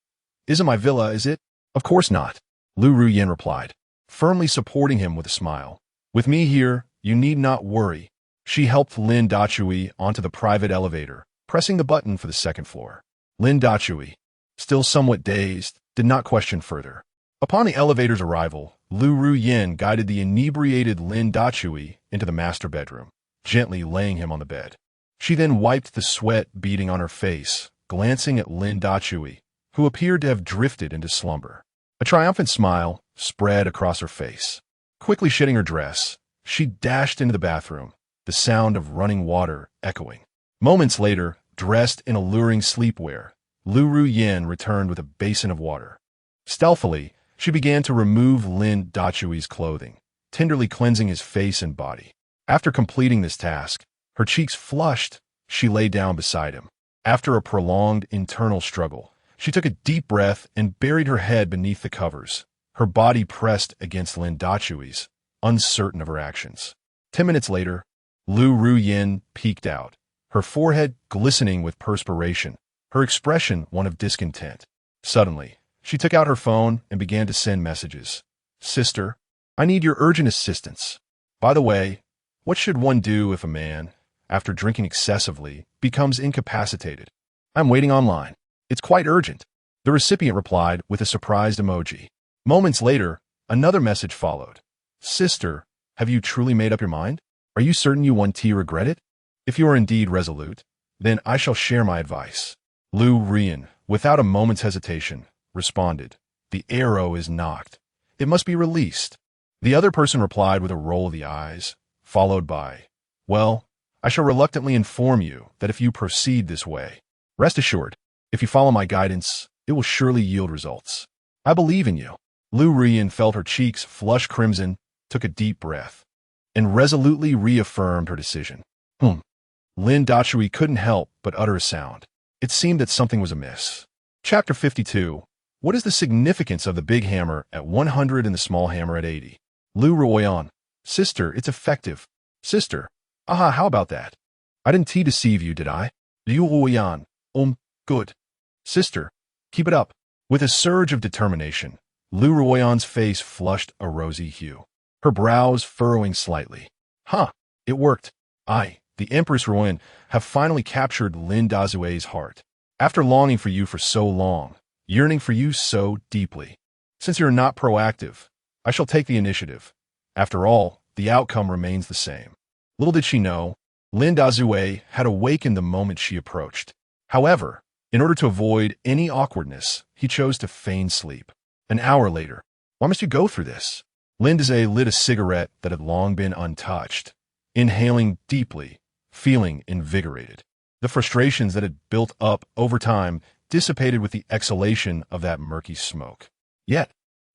isn't my villa, is it?" "Of course not," Lu Ruyan replied, firmly supporting him with a smile. "With me here, you need not worry." She helped Lin Dachui onto the private elevator, pressing the button for the second floor. Lin Dachui, still somewhat dazed, did not question further. Upon the elevator's arrival, Lu Ruyan guided the inebriated Lin Dachui into the master bedroom, gently laying him on the bed. She then wiped the sweat beading on her face, glancing at Lin Dachui, who appeared to have drifted into slumber. A triumphant smile spread across her face. Quickly shedding her dress, she dashed into the bathroom, the sound of running water echoing. Moments later, dressed in alluring sleepwear, Lu Ruyan returned with a basin of water. Stealthily, she began to remove Lin Dachui's clothing, tenderly cleansing his face and body. After completing this task, her cheeks flushed, she lay down beside him. After a prolonged internal struggle, she took a deep breath and buried her head beneath the covers, her body pressed against Lin Dachui's, uncertain of her actions. 10 minutes later, Lu Ruyan peeked out, her forehead glistening with perspiration, her expression one of discontent. Suddenly, she took out her phone and began to send messages. "Sister, I need your urgent assistance. By the way, what should one do if a man, after drinking excessively, becomes incapacitated? I'm waiting online. It's quite urgent." The recipient replied with a surprised emoji. Moments later, another message followed. "Sister, have you truly made up your mind? Are you certain you want to regret it? If you are indeed resolute, then I shall share my advice." Lu Ruyan, without a moment's hesitation, responded, "The arrow is knocked. It must be released." The other person replied with a roll of the eyes, followed by, "Well, I shall reluctantly inform you that if you proceed this way, rest assured, if you follow my guidance, it will surely yield results. I believe in you." Lu Ruyan felt her cheeks flush crimson, took a deep breath, and resolutely reaffirmed her decision. Lin Dachui couldn't help but utter a sound. It seemed that something was amiss. Chapter 52. What is the significance of the big hammer at 100 and the small hammer at 80? Lu Ruyan. "Sister, it's effective." "Sister, aha, how about that? I didn't deceive you, did I?" Lu Ruyan. Good. "Sister, keep it up." With a surge of determination, Lu Ruyan's face flushed a rosy hue, her brows furrowing slightly. It worked. I, the Empress Ruyan, have finally captured Lin Dazue's heart. After longing for you for so long, yearning for you so deeply. Since you're not proactive, I shall take the initiative. After all, the outcome remains the same. Little did she know, Lin Dazue had awakened the moment she approached. However, in order to avoid any awkwardness, he chose to feign sleep. An hour later. "Why must you go through this?" Lin Daze lit a cigarette that had long been untouched, inhaling deeply, feeling invigorated. The frustrations that had built up over time dissipated with the exhalation of that murky smoke. Yet,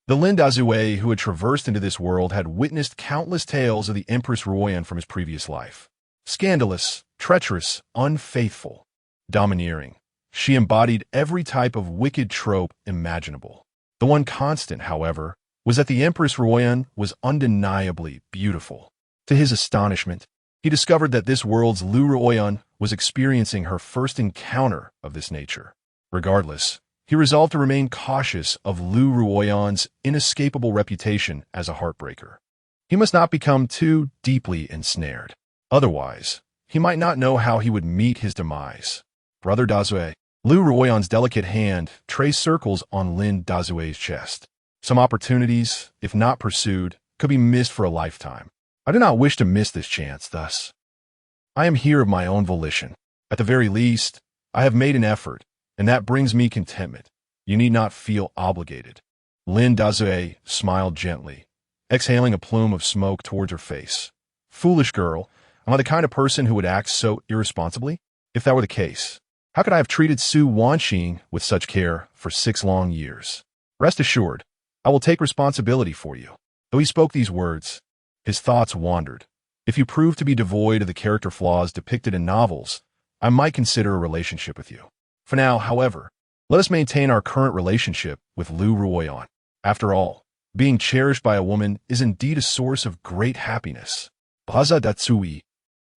the Lin Daze who had traversed into this world had witnessed countless tales of the Empress Ruoyan from his previous life. Scandalous, treacherous, unfaithful, domineering. She embodied every type of wicked trope imaginable. The one constant, however, was that the Empress Ruoyan was undeniably beautiful. To his astonishment, he discovered that this world's Lu Ruoyan was experiencing her first encounter of this nature. Regardless, he resolved to remain cautious of Lu Ruoyan's inescapable reputation as a heartbreaker. He must not become too deeply ensnared. Otherwise, he might not know how he would meet his demise. Brother Dazue. Lu Ruoyan's delicate hand traced circles on Lin Dazue's chest. Some opportunities, if not pursued, could be missed for a lifetime. I do not wish to miss this chance, thus. I am here of my own volition. At the very least, I have made an effort, and that brings me contentment. You need not feel obligated. Lin Dazue smiled gently, exhaling a plume of smoke towards her face. Foolish girl, am I the kind of person who would act so irresponsibly? If that were the case, how could I have treated Su Wanxing with such care for 6 long years? Rest assured, I will take responsibility for you. Though he spoke these words, his thoughts wandered. If you prove to be devoid of the character flaws depicted in novels, I might consider a relationship with you. For now, however, let us maintain our current relationship with Lu Ruoyan. After all, being cherished by a woman is indeed a source of great happiness. Baza Datsui.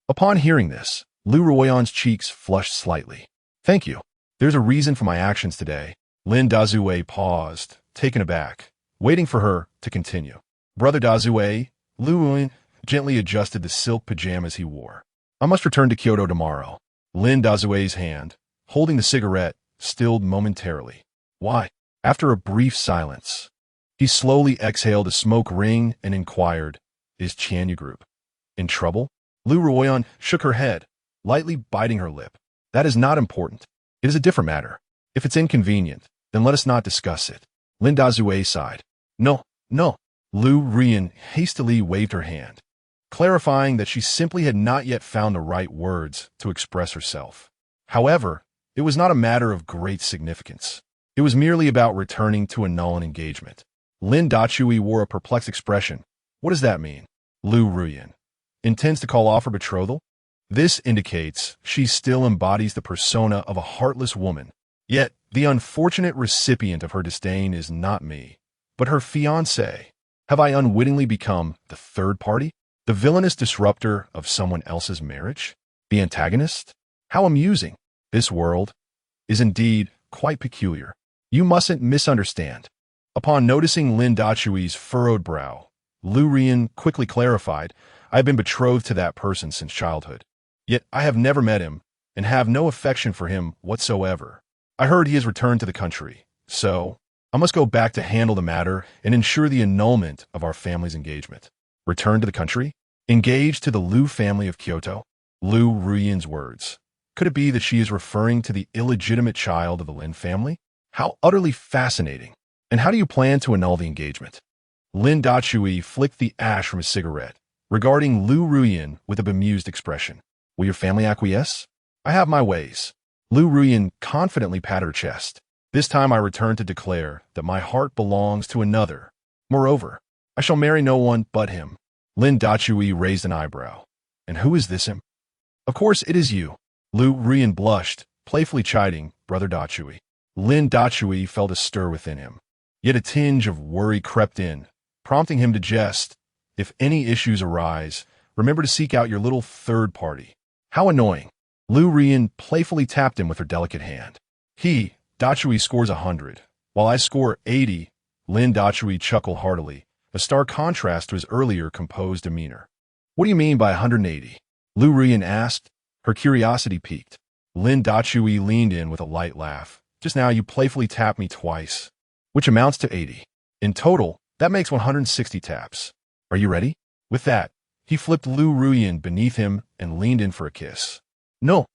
Upon hearing this, Lu Ruoyan's cheeks flushed slightly. Thank you. There's a reason for my actions today. Lin Dazue paused, taken aback, waiting for her to continue. Brother Dazue, Lu Ruoyan gently adjusted the silk pajamas he wore. I must return to Kyoto tomorrow. Lin Dazue's hand, holding the cigarette, stilled momentarily. Why? After a brief silence, he slowly exhaled a smoke ring and inquired, Is Chanyu Group in trouble? Lu Ruoyan shook her head, lightly biting her lip. That is not important. It is a different matter. If it's inconvenient, then let us not discuss it. Lin Dazue sighed. No. Lu Ruoyan hastily waved her hand, clarifying that she simply had not yet found the right words to express herself. However, it was not a matter of great significance. It was merely about returning to annul an engagement. Lin Dachui wore a perplexed expression. What does that mean? Lu Ruoyan intends to call off her betrothal? This indicates she still embodies the persona of a heartless woman. Yet, the unfortunate recipient of her disdain is not me, but her fiancé. Have I unwittingly become the third party? The villainous disruptor of someone else's marriage? The antagonist? How amusing. This world is indeed quite peculiar. You mustn't misunderstand. Upon noticing Lin Dachui's furrowed brow, Lu Ruoyan quickly clarified, I have been betrothed to that person since childhood. Yet I have never met him, and have no affection for him whatsoever. I heard he has returned to the country, so I must go back to handle the matter and ensure the annulment of our family's engagement. Return to the country? Engaged to the Lu family of Kyoto? Lu Ruoyan's words. Could it be that she is referring to the illegitimate child of the Lin family? How utterly fascinating. And how do you plan to annul the engagement? Lin Dachui flicked the ash from his cigarette, regarding Lu Ruoyan with a bemused expression. Will your family acquiesce? I have my ways. Lu Ruoyan confidently patted her chest. This time I return to declare that my heart belongs to another. Moreover, I shall marry no one but him. Lin Dachui raised an eyebrow. And who is this him? Of course it is you. Lu Ruoyan blushed, playfully chiding Brother Dachui. Lin Dachui felt a stir within him. Yet a tinge of worry crept in, prompting him to jest. If any issues arise, remember to seek out your little third party. How annoying. Lu Ruoyan playfully tapped him with her delicate hand. Dachui scores 100, while I score 80. Lin Dachui chuckled heartily, a stark contrast to his earlier composed demeanor. What do you mean by 180? Lu Ruoyan asked, her curiosity piqued. Lin Dachui leaned in with a light laugh. Just now you playfully tapped me twice, which amounts to 80. In total, that makes 160 taps. Are you ready? With that, he flipped Lu Ruoyan beneath him and leaned in for a kiss. No.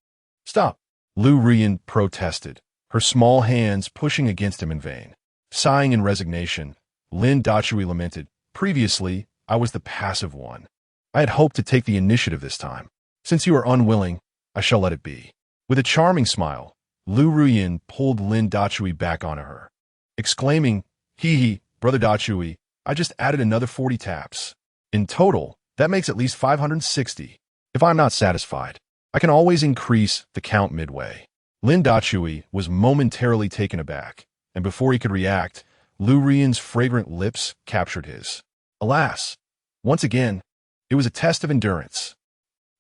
Stop. Lu Ruoyan protested, her small hands pushing against him in vain. Sighing in resignation, Lin Dachui lamented, Previously, I was the passive one. I had hoped to take the initiative this time. Since you are unwilling, I shall let it be. With a charming smile, Lu Ruyin pulled Lin Dachui back onto her, exclaiming, Hee, brother Dachui, I just added another 40 taps. In total, that makes at least 560. If I'm not satisfied, I can always increase the count midway. Lin Dachui was momentarily taken aback, and before he could react, Lu Ruyin's fragrant lips captured his. Alas, once again, it was a test of endurance.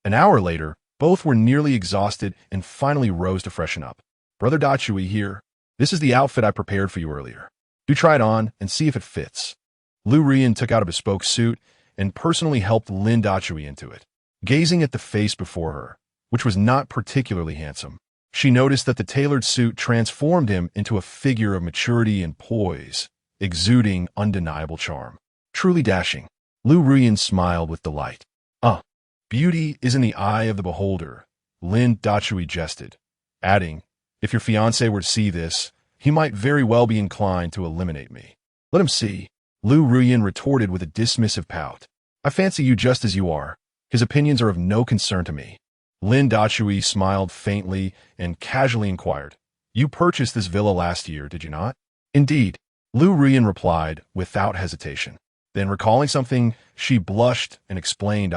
An hour later, both were nearly exhausted and finally rose to freshen up. Brother Dachui here. This is the outfit I prepared for you earlier. Do try it on and see if it fits. Lu Ruyin took out a bespoke suit and personally helped Lin Dachui into it. Gazing at the face before her, which was not particularly handsome, she noticed that the tailored suit transformed him into a figure of maturity and poise, exuding undeniable charm. Truly dashing. Lu Ruyin smiled with delight. Beauty is in the eye of the beholder, Lin Dachui jested, adding, if your fiancé were to see this, he might very well be inclined to eliminate me. Let him see. Lu Ruyin retorted with a dismissive pout. I fancy you just as you are. His opinions are of no concern to me. Lin Dachui smiled faintly and casually inquired, you purchased this villa last year, did you not? Indeed, Lu Ruyin replied without hesitation. Then recalling something, she blushed and explained,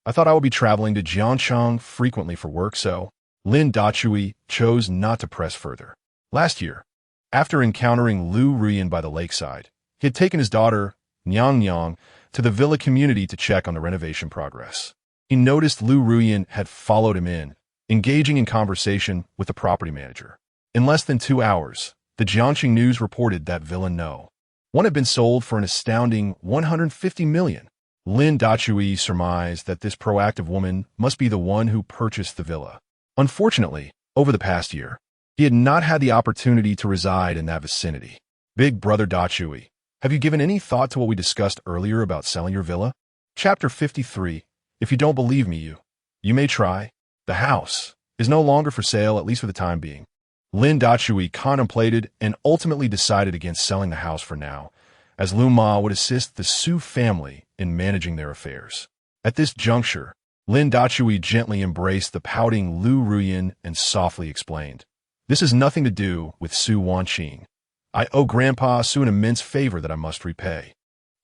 I thought I would be traveling to Jiangcheng frequently for work, so Lin Dachui chose not to press further. Last year, after encountering Lu Ruyin by the lakeside, he had taken his daughter, Nyang, to the villa community to check on the renovation progress. He noticed Lu Ruyin had followed him in, engaging in conversation with the property manager. In less than 2 hours, the Jiangxing News reported that villa one had been sold for an astounding 150 million. Lin Dachui surmised that this proactive woman must be the one who purchased the villa. Unfortunately, over the past year, he had not had the opportunity to reside in that vicinity. Big brother Dachui, have you given any thought to what we discussed earlier about selling your villa? Chapter 53. If you don't believe me, you may try. The house is no longer for sale, at least for the time being. Lin Dachui contemplated and ultimately decided against selling the house for now, as Lu Ma would assist the Su family in managing their affairs. At this juncture, Lin Dachui gently embraced the pouting Lu Ruyin and softly explained, this has nothing to do with Su Wanqing. I owe Grandpa Su an immense favor that I must repay.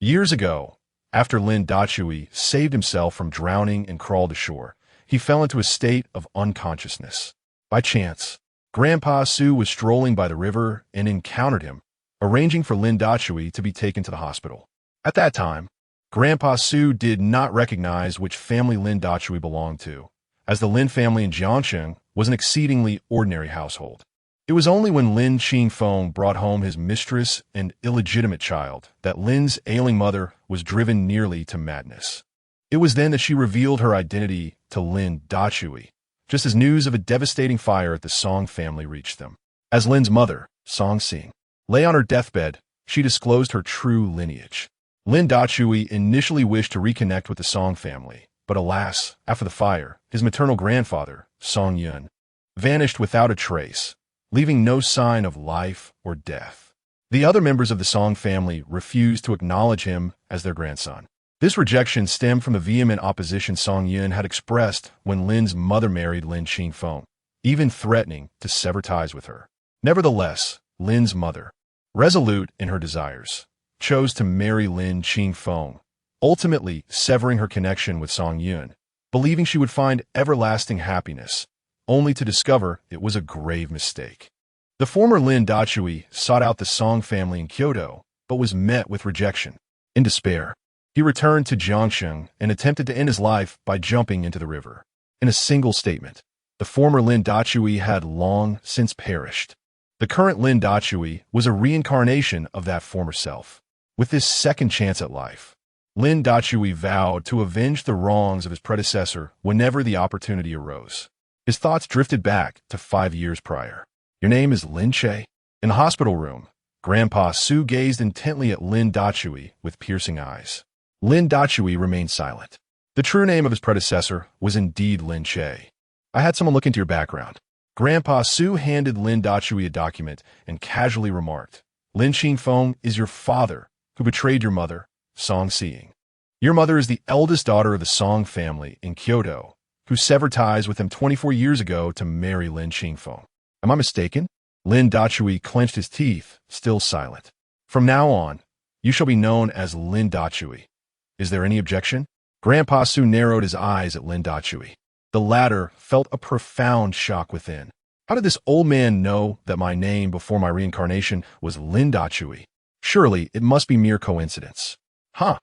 Years ago, after Lin Dachui saved himself from drowning and crawled ashore, he fell into a state of unconsciousness. By chance, Grandpa Su was strolling by the river and encountered him, arranging for Lin Dachui to be taken to the hospital. At that time, Grandpa Su did not recognize which family Lin Dachui belonged to, as the Lin family in Jiangxing was an exceedingly ordinary household. It was only when Lin Qingfeng brought home his mistress and illegitimate child that Lin's ailing mother was driven nearly to madness. It was then that she revealed her identity to Lin Dachui, just as news of a devastating fire at the Song family reached them. As Lin's mother, Song Xing, lay on her deathbed, she disclosed her true lineage. Lin Dachui initially wished to reconnect with the Song family, but alas, after the fire, his maternal grandfather, Song Yun, vanished without a trace, leaving no sign of life or death. The other members of the Song family refused to acknowledge him as their grandson. This rejection stemmed from the vehement opposition Song Yun had expressed when Lin's mother married Lin Qingfeng, even threatening to sever ties with her. Nevertheless, Lin's mother, resolute in her desires, chose to marry Lin Qingfeng, ultimately severing her connection with Song Yun, believing she would find everlasting happiness, only to discover it was a grave mistake. The former Lin Dachui sought out the Song family in Kyoto, but was met with rejection. In despair, he returned to Jiangxing and attempted to end his life by jumping into the river. In a single statement, the former Lin Dachui had long since perished. The current Lin Dachui was a reincarnation of that former self. With this second chance at life, Lin Dachui vowed to avenge the wrongs of his predecessor whenever the opportunity arose. His thoughts drifted back to 5 years prior. Your name is Lin Che? In the hospital room, Grandpa Su gazed intently at Lin Dachui with piercing eyes. Lin Dachui remained silent. The true name of his predecessor was indeed Lin Che. I had someone look into your background. Grandpa Su handed Lin Dachui a document and casually remarked, Lin Qingfeng is your father, who betrayed your mother, Song Seeing. Your mother is the eldest daughter of the Song family in Kyoto, who severed ties with them 24 years ago to marry Lin Qingfeng. Am I mistaken? Lin Dachui clenched his teeth, still silent. From now on, you shall be known as Lin Dachui. Is there any objection? Grandpa Su narrowed his eyes at Lin Dachui. The latter felt a profound shock within. How did this old man know that my name before my reincarnation was Lin Dachui? Surely it must be mere coincidence. Huh.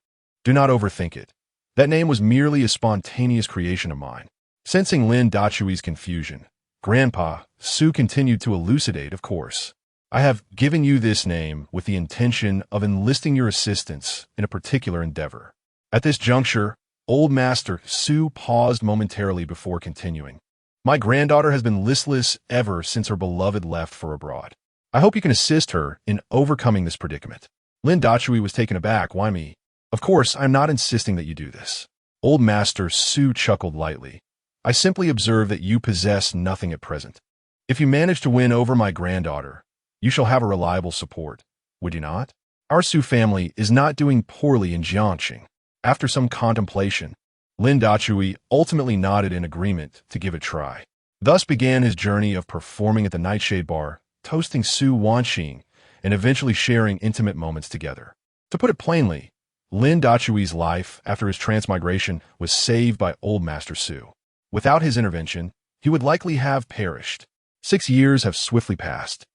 Do not overthink it. That name was merely a spontaneous creation of mine. Sensing Lin Dachui's confusion, Grandpa Su continued to elucidate, of course. I have given you this name with the intention of enlisting your assistance in a particular endeavor. At this juncture, Old Master Su paused momentarily before continuing. My granddaughter has been listless ever since her beloved left for abroad. I hope you can assist her in overcoming this predicament. Lin Dachui was taken aback. Why me? Of course, I'm not insisting that you do this. Old Master Su chuckled lightly. I simply observe that you possess nothing at present. If you manage to win over my granddaughter, you shall have a reliable support, would you not? Our Su family is not doing poorly in Jiangxing. After some contemplation, Lin Dachui ultimately nodded in agreement to give it a try. Thus began his journey of performing at the Nightshade Bar, toasting Su Wanxing, and eventually sharing intimate moments together. To put it plainly, Lin Dachui's life after his transmigration was saved by Old Master Su. Without his intervention, he would likely have perished. 6 years have swiftly passed.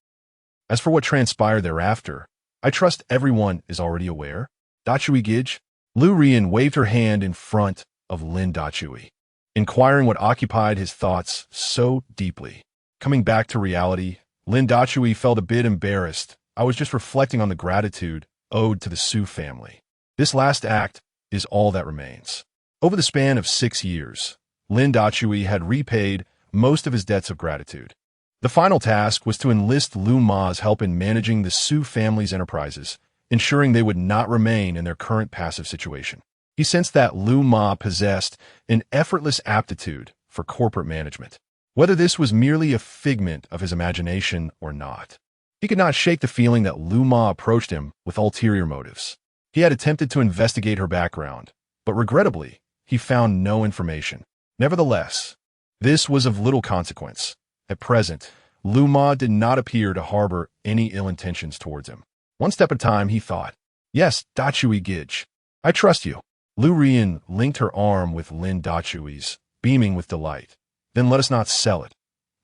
As for what transpired thereafter, I trust everyone is already aware. Dachui Gij? Lu Rian waved her hand in front of Lin Dachui, inquiring what occupied his thoughts so deeply. Coming back to reality, Lin Dachui felt a bit embarrassed. I was just reflecting on the gratitude owed to the Su family. This last act is all that remains. Over the span of 6 years, Lin Dachui had repaid most of his debts of gratitude. The final task was to enlist Lu Ma's help in managing the Su family's enterprises, ensuring they would not remain in their current passive situation. He sensed that Lu Ma possessed an effortless aptitude for corporate management, whether this was merely a figment of his imagination or not. He could not shake the feeling that Lu Ma approached him with ulterior motives. He had attempted to investigate her background, but regrettably, he found no information. Nevertheless, this was of little consequence. At present, Lu Ma did not appear to harbor any ill intentions towards him. One step at a time, he thought. Yes, Dachui Gij. I trust you. Lu Rian linked her arm with Lin Dachui's, beaming with delight. Then let us not sell it.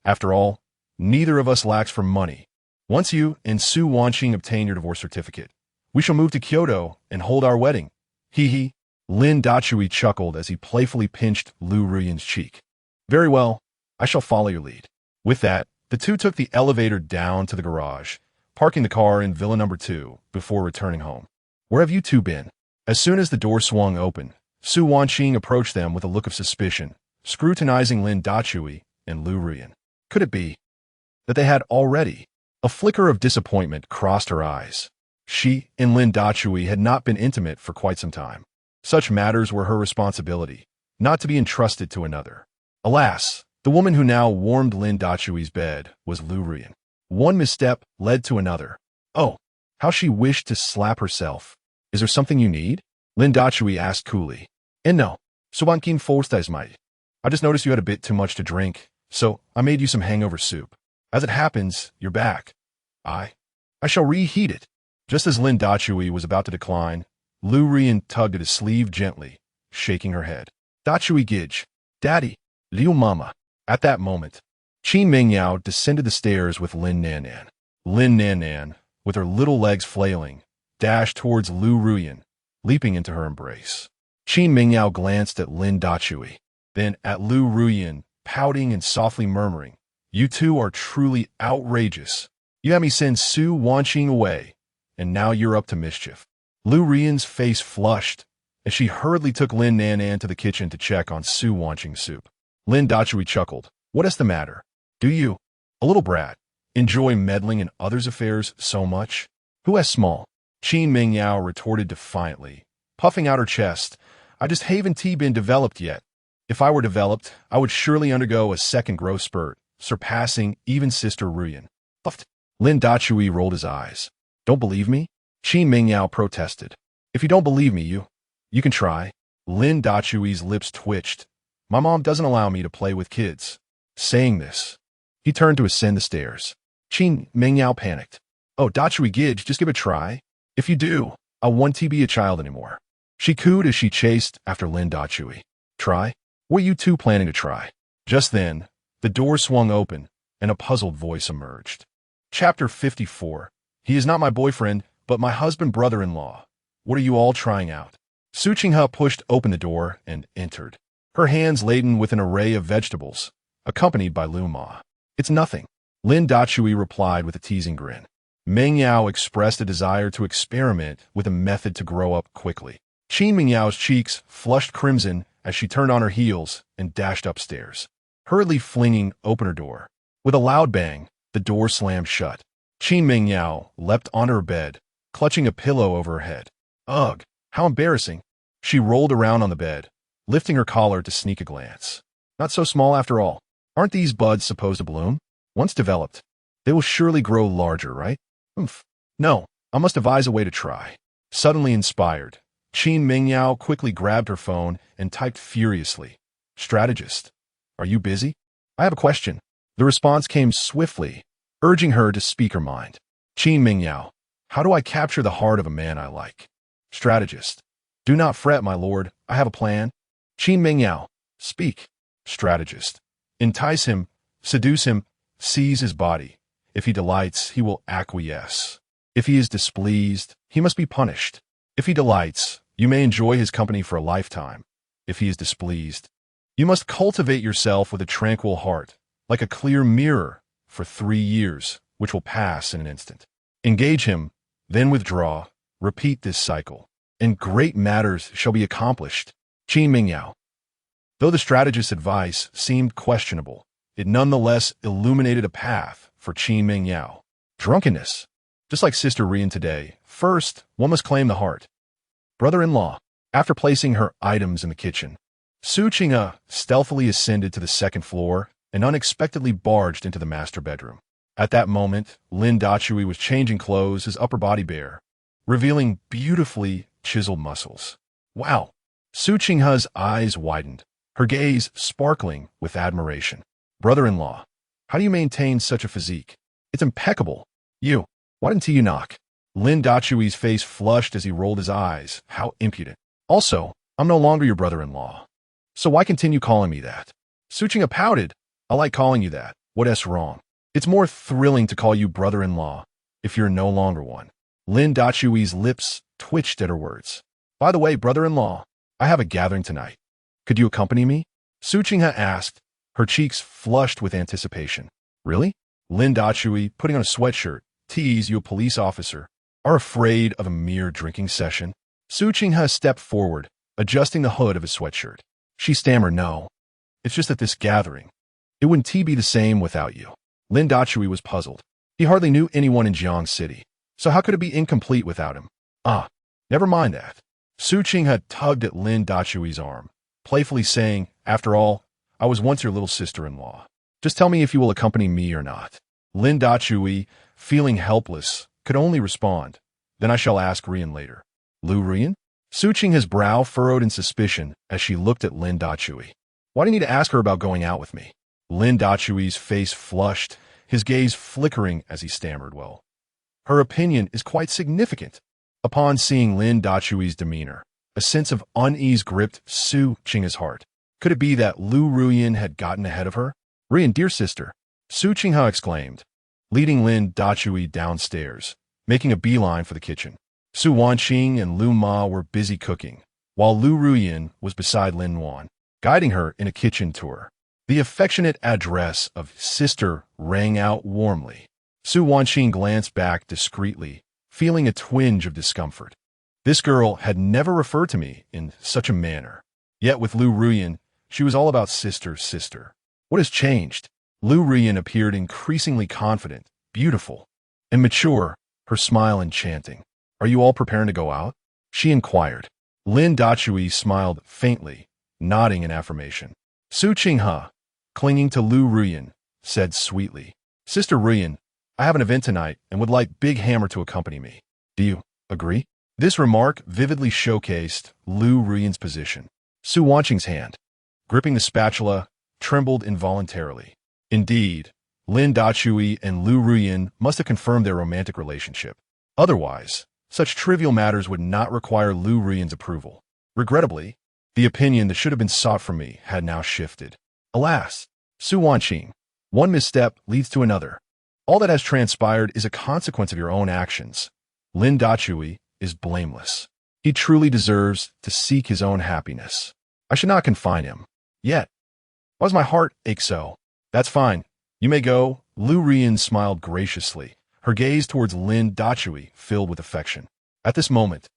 After all, neither of us lacks for money. Once you and Su Wanxing obtain your divorce certificate, we shall move to Kyoto and hold our wedding. Hee hee. Lin Dachui chuckled as he playfully pinched Lu Rian's cheek. Very well, I shall follow your lead. With that, the two took the elevator down to the garage, parking the car in Villa Number 2 before returning home. Where have you two been? As soon as the door swung open, Su Wanxing approached them with a look of suspicion, scrutinizing Lin Dachui and Lu Rian. Could it be that they had already? A flicker of disappointment crossed her eyes. She and Lin Dachui had not been intimate for quite some time. Such matters were her responsibility, not to be entrusted to another. Alas, the woman who now warmed Lin Dachui's bed was Lu Rian. One misstep led to another. Oh, how she wished to slap herself. Is there something you need? Lin Dachui asked coolly. And no, Subankin Forstais might. I just noticed you had a bit too much to drink, so I made you some hangover soup. As it happens, you're back. I shall reheat it. Just as Lin Dachui was about to decline, Lu Rian tugged at his sleeve gently, shaking her head. Dachui Gij, Daddy, Liu Mama. At that moment, Qin Mingyao descended the stairs with Lin Nannan. Lin Nannan, with her little legs flailing, dashed towards Lu Rian, leaping into her embrace. Qin Mingyao glanced at Lin Dachui, then at Lu Rian, pouting and softly murmuring, You two are truly outrageous. You had me send Su Wanxing away, and now you're up to mischief. Lu Rian's face flushed as she hurriedly took Lin Nannan to the kitchen to check on Su Wanxing's soup. Lin Dachui chuckled. What is the matter? Do you, a little brat, enjoy meddling in others' affairs so much? Who has small? Qin Mingyao retorted defiantly, puffing out her chest. I just haven't been developed yet. If I were developed, I would surely undergo a second growth spurt, surpassing even Sister Ruyan. Puffed. Lin Dachui rolled his eyes. Don't believe me? Qin Mingyao protested. If you don't believe me, you can try. Lin Dachui's lips twitched. My mom doesn't allow me to play with kids. Saying this, he turned to ascend the stairs. Qin Mingyao panicked. Oh, Dachui Gidge, just give it a try. If you do, I won't be a child anymore. She cooed as she chased after Lin Dachui. Try? What are you two planning to try? Just then, the door swung open, and a puzzled voice emerged. Chapter 54. He is not my boyfriend, but my husband brother-in-law. What are you all trying out? Su Qinghe pushed open the door and entered, her hands laden with an array of vegetables, accompanied by Lu Ma. It's nothing. Lin Dachui replied with a teasing grin. Meng Yao expressed a desire to experiment with a method to grow up quickly. Qin Mingyao's cheeks flushed crimson as she turned on her heels and dashed upstairs, hurriedly flinging open her door. With a loud bang, the door slammed shut. Qin Mingyao leapt onto her bed, clutching a pillow over her head. Ugh, how embarrassing. She rolled around on the bed, lifting her collar to sneak a glance. Not so small after all. Aren't these buds supposed to bloom? Once developed, they will surely grow larger, right? Hmph. No, I must devise a way to try. Suddenly inspired, Qin Mingyao quickly grabbed her phone and typed furiously. Strategist, are you busy? I have a question. The response came swiftly, urging her to speak her mind. Qin Mingyao, how do I capture the heart of a man I like? Strategist, do not fret, my lord. I have a plan. Qin Mingyao, speak. Strategist, entice him, seduce him, seize his body. If he delights, he will acquiesce. If he is displeased, he must be punished. If he delights, you may enjoy his company for a lifetime. If he is displeased, you must cultivate yourself with a tranquil heart, like a clear mirror, for 3 years, which will pass in an instant. Engage him, then withdraw. Repeat this cycle, and great matters shall be accomplished. Qin Mingyao. Though the strategist's advice seemed questionable, it nonetheless illuminated a path for Qin Mingyao. Drunkenness. Just like Sister Rian today, first, one must claim the heart. Brother-in-law. After placing her items in the kitchen, Su Qinghe stealthily ascended to the second floor and unexpectedly barged into the master bedroom. At that moment, Lin Dachui was changing clothes, his upper body bare, revealing beautifully chiseled muscles. Wow! Su Qinghe's eyes widened, her gaze sparkling with admiration. Brother-in-law, how do you maintain such a physique? It's impeccable. Why didn't you knock? Lin Dachui's face flushed as he rolled his eyes. How impudent. Also, I'm no longer your brother-in-law. So why continue calling me that? Su Qinghe pouted. I like calling you that. What's wrong? It's more thrilling to call you brother-in-law if you're no longer one. Lin Dachui's lips twitched at her words. By the way, brother-in-law, I have a gathering tonight. Could you accompany me? Su Qinghe asked, her cheeks flushed with anticipation. Really? Lin Dachui, putting on a sweatshirt, tease you a police officer, are afraid of a mere drinking session? Su Qinghe stepped forward, adjusting the hood of his sweatshirt. She stammered, no. It's just at this gathering. It wouldn't be the same without you. Lin Dachui was puzzled. He hardly knew anyone in Jiang City, so how could it be incomplete without him? Ah, never mind that. Su Qinghe tugged at Lin Dachui's arm, playfully saying, after all, I was once your little sister-in-law. Just tell me if you will accompany me or not. Lin Dachui, feeling helpless, could only respond, then I shall ask Rian later. Lu Rian? Su Qinghe's brow furrowed in suspicion as she looked at Lin Dachui. Why do you need to ask her about going out with me? Lin Dachui's face flushed, his gaze flickering as he stammered, well, her opinion is quite significant. Upon seeing Lin Dachui's demeanor, a sense of unease gripped Su Qinghe's heart. Could it be that Lu Ruyan had gotten ahead of her? Rian, dear sister, Su Qinghe exclaimed, leading Lin Dachui downstairs, making a beeline for the kitchen. Su Wanqing and Lu Ma were busy cooking, while Lu Ruyan was beside Lin Wan, guiding her in a kitchen tour. The affectionate address of sister rang out warmly. Su Wanqing glanced back discreetly, feeling a twinge of discomfort. This girl had never referred to me in such a manner. Yet with Lu Ruyan, she was all about sister. What has changed? Lu Ruyan appeared increasingly confident, beautiful, and mature, her smile enchanting. Are you all preparing to go out? She inquired. Lin Dachui smiled faintly, nodding in affirmation. Su Qinghe, clinging to Lu Ruyan, said sweetly, Sister Ruyan, I have an event tonight and would like Big Hammer to accompany me. Do you agree? This remark vividly showcased Lu Ruyan's position. Su Wanqing's hand, gripping the spatula, trembled involuntarily. Indeed, Lin Dachui and Lu Ruyan must have confirmed their romantic relationship. Otherwise, such trivial matters would not require Lu Ruyan's approval. Regrettably, the opinion that should have been sought from me had now shifted. Alas, Su Wanqing, one misstep leads to another. All that has transpired is a consequence of your own actions. Lin Dachui is blameless. He truly deserves to seek his own happiness. I should not confine him. Yet, why does my heart ache so? That's fine. You may go. Lu Ruyan smiled graciously, her gaze towards Lin Dachui filled with affection. At this moment,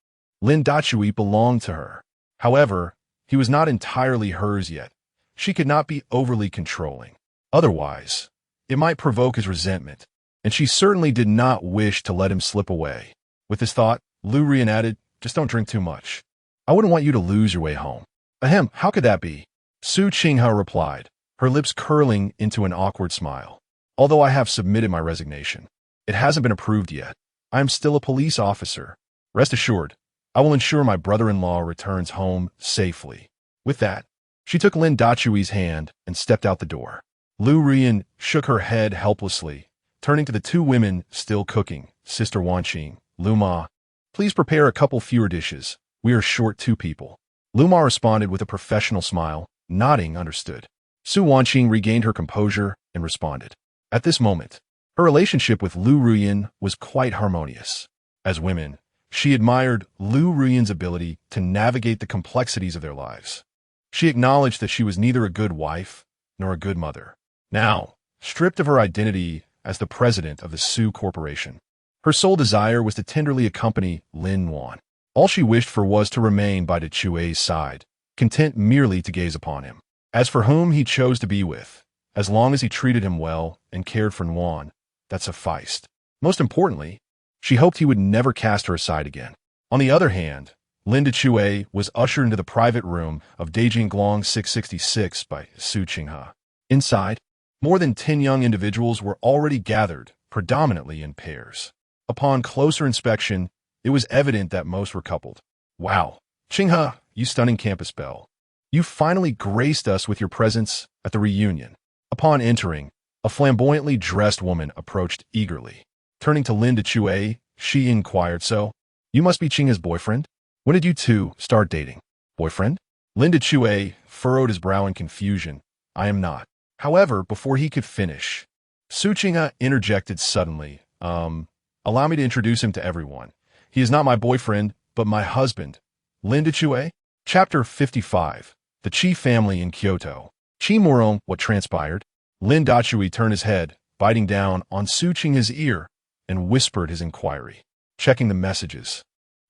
Lin Dachui belonged to her. However, he was not entirely hers yet. She could not be overly controlling. Otherwise, it might provoke his resentment, and she certainly did not wish to let him slip away. With this thought, Lu Ruyan added, just don't drink too much. I wouldn't want you to lose your way home. Ahem, how could that be? Su Qinghe replied, her lips curling into an awkward smile. Although I have submitted my resignation, it hasn't been approved yet. I am still a police officer. Rest assured, I will ensure my brother-in-law returns home safely. With that, she took Lin Dachui's hand and stepped out the door. Lu Ruyan shook her head helplessly, turning to the two women still cooking. Sister Wanqing, Lu Ma, please prepare a couple fewer dishes. We are short 2 people. Lu Ma responded with a professional smile, nodding understood. Su Wanqing regained her composure and responded. At this moment, her relationship with Lu Ruyan was quite harmonious. As women, she admired Lu Ruyan's ability to navigate the complexities of their lives. She acknowledged that she was neither a good wife nor a good mother. Now, stripped of her identity as the president of the Su Corporation, her sole desire was to tenderly accompany Lin Yuan. All she wished for was to remain by Dachui's side, content merely to gaze upon him. As for whom he chose to be with, as long as he treated him well and cared for Yuan, that sufficed. Most importantly, she hoped he would never cast her aside again. On the other hand, Lin Dachui was ushered into the private room of Dajingglong 666 by Su Qinghe. Inside, more than 10 young individuals were already gathered, predominantly in pairs. Upon closer inspection, it was evident that most were coupled. Wow, Qinghe, you stunning campus belle. You finally graced us with your presence at the reunion. Upon entering, a flamboyantly dressed woman approached eagerly. Turning to Lin Dachui, she inquired, so, you must be Qinghe's boyfriend? When did you two start dating? Boyfriend? Lin Dachui furrowed his brow in confusion. I am not. However, before he could finish, Su Qinghe interjected suddenly. Allow me to introduce him to everyone. He is not my boyfriend, but my husband. Lin Dachui? Chapter 55. The Qi family in Kyoto. Qi Morong, what transpired? Lin Dachui turned his head, biting down on Su Qinghe's ear, and whispered his inquiry. Checking the messages.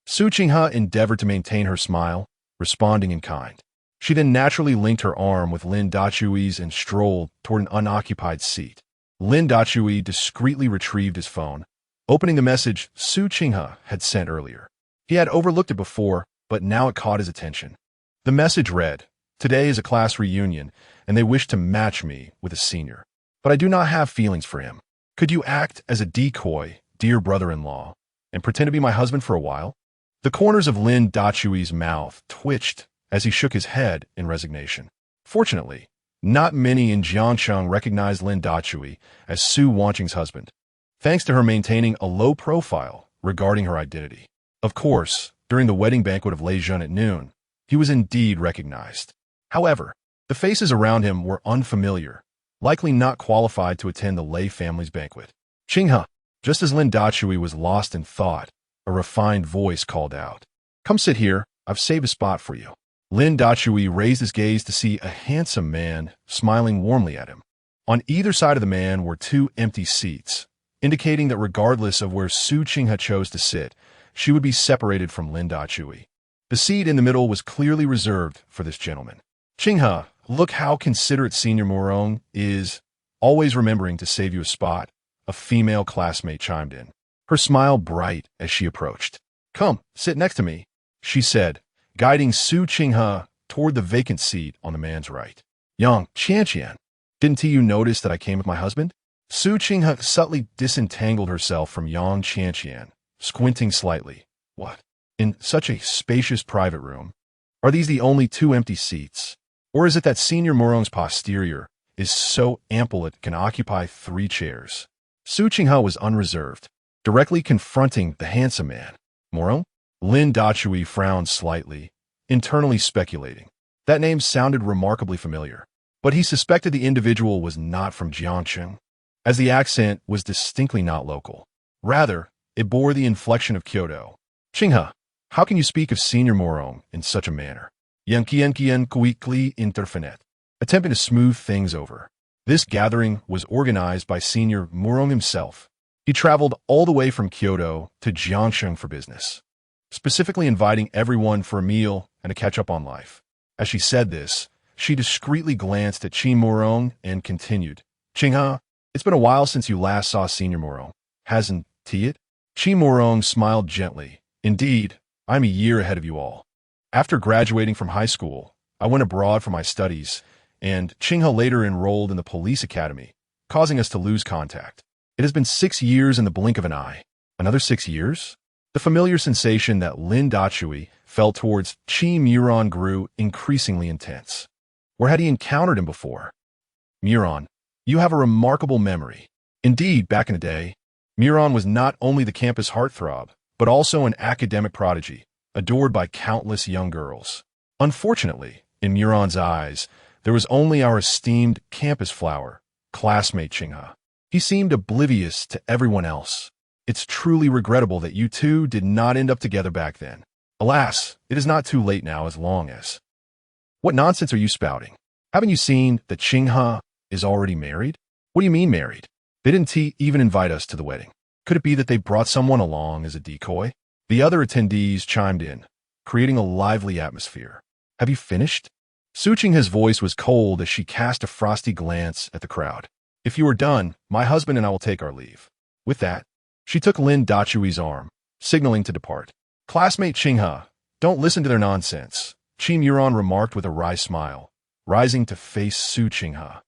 Su Qinghe endeavored to maintain her smile, responding in kind. She then naturally linked her arm with Lin Dachui's and strolled toward an unoccupied seat. Lin Dachui discreetly retrieved his phone, opening the message Su Qinghe had sent earlier. He had overlooked it before, but now it caught his attention. The message read, Today is a class reunion, and they wish to match me with a senior. But I do not have feelings for him. Could you act as a decoy, dear brother-in-law, and pretend to be my husband for a while? The corners of Lin Dachui's mouth twitched as he shook his head in resignation. Fortunately, not many in Jiangshang recognized Lin Dachui as Su Wanqing's husband, thanks to her maintaining a low profile regarding her identity. Of course, during the wedding banquet of Lei Jun at noon, he was indeed recognized. However, the faces around him were unfamiliar, likely not qualified to attend the Lei family's banquet. Qinghe, just as Lin Dachui was lost in thought, a refined voice called out, Come sit here, I've saved a spot for you. Lin Dachui raised his gaze to see a handsome man smiling warmly at him. On either side of the man were 2 empty seats, indicating that regardless of where Su Qinghe chose to sit, she would be separated from Lin Dachui. The seat in the middle was clearly reserved for this gentleman. Qinghe, look how considerate Senior Morong is, always remembering to save you a spot, a female classmate chimed in, her smile bright as she approached. Come, sit next to me, she said, guiding Su Qinghe toward the vacant seat on the man's right. Yang Qianqian, didn't you notice that I came with my husband? Su Qinghe subtly disentangled herself from Yang Qianqian, squinting slightly. What? in such a spacious private room? Are these the only two empty seats? Or is it that Senior Morong's posterior is so ample it can occupy 3 chairs? Su Qinghe was unreserved, directly confronting the handsome man. Morong? Lin Dachui frowned slightly, internally speculating. That name sounded remarkably familiar, but he suspected the individual was not from Jiangcheng, as the accent was distinctly not local. Rather, it bore the inflection of Kyoto. Qinghe, how can you speak of Senior Morong in such a manner? Yankian quickly intervened, attempting to smooth things over. This gathering was organized by Senior Morong himself. He traveled all the way from Kyoto to Jiangcheng for business, specifically inviting everyone for a meal and to catch up on life. As she said this, she discreetly glanced at Qi Morong and continued, Qinghe, it's been a while since you last saw Senior Morong, hasn't it? Qi Morong smiled gently. Indeed, I'm a year ahead of you all. After graduating from high school, I went abroad for my studies, and Qinghe later enrolled in the police academy, causing us to lose contact. It has been 6 years in the blink of an eye. Another 6 years? The familiar sensation that Lin Dachui felt towards Qi Muron grew increasingly intense. Where had he encountered him before? Muron, you have a remarkable memory. Indeed, back in the day, Muron was not only the campus heartthrob, but also an academic prodigy, adored by countless young girls. Unfortunately, in Muron's eyes, there was only our esteemed campus flower, classmate Qinghe. He seemed oblivious to everyone else. It's truly regrettable that you two did not end up together back then. Alas, it is not too late now as long as... What nonsense are you spouting? Haven't you seen that Qinghe is already married? What do you mean married? They didn't even invite us to the wedding. Could it be that they brought someone along as a decoy? The other attendees chimed in, creating a lively atmosphere. Have you finished? Su Qinghe's voice was cold as she cast a frosty glance at the crowd. If you are done, my husband and I will take our leave. With that, she took Lin Dachui's arm, signaling to depart. Classmate Qinghe, don't listen to their nonsense, Qi Muron remarked with a wry smile, rising to face Su Qinghe.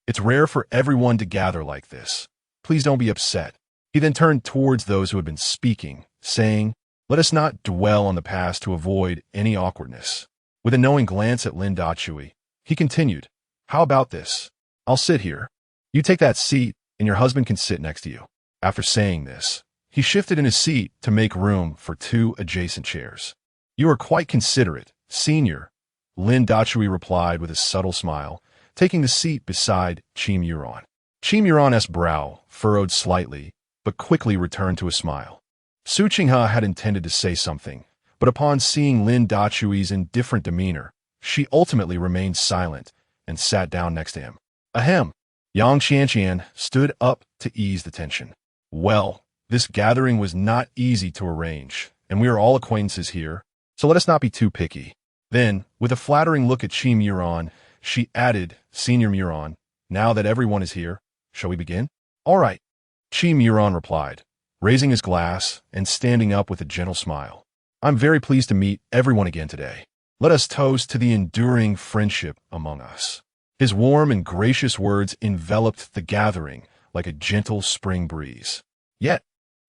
It's rare for everyone to gather like this. Please don't be upset. He then turned towards those who had been speaking, saying, let us not dwell on the past to avoid any awkwardness. With a knowing glance at Lin Dachui, he continued, how about this? I'll sit here. You take that seat, and your husband can sit next to you. After saying this, he shifted in his seat to make room for 2 adjacent chairs. You are quite considerate, Senior, Lin Dachui replied with a subtle smile, taking the seat beside Qi Muron. Qi Muron's brow furrowed slightly, but quickly returned to a smile. Su Qinghe had intended to say something, but upon seeing Lin Dachui's indifferent demeanor, she ultimately remained silent and sat down next to him. Ahem! Yang Qianqian stood up to ease the tension. Well, this gathering was not easy to arrange, and we are all acquaintances here, so let us not be too picky. Then, with a flattering look at Qi Muron, she added, Senior Muron, now that everyone is here, shall we begin? All right, Qi Muron replied, raising his glass and standing up with a gentle smile. I'm very pleased to meet everyone again today. Let us toast to the enduring friendship among us. His warm and gracious words enveloped the gathering like a gentle spring breeze. Yet,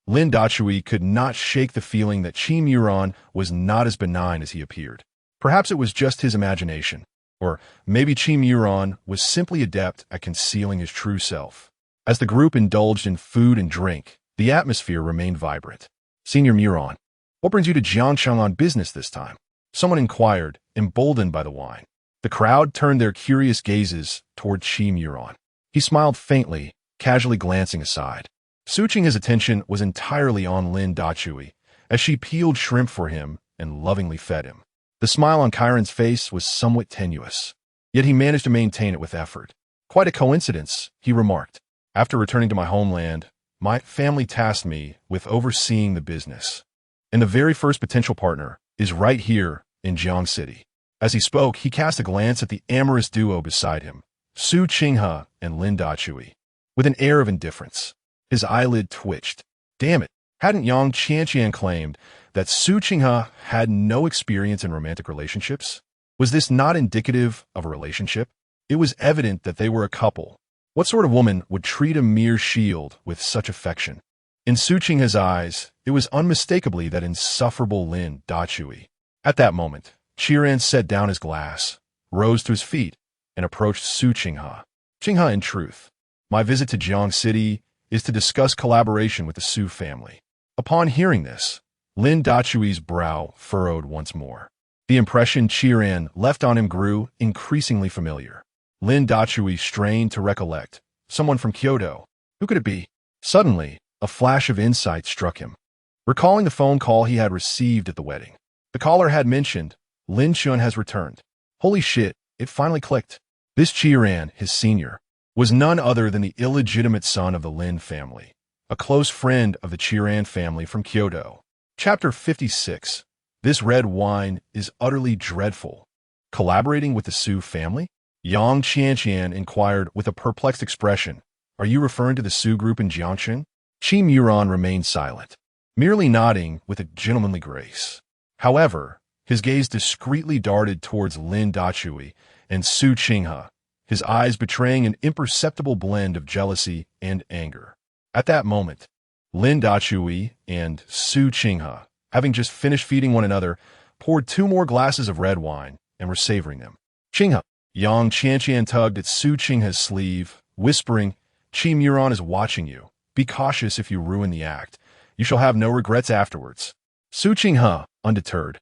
Lin Dachui could not shake the feeling that Qi Muron was not as benign as he appeared. Perhaps it was just his imagination, or maybe Qi Muron was simply adept at concealing his true self. As the group indulged in food and drink, the atmosphere remained vibrant. Senior Muron, what brings you to Jiangcheng on business this time? Someone inquired, emboldened by the wine. The crowd turned their curious gazes toward Qi Muron. He smiled faintly, casually glancing aside. Su Qinghe's attention was entirely on Lin Dachui, as she peeled shrimp for him and lovingly fed him. The smile on Chiron's face was somewhat tenuous, yet he managed to maintain it with effort. Quite a coincidence, he remarked. After returning to my homeland, my family tasked me with overseeing the business. And the very first potential partner is right here in Jiang City. As he spoke, he cast a glance at the amorous duo beside him, Su Qinghe and Lin Dachui, with an air of indifference. His eyelid twitched. Damn it, hadn't Yang Qianqian claimed that Su Qinghe had no experience in romantic relationships? Was this not indicative of a relationship? It was evident that they were a couple. What sort of woman would treat a mere shield with such affection? In Su Qinghe's eyes, it was unmistakably that insufferable Lin Dachui. At that moment, Qiran set down his glass, rose to his feet, and approached Su Qinghe. Qinghe, in truth, my visit to Jiang City is to discuss collaboration with the Su family. Upon hearing this, Lin Dachui's brow furrowed once more. The impression Qiran left on him grew increasingly familiar. Lin Dachui strained to recollect. Someone from Kyoto. Who could it be? Suddenly, a flash of insight struck him. Recalling the phone call he had received at the wedding, the caller had mentioned, Lin Chun has returned. Holy shit, it finally clicked. This Qiran, his senior, was none other than the illegitimate son of the Lin family, a close friend of the Qiran family from Kyoto. Chapter 56. This red wine is utterly dreadful. Collaborating with the Su family? Yang Qianqian inquired with a perplexed expression. Are you referring to the Su group in Jiangxing? Qi Muran remained silent, merely nodding with a gentlemanly grace. However, his gaze discreetly darted towards Lin Dachui and Su Qinghe, his eyes betraying an imperceptible blend of jealousy and anger. At that moment, Lin Dachui and Su Qinghe, having just finished feeding one another, poured 2 more glasses of red wine and were savoring them. Qinghe, Yang Qianqian tugged at Su Qinghe's sleeve, whispering, Qi Muran is watching you. Be cautious if you ruin the act. You shall have no regrets afterwards. Su Qinghe, undeterred,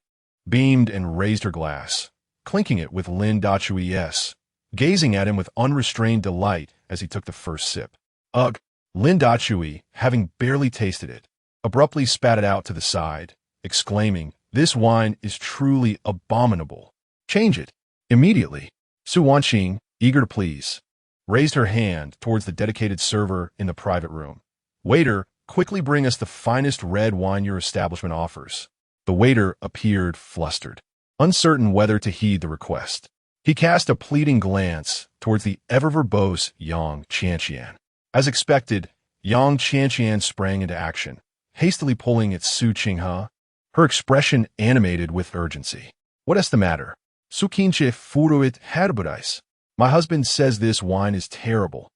beamed and raised her glass, clinking it with Lin Dachui's, gazing at him with unrestrained delight as he took the first sip. Ugh! Lin Dachui, having barely tasted it, abruptly spat it out to the side, exclaiming, This wine is truly abominable. Change it. Immediately. Su Wanqing, eager to please, raised her hand towards the dedicated server in the private room. Waiter, quickly bring us the finest red wine your establishment offers. The waiter appeared flustered, uncertain whether to heed the request. He cast a pleading glance towards the ever-verbose Yang Qianqian. As expected, Yang Qianqian sprang into action, hastily pulling at Su Qinghe, her expression animated with urgency. What is the matter? Su Qinghe furuit herburais. My husband says this wine is terrible.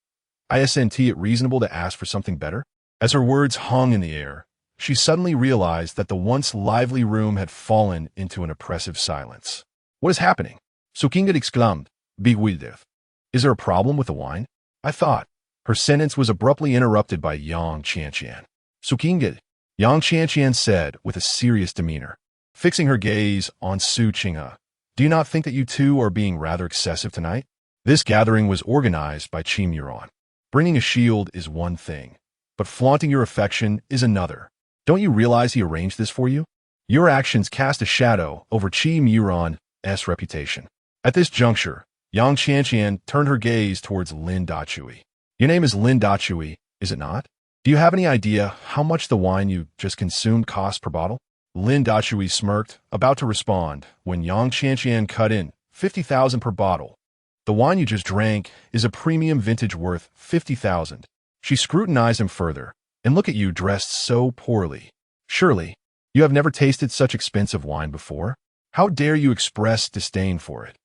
Isn't it reasonable to ask for something better? As her words hung in the air, she suddenly realized that the once lively room had fallen into an oppressive silence. What is happening? Su Qinghe exclaimed, bewildered. Is there a problem with the wine? I thought. Her sentence was abruptly interrupted by Yang Qianqian. Su Qinghe, Yang Qianqian said with a serious demeanor, fixing her gaze on Su Qinghe. Do you not think that you two are being rather excessive tonight? This gathering was organized by Qi Muran. Bringing a shield is one thing, but flaunting your affection is another. Don't you realize he arranged this for you? Your actions cast a shadow over Qi Muran's reputation. At this juncture, Yang Qianqian turned her gaze towards Lin Dachui. Your name is Lin Dachui, is it not? Do you have any idea how much the wine you just consumed costs per bottle? Lin Dachui smirked, about to respond, when Yang Qianqian cut in, 50,000 per bottle. The wine you just drank is a premium vintage worth 50,000. She scrutinized him further. And look at you dressed so poorly. Surely, you have never tasted such expensive wine before? How dare you express disdain for it?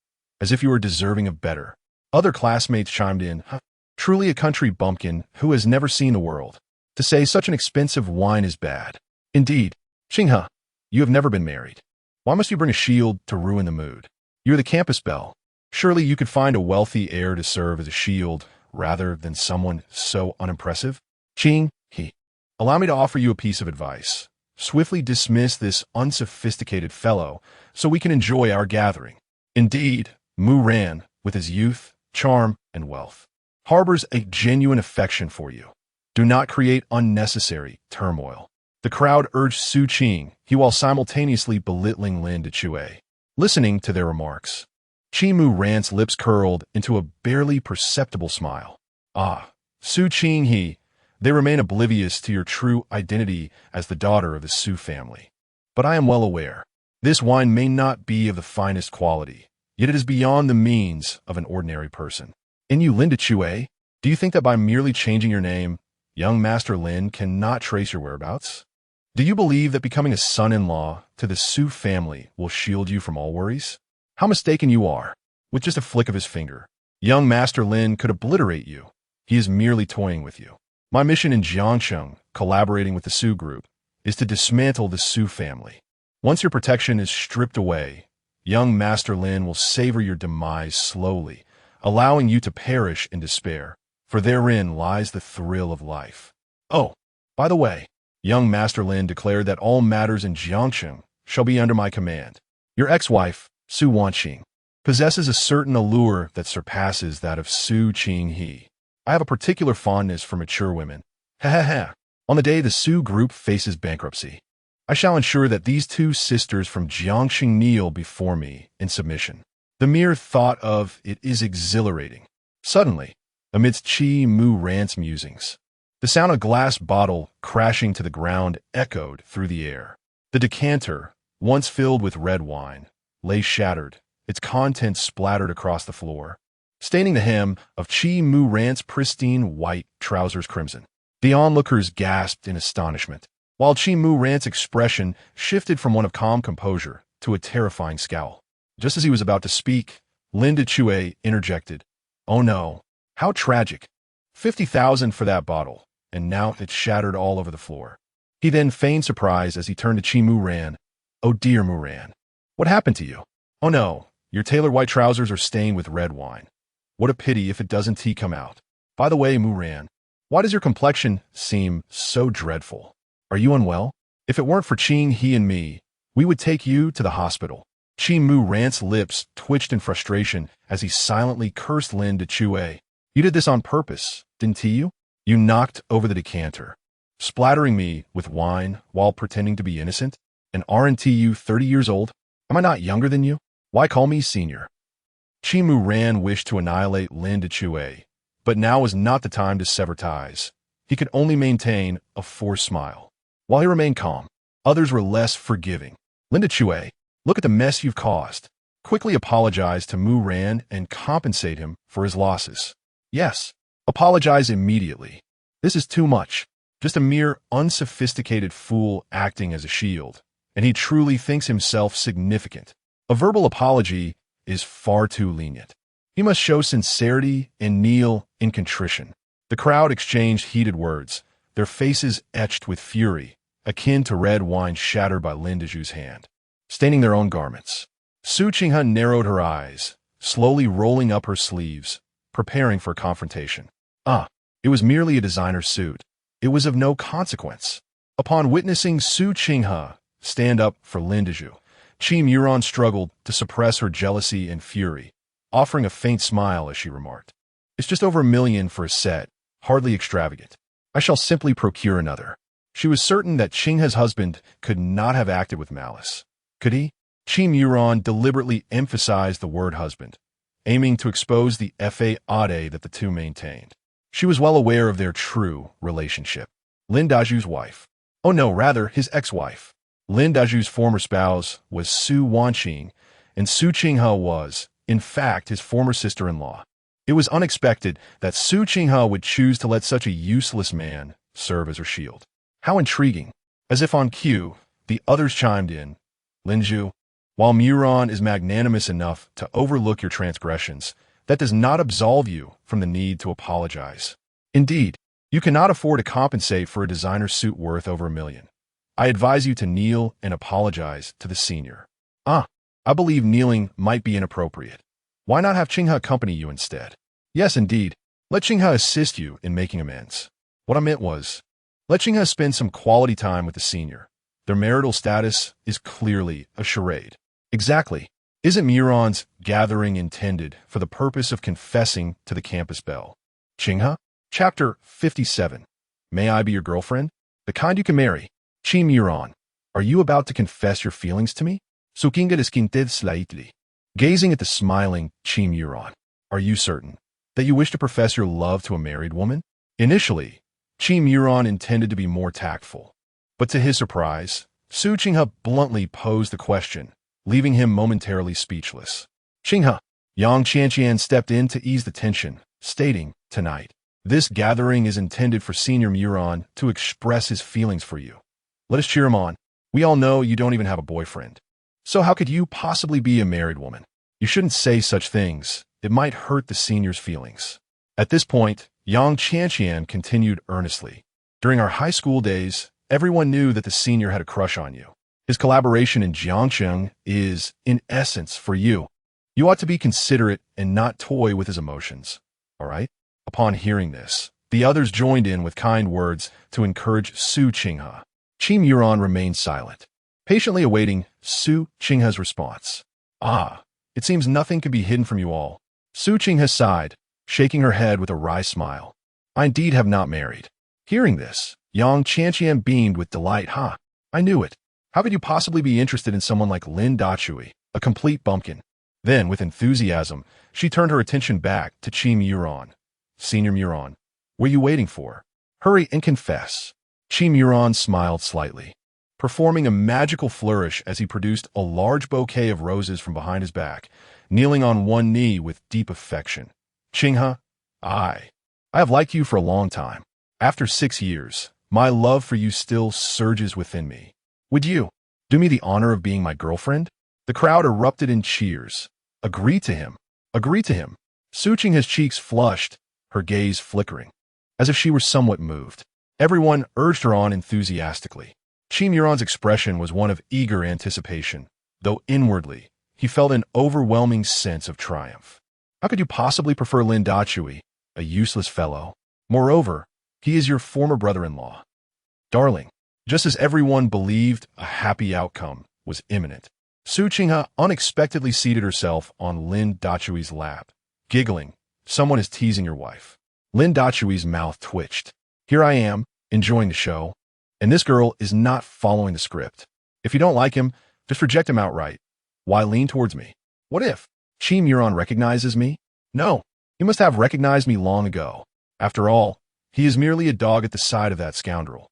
As if you were deserving of better. Other classmates chimed in, Truly a country bumpkin who has never seen the world. To say such an expensive wine is bad. Indeed, Qinghe, you have never been married. Why must you bring a shield to ruin the mood? You're the campus belle. Surely you could find a wealthy heir to serve as a shield rather than someone so unimpressive? Qinghe, allow me to offer you a piece of advice. Swiftly dismiss this unsophisticated fellow so we can enjoy our gathering. Indeed, Mu Ran, with his youth, charm, and wealth, harbors a genuine affection for you. Do not create unnecessary turmoil. The crowd urged Su Qinghe, while simultaneously belittling Lin Dachui. Listening to their remarks, Qi Mu Ran's lips curled into a barely perceptible smile. Ah, Su Qinghe, they remain oblivious to your true identity as the daughter of the Su family. But I am well aware, this wine may not be of the finest quality, yet it is beyond the means of an ordinary person. And you, Lin Dachui, do you think that by merely changing your name, young Master Lin cannot trace your whereabouts? Do you believe that becoming a son-in-law to the Su family will shield you from all worries? How mistaken you are. With just a flick of his finger, young Master Lin could obliterate you. He is merely toying with you. My mission in Jiangsheng, collaborating with the Su group, is to dismantle the Su family. Once your protection is stripped away, young Master Lin will savor your demise slowly, allowing you to perish in despair, for therein lies the thrill of life. Oh, by the way, young Master Lin declared that all matters in Jiangsheng shall be under my command. Your ex-wife, Su Wanqing, possesses a certain allure that surpasses that of Su Qinghe. I have a particular fondness for mature women. On the day the Su group faces bankruptcy, I shall ensure that these two sisters from Jiangsheng kneel before me in submission. The mere thought of it is exhilarating. Suddenly, amidst Qi Mu Ran's musings, the sound of a glass bottle crashing to the ground echoed through the air. The decanter, once filled with red wine, lay shattered, its contents splattered across the floor, staining the hem of Qi Mu Ran's pristine white trousers crimson. The onlookers gasped in astonishment, while Qi Mu Ran's expression shifted from one of calm composure to a terrifying scowl. Just as he was about to speak, Lin Dachue interjected, "Oh no, how tragic. 50,000 for that bottle, and now it's shattered all over the floor." He then feigned surprise as he turned to Qi Mu Ran. "Oh dear Mu Ran, what happened to you?" "Oh no, your tailored white trousers are stained with red wine. What a pity if it doesn't come out. By the way, Mu Ran, why does your complexion seem so dreadful? Are you unwell? If it weren't for Qing He and me, we would take you to the hospital." Qi Mu Ran's lips twitched in frustration as he silently cursed Lin Dachue. "You did this on purpose, didn't you? You knocked over the decanter, splattering me with wine while pretending to be innocent? And aren't you 30 years old? Am I not younger than you? Why call me senior?" Qi Mu Ran wished to annihilate Lin Dachue, but now was not the time to sever ties. He could only maintain a forced smile. While he remained calm, others were less forgiving. "Lin Dachue, look at the mess you've caused. Quickly apologize to Mu Ran and compensate him for his losses." "Yes, apologize immediately. This is too much. Just a mere unsophisticated fool acting as a shield, and he truly thinks himself significant. A verbal apology is far too lenient. He must show sincerity and kneel in contrition." The crowd exchanged heated words, their faces etched with fury, akin to red wine shattered by Lin Daju's hand, staining their own garments. Su Qinghe narrowed her eyes, slowly rolling up her sleeves, preparing for confrontation. It was merely a designer suit. It was of no consequence. Upon witnessing Su Qinghe stand up for Lin Daju, Qi Muran struggled to suppress her jealousy and fury, offering a faint smile as she remarked, "It's just over $1 million for a set, hardly extravagant. I shall simply procure another." She was certain that Qinghe's husband could not have acted with malice. Could he? Qi Muran deliberately emphasized the word husband, aiming to expose the fade that the two maintained. She was well aware of their true relationship. Lin Daju's wife. Oh no, rather his ex-wife. Lin Daju's former spouse was Su Wanqing, and Su Qinghe was, in fact, his former sister-in-law. It was unexpected that Su Qinghe would choose to let such a useless man serve as her shield. How intriguing. As if on cue, the others chimed in. "Linju, while Muran is magnanimous enough to overlook your transgressions, that does not absolve you from the need to apologize. Indeed, you cannot afford to compensate for a designer suit worth over $1 million. I advise you to kneel and apologize to the senior." I believe kneeling might be inappropriate. Why not have Qinghe accompany you instead? Yes, indeed. Let Qinghe assist you in making amends. What I meant was, let Qinghe spend some quality time with the senior. Their marital status is clearly a charade. Exactly. Isn't Muran's gathering intended for the purpose of confessing to the campus belle? Qinghe? Chapter 57. May I be your girlfriend? The kind you can marry. Qi Muran, are you about to confess your feelings to me? Sukinga desquinted slightly. Gazing at the smiling Qi Muran, are you certain that you wish to profess your love to a married woman? Initially, Qi Muran intended to be more tactful, but to his surprise, Su Qinghe bluntly posed the question, leaving him momentarily speechless. "Qinghe." Yang Qianqian stepped in to ease the tension, stating, "Tonight, this gathering is intended for Senior Muran to express his feelings for you. Let us cheer him on. We all know you don't even have a boyfriend. So how could you possibly be a married woman? You shouldn't say such things. It might hurt the senior's feelings." At this point, Yang Chanqian continued earnestly. During our high school days, everyone knew that the senior had a crush on you. His collaboration in Jiangcheng is, in essence, for you. You ought to be considerate and not toy with his emotions. All right? Upon hearing this, the others joined in with kind words to encourage Su Qinghe. Qi Muran remained silent, patiently awaiting Su Qinghe's response. Ah, it seems nothing can be hidden from you all. Su Qinghe sighed, shaking her head with a wry smile. I indeed have not married. Hearing this, Yang Chanqian beamed with delight. Ha! I knew it. How could you possibly be interested in someone like Lin Dachui, a complete bumpkin? Then, with enthusiasm, she turned her attention back to Qi Muran. Senior Muran, what are you waiting for? Hurry and confess. Qi Muran smiled slightly, performing a magical flourish as he produced a large bouquet of roses from behind his back, kneeling on one knee with deep affection. Qinghe, I have liked you for a long time. After 6 years, my love for you still surges within me. Would you do me the honor of being my girlfriend? The crowd erupted in cheers. Agree to him. Agree to him. Su Qinghe's cheeks flushed, her gaze flickering, as if she were somewhat moved. Everyone urged her on enthusiastically. Qi Muran's expression was one of eager anticipation, though inwardly, he felt an overwhelming sense of triumph. How could you possibly prefer Lin Dachui, a useless fellow? Moreover, he is your former brother-in-law. Darling, just as everyone believed a happy outcome was imminent, Su Qinghe unexpectedly seated herself on Lin Dachui's lap. Giggling, someone is teasing your wife. Lin Dachui's mouth twitched. Here I am, enjoying the show, and this girl is not following the script. If you don't like him, just reject him outright. Why lean towards me? What if Qi Muran recognizes me? No, he must have recognized me long ago. After all, he is merely a dog at the side of that scoundrel.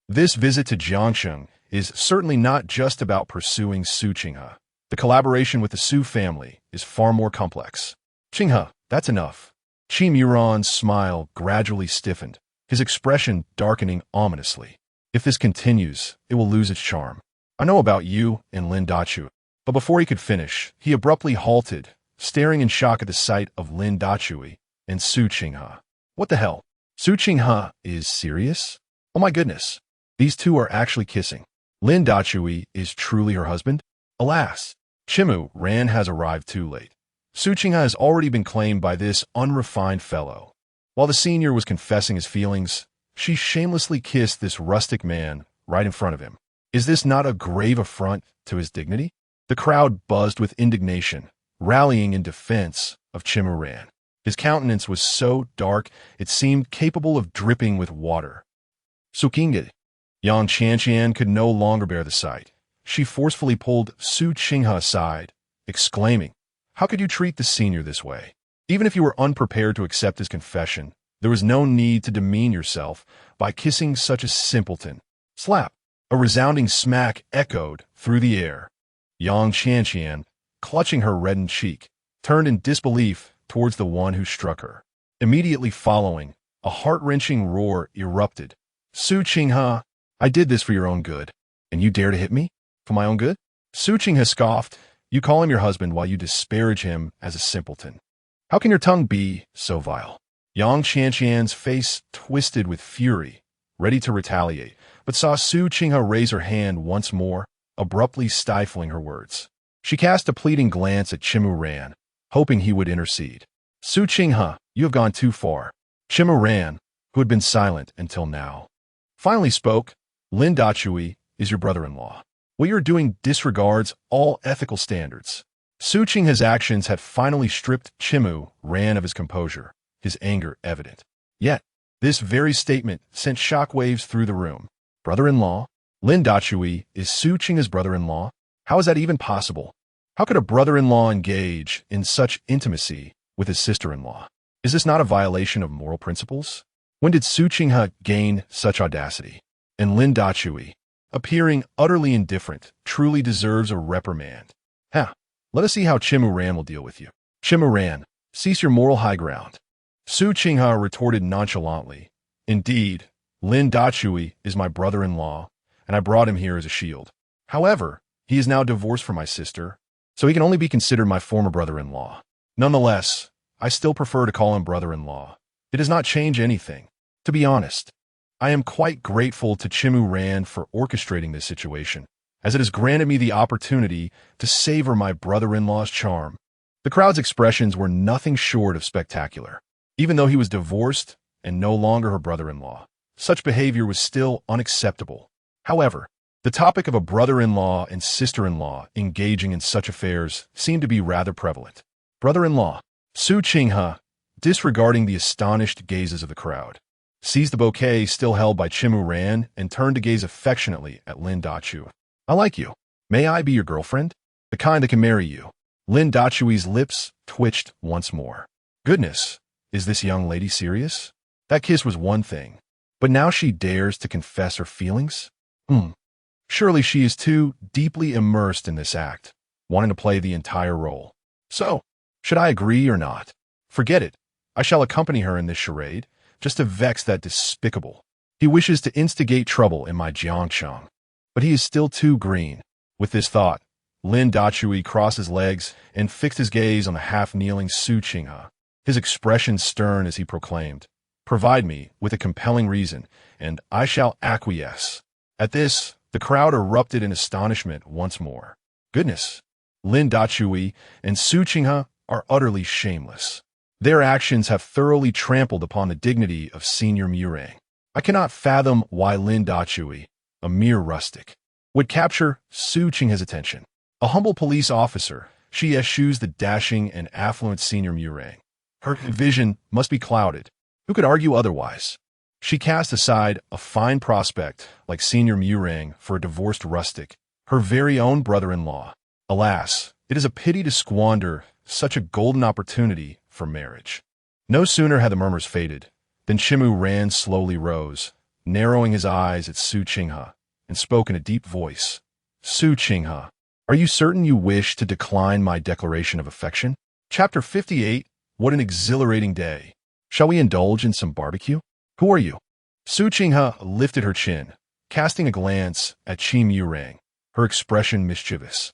This visit to Jiangcheng is certainly not just about pursuing Su Qinghe. The collaboration with the Su family is far more complex. Qinghe, that's enough. Qi Muran's smile gradually stiffened, his expression darkening ominously. If this continues, it will lose its charm. I know about you and Lin Dachui. But before he could finish, he abruptly halted, staring in shock at the sight of Lin Dachui and Su Qinghe. What the hell? Su Qinghe is serious? Oh my goodness. These two are actually kissing. Lin Dachui is truly her husband? Alas, Hmph Ran has arrived too late. Su Qinghe has already been claimed by this unrefined fellow. While the senior was confessing his feelings, she shamelessly kissed this rustic man right in front of him. Is this not a grave affront to his dignity? The crowd buzzed with indignation, rallying in defense of Hmph Ran. His countenance was so dark it seemed capable of dripping with water. Su Qinghe. Yang Chanqian could no longer bear the sight. She forcefully pulled Su Qinghe aside, exclaiming, How could you treat the senior this way? Even if you were unprepared to accept his confession, there was no need to demean yourself by kissing such a simpleton. Slap! A resounding smack echoed through the air. Yang Chanqian, clutching her reddened cheek, turned in disbelief towards the one who struck her. Immediately following, a heart-wrenching roar erupted. Su Qinghe, I did this for your own good, and you dare to hit me? For my own good? Su Qinghe scoffed. You call him your husband while you disparage him as a simpleton. How can your tongue be so vile? Yang Chanqian's face twisted with fury, ready to retaliate, but saw Su Qinghe raise her hand once more, abruptly stifling her words. She cast a pleading glance at Hmph Ran, hoping he would intercede. Su Qinghe, you have gone too far. Hmph Ran, who had been silent until now, finally spoke. Lin Dachui is your brother-in-law. What you're doing disregards all ethical standards. Su Qinghe's actions had finally stripped Hmph Ran of his composure, his anger evident. Yet, this very statement sent shockwaves through the room. Brother-in-law? Lin Dachui is Su Qinghe's brother-in-law? How is that even possible? How could a brother-in-law engage in such intimacy with his sister-in-law? Is this not a violation of moral principles? When did Su Qinghe gain such audacity? And Lin Dachui, appearing utterly indifferent, truly deserves a reprimand. Let us see how Hmph Ran will deal with you. Hmph Ran, cease your moral high ground. Su Qinghe retorted nonchalantly. Indeed, Lin Dachui is my brother-in-law, and I brought him here as a shield. However, he is now divorced from my sister, so he can only be considered my former brother-in-law. Nonetheless, I still prefer to call him brother-in-law. It does not change anything. To be honest, I am quite grateful to Chimu Ran for orchestrating this situation, as it has granted me the opportunity to savor my brother-in-law's charm. The crowd's expressions were nothing short of spectacular. Even though he was divorced and no longer her brother-in-law, such behavior was still unacceptable. However, the topic of a brother-in-law and sister-in-law engaging in such affairs seemed to be rather prevalent. Brother-in-law, Su Qinghe, disregarding the astonished gazes of the crowd, seized the bouquet still held by Chimu Ran and turned to gaze affectionately at Lin Dachu. I like you. May I be your girlfriend? The kind that can marry you. Lin Dachui's lips twitched once more. Goodness, is this young lady serious? That kiss was one thing, but now she dares to confess her feelings? Surely she is too deeply immersed in this act, wanting to play the entire role. So, should I agree or not? Forget it. I shall accompany her in this charade, just to vex that despicable. He wishes to instigate trouble in my Jiangcheng, but he is still too green. With this thought, Lin Dachui crossed his legs and fixed his gaze on the half-kneeling Su Qinghe, his expression stern as he proclaimed, "Provide me with a compelling reason, and I shall acquiesce." At this, the crowd erupted in astonishment once more. Goodness, Lin Dachui and Su Qinghe are utterly shameless. Their actions have thoroughly trampled upon the dignity of Senior Murang. I cannot fathom why Lin Dachui, a mere rustic, would capture Su Qinghe's attention. A humble police officer, she eschews the dashing and affluent Senior Murang. Her vision must be clouded. Who could argue otherwise? She cast aside a fine prospect like Senior Murang for a divorced rustic, her very own brother-in-law. Alas, it is a pity to squander such a golden opportunity for marriage. No sooner had the murmurs faded than Chimu Ran slowly rose, narrowing his eyes at Su Qinghe, and spoke in a deep voice. Su Qinghe, are you certain you wish to decline my declaration of affection? Chapter 58. What an exhilarating day. Shall we indulge in some barbecue? Who are you? Su Qinghe lifted her chin, casting a glance at Qi Murang, her expression mischievous.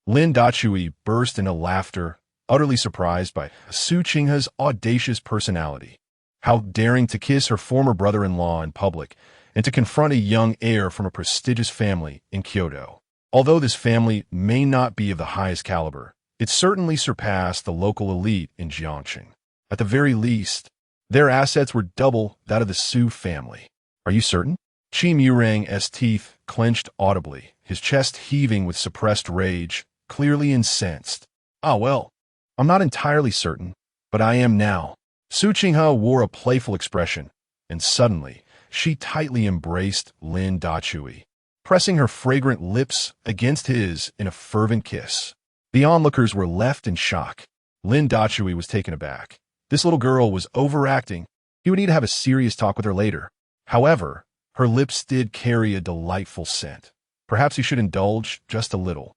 Lin Dachui burst into laughter, utterly surprised by Su Qinghe's audacious personality. How daring to kiss her former brother-in-law in public and to confront a young heir from a prestigious family in Kyoto. Although this family may not be of the highest caliber, it certainly surpassed the local elite in Jiangxing. At the very least, their assets were double that of the Su family. Are you certain? Qi Murang's teeth clenched audibly, his chest heaving with suppressed rage, clearly incensed. Ah well, I'm not entirely certain, but I am now. Su Qinghe wore a playful expression, and suddenly, she tightly embraced Lin Dachui, pressing her fragrant lips against his in a fervent kiss. The onlookers were left in shock. Lin Dachui was taken aback. This little girl was overacting. He would need to have a serious talk with her later. However, her lips did carry a delightful scent. Perhaps he should indulge just a little,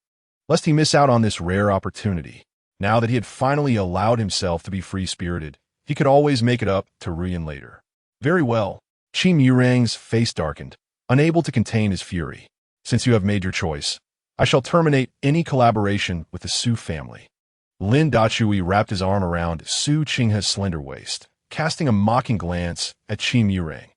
lest he miss out on this rare opportunity. Now that he had finally allowed himself to be free-spirited, he could always make it up to Ruyan later. Very well. Qi Murang's face darkened, unable to contain his fury. Since you have made your choice, I shall terminate any collaboration with the Su family. Lin Dachui wrapped his arm around Su Qinghe's slender waist, casting a mocking glance at Qi Murang.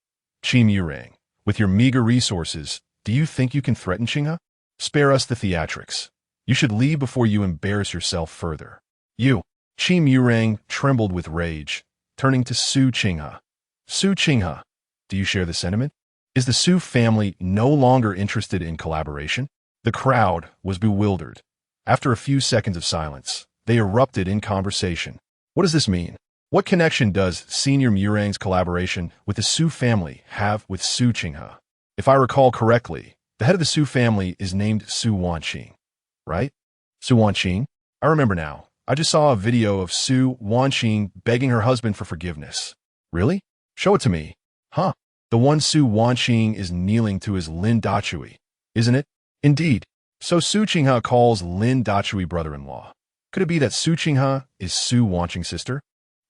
Qi Murang, with your meager resources, do you think you can threaten Qinghe? Spare us the theatrics. You should leave before you embarrass yourself further. You. Qi Murang trembled with rage, turning to Su Qinghe. Su Qinghe, do you share the sentiment? Is the Su family no longer interested in collaboration? The crowd was bewildered. After a few seconds of silence, they erupted in conversation. What does this mean? What connection does Senior Murang's collaboration with the Su family have with Su Qinghe? If I recall correctly, the head of the Su family is named Su Wanqing, right? Su Wanqing? I remember now. I just saw a video of Su Wanqing begging her husband for forgiveness. Really? Show it to me. Huh. The one Su Wanqing is kneeling to is Lin Dachui, isn't it? Indeed. So Su Qinghe calls Lin Dachui brother-in-law. Could it be that Su Qinghe is Su Wanqing's sister?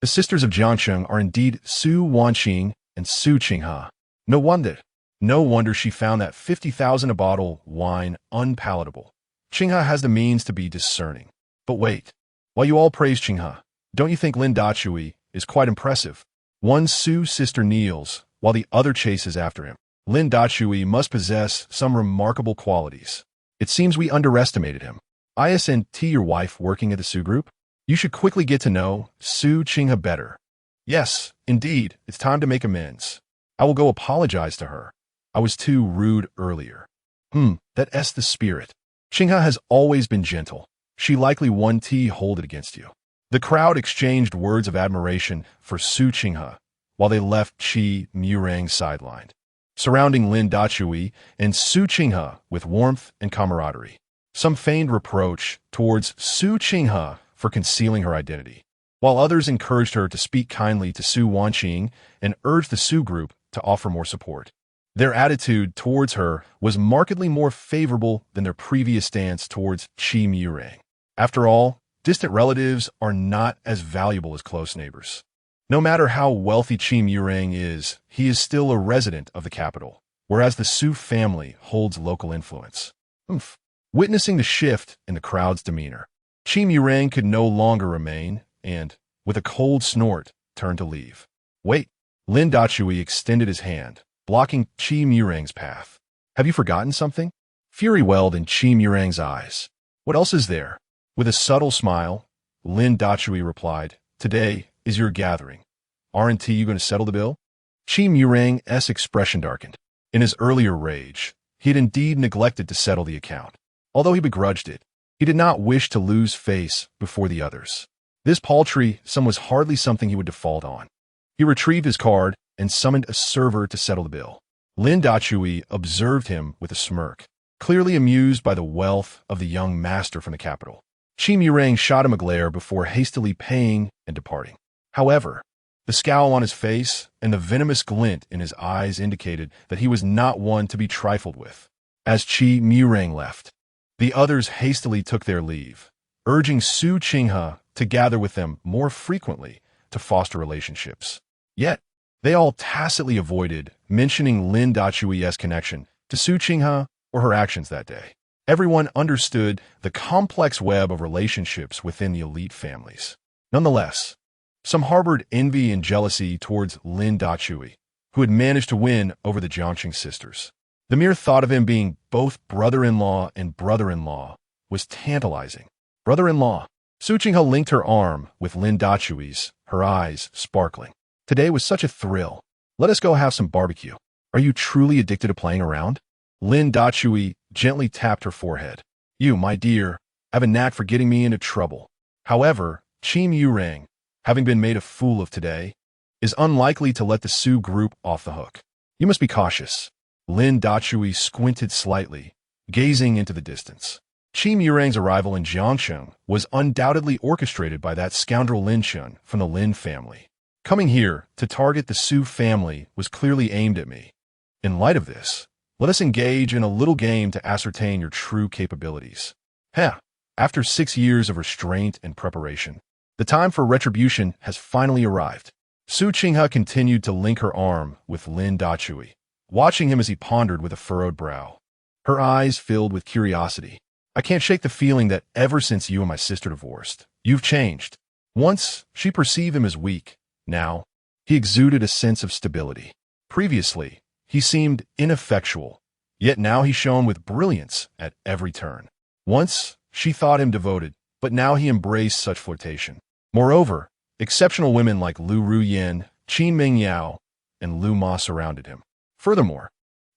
The sisters of Jiangcheng are indeed Su Wanqing and Su Qinghe. No wonder she found that 50,000 a bottle wine unpalatable. Qinghe has the means to be discerning. But wait, while you all praise Qinghe, don't you think Lin Dachui is quite impressive? One Su sister kneels, while the other chases after him. Lin Dachui must possess some remarkable qualities. It seems we underestimated him. Isn't your wife working at the Su group? You should quickly get to know Su Qinghe better. Yes, indeed, it's time to make amends. I will go apologize to her. I was too rude earlier. That's the spirit. Qinghe has always been gentle. She likely won hold it against you. The crowd exchanged words of admiration for Su Qinghe, while they left Qi Murang sidelined, surrounding Lin Dachui and Su Qinghe with warmth and camaraderie. Some feigned reproach towards Su Qinghe for concealing her identity, while others encouraged her to speak kindly to Su Wanqing and urged the Su group to offer more support. Their attitude towards her was markedly more favorable than their previous stance towards Qi Murang. After all, distant relatives are not as valuable as close neighbors. No matter how wealthy Qi Murang is, he is still a resident of the capital, whereas the Su family holds local influence. Witnessing the shift in the crowd's demeanor, Qi Murang could no longer remain and, with a cold snort, turned to leave. Wait! Lin Dachui extended his hand, blocking Qi Murang's path. Have you forgotten something? Fury welled in Qi Murang's eyes. What else is there? With a subtle smile, Lin Dachui replied, Today is your gathering. Aren't you going to settle the bill? Qi Murang's expression darkened. In his earlier rage, he had indeed neglected to settle the account. Although he begrudged it, he did not wish to lose face before the others. This paltry sum was hardly something he would default on. He retrieved his card and summoned a server to settle the bill. Lin Dachui observed him with a smirk, clearly amused by the wealth of the young master from the capital. Qi Murang shot him a glare before hastily paying and departing. However, the scowl on his face and the venomous glint in his eyes indicated that he was not one to be trifled with. As Qi Murang left, the others hastily took their leave, urging Su Qinghe to gather with them more frequently to foster relationships. Yet, they all tacitly avoided mentioning Lin Dachui's connection to Su Qinghe or her actions that day. Everyone understood the complex web of relationships within the elite families. Nonetheless, some harbored envy and jealousy towards Lin Dachui, who had managed to win over the Jiangqing sisters. The mere thought of him being both brother-in-law and brother-in-law was tantalizing. Brother-in-law. Su Qinghe linked her arm with Lin Dachui's, her eyes sparkling. Today was such a thrill. Let us go have some barbecue. Are you truly addicted to playing around? Lin Dachui gently tapped her forehead. You, my dear, have a knack for getting me into trouble. However, Qi Murang, having been made a fool of today, is unlikely to let the Su group off the hook. You must be cautious. Lin Dachui squinted slightly, gazing into the distance. Qi Murang's arrival in Jiangsheng was undoubtedly orchestrated by that scoundrel Lin Shun from the Lin family. Coming here to target the Su family was clearly aimed at me. In light of this, let us engage in a little game to ascertain your true capabilities. After 6 years of restraint and preparation, the time for retribution has finally arrived. Su Qinghe continued to link her arm with Lin Dachui, watching him as he pondered with a furrowed brow. Her eyes filled with curiosity. I can't shake the feeling that ever since you and my sister divorced, you've changed. Once, she perceived him as weak. Now, he exuded a sense of stability. Previously, he seemed ineffectual, yet now he shone with brilliance at every turn. Once, she thought him devoted, but now he embraced such flirtation. Moreover, exceptional women like Lu Ruyin, Qin Mingyao, and Lu Ma surrounded him. Furthermore,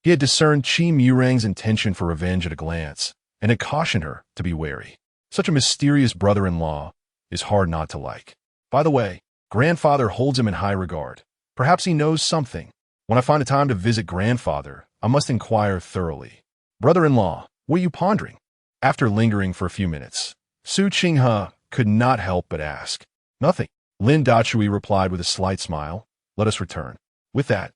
he had discerned Qi Murang's intention for revenge at a glance, and had cautioned her to be wary. Such a mysterious brother-in-law is hard not to like. By the way, grandfather holds him in high regard. Perhaps he knows something. When I find a time to visit grandfather, I must inquire thoroughly. Brother-in-law, what are you pondering? After lingering for a few minutes, Su Qinghe could not help but ask. Nothing. Lin Dachui replied with a slight smile. Let us return. With that,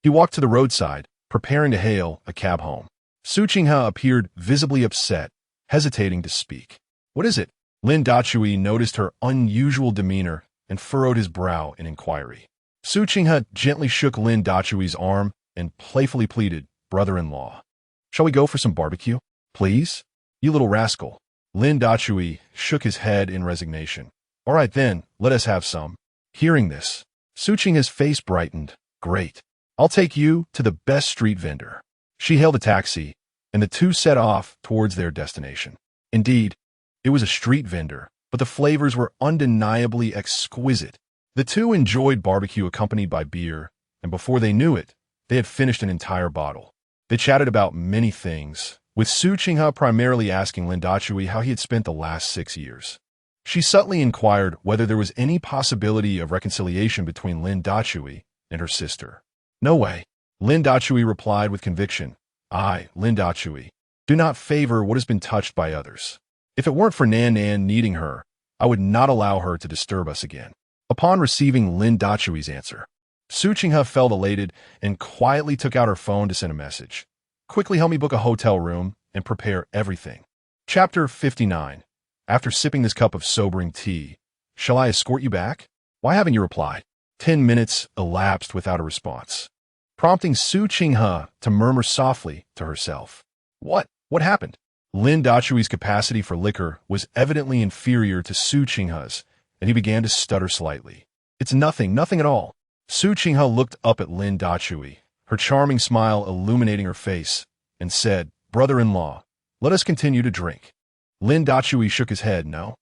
he walked to the roadside, preparing to hail a cab home. Su Qinghe appeared visibly upset, hesitating to speak. What is it? Lin Dachui noticed her unusual demeanor and furrowed his brow in inquiry. Su Qinghe gently shook Lin Dachui's arm and playfully pleaded, Brother-in-law, shall we go for some barbecue? Please? You little rascal. Lin Dachui shook his head in resignation. All right then, let us have some. Hearing this, Suching face brightened. Great. I'll take you to the best street vendor. She hailed a taxi, and the two set off towards their destination. Indeed, it was a street vendor, but the flavors were undeniably exquisite. The two enjoyed barbecue accompanied by beer, and before they knew it, they had finished an entire bottle. They chatted about many things, with Hmph primarily asking Lin Dachui how he had spent the last 6 years. She subtly inquired whether there was any possibility of reconciliation between Lin Dachui and her sister. No way, Lin Dachui replied with conviction. I, Lin Dachui, do not favor what has been touched by others. If it weren't for Nan Nan needing her, I would not allow her to disturb us again. Upon receiving Lin Dachui's answer, Hmph felt elated and quietly took out her phone to send a message. Quickly help me book a hotel room and prepare everything. Chapter 59. After sipping this cup of sobering tea, shall I escort you back? Why haven't you replied? 10 minutes elapsed without a response, prompting Hmph to murmur softly to herself. What happened? Lin Dachui's capacity for liquor was evidently inferior to Hmph's, and he began to stutter slightly. It's nothing at all. Hmph looked up at Lin Dachui, her charming smile illuminating her face, and said, Brother-in-law, let us continue to drink. Lin Dachui shook his head. No,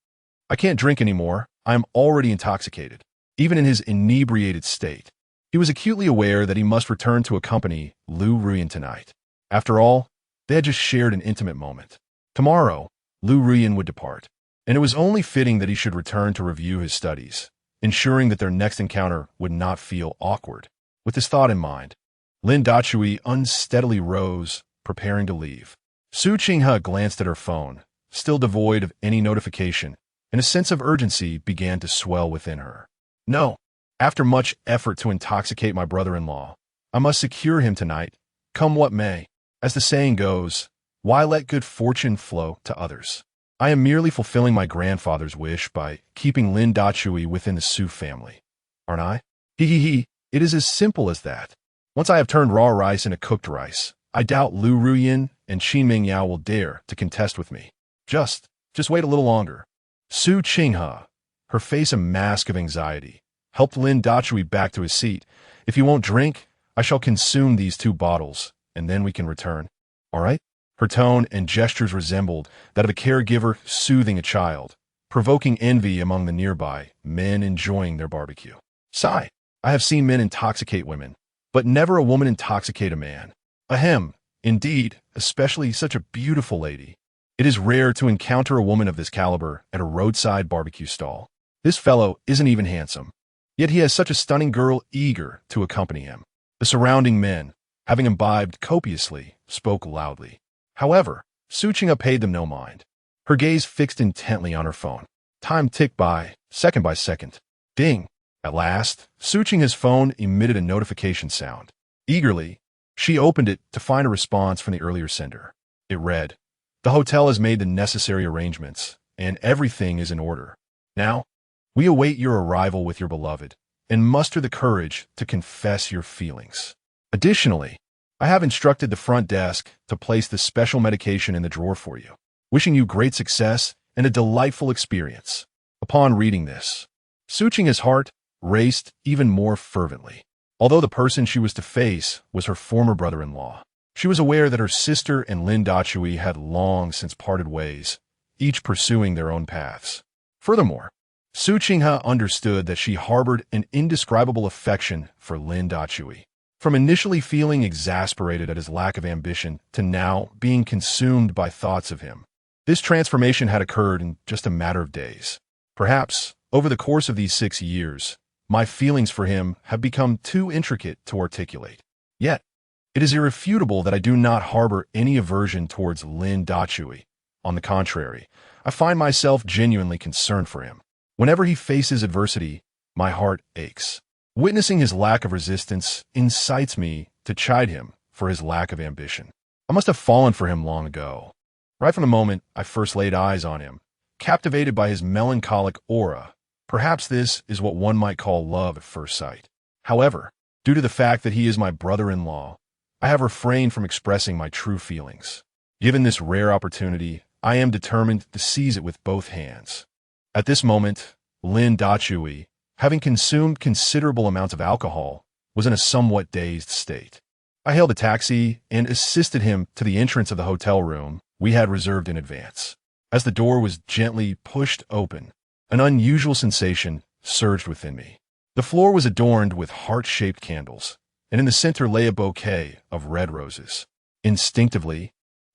I can't drink anymore. I am already intoxicated. Even in his inebriated state, he was acutely aware that he must return to accompany Lu Ruyan tonight. After all, they had just shared an intimate moment. Tomorrow, Lu Ruyan would depart, and it was only fitting that he should return to review his studies, ensuring that their next encounter would not feel awkward. With this thought in mind, Lin Dachui unsteadily rose, preparing to leave. Hmph glanced at her phone, still devoid of any notification, and a sense of urgency began to swell within her. No, after much effort to intoxicate my brother-in-law, I must secure him tonight, come what may. As the saying goes, why let good fortune flow to others? I am merely fulfilling my grandfather's wish by keeping Lin Dachui within the Su family, aren't I? It is as simple as that. Once I have turned raw rice into cooked rice, I doubt Lu Ruyan and Qin Mingyao will dare to contest with me. Just wait a little longer. Hmph, her face a mask of anxiety, helped Lin Dachui back to his seat. If you won't drink, I shall consume these 2 bottles, and then we can return. All right? Her tone and gestures resembled that of a caregiver soothing a child, provoking envy among the nearby men enjoying their barbecue. Sigh, I have seen men intoxicate women, but never a woman intoxicate a man. Ahem, indeed, especially such a beautiful lady. It is rare to encounter a woman of this caliber at a roadside barbecue stall. This fellow isn't even handsome, yet he has such a stunning girl eager to accompany him. The surrounding men, having imbibed copiously, spoke loudly. However, Hmph paid them no mind. Her gaze fixed intently on her phone. Time ticked by second. Ding! At last, Hmph phone emitted a notification sound. Eagerly, she opened it to find a response from the earlier sender. It read, The hotel has made the necessary arrangements, and everything is in order. Now, we await your arrival with your beloved, and muster the courage to confess your feelings. Additionally, I have instructed the front desk to place the special medication in the drawer for you, wishing you great success and a delightful experience. Upon reading this, Hmph heart raced even more fervently. Although the person she was to face was her former brother-in-law, she was aware that her sister and Lin Dachui had long since parted ways, each pursuing their own paths. Furthermore, Hmph understood that she harbored an indescribable affection for Lin Dachui. From initially feeling exasperated at his lack of ambition to now being consumed by thoughts of him, this transformation had occurred in just a matter of days. Perhaps, over the course of these 6 years, my feelings for him have become too intricate to articulate. Yet, it is irrefutable that I do not harbor any aversion towards Lin Dachui. On the contrary, I find myself genuinely concerned for him. Whenever he faces adversity, my heart aches. Witnessing his lack of resistance incites me to chide him for his lack of ambition. I must have fallen for him long ago. Right from the moment I first laid eyes on him, captivated by his melancholic aura, perhaps this is what one might call love at first sight. However, due to the fact that he is my brother-in-law, I have refrained from expressing my true feelings. Given this rare opportunity, I am determined to seize it with both hands. At this moment, Lin Dachui, having consumed considerable amounts of alcohol, was in a somewhat dazed state. I hailed a taxi and assisted him to the entrance of the hotel room we had reserved in advance. As the door was gently pushed open, an unusual sensation surged within me. The floor was adorned with heart-shaped candles, and in the center lay a bouquet of red roses. Instinctively,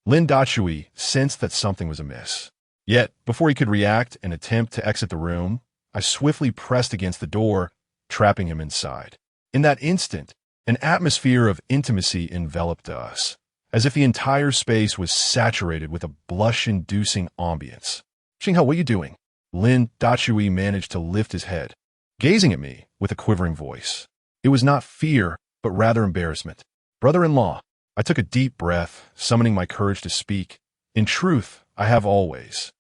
Lin Dachui sensed that something was amiss. Yet, before he could react and attempt to exit the room, I swiftly pressed against the door, trapping him inside. In that instant, an atmosphere of intimacy enveloped us, as if the entire space was saturated with a blush-inducing ambience. "Hmph, what are you doing?" Lin Dachui managed to lift his head, gazing at me with a quivering voice. It was not fear, but rather embarrassment. "Brother-in-law." I took a deep breath, summoning my courage to speak. "In truth, I have always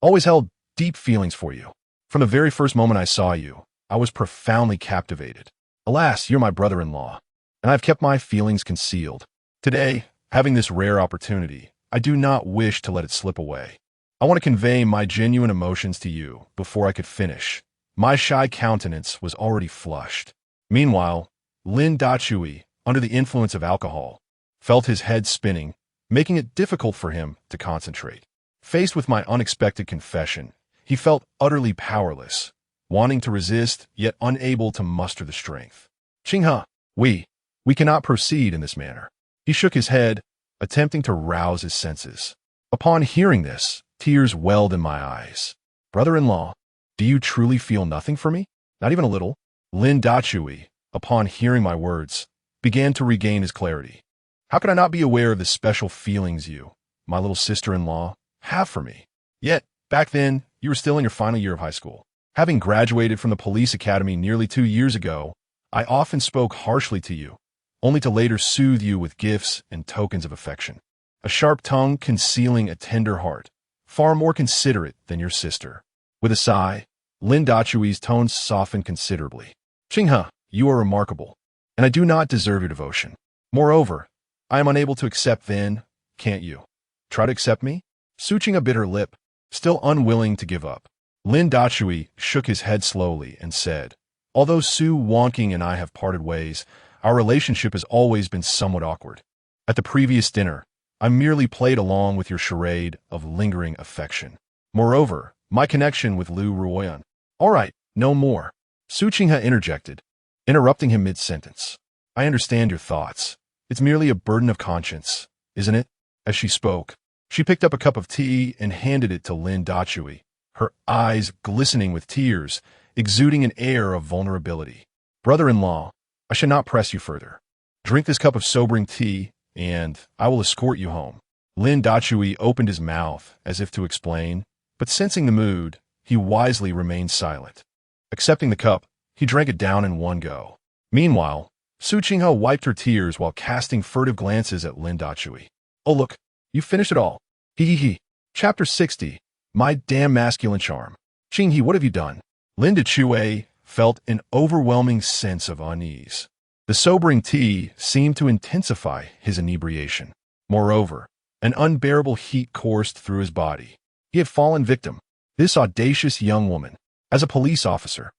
held deep feelings for you. From the very first moment I saw you, I was profoundly captivated. Alas, you're my brother-in-law, and I've kept my feelings concealed. Today, having this rare opportunity, I do not wish to let it slip away. I want to convey my genuine emotions to you before I could finish." My shy countenance was already flushed. Meanwhile, Lin Dachui, under the influence of alcohol, felt his head spinning, making it difficult for him to concentrate. Faced with my unexpected confession, he felt utterly powerless, wanting to resist, yet unable to muster the strength. "Hmph, we cannot proceed in this manner." He shook his head, attempting to rouse his senses. Upon hearing this, tears welled in my eyes. "Brother-in-law, do you truly feel nothing for me? Not even a little?" Lin Dachui, upon hearing my words, began to regain his clarity. "How could I not be aware of the special feelings you, my little sister-in-law, have for me? Yet, back then, you were still in your final year of high school. Having graduated from the police academy nearly 2 years ago, I often spoke harshly to you, only to later soothe you with gifts and tokens of affection. A sharp tongue concealing a tender heart, far more considerate than your sister." With a sigh, Lin Dachui's tone softened considerably. "Hmph, you are remarkable, and I do not deserve your devotion. Moreover, I am unable to accept then, can't you? Try to accept me?" Su Qinghe bit her lip, still unwilling to give up. Lin Dachui shook his head slowly and said, "Although Su Wonking and I have parted ways, our relationship has always been somewhat awkward. At the previous dinner, I merely played along with your charade of lingering affection. Moreover, my connection with Liu Ruoyan—" "All right, no more," Su Qinghe interjected, interrupting him mid-sentence. "I understand your thoughts. It's merely a burden of conscience, isn't it?" As she spoke, she picked up a cup of tea and handed it to Lin Dachui, her eyes glistening with tears, exuding an air of vulnerability. "Brother-in-law, I should not press you further. Drink this cup of sobering tea, and I will escort you home." Lin Dachui opened his mouth as if to explain, but sensing the mood, he wisely remained silent. Accepting the cup, he drank it down in one go. Meanwhile, Su Qinghe wiped her tears while casting furtive glances at Lin Dachui. "Oh look, you finished it all. Hee. Chapter 60. My damn masculine charm. Qinghe, what have you done?" Lin Dachui felt an overwhelming sense of unease. The sobering tea seemed to intensify his inebriation. Moreover, an unbearable heat coursed through his body. He had fallen victim. This audacious young woman, as a police officer,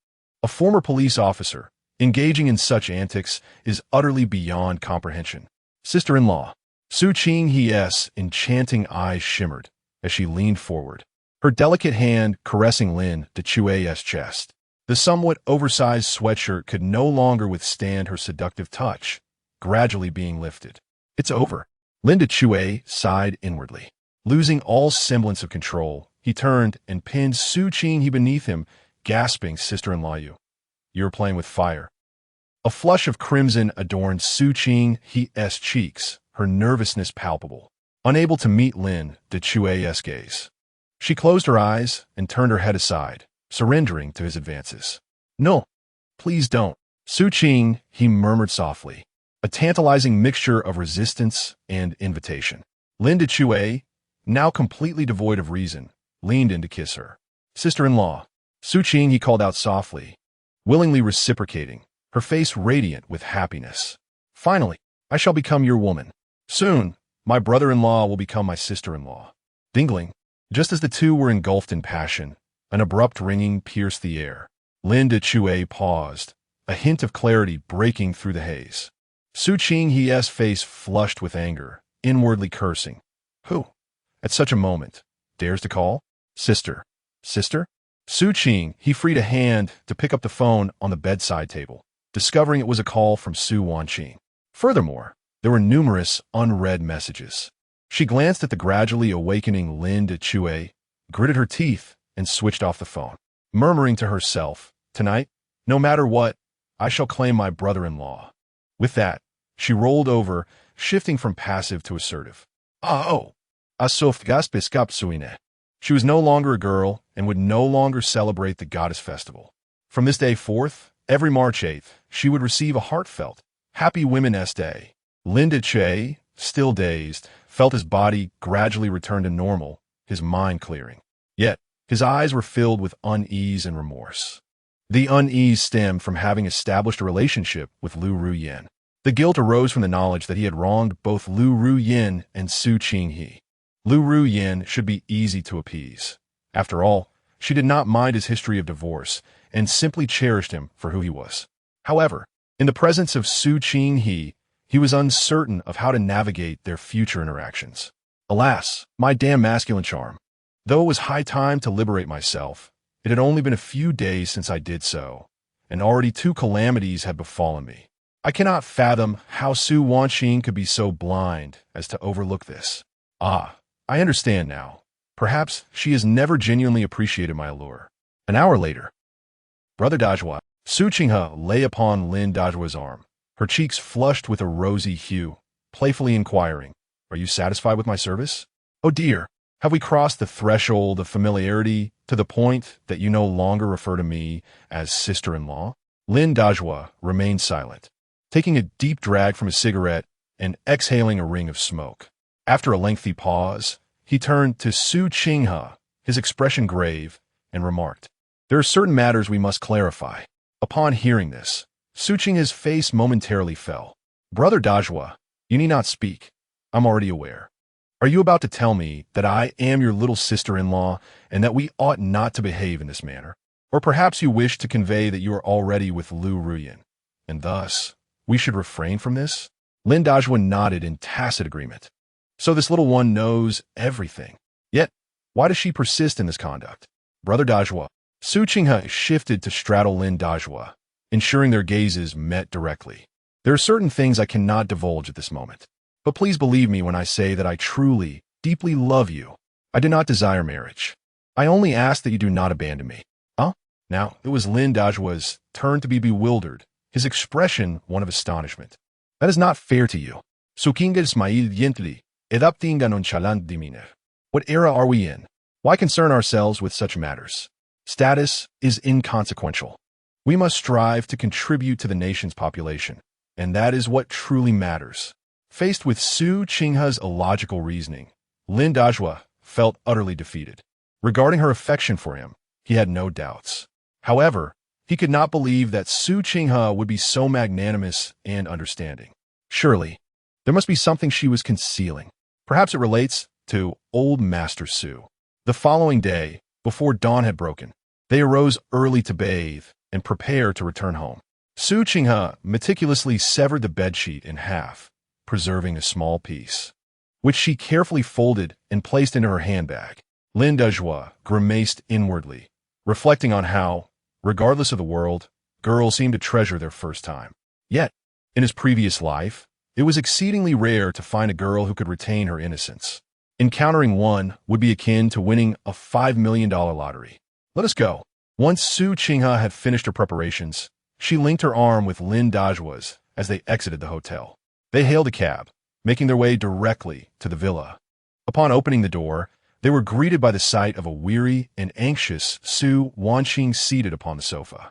a former police officer, engaging in such antics is utterly beyond comprehension. "Sister-in-law." Su Qinghe's enchanting eyes shimmered as she leaned forward, her delicate hand caressing Lin Dachui's chest. The somewhat oversized sweatshirt could no longer withstand her seductive touch, gradually being lifted. "It's over." Lin Dachui sighed inwardly. Losing all semblance of control, he turned and pinned Su Qinghe beneath him, gasping, "Sister-in-law, you're playing with fire." A flush of crimson adorned Su Qinghe's cheeks, her nervousness palpable. Unable to meet Lin Dachui's gaze, she closed her eyes and turned her head aside, surrendering to his advances. "No, please don't." Su Qinghe, he murmured softly, a tantalizing mixture of resistance and invitation. Lin Dachui, now completely devoid of reason, leaned in to kiss her. "Sister-in-law." Su Qinghe, he called out softly, willingly reciprocating, her face radiant with happiness. "Finally, I shall become your woman. Soon, my brother-in-law will become my sister-in-law." Dingling, just as the two were engulfed in passion, an abrupt ringing pierced the air. Lin Dachue paused, a hint of clarity breaking through the haze. Su Qinghe's face flushed with anger, inwardly cursing. Who, at such a moment, dares to call? Sister. Sister? Su Qing, he freed a hand to pick up the phone on the bedside table, discovering it was a call from Su Wanqing. Furthermore, there were numerous unread messages. She glanced at the gradually awakening Lin Dachue, gritted her teeth, and switched off the phone, murmuring to herself, "Tonight, no matter what, I shall claim my brother-in-law." With that, she rolled over, shifting from passive to assertive. She was no longer a girl and would no longer celebrate the goddess festival. From this day forth, every March 8th, she would receive a heartfelt, Happy Women's Day. Lin Dachue, still dazed, felt his body gradually return to normal, his mind clearing. Yet, his eyes were filled with unease and remorse. The unease stemmed from having established a relationship with Lu Ruyin. The guilt arose from the knowledge that he had wronged both Lu Ruyin and Su Qinghe. Lu Ruyin should be easy to appease. After all, she did not mind his history of divorce and simply cherished him for who he was. However, in the presence of Su Qinghe, he was uncertain of how to navigate their future interactions. Alas, my damn masculine charm. Though it was high time to liberate myself, it had only been a few days since I did so, and already 2 calamities had befallen me. I cannot fathom how Su Wanqing could be so blind as to overlook this. I understand now. Perhaps she has never genuinely appreciated my allure. An hour later, Brother Dajua, Su Qinghe lay upon Lin Dajua's arm, her cheeks flushed with a rosy hue, playfully inquiring, "Are you satisfied with my service? Oh dear, have we crossed the threshold of familiarity to the point that you no longer refer to me as sister-in-law?" Lin Dajua remained silent, taking a deep drag from his cigarette and exhaling a ring of smoke. After a lengthy pause, he turned to Su Qinghe, his expression grave, and remarked, "There are certain matters we must clarify." Upon hearing this, Su Qinghe's face momentarily fell. "Brother Dajua, you need not speak. I'm already aware. Are you about to tell me that I am your little sister-in-law and that we ought not to behave in this manner? Or perhaps you wish to convey that you are already with Lu Ruyin, and thus we should refrain from this?" Lin Dajua nodded in tacit agreement. So this little one knows everything. Yet, why does she persist in this conduct? Brother Dajua. Su Qinghe shifted to straddle Lin Dajua, ensuring their gazes met directly. "There are certain things I cannot divulge at this moment. But please believe me when I say that I truly, deeply love you. I do not desire marriage. I only ask that you do not abandon me." Now, it was Lin Dajua's turn to be bewildered, his expression one of astonishment. "That is not fair to you. Sukinga Ismail Yentli, edaptinga nonchalant diminer. What era are we in? Why concern ourselves with such matters? Status is inconsequential. We must strive to contribute to the nation's population, and that is what truly matters." Faced with Su Qinghe's illogical reasoning, Lin Dajua felt utterly defeated. Regarding her affection for him, he had no doubts. However, he could not believe that Su Qinghe would be so magnanimous and understanding. Surely, there must be something she was concealing. Perhaps it relates to old Master Su. The following day, before dawn had broken, they arose early to bathe and prepare to return home. Su Qinghe meticulously severed the bedsheet in half, preserving a small piece, which she carefully folded and placed into her handbag. Lin Dajua grimaced inwardly, reflecting on how, regardless of the world, girls seem to treasure their first time. Yet, in his previous life, it was exceedingly rare to find a girl who could retain her innocence. Encountering one would be akin to winning a $5 million lottery. "Let us go." Once Su Qinghe had finished her preparations, she linked her arm with Lin Dajua's as they exited the hotel. They hailed a cab, making their way directly to the villa. Upon opening the door, they were greeted by the sight of a weary and anxious Su Wanqing seated upon the sofa.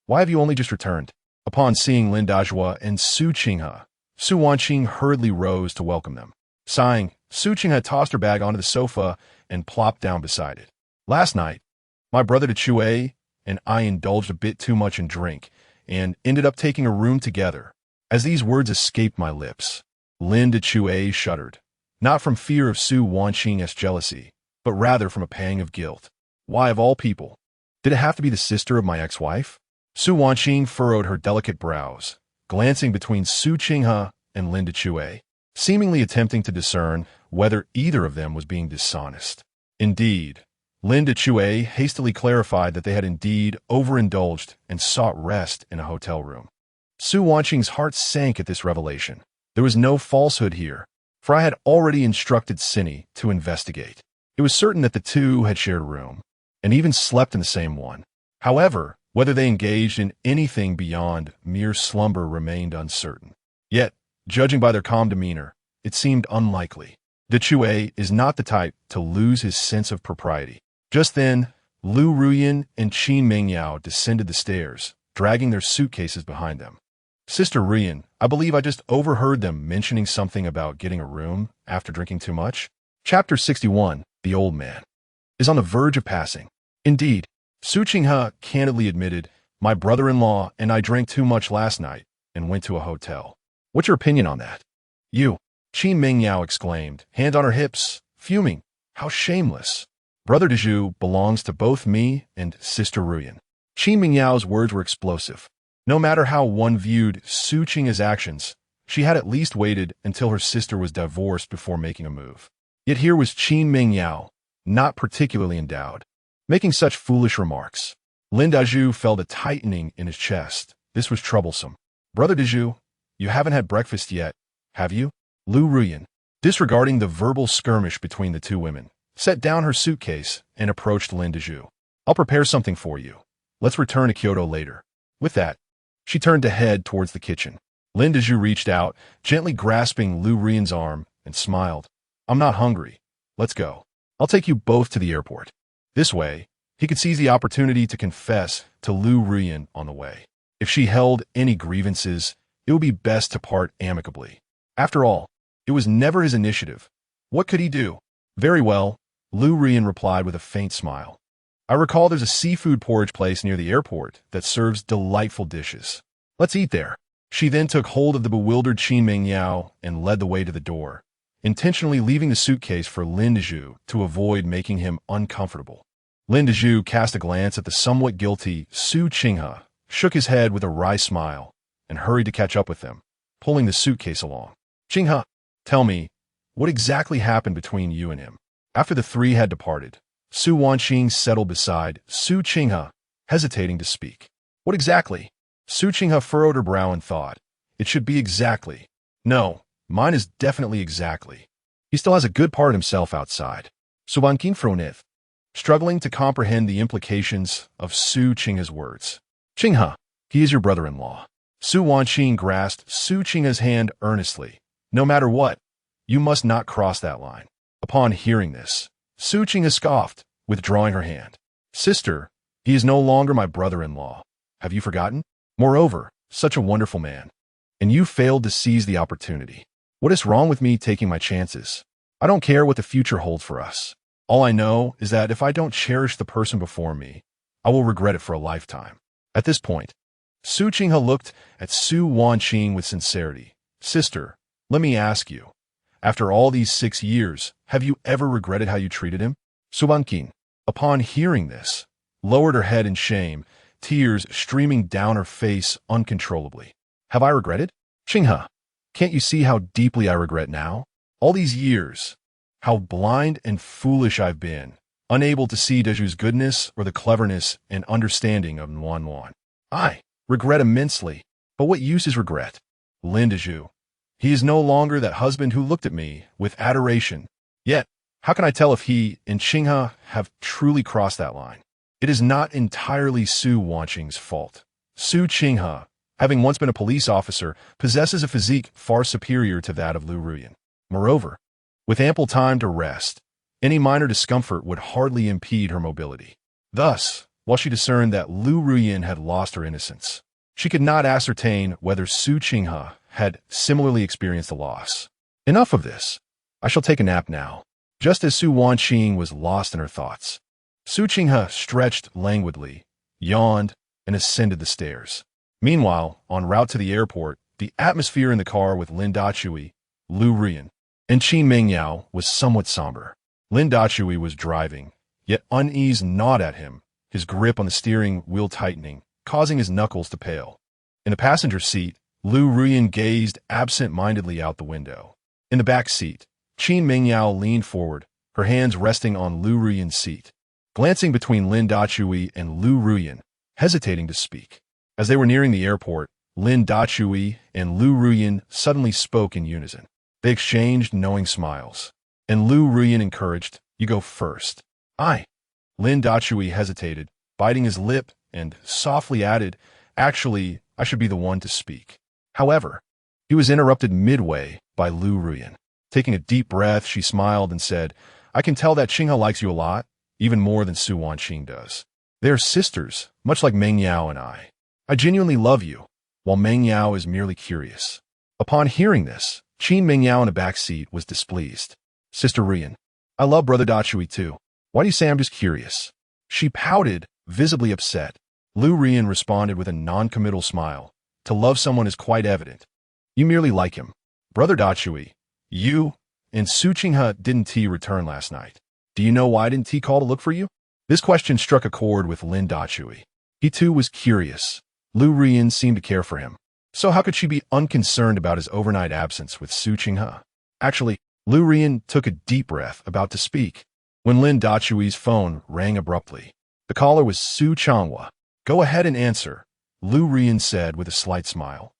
Why have you only just returned?" Upon seeing Lin Dajua and Su Qinghe, Su Wanqing hurriedly rose to welcome them. Sighing, Su Qinghe tossed her bag onto the sofa and plopped down beside it. "Last night, my brother Dachue and I indulged a bit too much in drink and ended up taking a room together." As these words escaped my lips, Lin Dachue shuddered, not from fear of Su Wanqing's jealousy, but rather from a pang of guilt. Why, of all people, Did it have to be the sister of my ex-wife? Su Wanqing furrowed her delicate brows, glancing between Su Qinghe and Lin Dachue, seemingly attempting to discern whether either of them was being dishonest. Indeed, Lin Dachue hastily clarified that they had indeed overindulged and sought rest in a hotel room. Su Wanqing's heart sank at this revelation. There was no falsehood here, for I had already instructed Cinny to investigate. It was certain that the two had shared a room, and even slept in the same one. However, whether they engaged in anything beyond mere slumber remained uncertain. Yet, judging by their calm demeanor, it seemed unlikely. Dachue is not the type to lose his sense of propriety. Just then, Lu Ruyan and Qin Mingyao descended the stairs, dragging their suitcases behind them. Sister Ruyan, I believe I just overheard them mentioning something about getting a room after drinking too much. Chapter 61, The Old Man, is on the verge of passing. Indeed, Su Qinghe candidly admitted, my brother-in-law and I drank too much last night and went to a hotel. What's your opinion on that? You, Qin Mingyao exclaimed, hand on her hips, fuming. How shameless. Brother Dezhu belongs to both me and Sister Ruyan. Qin Mingyao's words were explosive. No matter how one viewed Su Qinghe's actions, she had at least waited until her sister was divorced before making a move. Yet here was Qin Mingyao, not particularly endowed, making such foolish remarks. Lin Dazhu felt a tightening in his chest. This was troublesome. Brother Dezhu, you haven't had breakfast yet, have you? Lu Ruyan, disregarding the verbal skirmish between the two women, set down her suitcase and approached Lin Dazhu. I'll prepare something for you. Let's return to Kyoto later. With that, she turned to head towards the kitchen. Lin Dazhu reached out, gently grasping Lu Ruyan's arm, and smiled. I'm not hungry. Let's go. I'll take you both to the airport. This way, he could seize the opportunity to confess to Lu Ruyan on the way. If she held any grievances, it would be best to part amicably. After all, it was never his initiative. What could he do? Very well, Lu Ruyan replied with a faint smile. I recall there's a seafood porridge place near the airport that serves delightful dishes. Let's eat there. She then took hold of the bewildered Qin Mingyao and led the way to the door, intentionally leaving the suitcase for Lin Dazhu to avoid making him uncomfortable. Lin Dazhu cast a glance at the somewhat guilty Su Qinghe, shook his head with a wry smile, and hurried to catch up with them, pulling the suitcase along. Qinghe, tell me, what exactly happened between you and him? After the three had departed, Su Wanqing settled beside Su Qinghe, hesitating to speak. What exactly? Su Qinghe furrowed her brow in thought. It should be exactly. No, mine is definitely exactly. He still has a good part of himself outside. Su Wanqing frowned, struggling to comprehend the implications of Su Qinghe's words. Qinghe, he is your brother-in-law. Su Wanqing grasped Su Qinghe's hand earnestly. No matter what, you must not cross that line. Upon hearing this, Su Qinghe scoffed, withdrawing her hand. Sister, he is no longer my brother-in-law. Have you forgotten? Moreover, such a wonderful man. And you failed to seize the opportunity. What is wrong with me taking my chances? I don't care what the future holds for us. All I know is that if I don't cherish the person before me, I will regret it for a lifetime. At this point, Su Qinghe looked at Su Wanqing with sincerity. Sister, let me ask you, after all these 6 years, have you ever regretted how you treated him? Su Wanqing, upon hearing this, lowered her head in shame, tears streaming down her face uncontrollably. Have I regretted? Qinghe, can't you see how deeply I regret now? All these years, how blind and foolish I've been, unable to see Dezhu's goodness or the cleverness and understanding of Yuan. I regret immensely, but what use is regret? Lin Dezhu, he is no longer that husband who looked at me with adoration. Yet, how can I tell if he and Qinghe have truly crossed that line? It is not entirely Su Wanqing's fault. Su Qinghe, having once been a police officer, possesses a physique far superior to that of Lu Ruyan. Moreover, with ample time to rest, any minor discomfort would hardly impede her mobility. Thus, while she discerned that Lu Ruyan had lost her innocence, she could not ascertain whether Su Qinghe had similarly experienced a loss. Enough of this. I shall take a nap now. Just as Su Wanqing was lost in her thoughts, Su Qinghe stretched languidly, yawned, and ascended the stairs. Meanwhile, en route to the airport, the atmosphere in the car with Lin Dachui, Lu Ruyan, and Qin Mingyao was somewhat somber. Lin Dachui was driving, yet unease gnawed at him, his grip on the steering wheel tightening, causing his knuckles to pale. In the passenger seat, Lu Ruyan gazed absent-mindedly out the window. In the back seat, Qin Mingyao leaned forward, her hands resting on Lu Ruyan's seat, glancing between Lin Dachui and Lu Ruyan, hesitating to speak. As they were nearing the airport, Lin Dachui and Lu Ruyan suddenly spoke in unison. They exchanged knowing smiles, and Lu Ruyan encouraged, "You go first." "I." Lin Dachui hesitated, biting his lip, and softly added, "Actually, I should be the one to speak." However, he was interrupted midway by Lu Ruyan. Taking a deep breath, she smiled and said, "I can tell that Qinghe likes you a lot, even more than Su Wanqing does. They are sisters, much like Meng Yao and I. I genuinely love you, while Meng Yao is merely curious." Upon hearing this, Qin Mingyao in the back seat was displeased. "Sister Ruyan, I love Brother Dachui too. Why do you say I'm just curious?" She pouted, visibly upset. Lu Ruyan responded with a non-committal smile. "To love someone is quite evident. You merely like him. Brother Dachui, you and Su Qinghe didn't T return last night. Do you know why didn't T call to look for you?" This question struck a chord with Lin Dachui. He too was curious. Lu Ruyan seemed to care for him. So how could she be unconcerned about his overnight absence with Su Qinghe? Actually, Lu Ruyan took a deep breath, about to speak, when Lin Dachui's phone rang abruptly. The caller was Su Changhua. "Go ahead and answer," Lu Ruyan said with a slight smile,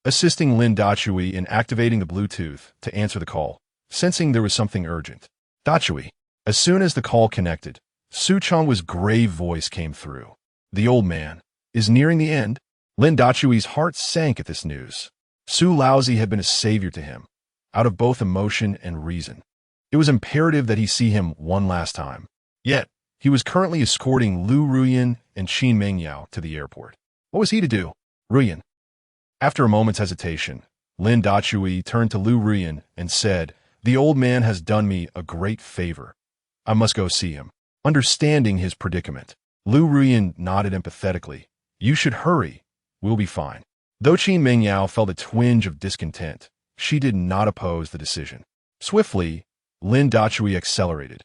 assisting Lin Dachui in activating the Bluetooth to answer the call, sensing there was something urgent. "Dachui." As soon as the call connected, Su Changhua's grave voice came through. "The old man is nearing the end." Lin Dachui's heart sank at this news. Su Laozi had been a savior to him, out of both emotion and reason. It was imperative that he see him one last time. Yet, he was currently escorting Lu Ruyan and Qin Mingyao to the airport. What was he to do? "Ruyan." After a moment's hesitation, Lin Dachui turned to Lu Ruyan and said, "The old man has done me a great favor. I must go see him." Understanding his predicament, Lu Ruyan nodded empathetically. "You should hurry. We'll be fine." Though Qin Mingyao felt a twinge of discontent, she did not oppose the decision. Swiftly, Lin Dachui accelerated,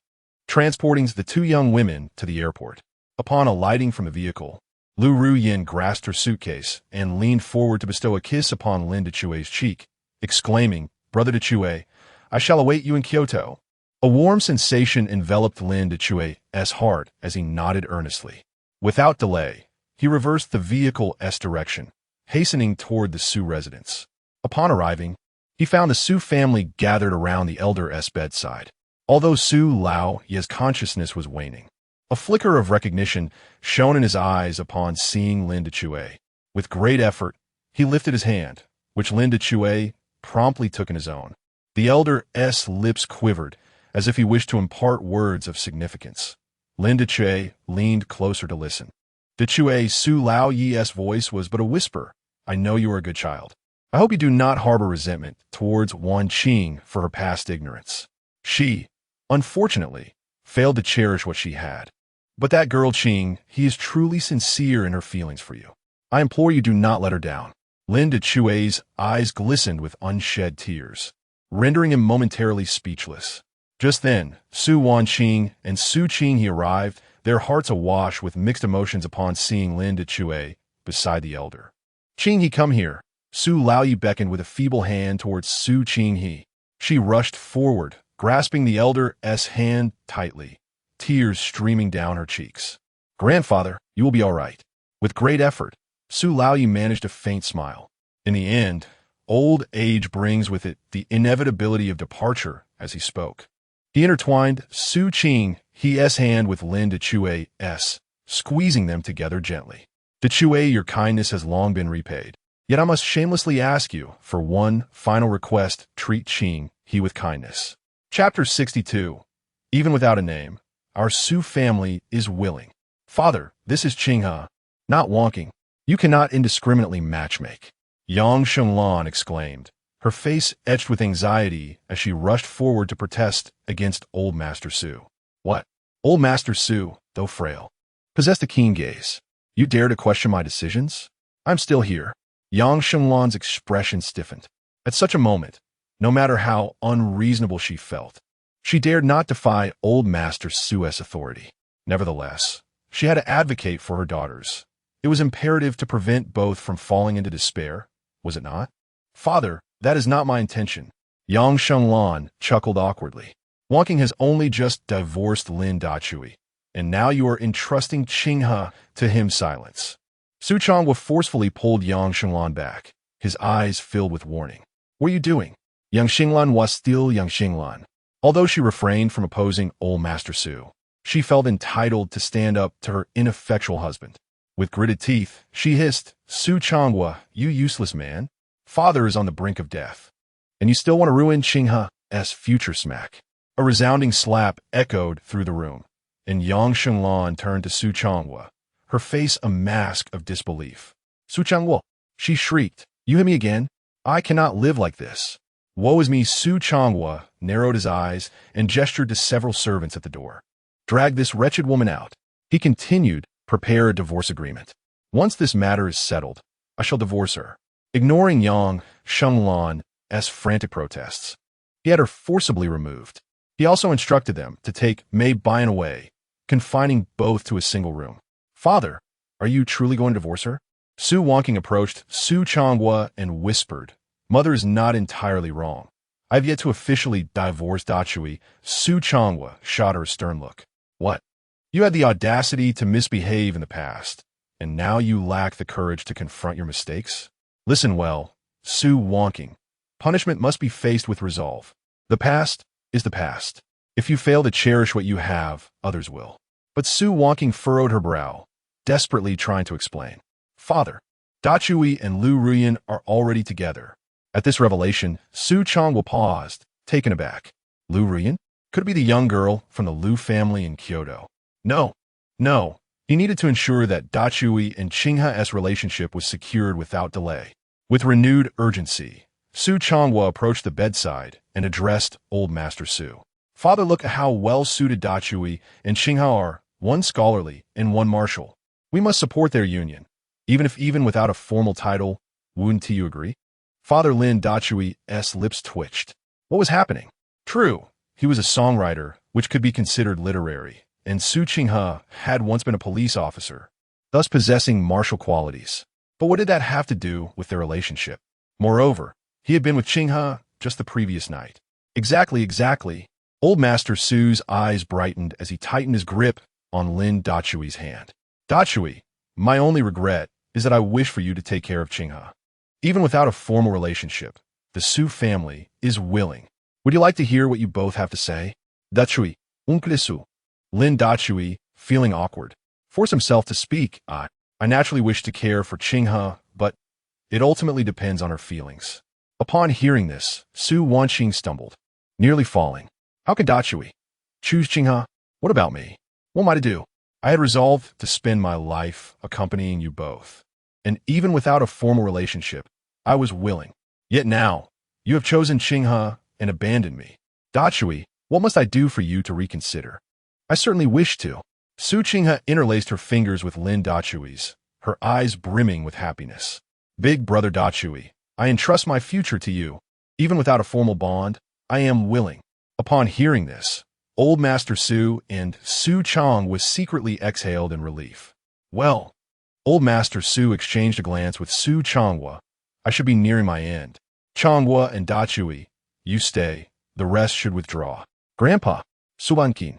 transporting the two young women to the airport. Upon alighting from the vehicle, Lu Ruyan grasped her suitcase and leaned forward to bestow a kiss upon Lin Dachui's cheek, exclaiming, "Brother Dachui, I shall await you in Kyoto." A warm sensation enveloped Lin Dachui's heart as he nodded earnestly. Without delay, he reversed the vehicle's direction, hastening toward the Su residence. Upon arriving, he found the Su family gathered around the elder's bedside. Although Su Lao's consciousness was waning, a flicker of recognition shone in his eyes upon seeing Lin Dachui. With great effort, he lifted his hand, which Lin Dachui promptly took in his own. The elder's lips quivered, as if he wished to impart words of significance. Lin Dachui leaned closer to listen. Dachui Su Lao's voice was but a whisper. "I know you are a good child. I hope you do not harbor resentment towards Wanqing for her past ignorance. She, unfortunately, failed to cherish what she had. But that girl Qing, he is truly sincere in her feelings for you. I implore you do not let her down." Lin Dachui's eyes glistened with unshed tears, rendering him momentarily speechless. Just then, Su Wanqing and Su Qinghe arrived, their hearts awash with mixed emotions upon seeing Lin Dachui beside the elder. "Qinghe, come here." Su Laoyi beckoned with a feeble hand towards Su Qinghe. She rushed forward, grasping the elder's hand tightly, tears streaming down her cheeks. "Grandfather, you will be all right." With great effort, Su Laoyi managed a faint smile. In the end, old age brings with it the inevitability of departure. As he spoke, he intertwined Su Qinghe's hand with Lin Dachui's, squeezing them together gently. "Dachui, your kindness has long been repaid. Yet I must shamelessly ask you for one final request: treat Qinghe with kindness." Chapter 62. Even without a name, our Su family is willing. "Father, this is Qinghe, not Wanqing. You cannot indiscriminately matchmake," Yang Shenglan exclaimed, her face etched with anxiety as she rushed forward to protest against Old Master Su. "What?" Old Master Su, though frail, possessed a keen gaze. "You dare to question my decisions? I'm still here." Yang Shenglan's expression stiffened. At such a moment, no matter how unreasonable she felt, she dared not defy Old Master Su's authority. Nevertheless, She had to advocate for her daughters. It was imperative to prevent both from falling into despair, was it not? Father, that is not my intention. Yang Shenglan chuckled awkwardly. Wonking has only just divorced Lin Dachui, and now you are entrusting Hmph to him. Silence. Su Changwa forcefully pulled Yang Shenglan back, his eyes filled with warning. What are you doing? Yang Shenglan was still Yang Shenglan. Although she refrained from opposing old Master Su, she felt entitled to stand up to her ineffectual husband. With gritted teeth, she hissed, Su Changwa, you useless man. Father is on the brink of death. And you still want to ruin Hmph's future. Smack. A resounding slap echoed through the room, and Yang Shenglan turned to Su Changwa, her face a mask of disbelief. Su Changwa, she shrieked, you hit me again? I cannot live like this. Woe is me. Su Changwa narrowed his eyes and gestured to several servants at the door. Drag this wretched woman out. He continued, prepare a divorce agreement. Once this matter is settled, I shall divorce her. Ignoring Yang Shenglan's frantic protests, he had her forcibly removed. He also instructed them to take Mei Bian away, confining both to a single room. Father, are you truly going to divorce her? Su Wonking approached Su Changwa and whispered, Mother is not entirely wrong. I have yet to officially divorce Dachui. Su Changwa shot her a stern look. What? You had the audacity to misbehave in the past, and now you lack the courage to confront your mistakes? Listen well, Su Wonking. Punishment must be faced with resolve. The past is the past. If you fail to cherish what you have, others will. But Su Wonking furrowed her brow, desperately trying to explain. Father, Dachui and Lu Ruyan are already together. At this revelation, Su Changwa paused, taken aback. Lu Ruyan? Could it be the young girl from the Lu family in Kyoto? No. He needed to ensure that Dachui and Hmph's relationship was secured without delay. With renewed urgency, Su Changwa approached the bedside and addressed old Master Su. Father, look at how well-suited Dachui and Hmph are, one scholarly and one martial. We must support their union, even without a formal title. Wouldn't you agree? Father Lin Dachui's lips twitched. What was happening? True, he was a songwriter, which could be considered literary, and Su Hmph had once been a police officer, thus possessing martial qualities. But what did that have to do with their relationship? Moreover, he had been with Hmph just the previous night. Exactly. Old Master Su's eyes brightened as he tightened his grip on Lin Dachui's hand. Dachui, my only regret is that I wish for you to take care of Hmph. Even without a formal relationship, the Su family is willing. Would you like to hear what you both have to say? Dachui, Uncle Su. Lin Dachui, feeling awkward, forced himself to speak. I naturally wish to care for Hmph, but it ultimately depends on her feelings. Upon hearing this, Su Wanqing stumbled, nearly falling. How can Dachui choose Hmph? What about me? What am I to do? I had resolved to spend my life accompanying you both, and even without a formal relationship, I was willing. Yet now, you have chosen Hmph and abandoned me. Dachui, what must I do for you to reconsider? I certainly wish to. Su Hmph interlaced her fingers with Lin Dachui's, her eyes brimming with happiness. Big brother Dachui, I entrust my future to you. Even without a formal bond, I am willing. Upon hearing this, old Master Su and Su Chang was secretly exhaled in relief. Well, old Master Su exchanged a glance with Su Changwa. I should be nearing my end. Changwa and Dachui, you stay. The rest should withdraw. Grandpa, Su Banqin,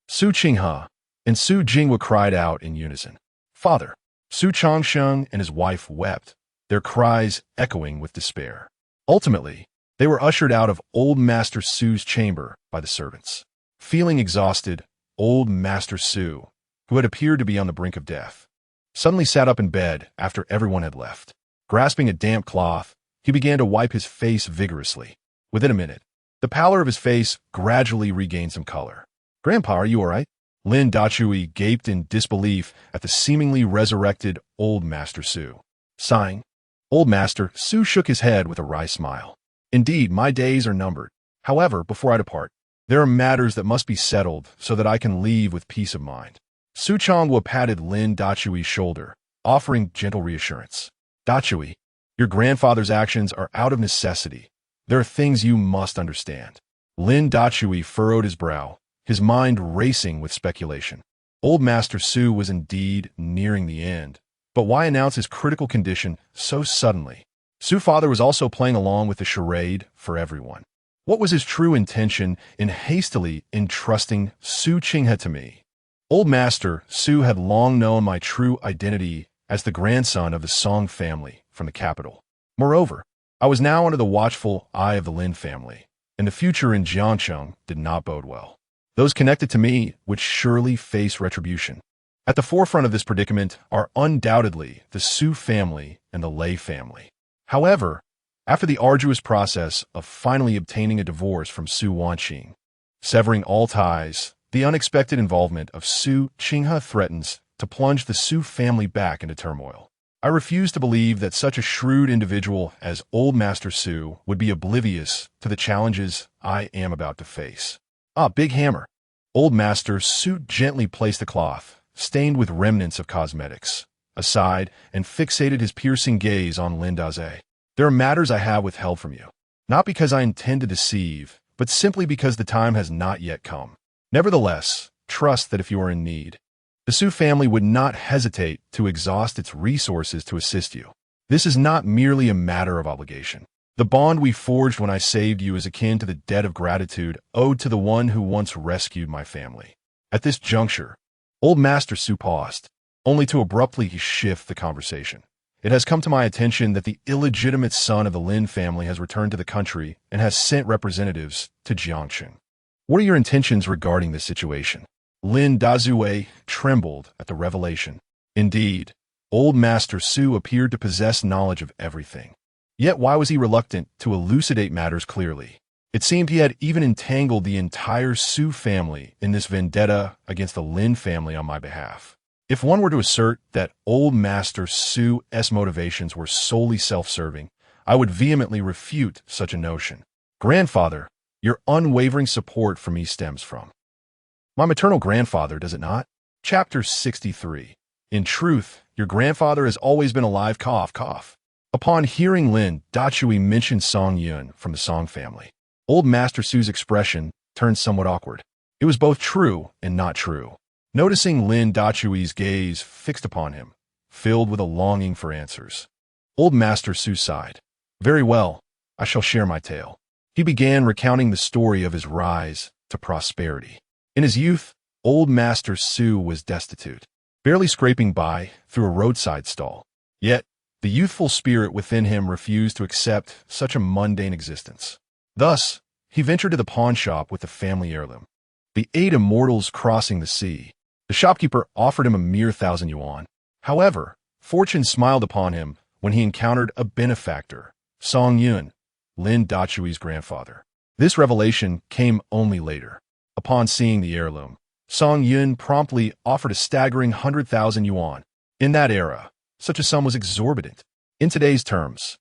Su Hmph, and Su Jingwa cried out in unison. Father, Su Changsheng and his wife wept, their cries echoing with despair. Ultimately, they were ushered out of old Master Su's chamber by the servants. Feeling exhausted, old Master Su, who had appeared to be on the brink of death, suddenly sat up in bed after everyone had left. Grasping a damp cloth, he began to wipe his face vigorously. Within a minute, the pallor of his face gradually regained some color. Grandpa, are you all right? Lin Dachui gaped in disbelief at the seemingly resurrected old Master Su. Sighing, old Master Su shook his head with a wry smile. Indeed, my days are numbered. However, before I depart, there are matters that must be settled so that I can leave with peace of mind. Su Changwa patted Lin Dachui's shoulder, offering gentle reassurance. Dachui, your grandfather's actions are out of necessity. There are things you must understand. Lin Dachui furrowed his brow, his mind racing with speculation. Old Master Su was indeed nearing the end. But why announce his critical condition so suddenly? Su father was also playing along with the charade for everyone. What was his true intention in hastily entrusting Su Qinghe to me? Old Master Su had long known my true identity as the grandson of the Song family from the capital. Moreover, I was now under the watchful eye of the Lin family, and the future in Jiangcheng did not bode well. Those connected to me would surely face retribution. At the forefront of this predicament are undoubtedly the Su family and the Lei family. However, after the arduous process of finally obtaining a divorce from Su Wanqing, severing all ties, the unexpected involvement of Su Qinghe threatens to plunge the Su family back into turmoil. I refuse to believe that such a shrewd individual as Old Master Su would be oblivious to the challenges I am about to face. Big hammer. Old Master Su gently placed the cloth, stained with remnants of cosmetics, aside and fixated his piercing gaze on Lin Daze. There are matters I have withheld from you, not because I intend to deceive, but simply because the time has not yet come. Nevertheless, trust that if you are in need, the Su family would not hesitate to exhaust its resources to assist you. This is not merely a matter of obligation. The bond we forged when I saved you is akin to the debt of gratitude owed to the one who once rescued my family. At this juncture, Old Master Su paused, only to abruptly shift the conversation. It has come to my attention that the illegitimate son of the Lin family has returned to the country and has sent representatives to Jiangcheng. What are your intentions regarding this situation? Lin Dazue trembled at the revelation. Indeed, Old Master Su appeared to possess knowledge of everything. Yet why was he reluctant to elucidate matters clearly? It seemed he had even entangled the entire Su family in this vendetta against the Lin family on my behalf. If one were to assert that Old Master Su's motivations were solely self-serving, I would vehemently refute such a notion. Grandfather, your unwavering support for me stems from my maternal grandfather, does it not? Chapter 63. In truth, your grandfather has always been alive, cough, cough. Upon hearing Lin Dachui mention Song Yun from the Song family, Old Master Su's expression turned somewhat awkward. It was both true and not true. Noticing Lin Dachui's gaze fixed upon him, filled with a longing for answers, Old Master Su sighed. Very well, I shall share my tale. He began recounting the story of his rise to prosperity. In his youth, Old Master Su was destitute, barely scraping by through a roadside stall. Yet, the youthful spirit within him refused to accept such a mundane existence. Thus, he ventured to the pawn shop with the family heirloom, the 8 immortals crossing the sea. The shopkeeper offered him a mere 1,000 yuan. However, fortune smiled upon him when he encountered a benefactor, Song Yun, Lin Dachui's grandfather. This revelation came only later. Upon seeing the heirloom, Song Yun promptly offered a staggering 100,000 yuan. In that era, such a sum was exorbitant. In today's terms,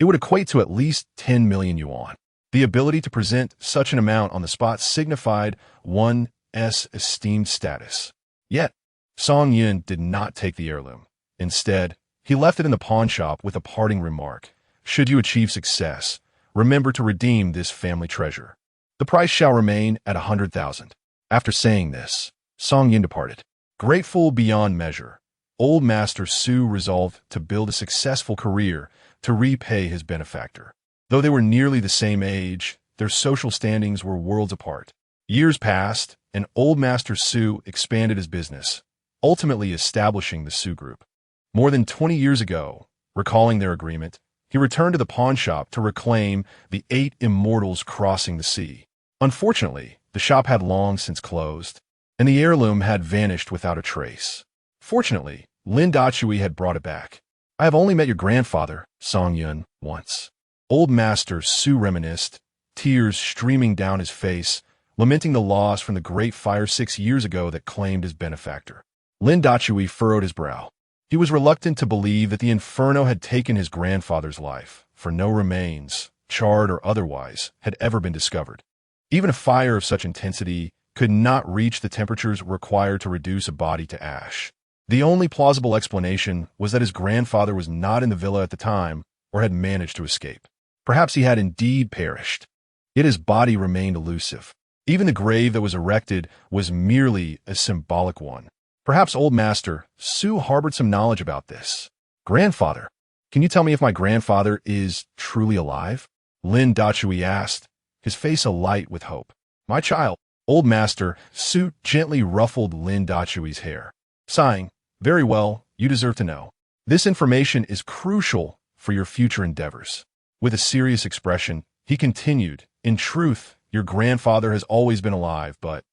it would equate to at least 10 million yuan. The ability to present such an amount on the spot signified one's esteemed status. Yet, Song Yun did not take the heirloom. Instead, he left it in the pawn shop with a parting remark. Should you achieve success, remember to redeem this family treasure. The price shall remain at 100,000. After saying this, Song Yun departed. Grateful beyond measure, Old Master Su resolved to build a successful career to repay his benefactor. Though they were nearly the same age, their social standings were worlds apart. Years passed, and Old Master Su expanded his business, ultimately establishing the Su Group. More than 20 years ago, recalling their agreement, he returned to the pawn shop to reclaim the 8 immortals crossing the sea. Unfortunately, the shop had long since closed, and the heirloom had vanished without a trace. Fortunately, Lin Dachui had brought it back. I have only met your grandfather, Song Yun, once. Old Master Su reminisced, tears streaming down his face, lamenting the loss from the great fire 6 years ago that claimed his benefactor. Lin Dachui furrowed his brow. He was reluctant to believe that the inferno had taken his grandfather's life, for no remains, charred or otherwise, had ever been discovered. Even a fire of such intensity could not reach the temperatures required to reduce a body to ash. The only plausible explanation was that his grandfather was not in the villa at the time or had managed to escape. Perhaps he had indeed perished. Yet his body remained elusive. Even the grave that was erected was merely a symbolic one, Perhaps old master Su harbored some knowledge about this. Grandfather, can you tell me if my grandfather is truly alive? Lin Dachui asked, his face alight with hope. My child, old master Su gently ruffled Lin Dachui's hair, sighing, very well, you deserve to know. This information is crucial for your future endeavors. With a serious expression, he continued, in truth, your grandfather has always been alive, but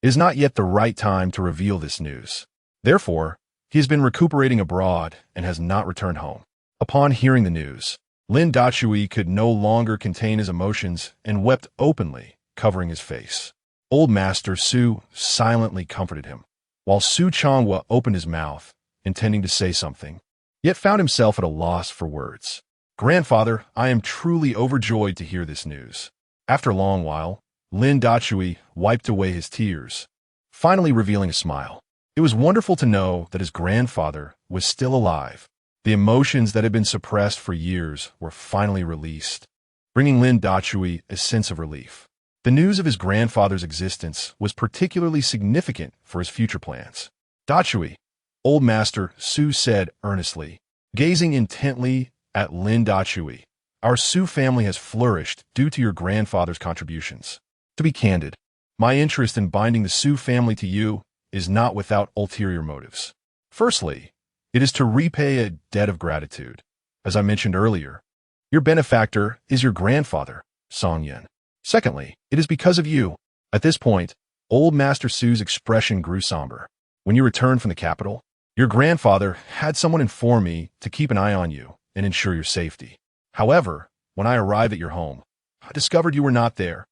it is not yet the right time to reveal this news. Therefore, he has been recuperating abroad and has not returned home. Upon hearing the news, Lin Dachui could no longer contain his emotions and wept openly, covering his face. Old Master Su silently comforted him, while Su Changhua opened his mouth, intending to say something, yet found himself at a loss for words. Grandfather, I am truly overjoyed to hear this news. After a long while, Lin Dachui wiped away his tears, finally revealing a smile. It was wonderful to know that his grandfather was still alive. The emotions that had been suppressed for years were finally released, bringing Lin Dachui a sense of relief. The news of his grandfather's existence was particularly significant for his future plans. Dachui, old master Su said earnestly, gazing intently at Lin Dachui, our Su family has flourished due to your grandfather's contributions. To be candid, my interest in binding the Su family to you is not without ulterior motives. Firstly, it is to repay a debt of gratitude. As I mentioned earlier, your benefactor is your grandfather, Song Yen. Secondly, it is because of you. At this point, old Master Su's expression grew somber. When you returned from the capital, your grandfather had someone inform me to keep an eye on you and ensure your safety. However, when I arrived at your home, I discovered you were not there.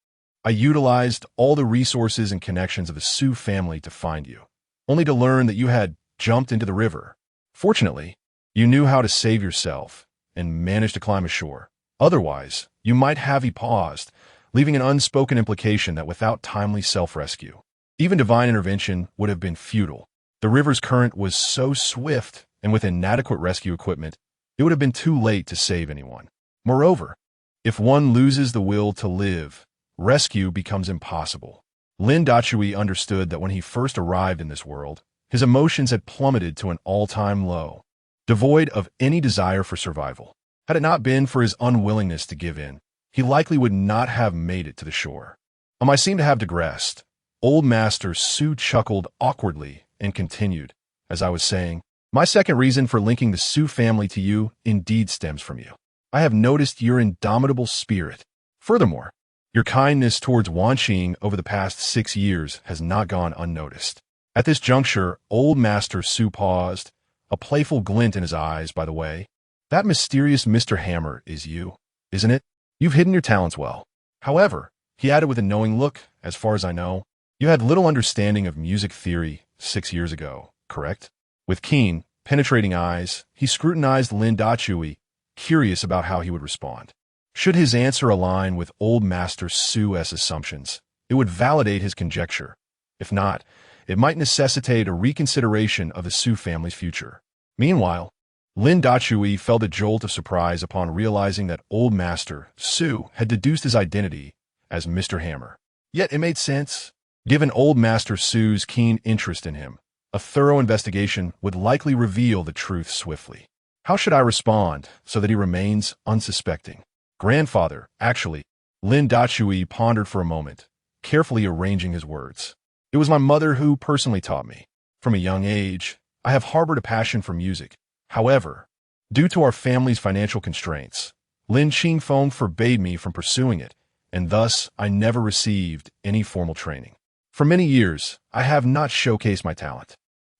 I utilized all the resources and connections of the Su family to find you, only to learn that you had jumped into the river. Fortunately, you knew how to save yourself and managed to climb ashore. Otherwise, you might have paused, leaving an unspoken implication that without timely self-rescue, even divine intervention would have been futile. The river's current was so swift, and with inadequate rescue equipment, it would have been too late to save anyone. Moreover, if one loses the will to live, rescue becomes impossible. Lin Dachui understood that when he first arrived in this world, his emotions had plummeted to an all-time low, devoid of any desire for survival. Had it not been for his unwillingness to give in, he likely would not have made it to the shore. I seem to have digressed. Old Master Su chuckled awkwardly and continued, as I was saying, my second reason for linking the Su family to you indeed stems from you. I have noticed your indomitable spirit. Furthermore, your kindness towards Wanqing over the past 6 years has not gone unnoticed. At this juncture, old Master Su paused, a playful glint in his eyes, by the way. That mysterious Mr. Hammer is you, isn't it? You've hidden your talents well. However, he added with a knowing look, as far as I know, you had little understanding of music theory 6 years ago, correct? With keen, penetrating eyes, he scrutinized Lin Dachui, curious about how he would respond. Should his answer align with old Master Su's assumptions, it would validate his conjecture. If not, it might necessitate a reconsideration of the Su family's future. Meanwhile, Lin Dachui felt a jolt of surprise upon realizing that old Master Su had deduced his identity as Mr. Hammer. Yet it made sense. Given old Master Su's keen interest in him, a thorough investigation would likely reveal the truth swiftly. How should I respond so that he remains unsuspecting? Grandfather, actually, Lin Dachui pondered for a moment, carefully arranging his words. It was my mother who personally taught me. From a young age, I have harbored a passion for music. However, due to our family's financial constraints, Lin Qingfeng forbade me from pursuing it, and thus I never received any formal training. For many years, I have not showcased my talent,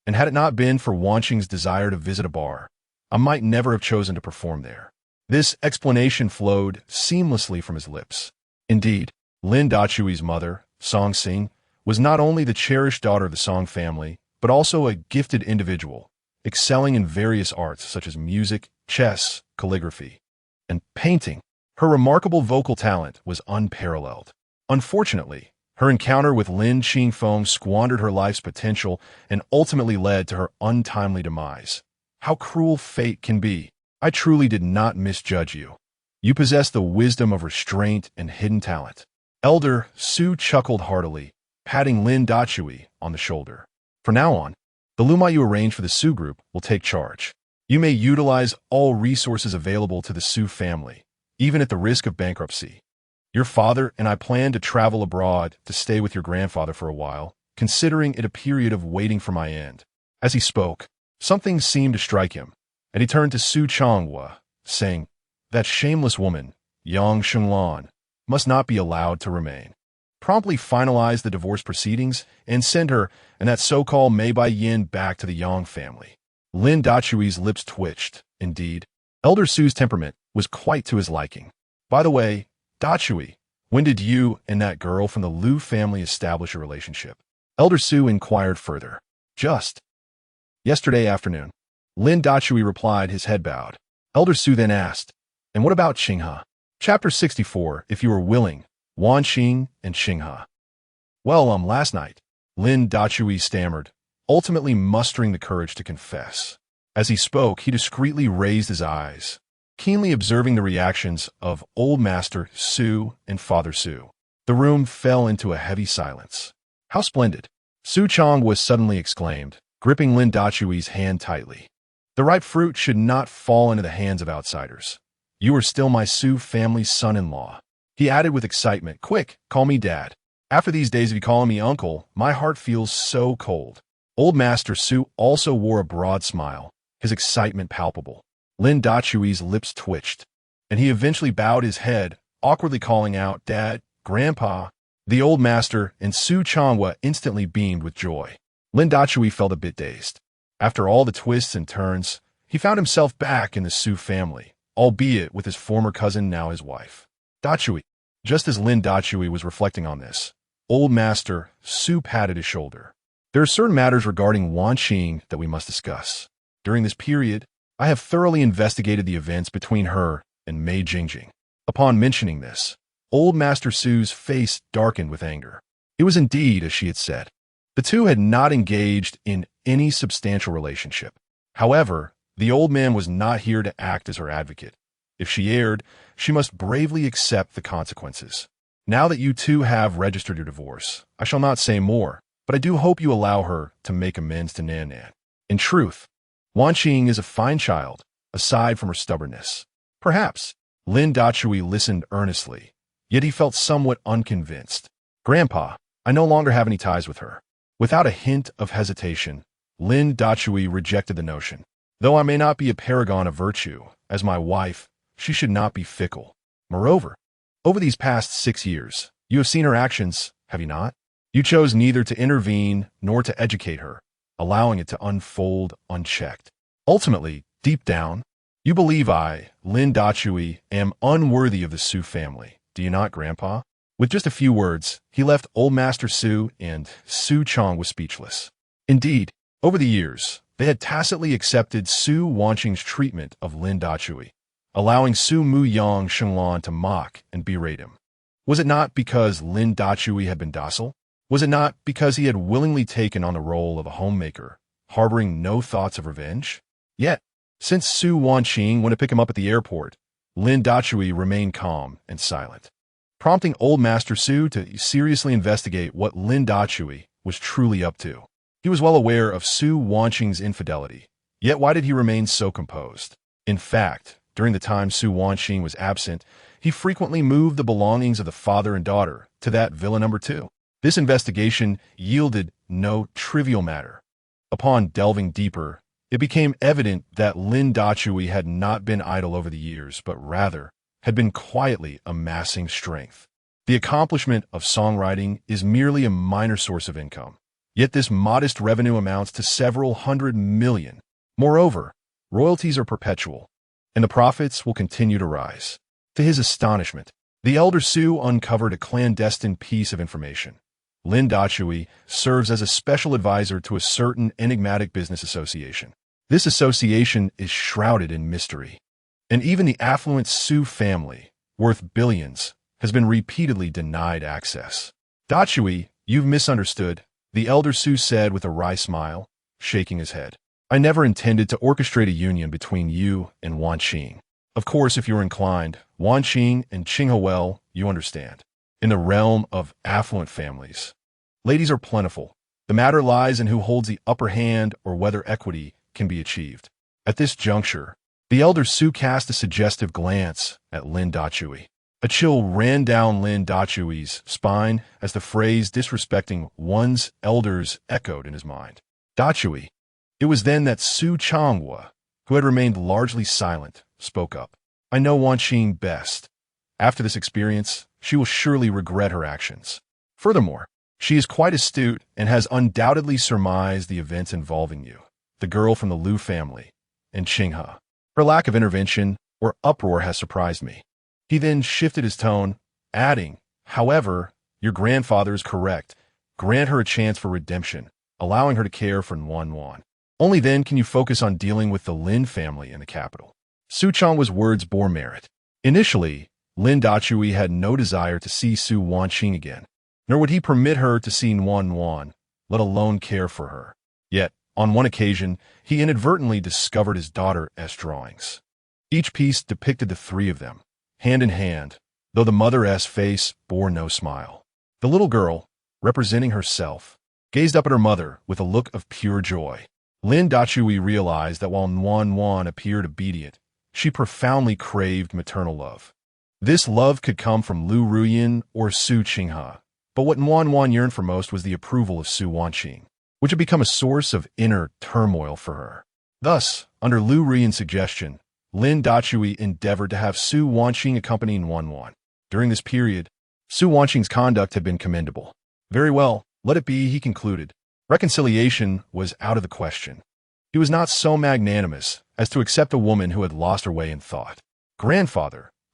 and had it not been for Wanqing's desire to visit a bar, I might never have chosen to perform there. This explanation flowed seamlessly from his lips. Indeed, Lin Dachui's mother, Song Xing, was not only the cherished daughter of the Song family, but also a gifted individual, excelling in various arts such as music, chess, calligraphy, and painting. Her remarkable vocal talent was unparalleled. Unfortunately, her encounter with Lin Qingfeng squandered her life's potential and ultimately led to her untimely demise. How cruel fate can be. I truly did not misjudge you. You possess the wisdom of restraint and hidden talent. Elder Su chuckled heartily, patting Lin Dachui on the shoulder. From now on, The Luma you arrange for the Su group will take charge. You may utilize all resources available to the Su family, even at the risk of bankruptcy. Your father and I plan to travel abroad to stay with your grandfather for a while, considering it a period of waiting for my end. As he spoke, something seemed to strike him, and he turned to Su Changhua, saying, "That shameless woman, Yang Shenglan, must not be allowed to remain. Promptly finalize the divorce proceedings and send her and that so-called Mei Bai Yin back to the Yang family." Lin Dachui's lips twitched. Indeed, Elder Su's temperament was quite to his liking. "By the way, Dachui, when did you and that girl from the Liu family establish a relationship?" Elder Su inquired further. "Just yesterday afternoon." Lin Dachui replied, his head bowed. Elder Su then asked, "And what about Hmph?" Chapter 64, if you were willing, Wan Qing and Hmph. "Well, last night," Lin Dachui stammered, ultimately mustering the courage to confess. As he spoke, he discreetly raised his eyes, keenly observing the reactions of Old Master Su and Father Su. The room fell into a heavy silence. "How splendid!" Su Changhua suddenly exclaimed, gripping Lin Dachui's hand tightly. "The ripe fruit should not fall into the hands of outsiders. You are still my Su family's son-in-law." He added with excitement, "Quick, call me Dad. After these days of you calling me Uncle, my heart feels so cold." Old Master Su also wore a broad smile, his excitement palpable. Lin Dachui's lips twitched, and he eventually bowed his head, awkwardly calling out, "Dad, Grandpa." The old master and Su Changhua instantly beamed with joy. Lin Dachui felt a bit dazed. After all the twists and turns, he found himself back in the Su family, albeit with his former cousin, now his wife. "Dachui." Just as Lin Dachui was reflecting on this, Old Master Su patted his shoulder. "There are certain matters regarding Wan Qing that we must discuss. During this period, I have thoroughly investigated the events between her and Mei Jingjing." Upon mentioning this, Old Master Su's face darkened with anger. It was indeed as she had said. The two had not engaged in any substantial relationship. However, the old man was not here to act as her advocate. If she erred, she must bravely accept the consequences. "Now that you two have registered your divorce, I shall not say more, but I do hope you allow her to make amends to Nan Nan. In truth, Wan Qing is a fine child, aside from her stubbornness." "Perhaps." Lin Dachui listened earnestly, yet he felt somewhat unconvinced. "Grandpa, I no longer have any ties with her." Without a hint of hesitation, Lin Dachui rejected the notion. "Though I may not be a paragon of virtue, as my wife, she should not be fickle. Moreover, over these past 6 years, you have seen her actions, have you not? You chose neither to intervene nor to educate her, allowing it to unfold unchecked. Ultimately, deep down, you believe I, Lin Dachui, am unworthy of the Su family, do you not, Grandpa?" With just a few words, he left Old Master Su, and Su Chang was speechless. Indeed, over the years, they had tacitly accepted Su Wanqing's treatment of Lin Dachui, allowing Su Mu Yang Shenglan to mock and berate him. Was it not because Lin Dachui had been docile? Was it not because he had willingly taken on the role of a homemaker, harboring no thoughts of revenge? Yet, since Su Wanqing went to pick him up at the airport, Lin Dachui remained calm and silent, prompting Old Master Su to seriously investigate what Lin Dachui was truly up to. He was well aware of Su Wanqing's infidelity, yet why did he remain so composed? In fact, during the time Su Wanqing was absent, he frequently moved the belongings of the father and daughter to that villa number 2. This investigation yielded no trivial matter. Upon delving deeper, it became evident that Lin Dachui had not been idle over the years, but rather had been quietly amassing strength. The accomplishment of songwriting is merely a minor source of income, yet this modest revenue amounts to several hundred million. Moreover, royalties are perpetual, and the profits will continue to rise. To his astonishment, the elder Su uncovered a clandestine piece of information. Lin Dachui serves as a special advisor to a certain enigmatic business association. This association is shrouded in mystery, and even the affluent Su family, worth billions, has been repeatedly denied access. "Dachui, you've misunderstood," the elder Su said with a wry smile, shaking his head. "I never intended to orchestrate a union between you and Wan Qing. Of course, if you're inclined, Wan Qing and Qinghe, well, you understand. In the realm of affluent families, ladies are plentiful, The matter lies in who holds the upper hand or whether equity can be achieved. At this juncture, the elder Su cast a suggestive glance at Lin Dachui. A chill ran down Lin Dachui's spine as the phrase disrespecting one's elders echoed in his mind. Dachui. It was then that Su Changhua, who had remained largely silent, spoke up. I know Wan Qing best. After this experience, she will surely regret her actions. Furthermore, she is quite astute and has undoubtedly surmised the events involving you, the girl from the Liu family, and Hmph. Her lack of intervention or uproar has surprised me. He then shifted his tone, adding, however, your grandfather is correct. Grant her a chance for redemption, allowing her to care for Wan. Only then can you focus on dealing with the Lin family in the capital. Su Changhua's words bore merit. Initially, Lin Dachui had no desire to see Su Wanqing again, nor would he permit her to see Wan, let alone care for her. Yet, on one occasion, he inadvertently discovered his daughter's drawings. Each piece depicted the three of them, hand in hand, though the mother's face bore no smile. The little girl, representing herself, gazed up at her mother with a look of pure joy. Lin Dachui realized that while Wan appeared obedient, she profoundly craved maternal love. This love could come from Liu Ruyin or Su Qinghe, but what Wan yearned for most was the approval of Su Wanqing, which had become a source of inner turmoil for her. Thus, under Liu Ruyin's suggestion, Lin Dachui endeavored to have Su Wanqing accompanying Wan. During this period, Su Wanqing's conduct had been commendable. Very well, let it be, he concluded. Reconciliation was out of the question. He was not so magnanimous as to accept a woman who had lost her way in thought.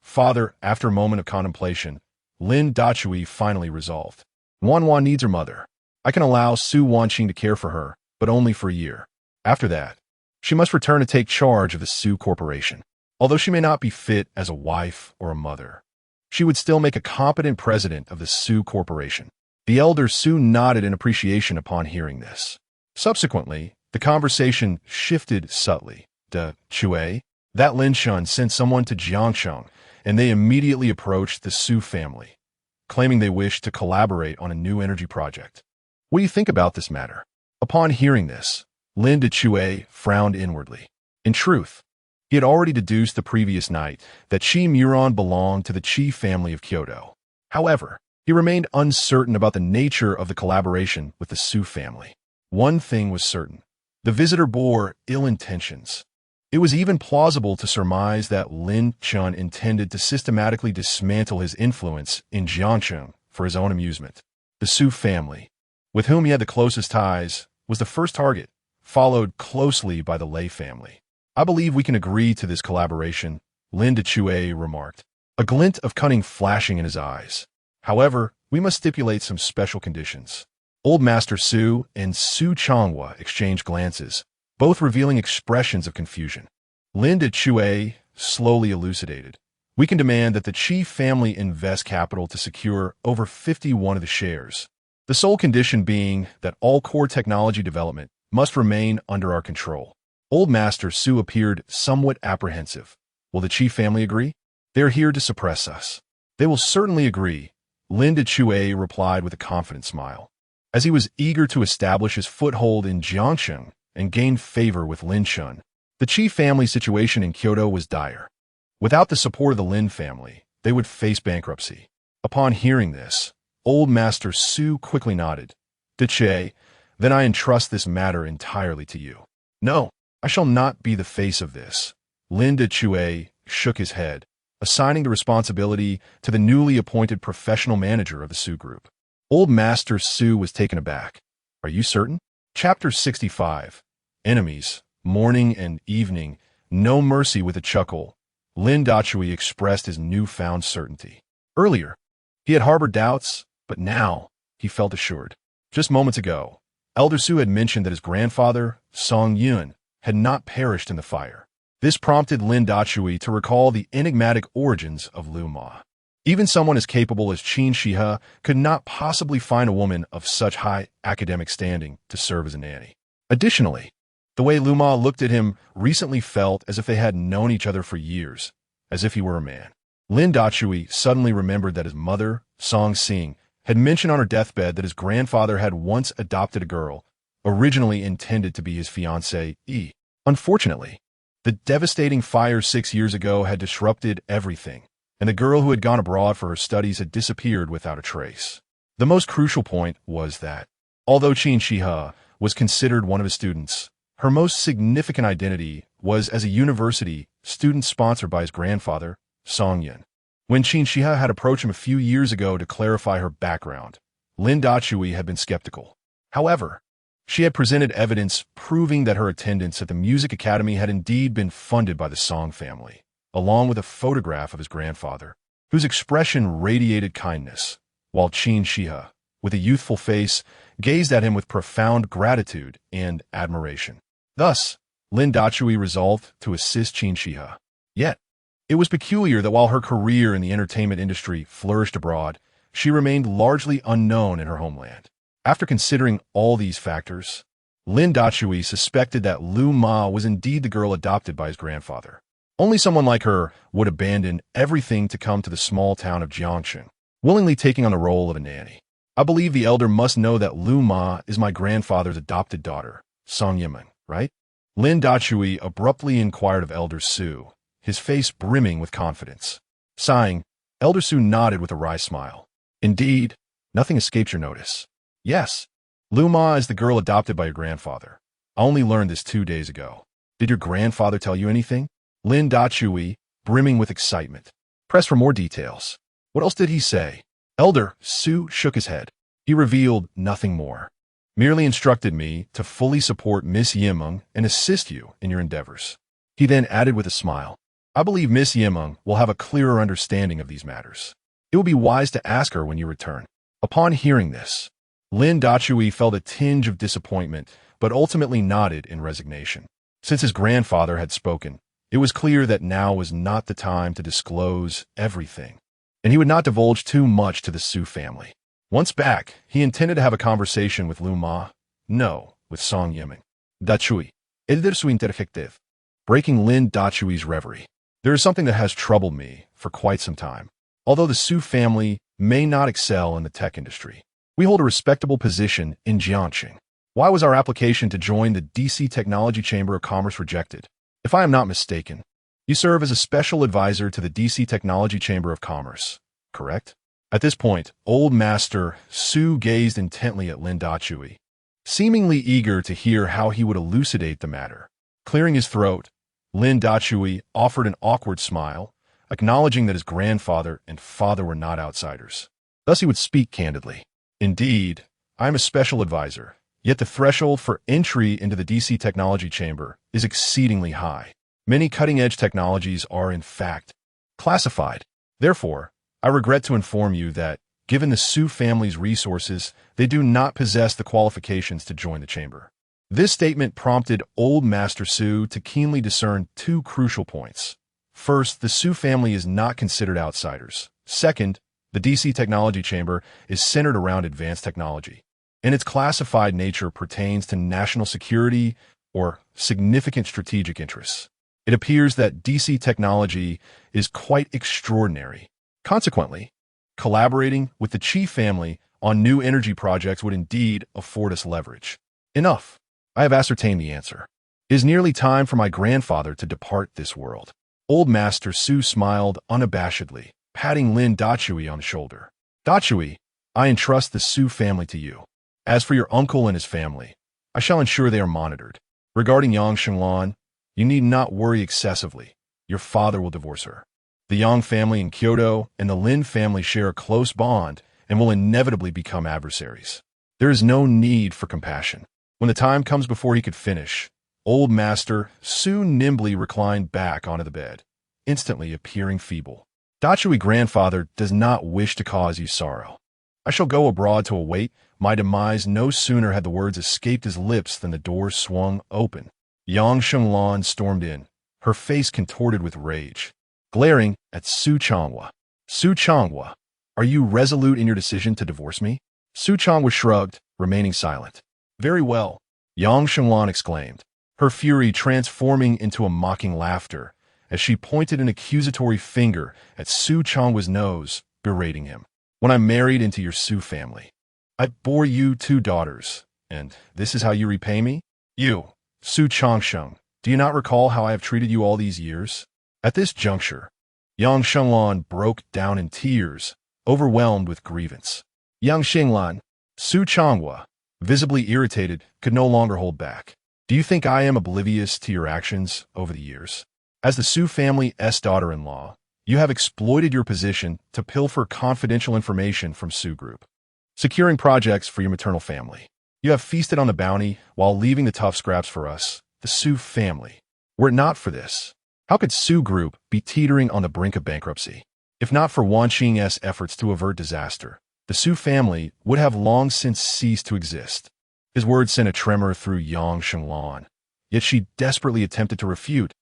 Father, after a moment of contemplation, Lin Dachui finally resolved. Wan needs her mother. I can allow Su Wanqing to care for her, but only for a year. After that, she must return to take charge of the Su Corporation. Although she may not be fit as a wife or a mother, she would still make a competent president of the Su Corporation. The elder Su nodded in appreciation upon hearing this. Subsequently, the conversation shifted subtly. Chue, that Lin Shun sent someone to Jiangsheng, and they immediately approached the Su family, claiming they wished to collaborate on a new energy project. What do you think about this matter? Upon hearing this, Lin Dachui frowned inwardly. In truth, he had already deduced the previous night that Qi Muron belonged to the Qi family of Kyoto. However, he remained uncertain about the nature of the collaboration with the Su family. One thing was certain. The visitor bore ill intentions. It was even plausible to surmise that Lin Chun intended to systematically dismantle his influence in Jiangsheng for his own amusement. The Su family, with whom he had the closest ties, was the first target, followed closely by the Lei family. I believe we can agree to this collaboration, Lin Dachui remarked, a glint of cunning flashing in his eyes. However, we must stipulate some special conditions. Old Master Su and Su Changhua exchanged glances, both revealing expressions of confusion. Lin Dachui slowly elucidated. We can demand that the Qi family invest capital to secure over 51 of the shares. The sole condition being that all core technology development must remain under our control. Old Master Su appeared somewhat apprehensive. Will the Qi family agree? They are here to suppress us. They will certainly agree, Lin Dachui replied with a confident smile. As he was eager to establish his foothold in Jiangsheng and gain favor with Lin Shun, the Qi family situation in Kyoto was dire. Without the support of the Lin family, they would face bankruptcy. Upon hearing this, Old Master Su quickly nodded. Dachui, then I entrust this matter entirely to you. No, I shall not be the face of this. Lin Dachui shook his head, assigning the responsibility to the newly appointed professional manager of the Su Group. Old Master Su was taken aback. Are you certain? Chapter 65. Enemies, morning and evening, no mercy. With a chuckle, Lin Dachui expressed his newfound certainty. Earlier, he had harbored doubts, but now he felt assured. Just moments ago, Elder Su had mentioned that his grandfather, Song Yun, had not perished in the fire. This prompted Lin Dachui to recall the enigmatic origins of Liu Ma. Even someone as capable as Qin Shihe could not possibly find a woman of such high academic standing to serve as a nanny. Additionally, the way Liu Ma looked at him recently felt as if they had known each other for years, as if he were a man. Lin Dachui suddenly remembered that his mother, Song Xing, had mentioned on her deathbed that his grandfather had once adopted a girl, originally intended to be his fiancée. Unfortunately, the devastating fire 6 years ago had disrupted everything, and the girl who had gone abroad for her studies had disappeared without a trace. The most crucial point was that, although Hmph was considered one of his students, her most significant identity was as a university student sponsored by his grandfather, Songyun. When Hmph had approached him a few years ago to clarify her background, Lin Dachui had been skeptical. However, she had presented evidence proving that her attendance at the music academy had indeed been funded by the Song family, along with a photograph of his grandfather, whose expression radiated kindness, while Hmph, with a youthful face, gazed at him with profound gratitude and admiration. Thus, Lin Dachui resolved to assist Hmph. Yet, it was peculiar that while her career in the entertainment industry flourished abroad, she remained largely unknown in her homeland. After considering all these factors, Lin Dachui suspected that Lu Ma was indeed the girl adopted by his grandfather. Only someone like her would abandon everything to come to the small town of Jiangshan, willingly taking on the role of a nanny. I believe the elder must know that Lu Ma is my grandfather's adopted daughter, Song Yiman, right? Lin Dachui abruptly inquired of Elder Su, his face brimming with confidence. Sighing, Elder Su nodded with a wry smile. Indeed, nothing escaped your notice. Yes, Lu Ma is the girl adopted by your grandfather. I only learned this 2 days ago. Did your grandfather tell you anything? Lin Dachui, brimming with excitement, pressed for more details. What else did he say? Elder Su shook his head. He revealed nothing more. Merely instructed me to fully support Miss Yimeng and assist you in your endeavors. He then added with a smile, I believe Miss Yimeng will have a clearer understanding of these matters. It will be wise to ask her when you return. Upon hearing this, Lin Dachui felt a tinge of disappointment, but ultimately nodded in resignation. Since his grandfather had spoken, it was clear that now was not the time to disclose everything, and he would not divulge too much to the Su family. Once back, he intended to have a conversation with Lu Ma, no, with Song Yimeng. Dachui, elder su interjective. Breaking Lin Dachui's reverie. There is something that has troubled me for quite some time. Although the Su family may not excel in the tech industry, we hold a respectable position in Jiangxing. Why was our application to join the DC Technology Chamber of Commerce rejected? If I am not mistaken, you serve as a special advisor to the DC Technology Chamber of Commerce, correct? At this point, Old Master Su gazed intently at Lin Dachui, seemingly eager to hear how he would elucidate the matter. Clearing his throat, Lin Dachui offered an awkward smile, acknowledging that his grandfather and father were not outsiders. Thus he would speak candidly. Indeed, I am a special advisor, yet the threshold for entry into the DC Technology Chamber is exceedingly high. Many cutting-edge technologies are, in fact, classified. Therefore, I regret to inform you that, given the Su family's resources, they do not possess the qualifications to join the chamber. This statement prompted Old Master Su to keenly discern two crucial points. First, the Su family is not considered outsiders. Second, the DC Technology Chamber is centered around advanced technology, and its classified nature pertains to national security or significant strategic interests. It appears that DC technology is quite extraordinary. Consequently, collaborating with the Chief family on new energy projects would indeed afford us leverage. Enough. I have ascertained the answer. It is nearly time for my grandfather to depart this world. Old Master Su smiled unabashedly, patting Lin Dachui on the shoulder. Dachui, I entrust the Su family to you. As for your uncle and his family, I shall ensure they are monitored. Regarding Yang Shenglan, you need not worry excessively. Your father will divorce her. The Yang family in Kyoto and the Lin family share a close bond and will inevitably become adversaries. There is no need for compassion. When the time comes before he could finish, Old Master Su nimbly reclined back onto the bed, instantly appearing feeble. Dachui grandfather does not wish to cause you sorrow. I shall go abroad to await my demise. No sooner had the words escaped his lips than the door swung open. Yang Shenglan stormed in, her face contorted with rage, glaring at Su Changhua. Su Changhua, are you resolute in your decision to divorce me? Su Changhua shrugged, remaining silent. Very well, Yang Shenglan exclaimed, her fury transforming into a mocking laughter as she pointed an accusatory finger at Su Changhua's nose, berating him. when I married into your Su family. I bore you 2 daughters, and this is how you repay me? You, Su Changsheng, do you not recall how I have treated you all these years? At this juncture, Yang Shenglan broke down in tears, overwhelmed with grievance. Yang Xinglan, Su Changhua, visibly irritated, could no longer hold back. Do you think I am oblivious to your actions over the years? As the Su family's daughter-in-law, you have exploited your position to pilfer confidential information from Su Group, securing projects for your maternal family. You have feasted on the bounty while leaving the tough scraps for us, the Su family. Were it not for this, how could Su Group be teetering on the brink of bankruptcy? If not for Wan Qing's efforts to avert disaster, the Su family would have long since ceased to exist. His words sent a tremor through Yang Shenglan, yet she desperately attempted to refute.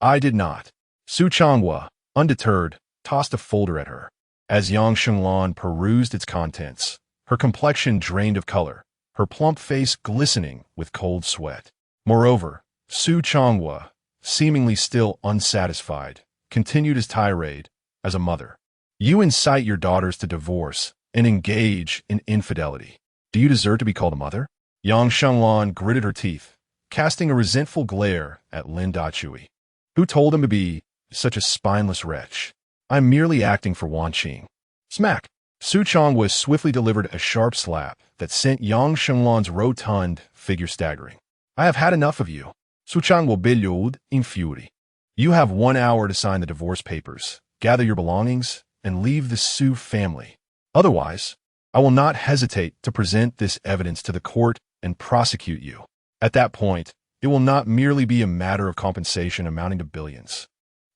I did not. Su Changhua, undeterred, tossed a folder at her. As Yang Shenglan perused its contents, her complexion drained of color, her plump face glistening with cold sweat. Moreover, Su Changhua, seemingly still unsatisfied, continued his tirade as a mother. You incite your daughters to divorce and engage in infidelity. Do you deserve to be called a mother? Yang Shenglan gritted her teeth, casting a resentful glare at Lin Dachui. Who told him to be such a spineless wretch? I'm merely acting for Wan Qing. Smack! Su Changhua swiftly delivered a sharp slap that sent Yang Shenglan's rotund figure staggering. I have had enough of you. Su Changhua bellowed in fury. You have 1 hour to sign the divorce papers, gather your belongings, and leave the Su family. Otherwise, I will not hesitate to present this evidence to the court and prosecute you. At that point, it will not merely be a matter of compensation amounting to billions.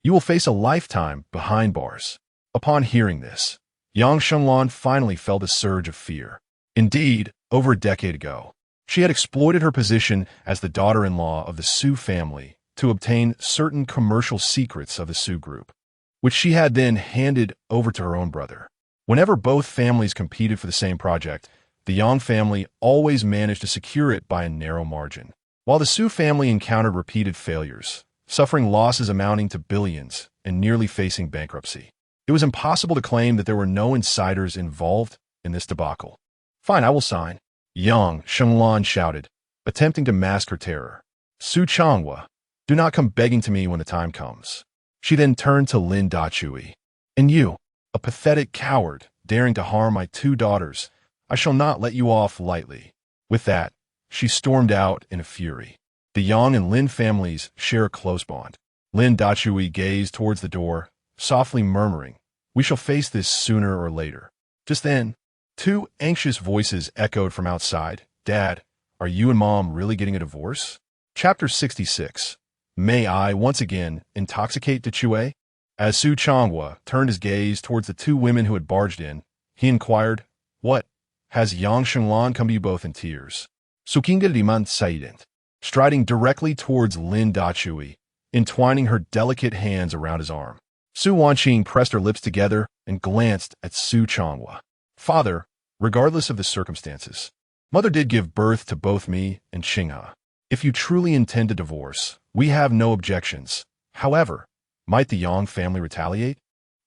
You will face a lifetime behind bars. Upon hearing this, Yang Shenglan finally felt a surge of fear. Indeed, over a decade ago, she had exploited her position as the daughter-in-law of the Su family to obtain certain commercial secrets of the Su Group, which she had then handed over to her own brother. Whenever both families competed for the same project, the Yang family always managed to secure it by a narrow margin, while the Su family encountered repeated failures, suffering losses amounting to billions and nearly facing bankruptcy. It was impossible to claim that there were no insiders involved in this debacle. Fine, I will sign. Yang Shenglan shouted, attempting to mask her terror. Su Changhua, do not come begging to me when the time comes. She then turned to Lin Dachui. And you, a pathetic coward, daring to harm my 2 daughters, I shall not let you off lightly. With that, she stormed out in a fury. The Yang and Lin families share a close bond. Lin Dachui gazed towards the door, softly murmuring, we shall face this sooner or later. Just then, 2 anxious voices echoed from outside. Dad, are you and Mom really getting a divorce? Chapter 66. May I once again intoxicate Dachui? As Su Changhua turned his gaze towards the 2 women who had barged in, he inquired, what? Has Yang Shenglan come to you both in tears? Sukinga Liman silent, striding directly towards Lin Dachui, entwining her delicate hands around his arm. Su Wanqing pressed her lips together and glanced at Su Changhua. Father, regardless of the circumstances, Mother did give birth to both me and Qinghe. If you truly intend to divorce, we have no objections. However, might the Yang family retaliate?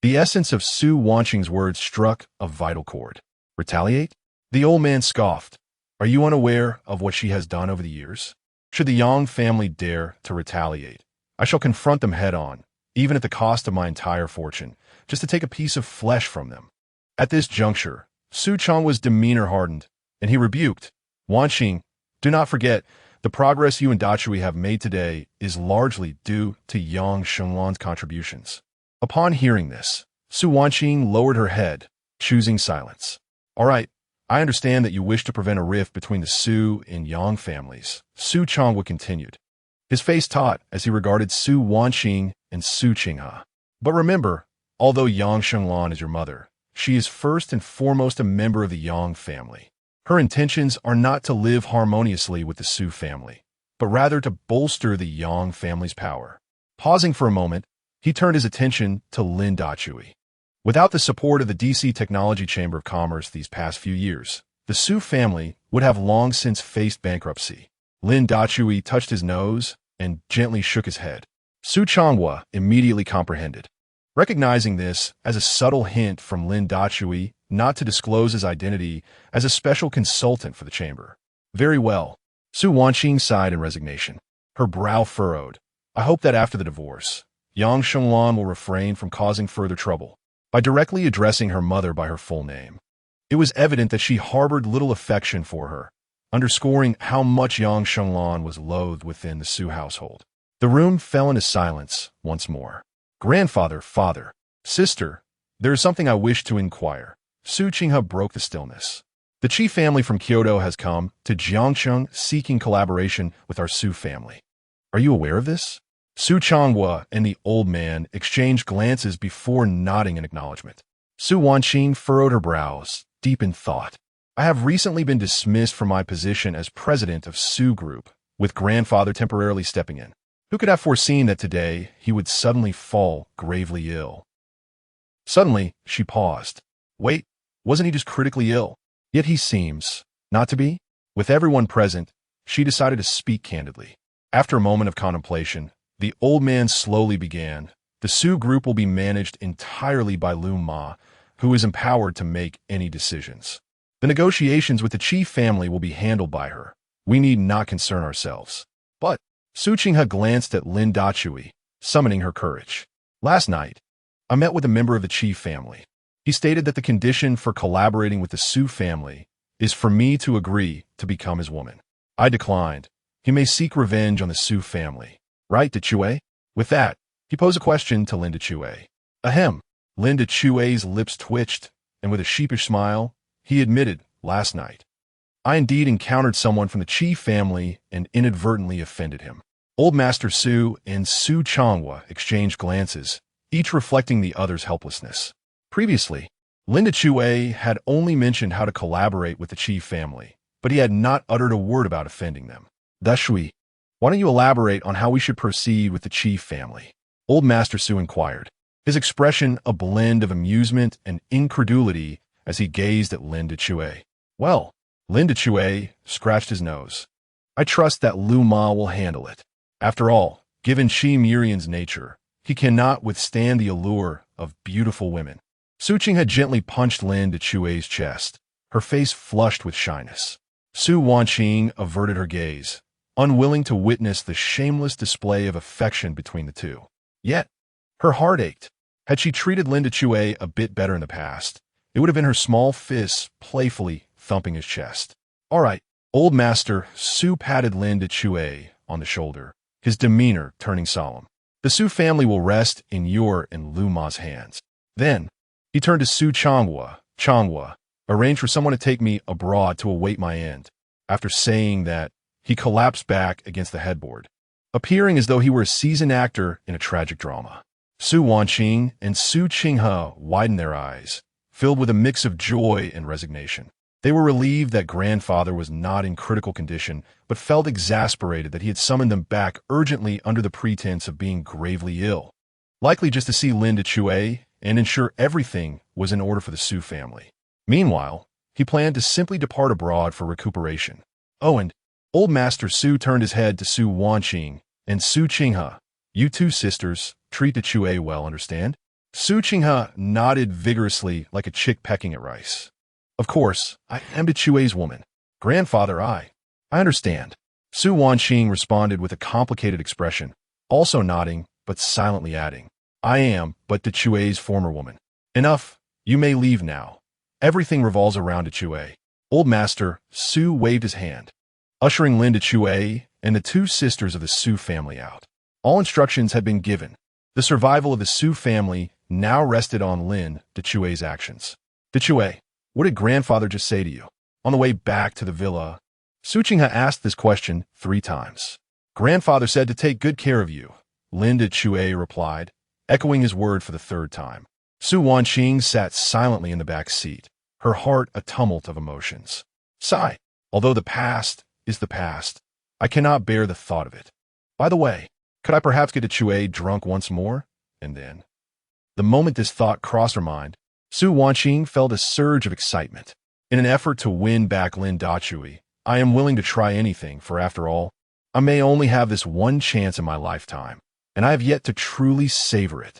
The essence of Su Wanqing's words struck a vital chord. Retaliate? The old man scoffed. Are you unaware of what she has done over the years? Should the Yang family dare to retaliate, I shall confront them head-on, even at the cost of my entire fortune, just to take a piece of flesh from them. At this juncture, Su Changhua's demeanor hardened, and he rebuked, Wanqing, do not forget, the progress you and Dachui have made today is largely due to Yang Shenglan's contributions. Upon hearing this, Su Wanqing lowered her head, choosing silence. All right, I understand that you wish to prevent a rift between the Su and Yang families, Su Changhua continued, his face taut as he regarded Su Wanqing and Su Qinghe. But remember, although Yang Shenglan is your mother, she is first and foremost a member of the Yang family. Her intentions are not to live harmoniously with the Su family, but rather to bolster the Yang family's power. Pausing for a moment, he turned his attention to Lin Dachui. Without the support of the DC Technology Chamber of Commerce these past few years, the Su family would have long since faced bankruptcy. Lin Dachui touched his nose and gently shook his head. Su Changhua immediately comprehended. Recognizing this as a subtle hint from Lin Dachui, not to disclose his identity as a special consultant for the chamber. Very well. Su Wanqing sighed in resignation, her brow furrowed. I hope that after the divorce, Yang Shenglan will refrain from causing further trouble by directly addressing her mother by her full name. It was evident that she harbored little affection for her, underscoring how much Yang Shenglan was loathed within the Su household. The room fell into silence once more. Grandfather, father, sister, there is something I wish to inquire. Su Qinghe broke the stillness. The Qi family from Kyoto has come to Jiangcheng seeking collaboration with our Su family. Are you aware of this? Su Changhua and the old man exchanged glances before nodding in acknowledgement. Su Wanqing furrowed her brows, deep in thought. I have recently been dismissed from my position as president of Su Group, with grandfather temporarily stepping in. Who could have foreseen that today he would suddenly fall gravely ill? Suddenly, she paused. Wait, wasn't he just critically ill? Yet he seems not to be. With everyone present, she decided to speak candidly. After a moment of contemplation, the old man slowly began. The Su Group will be managed entirely by Lu Ma, who is empowered to make any decisions. The negotiations with the Qi family will be handled by her. We need not concern ourselves. But Su Qinghe glanced at Lin Dachui, summoning her courage. Last night, I met with a member of the Qi family. He stated that the condition for collaborating with the Su family is for me to agree to become his woman. I declined. He may seek revenge on the Su family. Right, Dachui? With that, he posed a question to Lin Dachui. Ahem. Lin Dachui's lips twitched, and with a sheepish smile, he admitted, last night, I indeed encountered someone from the Qi family and inadvertently offended him. Old Master Su and Su Changhua exchanged glances, each reflecting the other's helplessness. Previously, Lin Dachui had only mentioned how to collaborate with the Qi family, but he had not uttered a word about offending them. Dachui, why don't you elaborate on how we should proceed with the Qi family? Old Master Su inquired, his expression a blend of amusement and incredulity as he gazed at Lin Dachui. Well, Lin Dachui scratched his nose. I trust that Lu Ma will handle it. After all, given Qi Murian's nature, he cannot withstand the allure of beautiful women. Su Qing had gently punched Lin Dachui's chest, her face flushed with shyness. Su Wanqing averted her gaze, unwilling to witness the shameless display of affection between the two. Yet, her heart ached. Had she treated Lin Dachui a bit better in the past, it would have been her small fists playfully thumping his chest. All right, old master. Su patted Lin Dachui on the shoulder, his demeanor turning solemn. The Su family will rest in your and Lu Ma's hands. Then, he turned to Su Changhua. Changhua, arrange for someone to take me abroad to await my end. After saying that, he collapsed back against the headboard, appearing as though he were a seasoned actor in a tragic drama. Su Wanqing and Su Qinghe widened their eyes, filled with a mix of joy and resignation. They were relieved that grandfather was not in critical condition, but felt exasperated that he had summoned them back urgently under the pretense of being gravely ill, likely just to see Lin Dachui and ensure everything was in order for the Su family. Meanwhile, he planned to simply depart abroad for recuperation. Oh, and old Master Su turned his head to Su Wanqing and Su Qinghe. You two sisters, treat Dachui well, understand? Su Qinghe nodded vigorously like a chick pecking at rice. Of course, I am Dachui's woman. Grandfather, I understand. Su Wanqing responded with a complicated expression, also nodding, but silently adding, I am but Dachui's former woman. Enough, you may leave now. Everything revolves around Dachui. Old Master Su waved his hand, ushering Lin Dachui and the two sisters of the Su family out. All instructions had been given. The survival of the Su family now rested on Lin Dachui's actions. Dachui, what did grandfather just say to you? On the way back to the villa, Su Qinghe asked this question 3 times. Grandfather said to take good care of you, Lin Dachui replied, echoing his word for the 3rd time. Su Wanqing sat silently in the back seat, her heart a tumult of emotions. Sigh, although the past is the past, I cannot bear the thought of it. By the way, could I perhaps get Dachui drunk once more? And then, the moment this thought crossed her mind, Su Wanqing felt a surge of excitement. In an effort to win back Lin Dachui, I am willing to try anything, for after all, I may only have this one chance in my lifetime, and I have yet to truly savor it.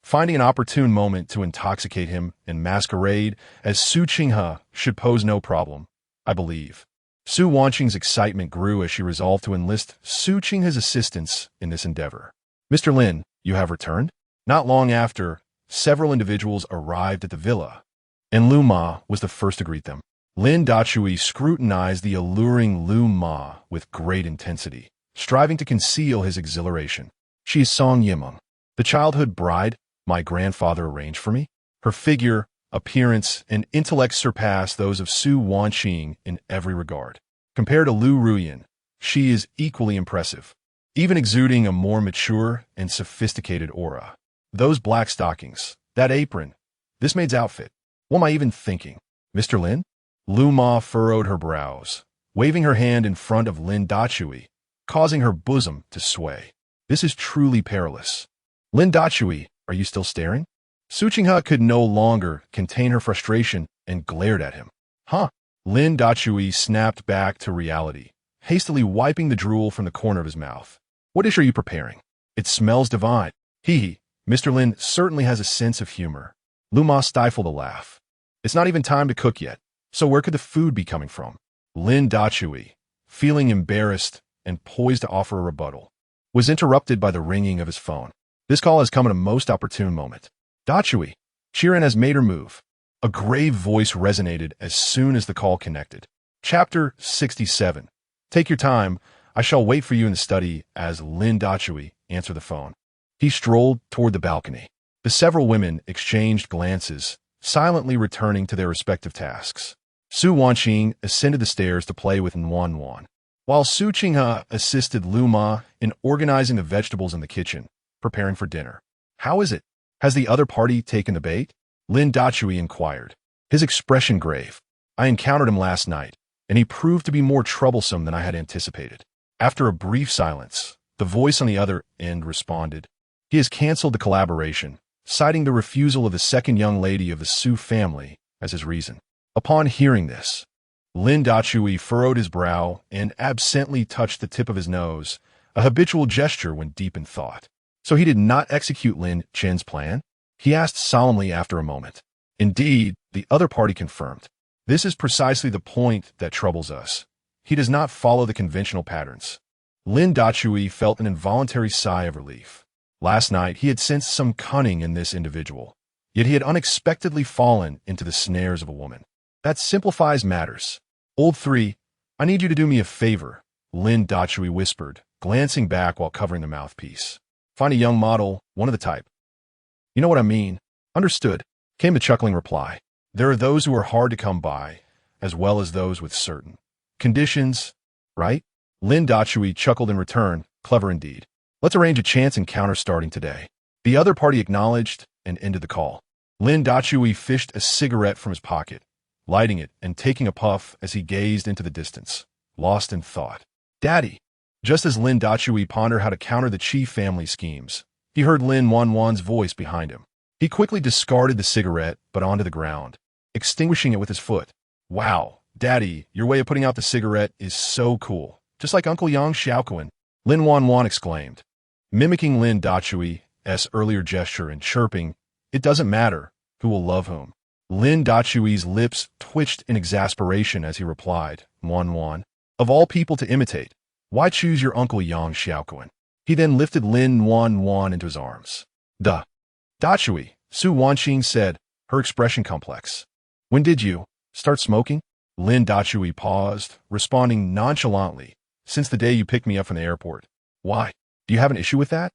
finding an opportune moment to intoxicate him and masquerade as Su Qinghe should pose no problem, I believe. Su Wanqing's excitement grew as she resolved to enlist Su Qinghe's assistance in this endeavor. Mr. Lin, you have returned? Not long after, several individuals arrived at the villa, and Lu Ma was the first to greet them. Lin Dachui scrutinized the alluring Lu Ma with great intensity, striving to conceal his exhilaration. She is Song Yimeng, the childhood bride my grandfather arranged for me. Her figure, appearance, and intellect surpass those of Su Wanqing in every regard. Compared to Lu Ruyan, she is equally impressive, even exuding a more mature and sophisticated aura. Those black stockings, that apron, this maid's outfit. What am I even thinking? Mr. Lin? Lu Ma furrowed her brows, waving her hand in front of Lin Dachui, causing her bosom to sway. This is truly perilous. Lin Dachui, are you still staring? Su Qinghe could no longer contain her frustration and glared at him. Huh? Lin Dachui snapped back to reality, hastily wiping the drool from the corner of his mouth. What dish are you preparing? It smells divine. Hee. Mr. Lin certainly has a sense of humor. Lu Ma stifled a laugh. It's not even time to cook yet, so where could the food be coming from? Lin Dachui, feeling embarrassed and poised to offer a rebuttal, was interrupted by the ringing of his phone. This call has come at a most opportune moment. Dachui, Shiren has made her move. A grave voice resonated as soon as the call connected. Chapter 67. Take your time. I shall wait for you in the study as Lin Dachui answered the phone. He strolled toward the balcony. The several women exchanged glances, silently returning to their respective tasks. Su Wanqing ascended the stairs to play with Yuan, while Su Qinghe assisted Lu Ma in organizing the vegetables in the kitchen, preparing for dinner. How is it? Has the other party taken the bait? Lin Dachui inquired, his expression grave. I encountered him last night, and he proved to be more troublesome than I had anticipated. After a brief silence, the voice on the other end responded. He has canceled the collaboration, citing the refusal of the second young lady of the Su family as his reason. Upon hearing this, Lin Dachui furrowed his brow and absently touched the tip of his nose, a habitual gesture when deep in thought. So he did not execute Lin Chen's plan? He asked solemnly after a moment. Indeed, the other party confirmed. This is precisely the point that troubles us. He does not follow the conventional patterns. Lin Dachui felt an involuntary sigh of relief. Last night, he had sensed some cunning in this individual, yet he had unexpectedly fallen into the snares of a woman. That simplifies matters. Old 3, I need you to do me a favor, Lin Dachui whispered, glancing back while covering the mouthpiece. Find a young model, one of the type. You know what I mean. Understood, came the chuckling reply. There are those who are hard to come by, as well as those with certain conditions, right? Lin Dachui chuckled in return, clever indeed. Let's arrange a chance encounter starting today. The other party acknowledged and ended the call. Lin Dachui fished a cigarette from his pocket, lighting it and taking a puff as he gazed into the distance, lost in thought. Daddy! Just as Lin Dachui pondered how to counter the Qi family schemes, he heard Lin Wanwan's voice behind him. He quickly discarded the cigarette, but onto the ground, extinguishing it with his foot. Wow, Daddy, your way of putting out the cigarette is so cool. Just like Uncle Yang Xiaoquan, Lin Wanwan exclaimed, mimicking Lin Dachui's earlier gesture and chirping, it doesn't matter who will love whom. Lin Dachui's lips twitched in exasperation as he replied, Wanwan, of all people to imitate, why choose your Uncle Yang Xiaoquan? He then lifted Lin Wanwan into his arms. Duh. Dachui, Su Wanqing said, her expression complex. When did you start smoking? Lin Dachui paused, responding nonchalantly, since the day you picked me up from the airport. Why? Do you have an issue with that?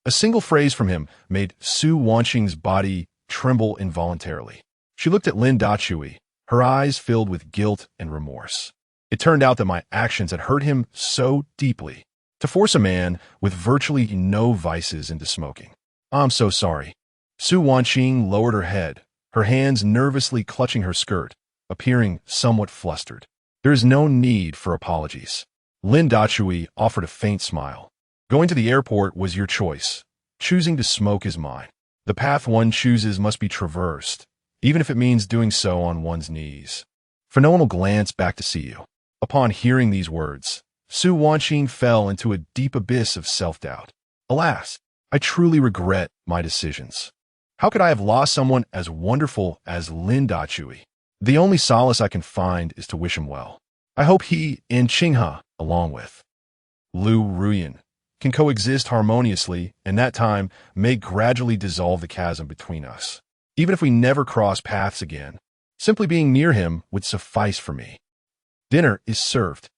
A single phrase from him made Su Wanqing's body tremble involuntarily. She looked at Lin Dachui, her eyes filled with guilt and remorse. It turned out that my actions had hurt him so deeply. To force a man with virtually no vices into smoking. I'm so sorry. Su Wanqing lowered her head, her hands nervously clutching her skirt, appearing somewhat flustered. There is no need for apologies. Lin Dachui offered a faint smile. Going to the airport was your choice. Choosing to smoke is mine. The path one chooses must be traversed, even if it means doing so on one's knees. Phenomenal glance back to see you. Upon hearing these words, Su Wanqing fell into a deep abyss of self-doubt. Alas, I truly regret my decisions. How could I have lost someone as wonderful as Lin Dachui? The only solace I can find is to wish him well. I hope he and Hmph, along with Lu Ruyan, can coexist harmoniously, and that time may gradually dissolve the chasm between us. Even if we never cross paths again, simply being near him would suffice for me. Dinner is served.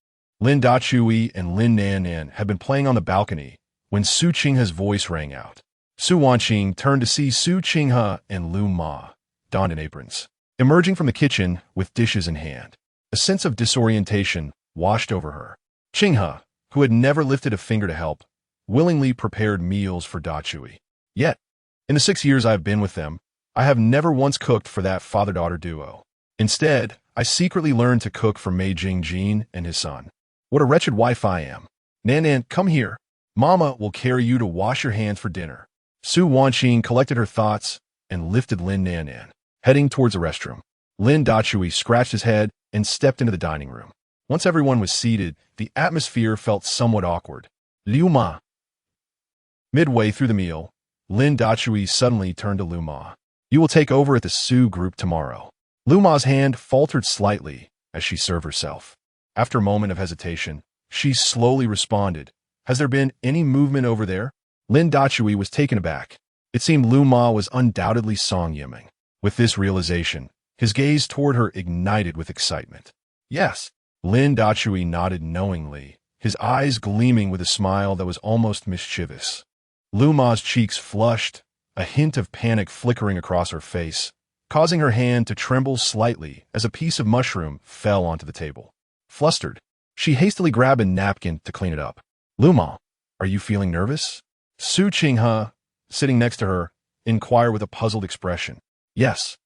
Lin Dachui and Lin Nan had been playing on the balcony when Su Qinghe's voice rang out. Su Wanqing turned to see Su Qinghe and Lu Ma, donned in aprons, emerging from the kitchen with dishes in hand. A sense of disorientation washed over her. Qinghe, who had never lifted a finger to help, willingly prepared meals for Dachui. Yet, in the 6 years I have been with them, I have never once cooked for that father-daughter duo. Instead, I secretly learned to cook for Mei Jingjin and his son. What a wretched wife I am. Nan, come here. Mama will carry you to wash your hands for dinner. Su Wanqing collected her thoughts and lifted Lin Nan, heading towards the restroom. Lin Dachui scratched his head and stepped into the dining room. Once everyone was seated, the atmosphere felt somewhat awkward. Liu Ma. Midway through the meal, Lin Dachui suddenly turned to Lu Ma. You will take over at the Su group tomorrow. Lu Ma's hand faltered slightly as she served herself. After a moment of hesitation, she slowly responded, Has there been any movement over there? Lin Dachui was taken aback. It seemed Lu Ma was undoubtedly Song Yiming. With this realization, his gaze toward her ignited with excitement. Yes. Lin Dachui nodded knowingly, his eyes gleaming with a smile that was almost mischievous. Lu Ma's cheeks flushed, a hint of panic flickering across her face, causing her hand to tremble slightly as a piece of mushroom fell onto the table. Flustered, she hastily grabbed a napkin to clean it up. Lu Ma, are you feeling nervous? Su Qinghe, sitting next to her, inquired with a puzzled expression. Yes.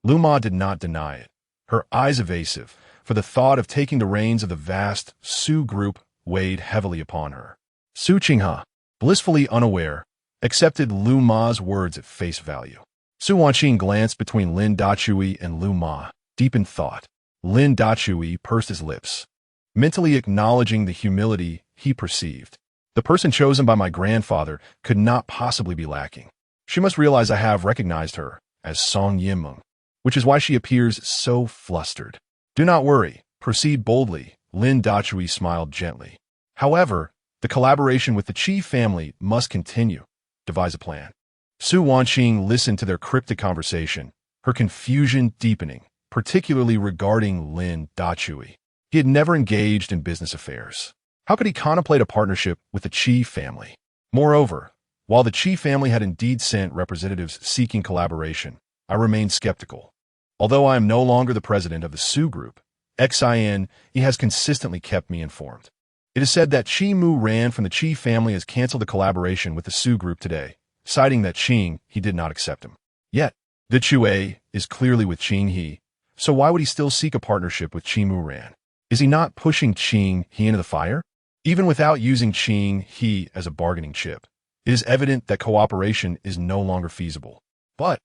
Lu Ma did not deny it, her eyes evasive, for the thought of taking the reins of the vast Su group weighed heavily upon her. Su Qinghe, blissfully unaware, accepted Lu Ma's words at face value. Su Wanqing glanced between Lin Dachui and Lu Ma, deep in thought. Lin Dachui pursed his lips, mentally acknowledging the humility he perceived. The person chosen by my grandfather could not possibly be lacking. She must realize I have recognized her as Song Yiming, which is why she appears so flustered. Do not worry, proceed boldly, Lin Dachui smiled gently. However, the collaboration with the Qi family must continue. Devise a plan. Su Wanqing listened to their cryptic conversation, her confusion deepening, particularly regarding Lin Dachui. He had never engaged in business affairs. How could he contemplate a partnership with the Qi family? Moreover, while the Qi family had indeed sent representatives seeking collaboration, I remained skeptical. Although I am no longer the president of the Su group, XIN, he has consistently kept me informed. It is said that Qi Mu Ran from the Qi family has canceled the collaboration with the Su group today, citing that Qing he did not accept him. Yet, the Chue is clearly with Qing he, so why would he still seek a partnership with Qi Mu Ran? Is he not pushing Qing he into the fire? Even without using Qing he as a bargaining chip, it is evident that cooperation is no longer feasible. But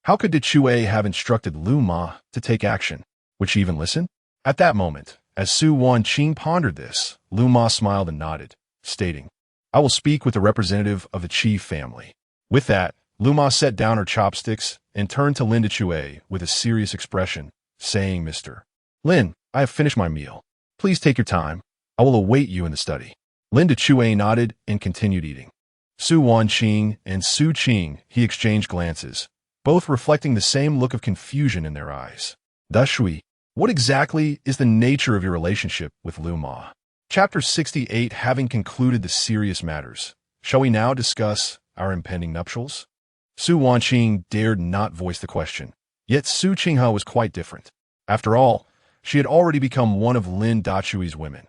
how could the Chue have instructed Lu Ma to take action? Would she even listen? At that moment, as Su Wanqing pondered this, Lu Ma smiled and nodded, stating, I will speak with the representative of the Qi family. With that, Lu Ma set down her chopsticks and turned to Lin Dachui with a serious expression, saying, Mr. Lin, I have finished my meal. Please take your time. I will await you in the study. Lin Dachui nodded and continued eating. Su Wanqing and Su Qing, he exchanged glances, both reflecting the same look of confusion in their eyes. Dachui, what exactly is the nature of your relationship with Lu Ma? Chapter 68 having concluded the serious matters, shall we now discuss our impending nuptials? Su Wanqing dared not voice the question, yet Su Qinghe was quite different. After all, she had already become one of Lin Dachui's women,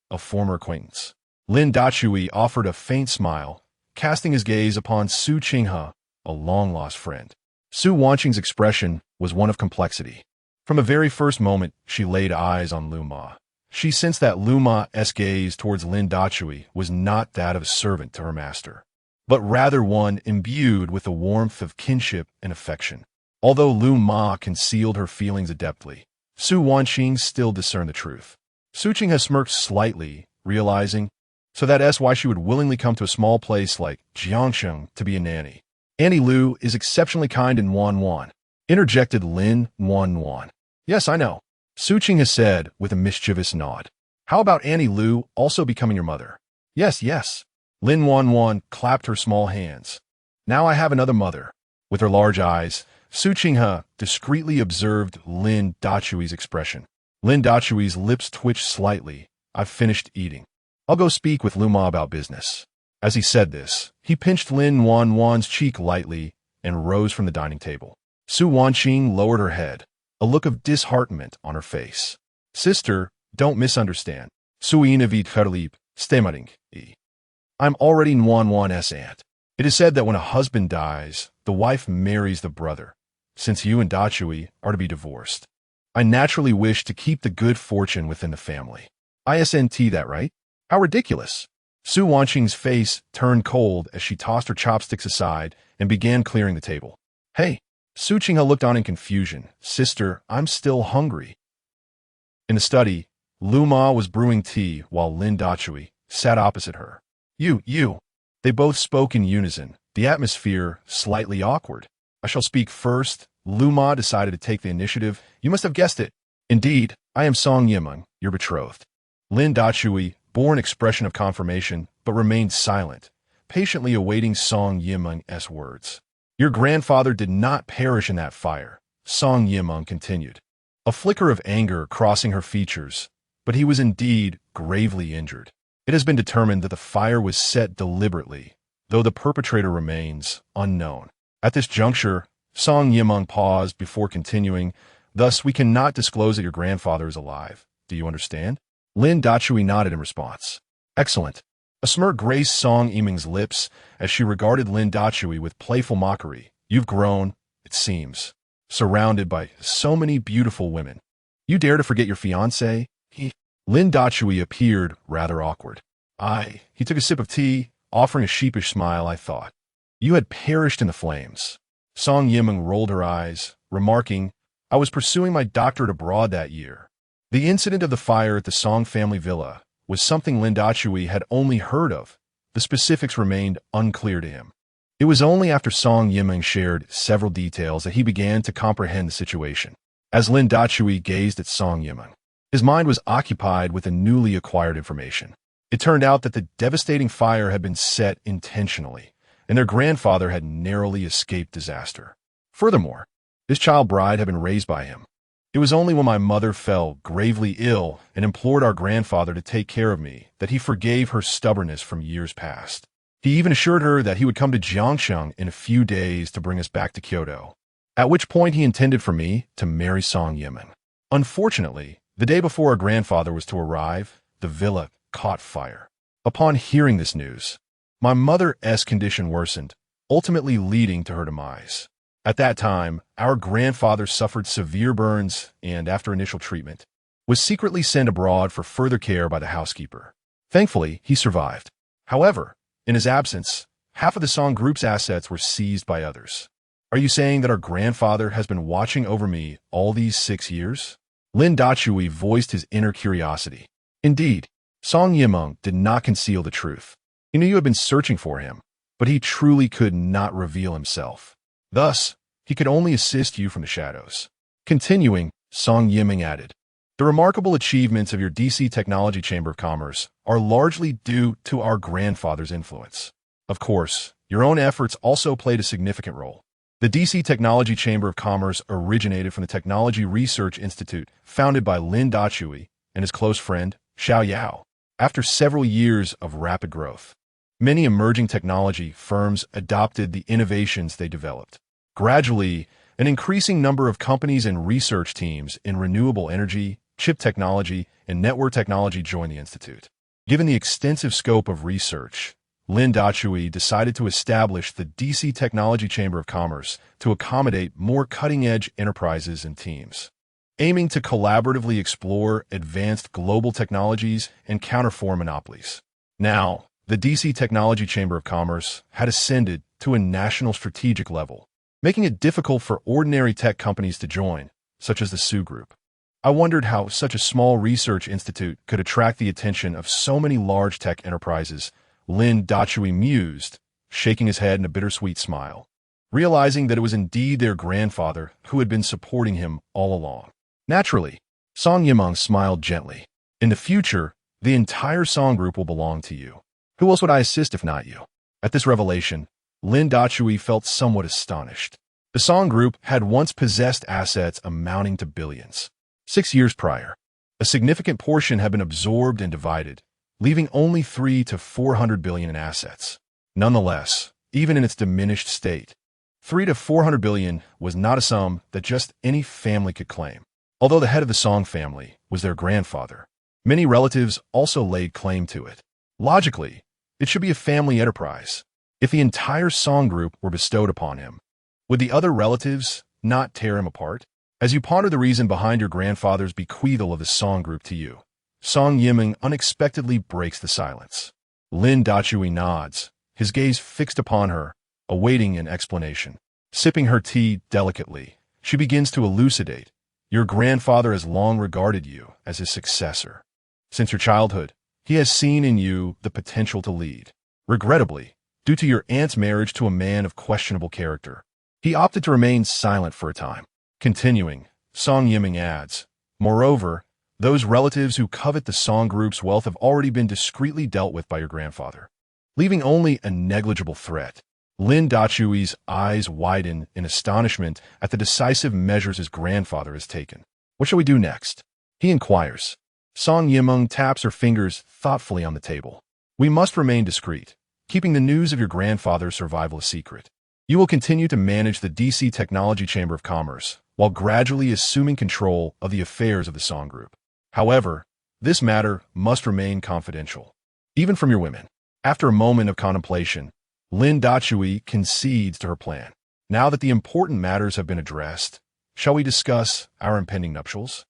a former acquaintance. Lin Dachui offered a faint smile, casting his gaze upon Su Qinghe, a long-lost friend. Su Wanqing's expression was one of complexity. From the very first moment she laid eyes on Lu Ma, she sensed that Lu Ma's gaze towards Lin Dachui was not that of a servant to her master, but rather one imbued with the warmth of kinship and affection. Although Lu Ma concealed her feelings adeptly, Su Wanqing still discerned the truth. Su Qinghe smirked slightly, realizing, so that is why she would willingly come to a small place like Jiangsheng to be a nanny. Annie Lu is exceptionally kind in Wan, interjected Lin Wan. Yes, I know, Suqing has said with a mischievous nod. How about Annie Lu also becoming your mother? Yes. Lin Wan clapped her small hands. Now I have another mother. With her large eyes, Suqing discreetly observed Lin Dachui's expression. Lin Dachui's lips twitched slightly. I've finished eating. I'll go speak with Luma about business. As he said this, he pinched Lin Wan's cheek lightly and rose from the dining table. Su Wanqing lowered her head, a look of disheartenment on her face. Sister, don't misunderstand. Suinavit Kharlip, Stemaring. I'm already Wan's aunt. It is said that when a husband dies, the wife marries the brother. Since you and Dachui are to be divorced, I naturally wish to keep the good fortune within the family. ISNT that right? How ridiculous. Su Wanqing's face turned cold as she tossed her chopsticks aside and began clearing the table. Hey, Su Qinghe looked on in confusion. Sister, I'm still hungry. In the study, Lu Ma was brewing tea while Lin Dachui sat opposite her. You. They both spoke in unison, the atmosphere slightly awkward. I shall speak first. Lu Ma decided to take the initiative. You must have guessed it. Indeed, I am Song Yimeng, your betrothed. Lin Dachui bore an expression of confirmation, but remained silent, patiently awaiting Song Yimeng's words. Your grandfather did not perish in that fire, Song Yimeng continued, a flicker of anger crossing her features, but he was indeed gravely injured. It has been determined that the fire was set deliberately, though the perpetrator remains unknown. At this juncture, Song Yimeng paused before continuing, thus we cannot disclose that your grandfather is alive. Do you understand? Lin Dachui nodded in response. Excellent. A smirk graced Song Yimeng's lips as she regarded Lin Dachui with playful mockery. You've grown, it seems, surrounded by so many beautiful women. You dare to forget your fiancé? Lin Dachui appeared rather awkward. He took a sip of tea, offering a sheepish smile, I thought. You had perished in the flames. Song Yimeng rolled her eyes, remarking, I was pursuing my doctorate abroad that year. The incident of the fire at the Song family villa was something Lin Dachui had only heard of. The specifics remained unclear to him. It was only after Song Yimeng shared several details that he began to comprehend the situation. As Lin Dachui gazed at Song Yimeng, his mind was occupied with the newly acquired information. It turned out that the devastating fire had been set intentionally, and their grandfather had narrowly escaped disaster. Furthermore, this child bride had been raised by him. It was only when my mother fell gravely ill and implored our grandfather to take care of me that he forgave her stubbornness from years past. He even assured her that he would come to Jiangsheng in a few days to bring us back to Kyoto, at which point he intended for me to marry Song Yimeng. Unfortunately, the day before our grandfather was to arrive, the villa caught fire. Upon hearing this news, my mother's condition worsened, ultimately leading to her demise. At that time, our grandfather suffered severe burns and, after initial treatment, was secretly sent abroad for further care by the housekeeper. Thankfully, he survived. However, in his absence, half of the Song Group's assets were seized by others. Are you saying that our grandfather has been watching over me all these 6 years? Lin Dachui voiced his inner curiosity. Indeed, Song Yimeng did not conceal the truth. He knew you had been searching for him, but he truly could not reveal himself. Thus, he could only assist you from the shadows. Continuing, Song Yimeng added, the remarkable achievements of your DC Technology Chamber of Commerce are largely due to our grandfather's influence. Of course, your own efforts also played a significant role. The DC Technology Chamber of Commerce originated from the Technology Research Institute founded by Lin Dachui and his close friend, Xiao Yao. After several years of rapid growth, many emerging technology firms adopted the innovations they developed. Gradually, an increasing number of companies and research teams in renewable energy, chip technology, and network technology joined the institute. Given the extensive scope of research, Lin Dachui decided to establish the DC Technology Chamber of Commerce to accommodate more cutting-edge enterprises and teams, aiming to collaboratively explore advanced global technologies and counterform monopolies. Now, the DC Technology Chamber of Commerce had ascended to a national strategic level, making it difficult for ordinary tech companies to join, such as the Su Group. I wondered how such a small research institute could attract the attention of so many large tech enterprises, Lin Dachui mused, shaking his head in a bittersweet smile. realizing that it was indeed their grandfather who had been supporting him all along. Naturally, Song Yimong smiled gently. In the future, the entire Song group will belong to you. Who else would I assist if not you? At this revelation, Lin Dachui felt somewhat astonished. The Song group had once possessed assets amounting to billions. 6 years prior, a significant portion had been absorbed and divided, leaving only 300 to 400 billion in assets. Nonetheless, even in its diminished state, 300 to 400 billion was not a sum that just any family could claim. Although the head of the Song family was their grandfather, many relatives also laid claim to it. Logically, it should be a family enterprise. If the entire Song group were bestowed upon him, would the other relatives not tear him apart? As you ponder the reason behind your grandfather's bequeathal of the Song group to you, Song Yimong unexpectedly breaks the silence. Lin Dachui nods, his gaze fixed upon her, awaiting an explanation. Sipping her tea delicately, she begins to elucidate. Your grandfather has long regarded you as his successor. Since your childhood, he has seen in you the potential to lead. Regrettably, due to your aunt's marriage to a man of questionable character, he opted to remain silent for a time. Continuing, Song Yimong adds, moreover, those relatives who covet the Song group's wealth have already been discreetly dealt with by your grandfather, leaving only a negligible threat. Lin Dachui's eyes widen in astonishment at the decisive measures his grandfather has taken. What shall we do next? He inquires. Song Yimong taps her fingers thoughtfully on the table. We must remain discreet, keeping the news of your grandfather's survival a secret. You will continue to manage the DC Technology Chamber of Commerce, while gradually assuming control of the affairs of the Song group. However, this matter must remain confidential, even from your women. After a moment of contemplation, Lin Dachui concedes to her plan. Now that the important matters have been addressed, shall we discuss our impending nuptials?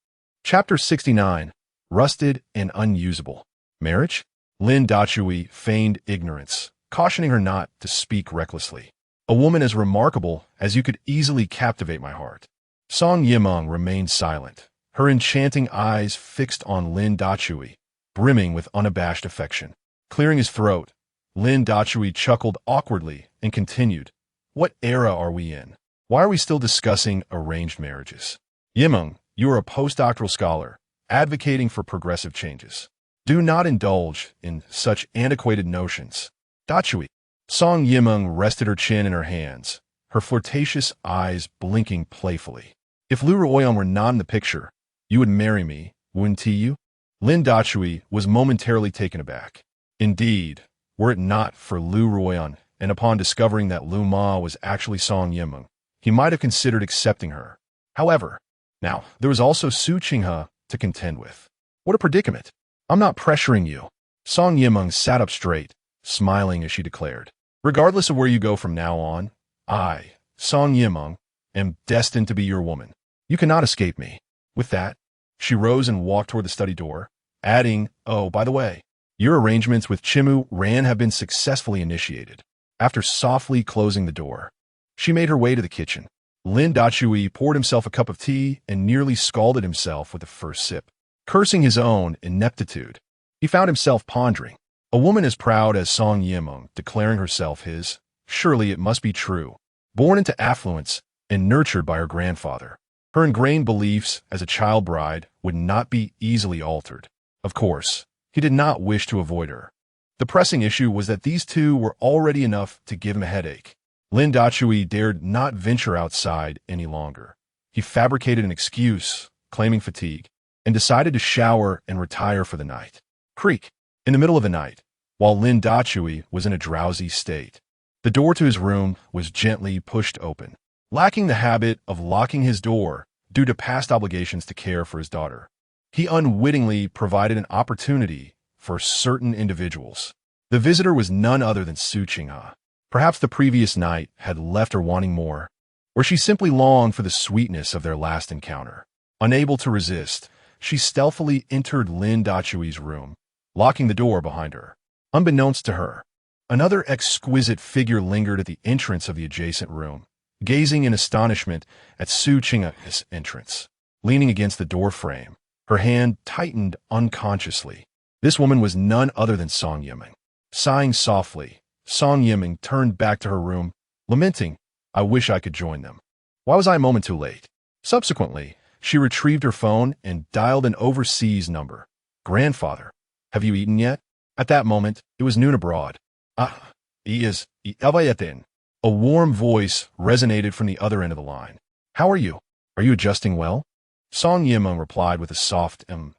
Chapter 69, Rusted and Unusable. Marriage? Lin Dachui feigned ignorance, cautioning her not to speak recklessly. A woman as remarkable as you could easily captivate my heart. Song Yimong remained silent, her enchanting eyes fixed on Lin Dachui, brimming with unabashed affection. Clearing his throat, Lin Dachui chuckled awkwardly and continued, What era are we in? Why are we still discussing arranged marriages? Yimong, you are a postdoctoral scholar, advocating for progressive changes. Do not indulge in such antiquated notions. Dachui. Song Yimong rested her chin in her hands, her flirtatious eyes blinking playfully. If Lu Ruoyan were not in the picture, you would marry me, wouldn't you? Lin Dachui was momentarily taken aback. Indeed, were it not for Lu Ruoyan, and upon discovering that Lu Ma was actually Song Yimong, he might have considered accepting her. However, now, there was also Su Qinghe to contend with. What a predicament. I'm not pressuring you. Song Yimong sat up straight, smiling as she declared. Regardless of where you go from now on, I, Song Yimong, am destined to be your woman. You cannot escape me. With that, she rose and walked toward the study door, adding, Oh, by the way, your arrangements with Chimu Ran have been successfully initiated. After softly closing the door, she made her way to the kitchen. Lin Dachui poured himself a cup of tea and nearly scalded himself with the first sip. Cursing his own ineptitude, he found himself pondering. A woman as proud as Song Yimong declaring herself his, surely it must be true. Born into affluence and nurtured by her grandfather, her ingrained beliefs as a child bride would not be easily altered. Of course, he did not wish to avoid her. The pressing issue was that these two were already enough to give him a headache. Lin Dachui dared not venture outside any longer. He fabricated an excuse, claiming fatigue, and decided to shower and retire for the night. Creak. In the middle of the night, while Lin Dachui was in a drowsy state, the door to his room was gently pushed open. Lacking the habit of locking his door due to past obligations to care for his daughter, he unwittingly provided an opportunity for certain individuals. The visitor was none other than Su Qinghe. Perhaps the previous night had left her wanting more, or she simply longed for the sweetness of their last encounter. Unable to resist, she stealthily entered Lin Dachui's room, locking the door behind her. Unbeknownst to her, another exquisite figure lingered at the entrance of the adjacent room, gazing in astonishment at Su Qinghe's entrance. Leaning against the door frame, her hand tightened unconsciously. This woman was none other than Song Yimong. Sighing softly, Song Yimong turned back to her room, lamenting, I wish I could join them. Why was I a moment too late? Subsequently, she retrieved her phone and dialed an overseas number. Grandfather, have you eaten yet? At that moment, it was noon abroad. Ah, is Elvayetin. A warm voice resonated from the other end of the line. How are you? Are you adjusting well? Song Yimeng replied with a soft and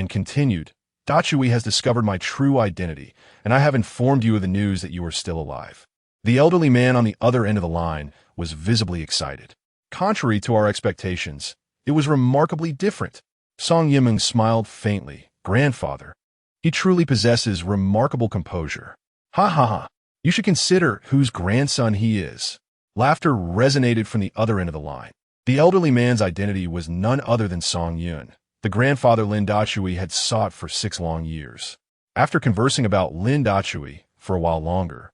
continued, Dachui has discovered my true identity, and I have informed you of the news that you are still alive. The elderly man on the other end of the line was visibly excited. Contrary to our expectations, it was remarkably different. Song Yimeng smiled faintly. Grandfather. He truly possesses remarkable composure. Ha ha ha. You should consider whose grandson he is. Laughter resonated from the other end of the line. The elderly man's identity was none other than Song Yun, the grandfather Lin Dachui had sought for 6 long years. After conversing about Lin Dachui for a while longer,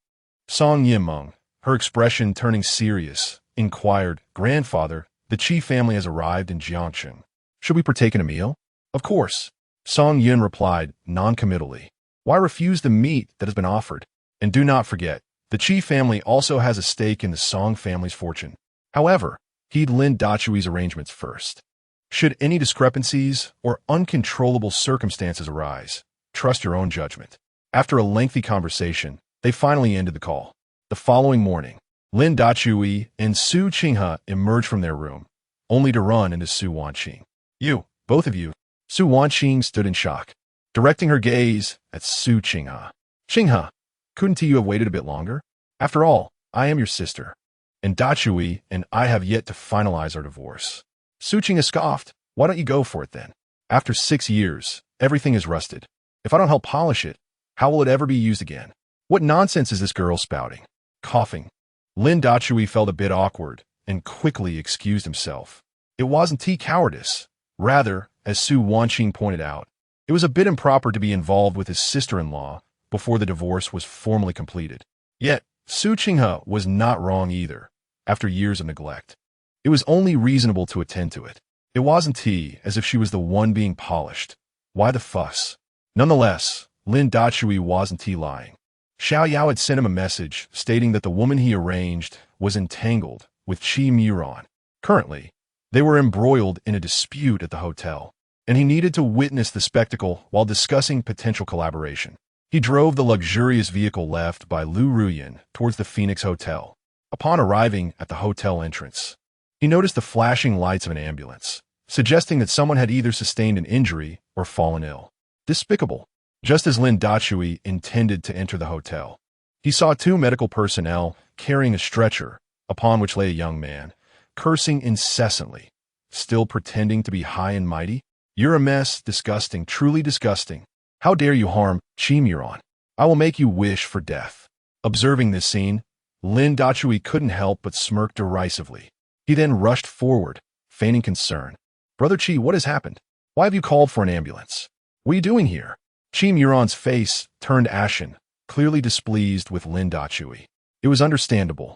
Song Yimeng, her expression turning serious, inquired, Grandfather, the Qi family has arrived in Jiangcheng. Should we partake in a meal? Of course. Song Yun replied, non-committally. Why refuse the meat that has been offered? And do not forget, the Qi family also has a stake in the Song family's fortune. However, heed Lin Dachui's arrangements first. Should any discrepancies or uncontrollable circumstances arise, trust your own judgment. After a lengthy conversation, they finally ended the call. The following morning, Lin Dachui and Su Qinghe emerged from their room, only to run into Su Wanqing. You, both of you. Su Wanqing stood in shock, directing her gaze at Su Qinghe. Qinghe, couldn't you have waited a bit longer? After all, I am your sister, and Dachui and I have yet to finalize our divorce. Su Qinghe scoffed. Why don't you go for it then? After 6 years, everything is rusted. If I don't help polish it, how will it ever be used again? What nonsense is this girl spouting? Coughing. Lin Dachui felt a bit awkward and quickly excused himself. It wasn't cowardice. Rather, as Su Wanqing pointed out, it was a bit improper to be involved with his sister-in-law before the divorce was formally completed. Yet, Su Qinghe was not wrong either, after years of neglect. It was only reasonable to attend to it. It wasn't as if she was the one being polished. Why the fuss? Nonetheless, Lin Dachui wasn't lying. Xiao Yao had sent him a message stating that the woman he arranged was entangled with Qi Muran. Currently, they were embroiled in a dispute at the hotel, and he needed to witness the spectacle while discussing potential collaboration. He drove the luxurious vehicle left by Lu Ruyan towards the Phoenix Hotel. Upon arriving at the hotel entrance, he noticed the flashing lights of an ambulance, suggesting that someone had either sustained an injury or fallen ill. Despicable. Just as Lin Dachui intended to enter the hotel, he saw 2 medical personnel carrying a stretcher, upon which lay a young man, cursing incessantly, still pretending to be high and mighty. You're a mess, disgusting, truly disgusting. How dare you harm Qi Muran? I will make you wish for death. Observing this scene, Lin Dachui couldn't help but smirk derisively. He then rushed forward, feigning concern. Brother Qi, what has happened? Why have you called for an ambulance? What are you doing here? Qi Muran's face turned ashen, clearly displeased with Lin Dachui. It was understandable.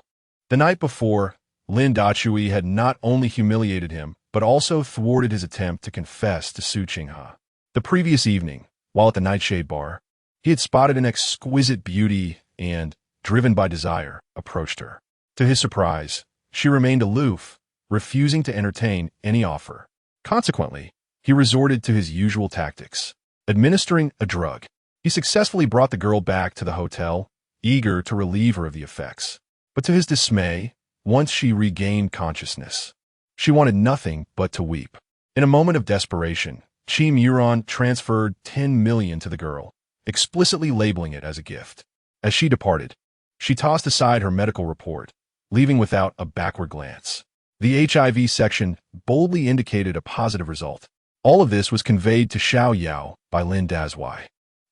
The night before, Lin Dachui had not only humiliated him, but also thwarted his attempt to confess to Su Qinghe. The previous evening, while at the Nightshade Bar, he had spotted an exquisite beauty and, driven by desire, approached her. To his surprise, she remained aloof, refusing to entertain any offer. Consequently, he resorted to his usual tactics. Administering a drug, he successfully brought the girl back to the hotel, eager to relieve her of the effects. But to his dismay, once she regained consciousness, she wanted nothing but to weep. In a moment of desperation, Qi Muran transferred 10 million to the girl, explicitly labeling it as a gift. As she departed, she tossed aside her medical report, leaving without a backward glance. The HIV section boldly indicated a positive result. All of this was conveyed to Xiao Yao by Lin Dachui.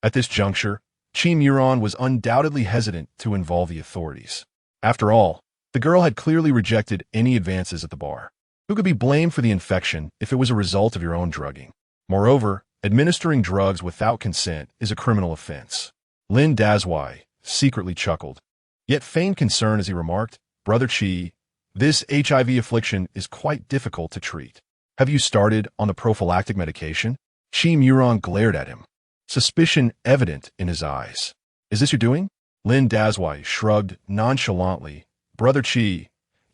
At this juncture, Qi Muran was undoubtedly hesitant to involve the authorities. After all, the girl had clearly rejected any advances at the bar. Who could be blamed for the infection if it was a result of your own drugging? Moreover, administering drugs without consent is a criminal offense. Lin Dachui secretly chuckled, yet feigned concern as he remarked, Brother Qi, this HIV affliction is quite difficult to treat. Have you started on the prophylactic medication? Qi Muran glared at him, suspicion evident in his eyes. Is this your doing? Lin Dachui shrugged nonchalantly. Brother Qi,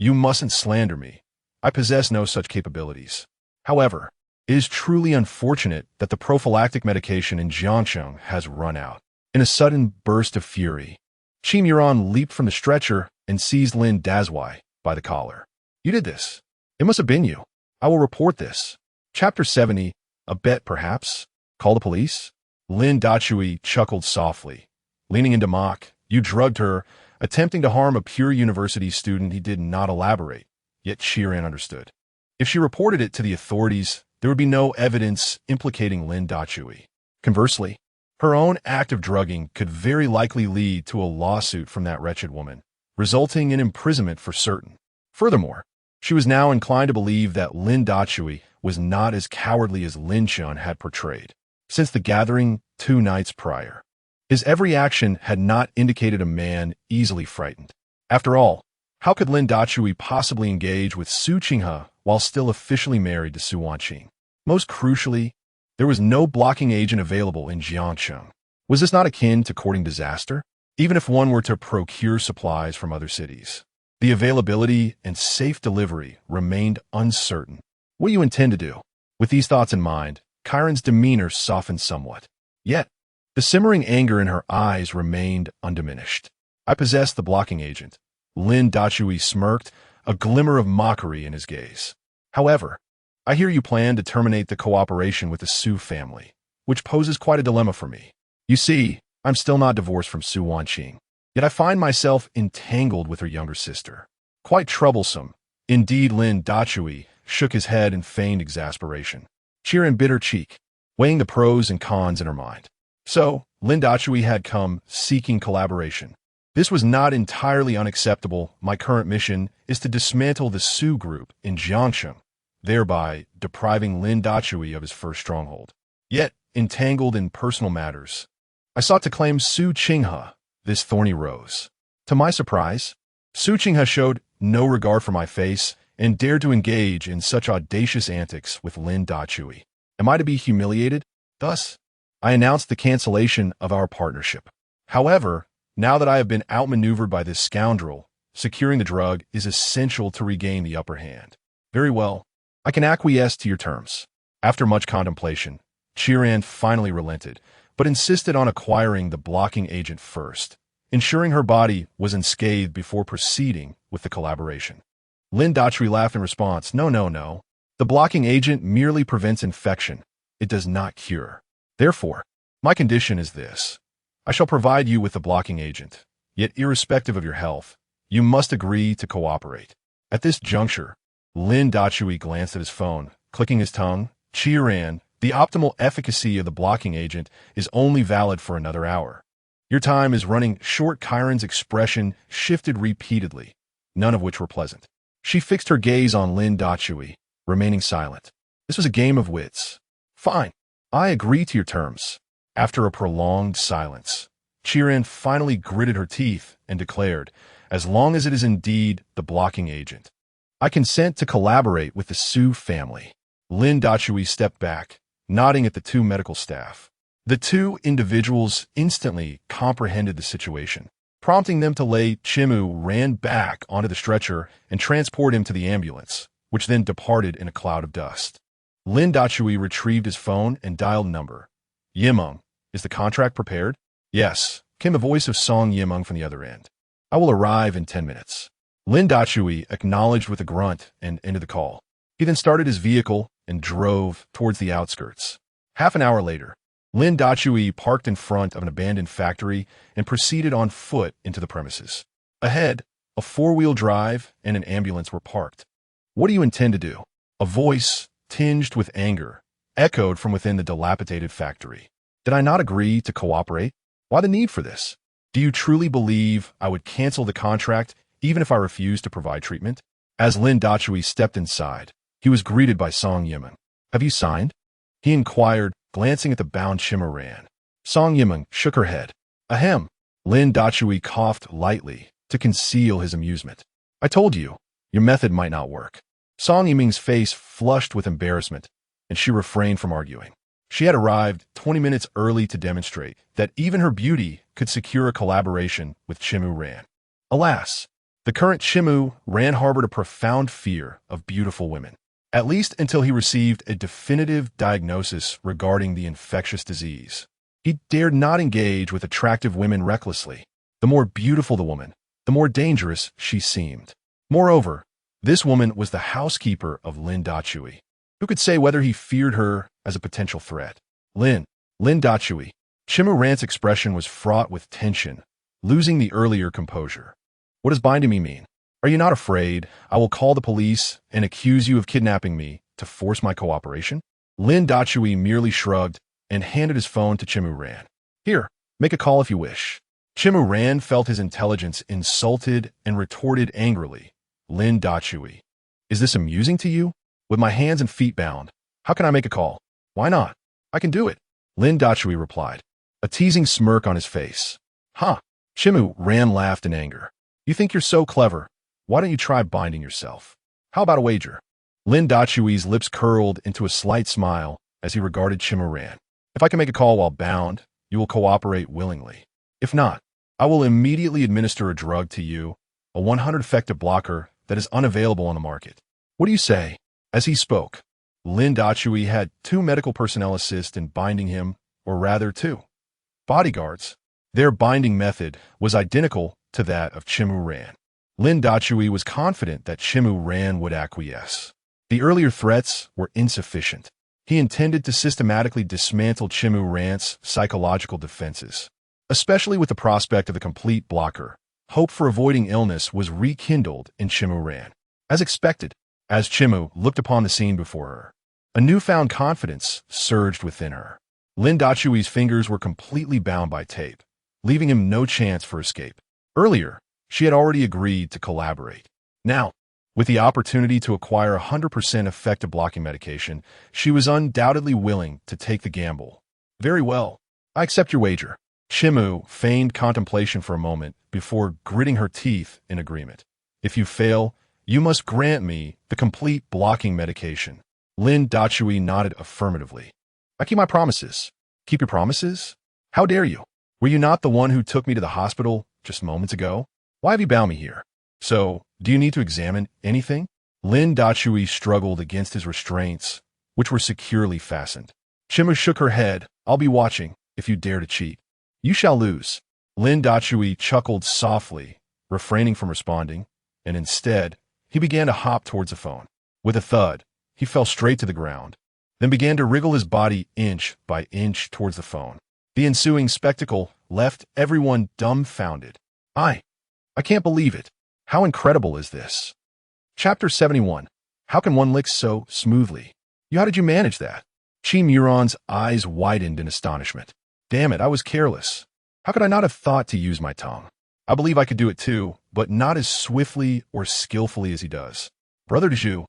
You mustn't slander me. I possess no such capabilities. However, it is truly unfortunate that the prophylactic medication in Jiangcheng has run out. In a sudden burst of fury, Qi Yuan leaped from the stretcher and seized Lin Dazhuai by the collar. You did this. It must have been you. I will report this. Chapter 70, a bet perhaps? Call the police? Lin Dachui chuckled softly, leaning into mock. You drugged her, attempting to harm a pure university student. He did not elaborate, yet Qiran understood. If she reported it to the authorities, there would be no evidence implicating Lin Dachui. Conversely, her own act of drugging could very likely lead to a lawsuit from that wretched woman, resulting in imprisonment for certain. Furthermore, she was now inclined to believe that Lin Dachui was not as cowardly as Lin Chun had portrayed. Since the gathering 2 nights prior, his every action had not indicated a man easily frightened. After all, how could Lin Dachui possibly engage with Su Qinghe while still officially married to Su Wanqing? Most crucially, there was no blocking agent available in Jiangcheng. Was this not akin to courting disaster? Even if one were to procure supplies from other cities, the availability and safe delivery remained uncertain. What do you intend to do? With these thoughts in mind, Chiron's demeanor softened somewhat. Yet, the simmering anger in her eyes remained undiminished. I possess the blocking agent. Lin Dachui smirked, a glimmer of mockery in his gaze. However, I hear you plan to terminate the cooperation with the Su family, which poses quite a dilemma for me. You see, I'm still not divorced from Su Wanqing, yet I find myself entangled with her younger sister. Quite troublesome. Indeed, Lin Dachui shook his head in feigned exasperation. Qiran bit her cheek, weighing the pros and cons in her mind. So, Lin Dachui had come seeking collaboration. This was not entirely unacceptable. My current mission is to dismantle the Su group in Jiangcheng, thereby depriving Lin Dachui of his first stronghold. Yet, entangled in personal matters, I sought to claim Su Qinghe, this thorny rose. To my surprise, Su Qinghe showed no regard for my face and dared to engage in such audacious antics with Lin Dachui. Am I to be humiliated? Thus, I announced the cancellation of our partnership. However, now that I have been outmaneuvered by this scoundrel, securing the drug is essential to regain the upper hand. Very well, I can acquiesce to your terms. After much contemplation, Qiran finally relented, but insisted on acquiring the blocking agent first, ensuring her body was unscathed before proceeding with the collaboration. Lin Dachui laughed in response. No. The blocking agent merely prevents infection. It does not cure. Therefore, my condition is this. I shall provide you with the blocking agent, yet irrespective of your health, you must agree to cooperate. At this juncture, Lin Dachui glanced at his phone, clicking his tongue. Qiran, the optimal efficacy of the blocking agent is only valid for another hour. Your time is running short. Chiron's expression shifted repeatedly, none of which were pleasant. She fixed her gaze on Lin Dachui, remaining silent. This was a game of wits. Fine. I agree to your terms. After a prolonged silence, Qiran finally gritted her teeth and declared, as long as it is indeed the blocking agent, I consent to collaborate with the Su family. Lin Dachui stepped back, nodding at the 2 medical staff. The 2 individuals instantly comprehended the situation. Prompting them to lay, Hmph ran back onto the stretcher and transport him to the ambulance, which then departed in a cloud of dust. Lin Dachui retrieved his phone and dialed number. Yimeng, is the contract prepared? Yes, came the voice of Song Yimeng from the other end. I will arrive in 10 minutes. Lin Dachui acknowledged with a grunt and ended the call. He then started his vehicle and drove towards the outskirts. Half an hour later, Lin Dachui parked in front of an abandoned factory and proceeded on foot into the premises. Ahead, a 4-wheel drive and an ambulance were parked. What do you intend to do? A voice, tinged with anger, echoed from within the dilapidated factory. Did I not agree to cooperate? Why the need for this? Do you truly believe I would cancel the contract even if I refused to provide treatment? As Lin Dachui stepped inside, he was greeted by Song Yimeng. Have you signed? He inquired, glancing at the bound Hmph. Song Yimeng shook her head. Ahem. Lin Dachui coughed lightly to conceal his amusement. I told you, your method might not work. Song Yimeng's face flushed with embarrassment, and she refrained from arguing. She had arrived 20 minutes early to demonstrate that even her beauty could secure a collaboration with Hmph. Alas, The current Hmph Ran harbored a profound fear of beautiful women, at least until he received a definitive diagnosis regarding the infectious disease. He dared not engage with attractive women recklessly. The more beautiful the woman, the more dangerous she seemed. Moreover, this woman was the housekeeper of Lin Dachui. Who could say whether he feared her as a potential threat? Lin Dachui. Hmph Ran's expression was fraught with tension, losing the earlier composure. What does binding me mean? Are you not afraid I will call the police and accuse you of kidnapping me to force my cooperation? Lin Dachui merely shrugged and handed his phone to Hmph Ran. Here, make a call if you wish. Hmph Ran felt his intelligence insulted and retorted angrily. Lin Dachui. Is this amusing to you? With my hands and feet bound, how can I make a call? Why not? I can do it. Lin Dachui replied, a teasing smirk on his face. Huh. Hmph Ran laughed in anger. You think you're so clever. Why don't you try binding yourself? How about a wager? Lin Dachui's lips curled into a slight smile as he regarded Hmph Ran. If I can make a call while bound, you will cooperate willingly. If not, I will immediately administer a drug to you, a 100 effective blocker that is unavailable on the market. What do you say? As he spoke, Lin Dachui had 2 medical personnel assist in binding him, or rather 2 bodyguards. Their binding method was identical to that of Hmph Ran. Lin Dachui was confident that Hmph Ran would acquiesce. The earlier threats were insufficient. He intended to systematically dismantle Hmph Ran's psychological defenses. Especially with the prospect of a complete blocker, hope for avoiding illness was rekindled in Hmph Ran. As expected, as Hmph looked upon the scene before her, a newfound confidence surged within her. Lin Dachui's fingers were completely bound by tape, leaving him no chance for escape. Earlier, she had already agreed to collaborate. Now, with the opportunity to acquire 100% effective blocking medication, she was undoubtedly willing to take the gamble. Very well. I accept your wager. Hmph feigned contemplation for a moment before gritting her teeth in agreement. If you fail, you must grant me the complete blocking medication. Lin Dachui nodded affirmatively. I keep my promises. Keep your promises? How dare you? Were you not the one who took me to the hospital just moments ago? Why have you bound me here? So, do you need to examine anything? Lin Dachui struggled against his restraints, which were securely fastened. Hmph shook her head. I'll be watching if you dare to cheat. You shall lose. Lin Dachui chuckled softly, refraining from responding, and instead, he began to hop towards the phone. With a thud, he fell straight to the ground, then began to wriggle his body inch by inch towards the phone. The ensuing spectacle left everyone dumbfounded. I can't believe it. How incredible is this? Chapter 71. How can one lick so smoothly? How did you manage that? Hmph eyes widened in astonishment. Damn it, I was careless. How could I not have thought to use my tongue? I believe I could do it too, but not as swiftly or skillfully as he does. Brother Dazhu.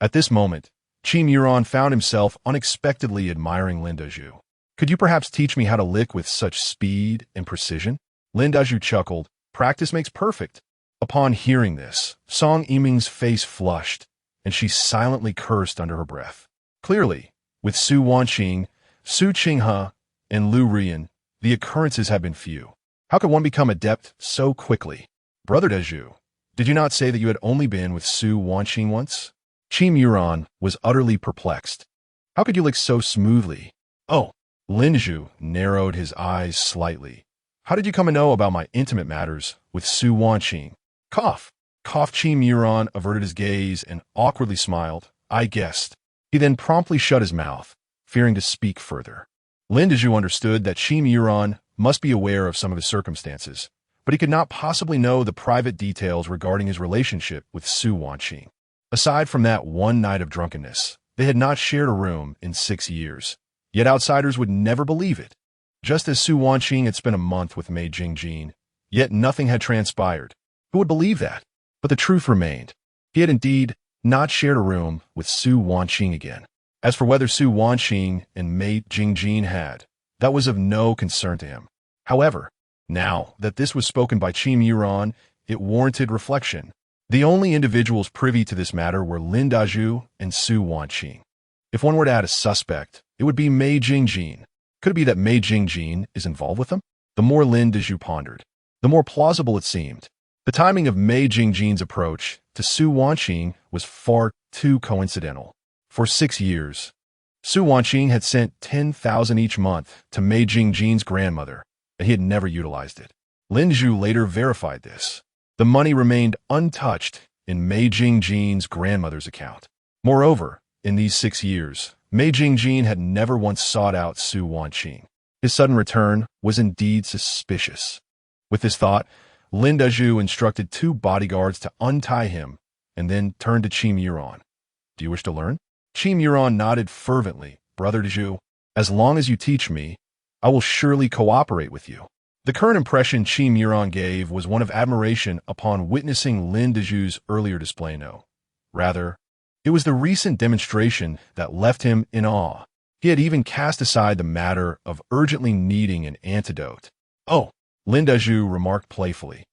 At this moment, Hmph found himself unexpectedly admiring Lin Dazhu. Could you perhaps teach me how to lick with such speed and precision? Lin Dazhu chuckled. Practice makes perfect. Upon hearing this, Song Yiming's face flushed, and she silently cursed under her breath. Clearly, with Su Wanqing, Su Qinghe, and Lu Rian, the occurrences have been few. How could one become adept so quickly? Brother Dazhu, did you not say that you had only been with Su Wanqing once? Hmph was utterly perplexed. How could you lick so smoothly? Oh, Lin Dazhu narrowed his eyes slightly. How did you come to know about my intimate matters with Su Wanqing? Cough. Hmph averted his gaze and awkwardly smiled. I guessed. He then promptly shut his mouth, fearing to speak further. Lin Dazhu understood that Hmph must be aware of some of his circumstances, but he could not possibly know the private details regarding his relationship with Su Wanqing. Aside from that one night of drunkenness, they had not shared a room in 6 years, yet outsiders would never believe it. Just as Su Wanqing had spent a month with Mei Jingjin, yet nothing had transpired. Who would believe that? But the truth remained. He had indeed not shared a room with Su Wanqing again. As for whether Su Wanqing and Mei Jingjin had, that was of no concern to him. However, now that this was spoken by Hmph, it warranted reflection. The only individuals privy to this matter were Lin Dazhu and Su Wanqing. If one were to add a suspect, it would be Mei Jingjin. Could it be that Mei Jingjin is involved with them? The more Lin Dazhu pondered, the more plausible it seemed. The timing of Mei Jingjin's approach to Su Wanqing was far too coincidental. For 6 years, Su Wanqing had sent 10,000 each month to Mei Jingjin's grandmother, and he had never utilized it. Lin Zhu later verified this. The money remained untouched in Mei Jingjin's grandmother's account. Moreover, in these 6 years, Mei Jingjin had never once sought out Su Wanqing. His sudden return was indeed suspicious. With this thought, Lin Dazhu instructed 2 bodyguards to untie him and then turned to Qi Muron. Do you wish to learn? Qi Muron nodded fervently. Brother Dazhu, as long as you teach me, I will surely cooperate with you. The current impression Qi Muron gave was one of admiration upon witnessing Lin Dazhu's earlier display. No, rather, it was the recent demonstration that left him in awe. He had even cast aside the matter of urgently needing an antidote. Oh, Lin Dazhu remarked playfully.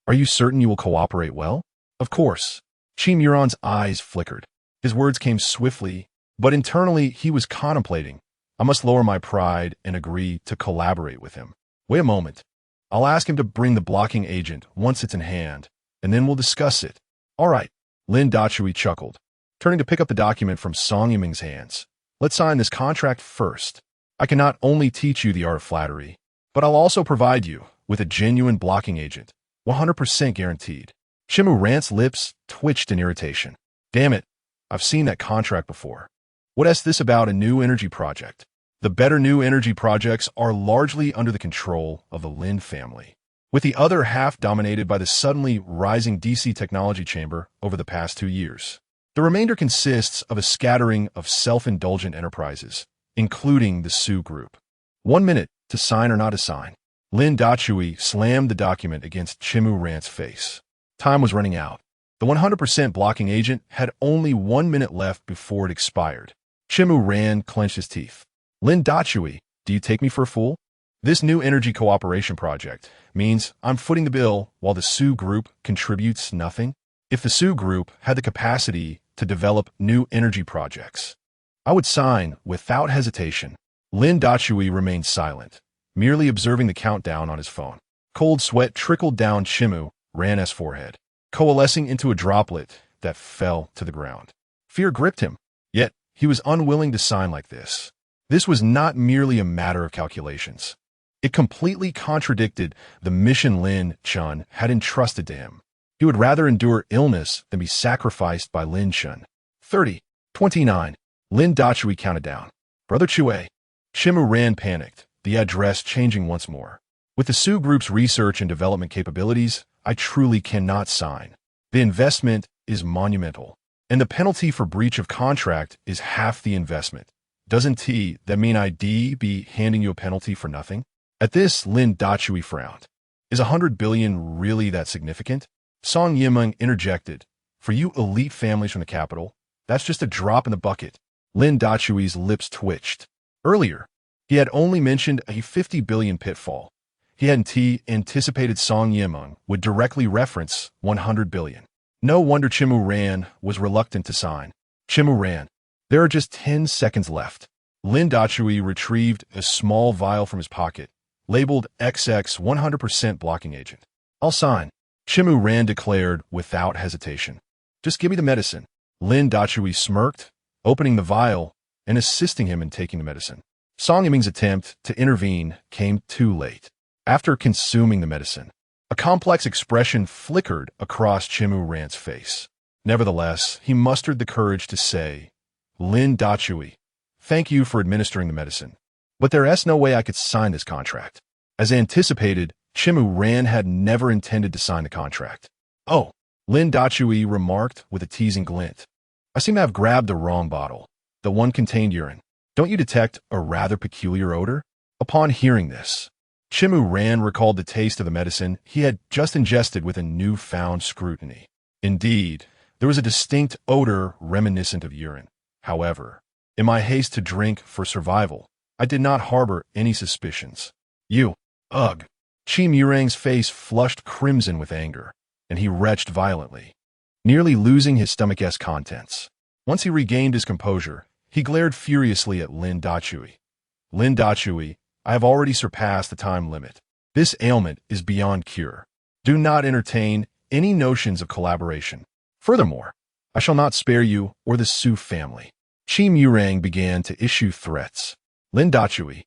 Are you certain you will cooperate well? Of course. Qi Muron's eyes flickered. His words came swiftly, but internally he was contemplating. I must lower my pride and agree to collaborate with him. Wait a moment. I'll ask him to bring the blocking agent once it's in hand, and then we'll discuss it. All right. Lin Dachui chuckled, turning to pick up the document from Song Yiming's hands. Let's sign this contract first. I can not only teach you the art of flattery, but I'll also provide you with a genuine blocking agent, 100% guaranteed. Shimu Rant's lips twitched in irritation. Damn it, I've seen that contract before. What is this about a new energy project? The better new energy projects are largely under the control of the Lin family, with the other half dominated by the suddenly rising DC technology chamber over the past 2 years. The remainder consists of a scattering of self-indulgent enterprises, including the Su Group. 1 minute to sign or not to sign. Lin Dachui slammed the document against Chimu Rant's face. Time was running out. The 100% blocking agent had only 1 minute left before it expired. Chimu Ran clenched his teeth. Lin Dachui, do you take me for a fool? This new energy cooperation project means I'm footing the bill while the Su Group contributes nothing. If the Su Group had the capacity to develop new energy projects, I would sign without hesitation. Lin Dachui remained silent, merely observing the countdown on his phone. Cold sweat trickled down Chimu Ran's forehead, coalescing into a droplet that fell to the ground. Fear gripped him, yet he was unwilling to sign like this. This was not merely a matter of calculations. It completely contradicted the mission Lin Chun had entrusted to him. He would rather endure illness than be sacrificed by Lin Chun. 30, 29. Lin Dachui counted down. Brother Chue. Chimu Ran panicked, the address changing once more. With the Su Group's research and development capabilities, I truly cannot sign. The investment is monumental, and the penalty for breach of contract is half the investment. Doesn't that mean I'd be handing you a penalty for nothing? At this, Lin Dachui frowned. Is 100 billion really that significant? Song Yimeng interjected. For you elite families from the capital, that's just a drop in the bucket. Lin Dachui's lips twitched. Earlier, he had only mentioned a 50 billion pitfall. He hadn't anticipated Song Yimeng would directly reference 100 billion. No wonder Chimu Ran was reluctant to sign. Chimu Ran. There are just 10 seconds left. Lin Dachui retrieved a small vial from his pocket, labeled XX 100% blocking agent. I'll sign. Chimu Ran declared without hesitation. Just give me the medicine. Lin Dachui smirked, opening the vial and assisting him in taking the medicine. Song Yiming's attempt to intervene came too late. After consuming the medicine, a complex expression flickered across Chimu Ran's face. Nevertheless, he mustered the courage to say, Lin Dachui, thank you for administering the medicine, but there's no way I could sign this contract. As anticipated, Chimu Ran had never intended to sign the contract. Oh, Lin Dachui remarked with a teasing glint. I seem to have grabbed the wrong bottle. The one contained urine. Don't you detect a rather peculiar odor? Upon hearing this, Chimu Ran recalled the taste of the medicine he had just ingested with a newfound scrutiny. Indeed, there was a distinct odor reminiscent of urine. However, in my haste to drink for survival, I did not harbor any suspicions. You, ugh. Qi Murang's face flushed crimson with anger, and he retched violently, nearly losing his stomach's contents. Once he regained his composure, he glared furiously at Lin Dachui. Lin Dachui, I have already surpassed the time limit. This ailment is beyond cure. Do not entertain any notions of collaboration. Furthermore, I shall not spare you or the Su family. Qi Murang began to issue threats. Lin Dachui,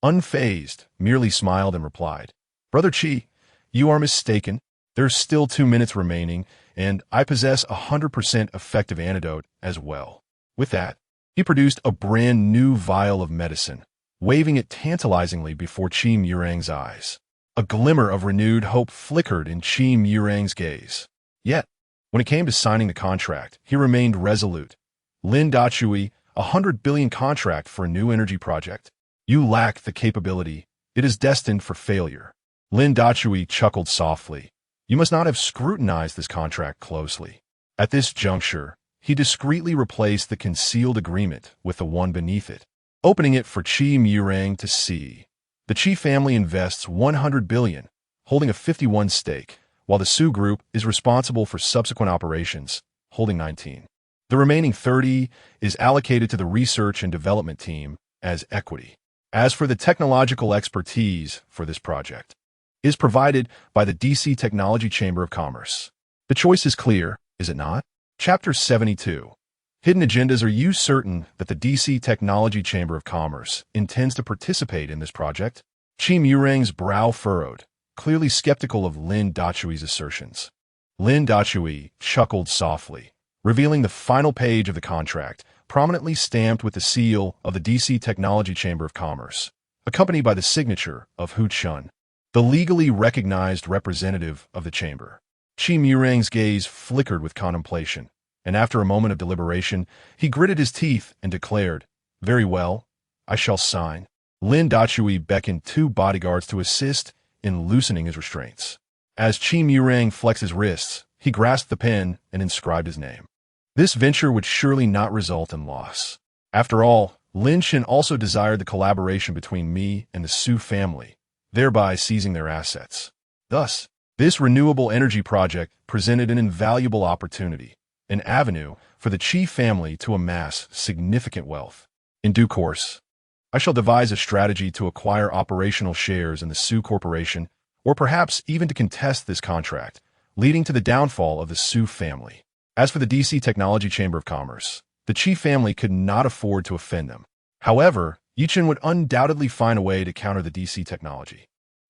unfazed, merely smiled and replied, Brother Qi, you are mistaken. There's still 2 minutes remaining, and I possess 100% effective antidote as well. With that, he produced a brand new vial of medicine, waving it tantalizingly before Qi Murang's eyes. A glimmer of renewed hope flickered in Qi Murang's gaze. Yet, when it came to signing the contract, he remained resolute. Lin Dachui, 100 billion contract for a new energy project. You lack the capability. It is destined for failure. Lin Dachui chuckled softly. You must not have scrutinized this contract closely. At this juncture, he discreetly replaced the concealed agreement with the one beneath it, opening it for Qi Murang to see. The Qi family invests 100 billion, holding a 51 stake, while the Su Group is responsible for subsequent operations, holding 19. The remaining 30 is allocated to the research and development team as equity. As for the technological expertise for this project, is provided by the DC Technology Chamber of Commerce. The choice is clear, is it not? Chapter 72. Hidden agendas. Are you certain that the DC Technology Chamber of Commerce intends to participate in this project? Qi Murang's brow furrowed, clearly skeptical of Lin Dachui's assertions. Lin Dachui chuckled softly, revealing the final page of the contract, prominently stamped with the seal of the DC Technology Chamber of Commerce, accompanied by the signature of Hu Chun, the legally recognized representative of the chamber. Qi Murang's gaze flickered with contemplation, and after a moment of deliberation, he gritted his teeth and declared, Very well, I shall sign. Lin Dachui beckoned 2 bodyguards to assist in loosening his restraints. As Qi Murang flexed his wrists, he grasped the pen and inscribed his name. This venture would surely not result in loss. After all, Lin Shin also desired the collaboration between me and the Su family, thereby seizing their assets. Thus, this renewable energy project presented an invaluable opportunity, an avenue for the Qi family to amass significant wealth. In due course, I shall devise a strategy to acquire operational shares in the Su Corporation, or perhaps even to contest this contract, leading to the downfall of the Su family. As for the DC Technology Chamber of Commerce, the Qi family could not afford to offend them. However, Yichen would undoubtedly find a way to counter the DC technology.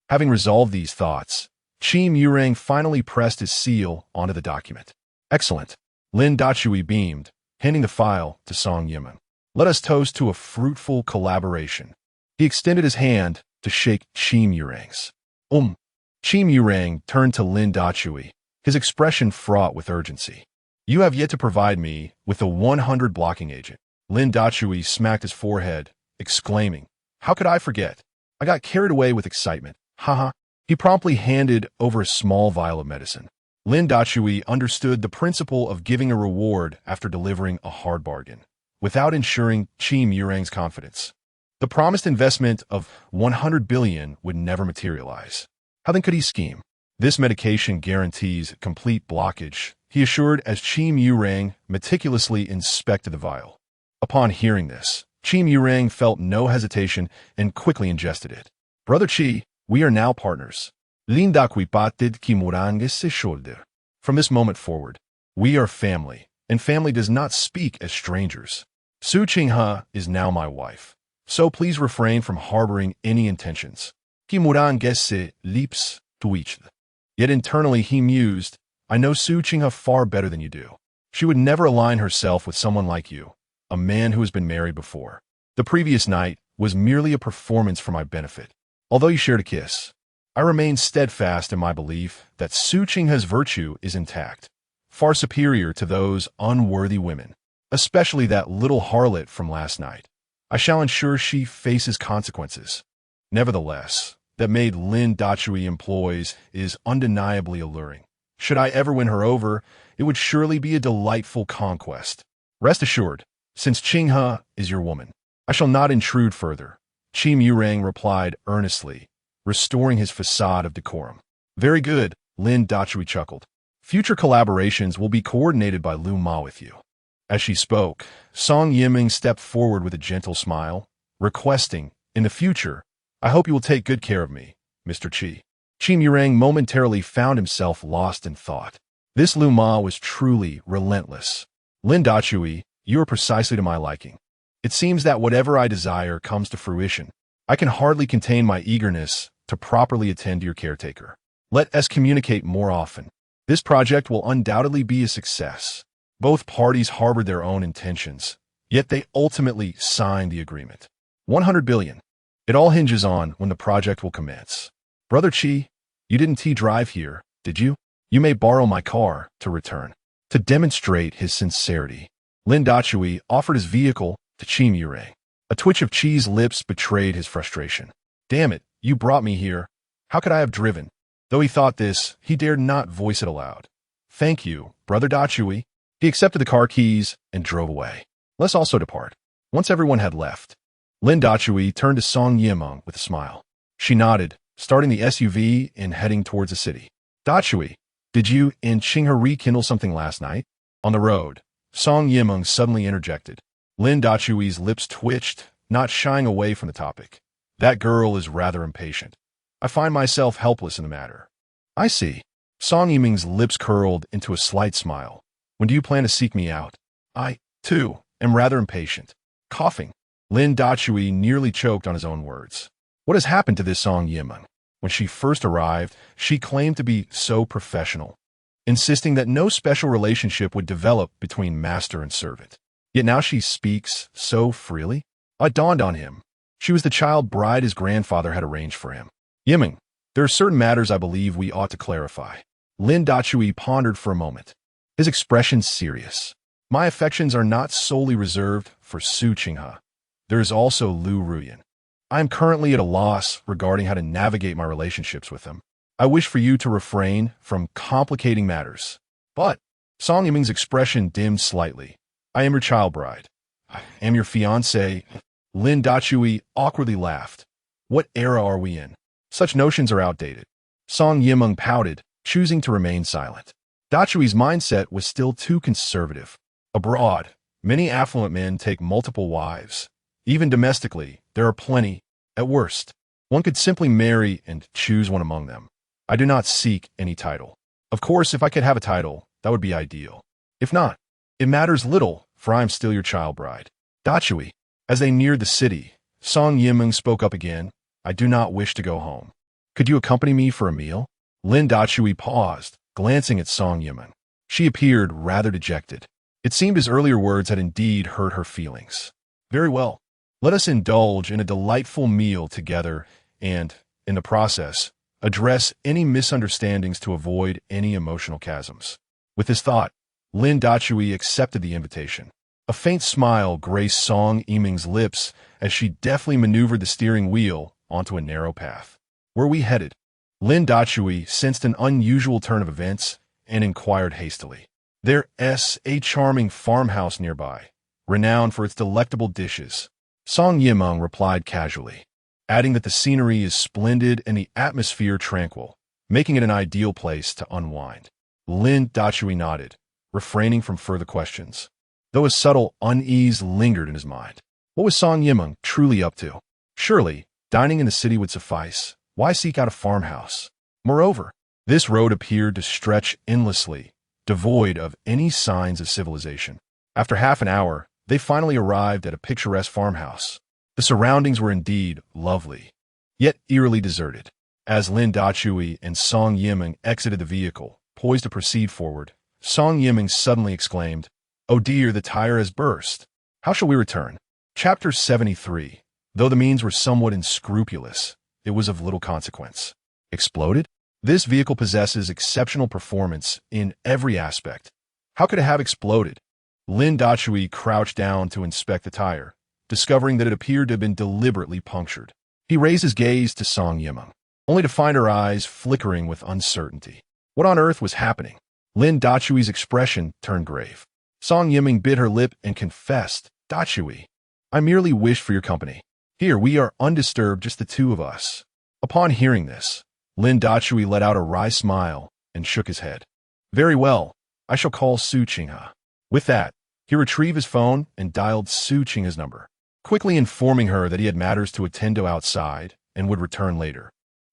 Having resolved these thoughts, Qi Murang finally pressed his seal onto the document. Excellent. Lin Dachui beamed, handing the file to Song Yiman. Let us toast to a fruitful collaboration. He extended his hand to shake Qi Murang's. Qi Murang turned to Lin Dachui, his expression fraught with urgency. You have yet to provide me with the 100 blocking agent. Lin Dachui smacked his forehead, exclaiming, How could I forget? I got carried away with excitement. Haha. He promptly handed over a small vial of medicine. Lin Dachui understood the principle of giving a reward after delivering a hard bargain, without ensuring Qi Murang's confidence. The promised investment of 100 billion would never materialize. How then could he scheme? This medication guarantees complete blockage, he assured as Qi Murang meticulously inspected the vial. Upon hearing this, Qi Murang felt no hesitation and quickly ingested it. Brother Qi, we are now partners. Lin Dachui patted Qi Murang's shoulder. From this moment forward, we are family, and family does not speak as strangers. Su Qinghe is now my wife, so please refrain from harboring any intentions. Qi Murang's lips twitched. Yet internally he mused, I know Su Qinghe far better than you do. She would never align herself with someone like you, a man who has been married before. The previous night was merely a performance for my benefit. Although you shared a kiss, I remain steadfast in my belief that Su Qinghe's virtue is intact, far superior to those unworthy women, especially that little harlot from last night. I shall ensure she faces consequences. Nevertheless, that maid Lin Dachui employs is undeniably alluring. Should I ever win her over, it would surely be a delightful conquest. Rest assured, since Qinghe is your woman, I shall not intrude further. Qi Murang replied earnestly, restoring his facade of decorum. Very good, Lin Dachui chuckled. Future collaborations will be coordinated by Lu Ma with you. As she spoke, Song Yiming stepped forward with a gentle smile, requesting, in the future, I hope you will take good care of me, Mr. Qi. Qim Yurang momentarily found himself lost in thought. This Lu Ma was truly relentless. Lin Dachui, you are precisely to my liking. It seems that whatever I desire comes to fruition. I can hardly contain my eagerness to properly attend to your caretaker. Let us communicate more often. This project will undoubtedly be a success. Both parties harbored their own intentions, yet they ultimately signed the agreement. 100 billion. It all hinges on when the project will commence. Brother Qi, you didn't drive here, did you? You may borrow my car to return. To demonstrate his sincerity, Lin Dachui offered his vehicle to Qim Yurang. A twitch of Qi's lips betrayed his frustration. Damn it, you brought me here. How could I have driven? Though he thought this, he dared not voice it aloud. Thank you, Brother Dachui. He accepted the car keys and drove away. Let's also depart. Once everyone had left, Lin Dachui turned to Song Yimeng with a smile. She nodded, starting the SUV and heading towards the city. Dachui, did you and Qinghe rekindle something last night? On the road, Song Yimeng suddenly interjected. Lin Dachui's lips twitched, not shying away from the topic. That girl is rather impatient. I find myself helpless in the matter. I see. Song Yimeng's lips curled into a slight smile. When do you plan to seek me out? I, too, am rather impatient. Coughing, Lin Dachui nearly choked on his own words. What has happened to this Song Yimeng? When she first arrived, she claimed to be so professional, insisting that no special relationship would develop between master and servant. Yet now she speaks so freely. It dawned on him. She was the child bride his grandfather had arranged for him. Yimeng, there are certain matters I believe we ought to clarify. Lin Dachui pondered for a moment, his expression serious. My affections are not solely reserved for Su Qinghe. There is also Lu Ruyan. I am currently at a loss regarding how to navigate my relationships with them. I wish for you to refrain from complicating matters. But Song Yimeng's expression dimmed slightly. I am your child bride. I am your fiancé. Lin Dachui awkwardly laughed. What era are we in? Such notions are outdated. Song Yimeng pouted, choosing to remain silent. Dachui's mindset was still too conservative. Abroad, many affluent men take multiple wives. Even domestically, there are plenty. At worst, one could simply marry and choose one among them. I do not seek any title. Of course, if I could have a title, that would be ideal. If not, it matters little, for I am still your child bride. Dachui. As they neared the city, Song Yimeng spoke up again. I do not wish to go home. Could you accompany me for a meal? Lin Dachui paused, glancing at Song Yimeng. She appeared rather dejected. It seemed his earlier words had indeed hurt her feelings. Very well. Let us indulge in a delightful meal together and, in the process, address any misunderstandings to avoid any emotional chasms. With this thought, Lin Dachui accepted the invitation. A faint smile graced Song Yimeng's lips as she deftly maneuvered the steering wheel onto a narrow path. Where we headed? Lin Dachui sensed an unusual turn of events and inquired hastily. There's a charming farmhouse nearby, renowned for its delectable dishes. Song Yimeng replied casually, adding that the scenery is splendid and the atmosphere tranquil, making it an ideal place to unwind. Lin Dachui nodded, refraining from further questions, though a subtle unease lingered in his mind. What was Song Yimeng truly up to? Surely, dining in the city would suffice. Why seek out a farmhouse? Moreover, this road appeared to stretch endlessly, devoid of any signs of civilization. After half an hour, they finally arrived at a picturesque farmhouse. The surroundings were indeed lovely, yet eerily deserted. As Lin Dachui and Song Yimeng exited the vehicle, poised to proceed forward, Song Yimeng suddenly exclaimed, "Oh dear, the tire has burst. How shall we return?" Chapter 73. Though the means were somewhat unscrupulous, it was of little consequence. Exploded? This vehicle possesses exceptional performance in every aspect. How could it have exploded? Lin Dachui crouched down to inspect the tire, discovering that it appeared to have been deliberately punctured. He raised his gaze to Song Yimeng, only to find her eyes flickering with uncertainty. What on earth was happening? Lin Dachui's expression turned grave. Song Yimeng bit her lip and confessed, "Dachui, I merely wish for your company. Here we are undisturbed, just the two of us." Upon hearing this, Lin Dachui let out a wry smile and shook his head. "Very well, I shall call Su Qinghe." With that, he retrieved his phone and dialed Su Qinghe's number, quickly informing her that he had matters to attend to outside and would return later.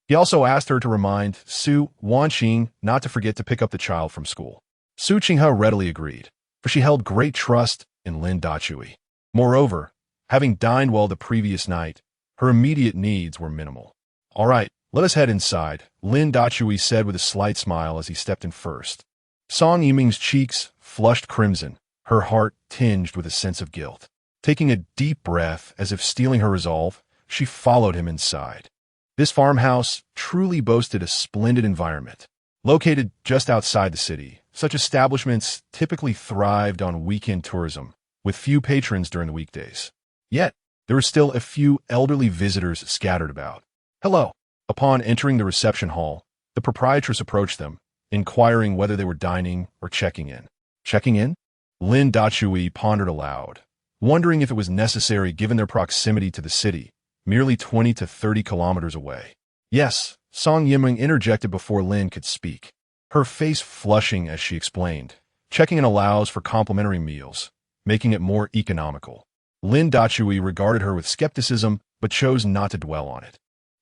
He also asked her to remind Su Wanqing not to forget to pick up the child from school. Su Qinghe readily agreed, for she held great trust in Lin Dachui. Moreover, having dined well the previous night, her immediate needs were minimal. "All right, let us head inside," Lin Dachui said with a slight smile as he stepped in first. Song Yiming's cheeks flushed crimson, her heart tinged with a sense of guilt. Taking a deep breath as if steeling her resolve, she followed him inside. This farmhouse truly boasted a splendid environment. Located just outside the city, such establishments typically thrived on weekend tourism, with few patrons during the weekdays. Yet, there were still a few elderly visitors scattered about. "Hello." Upon entering the reception hall, the proprietress approached them, inquiring whether they were dining or checking in. Checking in? Lin Dachui pondered aloud, wondering if it was necessary given their proximity to the city, merely 20 to 30 kilometers away. "Yes," Song Yiming interjected before Lin could speak, her face flushing as she explained. "Checking in allows for complimentary meals, making it more economical." Lin Dachui regarded her with skepticism, but chose not to dwell on it.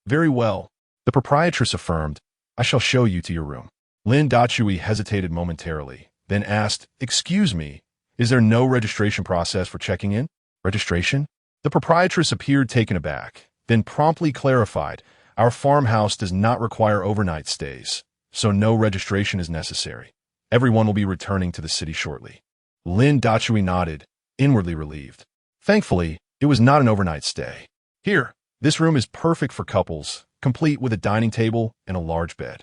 "Very well," the proprietress affirmed. "I shall show you to your room." Lin Dachui hesitated momentarily, then asked, "Excuse me, is there no registration process for checking in?" "Registration?" The proprietress appeared taken aback, then promptly clarified, "Our farmhouse does not require overnight stays, so no registration is necessary. Everyone will be returning to the city shortly." Lin Dachui nodded, inwardly relieved. Thankfully, it was not an overnight stay. "Here, this room is perfect for couples, complete with a dining table and a large bed."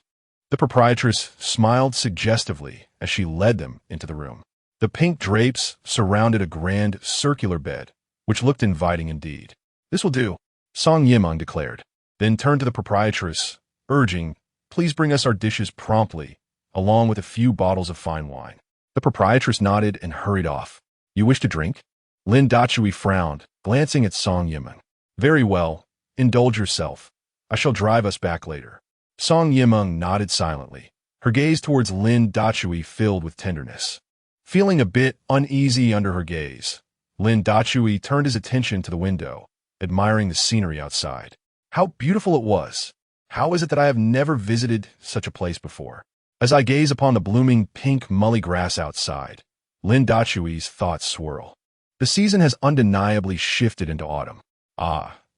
The proprietress smiled suggestively as she led them into the room. The pink drapes surrounded a grand circular bed, which looked inviting indeed. "This will do," Song Yiming declared, then turned to the proprietress, urging, "Please bring us our dishes promptly, along with a few bottles of fine wine." The proprietress nodded and hurried off. "You wish to drink?" Lin Dachui frowned, glancing at Song Yiming. "Very well, indulge yourself. I shall drive us back later." Song Yiming nodded silently, her gaze towards Lin Dachui filled with tenderness. Feeling a bit uneasy under her gaze, Lin Dachui turned his attention to the window, admiring the scenery outside. How beautiful it was! How is it that I have never visited such a place before? As I gaze upon the blooming pink mully grass outside, Lin Dachui's thoughts swirl. The season has undeniably shifted into autumn.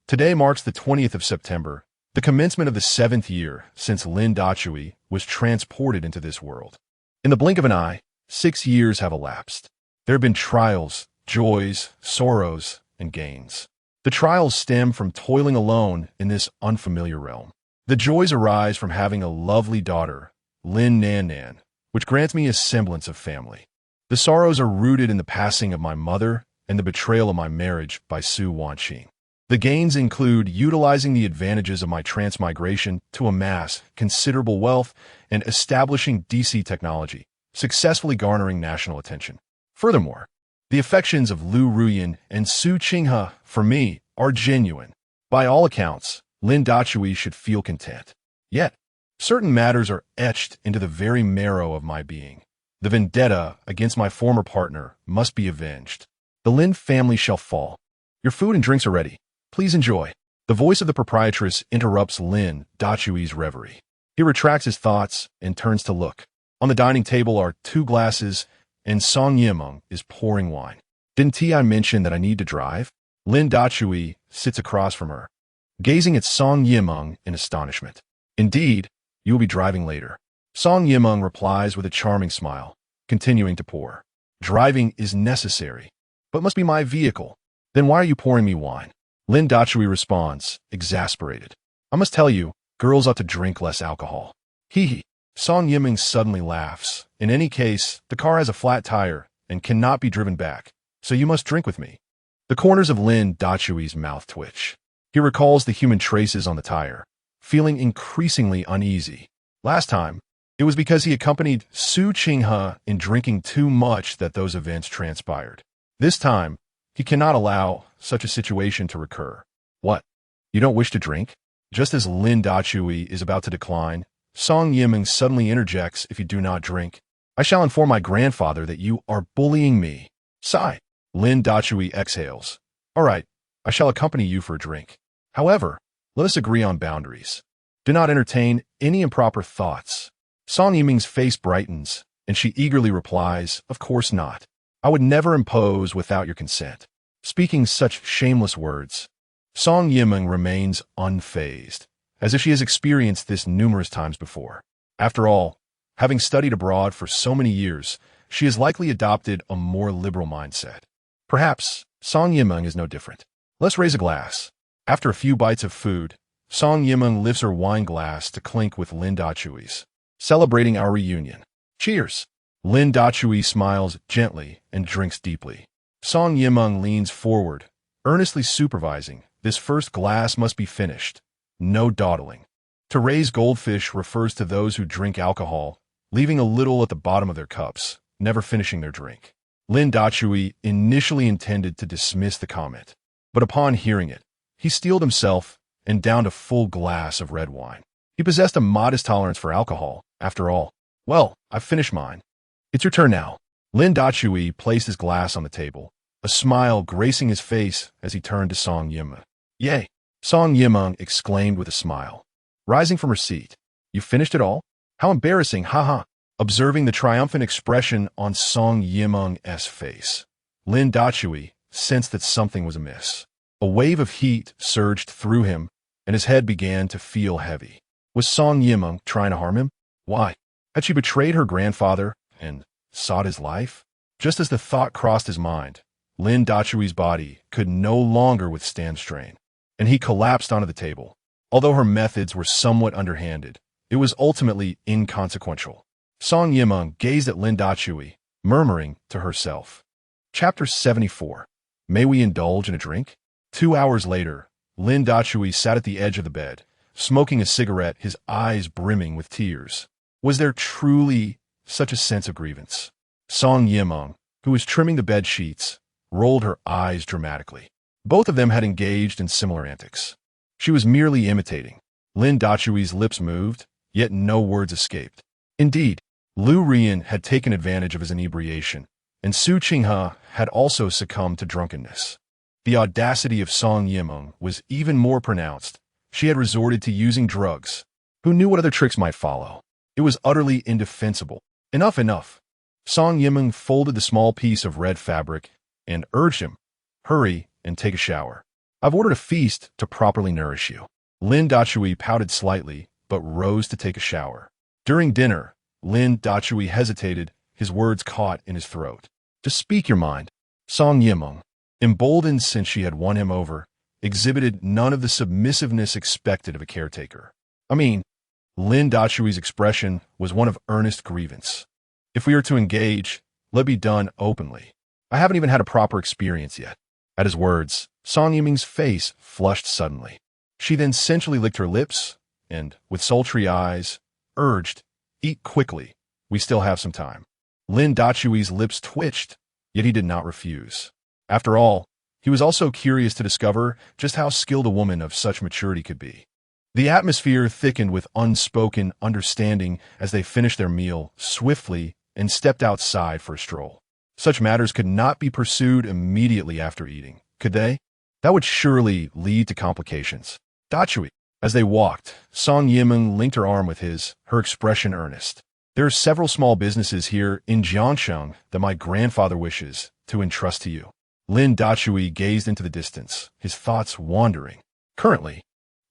Today marks the 20th of September, the commencement of the 7th year since Lin Dachui was transported into this world. In the blink of an eye, 6 years have elapsed. There have been trials, joys, sorrows, and gains. The trials stem from toiling alone in this unfamiliar realm. The joys arise from having a lovely daughter, Lin Nan Nan, which grants me a semblance of family. The sorrows are rooted in the passing of my mother and the betrayal of my marriage by Su Wanqing. The gains include utilizing the advantages of my transmigration to amass considerable wealth and establishing DC technology, successfully garnering national attention. Furthermore, the affections of Lu Ruyan and Su Qinghe for me are genuine. By all accounts, Lin Dachui should feel content. Yet, certain matters are etched into the very marrow of my being. The vendetta against my former partner must be avenged. The Lin family shall fall. Your food and drinks are ready. Please enjoy. The voice of the proprietress interrupts Lin Dachui's reverie. He retracts his thoughts and turns to look. On the dining table are 2 glasses, and Song Yiming is pouring wine. "Didn't I mention that I need to drive?" Lin Dachui sits across from her, gazing at Song Yiming in astonishment. "Indeed, you will be driving later." Song Yiming replies with a charming smile, continuing to pour. "Driving is necessary, but must be my vehicle. Then why are you pouring me wine?" Lin Dachui responds, exasperated. "I must tell you, girls ought to drink less alcohol." Hee. Song Yiming suddenly laughs. "In any case, the car has a flat tire and cannot be driven back, so you must drink with me." The corners of Lin Dachui's mouth twitch. He recalls the human traces on the tire, feeling increasingly uneasy. Last time, it was because he accompanied Su Qinghe in drinking too much that those events transpired. This time, he cannot allow such a situation to recur. "What? You don't wish to drink?" Just as Lin Dachui is about to decline, Song Yiming suddenly interjects, "If you do not drink, I shall inform my grandfather that you are bullying me." Sigh. Lin Dachui exhales. "All right, I shall accompany you for a drink. However, let us agree on boundaries. Do not entertain any improper thoughts. Song Yiming's face brightens, and she eagerly replies, of course not. I would never impose without your consent. Speaking such shameless words, Song Yiming remains unfazed, as if she has experienced this numerous times before. After all, having studied abroad for so many years, she has likely adopted a more liberal mindset. Perhaps Song Yiming is no different. Let's raise a glass. After a few bites of food, Song Yiming lifts her wine glass to clink with Lin Dachui's, celebrating our reunion. Cheers! Lin Dachui smiles gently and drinks deeply. Song Yiming leans forward, earnestly supervising. This first glass must be finished. No dawdling. To raise goldfish refers to those who drink alcohol, leaving a little at the bottom of their cups, never finishing their drink. Lin Dachui initially intended to dismiss the comment, but upon hearing it, he steeled himself and downed a full glass of red wine. He possessed a modest tolerance for alcohol, after all. Well, I've finished mine. It's your turn now. Lin Dachui placed his glass on the table, a smile gracing his face as he turned to Song Yiming. Yay! Song Yiming exclaimed with a smile, rising from her seat. You finished it all? How embarrassing, haha. Observing the triumphant expression on Song Yiming's face, Lin Dachui sensed that something was amiss. A wave of heat surged through him, and his head began to feel heavy. Was Song Yiming trying to harm him? Why? Had she betrayed her grandfather and sought his life? Just as the thought crossed his mind, Lin Dachui's body could no longer withstand strain, and he collapsed onto the table. Although her methods were somewhat underhanded, it was ultimately inconsequential. Song Yiming gazed at Lin Dachui, murmuring to herself. Chapter 74. May we indulge in a drink? 2 hours later, Lin Dachui sat at the edge of the bed, smoking a cigarette, his eyes brimming with tears. Was there truly such a sense of grievance? Song Yiming, who was trimming the bed sheets, rolled her eyes dramatically. Both of them had engaged in similar antics. She was merely imitating. Lin Dachui's lips moved, yet no words escaped. Indeed, Liu Rian had taken advantage of his inebriation, and Su Qinghe had also succumbed to drunkenness. The audacity of Song Yiming was even more pronounced. She had resorted to using drugs. Who knew what other tricks might follow? It was utterly indefensible. Enough, enough. Song Yiming folded the small piece of red fabric and urged him, hurry and take a shower. I've ordered a feast to properly nourish you. Lin Dachui pouted slightly, but rose to take a shower. During dinner, Lin Dachui hesitated, his words caught in his throat. Just speak your mind. Song Yiming, emboldened since she had won him over, exhibited none of the submissiveness expected of a caretaker. Lin Dachui's expression was one of earnest grievance. If we are to engage, let it be done openly. I haven't even had a proper experience yet. At his words, Song Yiming's face flushed suddenly. She then sensually licked her lips and, with sultry eyes, urged, eat quickly. We still have some time. Lin Dachui's lips twitched, yet he did not refuse. After all, he was also curious to discover just how skilled a woman of such maturity could be. The atmosphere thickened with unspoken understanding as they finished their meal swiftly and stepped outside for a stroll. Such matters could not be pursued immediately after eating, could they? That would surely lead to complications. Dachui. As they walked, Song Yiming linked her arm with his, her expression earnest. There are several small businesses here in Jiangsheng that my grandfather wishes to entrust to you. Lin Dachui gazed into the distance, his thoughts wandering. Currently,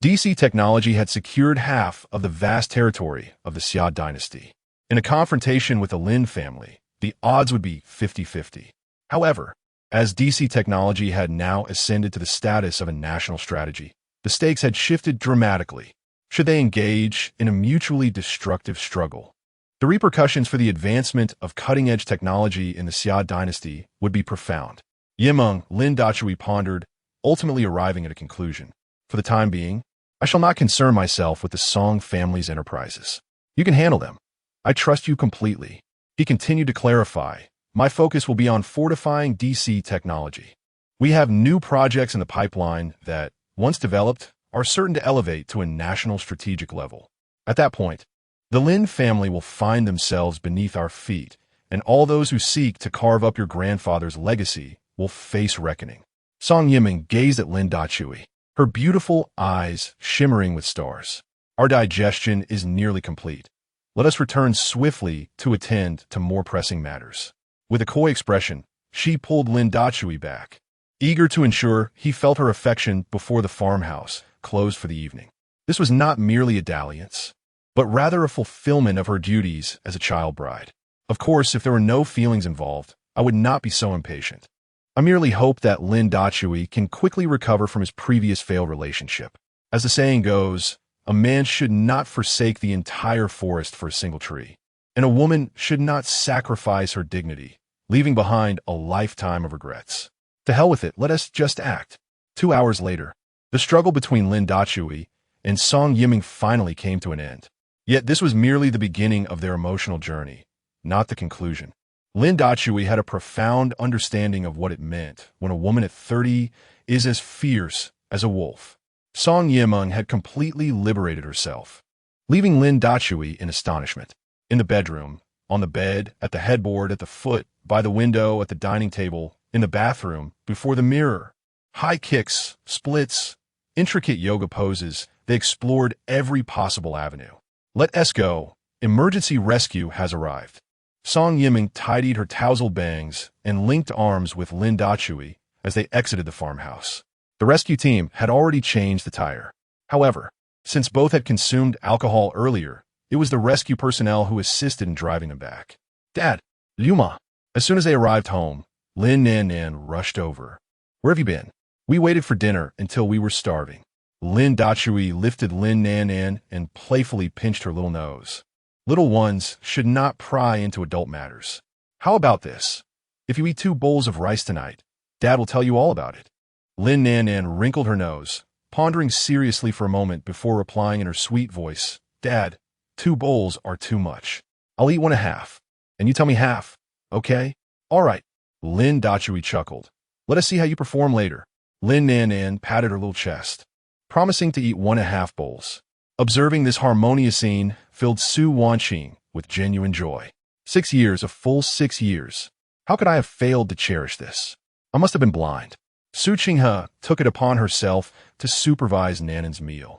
DC Technology had secured half of the vast territory of the Xia dynasty. In a confrontation with the Lin family, the odds would be 50-50. However, as DC Technology had now ascended to the status of a national strategy, the stakes had shifted dramatically. Should they engage in a mutually destructive struggle, the repercussions for the advancement of cutting-edge technology in the Xia dynasty would be profound. Yiming, Lin Dachui pondered, ultimately arriving at a conclusion. For the time being, I shall not concern myself with the Song family's enterprises. You can handle them. I trust you completely. He continued to clarify, my focus will be on fortifying DC Technology. We have new projects in the pipeline that, once developed, are certain to elevate to a national strategic level. At that point, the Lin family will find themselves beneath our feet, and all those who seek to carve up your grandfather's legacy will face reckoning. Song Yiming gazed at Lin Dachui, her beautiful eyes shimmering with stars. Our digestion is nearly complete. Let us return swiftly to attend to more pressing matters. With a coy expression, she pulled Lin Dachui back, eager to ensure he felt her affection before the farmhouse closed for the evening. This was not merely a dalliance, but rather a fulfillment of her duties as a child bride. Of course, if there were no feelings involved, I would not be so impatient. I merely hope that Lin Dachui can quickly recover from his previous failed relationship. As the saying goes, a man should not forsake the entire forest for a single tree, and a woman should not sacrifice her dignity, leaving behind a lifetime of regrets. To hell with it, let us just act. 2 hours later, the struggle between Lin Dachui and Song Yiming finally came to an end. Yet this was merely the beginning of their emotional journey, not the conclusion. Lin Dachui had a profound understanding of what it meant when a woman at 30 is as fierce as a wolf. Song Yiming had completely liberated herself, leaving Lin Dachui in astonishment. In the bedroom, on the bed, at the headboard, at the foot, by the window, at the dining table, in the bathroom, before the mirror. High kicks, splits, intricate yoga poses, they explored every possible avenue. Let us go. Emergency rescue has arrived. Song Yiming tidied her tousled bangs and linked arms with Lin Dachui as they exited the farmhouse. The rescue team had already changed the tire. However, since both had consumed alcohol earlier, it was the rescue personnel who assisted in driving them back. Dad, Luma. As soon as they arrived home, Lin Nan rushed over. Where have you been? We waited for dinner until we were starving. Lin Dachui lifted Lin Nan and playfully pinched her little nose. Little ones should not pry into adult matters. How about this? If you eat 2 bowls of rice tonight, Dad will tell you all about it. Lin Nan wrinkled her nose, pondering seriously for a moment before replying in her sweet voice, Dad, 2 bowls are too much. I'll eat 1.5, and you tell me half, okay? All right. Lin Dachui chuckled. Let us see how you perform later. Lin Nan patted her little chest, promising to eat 1.5 bowls. Observing this harmonious scene filled Su Wanqing with genuine joy. 6 years, a full 6 years. How could I have failed to cherish this? I must have been blind. Su Qinghe took it upon herself to supervise Nanan's meal,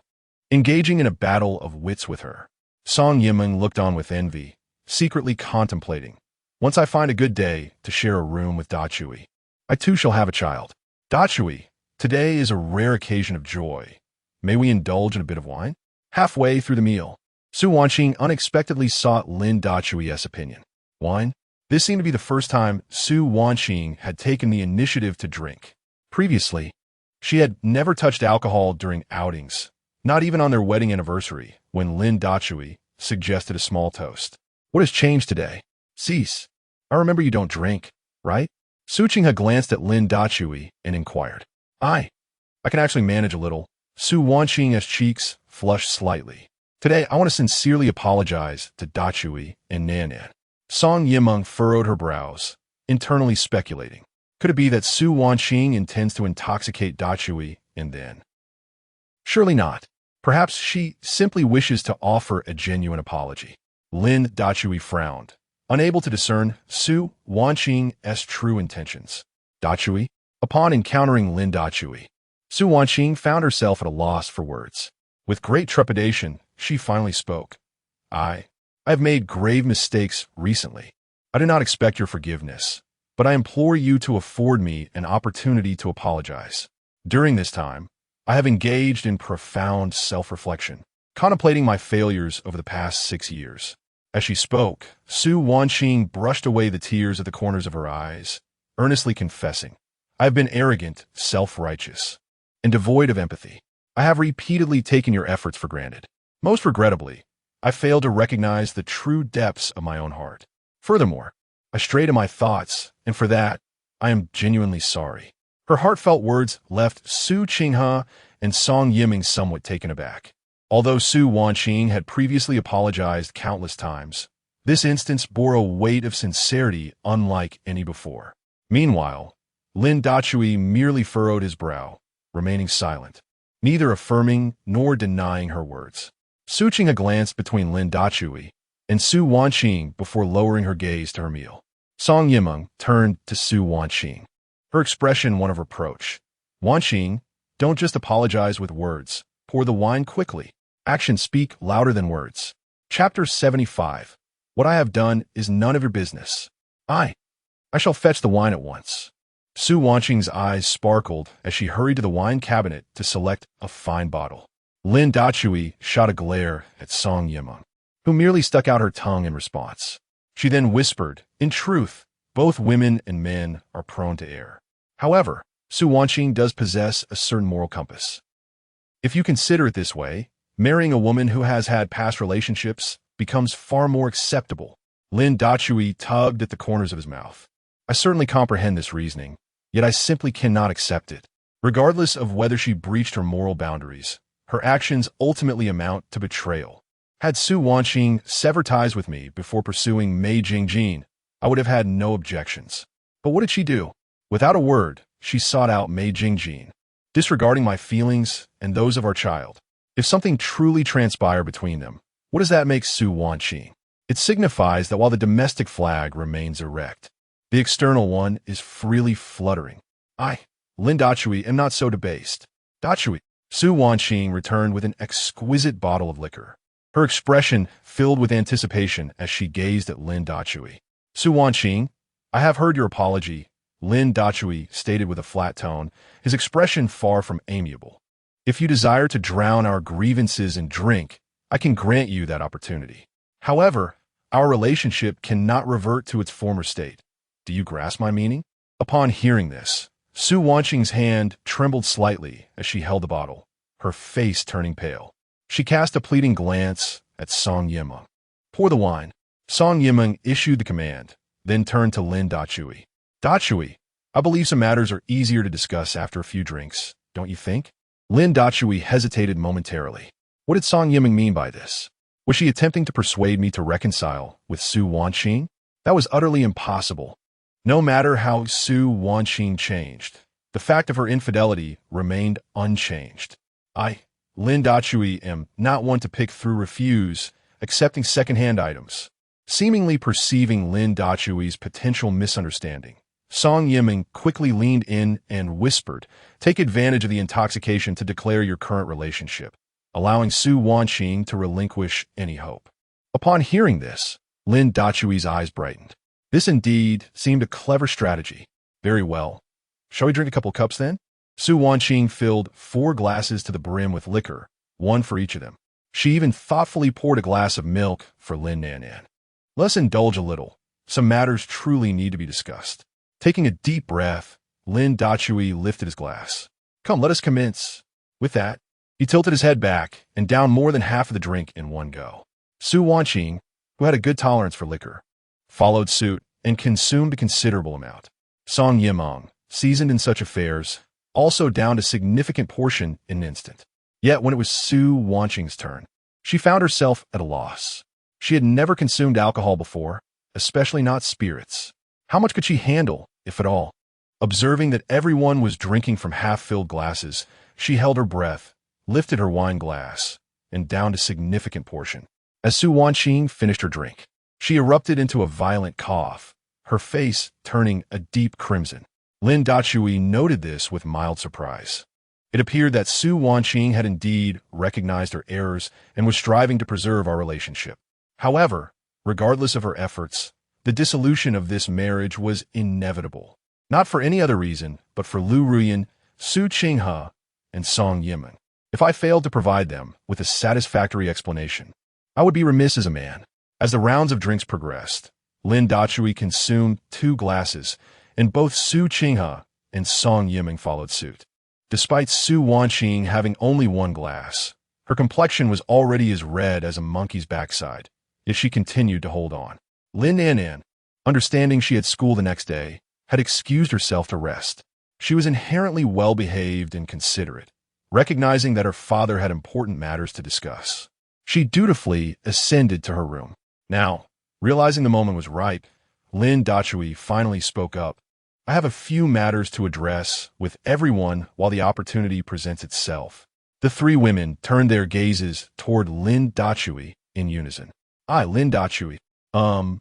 engaging in a battle of wits with her. Song Yiming looked on with envy, secretly contemplating, once I find a good day to share a room with Dachui, I too shall have a child. Dachui, today is a rare occasion of joy. May we indulge in a bit of wine? Halfway through the meal, Su Wanqing unexpectedly sought Lin Dachui's opinion. Wine? This seemed to be the first time Su Wanqing had taken the initiative to drink. Previously, she had never touched alcohol during outings, not even on their wedding anniversary, when Lin Dachui suggested a small toast. What has changed today? Cease. I remember you don't drink, right? Su Qinghe glanced at Lin Dachui and inquired. I can actually manage a little. Su Wanqing's cheeks flushed slightly. Today, I want to sincerely apologize to Dachui and Nanan. Song Yiming furrowed her brows, internally speculating. Could it be that Su Wanqing intends to intoxicate Dachui and then? Surely not. Perhaps she simply wishes to offer a genuine apology. Lin Dachui frowned, unable to discern Su Wanqing's true intentions. Dachui? Upon encountering Lin Dachui, Su Wanqing found herself at a loss for words. With great trepidation, she finally spoke. I have made grave mistakes recently. I do not expect your forgiveness, but I implore you to afford me an opportunity to apologize. During this time, I have engaged in profound self-reflection, contemplating my failures over the past 6 years. As she spoke, Su Wanqing brushed away the tears at the corners of her eyes, earnestly confessing, I have been arrogant, self-righteous, and devoid of empathy. I have repeatedly taken your efforts for granted. Most regrettably, I failed to recognize the true depths of my own heart. Furthermore, I strayed in my thoughts, and for that, I am genuinely sorry. Her heartfelt words left Su Qinghe and Song Yiming somewhat taken aback. Although Su Wanqing had previously apologized countless times, this instance bore a weight of sincerity unlike any before. Meanwhile, Lin Dachui merely furrowed his brow, remaining silent, neither affirming nor denying her words. Su Qinghe glanced between Lin Dachui and Su Wanqing before lowering her gaze to her meal. Song Yiming turned to Su Wanqing, her expression one of reproach. Wanqing, don't just apologize with words. Pour the wine quickly. Actions speak louder than words. Chapter 75. What I have done is none of your business. I shall fetch the wine at once. Su Wanqing's eyes sparkled as she hurried to the wine cabinet to select a fine bottle. Lin Dachui shot a glare at Song Yimeng, who merely stuck out her tongue in response. She then whispered, "In truth, both women and men are prone to err. However, Su Wanqing does possess a certain moral compass. If you consider it this way, marrying a woman who has had past relationships becomes far more acceptable." Lin Dachui tugged at the corners of his mouth. "I certainly comprehend this reasoning, yet I simply cannot accept it. Regardless of whether she breached her moral boundaries, her actions ultimately amount to betrayal. Had Su Wanqing severed ties with me before pursuing Mei Jingjin, I would have had no objections. But what did she do? Without a word, she sought out Mei Jingjin, disregarding my feelings and those of our child. If something truly transpired between them, what does that make Su Wanqing? It signifies that while the domestic flag remains erect, the external one is freely fluttering. I, Lin Dachui, am not so debased. Dachui." Su Wanqing returned with an exquisite bottle of liquor, her expression filled with anticipation as she gazed at Lin Dachui. "Su Wanqing, I have heard your apology," Lin Dachui stated with a flat tone, his expression far from amiable. "If you desire to drown our grievances in drink, I can grant you that opportunity. However, our relationship cannot revert to its former state. Do you grasp my meaning?" Upon hearing this, Su Wanqing's hand trembled slightly as she held the bottle, her face turning pale. She cast a pleading glance at Song Yimeng. "Pour the wine." Song Yimeng issued the command, then turned to Lin Dachui. "Dachui, I believe some matters are easier to discuss after a few drinks, don't you think?" Lin Dachui hesitated momentarily. What did Song Yimeng mean by this? Was she attempting to persuade me to reconcile with Su Wanqing? That was utterly impossible. No matter how Su Wanqing changed, the fact of her infidelity remained unchanged. I, Lin Dachui, am not one to pick through refuse, accepting second-hand items. Seemingly perceiving Lin Dachui's potential misunderstanding, Song Yimeng quickly leaned in and whispered, "Take advantage of the intoxication to declare your current relationship, allowing Su Wanqing to relinquish any hope." Upon hearing this, Lin Dachui's eyes brightened. This indeed seemed a clever strategy. "Very well. Shall we drink a couple cups then?" Su Wanqing filled 4 glasses to the brim with liquor, one for each of them. She even thoughtfully poured a glass of milk for Lin Nanan. "Let's indulge a little. Some matters truly need to be discussed." Taking a deep breath, Lin Dachui lifted his glass. "Come, let us commence." With that, he tilted his head back and downed more than half of the drink in one go. Su Wanqing, who had a good tolerance for liquor, followed suit and consumed a considerable amount. Song Yimeng, seasoned in such affairs, also downed a significant portion in an instant. Yet when it was Su Wanqing's turn, she found herself at a loss. She had never consumed alcohol before, especially not spirits. How much could she handle, if at all? Observing that everyone was drinking from half-filled glasses, she held her breath, lifted her wine glass, and downed a significant portion. As Su Wanqing finished her drink, she erupted into a violent cough, her face turning a deep crimson. Lin Dachui noted this with mild surprise. It appeared that Su Wanqing had indeed recognized her errors and was striving to preserve our relationship. However, regardless of her efforts, the dissolution of this marriage was inevitable. Not for any other reason, but for Lu Ruyan, Su Qinghe, and Song Yimeng. If I failed to provide them with a satisfactory explanation, I would be remiss as a man. As the rounds of drinks progressed, Lin Dachui consumed 2 glasses, and both Su Qinghe and Song Yimeng followed suit. Despite Su Wanqing having only 1 glass, her complexion was already as red as a monkey's backside, yet she continued to hold on. Lin Nanan, understanding she had school the next day, had excused herself to rest. She was inherently well-behaved and considerate, recognizing that her father had important matters to discuss. She dutifully ascended to her room. Now, realizing the moment was ripe, Lin Dachui finally spoke up. "I have a few matters to address with everyone while the opportunity presents itself." The 3 women turned their gazes toward Lin Dachui in unison. "I, Lin Dachui,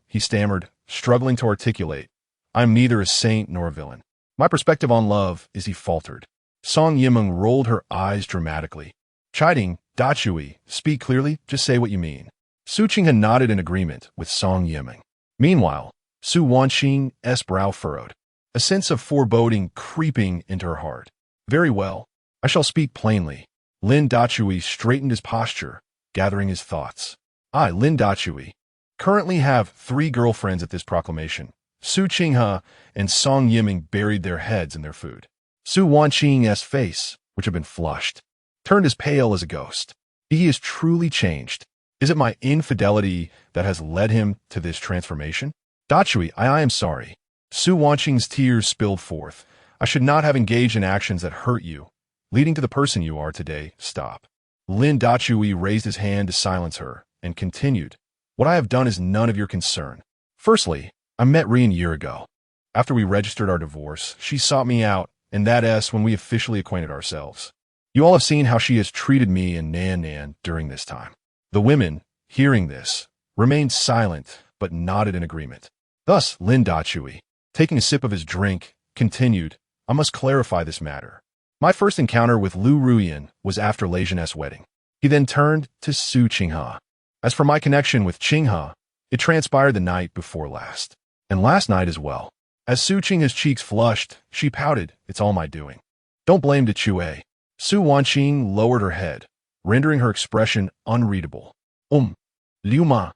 he stammered, struggling to articulate. "I'm neither a saint nor a villain. My perspective on love is," he faltered. Song Yimeng rolled her eyes dramatically. Chiding, Dachui, speak clearly, just say what you mean. Su Qinghe nodded in agreement with Song Yimeng. Meanwhile, Su Wanqing's brow furrowed, a sense of foreboding creeping into her heart. Very well, I shall speak plainly. Lin Dachui straightened his posture, gathering his thoughts. I, Lin Dachui, currently have 3 girlfriends at this proclamation. Su Qinghe and Song Yimeng buried their heads in their food. Su Wanqing's face, which had been flushed, turned as pale as a ghost. He is truly changed. Is it my infidelity that has led him to this transformation? Dachui, I am sorry. Su Wanqing's tears spilled forth. I should not have engaged in actions that hurt you, leading to the person you are today. Stop. Lin Dachui raised his hand to silence her and continued. What I have done is none of your concern. Firstly, I met Rian a year ago. After we registered our divorce, she sought me out, and that's when we officially acquainted ourselves. You all have seen how she has treated me and Nan during this time. The women, hearing this, remained silent but nodded in agreement. Thus, Lin Dachui, taking a sip of his drink, continued, I must clarify this matter. My first encounter with Lu Ruyan was after Lei Zhen's wedding. He then turned to Su Qinghe. As for my connection with Qinghe, it transpired the night before last. And last night as well. As Su Qinghe's cheeks flushed, she pouted, it's all my doing. Don't blame Dachui. Su Wanqing lowered her head, rendering her expression unreadable. Liu Ma.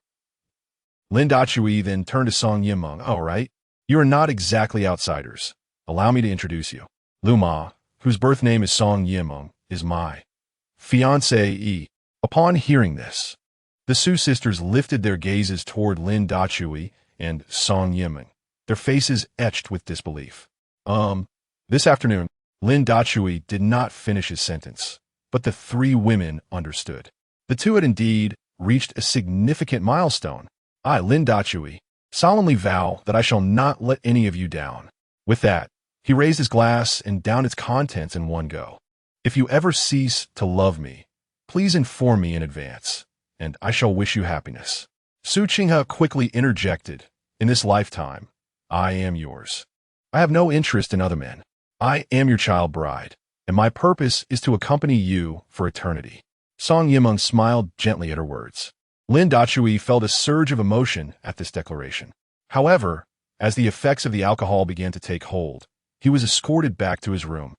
Lin Dachui then turned to Song Yimeng. All right, you are not exactly outsiders. Allow me to introduce you. Liu Ma, whose birth name is Song Yimeng, is my fiancée. Upon hearing this, the Su sisters lifted their gazes toward Lin Dachui and Song Yimeng, their faces etched with disbelief. This afternoon, Lin Dachui did not finish his sentence, but the 3 women understood. The 2 had indeed reached a significant milestone. I, Lin Dachui, solemnly vow that I shall not let any of you down. With that, he raised his glass and downed its contents in one go. If you ever cease to love me, please inform me in advance, and I shall wish you happiness. Su Qinghe quickly interjected, in this lifetime, I am yours. I have no interest in other men. I am your child bride, and my purpose is to accompany you for eternity. Song Yimeng smiled gently at her words. Lin Dachui felt a surge of emotion at this declaration. However, as the effects of the alcohol began to take hold, he was escorted back to his room,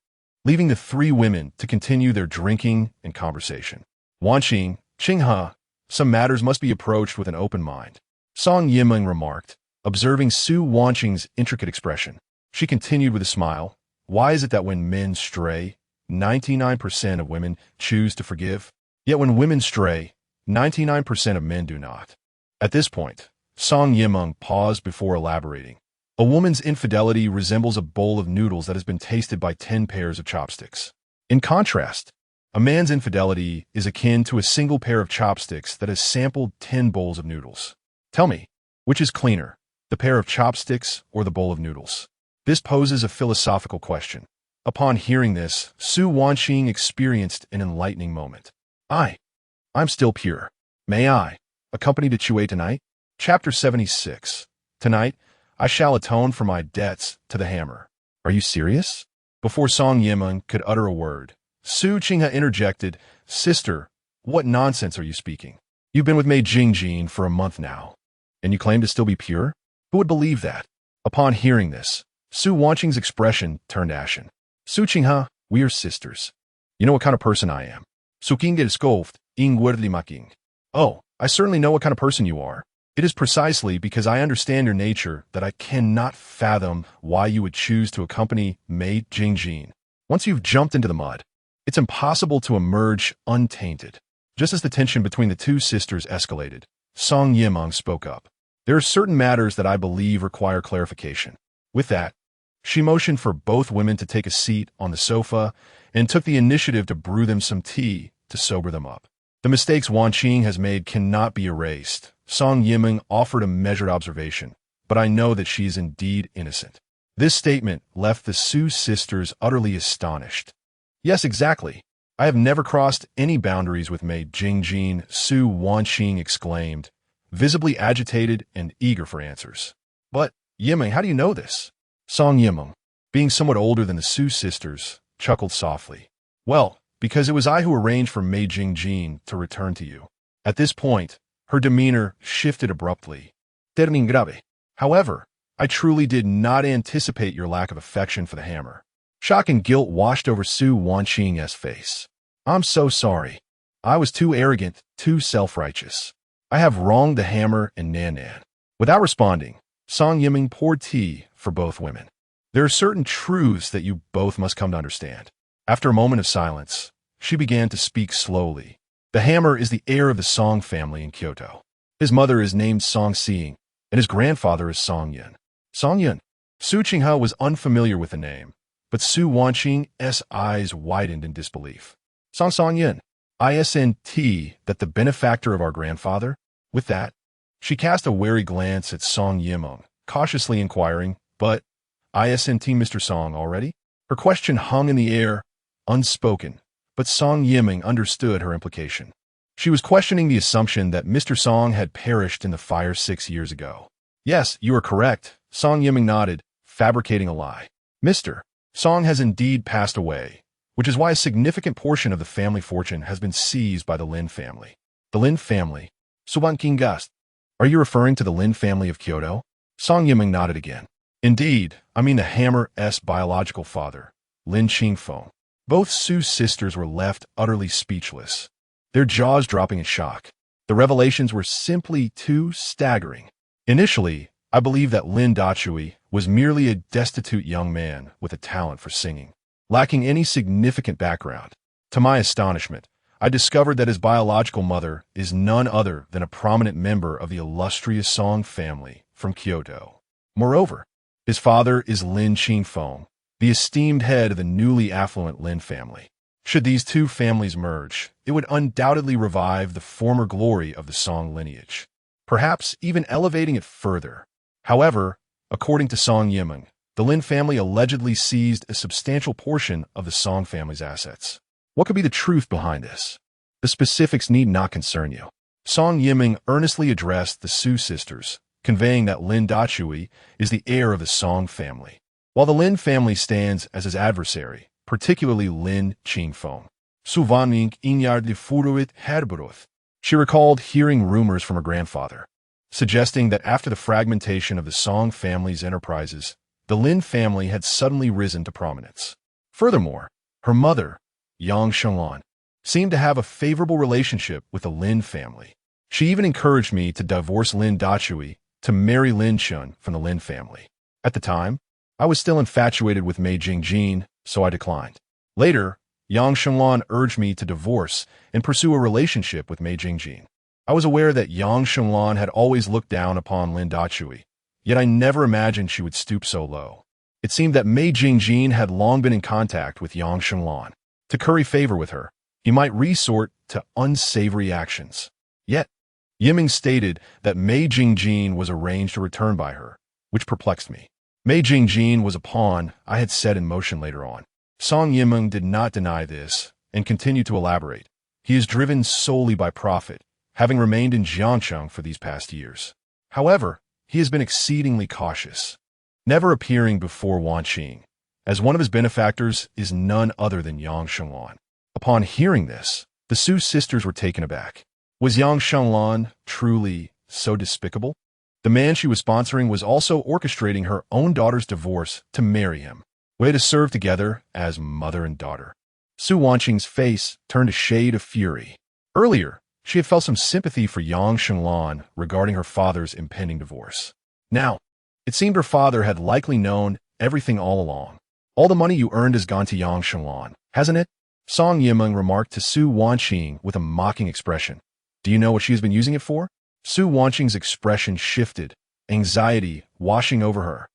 leaving the 3 women to continue their drinking and conversation. Wanqing, Qinghe, some matters must be approached with an open mind, Song Yimeng remarked, observing Su Wanqing's intricate expression. She continued with a smile. Why is it that when men stray, 99% of women choose to forgive? Yet when women stray, 99% of men do not. At this point, Song Yimeng paused before elaborating. A woman's infidelity resembles a bowl of noodles that has been tasted by 10 pairs of chopsticks. In contrast, a man's infidelity is akin to a single pair of chopsticks that has sampled 10 bowls of noodles. Tell me, which is cleaner, the pair of chopsticks or the bowl of noodles? This poses a philosophical question. Upon hearing this, Su Wanqing experienced an enlightening moment. I'm still pure. May I accompany Dachui tonight? Chapter 76. Tonight, I shall atone for my debts to the hammer. Are you serious? Before Song Yimeng could utter a word, Su Qinghe interjected, Sister, what nonsense are you speaking? You've been with Mei Jingjin for a month now, and you claim to still be pure? Who would believe that? Upon hearing this, Su Wanqing's expression turned ashen. Su Qinghe, we are sisters. You know what kind of person I am. Suking get scoffed, making. Oh, I certainly know what kind of person you are. It is precisely because I understand your nature that I cannot fathom why you would choose to accompany Mei Jingjin. Once you've jumped into the mud, it's impossible to emerge untainted. Just as the tension between the 2 sisters escalated, Song Yimeng spoke up. There are certain matters that I believe require clarification. With that, she motioned for both women to take a seat on the sofa and took the initiative to brew them some tea to sober them up. The mistakes Wanqing has made cannot be erased. Song Yimeng offered a measured observation, but I know that she is indeed innocent. This statement left the Su sisters utterly astonished. Yes, exactly. I have never crossed any boundaries with Mei Jingjin, Su Wanqing exclaimed, visibly agitated and eager for answers. But, Yimeng, how do you know this? Song Yimeng, being somewhat older than the Su sisters, chuckled softly. Well, because it was I who arranged for Mei Jingjin to return to you. At this point, her demeanor shifted abruptly. Termin grave. However, I truly did not anticipate your lack of affection for the hammer. Shock and guilt washed over Su Wanqing's face. I'm so sorry. I was too arrogant, too self-righteous. I have wronged the hammer and Nan Nan. Without responding, Song Yiming poured tea for both women. There are certain truths that you both must come to understand. After a moment of silence, she began to speak slowly. The hammer is the heir of the Song family in Kyoto. His mother is named Song Xing, and his grandfather is Song Yun. Song Yun. Su Qinghe was unfamiliar with the name, but Su Wanqing's eyes widened in disbelief. Song Yun. ISNT that the benefactor of our grandfather? With that, she cast a wary glance at Song Yimeng, cautiously inquiring, but ISNT Mr. Song already? Her question hung in the air, unspoken, but Song Yimeng understood her implication. She was questioning the assumption that Mr. Song had perished in the fire 6 years ago. Yes, you are correct, Song Yimeng nodded, fabricating a lie. Mr. Song has indeed passed away, which is why a significant portion of the family fortune has been seized by the Lin family. The Lin family? Suban Kinggast. Are you referring to the Lin family of Kyoto? Song Yimeng nodded again. Indeed, I mean the hammer's biological father, Lin Qingfeng. Both Su's sisters were left utterly speechless, their jaws dropping in shock. The revelations were simply too staggering. Initially, I believed that Lin Dachui was merely a destitute young man with a talent for singing, lacking any significant background. To my astonishment, I discovered that his biological mother is none other than a prominent member of the illustrious Song family from Kyoto. Moreover, his father is Lin Qingfeng, the esteemed head of the newly affluent Lin family. Should these two families merge, it would undoubtedly revive the former glory of the Song lineage, perhaps even elevating it further. However, according to Song Yimeng, the Lin family allegedly seized a substantial portion of the Song family's assets. What could be the truth behind this? The specifics need not concern you. Song Yimeng earnestly addressed the Su sisters, conveying that Lin Dachui is the heir of the Song family, while the Lin family stands as his adversary, particularly Lin Qingfeng. Su Vanning Inyard de Furuit Herberoth. She recalled hearing rumors from her grandfather, suggesting that after the fragmentation of the Song family's enterprises, the Lin family had suddenly risen to prominence. Furthermore, her mother, Yang Shenglan, seemed to have a favorable relationship with the Lin family. She even encouraged me to divorce Lin Dachui to marry Lin Chun from the Lin family. At the time, I was still infatuated with Mei Jingjin, so I declined. Later, Yang Shenglan urged me to divorce and pursue a relationship with Mei Jingjin. I was aware that Yang Shenglan had always looked down upon Lin Dachui, yet I never imagined she would stoop so low. It seemed that Mei Jingjin had long been in contact with Yang Shenglan. To curry favor with her, he might resort to unsavory actions. Yet, Yimeng stated that Mei Jingjin was arranged to return by her, which perplexed me. Mei Jingjin was a pawn I had set in motion later on. Song Yimeng did not deny this and continued to elaborate. He is driven solely by profit, having remained in Jiangcheng for these past years. However, he has been exceedingly cautious, never appearing before Wanqing, as one of his benefactors is none other than Yang Shenglan. Upon hearing this, the Su sisters were taken aback. Was Yang Shenglan truly so despicable? The man she was sponsoring was also orchestrating her own daughter's divorce to marry him, way to serve together as mother and daughter. Su Wanqing's face turned a shade of fury. Earlier, she had felt some sympathy for Yang Shenglan regarding her father's impending divorce. Now, it seemed her father had likely known everything all along. All the money you earned has gone to Yang Shenglan, hasn't it? Song Yimeng remarked to Su Wanqing with a mocking expression. Do you know what she has been using it for? Su Wanqing's expression shifted, anxiety washing over her.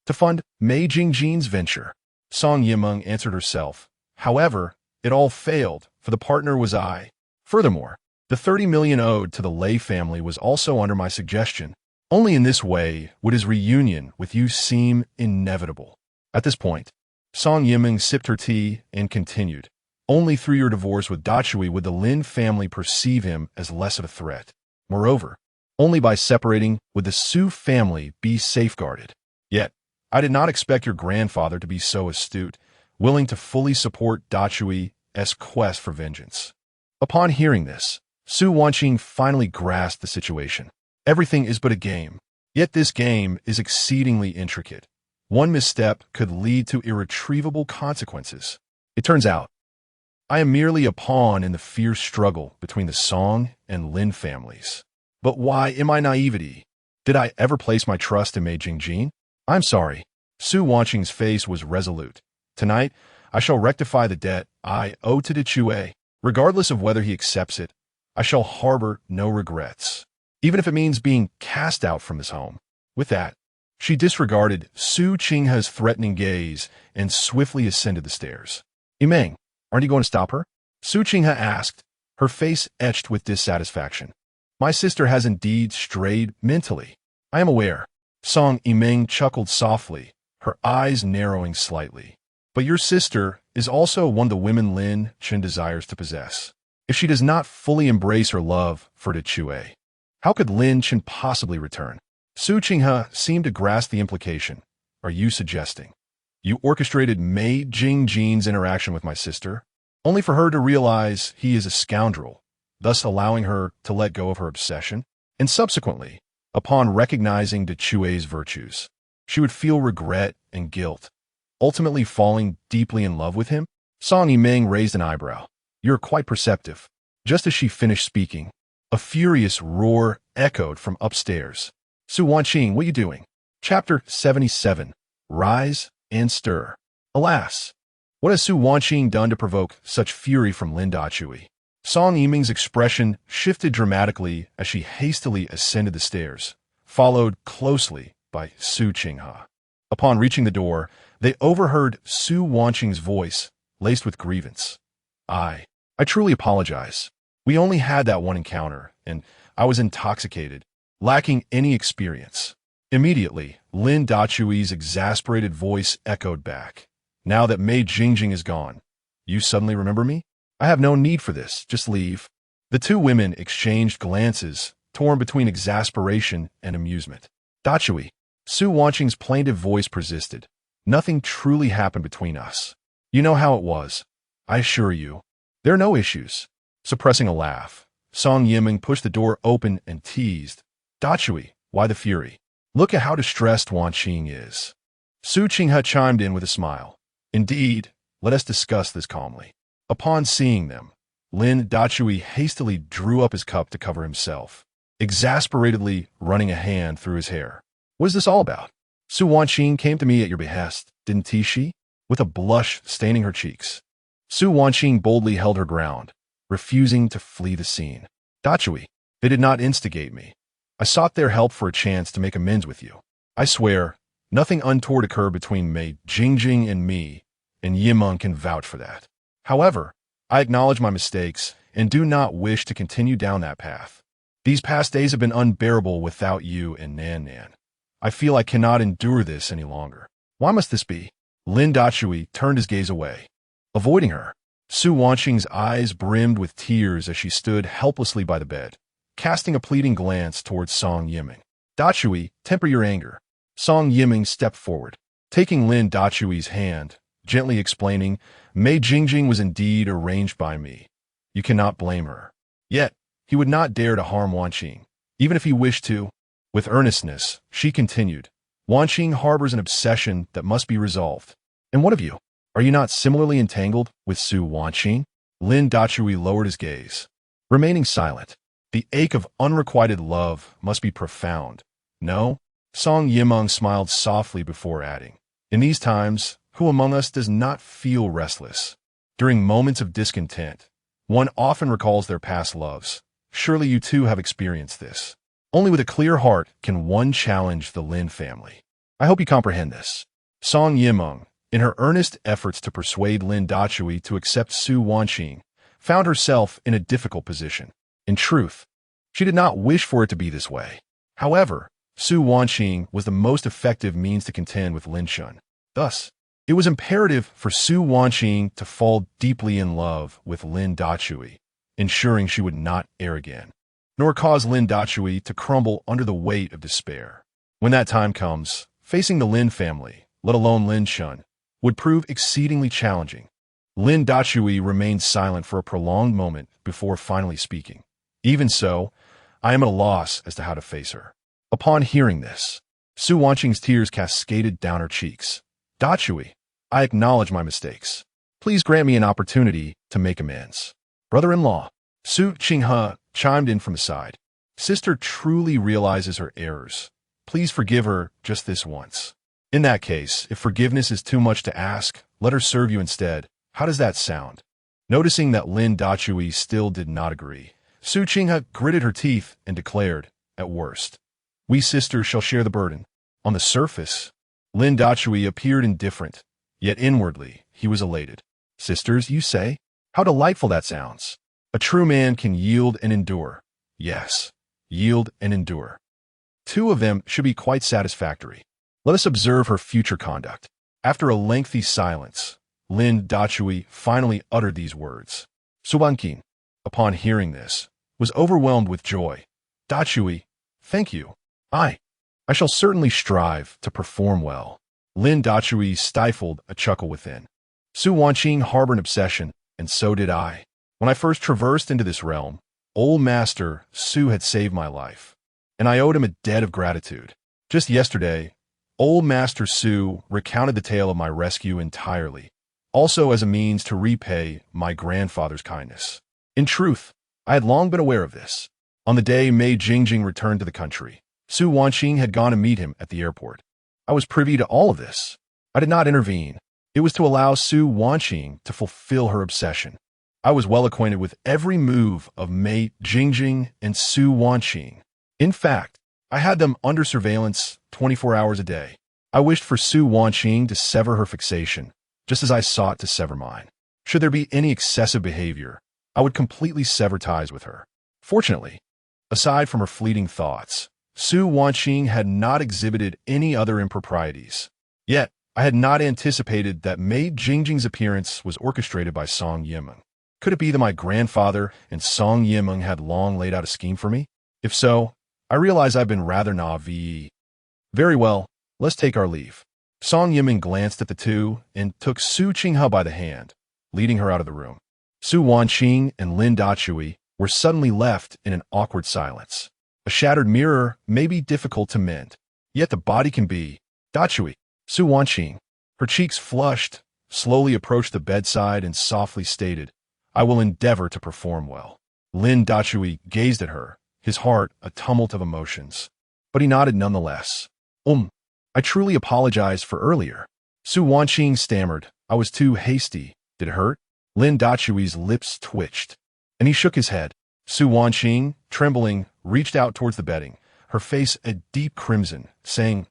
To fund Mei Jingjin's venture. Song Yimeng answered herself. However, it all failed, for the partner was I. Furthermore, the 30 million owed to the Lei family was also under my suggestion. Only in this way would his reunion with you seem inevitable. At this point, Song Yimeng sipped her tea and continued. Only through your divorce with Dachui would the Lin family perceive him as less of a threat. Moreover, only by separating would the Su family be safeguarded. Yet, I did not expect your grandfather to be so astute, willing to fully support Dachui Lin's quest for vengeance. Upon hearing this, Su Wanqing finally grasped the situation. Everything is but a game, yet this game is exceedingly intricate. One misstep could lead to irretrievable consequences. It turns out, I am merely a pawn in the fierce struggle between the Song and Lin families. But why, in my naivety, did I ever place my trust in Mei Jingjin? I'm sorry. Su Wanqing's face was resolute. Tonight, I shall rectify the debt I owe to Dichui. Regardless of whether he accepts it, I shall harbor no regrets, even if it means being cast out from his home. With that, she disregarded Su Qinghe's threatening gaze and swiftly ascended the stairs. Yimeng, aren't you going to stop her? Su Qinghe asked, her face etched with dissatisfaction. My sister has indeed strayed mentally. I am aware. Song Yimeng chuckled softly, her eyes narrowing slightly. But your sister is also one of the women Lin Chen desires to possess. If she does not fully embrace her love for Dichui, how could Lin Chen possibly return? Su Qinghe seemed to grasp the implication. Are you suggesting you orchestrated Mei Jingjin's interaction with my sister, only for her to realize he is a scoundrel, thus allowing her to let go of her obsession? And subsequently, upon recognizing Dichui's virtues, she would feel regret and guilt, ultimately falling deeply in love with him? Song Yimeng raised an eyebrow. You're quite perceptive. Just as she finished speaking, a furious roar echoed from upstairs. Su Wanqing, what are you doing? Chapter 77. Rise and Stir. Alas, what has Su Wanqing done to provoke such fury from Lin Dachui? Song Yiming's expression shifted dramatically as she hastily ascended the stairs, followed closely by Su Qinghe. Upon reaching the door, they overheard Su Wanqing's voice, laced with grievance. I truly apologize. We only had that one encounter, and I was intoxicated, lacking any experience. Immediately, Lin Dachui's exasperated voice echoed back. Now that Mei Jingjing is gone, you suddenly remember me? I have no need for this. Just leave. The two women exchanged glances, torn between exasperation and amusement. Dachui. Su Wanqing's plaintive voice persisted. Nothing truly happened between us. You know how it was. I assure you. There are no issues. Suppressing a laugh, Song Yimeng pushed the door open and teased. Dachui, why the fury? Look at how distressed Wanqing is. Su Qinghe chimed in with a smile. Indeed, let us discuss this calmly. Upon seeing them, Lin Dachui hastily drew up his cup to cover himself, exasperatedly running a hand through his hair. What is this all about? Su Wanqing came to me at your behest, didn't she? With a blush staining her cheeks. Su Wanqing boldly held her ground, refusing to flee the scene. Dachui, they did not instigate me. I sought their help for a chance to make amends with you. I swear, nothing untoward occurred between Mei Jingjing and me, and Yimeng can vouch for that. However, I acknowledge my mistakes and do not wish to continue down that path. These past days have been unbearable without you and Nan Nan. I feel I cannot endure this any longer. Why must this be? Lin Dachui turned his gaze away. Avoiding her, Su Wanqing's eyes brimmed with tears as she stood helplessly by the bed, casting a pleading glance towards Song Yimeng. Dachui, temper your anger. Song Yimeng stepped forward, taking Lin Dachui's hand, gently explaining, Mei Jingjing was indeed arranged by me. You cannot blame her. Yet, he would not dare to harm Wanqing, even if he wished to. With earnestness, she continued, Wanqing harbors an obsession that must be resolved. And what of you? Are you not similarly entangled with Su Wanqing? Lin Dachui lowered his gaze, remaining silent. The ache of unrequited love must be profound. No? Song Yimeng smiled softly before adding, in these times, who among us does not feel restless? During moments of discontent, one often recalls their past loves. Surely you too have experienced this. Only with a clear heart can one challenge the Lin family. I hope you comprehend this. Song Yimeng, in her earnest efforts to persuade Lin Dachui to accept Su Wanqing, found herself in a difficult position. In truth, she did not wish for it to be this way. However, Su Wanqing was the most effective means to contend with Lin Shun. Thus, it was imperative for Su Wanqing to fall deeply in love with Lin Dachui, ensuring she would not err again, nor cause Lin Dachui to crumble under the weight of despair. When that time comes, facing the Lin family, let alone Lin Shun, would prove exceedingly challenging. Lin Dachui remained silent for a prolonged moment before finally speaking. Even so, I am at a loss as to how to face her. Upon hearing this, Su Wanqing's tears cascaded down her cheeks. Dachui, I acknowledge my mistakes. Please grant me an opportunity to make amends. Brother-in-law, Su Qinghe chimed in from the side. Sister truly realizes her errors. Please forgive her just this once. In that case, if forgiveness is too much to ask, let her serve you instead. How does that sound? Noticing that Lin Dachui still did not agree, Su Qinghe gritted her teeth and declared, at worst, we sisters shall share the burden. On the surface, Lin Dachui appeared indifferent, yet inwardly he was elated. Sisters, you say? How delightful that sounds. A true man can yield and endure. Yes, yield and endure. Two of them should be quite satisfactory. Let us observe her future conduct. After a lengthy silence, Lin Dachui finally uttered these words. Su Wanqing, upon hearing this, was overwhelmed with joy. Dachui, thank you. I shall certainly strive to perform well. Lin Dachui stifled a chuckle within. Su Wanqing harbored an obsession, and so did I. When I first traversed into this realm, old master Su had saved my life, and I owed him a debt of gratitude. Just yesterday, old master Su recounted the tale of my rescue entirely, also as a means to repay my grandfather's kindness. In truth, I had long been aware of this. On the day Mei Jingjing returned to the country, Su Wanqing had gone to meet him at the airport. I was privy to all of this. I did not intervene. It was to allow Su Wanqing to fulfill her obsession. I was well acquainted with every move of Mei Jingjing and Su Wanqing. In fact, I had them under surveillance 24 hours a day. I wished for Su Wanqing to sever her fixation, just as I sought to sever mine. Should there be any excessive behavior, I would completely sever ties with her. Fortunately, aside from her fleeting thoughts, Su Wanqing had not exhibited any other improprieties. Yet, I had not anticipated that Mei Jingjing's appearance was orchestrated by Song Yimeng. Could it be that my grandfather and Song Yimeng had long laid out a scheme for me? If so, I realize I've been rather naive. Very well, let's take our leave. Song Yimeng glanced at the two and took Su Qinghe by the hand, leading her out of the room. Su Wanqing and Lin Dachui were suddenly left in an awkward silence. A shattered mirror may be difficult to mend, yet the body can be. Dachui, Su Wanqing, her cheeks flushed, slowly approached the bedside and softly stated, I will endeavor to perform well. Lin Dachui gazed at her, his heart a tumult of emotions. But he nodded nonetheless. I truly apologize for earlier. Su Wanqing stammered, I was too hasty. Did it hurt? Lin Dachui's lips twitched, and he shook his head. Su Wanqing, trembling, reached out towards the bedding, her face a deep crimson, saying,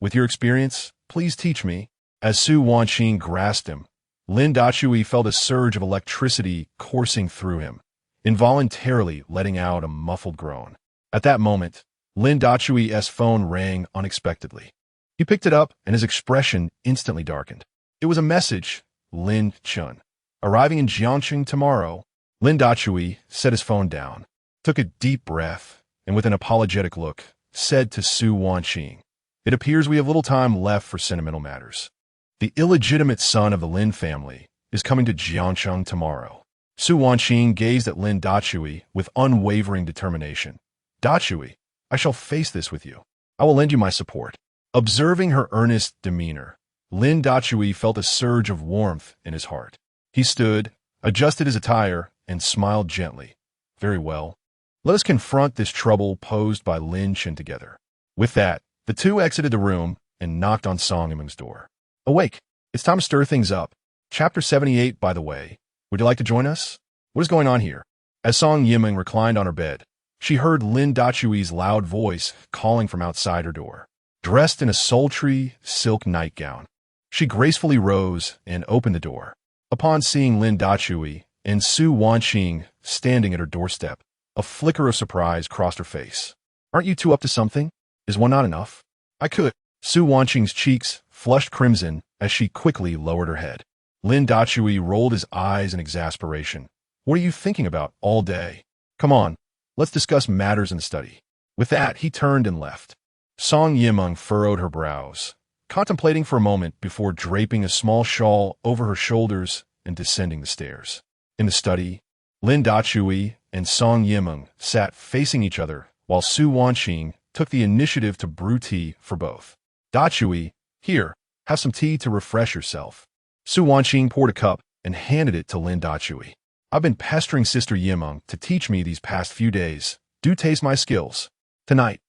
with your experience, please teach me. As Su Wanqing grasped him, Lin Dachui felt a surge of electricity coursing through him, involuntarily letting out a muffled groan. At that moment, Lin Dachui's phone rang unexpectedly. He picked it up, and his expression instantly darkened. It was a message, Lin Chun. Arriving in Jiangxing tomorrow. Lin Dachui set his phone down, took a deep breath, and with an apologetic look, said to Su Wanqing, it appears we have little time left for sentimental matters. The illegitimate son of the Lin family is coming to Jiangxing tomorrow. Su Wanqing gazed at Lin Dachui with unwavering determination. Dachui, I shall face this with you. I will lend you my support. Observing her earnest demeanor, Lin Dachui felt a surge of warmth in his heart. He stood, adjusted his attire, and smiled gently. Very well. Let us confront this trouble posed by Lin Chen together. With that, the two exited the room and knocked on Song Yimeng's door. Awake. It's time to stir things up. Chapter 78, by the way. Would you like to join us? What is going on here? As Song Yimeng reclined on her bed, she heard Lin Dachui's loud voice calling from outside her door. Dressed in a sultry silk nightgown, she gracefully rose and opened the door. Upon seeing Lin Dachui and Su Wanqing standing at her doorstep, a flicker of surprise crossed her face. Aren't you two up to something? Is one not enough? I could. Su Wanqing's cheeks flushed crimson as she quickly lowered her head. Lin Dachui rolled his eyes in exasperation. What are you thinking about all day? Come on, let's discuss matters in the study. With that, he turned and left. Song Yimeng furrowed her brows, contemplating for a moment before draping a small shawl over her shoulders and descending the stairs. In the study, Lin Dachui and Song Yimeng sat facing each other while Su Wanqing took the initiative to brew tea for both. Dachui, here, have some tea to refresh yourself. Su Wanqing poured a cup and handed it to Lin Dachui. I've been pestering Sister Yimeng to teach me these past few days. Do taste my skills. Tonight,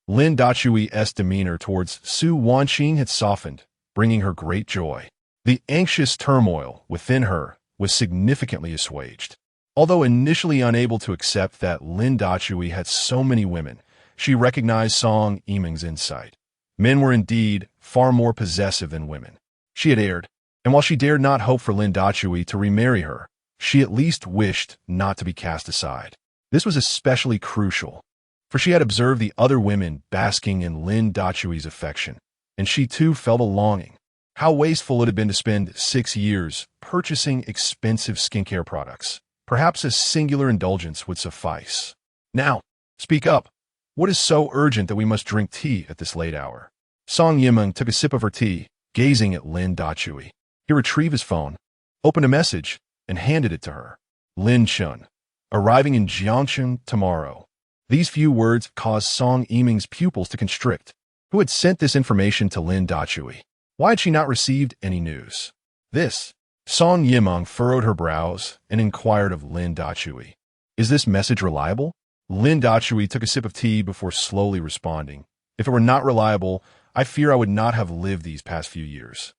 Lin Dachui's demeanor towards Su Wanqing had softened, bringing her great joy. The anxious turmoil within her was significantly assuaged. Although initially unable to accept that Lin Dachui had so many women, she recognized Song Yimeng's insight. Men were indeed far more possessive than women. She had erred, and while she dared not hope for Lin Dachui to remarry her, she at least wished not to be cast aside. This was especially crucial, for she had observed the other women basking in Lin Dachui's affection, and she too felt a longing. How wasteful it had been to spend 6 years purchasing expensive skincare products. Perhaps a singular indulgence would suffice. Now, speak up. What is so urgent that we must drink tea at this late hour? Song Yimeng took a sip of her tea, gazing at Lin Dachui. He retrieved his phone, opened a message, and handed it to her. Lin Chun, arriving in Jiangcheng tomorrow. These few words caused Song Yimeng's pupils to constrict. Who had sent this information to Lin Dachui? Why had she not received any news? This. Song Yimeng furrowed her brows and inquired of Lin Dachui. Is this message reliable? Lin Dachui took a sip of tea before slowly responding. If it were not reliable, I fear I would not have lived these past few years.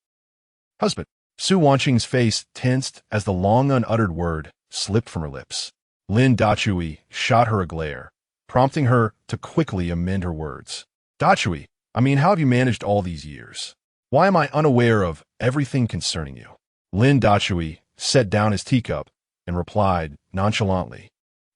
Husband. Su Wanqing's face tensed as the long unuttered word slipped from her lips. Lin Dachui shot her a glare, prompting her to quickly amend her words. Dachui, how have you managed all these years? Why am I unaware of everything concerning you? Lin Dachui set down his teacup and replied nonchalantly,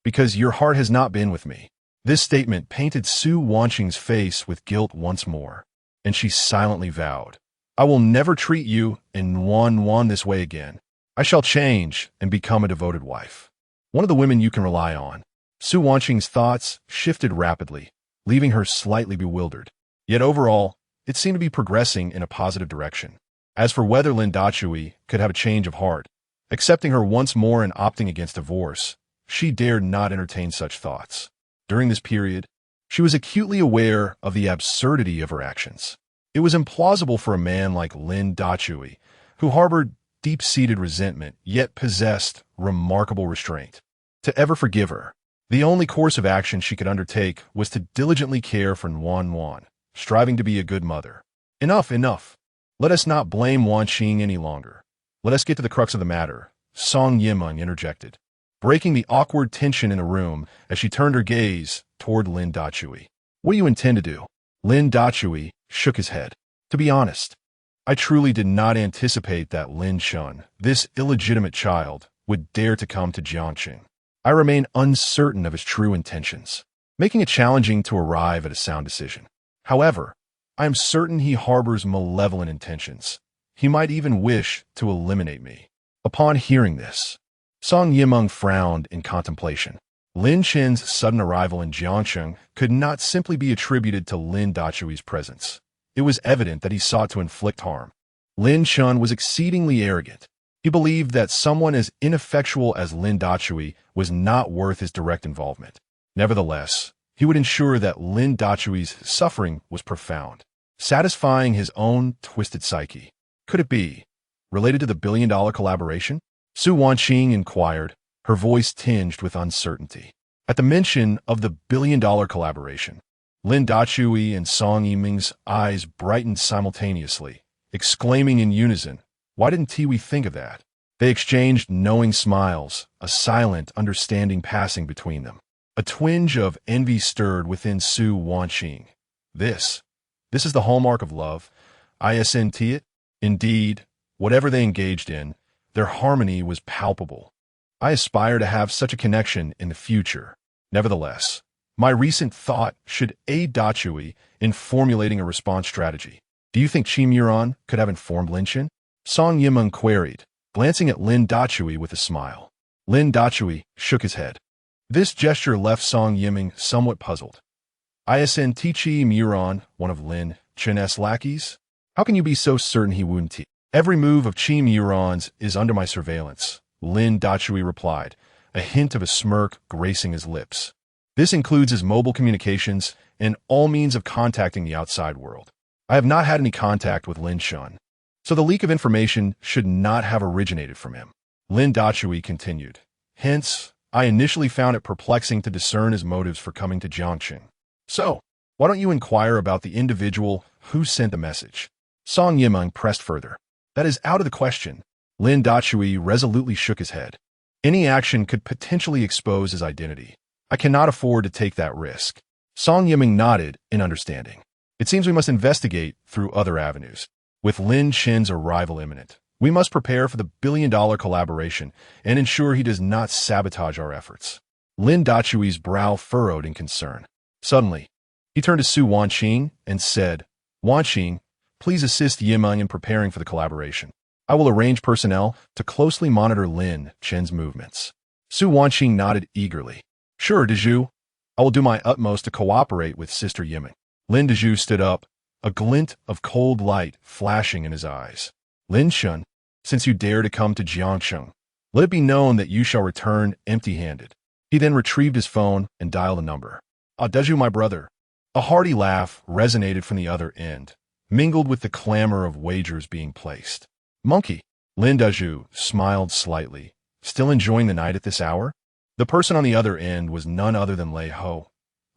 because your heart has not been with me. This statement painted Su Wanqing's face with guilt once more, and she silently vowed, I will never treat you in yuan this way again. I shall change and become a devoted wife. One of the women you can rely on. Su Wanqing's thoughts shifted rapidly, leaving her slightly bewildered. Yet overall, it seemed to be progressing in a positive direction. As for whether Lin Dachui could have a change of heart, accepting her once more and opting against divorce, she dared not entertain such thoughts. During this period, she was acutely aware of the absurdity of her actions. It was implausible for a man like Lin Dachui, who harbored deep-seated resentment yet possessed remarkable restraint, to ever forgive her. The only course of action she could undertake was to diligently care for Yuan, striving to be a good mother. Enough. Let us not blame Wanqing any longer. Let us get to the crux of the matter, Song Yimeng interjected, breaking the awkward tension in the room as she turned her gaze toward Lin Dachui. What do you intend to do? Lin Dachui shook his head. To be honest, I truly did not anticipate that Lin Chun, this illegitimate child, would dare to come to Jiangcheng. I remain uncertain of his true intentions, making it challenging to arrive at a sound decision. However, I am certain he harbors malevolent intentions. He might even wish to eliminate me. Upon hearing this, Song Yimeng frowned in contemplation. Lin Chen's sudden arrival in Jiangcheng could not simply be attributed to Lin Dachui's presence. It was evident that he sought to inflict harm. Lin Chun was exceedingly arrogant. He believed that someone as ineffectual as Lin Dachui was not worth his direct involvement. Nevertheless, he would ensure that Lin Dachui's suffering was profound, satisfying his own twisted psyche. Could it be related to the billion-dollar collaboration? Su Wanqing inquired, her voice tinged with uncertainty. At the mention of the billion-dollar collaboration, Lin Dachui and Song Yimeng's eyes brightened simultaneously, exclaiming in unison, "Why didn't Tiwi think of that?" They exchanged knowing smiles, a silent understanding passing between them. A twinge of envy stirred within Su Wanqing. This is the hallmark of love. Isn't it? Indeed, whatever they engaged in, their harmony was palpable. I aspire to have such a connection in the future. Nevertheless, my recent thought should aid Dachui in formulating a response strategy. Do you think Qi could have informed Lin Chen? Song Yimeng queried, glancing at Lin Dachui with a smile. Lin Dachui shook his head. This gesture left Song Yimeng somewhat puzzled. Isn't Qi one of Lin Chen's lackeys? How can you be so certain he wouldn't? Every move of Chim Yuran's is under my surveillance, Lin Dachui replied, a hint of a smirk gracing his lips. This includes his mobile communications and all means of contacting the outside world. I have not had any contact with Lin Shun, so the leak of information should not have originated from him. Lin Dachui continued. Hence, I initially found it perplexing to discern his motives for coming to Jiangqing. So, why don't you inquire about the individual who sent the message? Song Yimeng pressed further. That is out of the question. Lin Dachui resolutely shook his head. Any action could potentially expose his identity. I cannot afford to take that risk. Song Yimeng nodded in understanding. It seems we must investigate through other avenues. With Lin Chen's arrival imminent, we must prepare for the billion-dollar collaboration and ensure he does not sabotage our efforts. Lin Dachui's brow furrowed in concern. Suddenly, he turned to Su Wanqing and said, Wanqing, please assist Yimeng in preparing for the collaboration. I will arrange personnel to closely monitor Lin Chen's movements. Su Wanqing nodded eagerly. Sure, Dezhu. I will do my utmost to cooperate with Sister Yimeng. Lin Dezhu stood up, a glint of cold light flashing in his eyes. Lin Shun, since you dare to come to Jiangsheng, let it be known that you shall return empty-handed. He then retrieved his phone and dialed a number. Ah, Dezhu, my brother. A hearty laugh resonated from the other end, mingled with the clamor of wagers being placed. Monkey. Lin Dezhu smiled slightly, still enjoying the night at this hour. The person on the other end was none other than Lei Ho.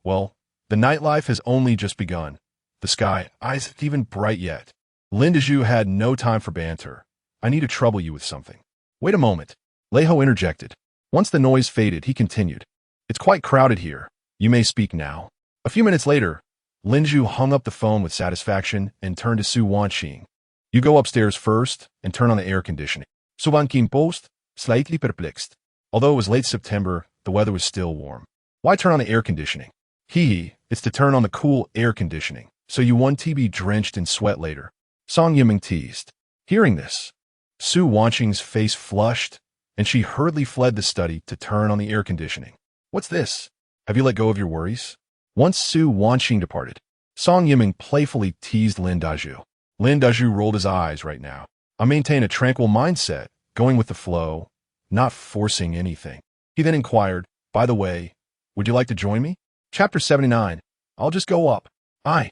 Well, the nightlife has only just begun. The sky isn't even bright yet. Lin Dezhu had no time for banter. I need to trouble you with something. Wait a moment. Lei Ho interjected. Once the noise faded, he continued. It's quite crowded here. You may speak now. A few minutes later, Lin Dezhu hung up the phone with satisfaction and turned to Su Wanqing. You go upstairs first and turn on the air conditioning. Su Wanqing paused, slightly perplexed. Although it was late September, the weather was still warm. Why turn on the air conditioning? It's to turn on the cool air conditioning, so you won't be drenched in sweat later. Song Yimeng teased. Hearing this, Su Wanqing's face flushed, and she hurriedly fled the study to turn on the air conditioning. What's this? Have you let go of your worries? Once Su Wanqing departed, Song Yimeng playfully teased Lin Dezhu. Lin Dezhu rolled his eyes right now. I maintain a tranquil mindset, going with the flow, not forcing anything. He then inquired, by the way, would you like to join me? Chapter 79. I'll just go up. I'll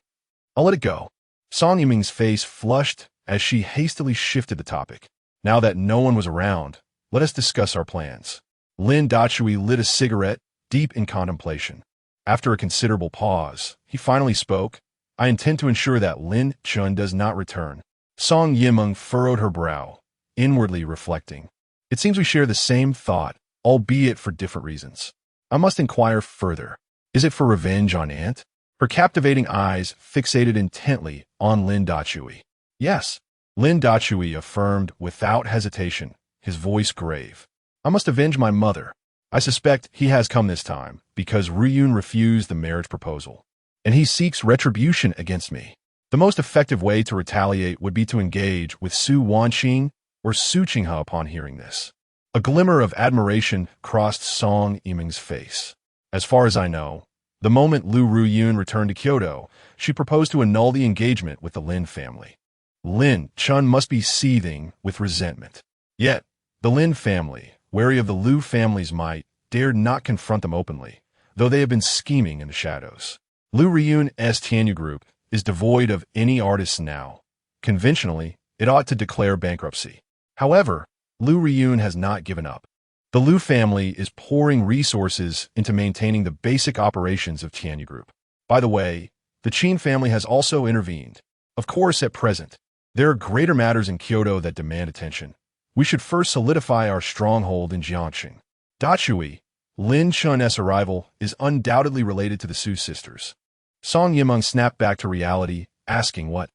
let it go. Song Yimeng's face flushed as she hastily shifted the topic. Now that no one was around, let us discuss our plans. Lin Dachui lit a cigarette, deep in contemplation. After a considerable pause, he finally spoke. I intend to ensure that Lin Chun does not return. Song Yimeng furrowed her brow, inwardly reflecting. It seems we share the same thought, albeit for different reasons. I must inquire further. Is it for revenge on Aunt? Her captivating eyes fixated intently on Lin Dachui. Yes, Lin Dachui affirmed without hesitation, his voice grave. I must avenge my mother. I suspect he has come this time because Ruyun refused the marriage proposal, and he seeks retribution against me. The most effective way to retaliate would be to engage with Su Wanqing or Su Qinghe upon hearing this. A glimmer of admiration crossed Song Yimeng's face. As far as I know, the moment Lu Ruyun returned to Kyoto, she proposed to annul the engagement with the Lin family. Lin Chun must be seething with resentment. Yet, the Lin family, wary of the Lu family's might, dared not confront them openly, though they have been scheming in the shadows. Lu Ruyun's Tianyu Group is devoid of any artists now. Conventionally, it ought to declare bankruptcy. However, Lu Ruyun has not given up. The Lu family is pouring resources into maintaining the basic operations of Tianyu Group. By the way, the Qin family has also intervened. Of course, at present, there are greater matters in Kyoto that demand attention. We should first solidify our stronghold in Jiangqing. Dachui, Lin Chun's arrival is undoubtedly related to the Su sisters. Song Yimeng snapped back to reality, asking what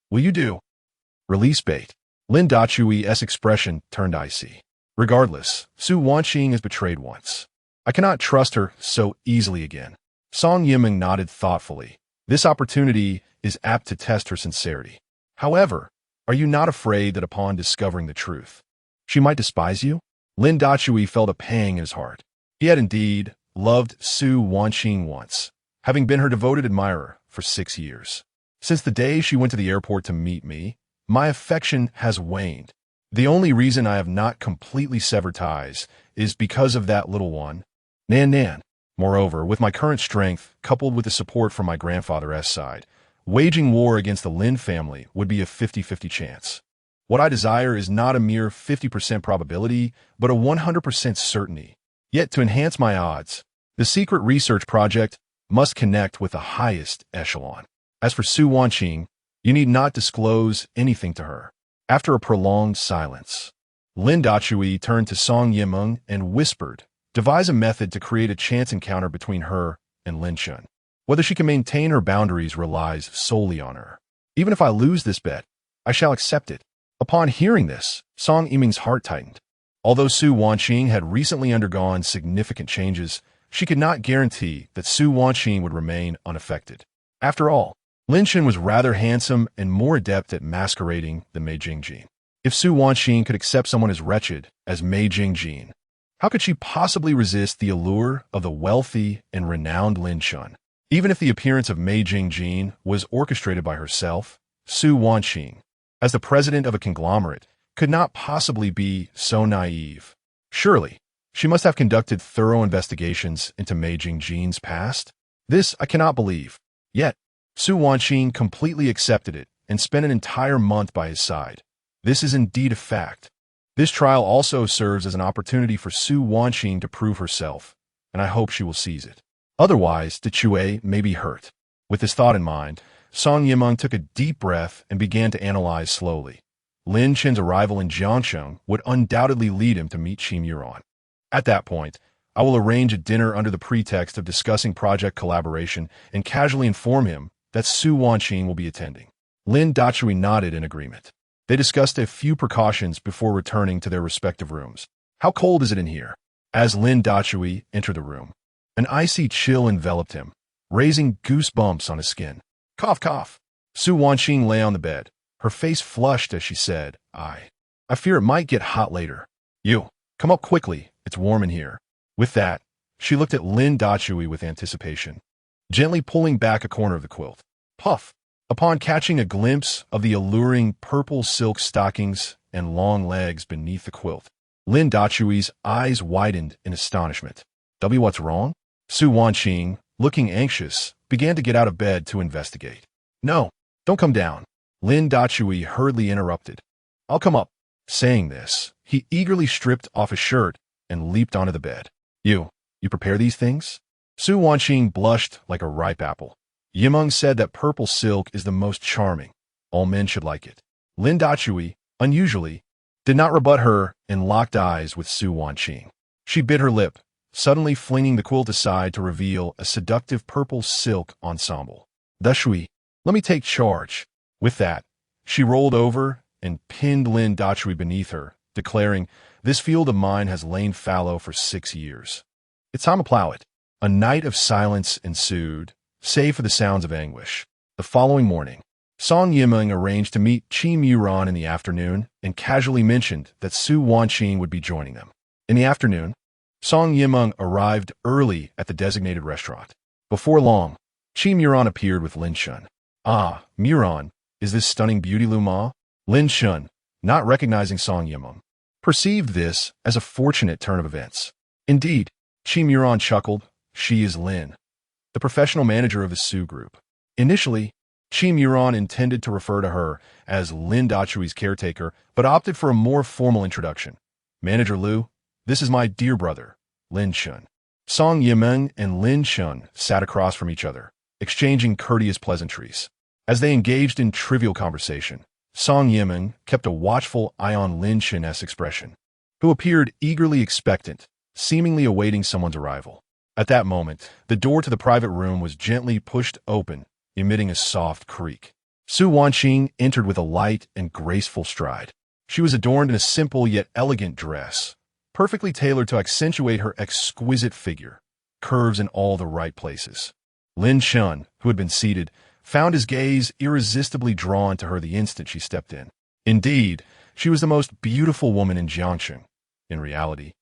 will you do? Release bait. Lin Dachui's expression turned icy. Regardless, Su Wanqing is betrayed once. I cannot trust her so easily again. Song Yimeng nodded thoughtfully. This opportunity is apt to test her sincerity. However, are you not afraid that upon discovering the truth, she might despise you? Lin Dachui felt a pang in his heart. He had indeed loved Su Wanqing once, having been her devoted admirer for 6 years. Since the day she went to the airport to meet me, my affection has waned. The only reason I have not completely severed ties is because of that little one. Nan Nan. Moreover, with my current strength, coupled with the support from my grandfather's side, waging war against the Lin family would be a 50-50 chance. What I desire is not a mere 50% probability, but a 100% certainty. Yet, to enhance my odds, the secret research project must connect with the highest echelon. As for Su Wanqing, you need not disclose anything to her. After a prolonged silence, Lin Dachui turned to Song Yimeng and whispered, devise a method to create a chance encounter between her and Lin Shun. Whether she can maintain her boundaries relies solely on her. Even if I lose this bet, I shall accept it. Upon hearing this, Song Yimeng's heart tightened. Although Su Wanqing had recently undergone significant changes, she could not guarantee that Su Wanqing would remain unaffected. After all, Lin Shun was rather handsome and more adept at masquerading than Mei Jingjin. If Su Wanqing could accept someone as wretched as Mei Jingjin, how could she possibly resist the allure of the wealthy and renowned Lin Shun? Even if the appearance of Mei Jingjin was orchestrated by herself, Su Wanqing, as the president of a conglomerate, could not possibly be so naive. Surely, she must have conducted thorough investigations into Mei Jingjin's past. This I cannot believe. Yet, Su Wanqing completely accepted it and spent an entire month by his side. This is indeed a fact. This trial also serves as an opportunity for Su Wanqing to prove herself, and I hope she will seize it. Otherwise, the Chue may be hurt. With this thought in mind, Song Yimeng took a deep breath and began to analyze slowly. Lin Chen's arrival in Jiangsheng would undoubtedly lead him to meet Qi Muran. At that point, I will arrange a dinner under the pretext of discussing project collaboration and casually inform him that Su Wanqing will be attending. Lin Dachui nodded in agreement. They discussed a few precautions before returning to their respective rooms. How cold is it in here? As Lin Dachui entered the room, an icy chill enveloped him, raising goosebumps on his skin. Cough, cough. Su Wanqing lay on the bed, her face flushed as she said, I fear it might get hot later. You, come up quickly, it's warm in here. With that, she looked at Lin Dachui with anticipation, gently pulling back a corner of the quilt. Puff. Upon catching a glimpse of the alluring purple silk stockings and long legs beneath the quilt, Lin Dachui's eyes widened in astonishment. What's wrong? Su Wanqing, looking anxious, began to get out of bed to investigate. No, don't come down. Lin Dachui hurriedly interrupted. I'll come up. Saying this, he eagerly stripped off his shirt and leaped onto the bed. You prepare these things? Su Wanqing blushed like a ripe apple. Yimeng said that purple silk is the most charming. All men should like it. Lin Dachui, unusually, did not rebut her and locked eyes with Su Wanqing. She bit her lip, suddenly flinging the quilt aside to reveal a seductive purple silk ensemble. Dachui, let me take charge. With that, she rolled over and pinned Lin Dachui beneath her, declaring, this field of mine has lain fallow for 6 years. It's time to plow it. A night of silence ensued, save for the sounds of anguish. The following morning, Song Yimeng arranged to meet Qi Muran in the afternoon and casually mentioned that Su Wanqing would be joining them. In the afternoon, Song Yimeng arrived early at the designated restaurant. Before long, Qi Muran appeared with Lin Shun. Ah, Muran, is this stunning beauty Lu Ma? Lin Shun, not recognizing Song Yimeng, perceived this as a fortunate turn of events. Indeed, Qi Muran chuckled, she is Lin, the professional manager of the Su group. Initially, Qi Muran intended to refer to her as Lin Dachui's caretaker, but opted for a more formal introduction. Manager Lu, this is my dear brother, Lin Shun. Song Yimeng and Lin Shun sat across from each other, exchanging courteous pleasantries. As they engaged in trivial conversation, Song Yimeng kept a watchful eye on Lin Shun's expression, who appeared eagerly expectant, seemingly awaiting someone's arrival. At that moment, the door to the private room was gently pushed open, emitting a soft creak. Su Wanqing entered with a light and graceful stride. She was adorned in a simple yet elegant dress, perfectly tailored to accentuate her exquisite figure, curves in all the right places. Lin Shun, who had been seated, found his gaze irresistibly drawn to her the instant she stepped in. Indeed, she was the most beautiful woman in Jiangsheng. In reality,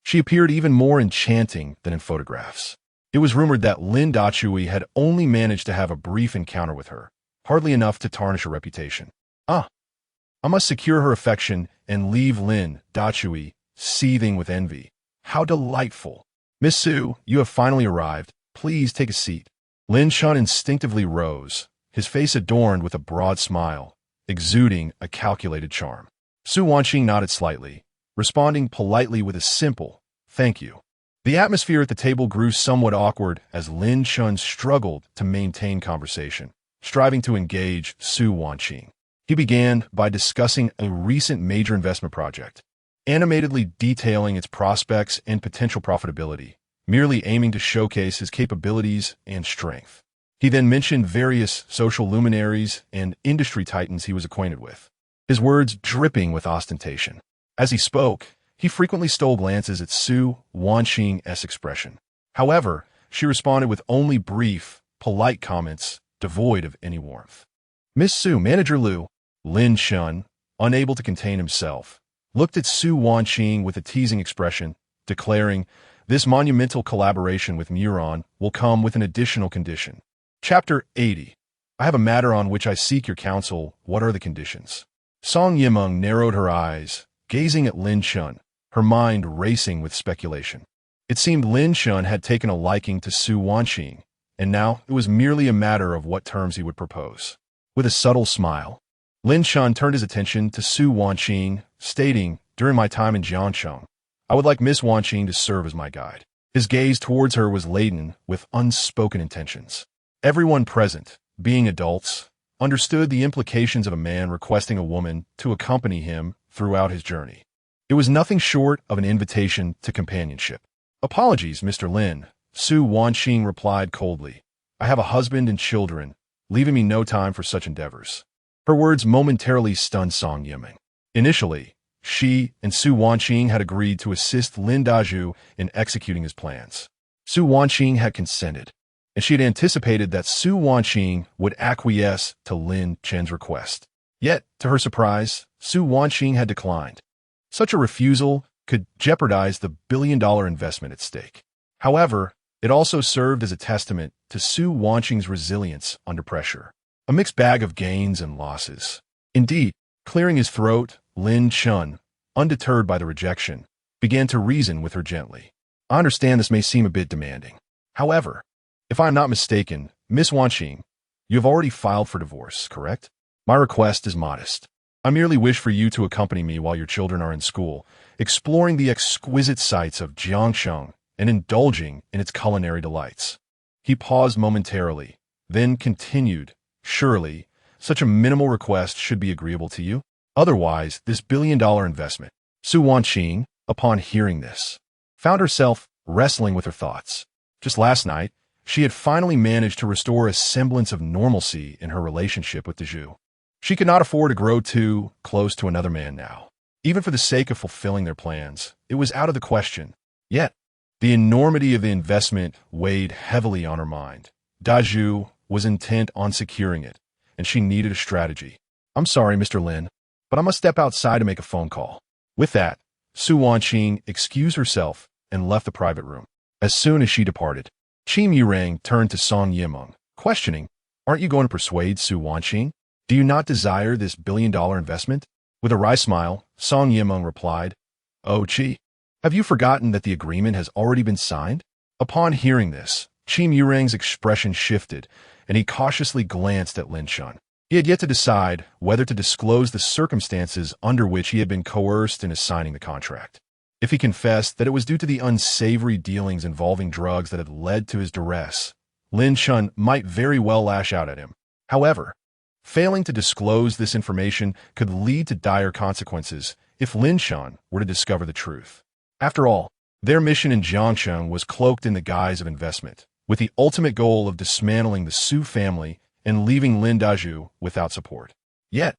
she appeared even more enchanting than in photographs. It was rumored that Lin Dachui had only managed to have a brief encounter with her, hardly enough to tarnish her reputation. Ah, I must secure her affection and leave Lin Dachui seething with envy. How delightful. Miss Su, you have finally arrived. Please take a seat. Lin Shun instinctively rose, his face adorned with a broad smile, exuding a calculated charm. Su Wanqing nodded slightly, responding politely with a simple, thank you. The atmosphere at the table grew somewhat awkward as Lin Shun struggled to maintain conversation, striving to engage Su Wanqing. He began by discussing a recent major investment project, animatedly detailing its prospects and potential profitability, merely aiming to showcase his capabilities and strength. He then mentioned various social luminaries and industry titans he was acquainted with, his words dripping with ostentation. As he spoke, he frequently stole glances at Su Wanqing's expression. However, she responded with only brief, polite comments devoid of any warmth. Miss Su, Manager Liu, Lin Shun, unable to contain himself, looked at Su Wanqing with a teasing expression, declaring, this monumental collaboration with Muron will come with an additional condition. Chapter 80. I have a matter on which I seek your counsel. What are the conditions? Song Yimeng narrowed her eyes, gazing at Lin Shun, her mind racing with speculation. It seemed Lin Shun had taken a liking to Su Wanqing, and now it was merely a matter of what terms he would propose. With a subtle smile, Lin Shun turned his attention to Su Wanqing, stating, during my time in Jiangsheng, I would like Miss Wanqing to serve as my guide. His gaze towards her was laden with unspoken intentions. Everyone present, being adults, understood the implications of a man requesting a woman to accompany him throughout his journey. It was nothing short of an invitation to companionship. Apologies, Mr. Lin, Su Wanqing replied coldly. I have a husband and children, leaving me no time for such endeavors. Her words momentarily stunned Song Yimeng. Initially, she and Su Wanqing had agreed to assist Lin Dazhu in executing his plans. Su Wanqing had consented, and she had anticipated that Su Wanqing would acquiesce to Lin Chen's request. Yet, to her surprise, Su Wanqing had declined. Such a refusal could jeopardize the billion-dollar investment at stake. However, it also served as a testament to Su Wanqing's resilience under pressure. A mixed bag of gains and losses. Indeed, clearing his throat, Lin Chun, undeterred by the rejection, began to reason with her gently. I understand this may seem a bit demanding. However, if I am not mistaken, Miss Wanqing, you have already filed for divorce, correct? My request is modest. I merely wish for you to accompany me while your children are in school, exploring the exquisite sights of Jiangsheng and indulging in its culinary delights. He paused momentarily, then continued, surely, such a minimal request should be agreeable to you? Otherwise, this billion-dollar investment. Su Wanqing, upon hearing this, found herself wrestling with her thoughts. Just last night, she had finally managed to restore a semblance of normalcy in her relationship with Dazhu. She could not afford to grow too close to another man now. Even for the sake of fulfilling their plans, it was out of the question. Yet, the enormity of the investment weighed heavily on her mind. Dazhu was intent on securing it, and she needed a strategy. I'm sorry, Mr. Lin, but I must step outside to make a phone call. With that, Su Wanqing excused herself and left the private room. As soon as she departed, Qi Murang turned to Song Yimeng, questioning, aren't you going to persuade Su Wanqing? Do you not desire this billion-dollar investment? With a wry smile, Song Yimeng replied, Oh, Qi, have you forgotten that the agreement has already been signed? Upon hearing this, Qi Murang's expression shifted, and he cautiously glanced at Lin Shun. He had yet to decide whether to disclose the circumstances under which he had been coerced into signing the contract. If he confessed that it was due to the unsavory dealings involving drugs that had led to his duress, Lin Shun might very well lash out at him. However, failing to disclose this information could lead to dire consequences if Lin Shun were to discover the truth. After all, their mission in Jiangsheng was cloaked in the guise of investment, with the ultimate goal of dismantling the Su family and leaving Lin Dazhu without support. Yet,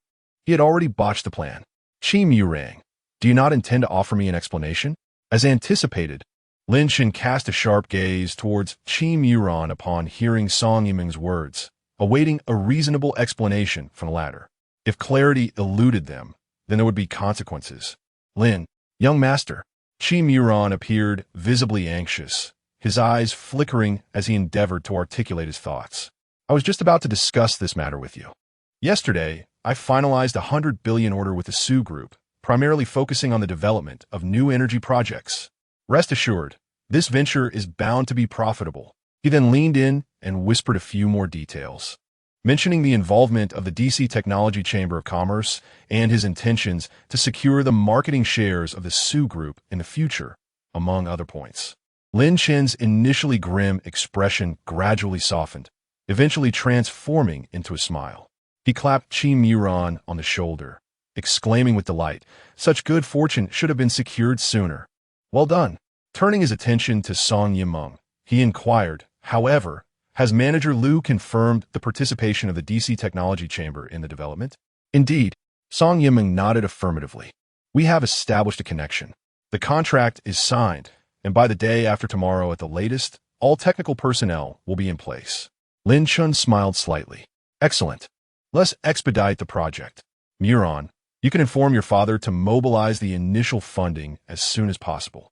he had already botched the plan. Qi Murang, do you not intend to offer me an explanation? As anticipated, Lin Shin cast a sharp gaze towards Qi Murang upon hearing Song Yimeng's words, awaiting a reasonable explanation from the latter. If clarity eluded them, then there would be consequences. Lin, young master. Qi Murang appeared visibly anxious, his eyes flickering as he endeavored to articulate his thoughts. I was just about to discuss this matter with you. Yesterday, I finalized a 100 billion order with the Su Group, primarily focusing on the development of new energy projects. Rest assured, this venture is bound to be profitable. He then leaned in and whispered a few more details, mentioning the involvement of the DC Technology Chamber of Commerce and his intentions to secure the marketing shares of the Su Group in the future, among other points. Lin Chen's initially grim expression gradually softened, eventually transforming into a smile. He clapped Qi Muran on the shoulder, exclaiming with delight, "Such good fortune should have been secured sooner. Well done." Turning his attention to Song Yimeng, he inquired, "However, has Manager Liu confirmed the participation of the DC Technology Chamber in the development?" "Indeed." Song Yimeng nodded affirmatively. "We have established a connection. The contract is signed, and by the day after tomorrow at the latest, all technical personnel will be in place." Lin Chun smiled slightly. "Excellent. Let's expedite the project. Muron, you can inform your father to mobilize the initial funding as soon as possible."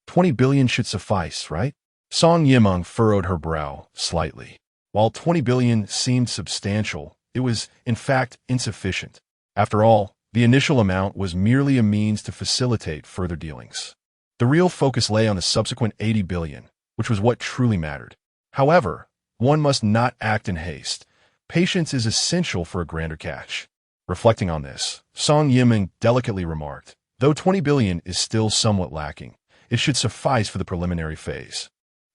20 billion should suffice, right? Song Yimeng furrowed her brow slightly. While 20 billion seemed substantial, it was, in fact, insufficient. After all, the initial amount was merely a means to facilitate further dealings. The real focus lay on the subsequent 80 billion, which was what truly mattered. However, one must not act in haste. Patience is essential for a grander catch. Reflecting on this, Song Yimeng delicately remarked, "Though 20 billion is still somewhat lacking, it should suffice for the preliminary phase."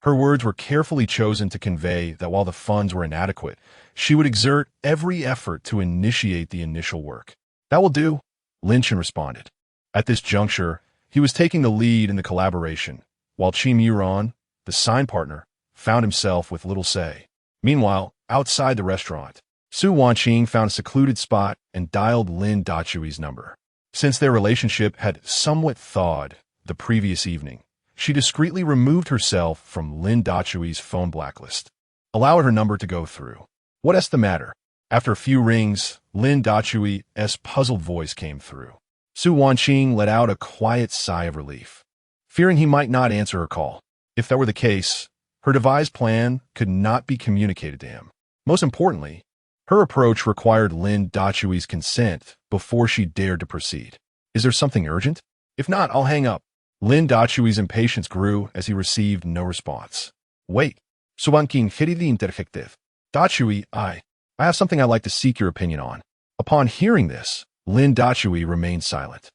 Her words were carefully chosen to convey that while the funds were inadequate, she would exert every effort to initiate the initial work. "That will do," Lin Chen responded. At this juncture, he was taking the lead in the collaboration, while Qi Muran, the sign partner, found himself with little say. Meanwhile, outside the restaurant, Su Wanqing found a secluded spot and dialed Lin Dachui's number. Since their relationship had somewhat thawed the previous evening, she discreetly removed herself from Lin Dachui's phone blacklist, allowed her number to go through. "What's the matter?" After a few rings, Lin Dachui's puzzled voice came through. Su Wanqing let out a quiet sigh of relief, fearing he might not answer her call. If that were the case, her devised plan could not be communicated to him. Most importantly, her approach required Lin Dachui's consent before she dared to proceed. "Is there something urgent? If not, I'll hang up." Lin Dachui's impatience grew as he received no response. "Wait." Su Wanqing hurriedly interjected. "Dachui, I have something I'd like to seek your opinion on." Upon hearing this, Lin Dachui remained silent.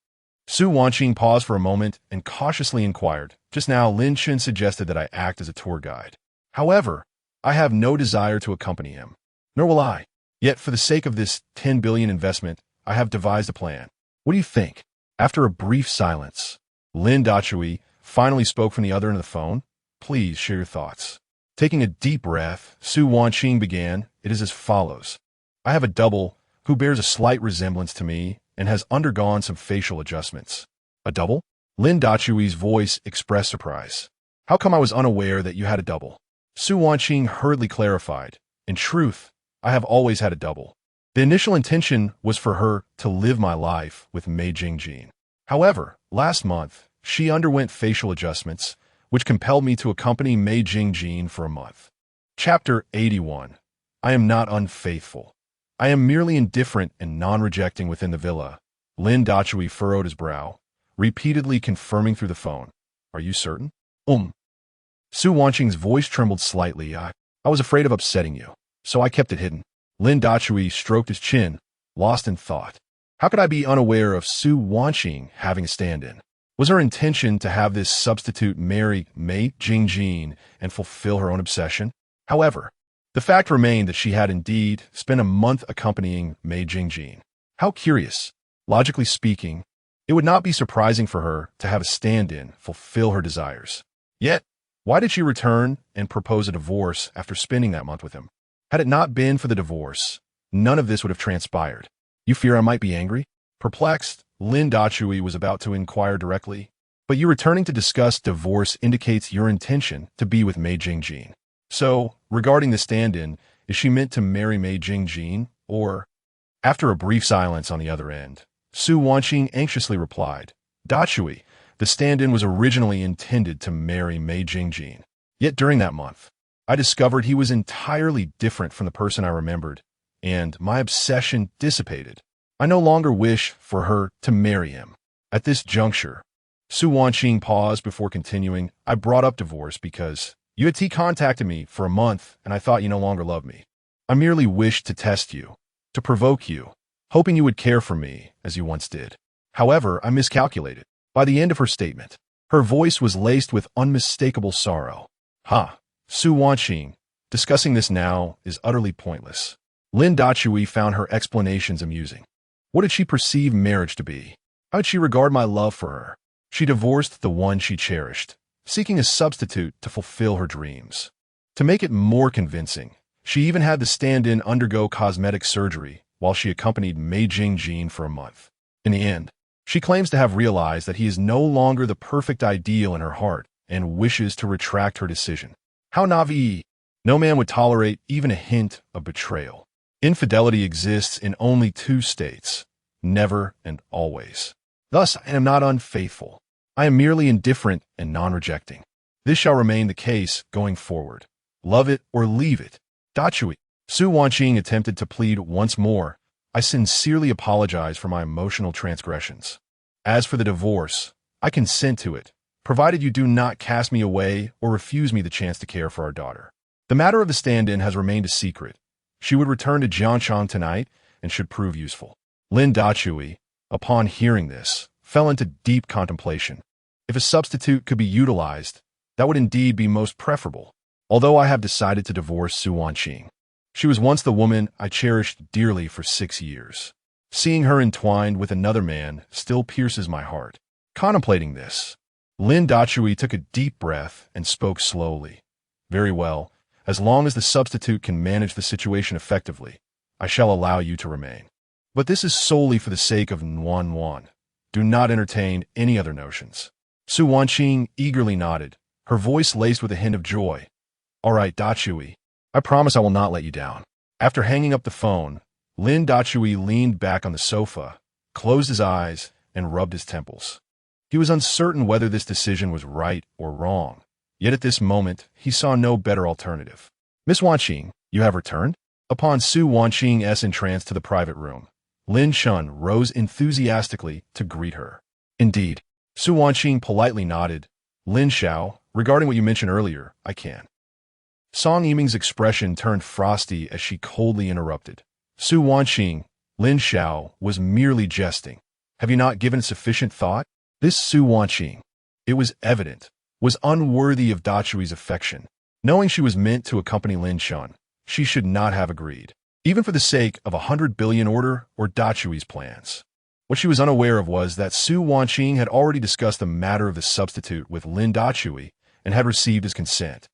Su Wanqing paused for a moment and cautiously inquired, "Just now, Lin Chen suggested that I act as a tour guide. However, I have no desire to accompany him, nor will I. Yet, for the sake of this 10 billion investment, I have devised a plan. What do you think?" After a brief silence, Lin Dachui finally spoke from the other end of the phone. "Please share your thoughts." Taking a deep breath, Su Wanqing began, "It is as follows. I have a double who bears a slight resemblance to me and has undergone some facial adjustments." "A double?" Lin Dachui's voice expressed surprise. "How come I was unaware that you had a double?" Su Wanqing hurriedly clarified, "In truth, I have always had a double. The initial intention was for her to live my life with Mei Jingjin. However, last month, she underwent facial adjustments, which compelled me to accompany Mei Jingjin for a month." Chapter 81. I am not unfaithful. I am merely indifferent and non-rejecting within the villa. Lin Dachui furrowed his brow, repeatedly confirming through the phone. "Are you certain?" Su Wanqing's voice trembled slightly. I was afraid of upsetting you, so I kept it hidden." Lin Dachui stroked his chin, lost in thought. How could I be unaware of Su Wanqing having a stand-in? Was her intention to have this substitute marry Mei Jingjin and fulfill her own obsession? However, the fact remained that she had indeed spent a month accompanying Mei Jingjin. How curious. Logically speaking, it would not be surprising for her to have a stand-in fulfill her desires. Yet, why did she return and propose a divorce after spending that month with him? Had it not been for the divorce, none of this would have transpired. "You fear I might be angry?" Perplexed, Lin Dachui was about to inquire directly. "But you returning to discuss divorce indicates your intention to be with Mei Jingjin. So, regarding the stand-in, is she meant to marry Mei Jingjin, or—" After a brief silence on the other end, Su Wanqing anxiously replied, "Dachui, the stand-in was originally intended to marry Mei Jingjin. Yet during that month, I discovered he was entirely different from the person I remembered, and my obsession dissipated. I no longer wish for her to marry him. At this juncture, Su Wanqing paused before continuing. I brought up divorce because you had contacted me for a month and I thought you no longer loved me. I merely wished to test you, to provoke you, hoping you would care for me as you once did. However, I miscalculated. By the end of her statement, her voice was laced with unmistakable sorrow. Su Wanqing, discussing this now is utterly pointless. Lin Dachui found her explanations amusing. What did she perceive marriage to be? How did she regard my love for her? She divorced the one she cherished, seeking a substitute to fulfill her dreams. To make it more convincing, she even had the stand-in undergo cosmetic surgery while she accompanied Mei Jingjin for a month. In the end, she claims to have realized that he is no longer the perfect ideal in her heart and wishes to retract her decision. How naive! No man would tolerate even a hint of betrayal. Infidelity exists in only two states, never and always. Thus, I am not unfaithful. I am merely indifferent and non-rejecting. This shall remain the case going forward. Love it or leave it. Dachui. Su Wanqing attempted to plead once more. I sincerely apologize for my emotional transgressions. As for the divorce, I consent to it, provided you do not cast me away or refuse me the chance to care for our daughter. The matter of the stand-in has remained a secret. She would return to Jiangchang tonight and should prove useful. Lin Dachui, upon hearing this, fell into deep contemplation. If a substitute could be utilized, that would indeed be most preferable. Although I have decided to divorce Su Wanqing, she was once the woman I cherished dearly for 6 years. Seeing her entwined with another man still pierces my heart. Contemplating this, Lin Dachui took a deep breath and spoke slowly. Very well, as long as the substitute can manage the situation effectively, I shall allow you to remain. But this is solely for the sake of Yuan. Do not entertain any other notions. Su Wanqing eagerly nodded, her voice laced with a hint of joy. All right, Dachui, I promise I will not let you down. After hanging up the phone, Lin Dachui leaned back on the sofa, closed his eyes, and rubbed his temples. He was uncertain whether this decision was right or wrong, yet at this moment he saw no better alternative. Miss Wanqing, you have returned? Upon Su Wanqing's entrance to the private room, Lin Shun rose enthusiastically to greet her. Indeed. Su Wanqing politely nodded. Lin Xiao, regarding what you mentioned earlier, I can. Song Yiming's expression turned frosty as she coldly interrupted. Su Wanqing, Lin Xiao was merely jesting. Have you not given sufficient thought? This Su Wanqing, it was evident, was unworthy of Dachui's affection. Knowing she was meant to accompany Lin Shun, she should not have agreed, even for the sake of 100 billion order or Dachui's plans. What she was unaware of was that Su Wanqing had already discussed the matter of the substitute with Lin Dachui and had received his consent.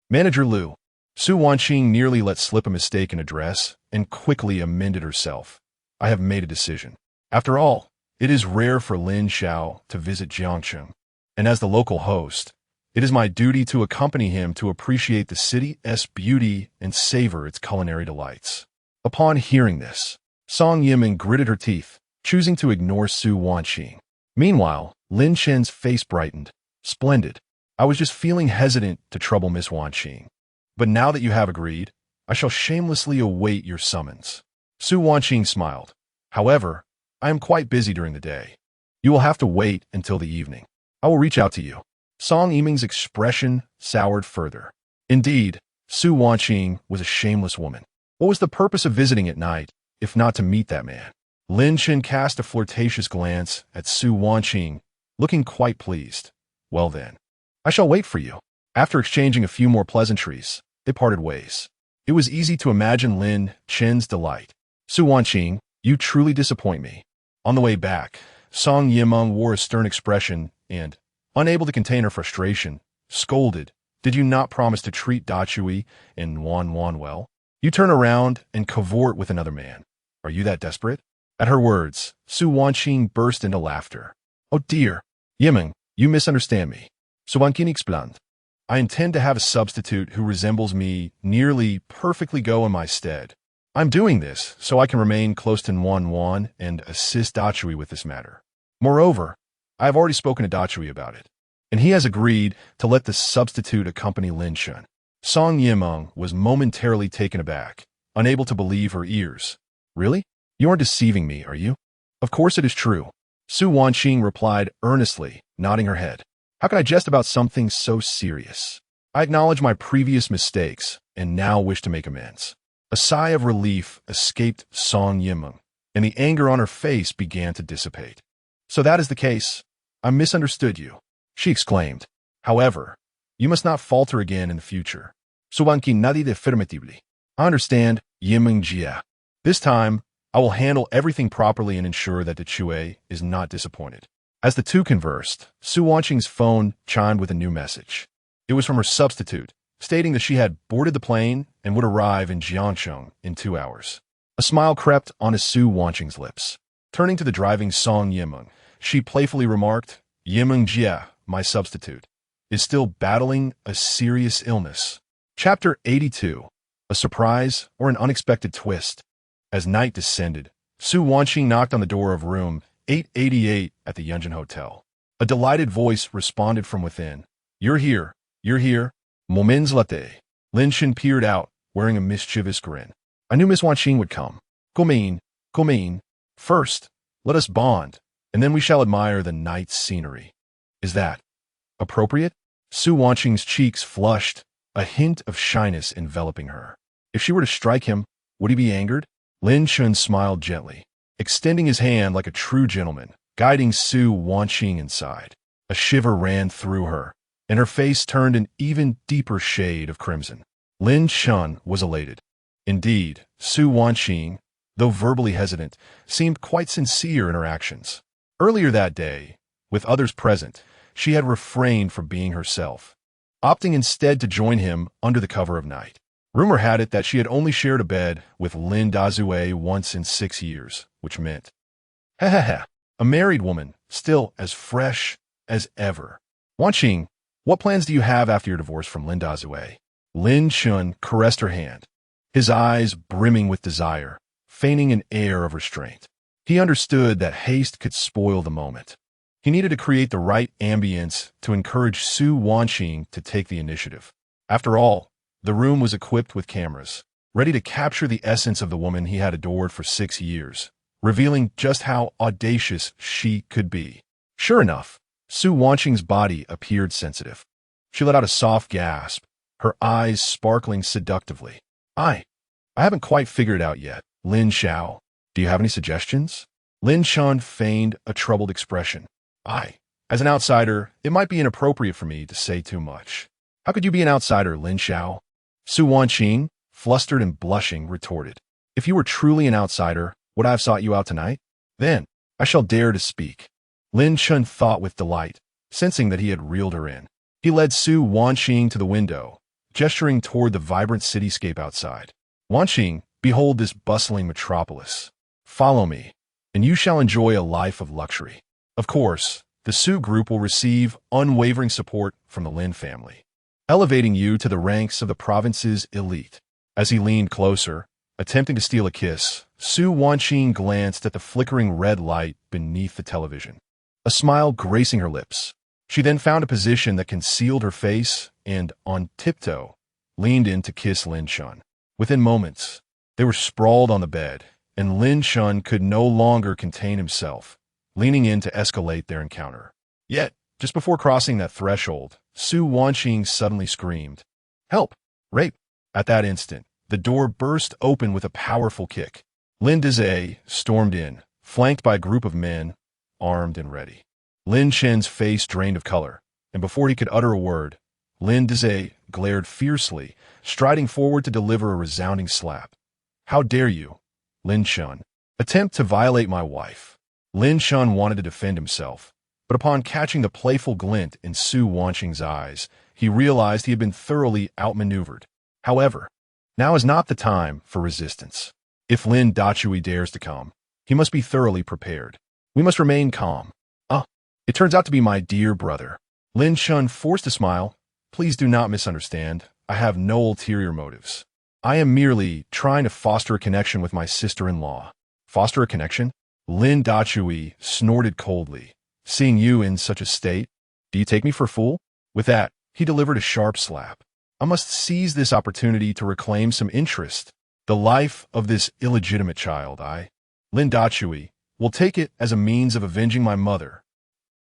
Manager Liu. Su Wanqing nearly let slip a mistaken address and quickly amended herself. I have made a decision. After all, it is rare for Lin Xiao to visit Jiangcheng, and as the local host, it is my duty to accompany him to appreciate the city's beauty and savor its culinary delights. Upon hearing this, Song Yiming gritted her teeth, choosing to ignore Su Wanqing. Meanwhile, Lin Chen's face brightened. Splendid. I was just feeling hesitant to trouble Miss Wanqing. But now that you have agreed, I shall shamelessly await your summons. Su Wanqing smiled. However, I am quite busy during the day. You will have to wait until the evening. I will reach out to you. Song Yiming's expression soured further. Indeed, Su Wanqing was a shameless woman. What was the purpose of visiting at night, if not to meet that man? Lin Chen cast a flirtatious glance at Su Wanqing, looking quite pleased. Well then, I shall wait for you. After exchanging a few more pleasantries, they parted ways. It was easy to imagine Lin Chen's delight. Su Wanqing, you truly disappoint me. On the way back, Song Yimeng wore a stern expression and, unable to contain her frustration, scolded. Did you not promise to treat Dachui and Yuan well? You turn around and cavort with another man. Are you that desperate? At her words, Su Wanqing burst into laughter. Oh dear, Yimeng, you misunderstand me. Su Wanqing explained. I intend to have a substitute who resembles me nearly perfectly go in my stead. I'm doing this so I can remain close to Yuan and assist Dachui with this matter. Moreover, I have already spoken to Dachui about it, and he has agreed to let the substitute accompany Lin Shun. Song Yimeng was momentarily taken aback. unable to believe her ears. Really? You aren't deceiving me, are you? Of course it is true. Su Wanqing replied earnestly, nodding her head. How could I jest about something so serious? I acknowledge my previous mistakes and now wish to make amends. A sigh of relief escaped Song Yimeng, and the anger on her face began to dissipate. So that is the case. I misunderstood you, she exclaimed. However, you must not falter again in the future. Subanki nadi de affirmatively. I understand, Yimeng Jia. This time, I will handle everything properly and ensure that the Chue is not disappointed. As the two conversed, Su Wanqing's phone chimed with a new message. It was from her substitute, stating that she had boarded the plane and would arrive in Jiangcheng in 2 hours. A smile crept onto Su Wanqing's lips. Turning to the driving Song Yimeng, she playfully remarked, Yimeng Jia, my substitute, is still battling a serious illness. Chapter 82. A surprise or an unexpected twist. As night descended, Su Wanqing knocked on the door of room 888 at the Yunjin Hotel. A delighted voice responded from within. You're here. You're here. Moments latte. Lin Shen peered out, wearing a mischievous grin. I knew Miss Wanqing would come. Come in. First, let us bond, and then we shall admire the night's scenery. Is that appropriate? Su Wanqing's cheeks flushed, a hint of shyness enveloping her. If she were to strike him, would he be angered? Lin Shen smiled gently, extending his hand like a true gentleman, guiding Su Wanqing inside. A shiver ran through her, and her face turned an even deeper shade of crimson. Lin Shen was elated. Indeed, Su Wanqing, though verbally hesitant, seemed quite sincere in her actions. Earlier that day, with others present, she had refrained from being herself, opting instead to join him under the cover of night. Rumor had it that she had only shared a bed with Lin Dazue once in 6 years, which meant, a married woman, still as fresh as ever. Wanqing, what plans do you have after your divorce from Lin Dazue? Lin Chun caressed her hand, his eyes brimming with desire, feigning an air of restraint. He understood that haste could spoil the moment. He needed to create the right ambience to encourage Su Wanqing to take the initiative. After all, the room was equipped with cameras, ready to capture the essence of the woman he had adored for 6 years, revealing just how audacious she could be. Sure enough, Su Wanqing's body appeared sensitive. She let out a soft gasp, her eyes sparkling seductively. I haven't quite figured it out yet, Lin Xiao. Do you have any suggestions? Lin Chun feigned a troubled expression. As an outsider, it might be inappropriate for me to say too much. How could you be an outsider, Lin Xiao? Su Wanqing, flustered and blushing, retorted. If you were truly an outsider, would I have sought you out tonight? Then, I shall dare to speak. Lin Chun thought with delight, sensing that he had reeled her in. He led Su Wanqing to the window, gesturing toward the vibrant cityscape outside. Wanqing, behold this bustling metropolis. Follow me, and you shall enjoy a life of luxury. Of course, the Su group will receive unwavering support from the Lin family, elevating you to the ranks of the province's elite. As he leaned closer, attempting to steal a kiss, Su Wanqing glanced at the flickering red light beneath the television, a smile gracing her lips. She then found a position that concealed her face and, on tiptoe, leaned in to kiss Lin Chun. Within moments, they were sprawled on the bed, and Lin Chun could no longer contain himself, leaning in to escalate their encounter. Yet, just before crossing that threshold, Su Wanqing suddenly screamed, "Help! Rape!" At that instant, the door burst open with a powerful kick. Lin Dazue stormed in, flanked by a group of men, armed and ready. Lin Chen's face drained of color, and before he could utter a word, Lin Dazue glared fiercely, striding forward to deliver a resounding slap. "How dare you, Lin Chun, attempt to violate my wife?" Lin Chun wanted to defend himself, but upon catching the playful glint in Su Wanqing's eyes, he realized he had been thoroughly outmaneuvered. However, now is not the time for resistance. If Lin Dachui dares to come, he must be thoroughly prepared. We must remain calm. It turns out to be my dear brother. Lin Chun forced a smile. Please do not misunderstand. I have no ulterior motives. I am merely trying to foster a connection with my sister-in-law. Foster a connection? Lin Dachui snorted coldly. Seeing you in such a state, do you take me for a fool? With that, he delivered a sharp slap. I must seize this opportunity to reclaim some interest The life of this illegitimate child, Lin Dachui, will take it as a means of avenging my mother.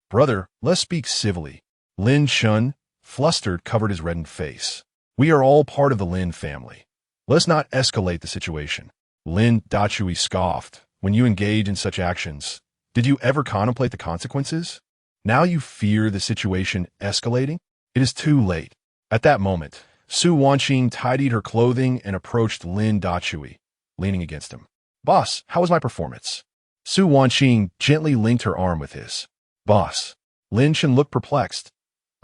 Brother, let's speak civilly. Lin Chun, flustered, covered his reddened face. We are all part of the Lin family. Let's not escalate the situation. Lin Dachui scoffed. When you engage in such actions, did you ever contemplate the consequences? Now you fear the situation escalating? It is too late. At that moment, Su Wanqing tidied her clothing and approached Lin Dachui, leaning against him. Boss, how was my performance? Su Wanqing gently linked her arm with his. Boss. Lin Chun looked perplexed.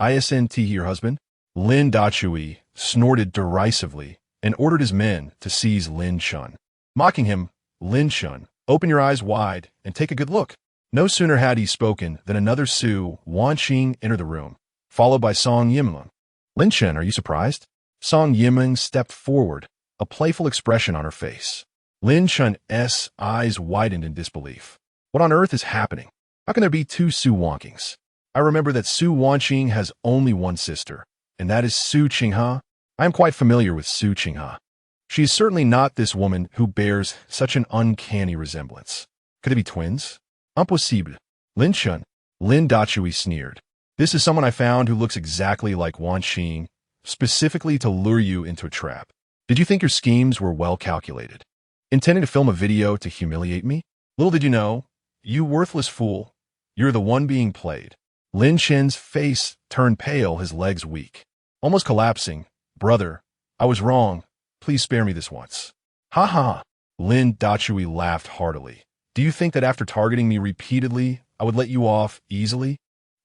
Isn't your husband? Lin Dachui snorted derisively and ordered his men to seize Lin Chun. Mocking him, Lin Chun, open your eyes wide and take a good look. No sooner had he spoken than another Su Wanqing entered the room, followed by Song Yimlong. Lin Chun, are you surprised? Song Yimlong stepped forward, a playful expression on her face. Lin Chun's eyes widened in disbelief. What on earth is happening? How can there be two Su Wanqings? I remember that Su Wanqing has only one sister, and that is Su Qinghe. I am quite familiar with Su Qinghe. She is certainly not this woman who bears such an uncanny resemblance. Could they be twins? Impossible. Lin Chun. Lin Dachui sneered. This is someone I found who looks exactly like Wanqing, specifically to lure you into a trap. Did you think your schemes were well calculated? Intending to film a video to humiliate me? Little did you know, you worthless fool, you're the one being played. Lin Chen's face turned pale, his legs weak. Almost collapsing. Brother, I was wrong. Please spare me this once. Ha ha. Lin Dachui laughed heartily. Do you think that after targeting me repeatedly, I would let you off easily?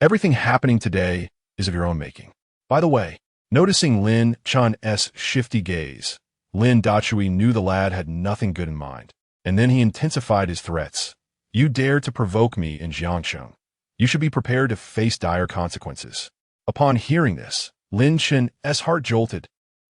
Everything happening today is of your own making. By the way, noticing Lin Chun's shifty gaze, Lin Dachui knew the lad had nothing good in mind, and then he intensified his threats. You dare to provoke me in Jiangcheng. You should be prepared to face dire consequences. Upon hearing this, Lin Chun's heart jolted.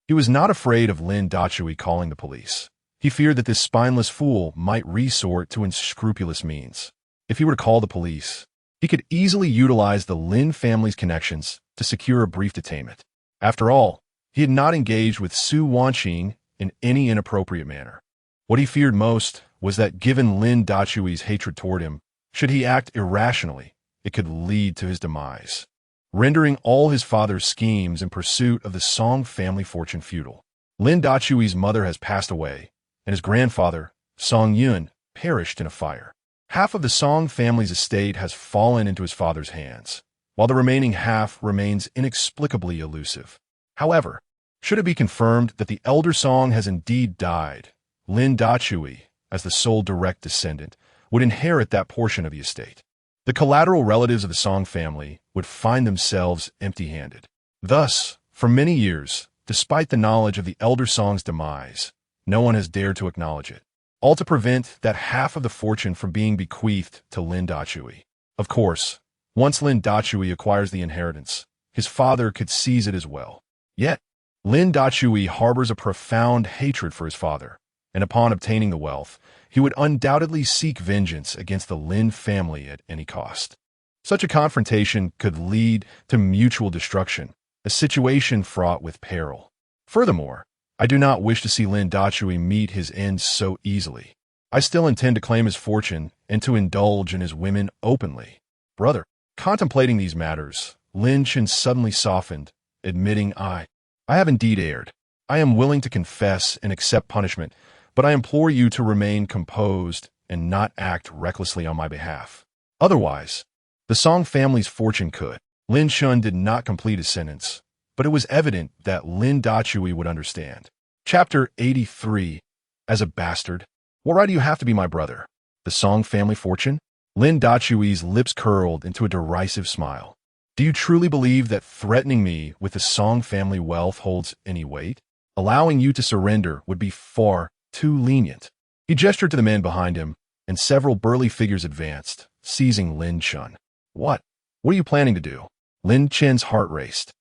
He was not afraid of Lin Dachui calling the police. He feared that this spineless fool might resort to unscrupulous means. If he were to call the police, he could easily utilize the Lin family's connections to secure a brief detainment. After all, he had not engaged with Su Wanqing in any inappropriate manner. What he feared most was that given Lin Dachui's hatred toward him, should he act irrationally, it could lead to his demise, rendering all his father's schemes in pursuit of the Song family fortune futile. Lin Dachui's mother has passed away, and his grandfather, Song Yun, perished in a fire. Half of the Song family's estate has fallen into his father's hands, while the remaining half remains inexplicably elusive. However, should it be confirmed that the elder Song has indeed died, Lin Dachui, as the sole direct descendant, would inherit that portion of the estate. The collateral relatives of the Song family would find themselves empty-handed. Thus, for many years, despite the knowledge of the elder Song's demise, no one has dared to acknowledge it, all to prevent that half of the fortune from being bequeathed to Lin Dachui. Of course, once Lin Dachui acquires the inheritance, his father could seize it as well. Yet, Lin Dachui harbors a profound hatred for his father, and upon obtaining the wealth, he would undoubtedly seek vengeance against the Lin family at any cost. Such a confrontation could lead to mutual destruction, a situation fraught with peril. Furthermore, I do not wish to see Lin Dachui meet his ends so easily. I still intend to claim his fortune and to indulge in his women openly. Brother, contemplating these matters, Lin Chun suddenly softened, admitting, I have indeed erred. I am willing to confess and accept punishment, but I implore you to remain composed and not act recklessly on my behalf. Otherwise, the Song family's fortune could. Lin Chun did not complete his sentence, but it was evident that Lin Dachui would understand. Chapter 83. As a bastard, what right do you have to be my brother? The Song family fortune? Lin Dachui's lips curled into a derisive smile. Do you truly believe that threatening me with the Song family wealth holds any weight? Allowing you to surrender would be far too lenient. He gestured to the men behind him, and several burly figures advanced, seizing Lin Chun. What? What are you planning to do? Lin Chen's heart raced,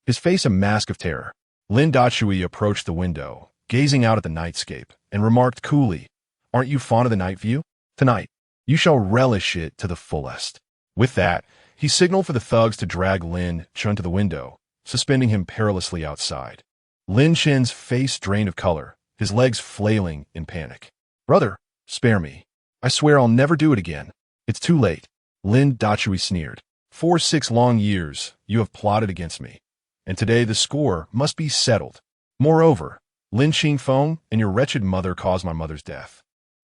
his face a mask of terror. Lin Dachui approached the window, gazing out at the nightscape, and remarked coolly, Aren't you fond of the night view? Tonight, you shall relish it to the fullest. With that, he signaled for the thugs to drag Lin Chun to the window, suspending him perilously outside. Lin Chen's face drained of color, his legs flailing in panic. Brother, spare me. I swear I'll never do it again. It's too late. Lin Dachui sneered. 6 long years you have plotted against me, and today the score must be settled. Moreover, Lin Xingfeng and your wretched mother caused my mother's death.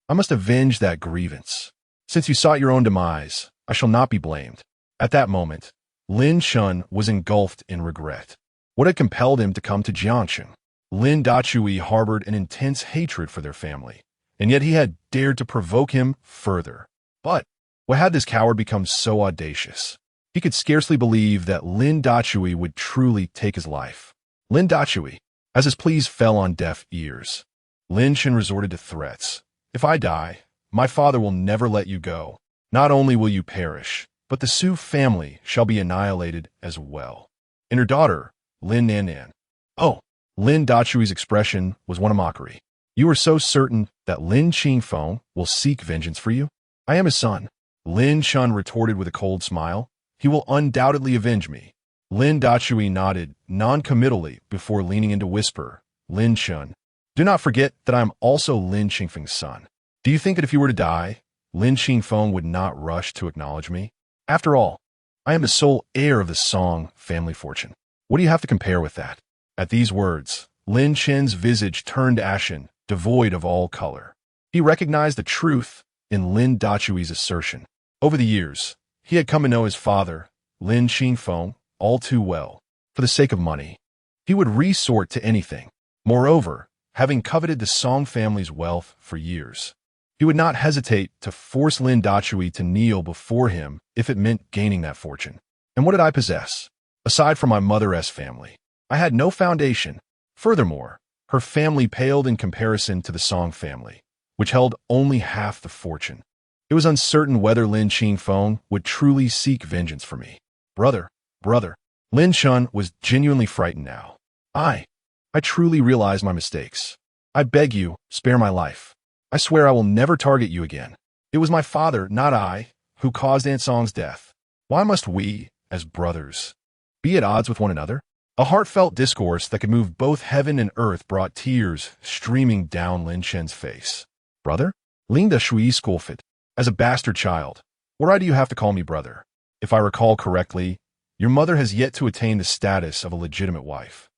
I must avenge that grievance. Since you sought your own demise, I shall not be blamed. At that moment, Lin Shun was engulfed in regret. What had compelled him to come to Jiangsheng? Lin Dachui harbored an intense hatred for their family, and yet he had dared to provoke him further. But what had this coward become so audacious? He could scarcely believe that Lin Dachui would truly take his life. Lin Dachui, as his pleas fell on deaf ears, Lin Shen resorted to threats. If I die, my father will never let you go. Not only will you perish, but the Su family shall be annihilated as well. And her daughter, Lin Nannan. Oh, Lin Dachui's expression was one of mockery. You are so certain that Lin Qingfeng will seek vengeance for you? I am his son. Lin Shun retorted with a cold smile. He will undoubtedly avenge me. Lin Dachui nodded non-committally before leaning in to whisper, Lin Shun, do not forget that I am also Lin Qingfeng's son. Do you think that if you were to die, Lin Qingfeng would not rush to acknowledge me? After all, I am the sole heir of the Song family fortune. What do you have to compare with that? At these words, Lin Chen's visage turned ashen, devoid of all color. He recognized the truth in Lin Dachui's assertion. Over the years, he had come to know his father, Lin Qingfeng, all too well. For the sake of money, he would resort to anything. Moreover, having coveted the Song family's wealth for years, he would not hesitate to force Lin Dachui to kneel before him if it meant gaining that fortune. And what did I possess? Aside from my mother's family, I had no foundation. Furthermore, her family paled in comparison to the Song family, which held only half the fortune. It was uncertain whether Lin Qingfeng would truly seek vengeance for me. Brother, Lin Shun was genuinely frightened now. I truly realize my mistakes. I beg you, spare my life. I swear I will never target you again. It was my father, not I, who caused Aunt Song's death. Why must we, as brothers, be at odds with one another? A heartfelt discourse that could move both heaven and earth brought tears streaming down Lin Shen's face. Brother? Lin Dachui scoffed. As a bastard child, what right do you have to call me brother? If I recall correctly, your mother has yet to attain the status of a legitimate wife.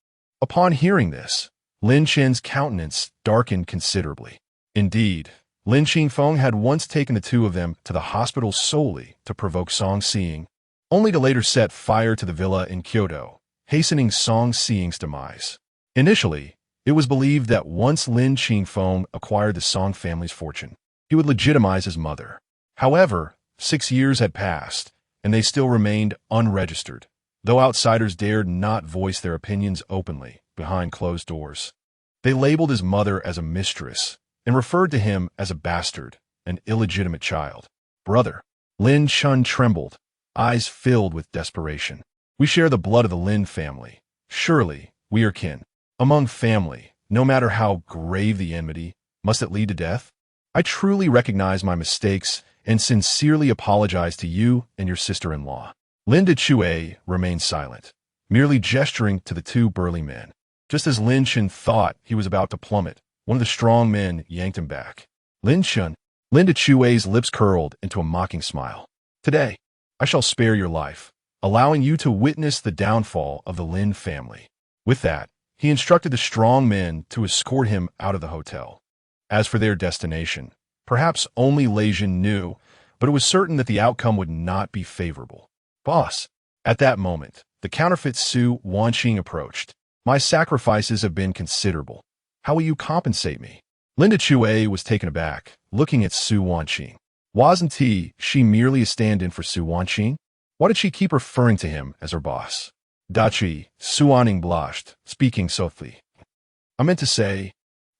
Upon hearing this, Lin Shen's countenance darkened considerably. Indeed, Lin Qingfeng had once taken the two of them to the hospital solely to provoke Song Seeing, only to later set fire to the villa in Kyoto, hastening Song Seeing's demise. Initially, it was believed that once Lin Qingfeng acquired the Song family's fortune, he would legitimize his mother. However, 6 years had passed, and they still remained unregistered, though outsiders dared not voice their opinions openly behind closed doors. They labeled his mother as a mistress and referred to him as a bastard, an illegitimate child. Brother, Lin Shun trembled, eyes filled with desperation. We share the blood of the Lin family. Surely, we are kin. Among family, no matter how grave the enmity, must it lead to death? I truly recognize my mistakes and sincerely apologize to you and your sister-in-law. Lin Dachui remained silent, merely gesturing to the two burly men. Just as Lin Shen thought he was about to plummet, one of the strong men yanked him back. Lin Dachui's lips curled into a mocking smile. Today, I shall spare your life, allowing you to witness the downfall of the Lin family. With that, he instructed the strong men to escort him out of the hotel. As for their destination, perhaps only Lei Jin knew, but it was certain that the outcome would not be favorable. Boss, at that moment, the counterfeit Su Wanqing approached. My sacrifices have been considerable. How will you compensate me? Lin Dachui was taken aback, looking at Su Wanqing. Wasn't she merely a stand-in for Su Wanqing? Why did she keep referring to him as her boss? Dachi, Su Wanqing blushed, speaking softly. I meant to say,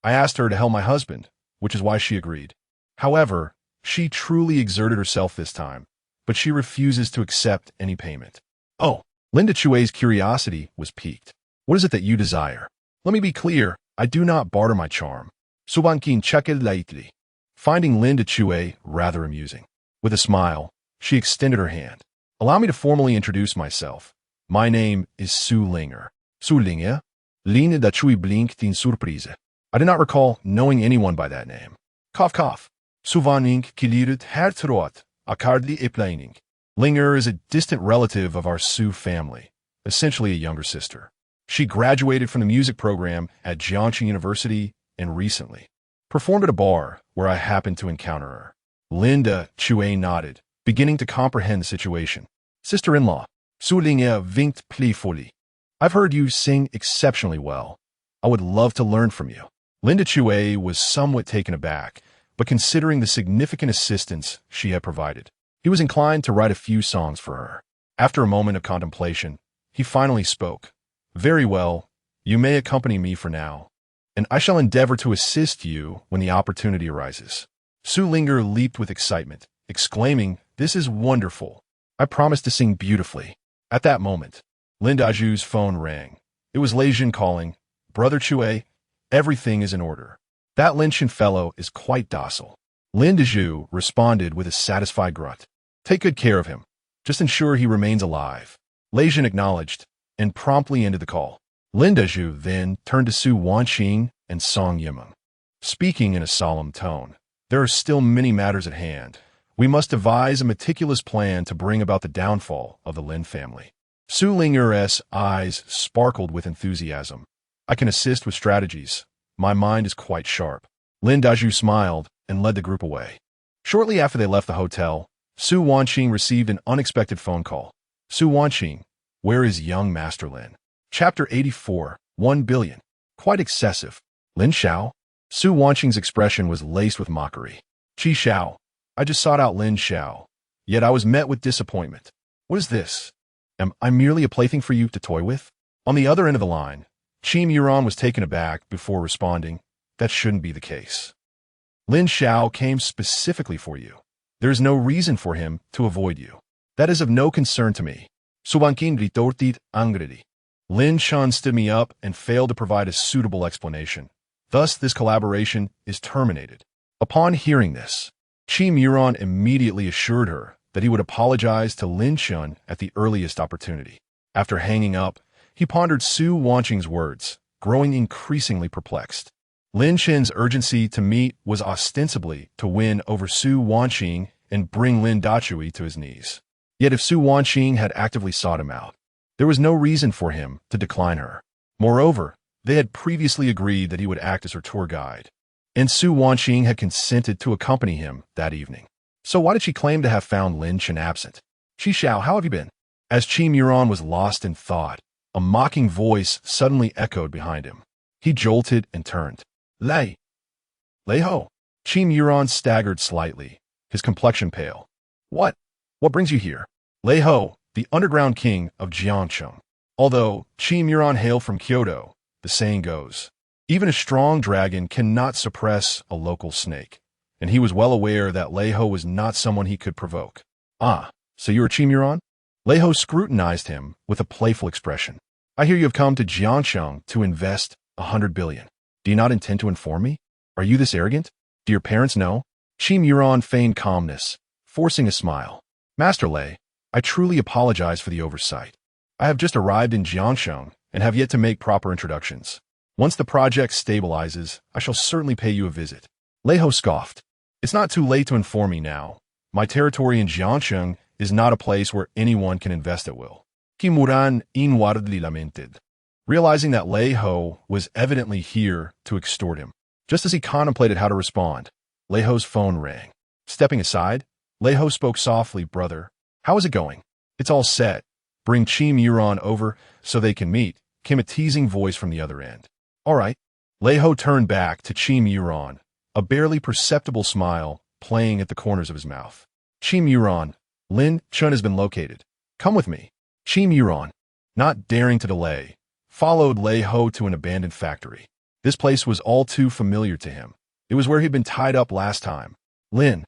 I asked her to help my husband, which is why she agreed. However, she truly exerted herself this time, but she refuses to accept any payment. Oh, Lin Dachui's curiosity was piqued. What is it that you desire? Let me be clear, I do not barter my charm. Su Wanqing checked lightly, finding Lin Dachui rather amusing. With a smile, she extended her hand. Allow me to formally introduce myself. My name is Su Linger. Su Linger? Lin Dachui blinked in surprise. I did not recall knowing anyone by that name. Cough, cough. Suvaning kilirit hertrot, akardli eplaining. Linger is a distant relative of our Su family, essentially a younger sister. She graduated from the music program at Jiangxi University and recently performed at a bar where I happened to encounter her. Linda Chue nodded, beginning to comprehend the situation. Sister-in-law, Su Linger winkt playfully. I've heard you sing exceptionally well. I would love to learn from you. Linda Chue was somewhat taken aback, but considering the significant assistance she had provided, he was inclined to write a few songs for her. After a moment of contemplation, he finally spoke. Very well, you may accompany me for now, and I shall endeavor to assist you when the opportunity arises. Su Linger leaped with excitement, exclaiming, "This is wonderful. I promise to sing beautifully." At that moment, Lin Daju's phone rang. It was Lei Jin calling. "Brother Chue, everything is in order. That Lin Chen fellow is quite docile." Lin Daju responded with a satisfied grunt. "Take good care of him. Just ensure he remains alive." Lei Jin acknowledged and promptly ended the call. Lin Daju then turned to Su Wanqing and Song Yimeng, speaking in a solemn tone. "There are still many matters at hand. We must devise a meticulous plan to bring about the downfall of the Lin family." Su Linger's eyes sparkled with enthusiasm. "I can assist with strategies. My mind is quite sharp." Lin Daju smiled and led the group away. Shortly after they left the hotel, Su Wanqing received an unexpected phone call. "Su Wanqing, where is young Master Lin?" Chapter 84, 1 billion. Quite excessive. Lin Xiao? Su Wanqing's expression was laced with mockery. "Qi Xiao, I just sought out Lin Xiao, yet I was met with disappointment. What is this? Am I merely a plaything for you to toy with?" On the other end of the line, Qi Yuan was taken aback before responding, "That shouldn't be the case. Lin Xiao came specifically for you. There is no reason for him to avoid you. That is of no concern to me." Subankin ritortit angredi. Lin Chun stood me up and failed to provide a suitable explanation. Thus, this collaboration is terminated. Upon hearing this, Qi Yuan immediately assured her that he would apologize to Lin Chun at the earliest opportunity. After hanging up, he pondered Su Wanqing's words, growing increasingly perplexed. Lin Chen's urgency to meet was ostensibly to win over Su Wanqing and bring Lin Dachui to his knees. Yet if Su Wanqing had actively sought him out, there was no reason for him to decline her. Moreover, they had previously agreed that he would act as her tour guide, and Su Wanqing had consented to accompany him that evening. So why did she claim to have found Lin Chen absent? "Qi Xiao, how have you been?" As Qi Yuan was lost in thought, a mocking voice suddenly echoed behind him. He jolted and turned. "Lei Ho." Qi Yuan staggered slightly, his complexion pale. What brings you here?" Lei Ho, the underground king of Jiangcheng. Although Qi Yuan hailed from Kyoto, the saying goes, even a strong dragon cannot suppress a local snake, and he was well aware that Lei Ho was not someone he could provoke. "Ah, so you are Qi Yuan?" Lei Ho scrutinized him with a playful expression. "I hear you have come to Jiangcheng to invest 100 billion. Do you not intend to inform me? Are you this arrogant? Do your parents know?" Qi Yuan feigned calmness, forcing a smile. "Master Lei, I truly apologize for the oversight. I have just arrived in Jiangcheng and have yet to make proper introductions. Once the project stabilizes, I shall certainly pay you a visit." Lei Ho scoffed. "It's not too late to inform me now. My territory in Jiangcheng is not a place where anyone can invest at will." Kimuran inwardly lamented, realizing that Lei Ho was evidently here to extort him. Just as he contemplated how to respond, Lei Ho's phone rang. Stepping aside, Lei Ho spoke softly, "Brother, how is it going?" "It's all set. Bring Qi Yuan over so they can meet," came a teasing voice from the other end. "All right." Lei Ho turned back to Qi Yuan, a barely perceptible smile playing at the corners of his mouth. "Qi Yuan, Lin Chun has been located. Come with me." Qi Yuan, not daring to delay, followed Lei Ho to an abandoned factory. This place was all too familiar to him. It was where he'd been tied up last time. Lin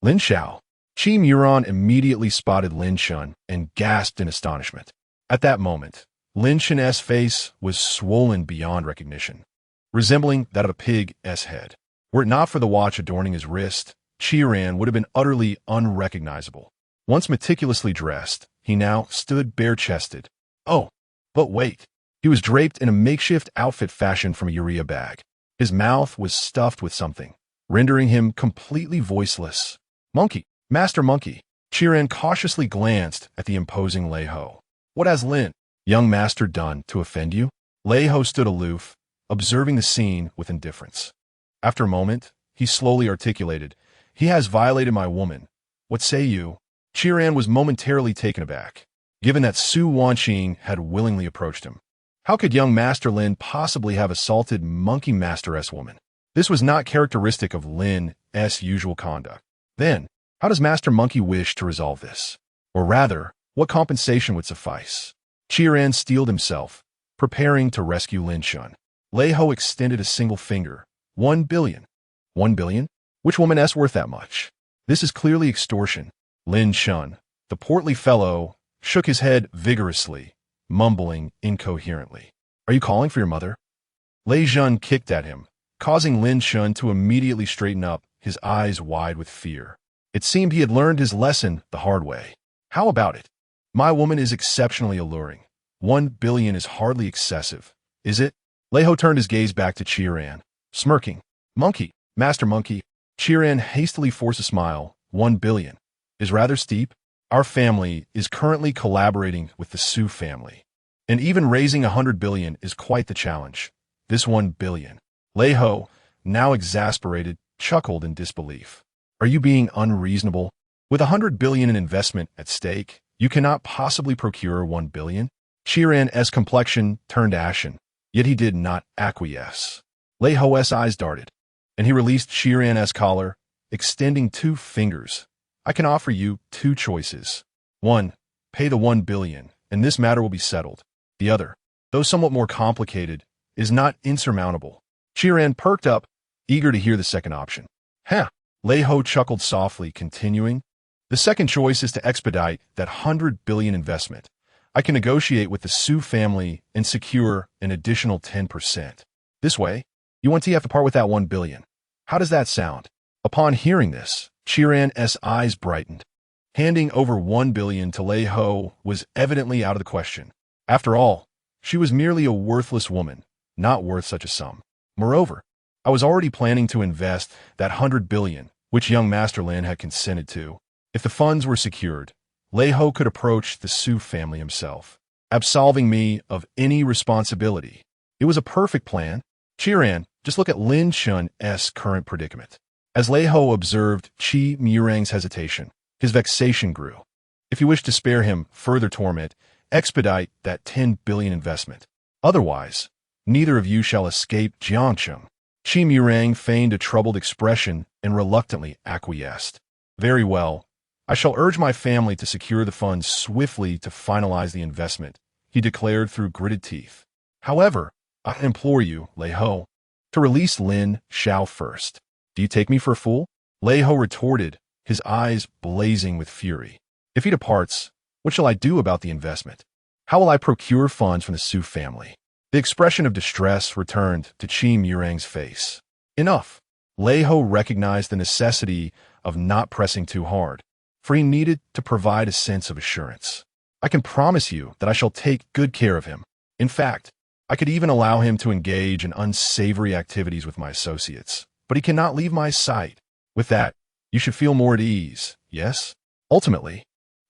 Xiao." Qi Yuan immediately spotted Lin Chun and gasped in astonishment. At that moment, Lin Chen's face was swollen beyond recognition, resembling that of a pig's head. Were it not for the watch adorning his wrist, Qiran would have been utterly unrecognizable. Once meticulously dressed, he now stood bare-chested. Oh, but wait. He was draped in a makeshift outfit fashioned from a urea bag. His mouth was stuffed with something, rendering him completely voiceless. Monkey, Master Monkey. Chiran cautiously glanced at the imposing Lei Ho. What has Lin, young master, done to offend you? Lei Ho stood aloof, observing the scene with indifference. After a moment, he slowly articulated, He has violated my woman. What say you? Chiran was momentarily taken aback, given that Su Wanqing had willingly approached him. How could young Master Lin possibly have assaulted Monkey Master-S woman? This was not characteristic of Lin's usual conduct. Then, how does Master Monkey wish to resolve this? Or rather, what compensation would suffice? Chiran steeled himself, preparing to rescue Lin Shun. Lei Ho extended a single finger. 1 billion. 1 billion? Which woman-s worth that much? This is clearly extortion. Lin Shun, the portly fellow, shook his head vigorously, mumbling incoherently. Are you calling for your mother? Lei Jun kicked at him, causing Lin Shun to immediately straighten up, his eyes wide with fear. It seemed he had learned his lesson the hard way. How about it? My woman is exceptionally alluring. 1 billion is hardly excessive, is it? Lei Ho turned his gaze back to Chiran, smirking. Monkey, Master Monkey. Chiran hastily forced a smile. 1 billion is rather steep. Our family is currently collaborating with the Su family, and even raising 100 billion is quite the challenge. This 1 billion. Lei Ho, now exasperated, chuckled in disbelief. Are you being unreasonable? With 100 billion in investment at stake, you cannot possibly procure 1 billion? Chiran's complexion turned ashen, yet he did not acquiesce. Lei Ho's eyes darted, and he released Chiran's collar, extending 2 fingers. I can offer you 2 choices. 1, pay the 1 billion, and this matter will be settled. The other, though somewhat more complicated, is not insurmountable. Chiran perked up, eager to hear the second option. Hmph! Lei Ho chuckled softly, continuing. The second choice is to expedite that 100 billion investment. I can negotiate with the Su family and secure an additional 10%. This way, you won't have to part with that 1 billion. How does that sound? Upon hearing this, Chiran's eyes brightened. Handing over 1 billion to Lei Ho was evidently out of the question. After all, she was merely a worthless woman, not worth such a sum. Moreover, I was already planning to invest that 100 billion, which young Master Lin had consented to. If the funds were secured, Lei Ho could approach the Su family himself, absolving me of any responsibility. It was a perfect plan. Chiran, just look at Lin Shun's current predicament. As Lei Ho observed Chi Murang's hesitation, his vexation grew. If you wish to spare him further torment, expedite that 10 billion investment. Otherwise, neither of you shall escape Jiangcheng. Chi Murang feigned a troubled expression and reluctantly acquiesced. Very well. I shall urge my family to secure the funds swiftly to finalize the investment, he declared through gritted teeth. However, I implore you, Lei Ho, to release Lin Xiao first. Do you take me for a fool? Lei Ho retorted, his eyes blazing with fury. If he departs, what shall I do about the investment? How will I procure funds from the Su family? The expression of distress returned to Chi Murang's face. Enough. Lei Ho recognized the necessity of not pressing too hard, for he needed to provide a sense of assurance. I can promise you that I shall take good care of him. In fact, I could even allow him to engage in unsavory activities with my associates, but he cannot leave my sight. With that, you should feel more at ease, yes? Ultimately,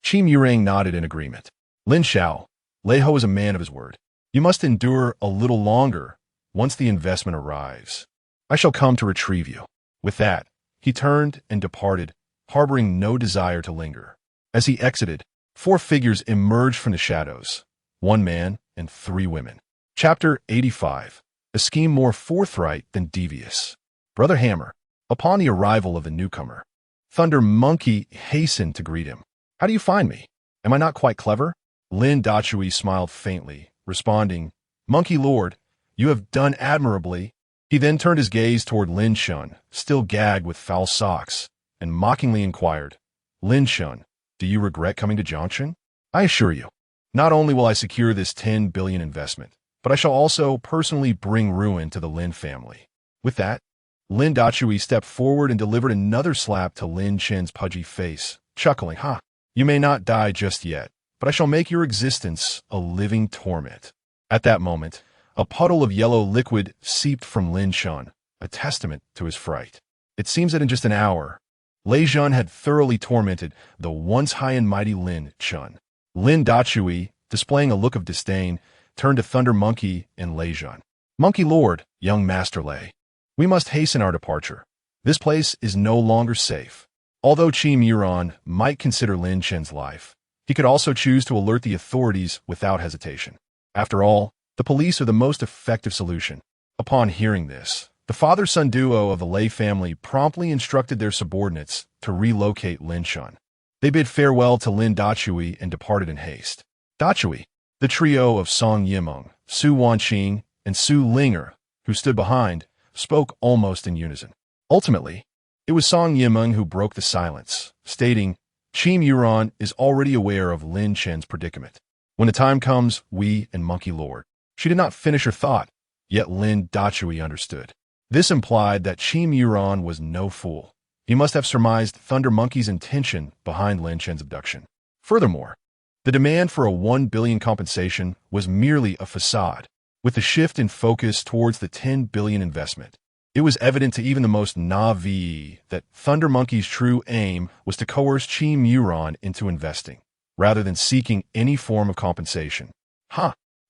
Chi Murang nodded in agreement. Lin Xiao, Lei Ho is a man of his word. You must endure a little longer once the investment arrives. I shall come to retrieve you. With that, he turned and departed, harboring no desire to linger. As he exited, 4 figures emerged from the shadows, 1 man and 3 women. Chapter 85. A scheme more forthright than devious. Brother Hammer, upon the arrival of the newcomer, Thunder Monkey hastened to greet him. How do you find me? Am I not quite clever? Lin Dachui smiled faintly, responding, Monkey Lord, you have done admirably. He then turned his gaze toward Lin Shun, still gagged with foul socks, and mockingly inquired, Lin Shun, do you regret coming to Jiangcheng? I assure you, not only will I secure this 10 billion investment, but I shall also personally bring ruin to the Lin family. With that, Lin Dachui stepped forward and delivered another slap to Lin Chen's pudgy face, chuckling, Ha! You may not die just yet, but I shall make your existence a living torment. At that moment, a puddle of yellow liquid seeped from Lin Shun, a testament to his fright. It seems that in just an hour, Lei Jun had thoroughly tormented the once high and mighty Lin Chun. Lin Dachui, displaying a look of disdain, turned to Thunder Monkey and Lei Jun. Monkey Lord, young Master Lei, we must hasten our departure. This place is no longer safe. Although Qi Muran might consider Lin Chen's life, he could also choose to alert the authorities without hesitation. After all, the police are the most effective solution. Upon hearing this, the father-son duo of the Lei family promptly instructed their subordinates to relocate Lin Chun. They bid farewell to Lin Dachui and departed in haste. Dachui, the trio of Song Yimeng, Su Wanqing, and Su Linger, who stood behind, spoke almost in unison. Ultimately, it was Song Yimeng who broke the silence, stating, Qi Muran is already aware of Lin Chen's predicament. When the time comes, we and Monkey Lord. She did not finish her thought, yet Lin Dachui understood. This implied that Qi Muran was no fool. He must have surmised Thunder Monkey's intention behind Lin Chen's abduction. Furthermore, the demand for a 1 billion compensation was merely a facade, with the shift in focus towards the 10 billion investment. It was evident to even the most naive that Thunder Monkey's true aim was to coerce Qi Muran into investing, rather than seeking any form of compensation.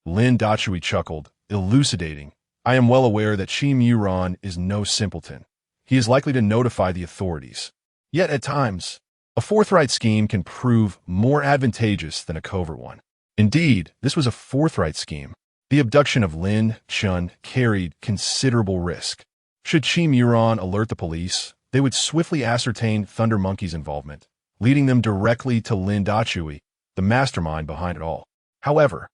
Lin Dachui chuckled, elucidating, I am well aware that Qi Muran is no simpleton. He is likely to notify the authorities. Yet at times, a forthright scheme can prove more advantageous than a covert one. Indeed, this was a forthright scheme. The abduction of Lin Chun carried considerable risk. Should Qi Muran alert the police, they would swiftly ascertain Thunder Monkey's involvement, leading them directly to Lin Dachui, the mastermind behind it all. However,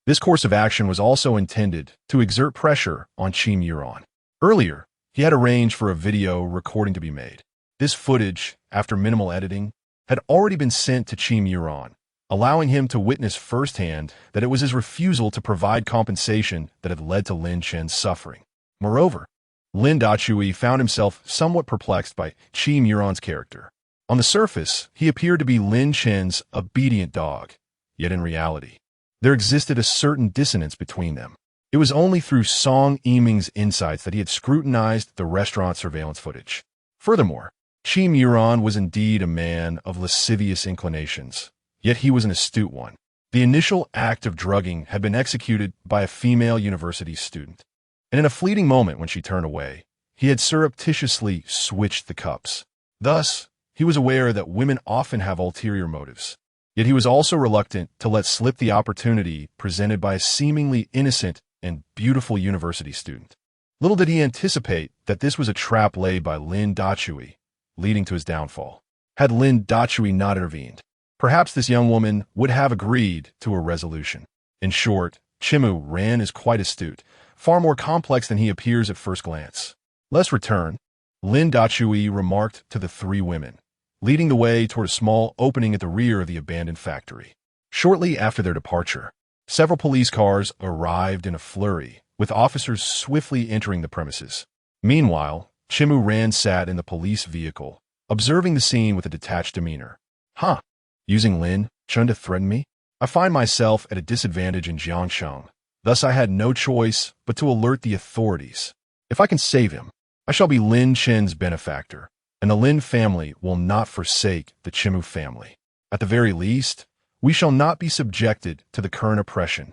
this course of action was also intended to exert pressure on Qi Muran. Earlier, he had arranged for a video recording to be made. This footage, after minimal editing, had already been sent to Qi Muran, allowing him to witness firsthand that it was his refusal to provide compensation that had led to Lin Chen's suffering. Moreover, Lin Dachui found himself somewhat perplexed by Qi Muran's character. On the surface, he appeared to be Lin Chen's obedient dog, yet in reality, there existed a certain dissonance between them. It was only through Song Yimeng's insights that he had scrutinized the restaurant surveillance footage. Furthermore, Qi Muran was indeed a man of lascivious inclinations, yet he was an astute one. The initial act of drugging had been executed by a female university student, and in a fleeting moment when she turned away, he had surreptitiously switched the cups. Thus, he was aware that women often have ulterior motives. Yet he was also reluctant to let slip the opportunity presented by a seemingly innocent and beautiful university student. Little did he anticipate that this was a trap laid by Lin Dachui, leading to his downfall. Had Lin Dachui not intervened, perhaps this young woman would have agreed to a resolution. In short, Chimu Ran is quite astute, far more complex than he appears at first glance. Let's return, Lin Dachui remarked to the three women, leading the way toward a small opening at the rear of the abandoned factory. Shortly after their departure, several police cars arrived in a flurry, with officers swiftly entering the premises. Meanwhile, Chimu Ran sat in the police vehicle, observing the scene with a detached demeanor. Using Lin Chun to threaten me? I find myself at a disadvantage in Jiangsheng. Thus I had no choice but to alert the authorities. If I can save him, I shall be Lin Chen's benefactor, and the Lin family will not forsake the Chimu family. At the very least, we shall not be subjected to the current oppression.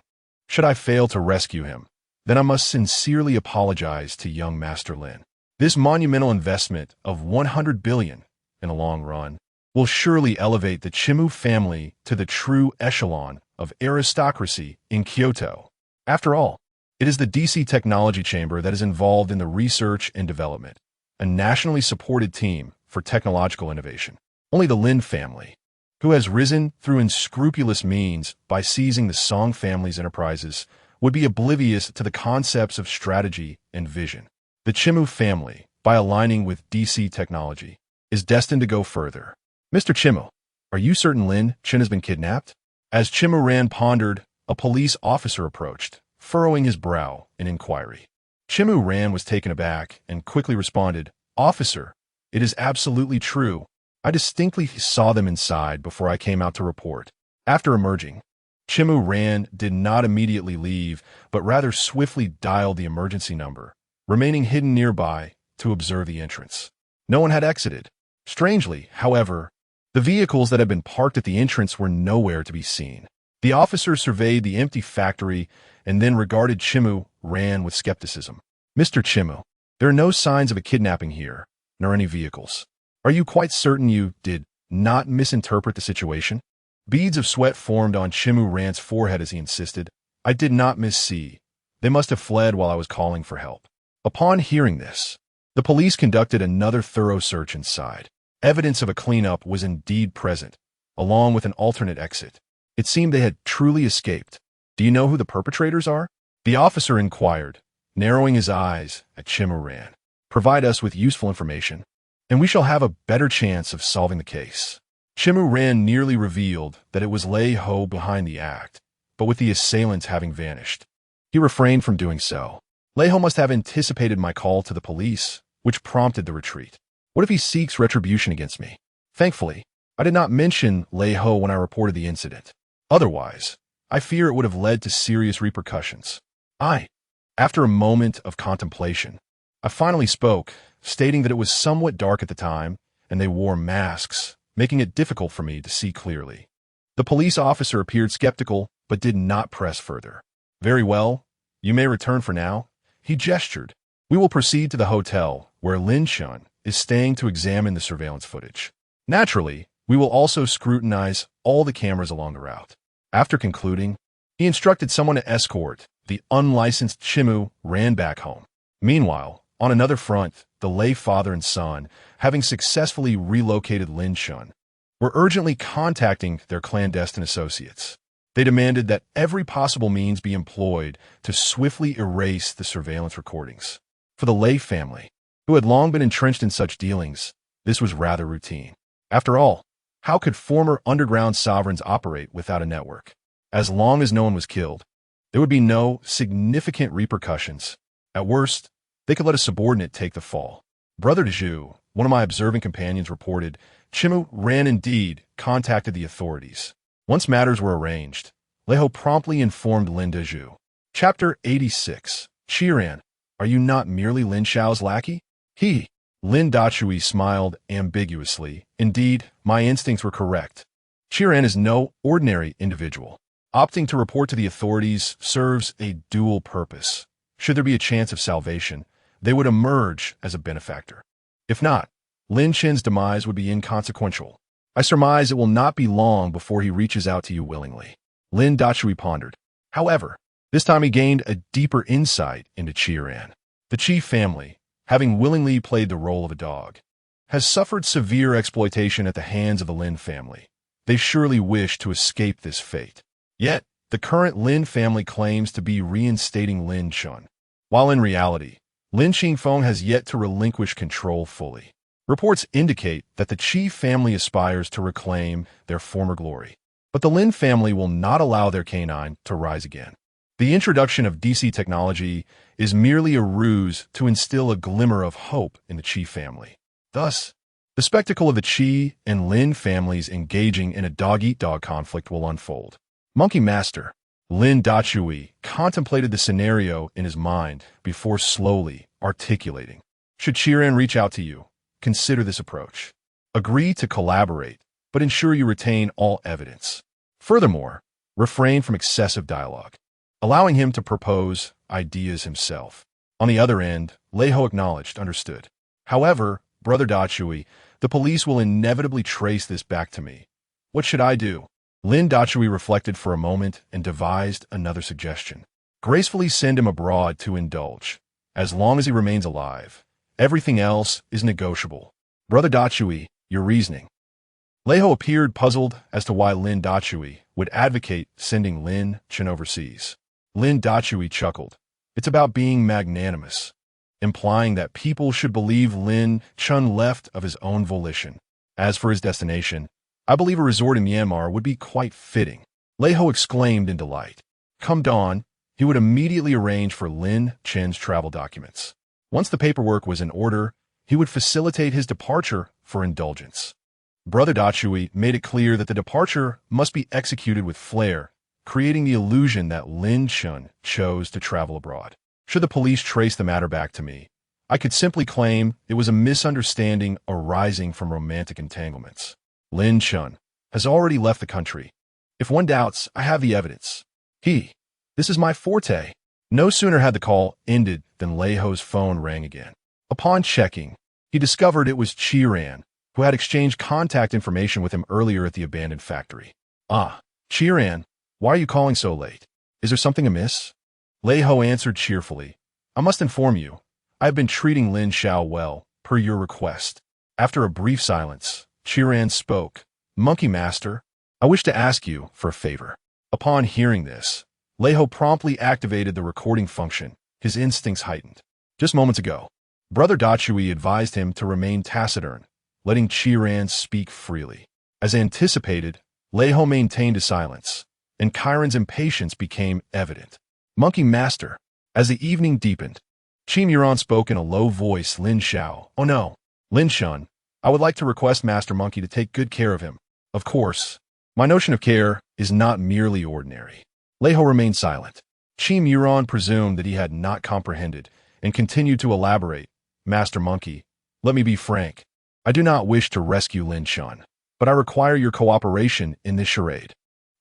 Should I fail to rescue him, then I must sincerely apologize to young Master Lin. This monumental investment of 100 billion, in the long run, will surely elevate the Chimu family to the true echelon of aristocracy in Kyoto. After all, it is the DC Technology Chamber that is involved in the research and development, a nationally supported team for technological innovation. Only the Lin family, who has risen through unscrupulous means by seizing the Song family's enterprises, would be oblivious to the concepts of strategy and vision. The Chimu family, by aligning with DC Technology, is destined to go further. Mr. Chimu, are you certain Lin Chen has been kidnapped? As Chimu Ran pondered, a police officer approached, furrowing his brow in inquiry. Chimu Ran was taken aback and quickly responded, Officer, it is absolutely true. I distinctly saw them inside before I came out to report. After emerging, Chimu Ran did not immediately leave, but rather swiftly dialed the emergency number, remaining hidden nearby to observe the entrance. No one had exited. Strangely, however, the vehicles that had been parked at the entrance were nowhere to be seen. The officer surveyed the empty factory and then regarded Hmph Ran with skepticism. Mr. Hmph, there are no signs of a kidnapping here, nor any vehicles. Are you quite certain you did not misinterpret the situation? Beads of sweat formed on Hmph Ran's forehead as he insisted. I did not missee. They must have fled while I was calling for help. Upon hearing this, the police conducted another thorough search inside. Evidence of a cleanup was indeed present, along with an alternate exit. It seemed they had truly escaped. Do you know who the perpetrators are? The officer inquired, narrowing his eyes at Hmph Ran. Provide us with useful information, and we shall have a better chance of solving the case. Hmph Ran nearly revealed that it was Lei Ho behind the act, but with the assailants having vanished, he refrained from doing so. Lei Ho must have anticipated my call to the police, which prompted the retreat. What if he seeks retribution against me? Thankfully, I did not mention Lei Ho when I reported the incident. Otherwise, I fear it would have led to serious repercussions. After a moment of contemplation, I finally spoke, stating that it was somewhat dark at the time, and they wore masks, making it difficult for me to see clearly. The police officer appeared skeptical, but did not press further. Very well, you may return for now. He gestured. We will proceed to the hotel, where Lin Chun is staying to examine the surveillance footage. Naturally, we will also scrutinize all the cameras along the route. After concluding, he instructed someone to escort the unlicensed Hmph Ran back home. Meanwhile, on another front, the Lei father and son, having successfully relocated Lin Chun, were urgently contacting their clandestine associates. They demanded that every possible means be employed to swiftly erase the surveillance recordings. For the Lei family, who had long been entrenched in such dealings, this was rather routine. After all, how could former underground sovereigns operate without a network? As long as no one was killed, there would be no significant repercussions. At worst, they could let a subordinate take the fall. Brother Daju, one of my observing companions, reported Hmph Ran indeed contacted the authorities. Once matters were arranged, Lei Ho promptly informed Lin Daju. Chapter 86. Qiran, are you not merely Lin Xiao's lackey? Lin Dachui smiled ambiguously. Indeed, my instincts were correct. Qiran is no ordinary individual. Opting to report to the authorities serves a dual purpose. Should there be a chance of salvation, they would emerge as a benefactor. If not, Lin Chen's demise would be inconsequential. I surmise it will not be long before he reaches out to you willingly. Lin Dachui pondered. However, this time he gained a deeper insight into Qiran. The Qi family, having willingly played the role of a dog, has suffered severe exploitation at the hands of the Lin family. They surely wish to escape this fate. Yet, the current Lin family claims to be reinstating Lin Chun, while in reality, Lin Qingfeng has yet to relinquish control fully. Reports indicate that the Qi family aspires to reclaim their former glory, but the Lin family will not allow their canine to rise again. The introduction of DC technology is merely a ruse to instill a glimmer of hope in the Qi family. Thus, the spectacle of the Qi and Lin families engaging in a dog-eat-dog conflict will unfold. Monkey Master Lin Dachui contemplated the scenario in his mind before slowly articulating. Should Qiran reach out to you, consider this approach. Agree to collaborate, but ensure you retain all evidence. Furthermore, refrain from excessive dialogue, allowing him to propose ideas himself. On the other end, Lei Ho acknowledged, understood. However, Brother Dachui, the police will inevitably trace this back to me. What should I do? Lin Dachui reflected for a moment and devised another suggestion. Gracefully send him abroad to indulge. As long as he remains alive, everything else is negotiable. Brother Dachui, your reasoning. Lei Ho appeared puzzled as to why Lin Dachui would advocate sending Lin Chun overseas. Lin Dachui chuckled. It's about being magnanimous, implying that people should believe Lin Chun left of his own volition. As for his destination, I believe a resort in Myanmar would be quite fitting. Lei Ho exclaimed in delight. Come dawn, he would immediately arrange for Lin Chen's travel documents. Once the paperwork was in order, he would facilitate his departure for indulgence. Brother Dachui made it clear that the departure must be executed with flair, creating the illusion that Lin Chun chose to travel abroad. Should the police trace the matter back to me, I could simply claim it was a misunderstanding arising from romantic entanglements. Lin Chun has already left the country. If one doubts, I have the evidence. This is my forte. No sooner had the call ended than Lei Ho's phone rang again. Upon checking, he discovered it was Qiran, who had exchanged contact information with him earlier at the abandoned factory. Qiran, why are you calling so late? Is there something amiss? Lei Ho answered cheerfully. I must inform you, I have been treating Lin Xiao well, per your request. After a brief silence, Qiran spoke. Monkey Master, I wish to ask you for a favor. Upon hearing this, Lei Ho promptly activated the recording function, his instincts heightened. Just moments ago, Brother Dachui advised him to remain taciturn, letting Qiran speak freely. As anticipated, Lei Ho maintained a silence, and Chiron's impatience became evident. Monkey Master, as the evening deepened, Hmph spoke in a low voice. Lin Xiao. Oh no, Lin Shun, I would like to request Master Monkey to take good care of him. Of course, my notion of care is not merely ordinary. Lei Ho remained silent. Hmph presumed that he had not comprehended and continued to elaborate. Master Monkey, let me be frank. I do not wish to rescue Lin Shun, but I require your cooperation in this charade.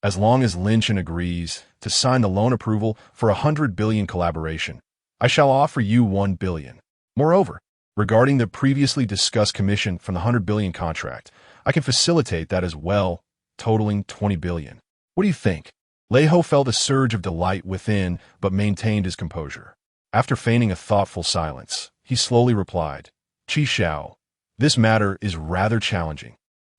As long as Lin Shun agrees to sign the loan approval for 100 billion collaboration, I shall offer you 1 billion. Moreover, regarding the previously discussed commission from the 100 billion contract, I can facilitate that as well, totaling 20 billion. What do you think? Lei Ho felt a surge of delight within, but maintained his composure. After feigning a thoughtful silence, he slowly replied, Qi Xiao, this matter is rather challenging.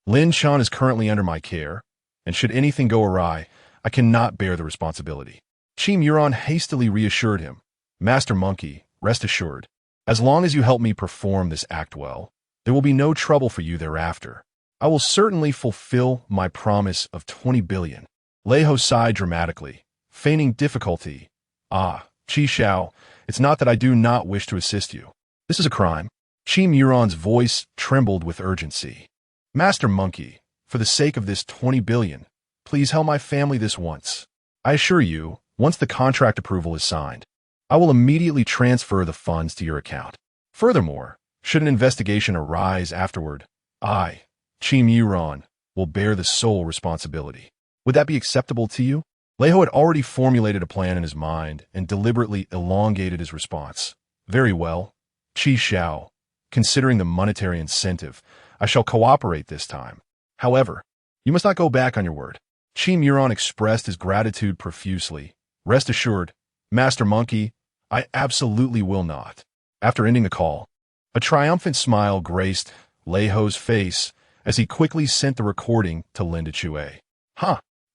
Lin Shan is currently under my care, and should anything go awry, I cannot bear the responsibility. Hmph hastily reassured him. Master Monkey, rest assured, as long as you help me perform this act well, there will be no trouble for you thereafter. I will certainly fulfill my promise of 20 billion. Lei Ho sighed dramatically, feigning difficulty. Qi Xiao, it's not that I do not wish to assist you. This is a crime. Hmph's voice trembled with urgency. Master Monkey, for the sake of this 20 billion, please help my family this once. I assure you, once the contract approval is signed, I will immediately transfer the funds to your account. Furthermore, should an investigation arise afterward, I, Hmph, will bear the sole responsibility. Would that be acceptable to you? Lei Ho had already formulated a plan in his mind and deliberately elongated his response. Very well, Qi Xiao. Considering the monetary incentive, I shall cooperate this time. However, you must not go back on your word. Hmph expressed his gratitude profusely. Rest assured, Master Monkey, I absolutely will not. After ending the call, a triumphant smile graced Lei Ho's face as he quickly sent the recording to Lin Dachui.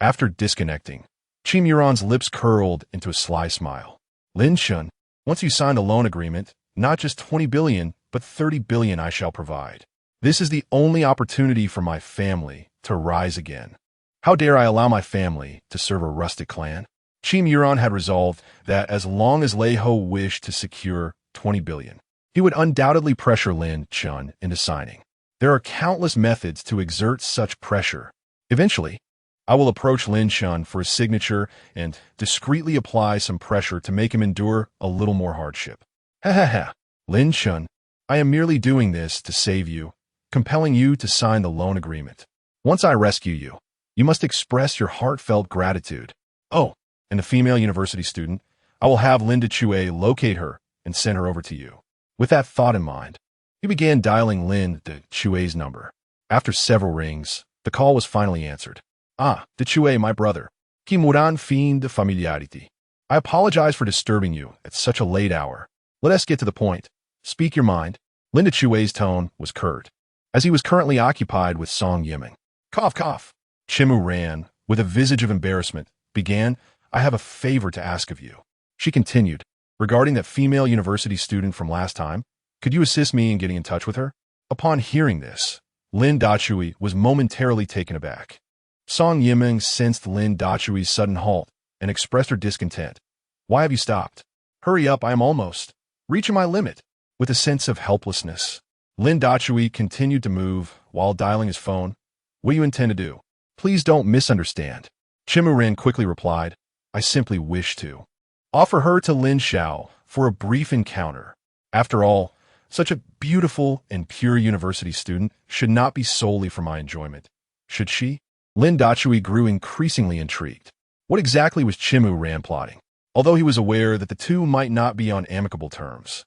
After disconnecting, Hmph's lips curled into a sly smile. Lin Shun, once you sign the loan agreement, not just 20 billion, but 30 billion I shall provide. This is the only opportunity for my family to rise again. How dare I allow my family to serve a rustic clan? Hmph had resolved that as long as Lei Ho wished to secure 20 billion, he would undoubtedly pressure Lin Chun into signing. There are countless methods to exert such pressure. Eventually, I will approach Lin Chun for his signature and discreetly apply some pressure to make him endure a little more hardship. Lin Chun, I am merely doing this to save you, compelling you to sign the loan agreement. Once I rescue you, you must express your heartfelt gratitude. And the female university student, I will have Lin Dachui locate her and send her over to you. With that thought in mind, he began dialing Lin Dachui's number. After several rings, the call was finally answered. Dachui, my brother. Qui mourant fin de familiarité. I apologize for disturbing you at such a late hour. Let us get to the point. Speak your mind. Lin Dachui's tone was curt, as he was currently occupied with Song Yiming. Cough. Chimu ran, with a visage of embarrassment, began, I have a favor to ask of you. She continued, regarding that female university student from last time, could you assist me in getting in touch with her? Upon hearing this, Lin Dachui was momentarily taken aback. Song Yiming sensed Lin Dachui's sudden halt and expressed her discontent. Why have you stopped? Hurry up, I am almost reaching my limit. With a sense of helplessness, Lin Dachui continued to move while dialing his phone. What do you intend to do? Please don't misunderstand. Chimu Ren quickly replied, I simply wish to offer her to Lin Xiao for a brief encounter. After all, such a beautiful and pure university student should not be solely for my enjoyment, should she? Lin Dachui grew increasingly intrigued. What exactly was Hmph Ran plotting? Although he was aware that the two might not be on amicable terms,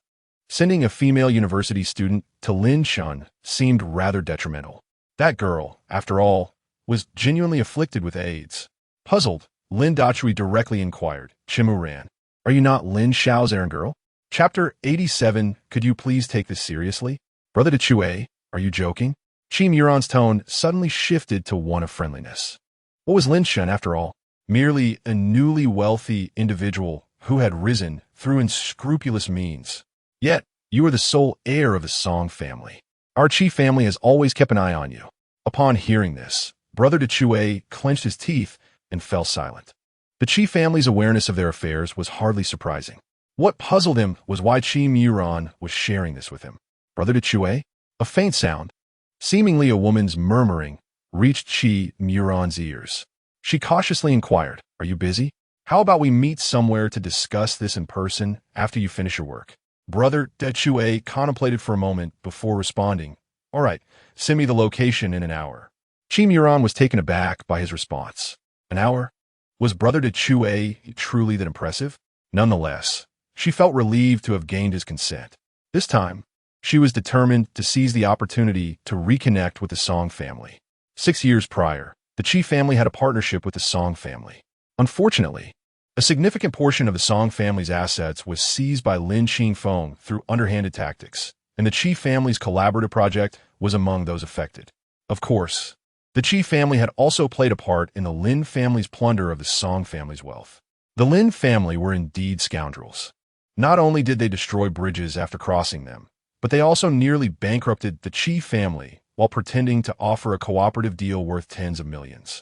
sending a female university student to Lin Shun seemed rather detrimental. That girl, after all, was genuinely afflicted with AIDS. Puzzled, Lin Dachui directly inquired, Hmph Ran, are you not Lin Xiao's errand girl? Chapter 87, could you please take this seriously? Brother Dachui, are you joking? Qi Muron's tone suddenly shifted to one of friendliness. What was Lin Shun, after all? Merely a newly wealthy individual who had risen through unscrupulous means. Yet, you are the sole heir of the Song family. Our Qi family has always kept an eye on you. Upon hearing this, Brother Dachui clenched his teeth and fell silent. The Qi family's awareness of their affairs was hardly surprising. What puzzled him was why Qi Muron was sharing this with him. Brother Dachui? A faint sound, seemingly a woman's murmuring, reached Qi Muron's ears. She cautiously inquired, are you busy? How about we meet somewhere to discuss this in person after you finish your work? Brother Dachui contemplated for a moment before responding, all right, send me the location in an hour. Qi Muron was taken aback by his response. An hour? Was Brother Dachui truly that impressive? Nonetheless, she felt relieved to have gained his consent. This time, she was determined to seize the opportunity to reconnect with the Song family. 6 years prior, the Qi family had a partnership with the Song family. Unfortunately, a significant portion of the Song family's assets was seized by Lin Qingfeng through underhanded tactics, and the Qi family's collaborative project was among those affected. Of course, the Qi family had also played a part in the Lin family's plunder of the Song family's wealth. The Lin family were indeed scoundrels. Not only did they destroy bridges after crossing them, but they also nearly bankrupted the Qi family while pretending to offer a cooperative deal worth tens of millions,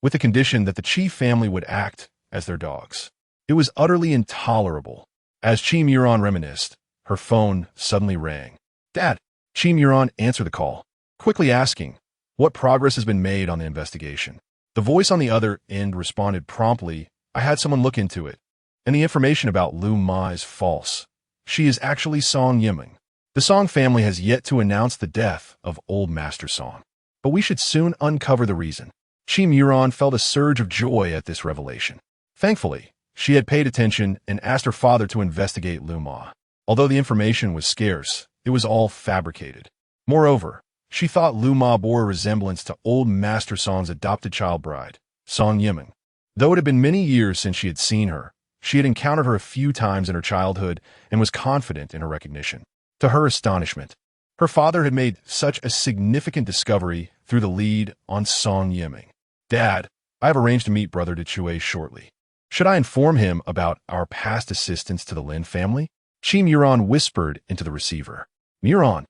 with the condition that the Qi family would act as their dogs. It was utterly intolerable. As Qi Muron reminisced, her phone suddenly rang. Dad, Qi Muron answered the call, quickly asking, what progress has been made on the investigation? The voice on the other end responded promptly, I had someone look into it, and the information about Lu Ma is false. She is actually Song Yimeng. The Song family has yet to announce the death of old Master Song, but we should soon uncover the reason. Qi Muron felt a surge of joy at this revelation. Thankfully, she had paid attention and asked her father to investigate Lu Ma. Although the information was scarce, it was all fabricated. Moreover, she thought Lu Ma bore a resemblance to old Master Song's adopted child bride, Song Yimeng. Though it had been many years since she had seen her, she had encountered her a few times in her childhood and was confident in her recognition. To her astonishment, her father had made such a significant discovery through the lead on Song Yimeng. Dad, I have arranged to meet Brother Dachui shortly. Should I inform him about our past assistance to the Lin family? Qi Muron whispered into the receiver. Muron.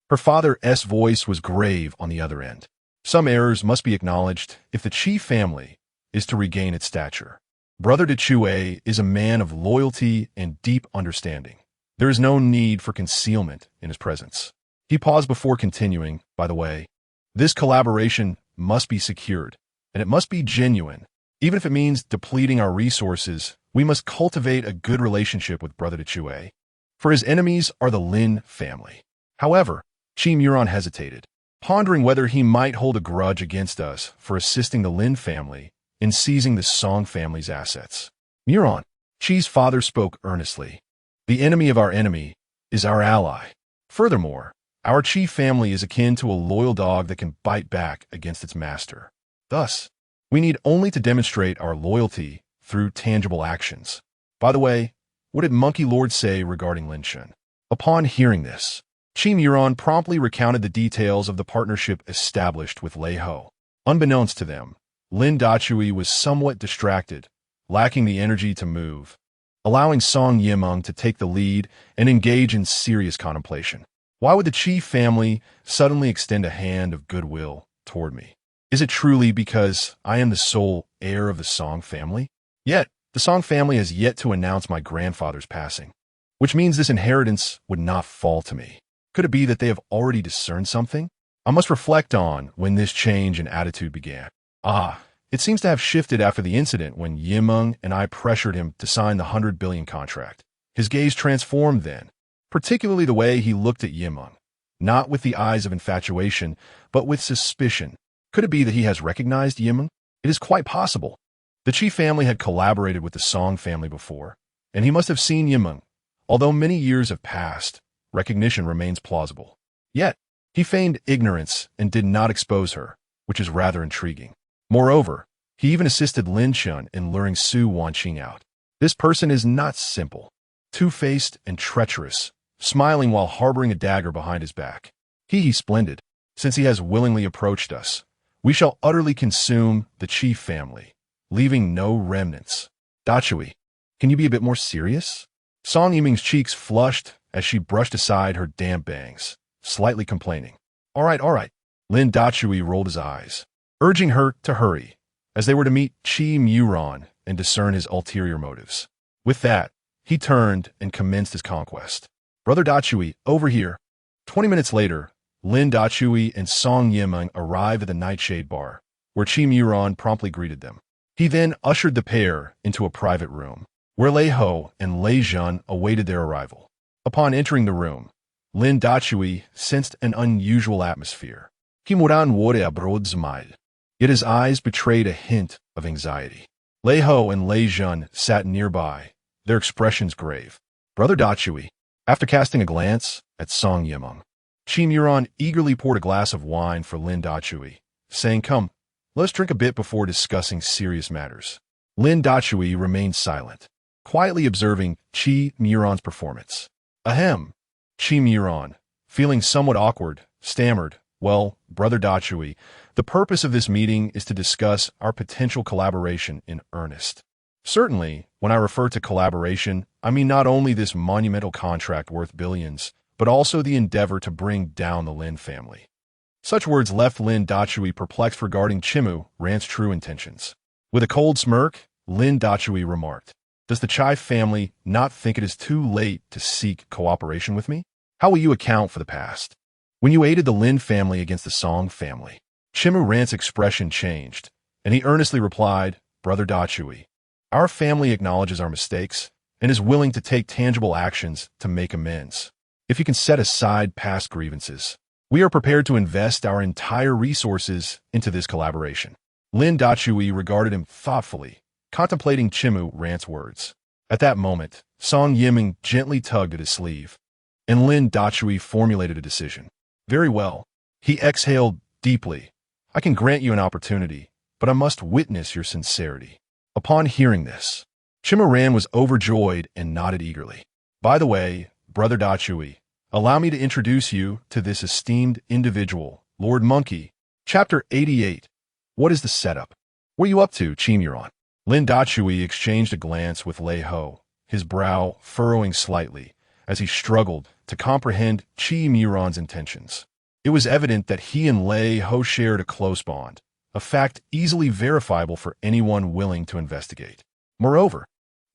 Her father's voice was grave on the other end. Some errors must be acknowledged if the Qi family is to regain its stature. Brother Dachui is a man of loyalty and deep understanding. There is no need for concealment in his presence. He paused before continuing, by the way. This collaboration must be secured, and it must be genuine. Even if it means depleting our resources, we must cultivate a good relationship with Brother Dachui, for his enemies are the Lin family. However, Qi Muron hesitated, pondering whether he might hold a grudge against us for assisting the Lin family in seizing the Song family's assets. Muron, Qi's father spoke earnestly. The enemy of our enemy is our ally. Furthermore, our Qi family is akin to a loyal dog that can bite back against its master. Thus, we need only to demonstrate our loyalty through tangible actions. By the way, what did Monkey Lord say regarding Lin Shun? Upon hearing this, Qi Muron promptly recounted the details of the partnership established with Lei Ho. Unbeknownst to them, Lin Dachui was somewhat distracted, lacking the energy to move, allowing Song Yimeng to take the lead and engage in serious contemplation. Why would the Qi family suddenly extend a hand of goodwill toward me? Is it truly because I am the sole heir of the Song family? Yet, the Song family has yet to announce my grandfather's passing, which means this inheritance would not fall to me. Could it be that they have already discerned something? I must reflect on when this change in attitude began. Ah, It seems to have shifted after the incident when Yimeng and I pressured him to sign the 100 billion contract. His gaze transformed then, particularly the way he looked at Yimeng, not with the eyes of infatuation, but with suspicion. Could it be that he has recognized Yimeng? It is quite possible. The Qi family had collaborated with the Song family before, and he must have seen Yimeng. Although many years have passed, recognition remains plausible. Yet, he feigned ignorance and did not expose her, which is rather intriguing. Moreover, he even assisted Lin Chun in luring Su Wanqing out. This person is not simple, two-faced and treacherous, smiling while harboring a dagger behind his back. He's splendid. Since he has willingly approached us, we shall utterly consume the Qi family, leaving no remnants. Dachui, can you be a bit more serious? Song Yiming's cheeks flushed as she brushed aside her damp bangs, slightly complaining. All right. Lin Dachui rolled his eyes, urging her to hurry, as they were to meet Qi Muran and discern his ulterior motives. With that, he turned and commenced his conquest. Brother Dachui, over here. 20 minutes later, Lin Dachui and Song Yimeng arrived at the Nightshade Bar, where Qi Muran promptly greeted them. He then ushered the pair into a private room, where Lei Ho and Lei Zhen awaited their arrival. Upon entering the room, Lin Dachui sensed an unusual atmosphere. Qi Muran wurde a broadsmile, yet his eyes betrayed a hint of anxiety. Lei Ho and Lei Zhen sat nearby, their expressions grave. Brother Dachui, after casting a glance at Song Yimeng, Qi Muran eagerly poured a glass of wine for Lin Dachui, saying, Come, let's drink a bit before discussing serious matters. Lin Dachui remained silent, quietly observing Qi Muran's performance. Ahem. Qi Muran, feeling somewhat awkward, stammered, Well, Brother Dachui, the purpose of this meeting is to discuss our potential collaboration in earnest. Certainly, when I refer to collaboration, I mean not only this monumental contract worth billions, but also the endeavor to bring down the Lin family. Such words left Lin Dachui perplexed regarding Chimu Ran's true intentions. With a cold smirk, Lin Dachui remarked, Does the Chai family not think it is too late to seek cooperation with me? How will you account for the past? When you aided the Lin family against the Song family, Chimu Ran's expression changed, and he earnestly replied, Brother Dachui, our family acknowledges our mistakes and is willing to take tangible actions to make amends. If you can set aside past grievances, we are prepared to invest our entire resources into this collaboration. Lin Dachui regarded him thoughtfully, contemplating Chimu Ran's words. At that moment, Song Yimeng gently tugged at his sleeve, and Lin Dachui formulated a decision. Very well. He exhaled deeply. I can grant you an opportunity, but I must witness your sincerity. Upon hearing this, Chimu Ran was overjoyed and nodded eagerly. By the way, Brother Dachui, allow me to introduce you to this esteemed individual, Lord Monkey. Chapter 88. What is the setup? What are you up to, Qi Muran? Lin Dachui exchanged a glance with Lei Ho, his brow furrowing slightly as he struggled to comprehend Qi Muran's intentions. It was evident that he and Lei Ho shared a close bond, a fact easily verifiable for anyone willing to investigate. Moreover,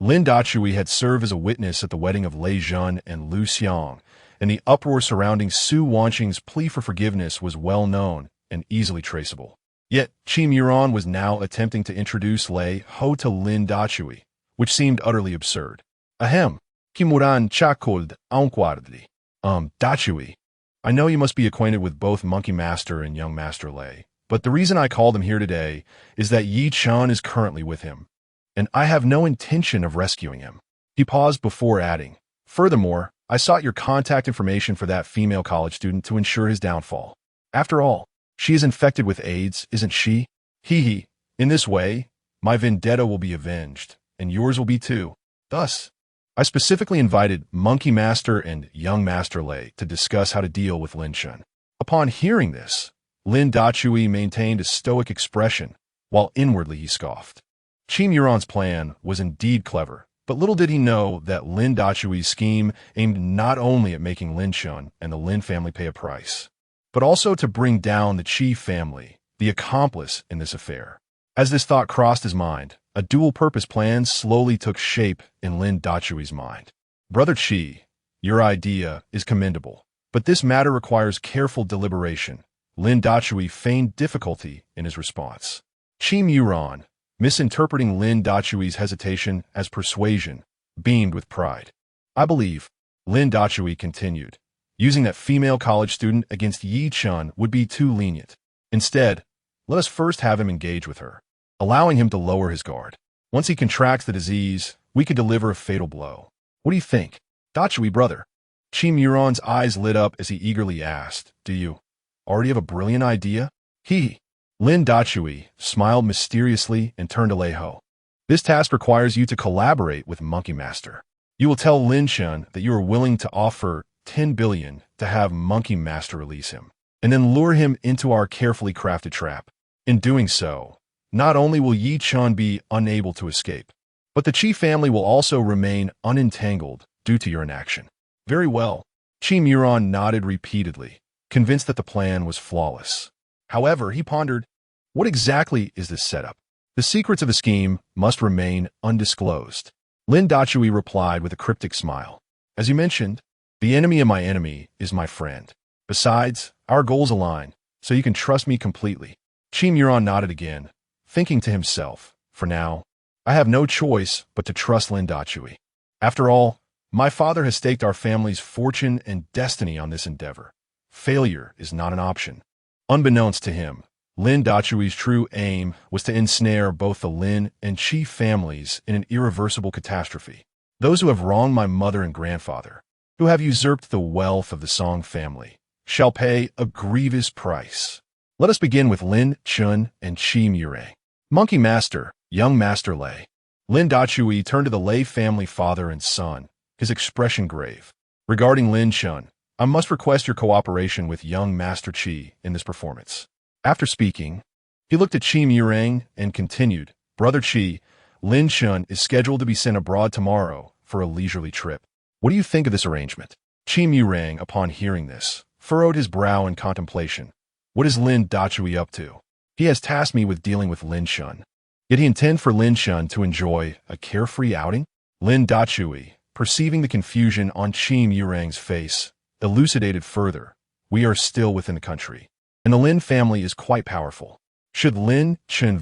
Lin Dachui had served as a witness at the wedding of Lei Zhen and Lu Xiang, and the uproar surrounding Su Wanqing's plea for forgiveness was well known and easily traceable. Yet, Qi Muran was now attempting to introduce Lei Ho to Lin Dachui, which seemed utterly absurd. Ahem. Qi Muran chuckled awkwardly. Dachui, I know you must be acquainted with both Monkey Master and Young Master Lei, but the reason I called him here today is that Yi Chan is currently with him, and I have no intention of rescuing him. He paused before adding, Furthermore, I sought your contact information for that female college student to ensure his downfall. After all, she is infected with AIDS, isn't she? Hee. In this way, my vendetta will be avenged, and yours will be too. Thus, I specifically invited Monkey Master and Young Master Lei to discuss how to deal with Lin Chun. Upon hearing this, Lin Dachui maintained a stoic expression, while inwardly he scoffed. Qi Muran's plan was indeed clever, but little did he know that Lin Dachui's scheme aimed not only at making Lin Chun and the Lin family pay a price, but also to bring down the Qi family, the accomplice in this affair. As this thought crossed his mind, a dual-purpose plan slowly took shape in Lin Dachui's mind. Brother Qi, your idea is commendable, but this matter requires careful deliberation. Lin Dachui feigned difficulty in his response. Qim Yuan, misinterpreting Lin Dachui's hesitation as persuasion, beamed with pride. I believe, Lin Dachui continued, using that female college student against Yi Chun would be too lenient. Instead, let us first have him engage with her, allowing him to lower his guard. Once he contracts the disease, we could deliver a fatal blow. What do you think, Dachui brother? Qim Yuan's eyes lit up as he eagerly asked, do you already have a brilliant idea? Lin Dachui smiled mysteriously and turned to Lei Ho. This task requires you to collaborate with Monkey Master. You will tell Lin Chun that you are willing to offer 10 billion to have Monkey Master release him, and then lure him into our carefully crafted trap. In doing so, not only will Yi Chun be unable to escape, but the Qi family will also remain unentangled due to your inaction. Very well. Qim Yuan nodded repeatedly, convinced that the plan was flawless. However, he pondered, what exactly is this setup? The secrets of the scheme must remain undisclosed. Lin Dachui replied with a cryptic smile. As you mentioned, the enemy of my enemy is my friend. Besides, our goals align, so you can trust me completely. Qim Yuan nodded again, thinking to himself, for now, I have no choice but to trust Lin Dachui. After all, my father has staked our family's fortune and destiny on this endeavor. Failure is not an option. Unbeknownst to him, Lin Dachui's true aim was to ensnare both the Lin and Qi families in an irreversible catastrophe. Those who have wronged my mother and grandfather, who have usurped the wealth of the Song family, shall pay a grievous price. Let us begin with Lin Chun and Qi Murray. Monkey Master, young Master Lei. Lin Dachui turned to the Lei family father and son, his expression grave. Regarding Lin Chun, I must request your cooperation with young Master Qi in this performance. After speaking, he looked at Qi Murray and continued, Brother Qi, Lin Chun is scheduled to be sent abroad tomorrow for a leisurely trip. What do you think of this arrangement? Qi Murray, upon hearing this, furrowed his brow in contemplation. What is Lin Dachui up to? He has tasked me with dealing with Lin Chun. Did he intend for Lin Chun to enjoy a carefree outing? Lin Dachui, perceiving the confusion on Qi Murray's face, elucidated further. We are still within the country, and the Lin family is quite powerful. Should Lin Chun